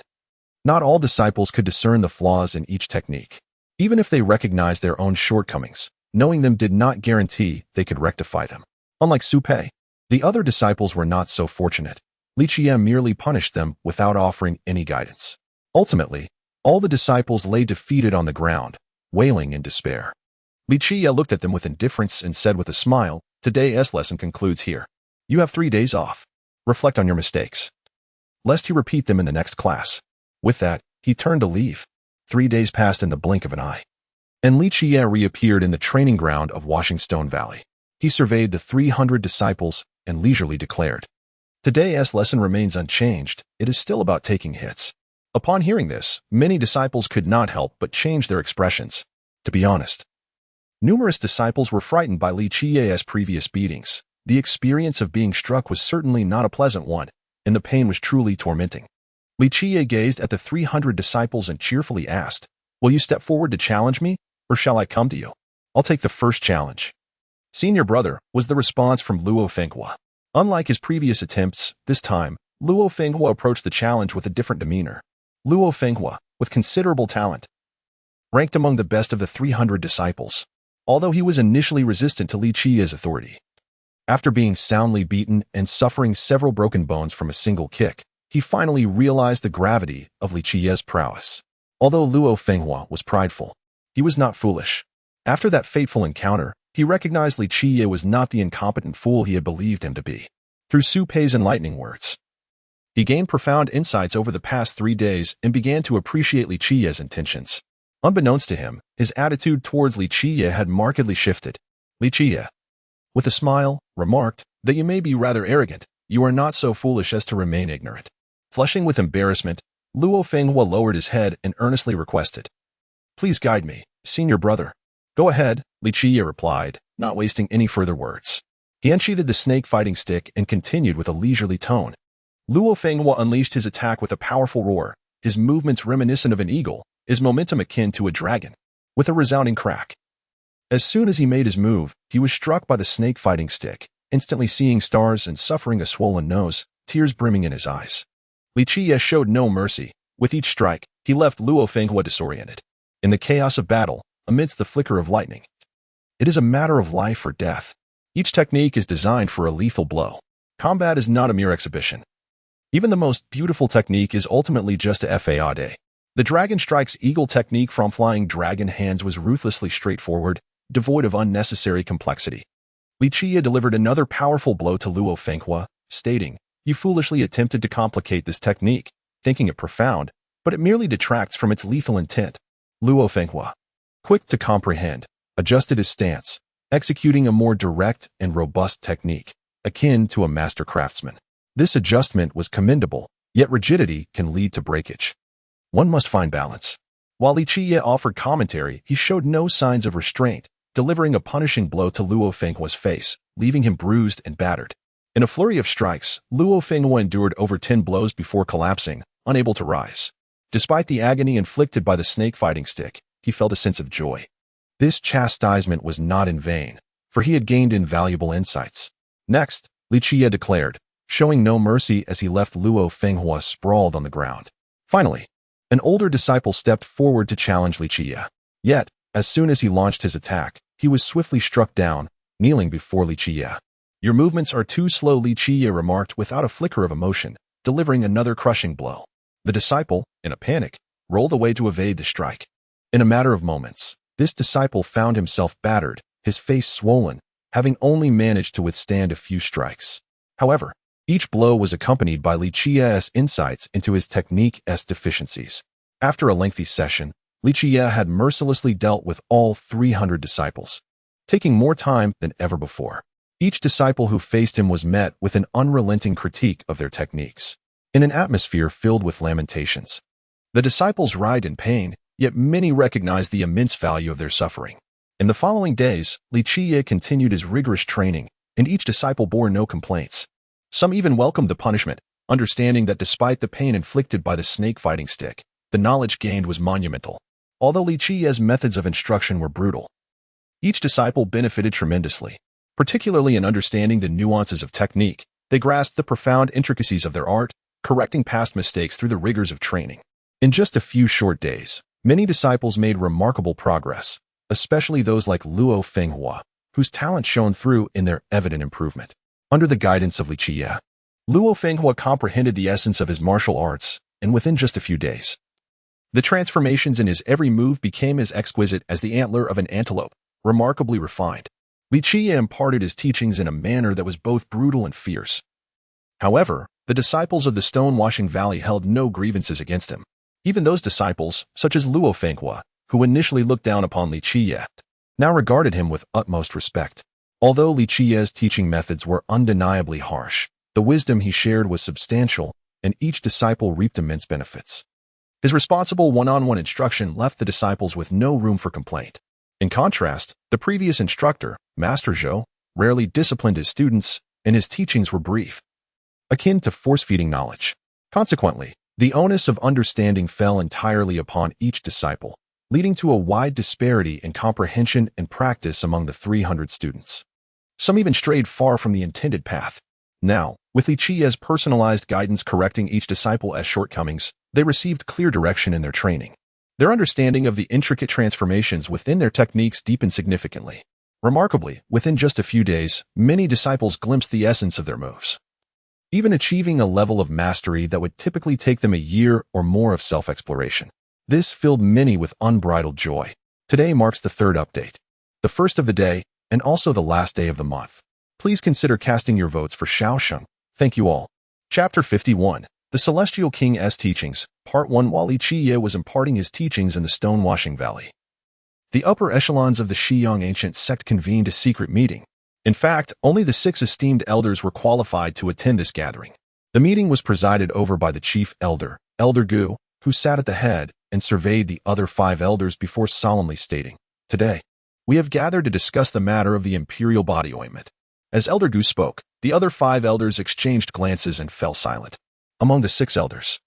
not all disciples could discern the flaws in each technique. Even if they recognized their own shortcomings, knowing them did not guarantee they could rectify them. Unlike Su Pei, the other disciples were not so fortunate. Qiye merely punished them without offering any guidance. Ultimately, all the disciples lay defeated on the ground, wailing in despair. Qiye looked at them with indifference and said with a smile, "Today's lesson concludes here. You have 3 days off. Reflect on your mistakes, lest you repeat them in the next class. With that, he turned to leave. 3 days passed in the blink of an eye, and Qiye reappeared in the training ground of Washington Valley. He surveyed the 300 disciples and leisurely declared, "Today's lesson remains unchanged. It is still about taking hits." Upon hearing this, many disciples could not help but change their expressions. To be honest, numerous disciples were frightened by Qiye's previous beatings. The experience of being struck was certainly not a pleasant one, and the pain was truly tormenting. Qiye gazed at the 300 disciples and cheerfully asked, "Will you step forward to challenge me, or shall I come to you?" "I'll take the first challenge, senior brother," was the response from Luo Fenghua. Unlike his previous attempts, this time, Luo Fenghua approached the challenge with a different demeanor. Luo Fenghua, with considerable talent, ranked among the best of the 300 disciples, although he was initially resistant to Qiye's authority. After being soundly beaten and suffering several broken bones from a single kick, he finally realized the gravity of Qiye's prowess. Although Luo Fenghua was prideful, he was not foolish. After that fateful encounter, he recognized Qiye was not the incompetent fool he had believed him to be. Through Su Pei's enlightening words, he gained profound insights over the past 3 days and began to appreciate Qiye's intentions. Unbeknownst to him, his attitude towards Qiye had markedly shifted. Qiye, with a smile, remarked that you may be rather arrogant. You are not so foolish as to remain ignorant. Flushing with embarrassment, Luo Fenghua lowered his head and earnestly requested, "Please guide me, senior brother." "Go ahead," Qiye replied, not wasting any further words. He unsheathed the snake fighting stick and continued with a leisurely tone. Luo Fenghua unleashed his attack with a powerful roar, his movements reminiscent of an eagle, his momentum akin to a dragon. With a resounding crack, as soon as he made his move, he was struck by the snake fighting stick, instantly seeing stars and suffering a swollen nose, tears brimming in his eyes. Qiye showed no mercy. With each strike, he left Luo Fenghua disoriented. In the chaos of battle, amidst the flicker of lightning, it is a matter of life or death. Each technique is designed for a lethal blow. Combat is not a mere exhibition. Even the most beautiful technique is ultimately just a fade. The Dragon Strike's eagle technique from Flying Dragon Hands was ruthlessly straightforward, devoid of unnecessary complexity. Qiye delivered another powerful blow to Luo Fenghua, stating, "You foolishly attempted to complicate this technique, thinking it profound, but it merely detracts from its lethal intent." Luo Fenghua, quick to comprehend, adjusted his stance, executing a more direct and robust technique, akin to a master craftsman. This adjustment was commendable, yet rigidity can lead to breakage. One must find balance. While Qiye offered commentary, he showed no signs of restraint, delivering a punishing blow to Luo Fenghua's face, leaving him bruised and battered. In a flurry of strikes, Luo Fenghua endured over 10 blows before collapsing, unable to rise. Despite the agony inflicted by the snake fighting stick, he felt a sense of joy. This chastisement was not in vain, for he had gained invaluable insights. Next, Qiye declared, showing no mercy as he left Luo Fenghua sprawled on the ground. Finally, an older disciple stepped forward to challenge Qiye. Yet, as soon as he launched his attack, he was swiftly struck down, kneeling before Qiye. "Your movements are too slow," Qiye remarked without a flicker of emotion, delivering another crushing blow. The disciple, in a panic, rolled away to evade the strike. In a matter of moments, this disciple found himself battered, his face swollen, having only managed to withstand a few strikes. However, each blow was accompanied by Qiye's insights into his technique's deficiencies. After a lengthy session, Qiye had mercilessly dealt with all 300 disciples, taking more time than ever before. Each disciple who faced him was met with an unrelenting critique of their techniques. In an atmosphere filled with lamentations, the disciples writhed in pain, yet many recognized the immense value of their suffering. In the following days, Qiye continued his rigorous training, and each disciple bore no complaints. Some even welcomed the punishment, understanding that despite the pain inflicted by the snake fighting stick, the knowledge gained was monumental. Although Qiye's methods of instruction were brutal, each disciple benefited tremendously. Particularly in understanding the nuances of technique, they grasped the profound intricacies of their art, correcting past mistakes through the rigors of training. In just a few short days, many disciples made remarkable progress, especially those like Luo Fenghua, whose talent shone through in their evident improvement. Under the guidance of Qiye, Luo Fenghua comprehended the essence of his martial arts, and within just a few days, the transformations in his every move became as exquisite as the antler of an antelope, remarkably refined. Qiye imparted his teachings in a manner that was both brutal and fierce. However, the disciples of the Stonewashing Valley held no grievances against him. Even those disciples, such as Luo Fenghua, who initially looked down upon Li Qiye, now regarded him with utmost respect. Although Li Qiye's teaching methods were undeniably harsh, the wisdom he shared was substantial, and each disciple reaped immense benefits. His responsible one-on-one instruction left the disciples with no room for complaint. In contrast, the previous instructor, Master Zhou, rarely disciplined his students, and his teachings were brief, akin to force-feeding knowledge. Consequently, the onus of understanding fell entirely upon each disciple, leading to a wide disparity in comprehension and practice among the 300 students. Some even strayed far from the intended path. Now, with Li Qiye's personalized guidance correcting each disciple as shortcomings, they received clear direction in their training. Their understanding of the intricate transformations within their techniques deepened significantly. Remarkably, within just a few days, many disciples glimpsed the essence of their moves, even achieving a level of mastery that would typically take them a year or more of self-exploration. This filled many with unbridled joy. Today marks the third update, the first of the day, and also the last day of the month. Please consider casting your votes for Shaosheng. Thank you all. Chapter 51. The Celestial King's Teachings, Part 1. While Li Qiye was imparting his teachings in the Stonewashing Valley, the upper echelons of the Shiyang ancient sect convened a secret meeting. In fact, only the 6 esteemed elders were qualified to attend this gathering. The meeting was presided over by the chief elder, Elder Gu, who sat at the head and surveyed the other 5 elders before solemnly stating, "Today, we have gathered to discuss the matter of the imperial body ointment." As Elder Gu spoke, the other 5 elders exchanged glances and fell silent. Among the 6 elders,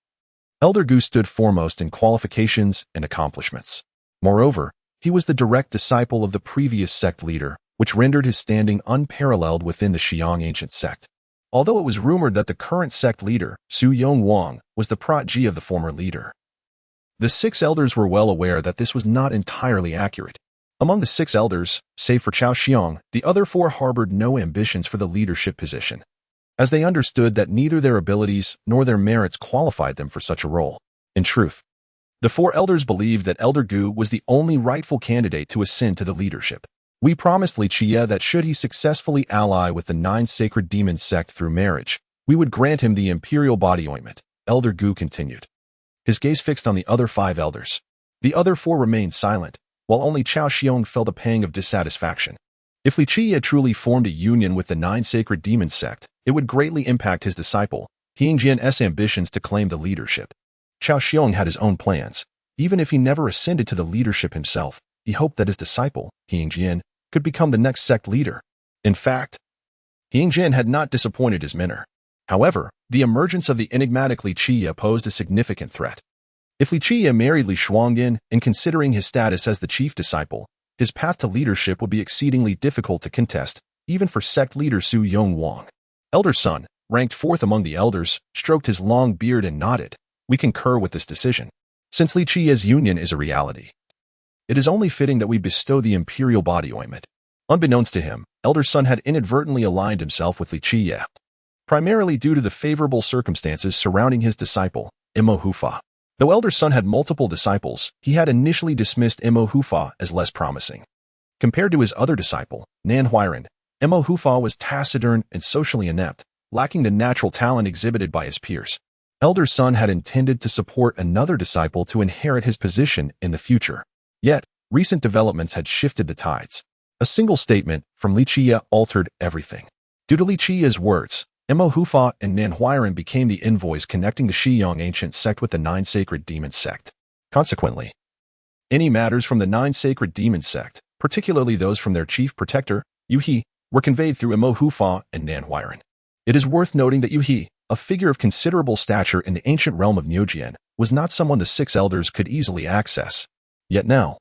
Elder Gu stood foremost in qualifications and accomplishments. Moreover, he was the direct disciple of the previous sect leader, which rendered his standing unparalleled within the Shiyang ancient sect. Although it was rumored that the current sect leader, Su Yongwang, was the protege of the former leader, the 6 elders were well aware that this was not entirely accurate. Among the 6 elders, save for Chao Xiong, the other 4 harbored no ambitions for the leadership position, as they understood that neither their abilities nor their merits qualified them for such a role. In truth, the 4 elders believed that Elder Gu was the only rightful candidate to ascend to the leadership. We promised Li Qiye that should he successfully ally with the 9 sacred demon sect through marriage, we would grant him the imperial body ointment, Elder Gu continued, his gaze fixed on the other 5 elders. The other 4 remained silent, while only Chao Xiong felt a pang of dissatisfaction. If Li Qiye truly formed a union with the 9 sacred demon sect, it would greatly impact his disciple, Hingjian's ambitions to claim the leadership. Chao Xiong had his own plans. Even if he never ascended to the leadership himself, he hoped that his disciple, Hingjian, could become the next sect leader. In fact, Hingjian had not disappointed his mentor. However, the emergence of the enigmatic Li Qiye posed a significant threat. If Li Qiye married Li Shuangyin, and considering his status as the chief disciple, his path to leadership would be exceedingly difficult to contest, even for sect leader Su Yongwang. Elder Sun, ranked 4th among the elders, stroked his long beard and nodded. We concur with this decision. Since Li Qiye's union is a reality, it is only fitting that we bestow the imperial body ointment. Unbeknownst to him, Elder Sun had inadvertently aligned himself with Li Qiye, primarily due to the favorable circumstances surrounding his disciple, Imo Hufa. Though Elder Sun had multiple disciples, he had initially dismissed Imo Hufa as less promising. Compared to his other disciple, Nan Huiran, Imo Hufa was taciturn and socially inept, lacking the natural talent exhibited by his peers. Elder Sun had intended to support another disciple to inherit his position in the future. Yet, recent developments had shifted the tides. A single statement from Li Qiye altered everything. Due to Li Qiye's words, Imo Hufa and Nan Huiran became the envoys connecting the Shiyang ancient sect with the 9 sacred demon sect. Consequently, any matters from the 9 sacred demon sect, particularly those from their chief protector, Yu He, were conveyed through Imo Hufa and Nan Huiran. It is worth noting that Yu He, a figure of considerable stature in the ancient realm of Nyojian, was not someone the 6 elders could easily access. Yet now,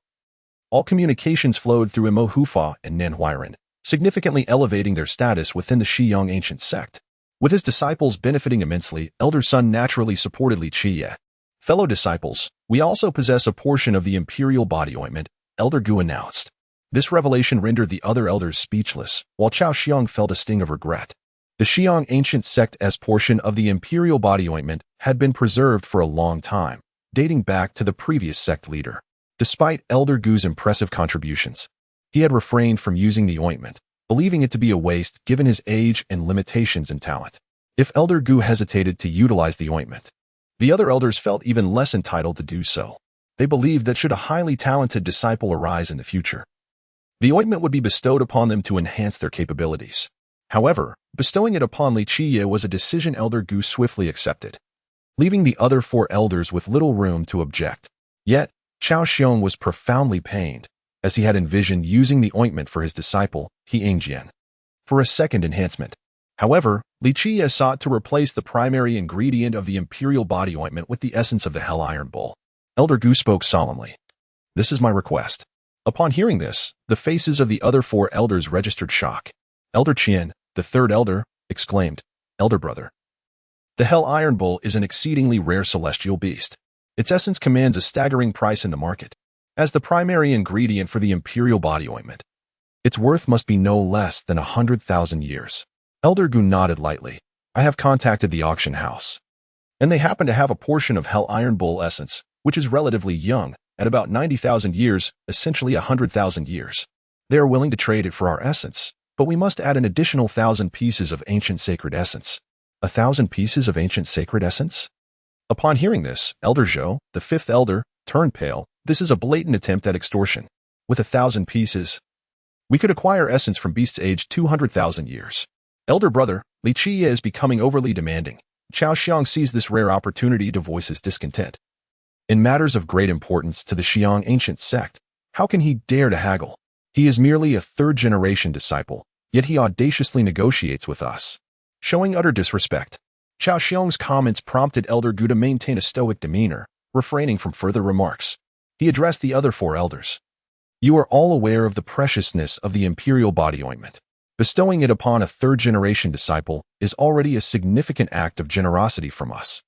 all communications flowed through Imo Hufa and Nan Huiran, significantly elevating their status within the Shiyang ancient sect. With his disciples benefiting immensely, Elder Sun naturally supported Li Qiye. Fellow disciples, we also possess a portion of the imperial body ointment, Elder Gu announced. This revelation rendered the other elders speechless, while Chao Xiong felt a sting of regret. The Shiyang ancient sect's portion of the imperial body ointment had been preserved for a long time, dating back to the previous sect leader. Despite Elder Gu's impressive contributions, he had refrained from using the ointment, believing it to be a waste given his age and limitations in talent. If Elder Gu hesitated to utilize the ointment, the other elders felt even less entitled to do so. They believed that should a highly talented disciple arise in the future, the ointment would be bestowed upon them to enhance their capabilities. However, bestowing it upon Qiye was a decision Elder Gu swiftly accepted, leaving the other 4 elders with little room to object. Yet, Chao Xiong was profoundly pained, as he had envisioned using the ointment for his disciple, Qiye, for a second enhancement. However, Qiye sought to replace the primary ingredient of the imperial body ointment with the essence of the Hell Iron Bull. Elder Gu spoke solemnly. "This is my request." Upon hearing this, the faces of the other 4 elders registered shock. Elder Qian, the 3rd elder, exclaimed, "Elder brother, the Hell Iron Bull is an exceedingly rare celestial beast. Its essence commands a staggering price in the market. As the primary ingredient for the imperial body ointment, its worth must be no less than 100,000 years. Elder Gu nodded lightly. "I have contacted the auction house, and they happen to have a portion of Hell Iron Bull essence, which is relatively young, at about 90,000 years, essentially 100,000 years. They are willing to trade it for our essence, but we must add an additional 1,000 pieces of ancient sacred essence." 1,000 pieces of ancient sacred essence? Upon hearing this, Elder Zhou, the 5th elder, turned pale. "This is a blatant attempt at extortion. With 1,000 pieces, we could acquire essence from beasts aged 200,000 years. Elder brother, Qiye is becoming overly demanding." Chao Xiong seized this rare opportunity to voice his discontent. In matters of great importance to the Xiong ancient sect, how can he dare to haggle? He is merely a 3rd-generation disciple, yet he audaciously negotiates with us, showing utter disrespect. Chao Xiong's comments prompted Elder Gu to maintain a stoic demeanor, refraining from further remarks. He addressed the other 4 elders. "You are all aware of the preciousness of the imperial body ointment. Bestowing it upon a 3rd-generation disciple is already a significant act of generosity from us,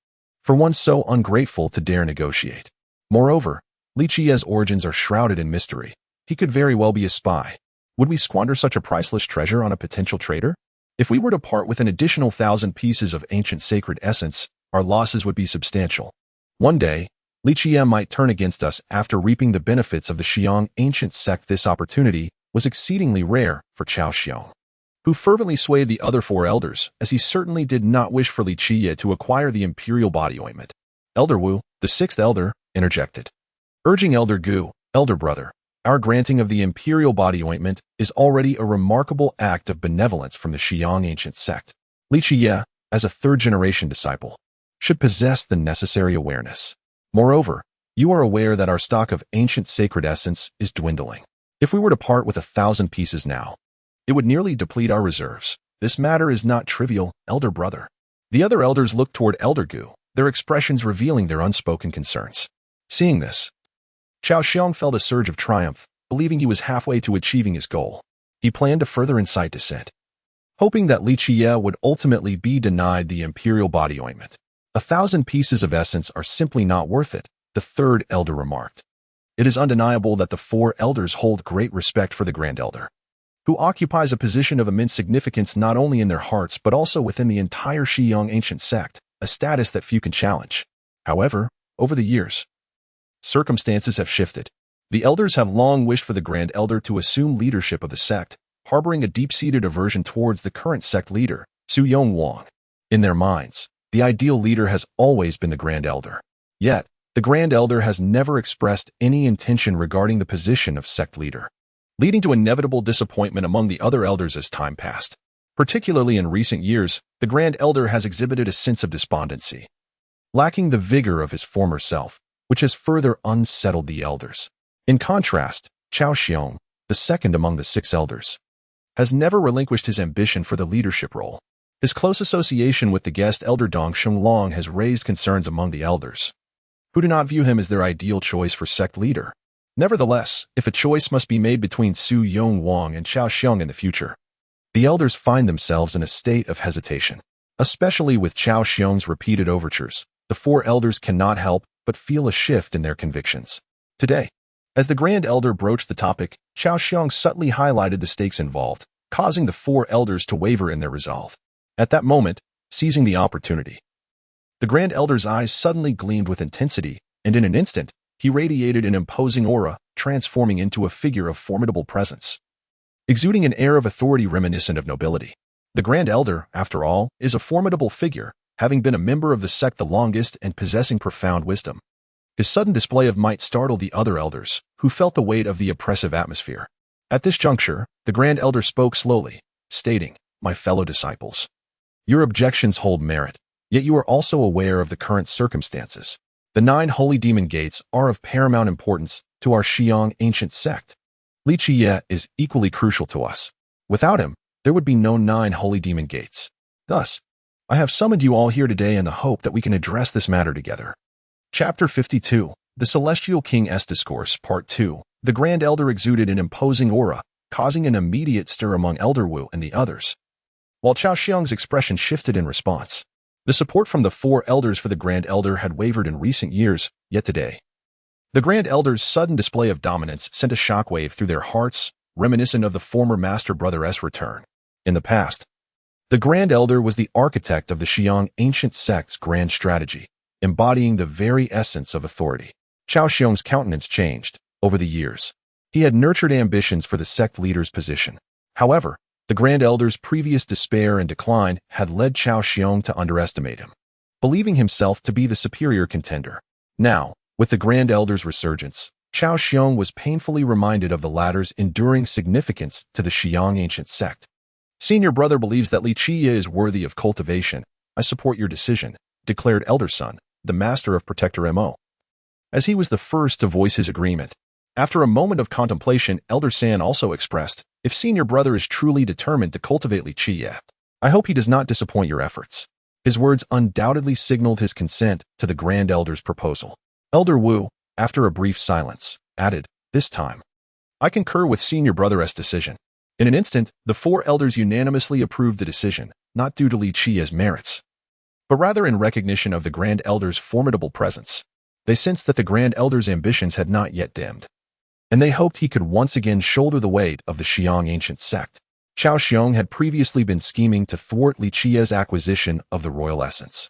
for one so ungrateful to dare negotiate. Moreover, Qiye's origins are shrouded in mystery. He could very well be a spy. Would we squander such a priceless treasure on a potential traitor? If we were to part with an additional 1,000 pieces of ancient sacred essence, our losses would be substantial. One day, Qiye might turn against us after reaping the benefits of the Xiong ancient sect." This opportunity was exceedingly rare for Chao Xiong, who fervently swayed the other 4 elders, as he certainly did not wish for Qiye to acquire the imperial body ointment. Elder Wu, the 6th elder, interjected, urging Elder Gu, "Elder brother, our granting of the imperial body ointment is already a remarkable act of benevolence from the Xiong ancient sect. Qiye, as a 3rd-generation disciple, should possess the necessary awareness. Moreover, you are aware that our stock of ancient sacred essence is dwindling. If we were to part with 1,000 pieces now, it would nearly deplete our reserves. This matter is not trivial, elder brother." The other elders looked toward Elder Gu, their expressions revealing their unspoken concerns. Seeing this, Chao Xiong felt a surge of triumph, believing he was halfway to achieving his goal. He planned to further incite dissent, hoping that Qiye would ultimately be denied the imperial body ointment. 1,000 pieces of essence are simply not worth it, the 3rd elder remarked. It is undeniable that the 4 elders hold great respect for the Grand Elder, who occupies a position of immense significance not only in their hearts but also within the entire Xiong ancient sect, a status that few can challenge. However, over the years, circumstances have shifted. The elders have long wished for the Grand Elder to assume leadership of the sect, harboring a deep-seated aversion towards the current sect leader, Su Yong Wang. In their minds, the ideal leader has always been the Grand Elder. Yet, the Grand Elder has never expressed any intention regarding the position of sect leader, leading to inevitable disappointment among the other elders as time passed. Particularly in recent years, the Grand Elder has exhibited a sense of despondency, lacking the vigor of his former self, which has further unsettled the elders. In contrast, Chao Xiong, the 2nd among the 6 elders, has never relinquished his ambition for the leadership role. His close association with the guest elder Dong Shunlong has raised concerns among the elders, who do not view him as their ideal choice for sect leader. Nevertheless, if a choice must be made between Su Yong Wang and Chao Xiong in the future, the elders find themselves in a state of hesitation. Especially with Chao Xiong's repeated overtures, the 4 elders cannot help but feel a shift in their convictions. Today, as the Grand Elder broached the topic, Chao Xiong subtly highlighted the stakes involved, causing the 4 elders to waver in their resolve. At that moment, seizing the opportunity, the Grand Elder's eyes suddenly gleamed with intensity, and in an instant, he radiated an imposing aura, transforming into a figure of formidable presence, exuding an air of authority reminiscent of nobility. The Grand Elder, after all, is a formidable figure, having been a member of the sect the longest and possessing profound wisdom. His sudden display of might startled the other elders, who felt the weight of the oppressive atmosphere. At this juncture, the Grand Elder spoke slowly, stating, "My fellow disciples, your objections hold merit, yet you are also aware of the current circumstances. The 9 holy demon gates are of paramount importance to our Qiye ancient sect. Qiye is equally crucial to us. Without him, there would be no 9 holy demon gates. Thus, I have summoned you all here today in the hope that we can address this matter together." Chapter 52, The Celestial King's Discourse, Part 2. The Grand Elder exuded an imposing aura, causing an immediate stir among Elder Wu and the others. While Cao Xiang's expression shifted in response, the support from the 4 elders for the Grand Elder had wavered in recent years, yet today, the Grand Elder's sudden display of dominance sent a shockwave through their hearts, reminiscent of the former Master Brother's return. In the past, the Grand Elder was the architect of the Qiye ancient sect's grand strategy, embodying the very essence of authority. Cao Xiang's countenance changed. Over the years, he had nurtured ambitions for the sect leader's position. However, the Grand Elder's previous despair and decline had led Cao Xiang to underestimate him, believing himself to be the superior contender. Now, with the Grand Elder's resurgence, Cao Xiang was painfully reminded of the latter's enduring significance to the Qiye ancient sect. "Senior brother believes that Qiye is worthy of cultivation. I support your decision," declared Elder Son, the master of Protector Mo. As he was the first to voice his agreement, after a moment of contemplation, Elder San also expressed, "If senior brother is truly determined to cultivate Qiye, I hope he does not disappoint your efforts." His words undoubtedly signaled his consent to the Grand Elder's proposal. Elder Wu, after a brief silence, added, "This time, I concur with senior brother's decision." In an instant, the 4 elders unanimously approved the decision, not due to Qiye's merits, but rather in recognition of the Grand Elder's formidable presence. They sensed that the Grand Elder's ambitions had not yet dimmed, and they hoped he could once again shoulder the weight of the Qiye ancient sect. Cao Xiang had previously been scheming to thwart Qiye's acquisition of the royal essence.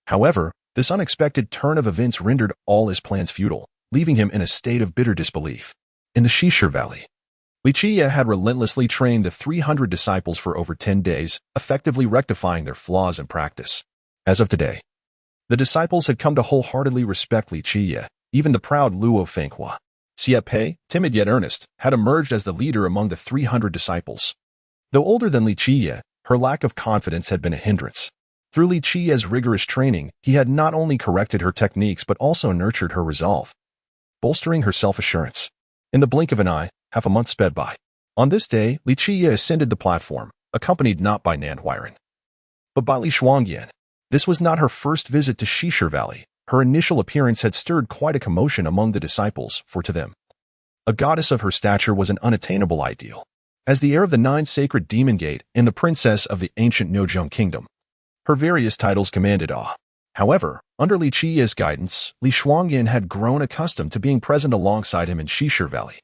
However, this unexpected turn of events rendered all his plans futile, leaving him in a state of bitter disbelief. In the Shishir Valley, Qiye had relentlessly trained the 300 disciples for over 10 days, effectively rectifying their flaws in practice. As of today, the disciples had come to wholeheartedly respect Qiye. Even the proud Luo Fenghua, Xie Pei, timid yet earnest, had emerged as the leader among the 300 disciples. Though older than Qiye, her lack of confidence had been a hindrance. Through Qiye's rigorous training, he had not only corrected her techniques but also nurtured her resolve, bolstering her self-assurance. In the blink of an eye, half a month sped by. On this day, Qiye ascended the platform, accompanied not by Nan Huiran, but by Li Shuangyan. This was not her first visit to Shishir Valley. Her initial appearance had stirred quite a commotion among the disciples, for to them, a goddess of her stature was an unattainable ideal. As the heir of the 9 sacred demon gate and the princess of the ancient Nojong kingdom, her various titles commanded awe. However, under Qiye's guidance, Li Shuangyan had grown accustomed to being present alongside him in Shishir Valley.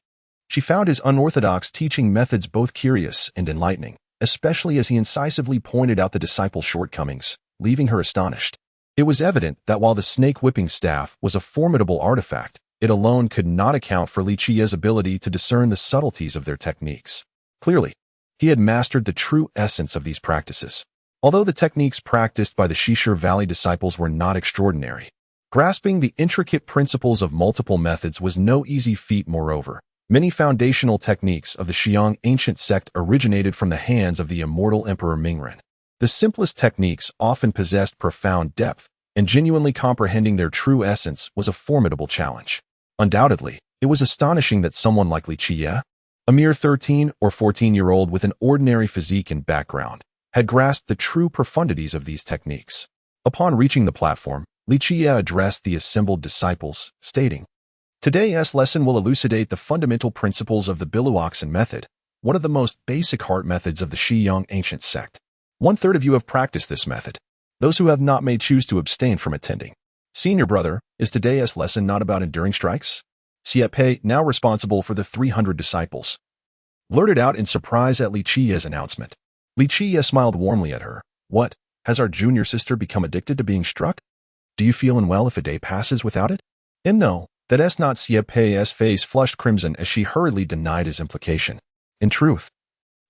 She found his unorthodox teaching methods both curious and enlightening, especially as he incisively pointed out the disciples' shortcomings, leaving her astonished. It was evident that while the snake-whipping staff was a formidable artifact, it alone could not account for Qiye's ability to discern the subtleties of their techniques. Clearly, he had mastered the true essence of these practices. Although the techniques practiced by the Shishir Valley disciples were not extraordinary, grasping the intricate principles of multiple methods was no easy feat. Moreover, many foundational techniques of the Qiye ancient sect originated from the hands of the immortal Emperor Mingren. The simplest techniques often possessed profound depth, and genuinely comprehending their true essence was a formidable challenge. Undoubtedly, it was astonishing that someone like Qiye, a mere 13 or 14-year-old with an ordinary physique and background, had grasped the true profundities of these techniques. Upon reaching the platform, Qiye addressed the assembled disciples, stating, "Today's lesson will elucidate the fundamental principles of the Biluoxan method, one of the most basic heart methods of the Qiye ancient sect. 1/3 of you have practiced this method. Those who have not may choose to abstain from attending. Senior brother, is today's lesson not about enduring strikes?" Xie Pei, now responsible for the 300 disciples, blurted out in surprise at Qiye's announcement. Qiye smiled warmly at her. "What, has our junior sister become addicted to being struck? Do you feel unwell if a day passes without it?" And no, that's not. Xie Pei's face flushed crimson as she hurriedly denied his implication. In truth,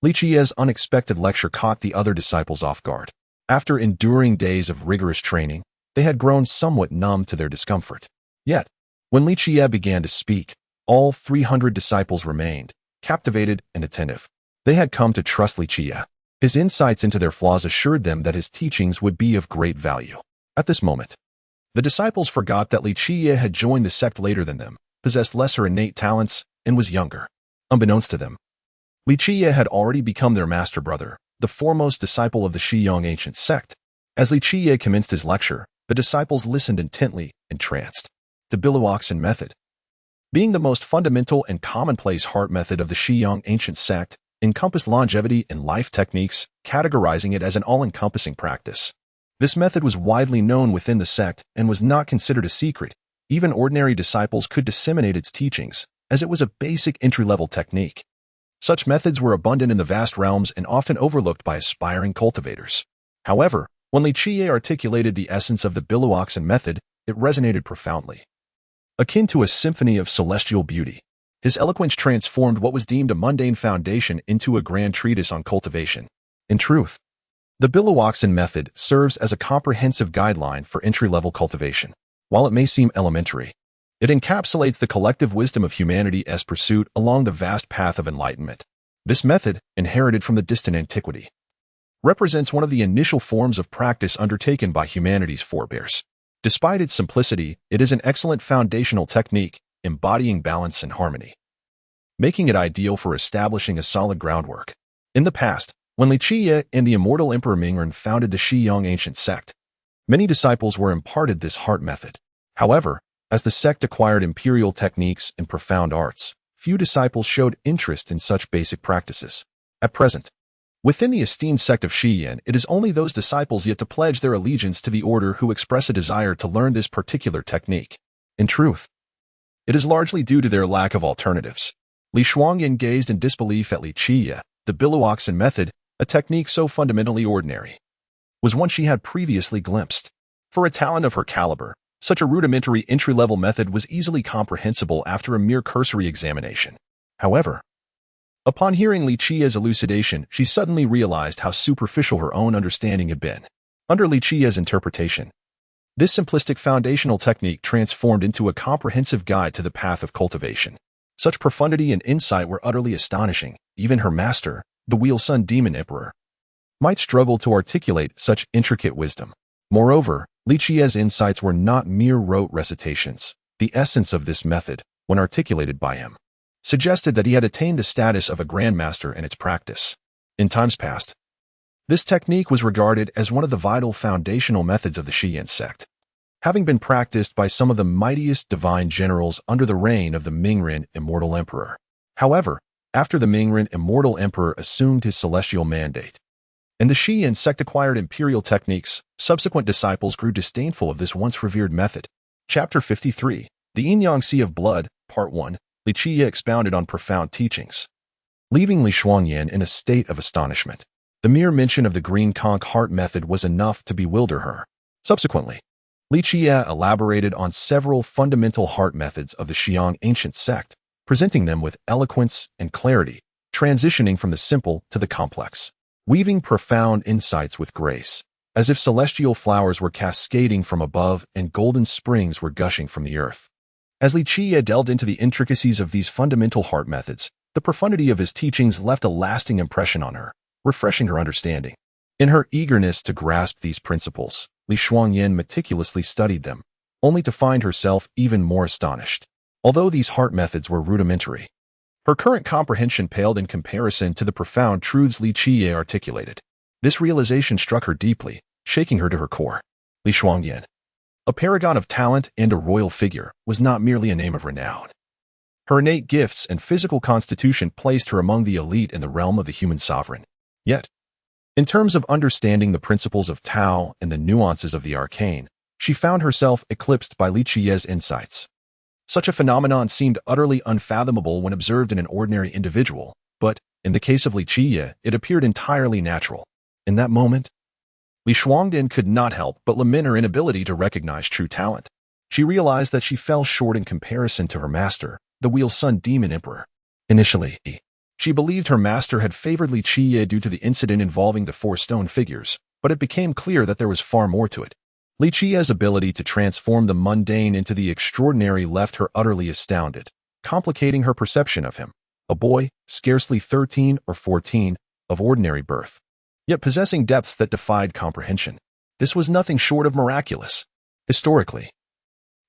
Qiye's unexpected lecture caught the other disciples off guard. After enduring days of rigorous training, they had grown somewhat numb to their discomfort. Yet, when Qiye began to speak, all 300 disciples remained, captivated and attentive. They had come to trust Qiye. His insights into their flaws assured them that his teachings would be of great value. At this moment, the disciples forgot that Qiye had joined the sect later than them, possessed lesser innate talents, and was younger. Unbeknownst to them, Qiye had already become their master brother, the foremost disciple of the Shiyong ancient sect. As Qiye commenced his lecture, the disciples listened intently, entranced. The Biluoxan method, being the most fundamental and commonplace heart method of the Shiyong ancient sect, encompassed longevity and life techniques, categorizing it as an all-encompassing practice. This method was widely known within the sect and was not considered a secret. Even ordinary disciples could disseminate its teachings, as it was a basic entry-level technique. Such methods were abundant in the vast realms and often overlooked by aspiring cultivators. However, when Qiye articulated the essence of the Biluoxan method, it resonated profoundly. Akin to a symphony of celestial beauty, his eloquence transformed what was deemed a mundane foundation into a grand treatise on cultivation. In truth, the Biluoxan method serves as a comprehensive guideline for entry-level cultivation. While it may seem elementary, it encapsulates the collective wisdom of humanity's pursuit along the vast path of enlightenment. This method, inherited from the distant antiquity, represents one of the initial forms of practice undertaken by humanity's forebears. Despite its simplicity, it is an excellent foundational technique, embodying balance and harmony, making it ideal for establishing a solid groundwork. In the past, when Qiye and the immortal Emperor Mingren founded the Shiyong ancient sect, many disciples were imparted this heart method. However, as the sect acquired imperial techniques and profound arts, few disciples showed interest in such basic practices. At present, within the esteemed sect of Qiye, it is only those disciples yet to pledge their allegiance to the order who express a desire to learn this particular technique. In truth, it is largely due to their lack of alternatives. Li Shuangyin gazed in disbelief at Qiye. The Biluoxan method, a technique so fundamentally ordinary, was one she had previously glimpsed. For a talent of her caliber, such a rudimentary entry-level method was easily comprehensible after a mere cursory examination. However, upon hearing Qiye's elucidation, she suddenly realized how superficial her own understanding had been. Under Qiye's interpretation, this simplistic foundational technique transformed into a comprehensive guide to the path of cultivation. Such profundity and insight were utterly astonishing. Even her master, the Wheel-Sun Demon Emperor, might struggle to articulate such intricate wisdom. Moreover, Qiye's insights were not mere rote recitations. The essence of this method, when articulated by him, suggested that he had attained the status of a grandmaster in its practice. In times past, this technique was regarded as one of the vital foundational methods of the Qiye sect, having been practiced by some of the mightiest divine generals under the reign of the Mingren Immortal Emperor. However, after the Mingren Immortal Emperor assumed his celestial mandate, and the Qiye sect acquired imperial techniques, subsequent disciples grew disdainful of this once revered method. Chapter 53, The Yin-Yang Sea of Blood, Part 1, Qiye expounded on profound teachings, leaving Li Shuangyin in a state of astonishment. The mere mention of the green conch heart method was enough to bewilder her. Subsequently, Qiye elaborated on several fundamental heart methods of the Shiyong ancient sect, presenting them with eloquence and clarity, transitioning from the simple to the complex, weaving profound insights with grace, as if celestial flowers were cascading from above and golden springs were gushing from the earth. As Qiye delved into the intricacies of these fundamental heart methods, the profundity of his teachings left a lasting impression on her, refreshing her understanding. In her eagerness to grasp these principles, Li Shuangyin meticulously studied them, only to find herself even more astonished. Although these heart methods were rudimentary, her current comprehension paled in comparison to the profound truths Qiye articulated. This realization struck her deeply, shaking her to her core. Li Shuangyin, a paragon of talent and a royal figure, was not merely a name of renown. Her innate gifts and physical constitution placed her among the elite in the realm of the human sovereign. Yet, in terms of understanding the principles of Tao and the nuances of the arcane, she found herself eclipsed by Qiye's insights. Such a phenomenon seemed utterly unfathomable when observed in an ordinary individual, but, in the case of Qiye, it appeared entirely natural. In that moment, Li Shuangyin could not help but lament her inability to recognize true talent. She realized that she fell short in comparison to her master, the Wheel-Sun Demon Emperor. Initially, She believed her master had favored Qiye due to the incident involving the 4 stone figures, but it became clear that there was far more to it. Qiye's ability to transform the mundane into the extraordinary left her utterly astounded, complicating her perception of him, a boy, scarcely 13 or 14, of ordinary birth, yet possessing depths that defied comprehension. This was nothing short of miraculous. Historically,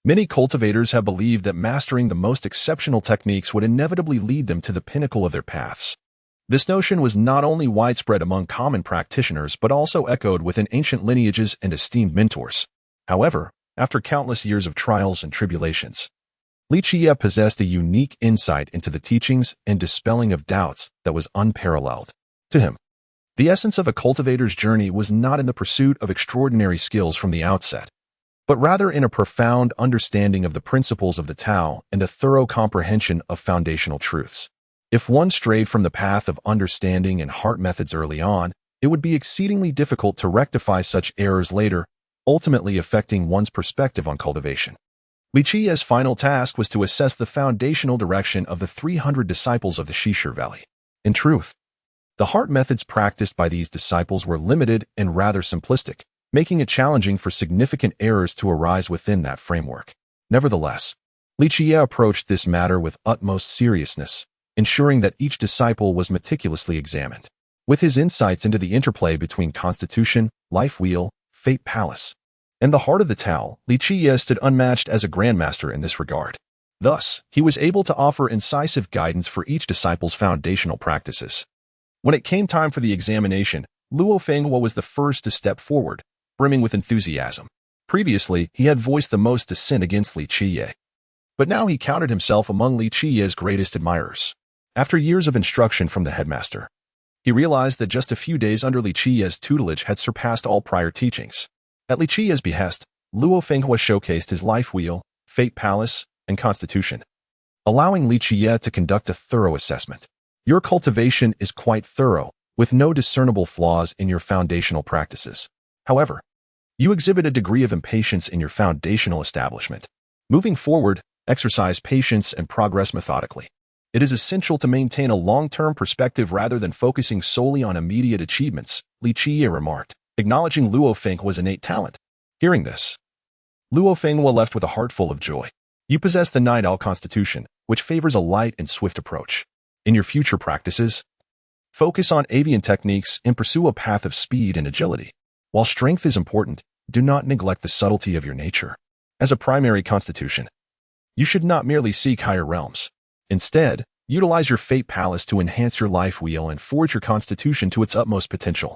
many cultivators have believed that mastering the most exceptional techniques would inevitably lead them to the pinnacle of their paths. This notion was not only widespread among common practitioners but also echoed within ancient lineages and esteemed mentors. However, after countless years of trials and tribulations, Qiye possessed a unique insight into the teachings and dispelling of doubts that was unparalleled. To him, the essence of a cultivator's journey was not in the pursuit of extraordinary skills from the outset, but rather in a profound understanding of the principles of the Tao and a thorough comprehension of foundational truths. If one strayed from the path of understanding and heart methods early on, it would be exceedingly difficult to rectify such errors later, ultimately affecting one's perspective on cultivation. Qiye's final task was to assess the foundational direction of the 300 disciples of the Shishir Valley. In truth, the heart methods practiced by these disciples were limited and rather simplistic, making it challenging for significant errors to arise within that framework. Nevertheless, Qiye approached this matter with utmost seriousness, ensuring that each disciple was meticulously examined. With his insights into the interplay between Constitution, Life Wheel, Fate Palace, and the heart of the Tao, Qiye stood unmatched as a grandmaster in this regard. Thus, he was able to offer incisive guidance for each disciple's foundational practices. When it came time for the examination, Luo Fenghua was the first to step forward, brimming with enthusiasm. Previously, he had voiced the most dissent against Qiye, but now he counted himself among Qiye's greatest admirers. After years of instruction from the headmaster, he realized that just a few days under Qiye's tutelage had surpassed all prior teachings. At Qiye's behest, Luo Fenghua showcased his Life Wheel, Fate Palace, and Constitution, allowing Qiye to conduct a thorough assessment. Your cultivation is quite thorough, with no discernible flaws in your foundational practices. However, you exhibit a degree of impatience in your foundational establishment. Moving forward, exercise patience and progress methodically. It is essential to maintain a long-term perspective rather than focusing solely on immediate achievements, Qiye remarked, acknowledging Luo Fenghua's innate talent. Hearing this, Luo Fenghua left with a heart full of joy. You possess the Night Owl Constitution, which favors a light and swift approach. In your future practices, focus on avian techniques and pursue a path of speed and agility. While strength is important, do not neglect the subtlety of your nature. As a primary constitution, you should not merely seek higher realms. Instead, utilize your Fate Palace to enhance your life wheel and forge your constitution to its utmost potential.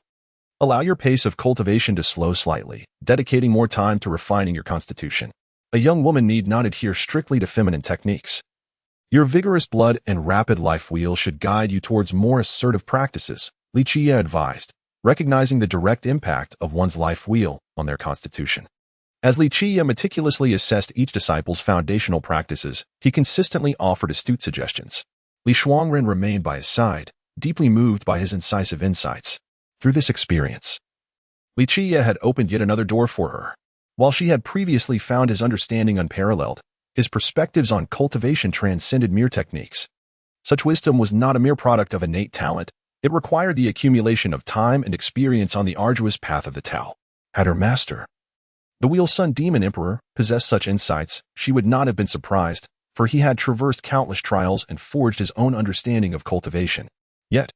Allow your pace of cultivation to slow slightly, dedicating more time to refining your constitution. A young woman need not adhere strictly to feminine techniques. Your vigorous blood and rapid life wheel should guide you towards more assertive practices, Qiye advised, recognizing the direct impact of one's life wheel on their constitution. As Qiye meticulously assessed each disciple's foundational practices, he consistently offered astute suggestions. Li Shuangren remained by his side, deeply moved by his incisive insights. Through this experience, Qiye had opened yet another door for her. While she had previously found his understanding unparalleled, his perspectives on cultivation transcended mere techniques. Such wisdom was not a mere product of innate talent. It required the accumulation of time and experience on the arduous path of the Tao. Had her master, the Wheel Sun Demon Emperor, possessed such insights, she would not have been surprised, for he had traversed countless trials and forged his own understanding of cultivation. Yet,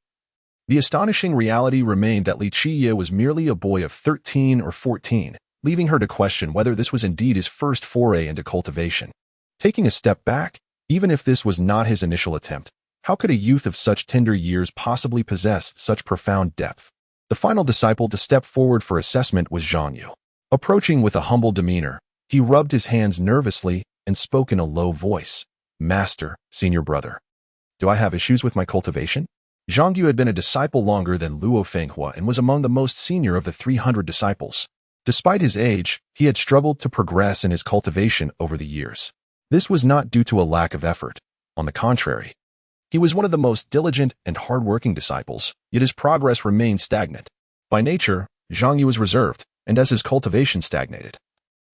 the astonishing reality remained that Qiye was merely a boy of 13 or 14, leaving her to question whether this was indeed his first foray into cultivation. Taking a step back, even if this was not his initial attempt, how could a youth of such tender years possibly possess such profound depth? The final disciple to step forward for assessment was Zhang Yu. Approaching with a humble demeanor, he rubbed his hands nervously and spoke in a low voice. Master, senior brother, do I have issues with my cultivation? Zhang Yu had been a disciple longer than Luo Fenghua and was among the most senior of the 300 disciples. Despite his age, he had struggled to progress in his cultivation over the years. This was not due to a lack of effort. On the contrary, he was one of the most diligent and hard-working disciples, yet his progress remained stagnant. By nature, Zhang Yu was reserved, and as his cultivation stagnated,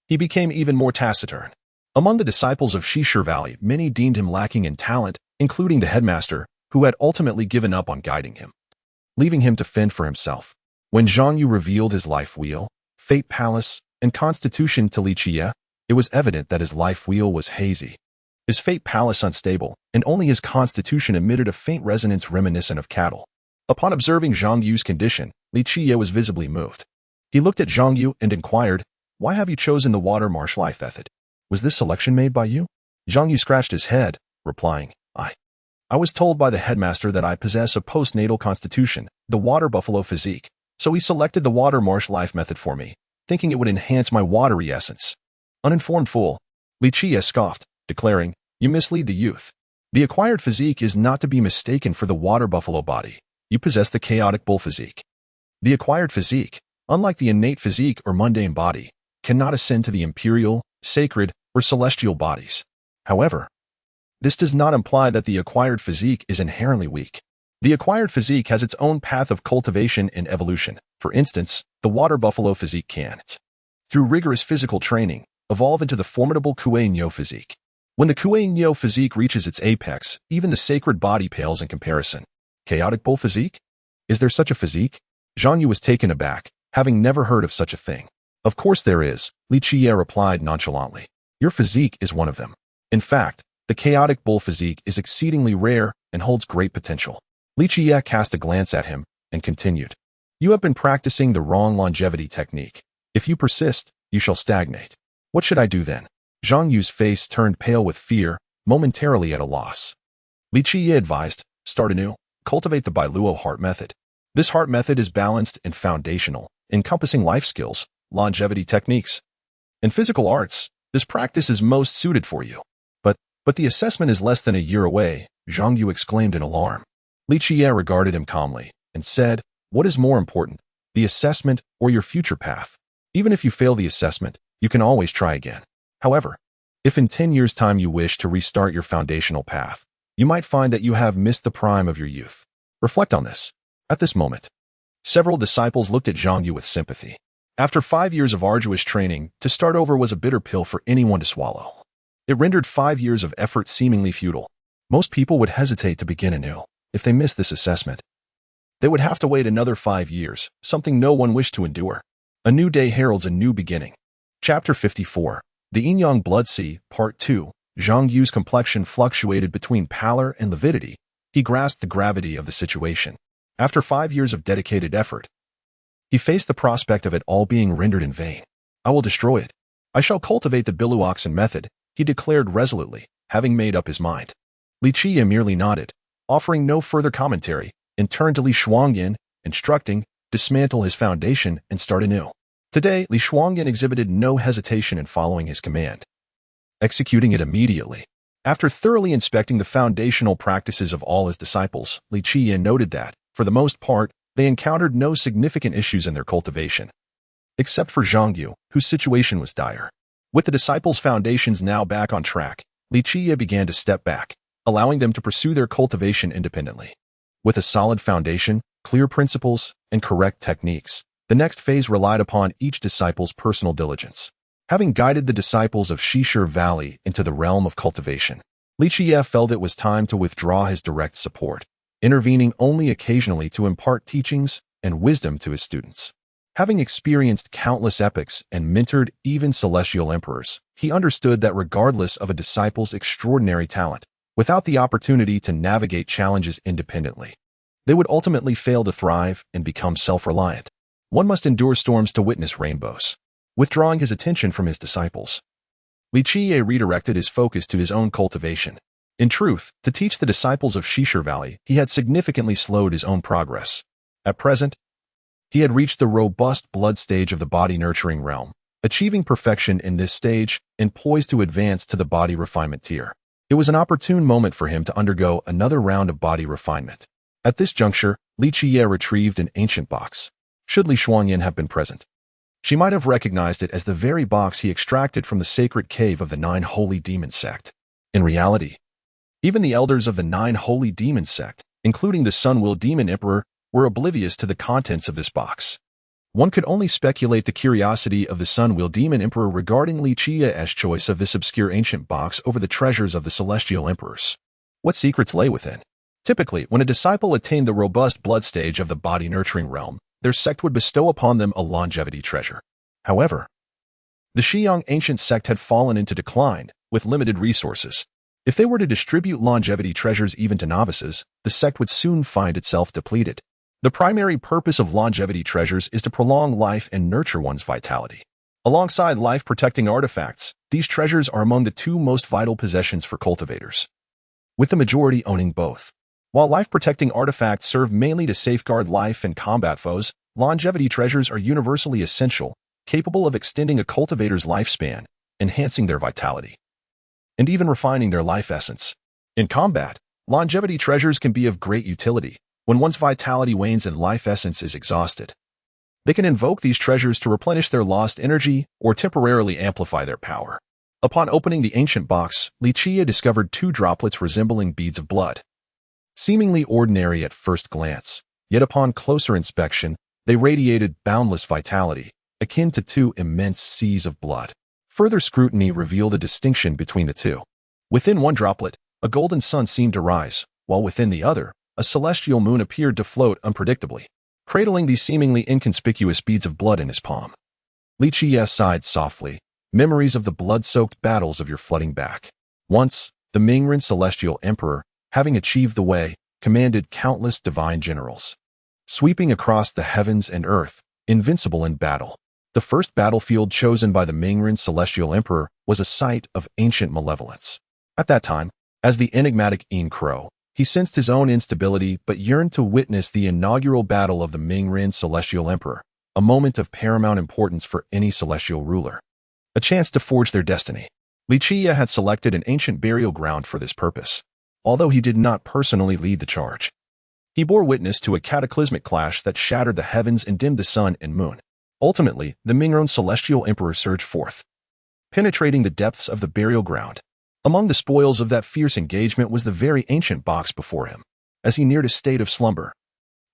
he became even more taciturn. Among the disciples of Shishir Valley, many deemed him lacking in talent, including the headmaster, who had ultimately given up on guiding him, leaving him to fend for himself. When Zhang Yu revealed his life wheel, fate palace, and constitution to Qiye, it was evident that his life wheel was hazy, his fate palace unstable, and only his constitution emitted a faint resonance reminiscent of cattle. Upon observing Zhang Yu's condition, Qiye was visibly moved. He looked at Zhang Yu and inquired, "Why have you chosen the water marsh life method? Was this selection made by you?" Zhang Yu scratched his head, replying, I was told by the headmaster that I possess a postnatal constitution, the water buffalo physique, so he selected the water marsh life method for me, thinking it would enhance my watery essence." Uninformed fool, Qiye scoffed, declaring, "You mislead the youth. The acquired physique is not to be mistaken for the water buffalo body. You possess the chaotic bull physique. The acquired physique, unlike the innate physique or mundane body, cannot ascend to the imperial, sacred, or celestial bodies. However, this does not imply that the acquired physique is inherently weak. The acquired physique has its own path of cultivation and evolution. For instance, the water buffalo physique can, through rigorous physical training, evolve into the formidable Qiye physique. When the Qiye physique reaches its apex, even the sacred body pales in comparison. Chaotic bull physique? Is there such a physique? Zhang Yu was taken aback, having never heard of such a thing. Of course there is, Qiye replied nonchalantly. Your physique is one of them. In fact, the chaotic bull physique is exceedingly rare and holds great potential. Qiye cast a glance at him and continued. You have been practicing the wrong longevity technique. If you persist, you shall stagnate. What should I do then? Zhang Yu's face turned pale with fear, momentarily at a loss. Qiye advised, start anew, cultivate the Bailuo heart method. This heart method is balanced and foundational, encompassing life skills, longevity techniques, and physical arts. This practice is most suited for you. But the assessment is less than a year away, Zhang Yu exclaimed in alarm. Qiye regarded him calmly and said, what is more important, the assessment or your future path? Even if you fail the assessment, you can always try again. However, if in 10 years' time you wish to restart your foundational path, you might find that you have missed the prime of your youth. Reflect on this. At this moment, several disciples looked at Zhang Yu with sympathy. After 5 years of arduous training, to start over was a bitter pill for anyone to swallow. It rendered 5 years of effort seemingly futile. Most people would hesitate to begin anew if they missed this assessment. They would have to wait another 5 years, something no one wished to endure. A new day heralds a new beginning. Chapter 54. The Yin-Yang Blood Sea, Part 2. Zhang Yu's complexion fluctuated between pallor and lividity. He grasped the gravity of the situation. After 5 years of dedicated effort, he faced the prospect of it all being rendered in vain. I will destroy it. I shall cultivate the Biluoxan method, he declared resolutely, having made up his mind. Qiye merely nodded, offering no further commentary, and turned to Li Shuangyan, instructing, dismantle his foundation and start anew. Today, Li Shuangyan exhibited no hesitation in following his command, executing it immediately. After thoroughly inspecting the foundational practices of all his disciples, Qiye noted that, for the most part, they encountered no significant issues in their cultivation, except for Zhang Yu, whose situation was dire. With the disciples' foundations now back on track, Qiye began to step back, allowing them to pursue their cultivation independently. With a solid foundation, clear principles, and correct techniques, the next phase relied upon each disciple's personal diligence. Having guided the disciples of Shishir Valley into the realm of cultivation, Qiye felt it was time to withdraw his direct support, intervening only occasionally to impart teachings and wisdom to his students. Having experienced countless epics and mentored even celestial emperors, he understood that regardless of a disciple's extraordinary talent, without the opportunity to navigate challenges independently, they would ultimately fail to thrive and become self-reliant. One must endure storms to witness rainbows. Withdrawing his attention from his disciples, Qiye redirected his focus to his own cultivation. In truth, to teach the disciples of Shishir Valley, he had significantly slowed his own progress. At present, he had reached the robust blood stage of the body-nurturing realm, achieving perfection in this stage and poised to advance to the body refinement tier. It was an opportune moment for him to undergo another round of body refinement. At this juncture, Qiye retrieved an ancient box. Should Li Shuangyan have been present, she might have recognized it as the very box he extracted from the sacred cave of the 9 Holy Demon sect. In reality, even the elders of the 9 Holy Demon sect, including the Sun-Will Demon Emperor, were oblivious to the contents of this box. One could only speculate the curiosity of the Sun-Will Demon Emperor regarding Qiye's choice of this obscure ancient box over the treasures of the celestial emperors. What secrets lay within? Typically, when a disciple attained the robust blood stage of the body-nurturing realm, their sect would bestow upon them a longevity treasure. However, the Shiyang ancient sect had fallen into decline, with limited resources. If they were to distribute longevity treasures even to novices, the sect would soon find itself depleted. The primary purpose of longevity treasures is to prolong life and nurture one's vitality. Alongside life-protecting artifacts, these treasures are among the two most vital possessions for cultivators, with the majority owning both. While life-protecting artifacts serve mainly to safeguard life and combat foes, longevity treasures are universally essential, capable of extending a cultivator's lifespan, enhancing their vitality, and even refining their life essence. In combat, longevity treasures can be of great utility when one's vitality wanes and life essence is exhausted. They can invoke these treasures to replenish their lost energy or temporarily amplify their power. Upon opening the ancient box, Qiye discovered two droplets resembling beads of blood. Seemingly ordinary at first glance, yet upon closer inspection, they radiated boundless vitality, akin to two immense seas of blood. Further scrutiny revealed a distinction between the two. Within one droplet, a golden sun seemed to rise, while within the other, a celestial moon appeared to float unpredictably, cradling these seemingly inconspicuous beads of blood in his palm. Qiye sighed softly, memories of the blood-soaked battles of your flooding back. Once, the Mingren celestial emperor, having achieved the way, commanded countless divine generals, sweeping across the heavens and earth, invincible in battle. The first battlefield chosen by the Mingren celestial emperor was a site of ancient malevolence. At that time, as the enigmatic Yin Crow, he sensed his own instability but yearned to witness the inaugural battle of the Mingren celestial emperor, a moment of paramount importance for any celestial ruler. A chance to forge their destiny. Qiye had selected an ancient burial ground for this purpose, although he did not personally lead the charge. He bore witness to a cataclysmic clash that shattered the heavens and dimmed the sun and moon. Ultimately, the Mingren celestial emperor surged forth, penetrating the depths of the burial ground. Among the spoils of that fierce engagement was the very ancient box before him. As he neared a state of slumber,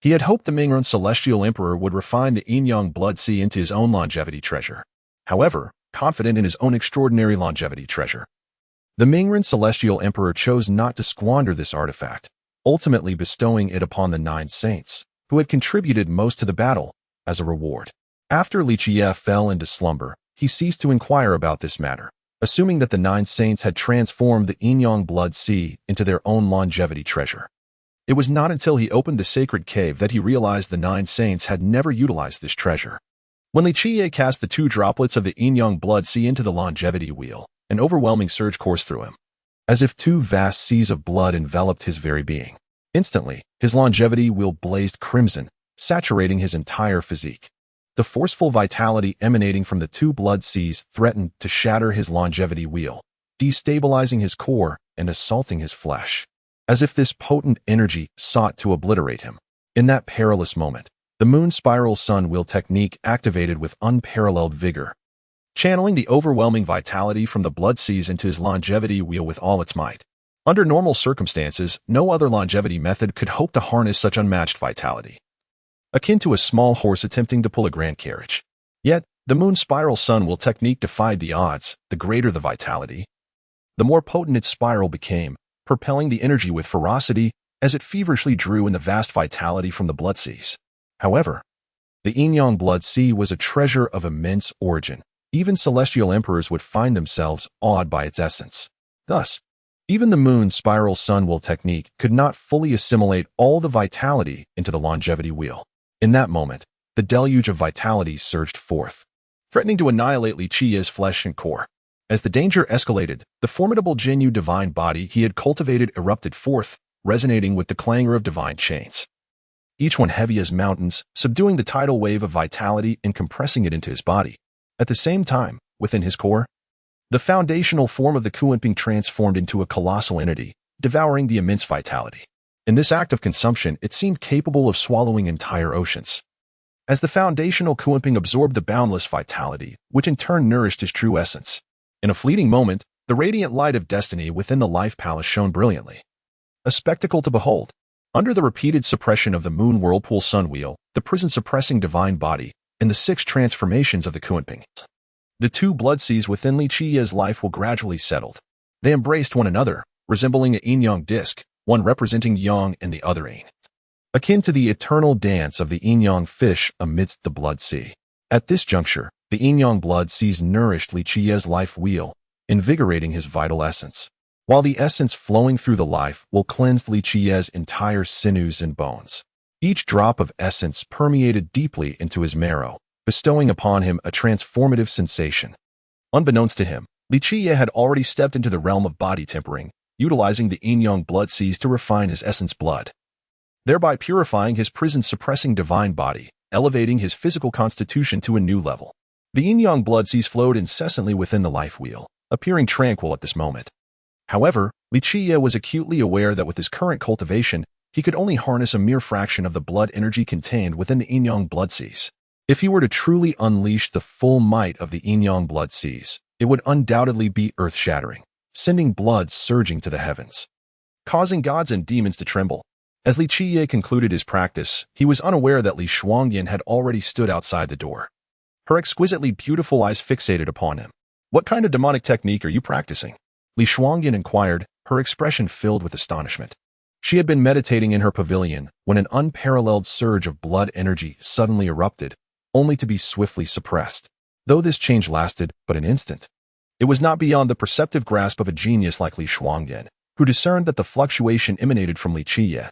he had hoped the Mingren celestial emperor would refine the yin-yang blood sea into his own longevity treasure. However, confident in his own extraordinary longevity treasure, the Mingren celestial emperor chose not to squander this artifact, ultimately bestowing it upon the 9 saints, who had contributed most to the battle, as a reward. After Qiye fell into slumber, he ceased to inquire about this matter, assuming that the 9 saints had transformed the yin-yang blood sea into their own longevity treasure. It was not until he opened the sacred cave that he realized the 9 saints had never utilized this treasure. When Qiye cast the 2 droplets of the yin-yang blood sea into the longevity wheel, an overwhelming surge coursed through him, as if 2 vast seas of blood enveloped his very being. Instantly, his longevity wheel blazed crimson, saturating his entire physique. The forceful vitality emanating from the 2 blood seas threatened to shatter his longevity wheel, destabilizing his core and assaulting his flesh, as if this potent energy sought to obliterate him. In that perilous moment, the moon spiral sun wheel technique activated with unparalleled vigor, channeling the overwhelming vitality from the blood seas into his longevity wheel with all its might. Under normal circumstances, no other longevity method could hope to harness such unmatched vitality, akin to a small horse attempting to pull a grand carriage. Yet, the moon spiral sun wheel technique defied the odds. The greater the vitality, the more potent its spiral became, propelling the energy with ferocity as it feverishly drew in the vast vitality from the blood seas. However, the yin-yang blood sea was a treasure of immense origin. Even celestial emperors would find themselves awed by its essence. Thus, even the moon spiral sun wheel technique could not fully assimilate all the vitality into the longevity wheel. In that moment, the deluge of vitality surged forth, threatening to annihilate Qiye's flesh and core. As the danger escalated, the formidable Jinyu divine body he had cultivated erupted forth, resonating with the clangor of divine chains, each one heavy as mountains, subduing the tidal wave of vitality and compressing it into his body. At the same time, within his core, the foundational form of the Kunping transformed into a colossal entity, devouring the immense vitality. In this act of consumption, it seemed capable of swallowing entire oceans. As the foundational Kunping absorbed the boundless vitality, which in turn nourished his true essence. In a fleeting moment, the radiant light of destiny within the life palace shone brilliantly, a spectacle to behold. Under the repeated suppression of the moon whirlpool sun wheel, the prison-suppressing divine body, and the 6 transformations of the Kunping, the 2 blood seas within Qiye's life were gradually settled. They embraced one another, resembling a yin-yang disc, one representing yang and the other yin, akin to the eternal dance of the yin-yang fish amidst the blood sea. At this juncture, the yin-yang blood seas nourished Li Qiye's life wheel, invigorating his vital essence, while the essence flowing through the life will cleanse Li Qiye's entire sinews and bones. Each drop of essence permeated deeply into his marrow, bestowing upon him a transformative sensation. Unbeknownst to him, Li Qiye had already stepped into the realm of body tempering, utilizing the yin-yang blood seas to refine his essence blood, thereby purifying his prison-suppressing divine body, elevating his physical constitution to a new level. The yin-yang blood seas flowed incessantly within the life wheel, appearing tranquil at this moment. However, Li Qiye was acutely aware that with his current cultivation, he could only harness a mere fraction of the blood energy contained within the yin-yang blood seas. If he were to truly unleash the full might of the yin-yang blood seas, it would undoubtedly be earth-shattering, sending blood surging to the heavens, causing gods and demons to tremble. As Li Qiye concluded his practice, he was unaware that Li Shuangyan had already stood outside the door, her exquisitely beautiful eyes fixated upon him. "What kind of demonic technique are you practicing?" Li Shuangyan inquired, her expression filled with astonishment. She had been meditating in her pavilion when an unparalleled surge of blood energy suddenly erupted, only to be swiftly suppressed. Though this change lasted but an instant, it was not beyond the perceptive grasp of a genius like Li Shuangyan, who discerned that the fluctuation emanated from Li Qiye.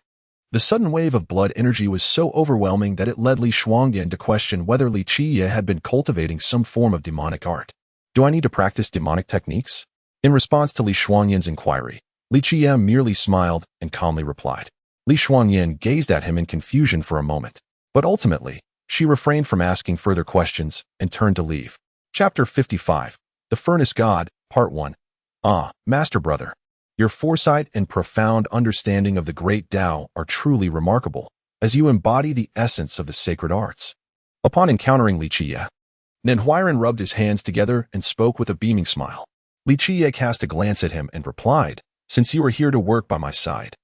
The sudden wave of blood energy was so overwhelming that it led Li Shuangyan to question whether Li Qiye had been cultivating some form of demonic art. "Do I need to practice demonic techniques?" In response to Li Shuangyan's inquiry, Li Qiye merely smiled and calmly replied. Li Shuangyan gazed at him in confusion for a moment, but ultimately, she refrained from asking further questions and turned to leave. Chapter 55. The Furnace God, Part 1. Ah, Master Brother, your foresight and profound understanding of the great Tao are truly remarkable, as you embody the essence of the sacred arts. Upon encountering Li Qiye, Nanhuiren rubbed his hands together and spoke with a beaming smile. Li Qiye cast a glance at him and replied, "Since you are here to work by my side,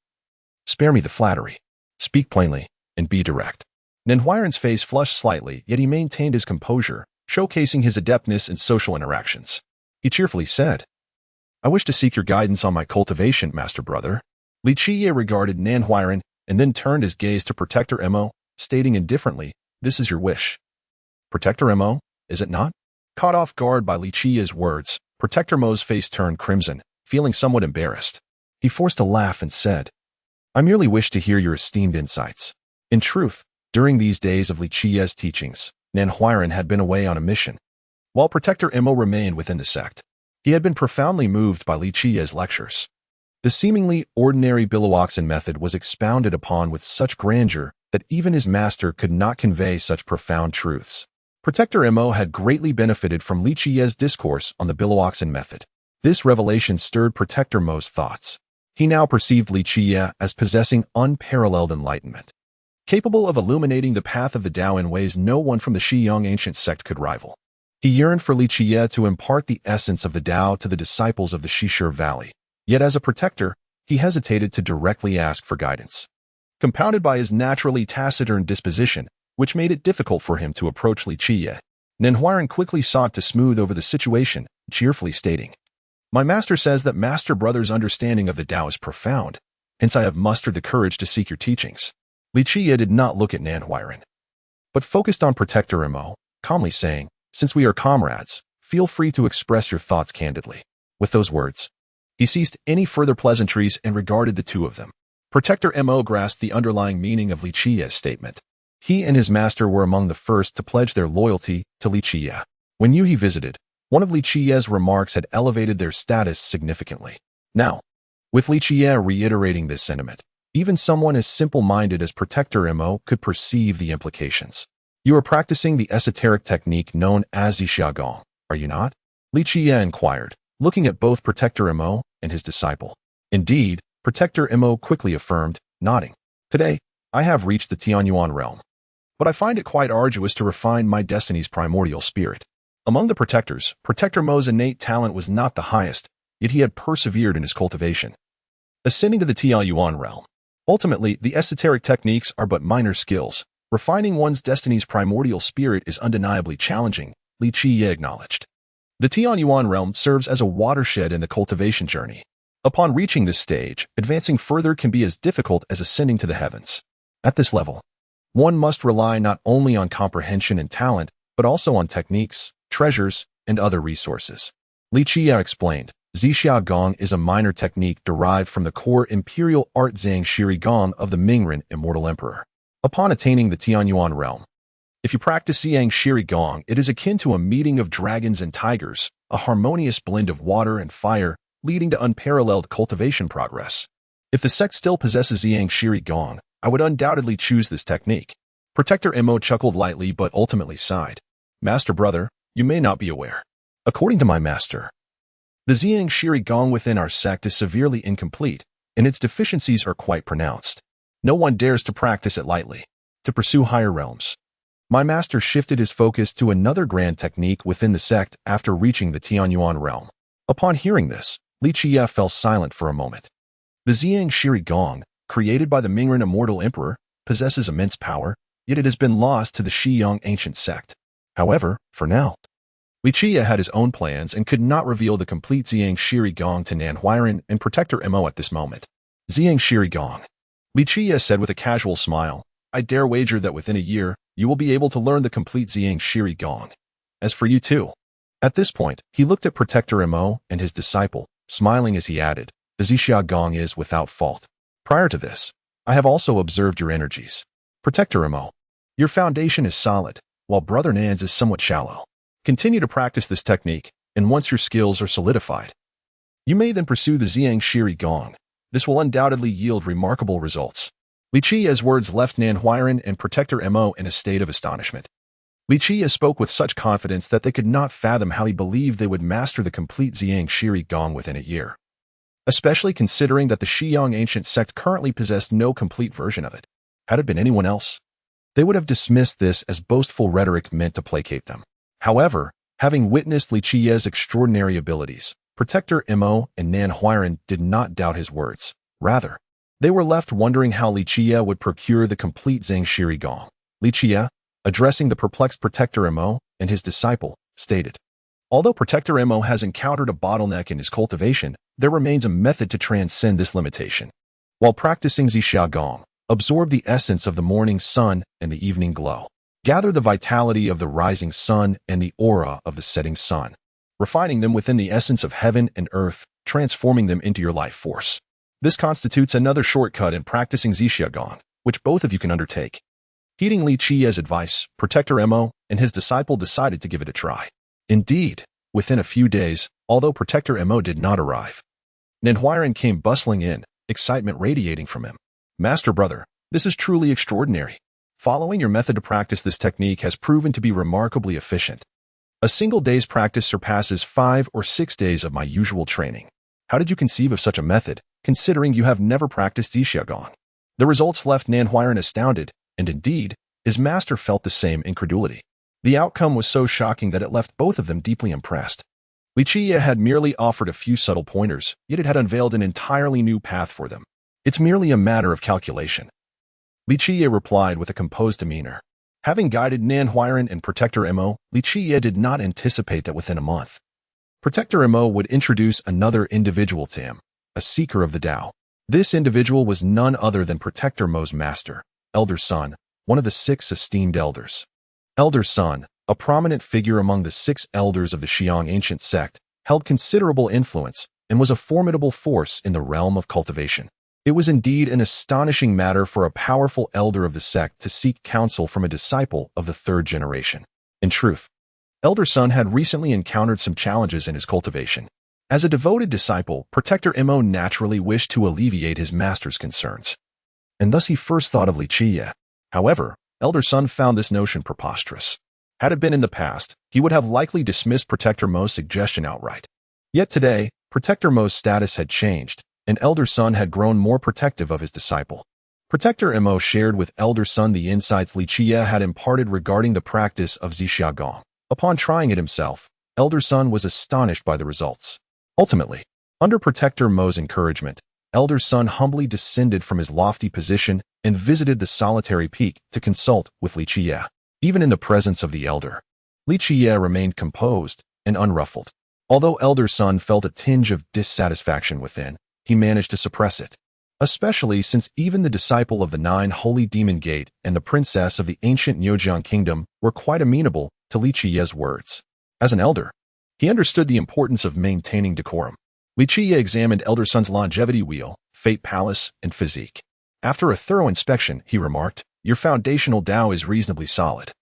spare me the flattery. Speak plainly and be direct." Nanhuiren's face flushed slightly, yet he maintained his composure, showcasing his adeptness in social interactions. He cheerfully said, "I wish to seek your guidance on my cultivation, Master Brother." Li Qiye regarded Nanhuiren and then turned his gaze to Protector Mo, stating indifferently, "This is your wish." "Protector Mo, is it not?" Caught off guard by Li Qiye's words, Protector Mo's face turned crimson, feeling somewhat embarrassed. He forced a laugh and said, "I merely wish to hear your esteemed insights." In truth, during these days of Li Qiye's teachings, Nanhuiren had been away on a mission, while Protector Mo remained within the sect. He had been profoundly moved by Li Qiye's lectures. The seemingly ordinary Biloxan method was expounded upon with such grandeur that even his master could not convey such profound truths. Protector Mo had greatly benefited from Li Qiye's discourse on the Biloxan method. This revelation stirred Protector Mo's thoughts. He now perceived Li Qiye as possessing unparalleled enlightenment, capable of illuminating the path of the Tao in ways no one from the Shiyang ancient sect could rival. He yearned for Li Qiye to impart the essence of the Tao to the disciples of the Shishir Valley. Yet as a protector, he hesitated to directly ask for guidance, compounded by his naturally taciturn disposition, which made it difficult for him to approach Li Qiye. Nanhuiren quickly sought to smooth over the situation, cheerfully stating, "My master says that Master Brother's understanding of the Tao is profound, hence I have mustered the courage to seek your teachings." Li Qiye did not look at Nanhuiren, but focused on Protector Mo, calmly saying, "Since we are comrades, feel free to express your thoughts candidly." With those words, he ceased any further pleasantries and regarded the two of them. Protector Mo grasped the underlying meaning of Li Qiye's statement. He and his master were among the first to pledge their loyalty to Li Qiye. When he visited, one of Li Qiye's remarks had elevated their status significantly. Now, with Li Qiye reiterating this sentiment, even someone as simple-minded as Protector Mo could perceive the implications. "You are practicing the esoteric technique known as Xiaogong, are you not?" Li Qiye inquired, looking at both Protector Mo and his disciple. Indeed, Protector Mo quickly affirmed, nodding. "Today, I have reached the Tianyuan realm, but I find it quite arduous to refine my destiny's primordial spirit." Among the protectors, Protector Mo's innate talent was not the highest, yet he had persevered in his cultivation, ascending to the Tianyuan realm. Ultimately, the esoteric techniques are but minor skills. Refining one's destiny's primordial spirit is undeniably challenging, Li Qiye acknowledged. The Tianyuan realm serves as a watershed in the cultivation journey, Upon reaching this stage, advancing further can be as difficult as ascending to the heavens. At this level, one must rely not only on comprehension and talent, but also on techniques, treasures, and other resources. Qiye explained, Zixia Gong is a minor technique derived from the core imperial art Zhang Shiri Gong of the Mingren immortal emperor. Upon attaining the Tianyuan realm, if you practice Zhang Shiri Gong, it is akin to a meeting of dragons and tigers, a harmonious blend of water and fire, leading to unparalleled cultivation progress. If the sect still possesses Zhang Shiri Gong, I would undoubtedly choose this technique. Protector Mo chuckled lightly but ultimately sighed. Master brother, you may not be aware. According to my master, the Zhang Shiri Gong within our sect is severely incomplete, and its deficiencies are quite pronounced. No one dares to practice it lightly, to pursue higher realms. My master shifted his focus to another grand technique within the sect after reaching the Tianyuan realm. Upon hearing this, Qiye fell silent for a moment. The Zhang Shiri Gong, created by the Mingren immortal emperor, possesses immense power, yet it has been lost to the Xiyang ancient sect. However, for now, Qiye had his own plans and could not reveal the complete Zhang Shiri Gong to Nan Huiran and Protector Mo at this moment. Zhang Shiri Gong, Qiye said with a casual smile, I dare wager that within a year, you will be able to learn the complete Zhang Shiri Gong. As for you too. At this point, he looked at Protector Mo and his disciple, smiling as he added, the Zixia Gong is without fault. Prior to this, I have also observed your energies. Protector Mo, your foundation is solid, while Brother Nan's is somewhat shallow. Continue to practice this technique, and once your skills are solidified, you may then pursue the Zhang Shiri Gong. This will undoubtedly yield remarkable results. Qiye's words left Nan Huiran and Protector Mo in a state of astonishment. Qiye spoke with such confidence that they could not fathom how he believed they would master the complete Zhang Shiri Gong within a year. Especially considering that the Xiyang ancient sect currently possessed no complete version of it. Had it been anyone else, they would have dismissed this as boastful rhetoric meant to placate them. However, having witnessed Qiye's extraordinary abilities, Protector Mo and Nan Huiran did not doubt his words. Rather, they were left wondering how Qiye would procure the complete Zhang Shiri Gong. Qiye, addressing the perplexed Protector Mo and his disciple, stated, although Protector Mo has encountered a bottleneck in his cultivation, there remains a method to transcend this limitation. While practicing Zixia Gong, absorb the essence of the morning sun and the evening glow. Gather the vitality of the rising sun and the aura of the setting sun, refining them within the essence of heaven and earth, transforming them into your life force. This constitutes another shortcut in practicing Zixia Gong, which both of you can undertake. Heeding Qiye's advice, Protector Mo and his disciple decided to give it a try. Indeed, within a few days, although Protector Mo did not arrive, Nan Huiran came bustling in, excitement radiating from him. Master brother, this is truly extraordinary. Following your method to practice this technique has proven to be remarkably efficient. A single day's practice surpasses 5 or 6 days of my usual training. How did you conceive of such a method, considering you have never practiced Zixia Gong? The results left Nan Huiran astounded, and indeed, his master felt the same incredulity. The outcome was so shocking that it left both of them deeply impressed. Qiye had merely offered a few subtle pointers, yet it had unveiled an entirely new path for them. It's merely a matter of calculation. Qiye replied with a composed demeanor. Having guided Nan Huiran and Protector Mo, Qiye did not anticipate that within a month, Protector Mo would introduce another individual to him, a seeker of the Tao. This individual was none other than Protector Mo's master, Elder Sun, one of the 6 esteemed elders. Elder Sun, a prominent figure among the 6 elders of the Xiyang ancient sect, held considerable influence and was a formidable force in the realm of cultivation. It was indeed an astonishing matter for a powerful elder of the sect to seek counsel from a disciple of the 3rd generation. In truth, Elder Sun had recently encountered some challenges in his cultivation. As a devoted disciple, Protector Mo naturally wished to alleviate his master's concerns, and thus he first thought of Qiye. However, Elder Sun found this notion preposterous. Had it been in the past, he would have likely dismissed Protector Mo's suggestion outright. Yet today, Protector Mo's status had changed, and Elder Sun had grown more protective of his disciple. Protector Mo shared with Elder Sun the insights Qiye had imparted regarding the practice of Zixia Gong. Upon trying it himself, Elder Sun was astonished by the results. Ultimately, under Protector Mo's encouragement, Elder Sun humbly descended from his lofty position and visited the solitary peak to consult with Qiye. Even in the presence of the elder, Qiye remained composed and unruffled. Although Elder Sun felt a tinge of dissatisfaction within, he managed to suppress it. Especially since even the disciple of the Nine Holy Demon Gate and the princess of the ancient Nyojiang Kingdom were quite amenable to Qiye's words. As an elder, he understood the importance of maintaining decorum. Qiye examined Elder Sun's longevity wheel, fate palace, and physique. After a thorough inspection, he remarked, "Your foundational Tao is reasonably solid.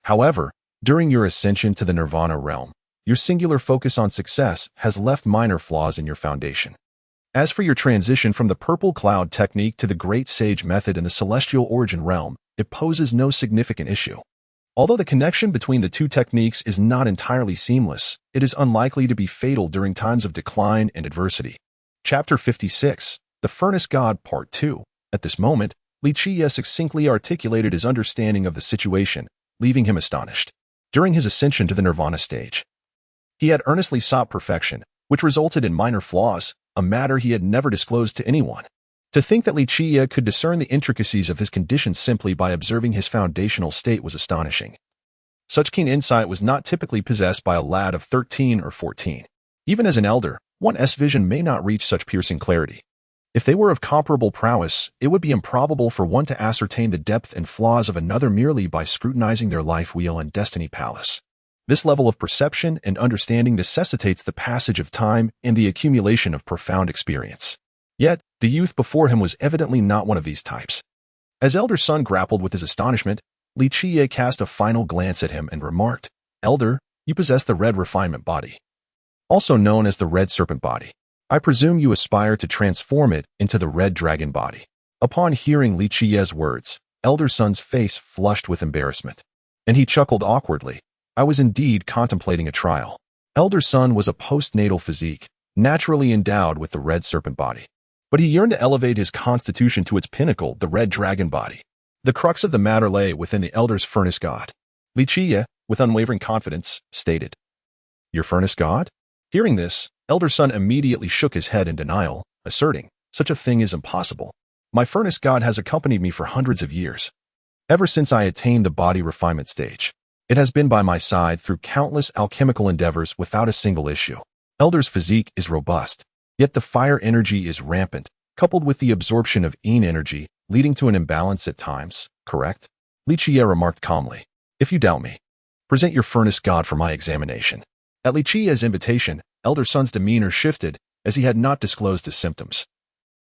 However, during your ascension to the Nirvana realm, your singular focus on success has left minor flaws in your foundation. As for your transition from the purple cloud technique to the Great Sage method in the celestial origin realm, it poses no significant issue. Although the connection between the two techniques is not entirely seamless, it is unlikely to be fatal during times of decline and adversity." Chapter 56, The Furnace God Part 2. At this moment, Qiye succinctly articulated his understanding of the situation, leaving him astonished. During his ascension to the Nirvana stage, he had earnestly sought perfection, which resulted in minor flaws, a matter he had never disclosed to anyone. To think that Qiye could discern the intricacies of his condition simply by observing his foundational state was astonishing. Such keen insight was not typically possessed by a lad of 13 or 14. Even as an elder, one's vision may not reach such piercing clarity. If they were of comparable prowess, it would be improbable for one to ascertain the depth and flaws of another merely by scrutinizing their life wheel and destiny palace. This level of perception and understanding necessitates the passage of time and the accumulation of profound experience. Yet, the youth before him was evidently not one of these types. As Elder Sun grappled with his astonishment, Qiye cast a final glance at him and remarked, "Elder, you possess the red refinement body, also known as the red serpent body. I presume you aspire to transform it into the red dragon body." Upon hearing Qiye's words, Elder Sun's face flushed with embarrassment, and he chuckled awkwardly. I was indeed contemplating a trial. Elder Sun was a postnatal physique, naturally endowed with the red serpent body. But he yearned to elevate his constitution to its pinnacle, the red dragon body. The crux of the matter lay within the elder's furnace god. Qiye, with unwavering confidence, stated, "Your furnace god?" Hearing this, Elder Sun immediately shook his head in denial, asserting, "Such a thing is impossible. My furnace god has accompanied me for hundreds of years. Ever since I attained the body refinement stage, it has been by my side through countless alchemical endeavors without a single issue. Elder's physique is robust, yet the fire energy is rampant, coupled with the absorption of yin energy, leading to an imbalance at times, correct?" Qiye remarked calmly, "If you doubt me, present your furnace god for my examination." At Qiye's invitation, Elder Sun's demeanor shifted as he had not disclosed his symptoms.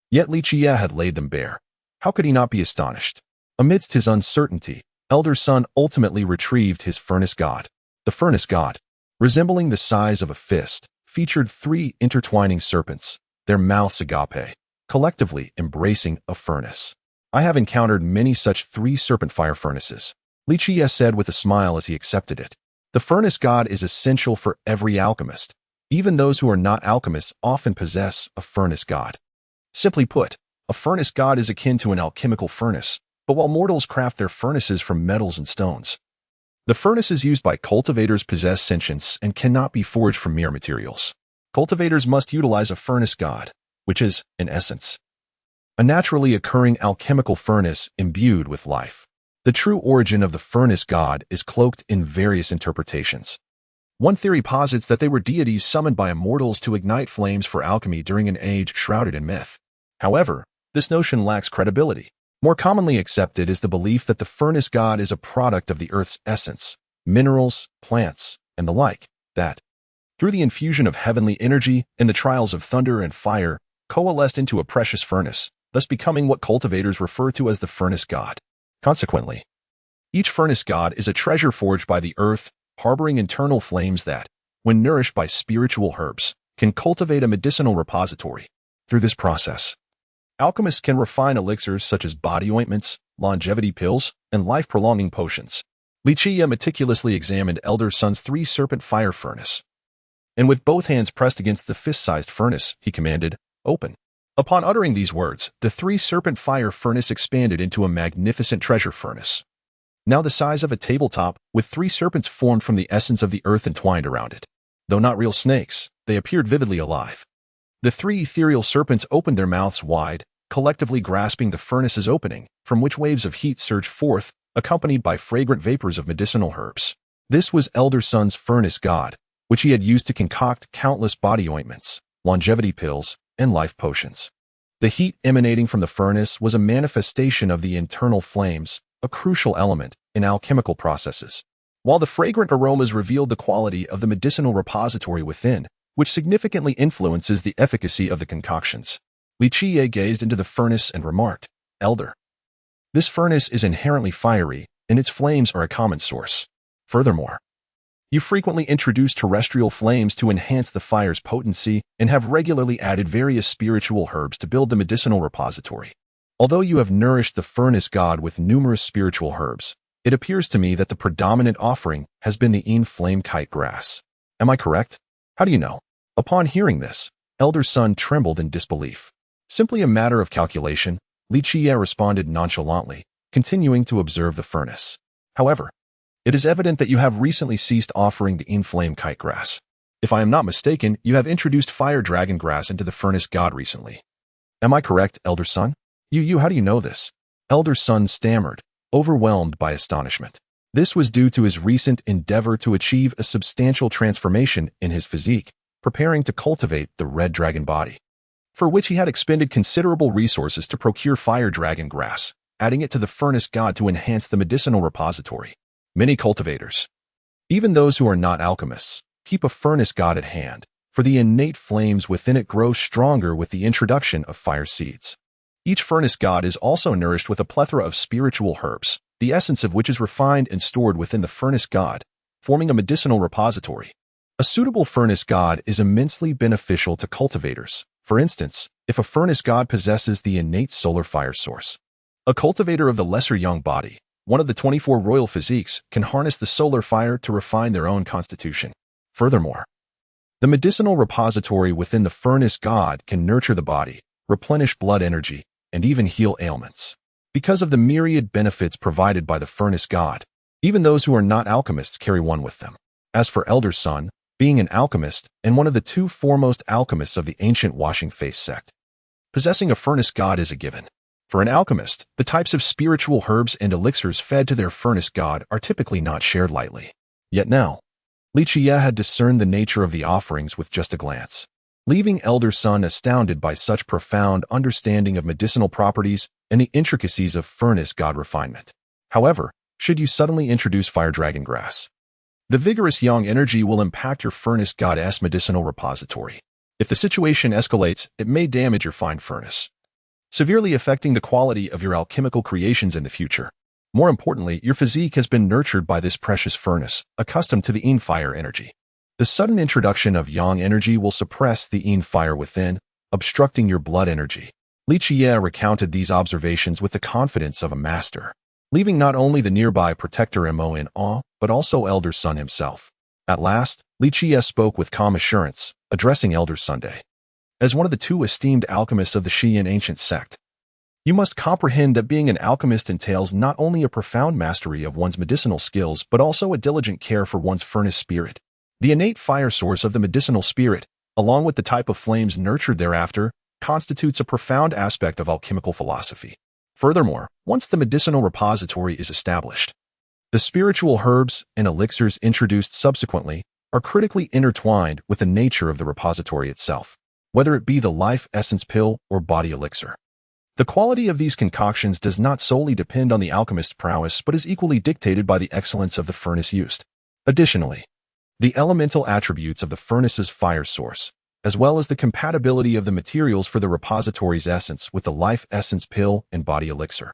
Yet Qiye had laid them bare. How could he not be astonished? Amidst his uncertainty, Elder Sun ultimately retrieved his furnace god. The furnace god, resembling the size of a fist, featured 3 intertwining serpents, their mouths agape, collectively embracing a furnace. "I have encountered many such 3 serpent fire furnaces," Qiye said with a smile as he accepted it. "The furnace god is essential for every alchemist. Even those who are not alchemists often possess a furnace god. Simply put, a furnace god is akin to an alchemical furnace, but while mortals craft their furnaces from metals and stones, the furnaces used by cultivators possess sentience and cannot be forged from mere materials. Cultivators must utilize a furnace god, which is, in essence, a naturally occurring alchemical furnace imbued with life. The true origin of the furnace god is cloaked in various interpretations. One theory posits that they were deities summoned by immortals to ignite flames for alchemy during an age shrouded in myth. However, this notion lacks credibility. More commonly accepted is the belief that the furnace god is a product of the earth's essence, minerals, plants, and the like, that, through the infusion of heavenly energy and the trials of thunder and fire, coalesced into a precious furnace, thus becoming what cultivators refer to as the furnace god. Consequently, each furnace god is a treasure forged by the earth, harboring internal flames that, when nourished by spiritual herbs, can cultivate a medicinal repository. Through this process, alchemists can refine elixirs such as body ointments, longevity pills, and life-prolonging potions. Qiye meticulously examined Elder Sun's 3 serpent fire furnace, and with both hands pressed against the fist-sized furnace, he commanded, "Open." Upon uttering these words, the 3 serpent fire furnace expanded into a magnificent treasure furnace, now the size of a tabletop, with 3 serpents formed from the essence of the earth entwined around it. Though not real snakes, they appeared vividly alive. The 3 ethereal serpents opened their mouths wide, collectively grasping the furnace's opening, from which waves of heat surged forth, accompanied by fragrant vapors of medicinal herbs. This was Elder Sun's furnace god, which he had used to concoct countless body ointments, longevity pills, and life potions. The heat emanating from the furnace was a manifestation of the internal flames, a crucial element in alchemical processes, while the fragrant aromas revealed the quality of the medicinal repository within, which significantly influences the efficacy of the concoctions. Qiye gazed into the furnace and remarked, "Elder, this furnace is inherently fiery, and its flames are a common source. Furthermore, you frequently introduce terrestrial flames to enhance the fire's potency and have regularly added various spiritual herbs to build the medicinal repository. Although you have nourished the furnace god with numerous spiritual herbs, it appears to me that the predominant offering has been the flame kite grass. Am I correct? How do you know?" Upon hearing this, Elder Sun trembled in disbelief. "Simply a matter of calculation," Qiye responded nonchalantly, continuing to observe the furnace. "However, it is evident that you have recently ceased offering the flame kite grass. If I am not mistaken, you have introduced fire dragon grass into the furnace god recently. Am I correct, Elder Sun?" How do you know this?" Elder Sun stammered, overwhelmed by astonishment. This was due to his recent endeavor to achieve a substantial transformation in his physique, preparing to cultivate the red dragon body, for which he had expended considerable resources to procure fire dragon grass, adding it to the furnace god to enhance the medicinal repository. Many cultivators, even those who are not alchemists, keep a furnace god at hand, for the innate flames within it grow stronger with the introduction of fire seeds. Each furnace god is also nourished with a plethora of spiritual herbs, the essence of which is refined and stored within the furnace god, forming a medicinal repository. A suitable furnace god is immensely beneficial to cultivators. For instance, if a furnace god possesses the innate solar fire source. A cultivator of the lesser yang body, one of the 24 royal physiques, can harness the solar fire to refine their own constitution. Furthermore, the medicinal repository within the furnace god can nurture the body, replenish blood energy, and even heal ailments. Because of the myriad benefits provided by the furnace god, even those who are not alchemists carry one with them. As for Elder Sun, being an alchemist and one of the two foremost alchemists of the ancient Washing Face sect, possessing a furnace god is a given. For an alchemist, the types of spiritual herbs and elixirs fed to their furnace god are typically not shared lightly. Yet now, Qiye had discerned the nature of the offerings with just a glance, leaving Elder Sun astounded by such profound understanding of medicinal properties and the intricacies of furnace god refinement. However, should you suddenly introduce fire dragon grass, the vigorous yang energy will impact your furnace god's medicinal repository. If the situation escalates, it may damage your fine furnace, severely affecting the quality of your alchemical creations in the future. More importantly, your physique has been nurtured by this precious furnace, accustomed to the fire energy. The sudden introduction of yang energy will suppress the fire within, obstructing your blood energy. Qiye recounted these observations with the confidence of a master, leaving not only the nearby protector Mo in awe, but also Elder Sun himself. At last, Qiye spoke with calm assurance, addressing Elder Sunday. As one of the two esteemed alchemists of the Qiye ancient sect, you must comprehend that being an alchemist entails not only a profound mastery of one's medicinal skills, but also a diligent care for one's furnace spirit. The innate fire source of the medicinal spirit, along with the type of flames nurtured thereafter, constitutes a profound aspect of alchemical philosophy. Furthermore, once the medicinal repository is established, the spiritual herbs and elixirs introduced subsequently are critically intertwined with the nature of the repository itself, whether it be the life essence pill or body elixir. The quality of these concoctions does not solely depend on the alchemist's prowess, but is equally dictated by the excellence of the furnace used. Additionally, the elemental attributes of the furnace's fire source, as well as the compatibility of the materials for the repository's essence with the life essence pill and body elixir,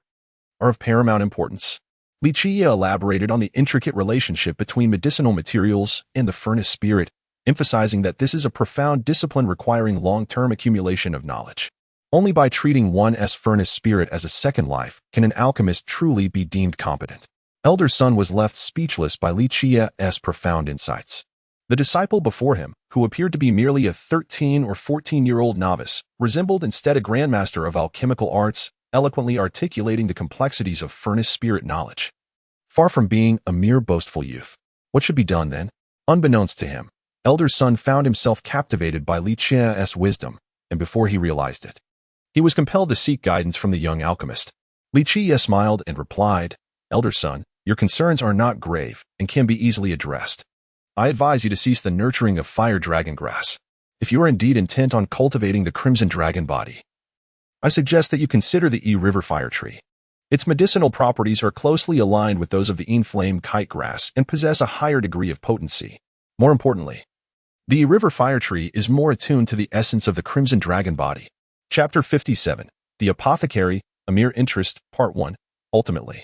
are of paramount importance. Qiye elaborated on the intricate relationship between medicinal materials and the furnace spirit, emphasizing that this is a profound discipline requiring long-term accumulation of knowledge. Only by treating one's furnace spirit as a second life can an alchemist truly be deemed competent. Elder Sun was left speechless by Qiye's profound insights. The disciple before him, who appeared to be merely a 13 or 14-year-old novice, resembled instead a grandmaster of alchemical arts, eloquently articulating the complexities of furnace spirit knowledge. Far from being a mere boastful youth. What should be done then? Unbeknownst to him, Elder Sun found himself captivated by Qiye's wisdom, and before he realized it, he was compelled to seek guidance from the young alchemist. Qiye smiled and replied, "Elder Sun, your concerns are not grave and can be easily addressed. I advise you to cease the nurturing of fire dragon grass. if you are indeed intent on cultivating the Crimson Dragon body, I suggest that you consider the River Fire Tree. Its medicinal properties are closely aligned with those of the Flame Kite Grass and possess a higher degree of potency. More importantly, the River Fire Tree is more attuned to the essence of the Crimson Dragon body. Chapter 57. The Apothecary, a Mere Interest, Part 1. Ultimately,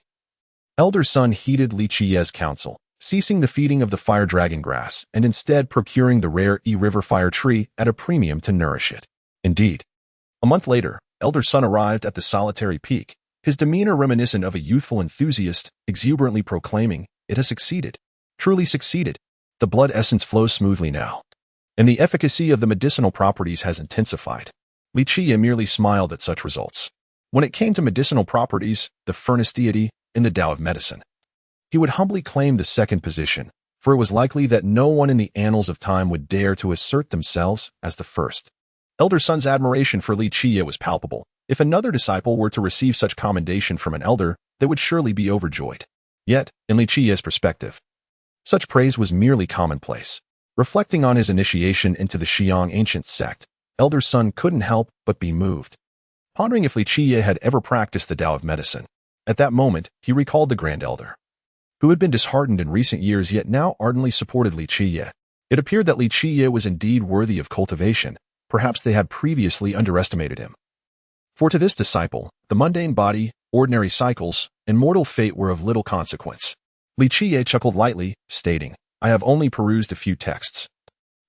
Elder Sun heeded Qiye's counsel, ceasing the feeding of the fire dragon grass and instead procuring the rare River Fire Tree at a premium to nourish it. Indeed, a month later, Elder Sun arrived at the solitary peak, his demeanor reminiscent of a youthful enthusiast, exuberantly proclaiming, "It has succeeded. Truly succeeded. The blood essence flows smoothly now, and the efficacy of the medicinal properties has intensified." Qiye merely smiled at such results. When it came to medicinal properties, the furnace deity, in the Tao of medicine, he would humbly claim the second position, for it was likely that no one in the annals of time would dare to assert themselves as the first. Elder Sun's admiration for Qiye was palpable. If another disciple were to receive such commendation from an elder, they would surely be overjoyed. Yet, in Qiye's perspective, such praise was merely commonplace. Reflecting on his initiation into the Qiang ancient sect, Elder Sun couldn't help but be moved. Pondering if Qiye had ever practiced the Tao of medicine, at that moment he recalled the Grand Elder, who had been disheartened in recent years yet now ardently supported Qiye. It appeared that Qiye was indeed worthy of cultivation. Perhaps they had previously underestimated him. For to this disciple, the mundane body, ordinary cycles, and mortal fate were of little consequence. Qiye chuckled lightly, stating, "I have only perused a few texts.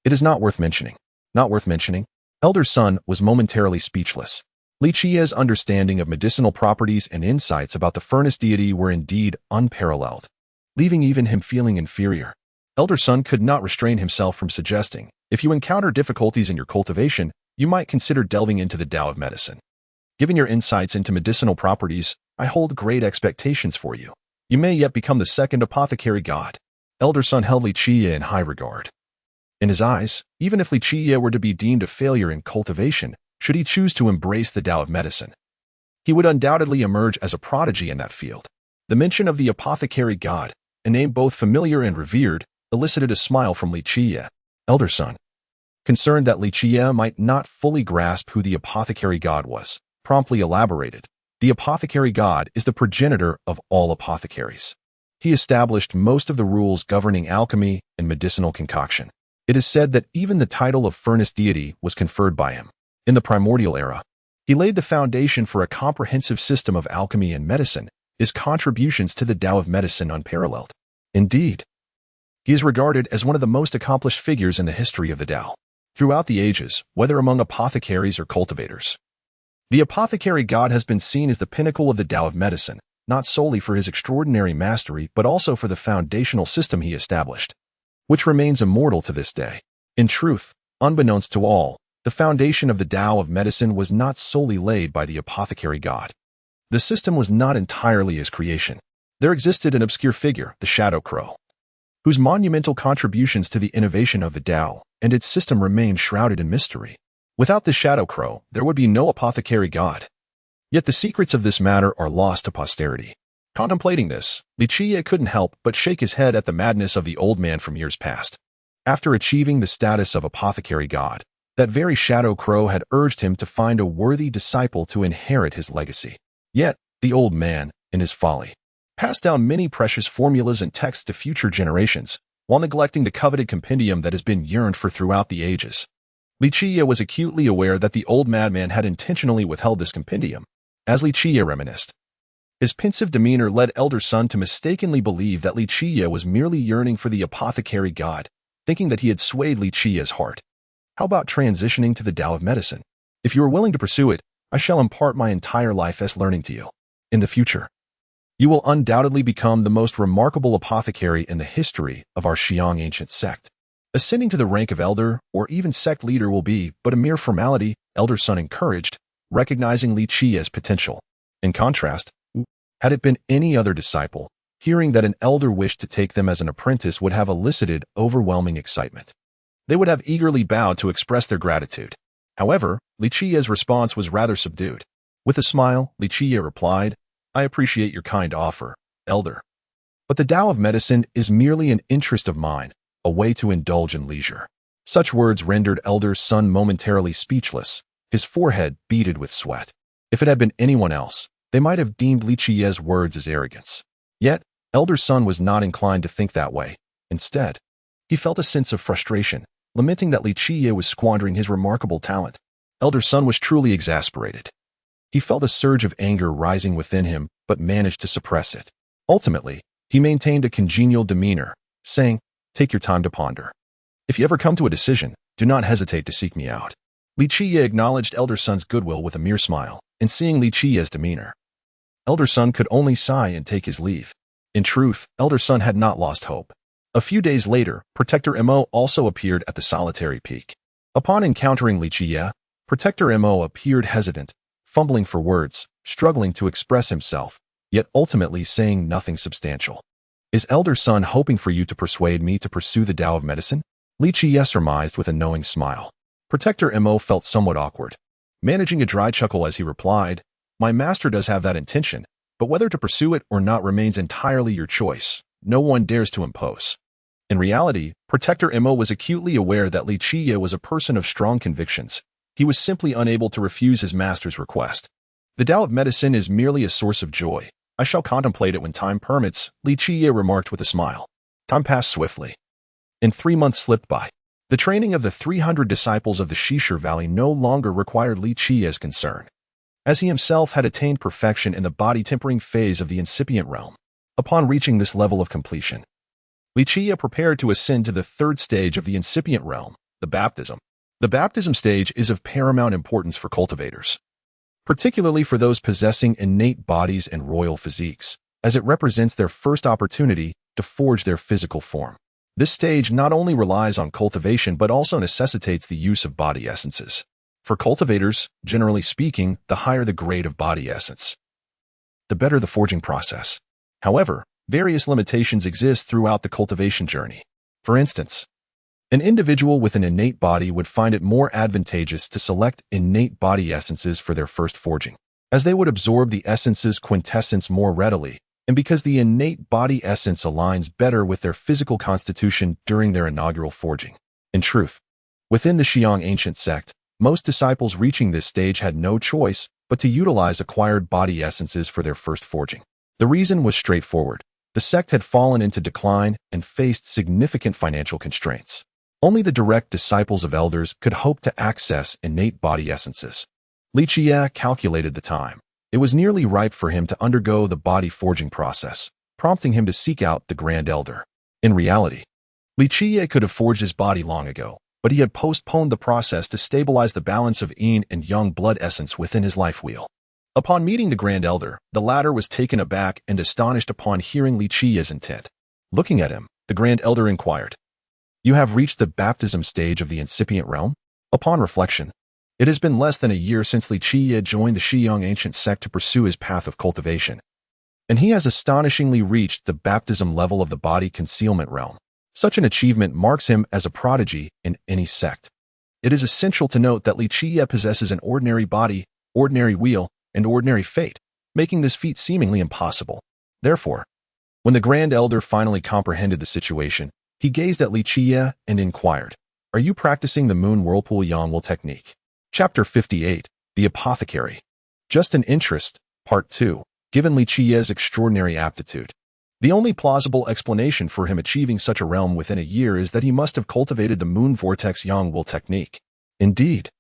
It is not worth mentioning." Not worth mentioning? Elder Sun was momentarily speechless. Qiye's understanding of medicinal properties and insights about the furnace deity were indeed unparalleled, leaving even him feeling inferior. Elder Sun could not restrain himself from suggesting, "If you encounter difficulties in your cultivation, you might consider delving into the Tao of medicine. Given your insights into medicinal properties, I hold great expectations for you. You may yet become the second apothecary god." Elder Sun held Qiye in high regard. In his eyes, even if Qiye were to be deemed a failure in cultivation, should he choose to embrace the Tao of medicine, he would undoubtedly emerge as a prodigy in that field. The mention of the apothecary god, a name both familiar and revered, elicited a smile from Qiye. Elder Sun, concerned that Qiye might not fully grasp who the apothecary god was, promptly elaborated. The apothecary god is the progenitor of all apothecaries. He established most of the rules governing alchemy and medicinal concoction. It is said that even the title of furnace deity was conferred by him. In the primordial era, he laid the foundation for a comprehensive system of alchemy and medicine, his contributions to the Tao of medicine unparalleled. Indeed, he is regarded as one of the most accomplished figures in the history of the Tao. Throughout the ages, whether among apothecaries or cultivators, the apothecary god has been seen as the pinnacle of the Tao of medicine, not solely for his extraordinary mastery but also for the foundational system he established, which remains immortal to this day. In truth, unbeknownst to all, the foundation of the Tao of medicine was not solely laid by the apothecary god. The system was not entirely his creation. There existed an obscure figure, the Shadow Crow, whose monumental contributions to the innovation of the Tao and its system remain shrouded in mystery. Without the Shadow Crow, there would be no apothecary god. Yet the secrets of this matter are lost to posterity. Contemplating this, Qiye couldn't help but shake his head at the madness of the old man from years past. After achieving the status of apothecary god, that very Shadow Crow had urged him to find a worthy disciple to inherit his legacy. Yet, the old man, in his folly, passed down many precious formulas and texts to future generations, while neglecting the coveted compendium that has been yearned for throughout the ages. Qiye was acutely aware that the old madman had intentionally withheld this compendium. As Qiye reminisced, his pensive demeanor led Elder Sun to mistakenly believe that Qiye was merely yearning for the apothecary god, thinking that he had swayed Qiye's heart. How about transitioning to the Tao of medicine? If you are willing to pursue it, I shall impart my entire life as learning to you. In the future, you will undoubtedly become the most remarkable apothecary in the history of our Qiang ancient sect. Ascending to the rank of elder or even sect leader will be but a mere formality, Elder Sun encouraged, recognizing Qiye's potential. In contrast, had it been any other disciple, hearing that an elder wished to take them as an apprentice would have elicited overwhelming excitement. They would have eagerly bowed to express their gratitude. However, Qiye's response was rather subdued. With a smile, Qiye replied, "I appreciate your kind offer, elder. But the Tao of medicine is merely an interest of mine, a way to indulge in leisure. Such words rendered Elder Sun momentarily speechless, his forehead beaded with sweat. If it had been anyone else, they might have deemed Qiye's words as arrogance. Yet, Elder Sun was not inclined to think that way. Instead, he felt a sense of frustration, lamenting that Qiye was squandering his remarkable talent. Elder Sun was truly exasperated. He felt a surge of anger rising within him, but managed to suppress it. Ultimately, he maintained a congenial demeanor, saying, "Take your time to ponder. If you ever come to a decision, do not hesitate to seek me out." Qiye acknowledged Elder Sun's goodwill with a mere smile, and seeing Qiye's demeanor, Elder Sun could only sigh and take his leave. In truth, Elder Sun had not lost hope. A few days later, Protector Mo also appeared at the solitary peak. Upon encountering Qiye, Protector Mo appeared hesitant, fumbling for words, struggling to express himself, yet ultimately saying nothing substantial. "Is Elder Sun hoping for you to persuade me to pursue the Tao of medicine?" Qiye surmised with a knowing smile. Protector Mo felt somewhat awkward, managing a dry chuckle as he replied, "My master does have that intention, but whether to pursue it or not remains entirely your choice. No one dares to impose." In reality, Protector Mo was acutely aware that Qiye was a person of strong convictions. He was simply unable to refuse his master's request. "The Tao of medicine is merely a source of joy. I shall contemplate it when time permits," Qiye remarked with a smile. Time passed swiftly, and 3 months slipped by. The training of the 300 disciples of the Shishir Valley no longer required Qiye's concern, as he himself had attained perfection in the body-tempering phase of the incipient realm. Upon reaching this level of completion, Qiye prepared to ascend to the third stage of the incipient realm, the baptism. The baptism stage is of paramount importance for cultivators, particularly for those possessing innate bodies and royal physiques, as it represents their first opportunity to forge their physical form. This stage not only relies on cultivation but also necessitates the use of body essences. For cultivators, generally speaking, the higher the grade of body essence, the better the forging process. However, various limitations exist throughout the cultivation journey. For instance, an individual with an innate body would find it more advantageous to select innate body essences for their first forging, as they would absorb the essence's quintessence more readily, and because the innate body essence aligns better with their physical constitution during their inaugural forging. In truth, within the Qiang ancient sect, most disciples reaching this stage had no choice but to utilize acquired body essences for their first forging. The reason was straightforward. The sect had fallen into decline and faced significant financial constraints. Only the direct disciples of elders could hope to access innate body essences. Qiye calculated the time. It was nearly ripe for him to undergo the body forging process, prompting him to seek out the Grand Elder. In reality, Qiye could have forged his body long ago, but he had postponed the process to stabilize the balance of yin and yang blood essence within his life wheel. Upon meeting the Grand Elder, the latter was taken aback and astonished upon hearing Qiye's intent. Looking at him, the Grand Elder inquired, "You have reached the baptism stage of the incipient realm?" Upon reflection, it has been less than a year since Qiye joined the Qiang ancient sect to pursue his path of cultivation, and he has astonishingly reached the baptism level of the body concealment realm. Such an achievement marks him as a prodigy in any sect. It is essential to note that Qiye possesses an ordinary body, ordinary wheel, and ordinary fate, making this feat seemingly impossible. Therefore, when the Grand Elder finally comprehended the situation, he gazed at Qiye and inquired, "Are you practicing the Moon Whirlpool Yangwul technique?" Chapter 58, The Apothecary. Just an interest, Part 2, given Qiye's extraordinary aptitude. The only plausible explanation for him achieving such a realm within a year is that he must have cultivated the Moon Vortex Yangwul technique. Indeed,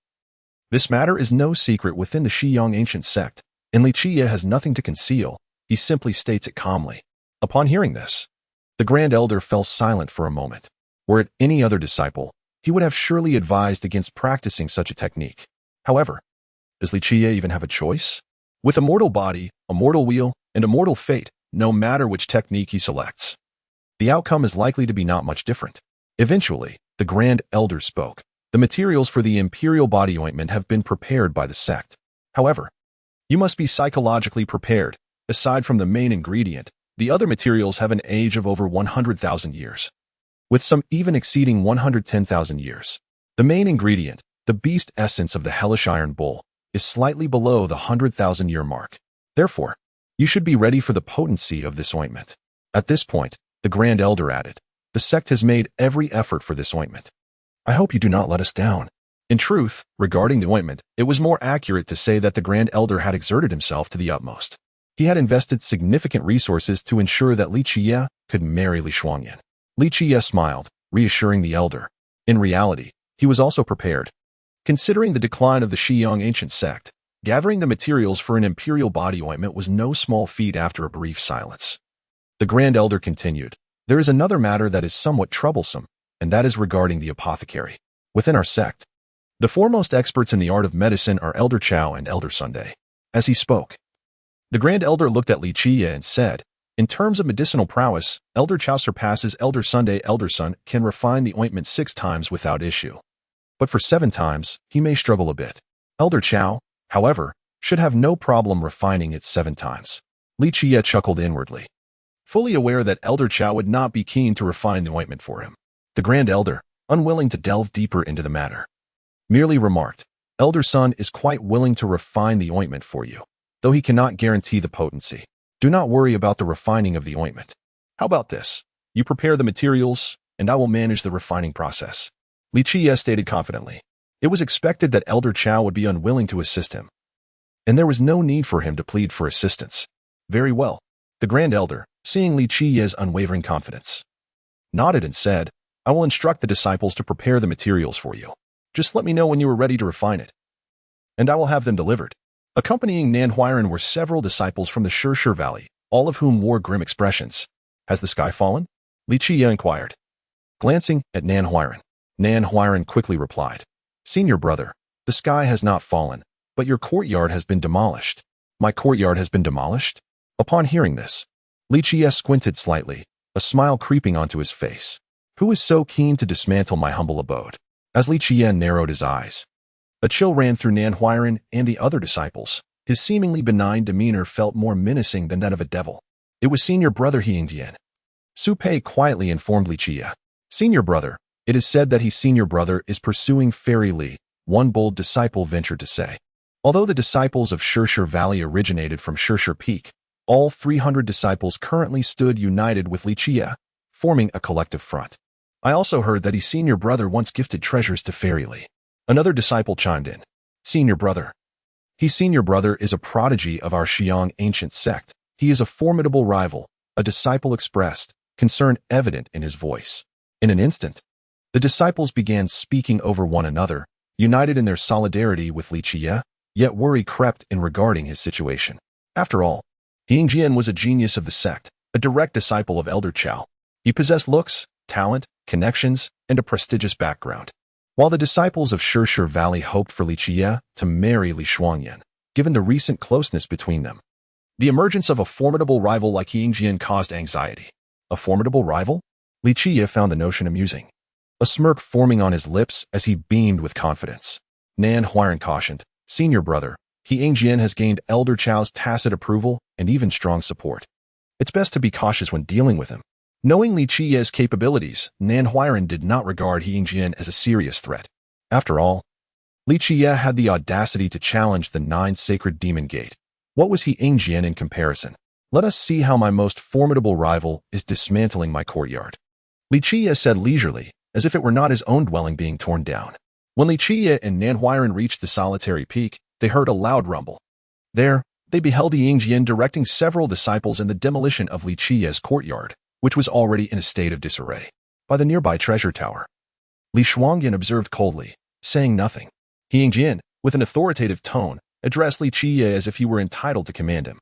this matter is no secret within the Qiang ancient sect, and Qiye has nothing to conceal. He simply states it calmly. Upon hearing this, the Grand Elder fell silent for a moment. Were it any other disciple, he would have surely advised against practicing such a technique. However, does Qiye even have a choice? With a mortal body, a mortal wheel, and a mortal fate, no matter which technique he selects, the outcome is likely to be not much different. Eventually, the Grand Elder spoke. "The materials for the Imperial Body Ointment have been prepared by the sect. However, you must be psychologically prepared. Aside from the main ingredient, the other materials have an age of over 100,000 years, with some even exceeding 110,000 years. The main ingredient, the beast essence of the hellish iron bull, is slightly below the 100,000-year mark. Therefore, you should be ready for the potency of this ointment." At this point, the Grand Elder added, "The sect has made every effort for this ointment. I hope you do not let us down. In truth, regarding the ointment, it was more accurate to say that the Grand Elder had exerted himself to the utmost. He had invested significant resources to ensure that Qiye could marry Li Shuangyan. Qiye smiled, reassuring the elder. In reality, he was also prepared. Considering the decline of the Xiyang ancient sect, gathering the materials for an imperial body ointment was no small feat after a brief silence. The Grand Elder continued, there is another matter that is somewhat troublesome, and that is regarding the apothecary. Within our sect, the foremost experts in the art of medicine are Elder Chao and Elder Sunday. As he spoke, the Grand Elder looked at Qiye and said, in terms of medicinal prowess, Elder Chao surpasses Elder Sunday. Elder Sun can refine the ointment 6 times without issue. But for 7 times, he may struggle a bit. Elder Chao, however, should have no problem refining it 7 times. Qiye chuckled inwardly, fully aware that Elder Chao would not be keen to refine the ointment for him. The Grand Elder, unwilling to delve deeper into the matter, merely remarked, Elder Sun is quite willing to refine the ointment for you, though he cannot guarantee the potency. Do not worry about the refining of the ointment. How about this? You prepare the materials, and I will manage the refining process. Qiye stated confidently. It was expected that Elder Chao would be unwilling to assist him, and there was no need for him to plead for assistance. Very well. The Grand Elder, seeing Qiye's unwavering confidence, nodded and said, I will instruct the disciples to prepare the materials for you. Just let me know when you are ready to refine it, and I will have them delivered. Accompanying Nan Huiran were several disciples from the Shirshir Valley, all of whom wore grim expressions. Has the sky fallen? Qiye inquired. Glancing at Nan Huiran quickly replied, Senior brother, the sky has not fallen, but your courtyard has been demolished. My courtyard has been demolished? Upon hearing this, Qiye squinted slightly, a smile creeping onto his face. Who is so keen to dismantle my humble abode? As Qiye narrowed his eyes, a chill ran through Nan Huiran and the other disciples. His seemingly benign demeanor felt more menacing than that of a devil. It was Senior Brother Jian. Su Pei quietly informed Qiye. Senior Brother, it is said that his Senior Brother is pursuing Fairy Li, one bold disciple ventured to say. Although the disciples of Shirshir Valley originated from Shirshir Peak, all 300 disciples currently stood united with Qiye, forming a collective front. I also heard that his Senior Brother once gifted treasures to Fairy Li. Another disciple chimed in. Senior Brother. His Senior Brother is a prodigy of our Xiyang ancient sect. He is a formidable rival, a disciple expressed, concern evident in his voice. In an instant, the disciples began speaking over one another, united in their solidarity with Qiye, yet worry crept in regarding his situation. After all, Jian was a genius of the sect, a direct disciple of Elder Chao. He possessed looks, talent, connections, and a prestigious background. While the disciples of Shirshir Valley hoped for Qiye to marry Li Shuangyan, given the recent closeness between them, the emergence of a formidable rival like Jian caused anxiety. A formidable rival? Qiye found the notion amusing, a smirk forming on his lips as he beamed with confidence. Nan Huiran cautioned, Senior Brother, Jian has gained Elder Chao's tacit approval and even strong support. It's best to be cautious when dealing with him. Knowing Qiye's capabilities, Nan Huiran did not regard Jian as a serious threat. After all, Qiye had the audacity to challenge the 9 sacred demon gate. What was Jian in comparison? Let us see how my most formidable rival is dismantling my courtyard. Qiye said leisurely, as if it were not his own dwelling being torn down. When Qiye and Nan Huiran reached the solitary peak, they heard a loud rumble. There, they beheld Jian directing several disciples in the demolition of Qiye's courtyard, which was already in a state of disarray, by the nearby treasure tower. Li Shuangyan observed coldly, saying nothing. Jian, with an authoritative tone, addressed Qiye as if he were entitled to command him.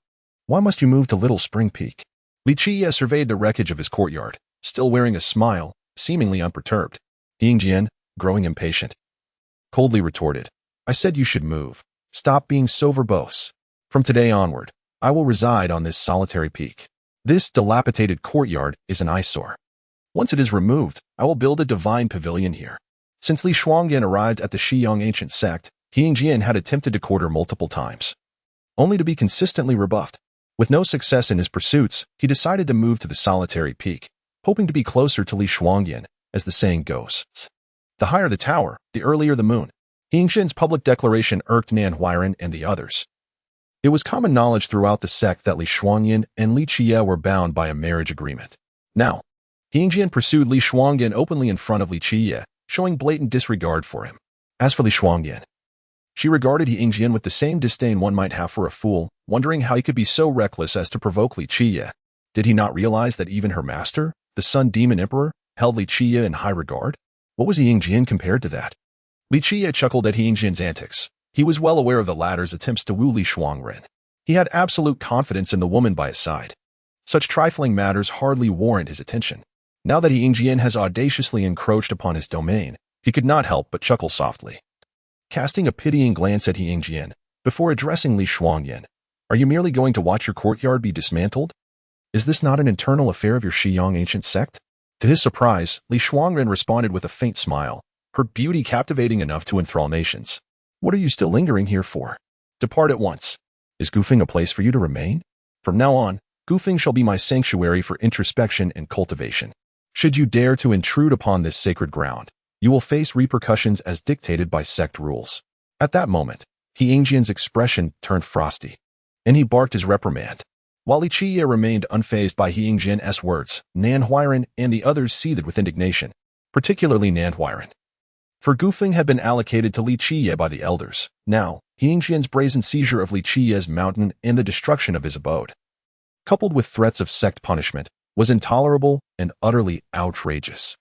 Why must you move to Little Spring Peak? Qiye surveyed the wreckage of his courtyard, still wearing a smile, seemingly unperturbed. Jian, growing impatient, coldly retorted, I said you should move. Stop being so verbose. From today onward, I will reside on this solitary peak. This dilapidated courtyard is an eyesore. Once it is removed, I will build a divine pavilion here. Since Li Shuangyan arrived at the Xiyang ancient sect, Jian had attempted to court her multiple times, only to be consistently rebuffed. With no success in his pursuits, he decided to move to the solitary peak, hoping to be closer to Li Shuangyan, as the saying goes. The higher the tower, the earlier the moon. Jian's public declaration irked Nan Huiran and the others. It was common knowledge throughout the sect that Li Shuangyan and Qiye were bound by a marriage agreement. Now, Jian pursued Li Shuangyan openly in front of Qiye, showing blatant disregard for him. As for Li Shuangyan, she regarded He Yingjian with the same disdain one might have for a fool, wondering how he could be so reckless as to provoke Li Qiye. Did he not realize that even her master, the Sun Demon Emperor, held Li Qiye in high regard? What was He Yingjian compared to that? Li Qiye chuckled at He Yingjian's antics. He was well aware of the latter's attempts to woo Li Shuangren. He had absolute confidence in the woman by his side. Such trifling matters hardly warrant his attention. Now that He Yingjian has audaciously encroached upon his domain, he could not help but chuckle softly. Casting a pitying glance at He Yingjian, before addressing Li Shuangyan, "Are you merely going to watch your courtyard be dismantled? Is this not an internal affair of your Shiyang ancient sect?" To his surprise, Li Shuangren responded with a faint smile, her beauty captivating enough to enthrall nations. "What are you still lingering here for? Depart at once. Is Gufeng a place for you to remain? From now on, Gufeng shall be my sanctuary for introspection and cultivation. Should you dare to intrude upon this sacred ground, you will face repercussions as dictated by sect rules." At that moment, He Yingjian's expression turned frosty, and he barked his reprimand. While Li Qiye remained unfazed by He Yingjian's words, Nan Huiran and the others seethed with indignation, particularly Nan Huiran. For Gufeng had been allocated to Li Qiye by the elders. Now, He Yingjian's brazen seizure of Li Qiye's mountain and the destruction of his abode, coupled with threats of sect punishment, was intolerable and utterly outrageous.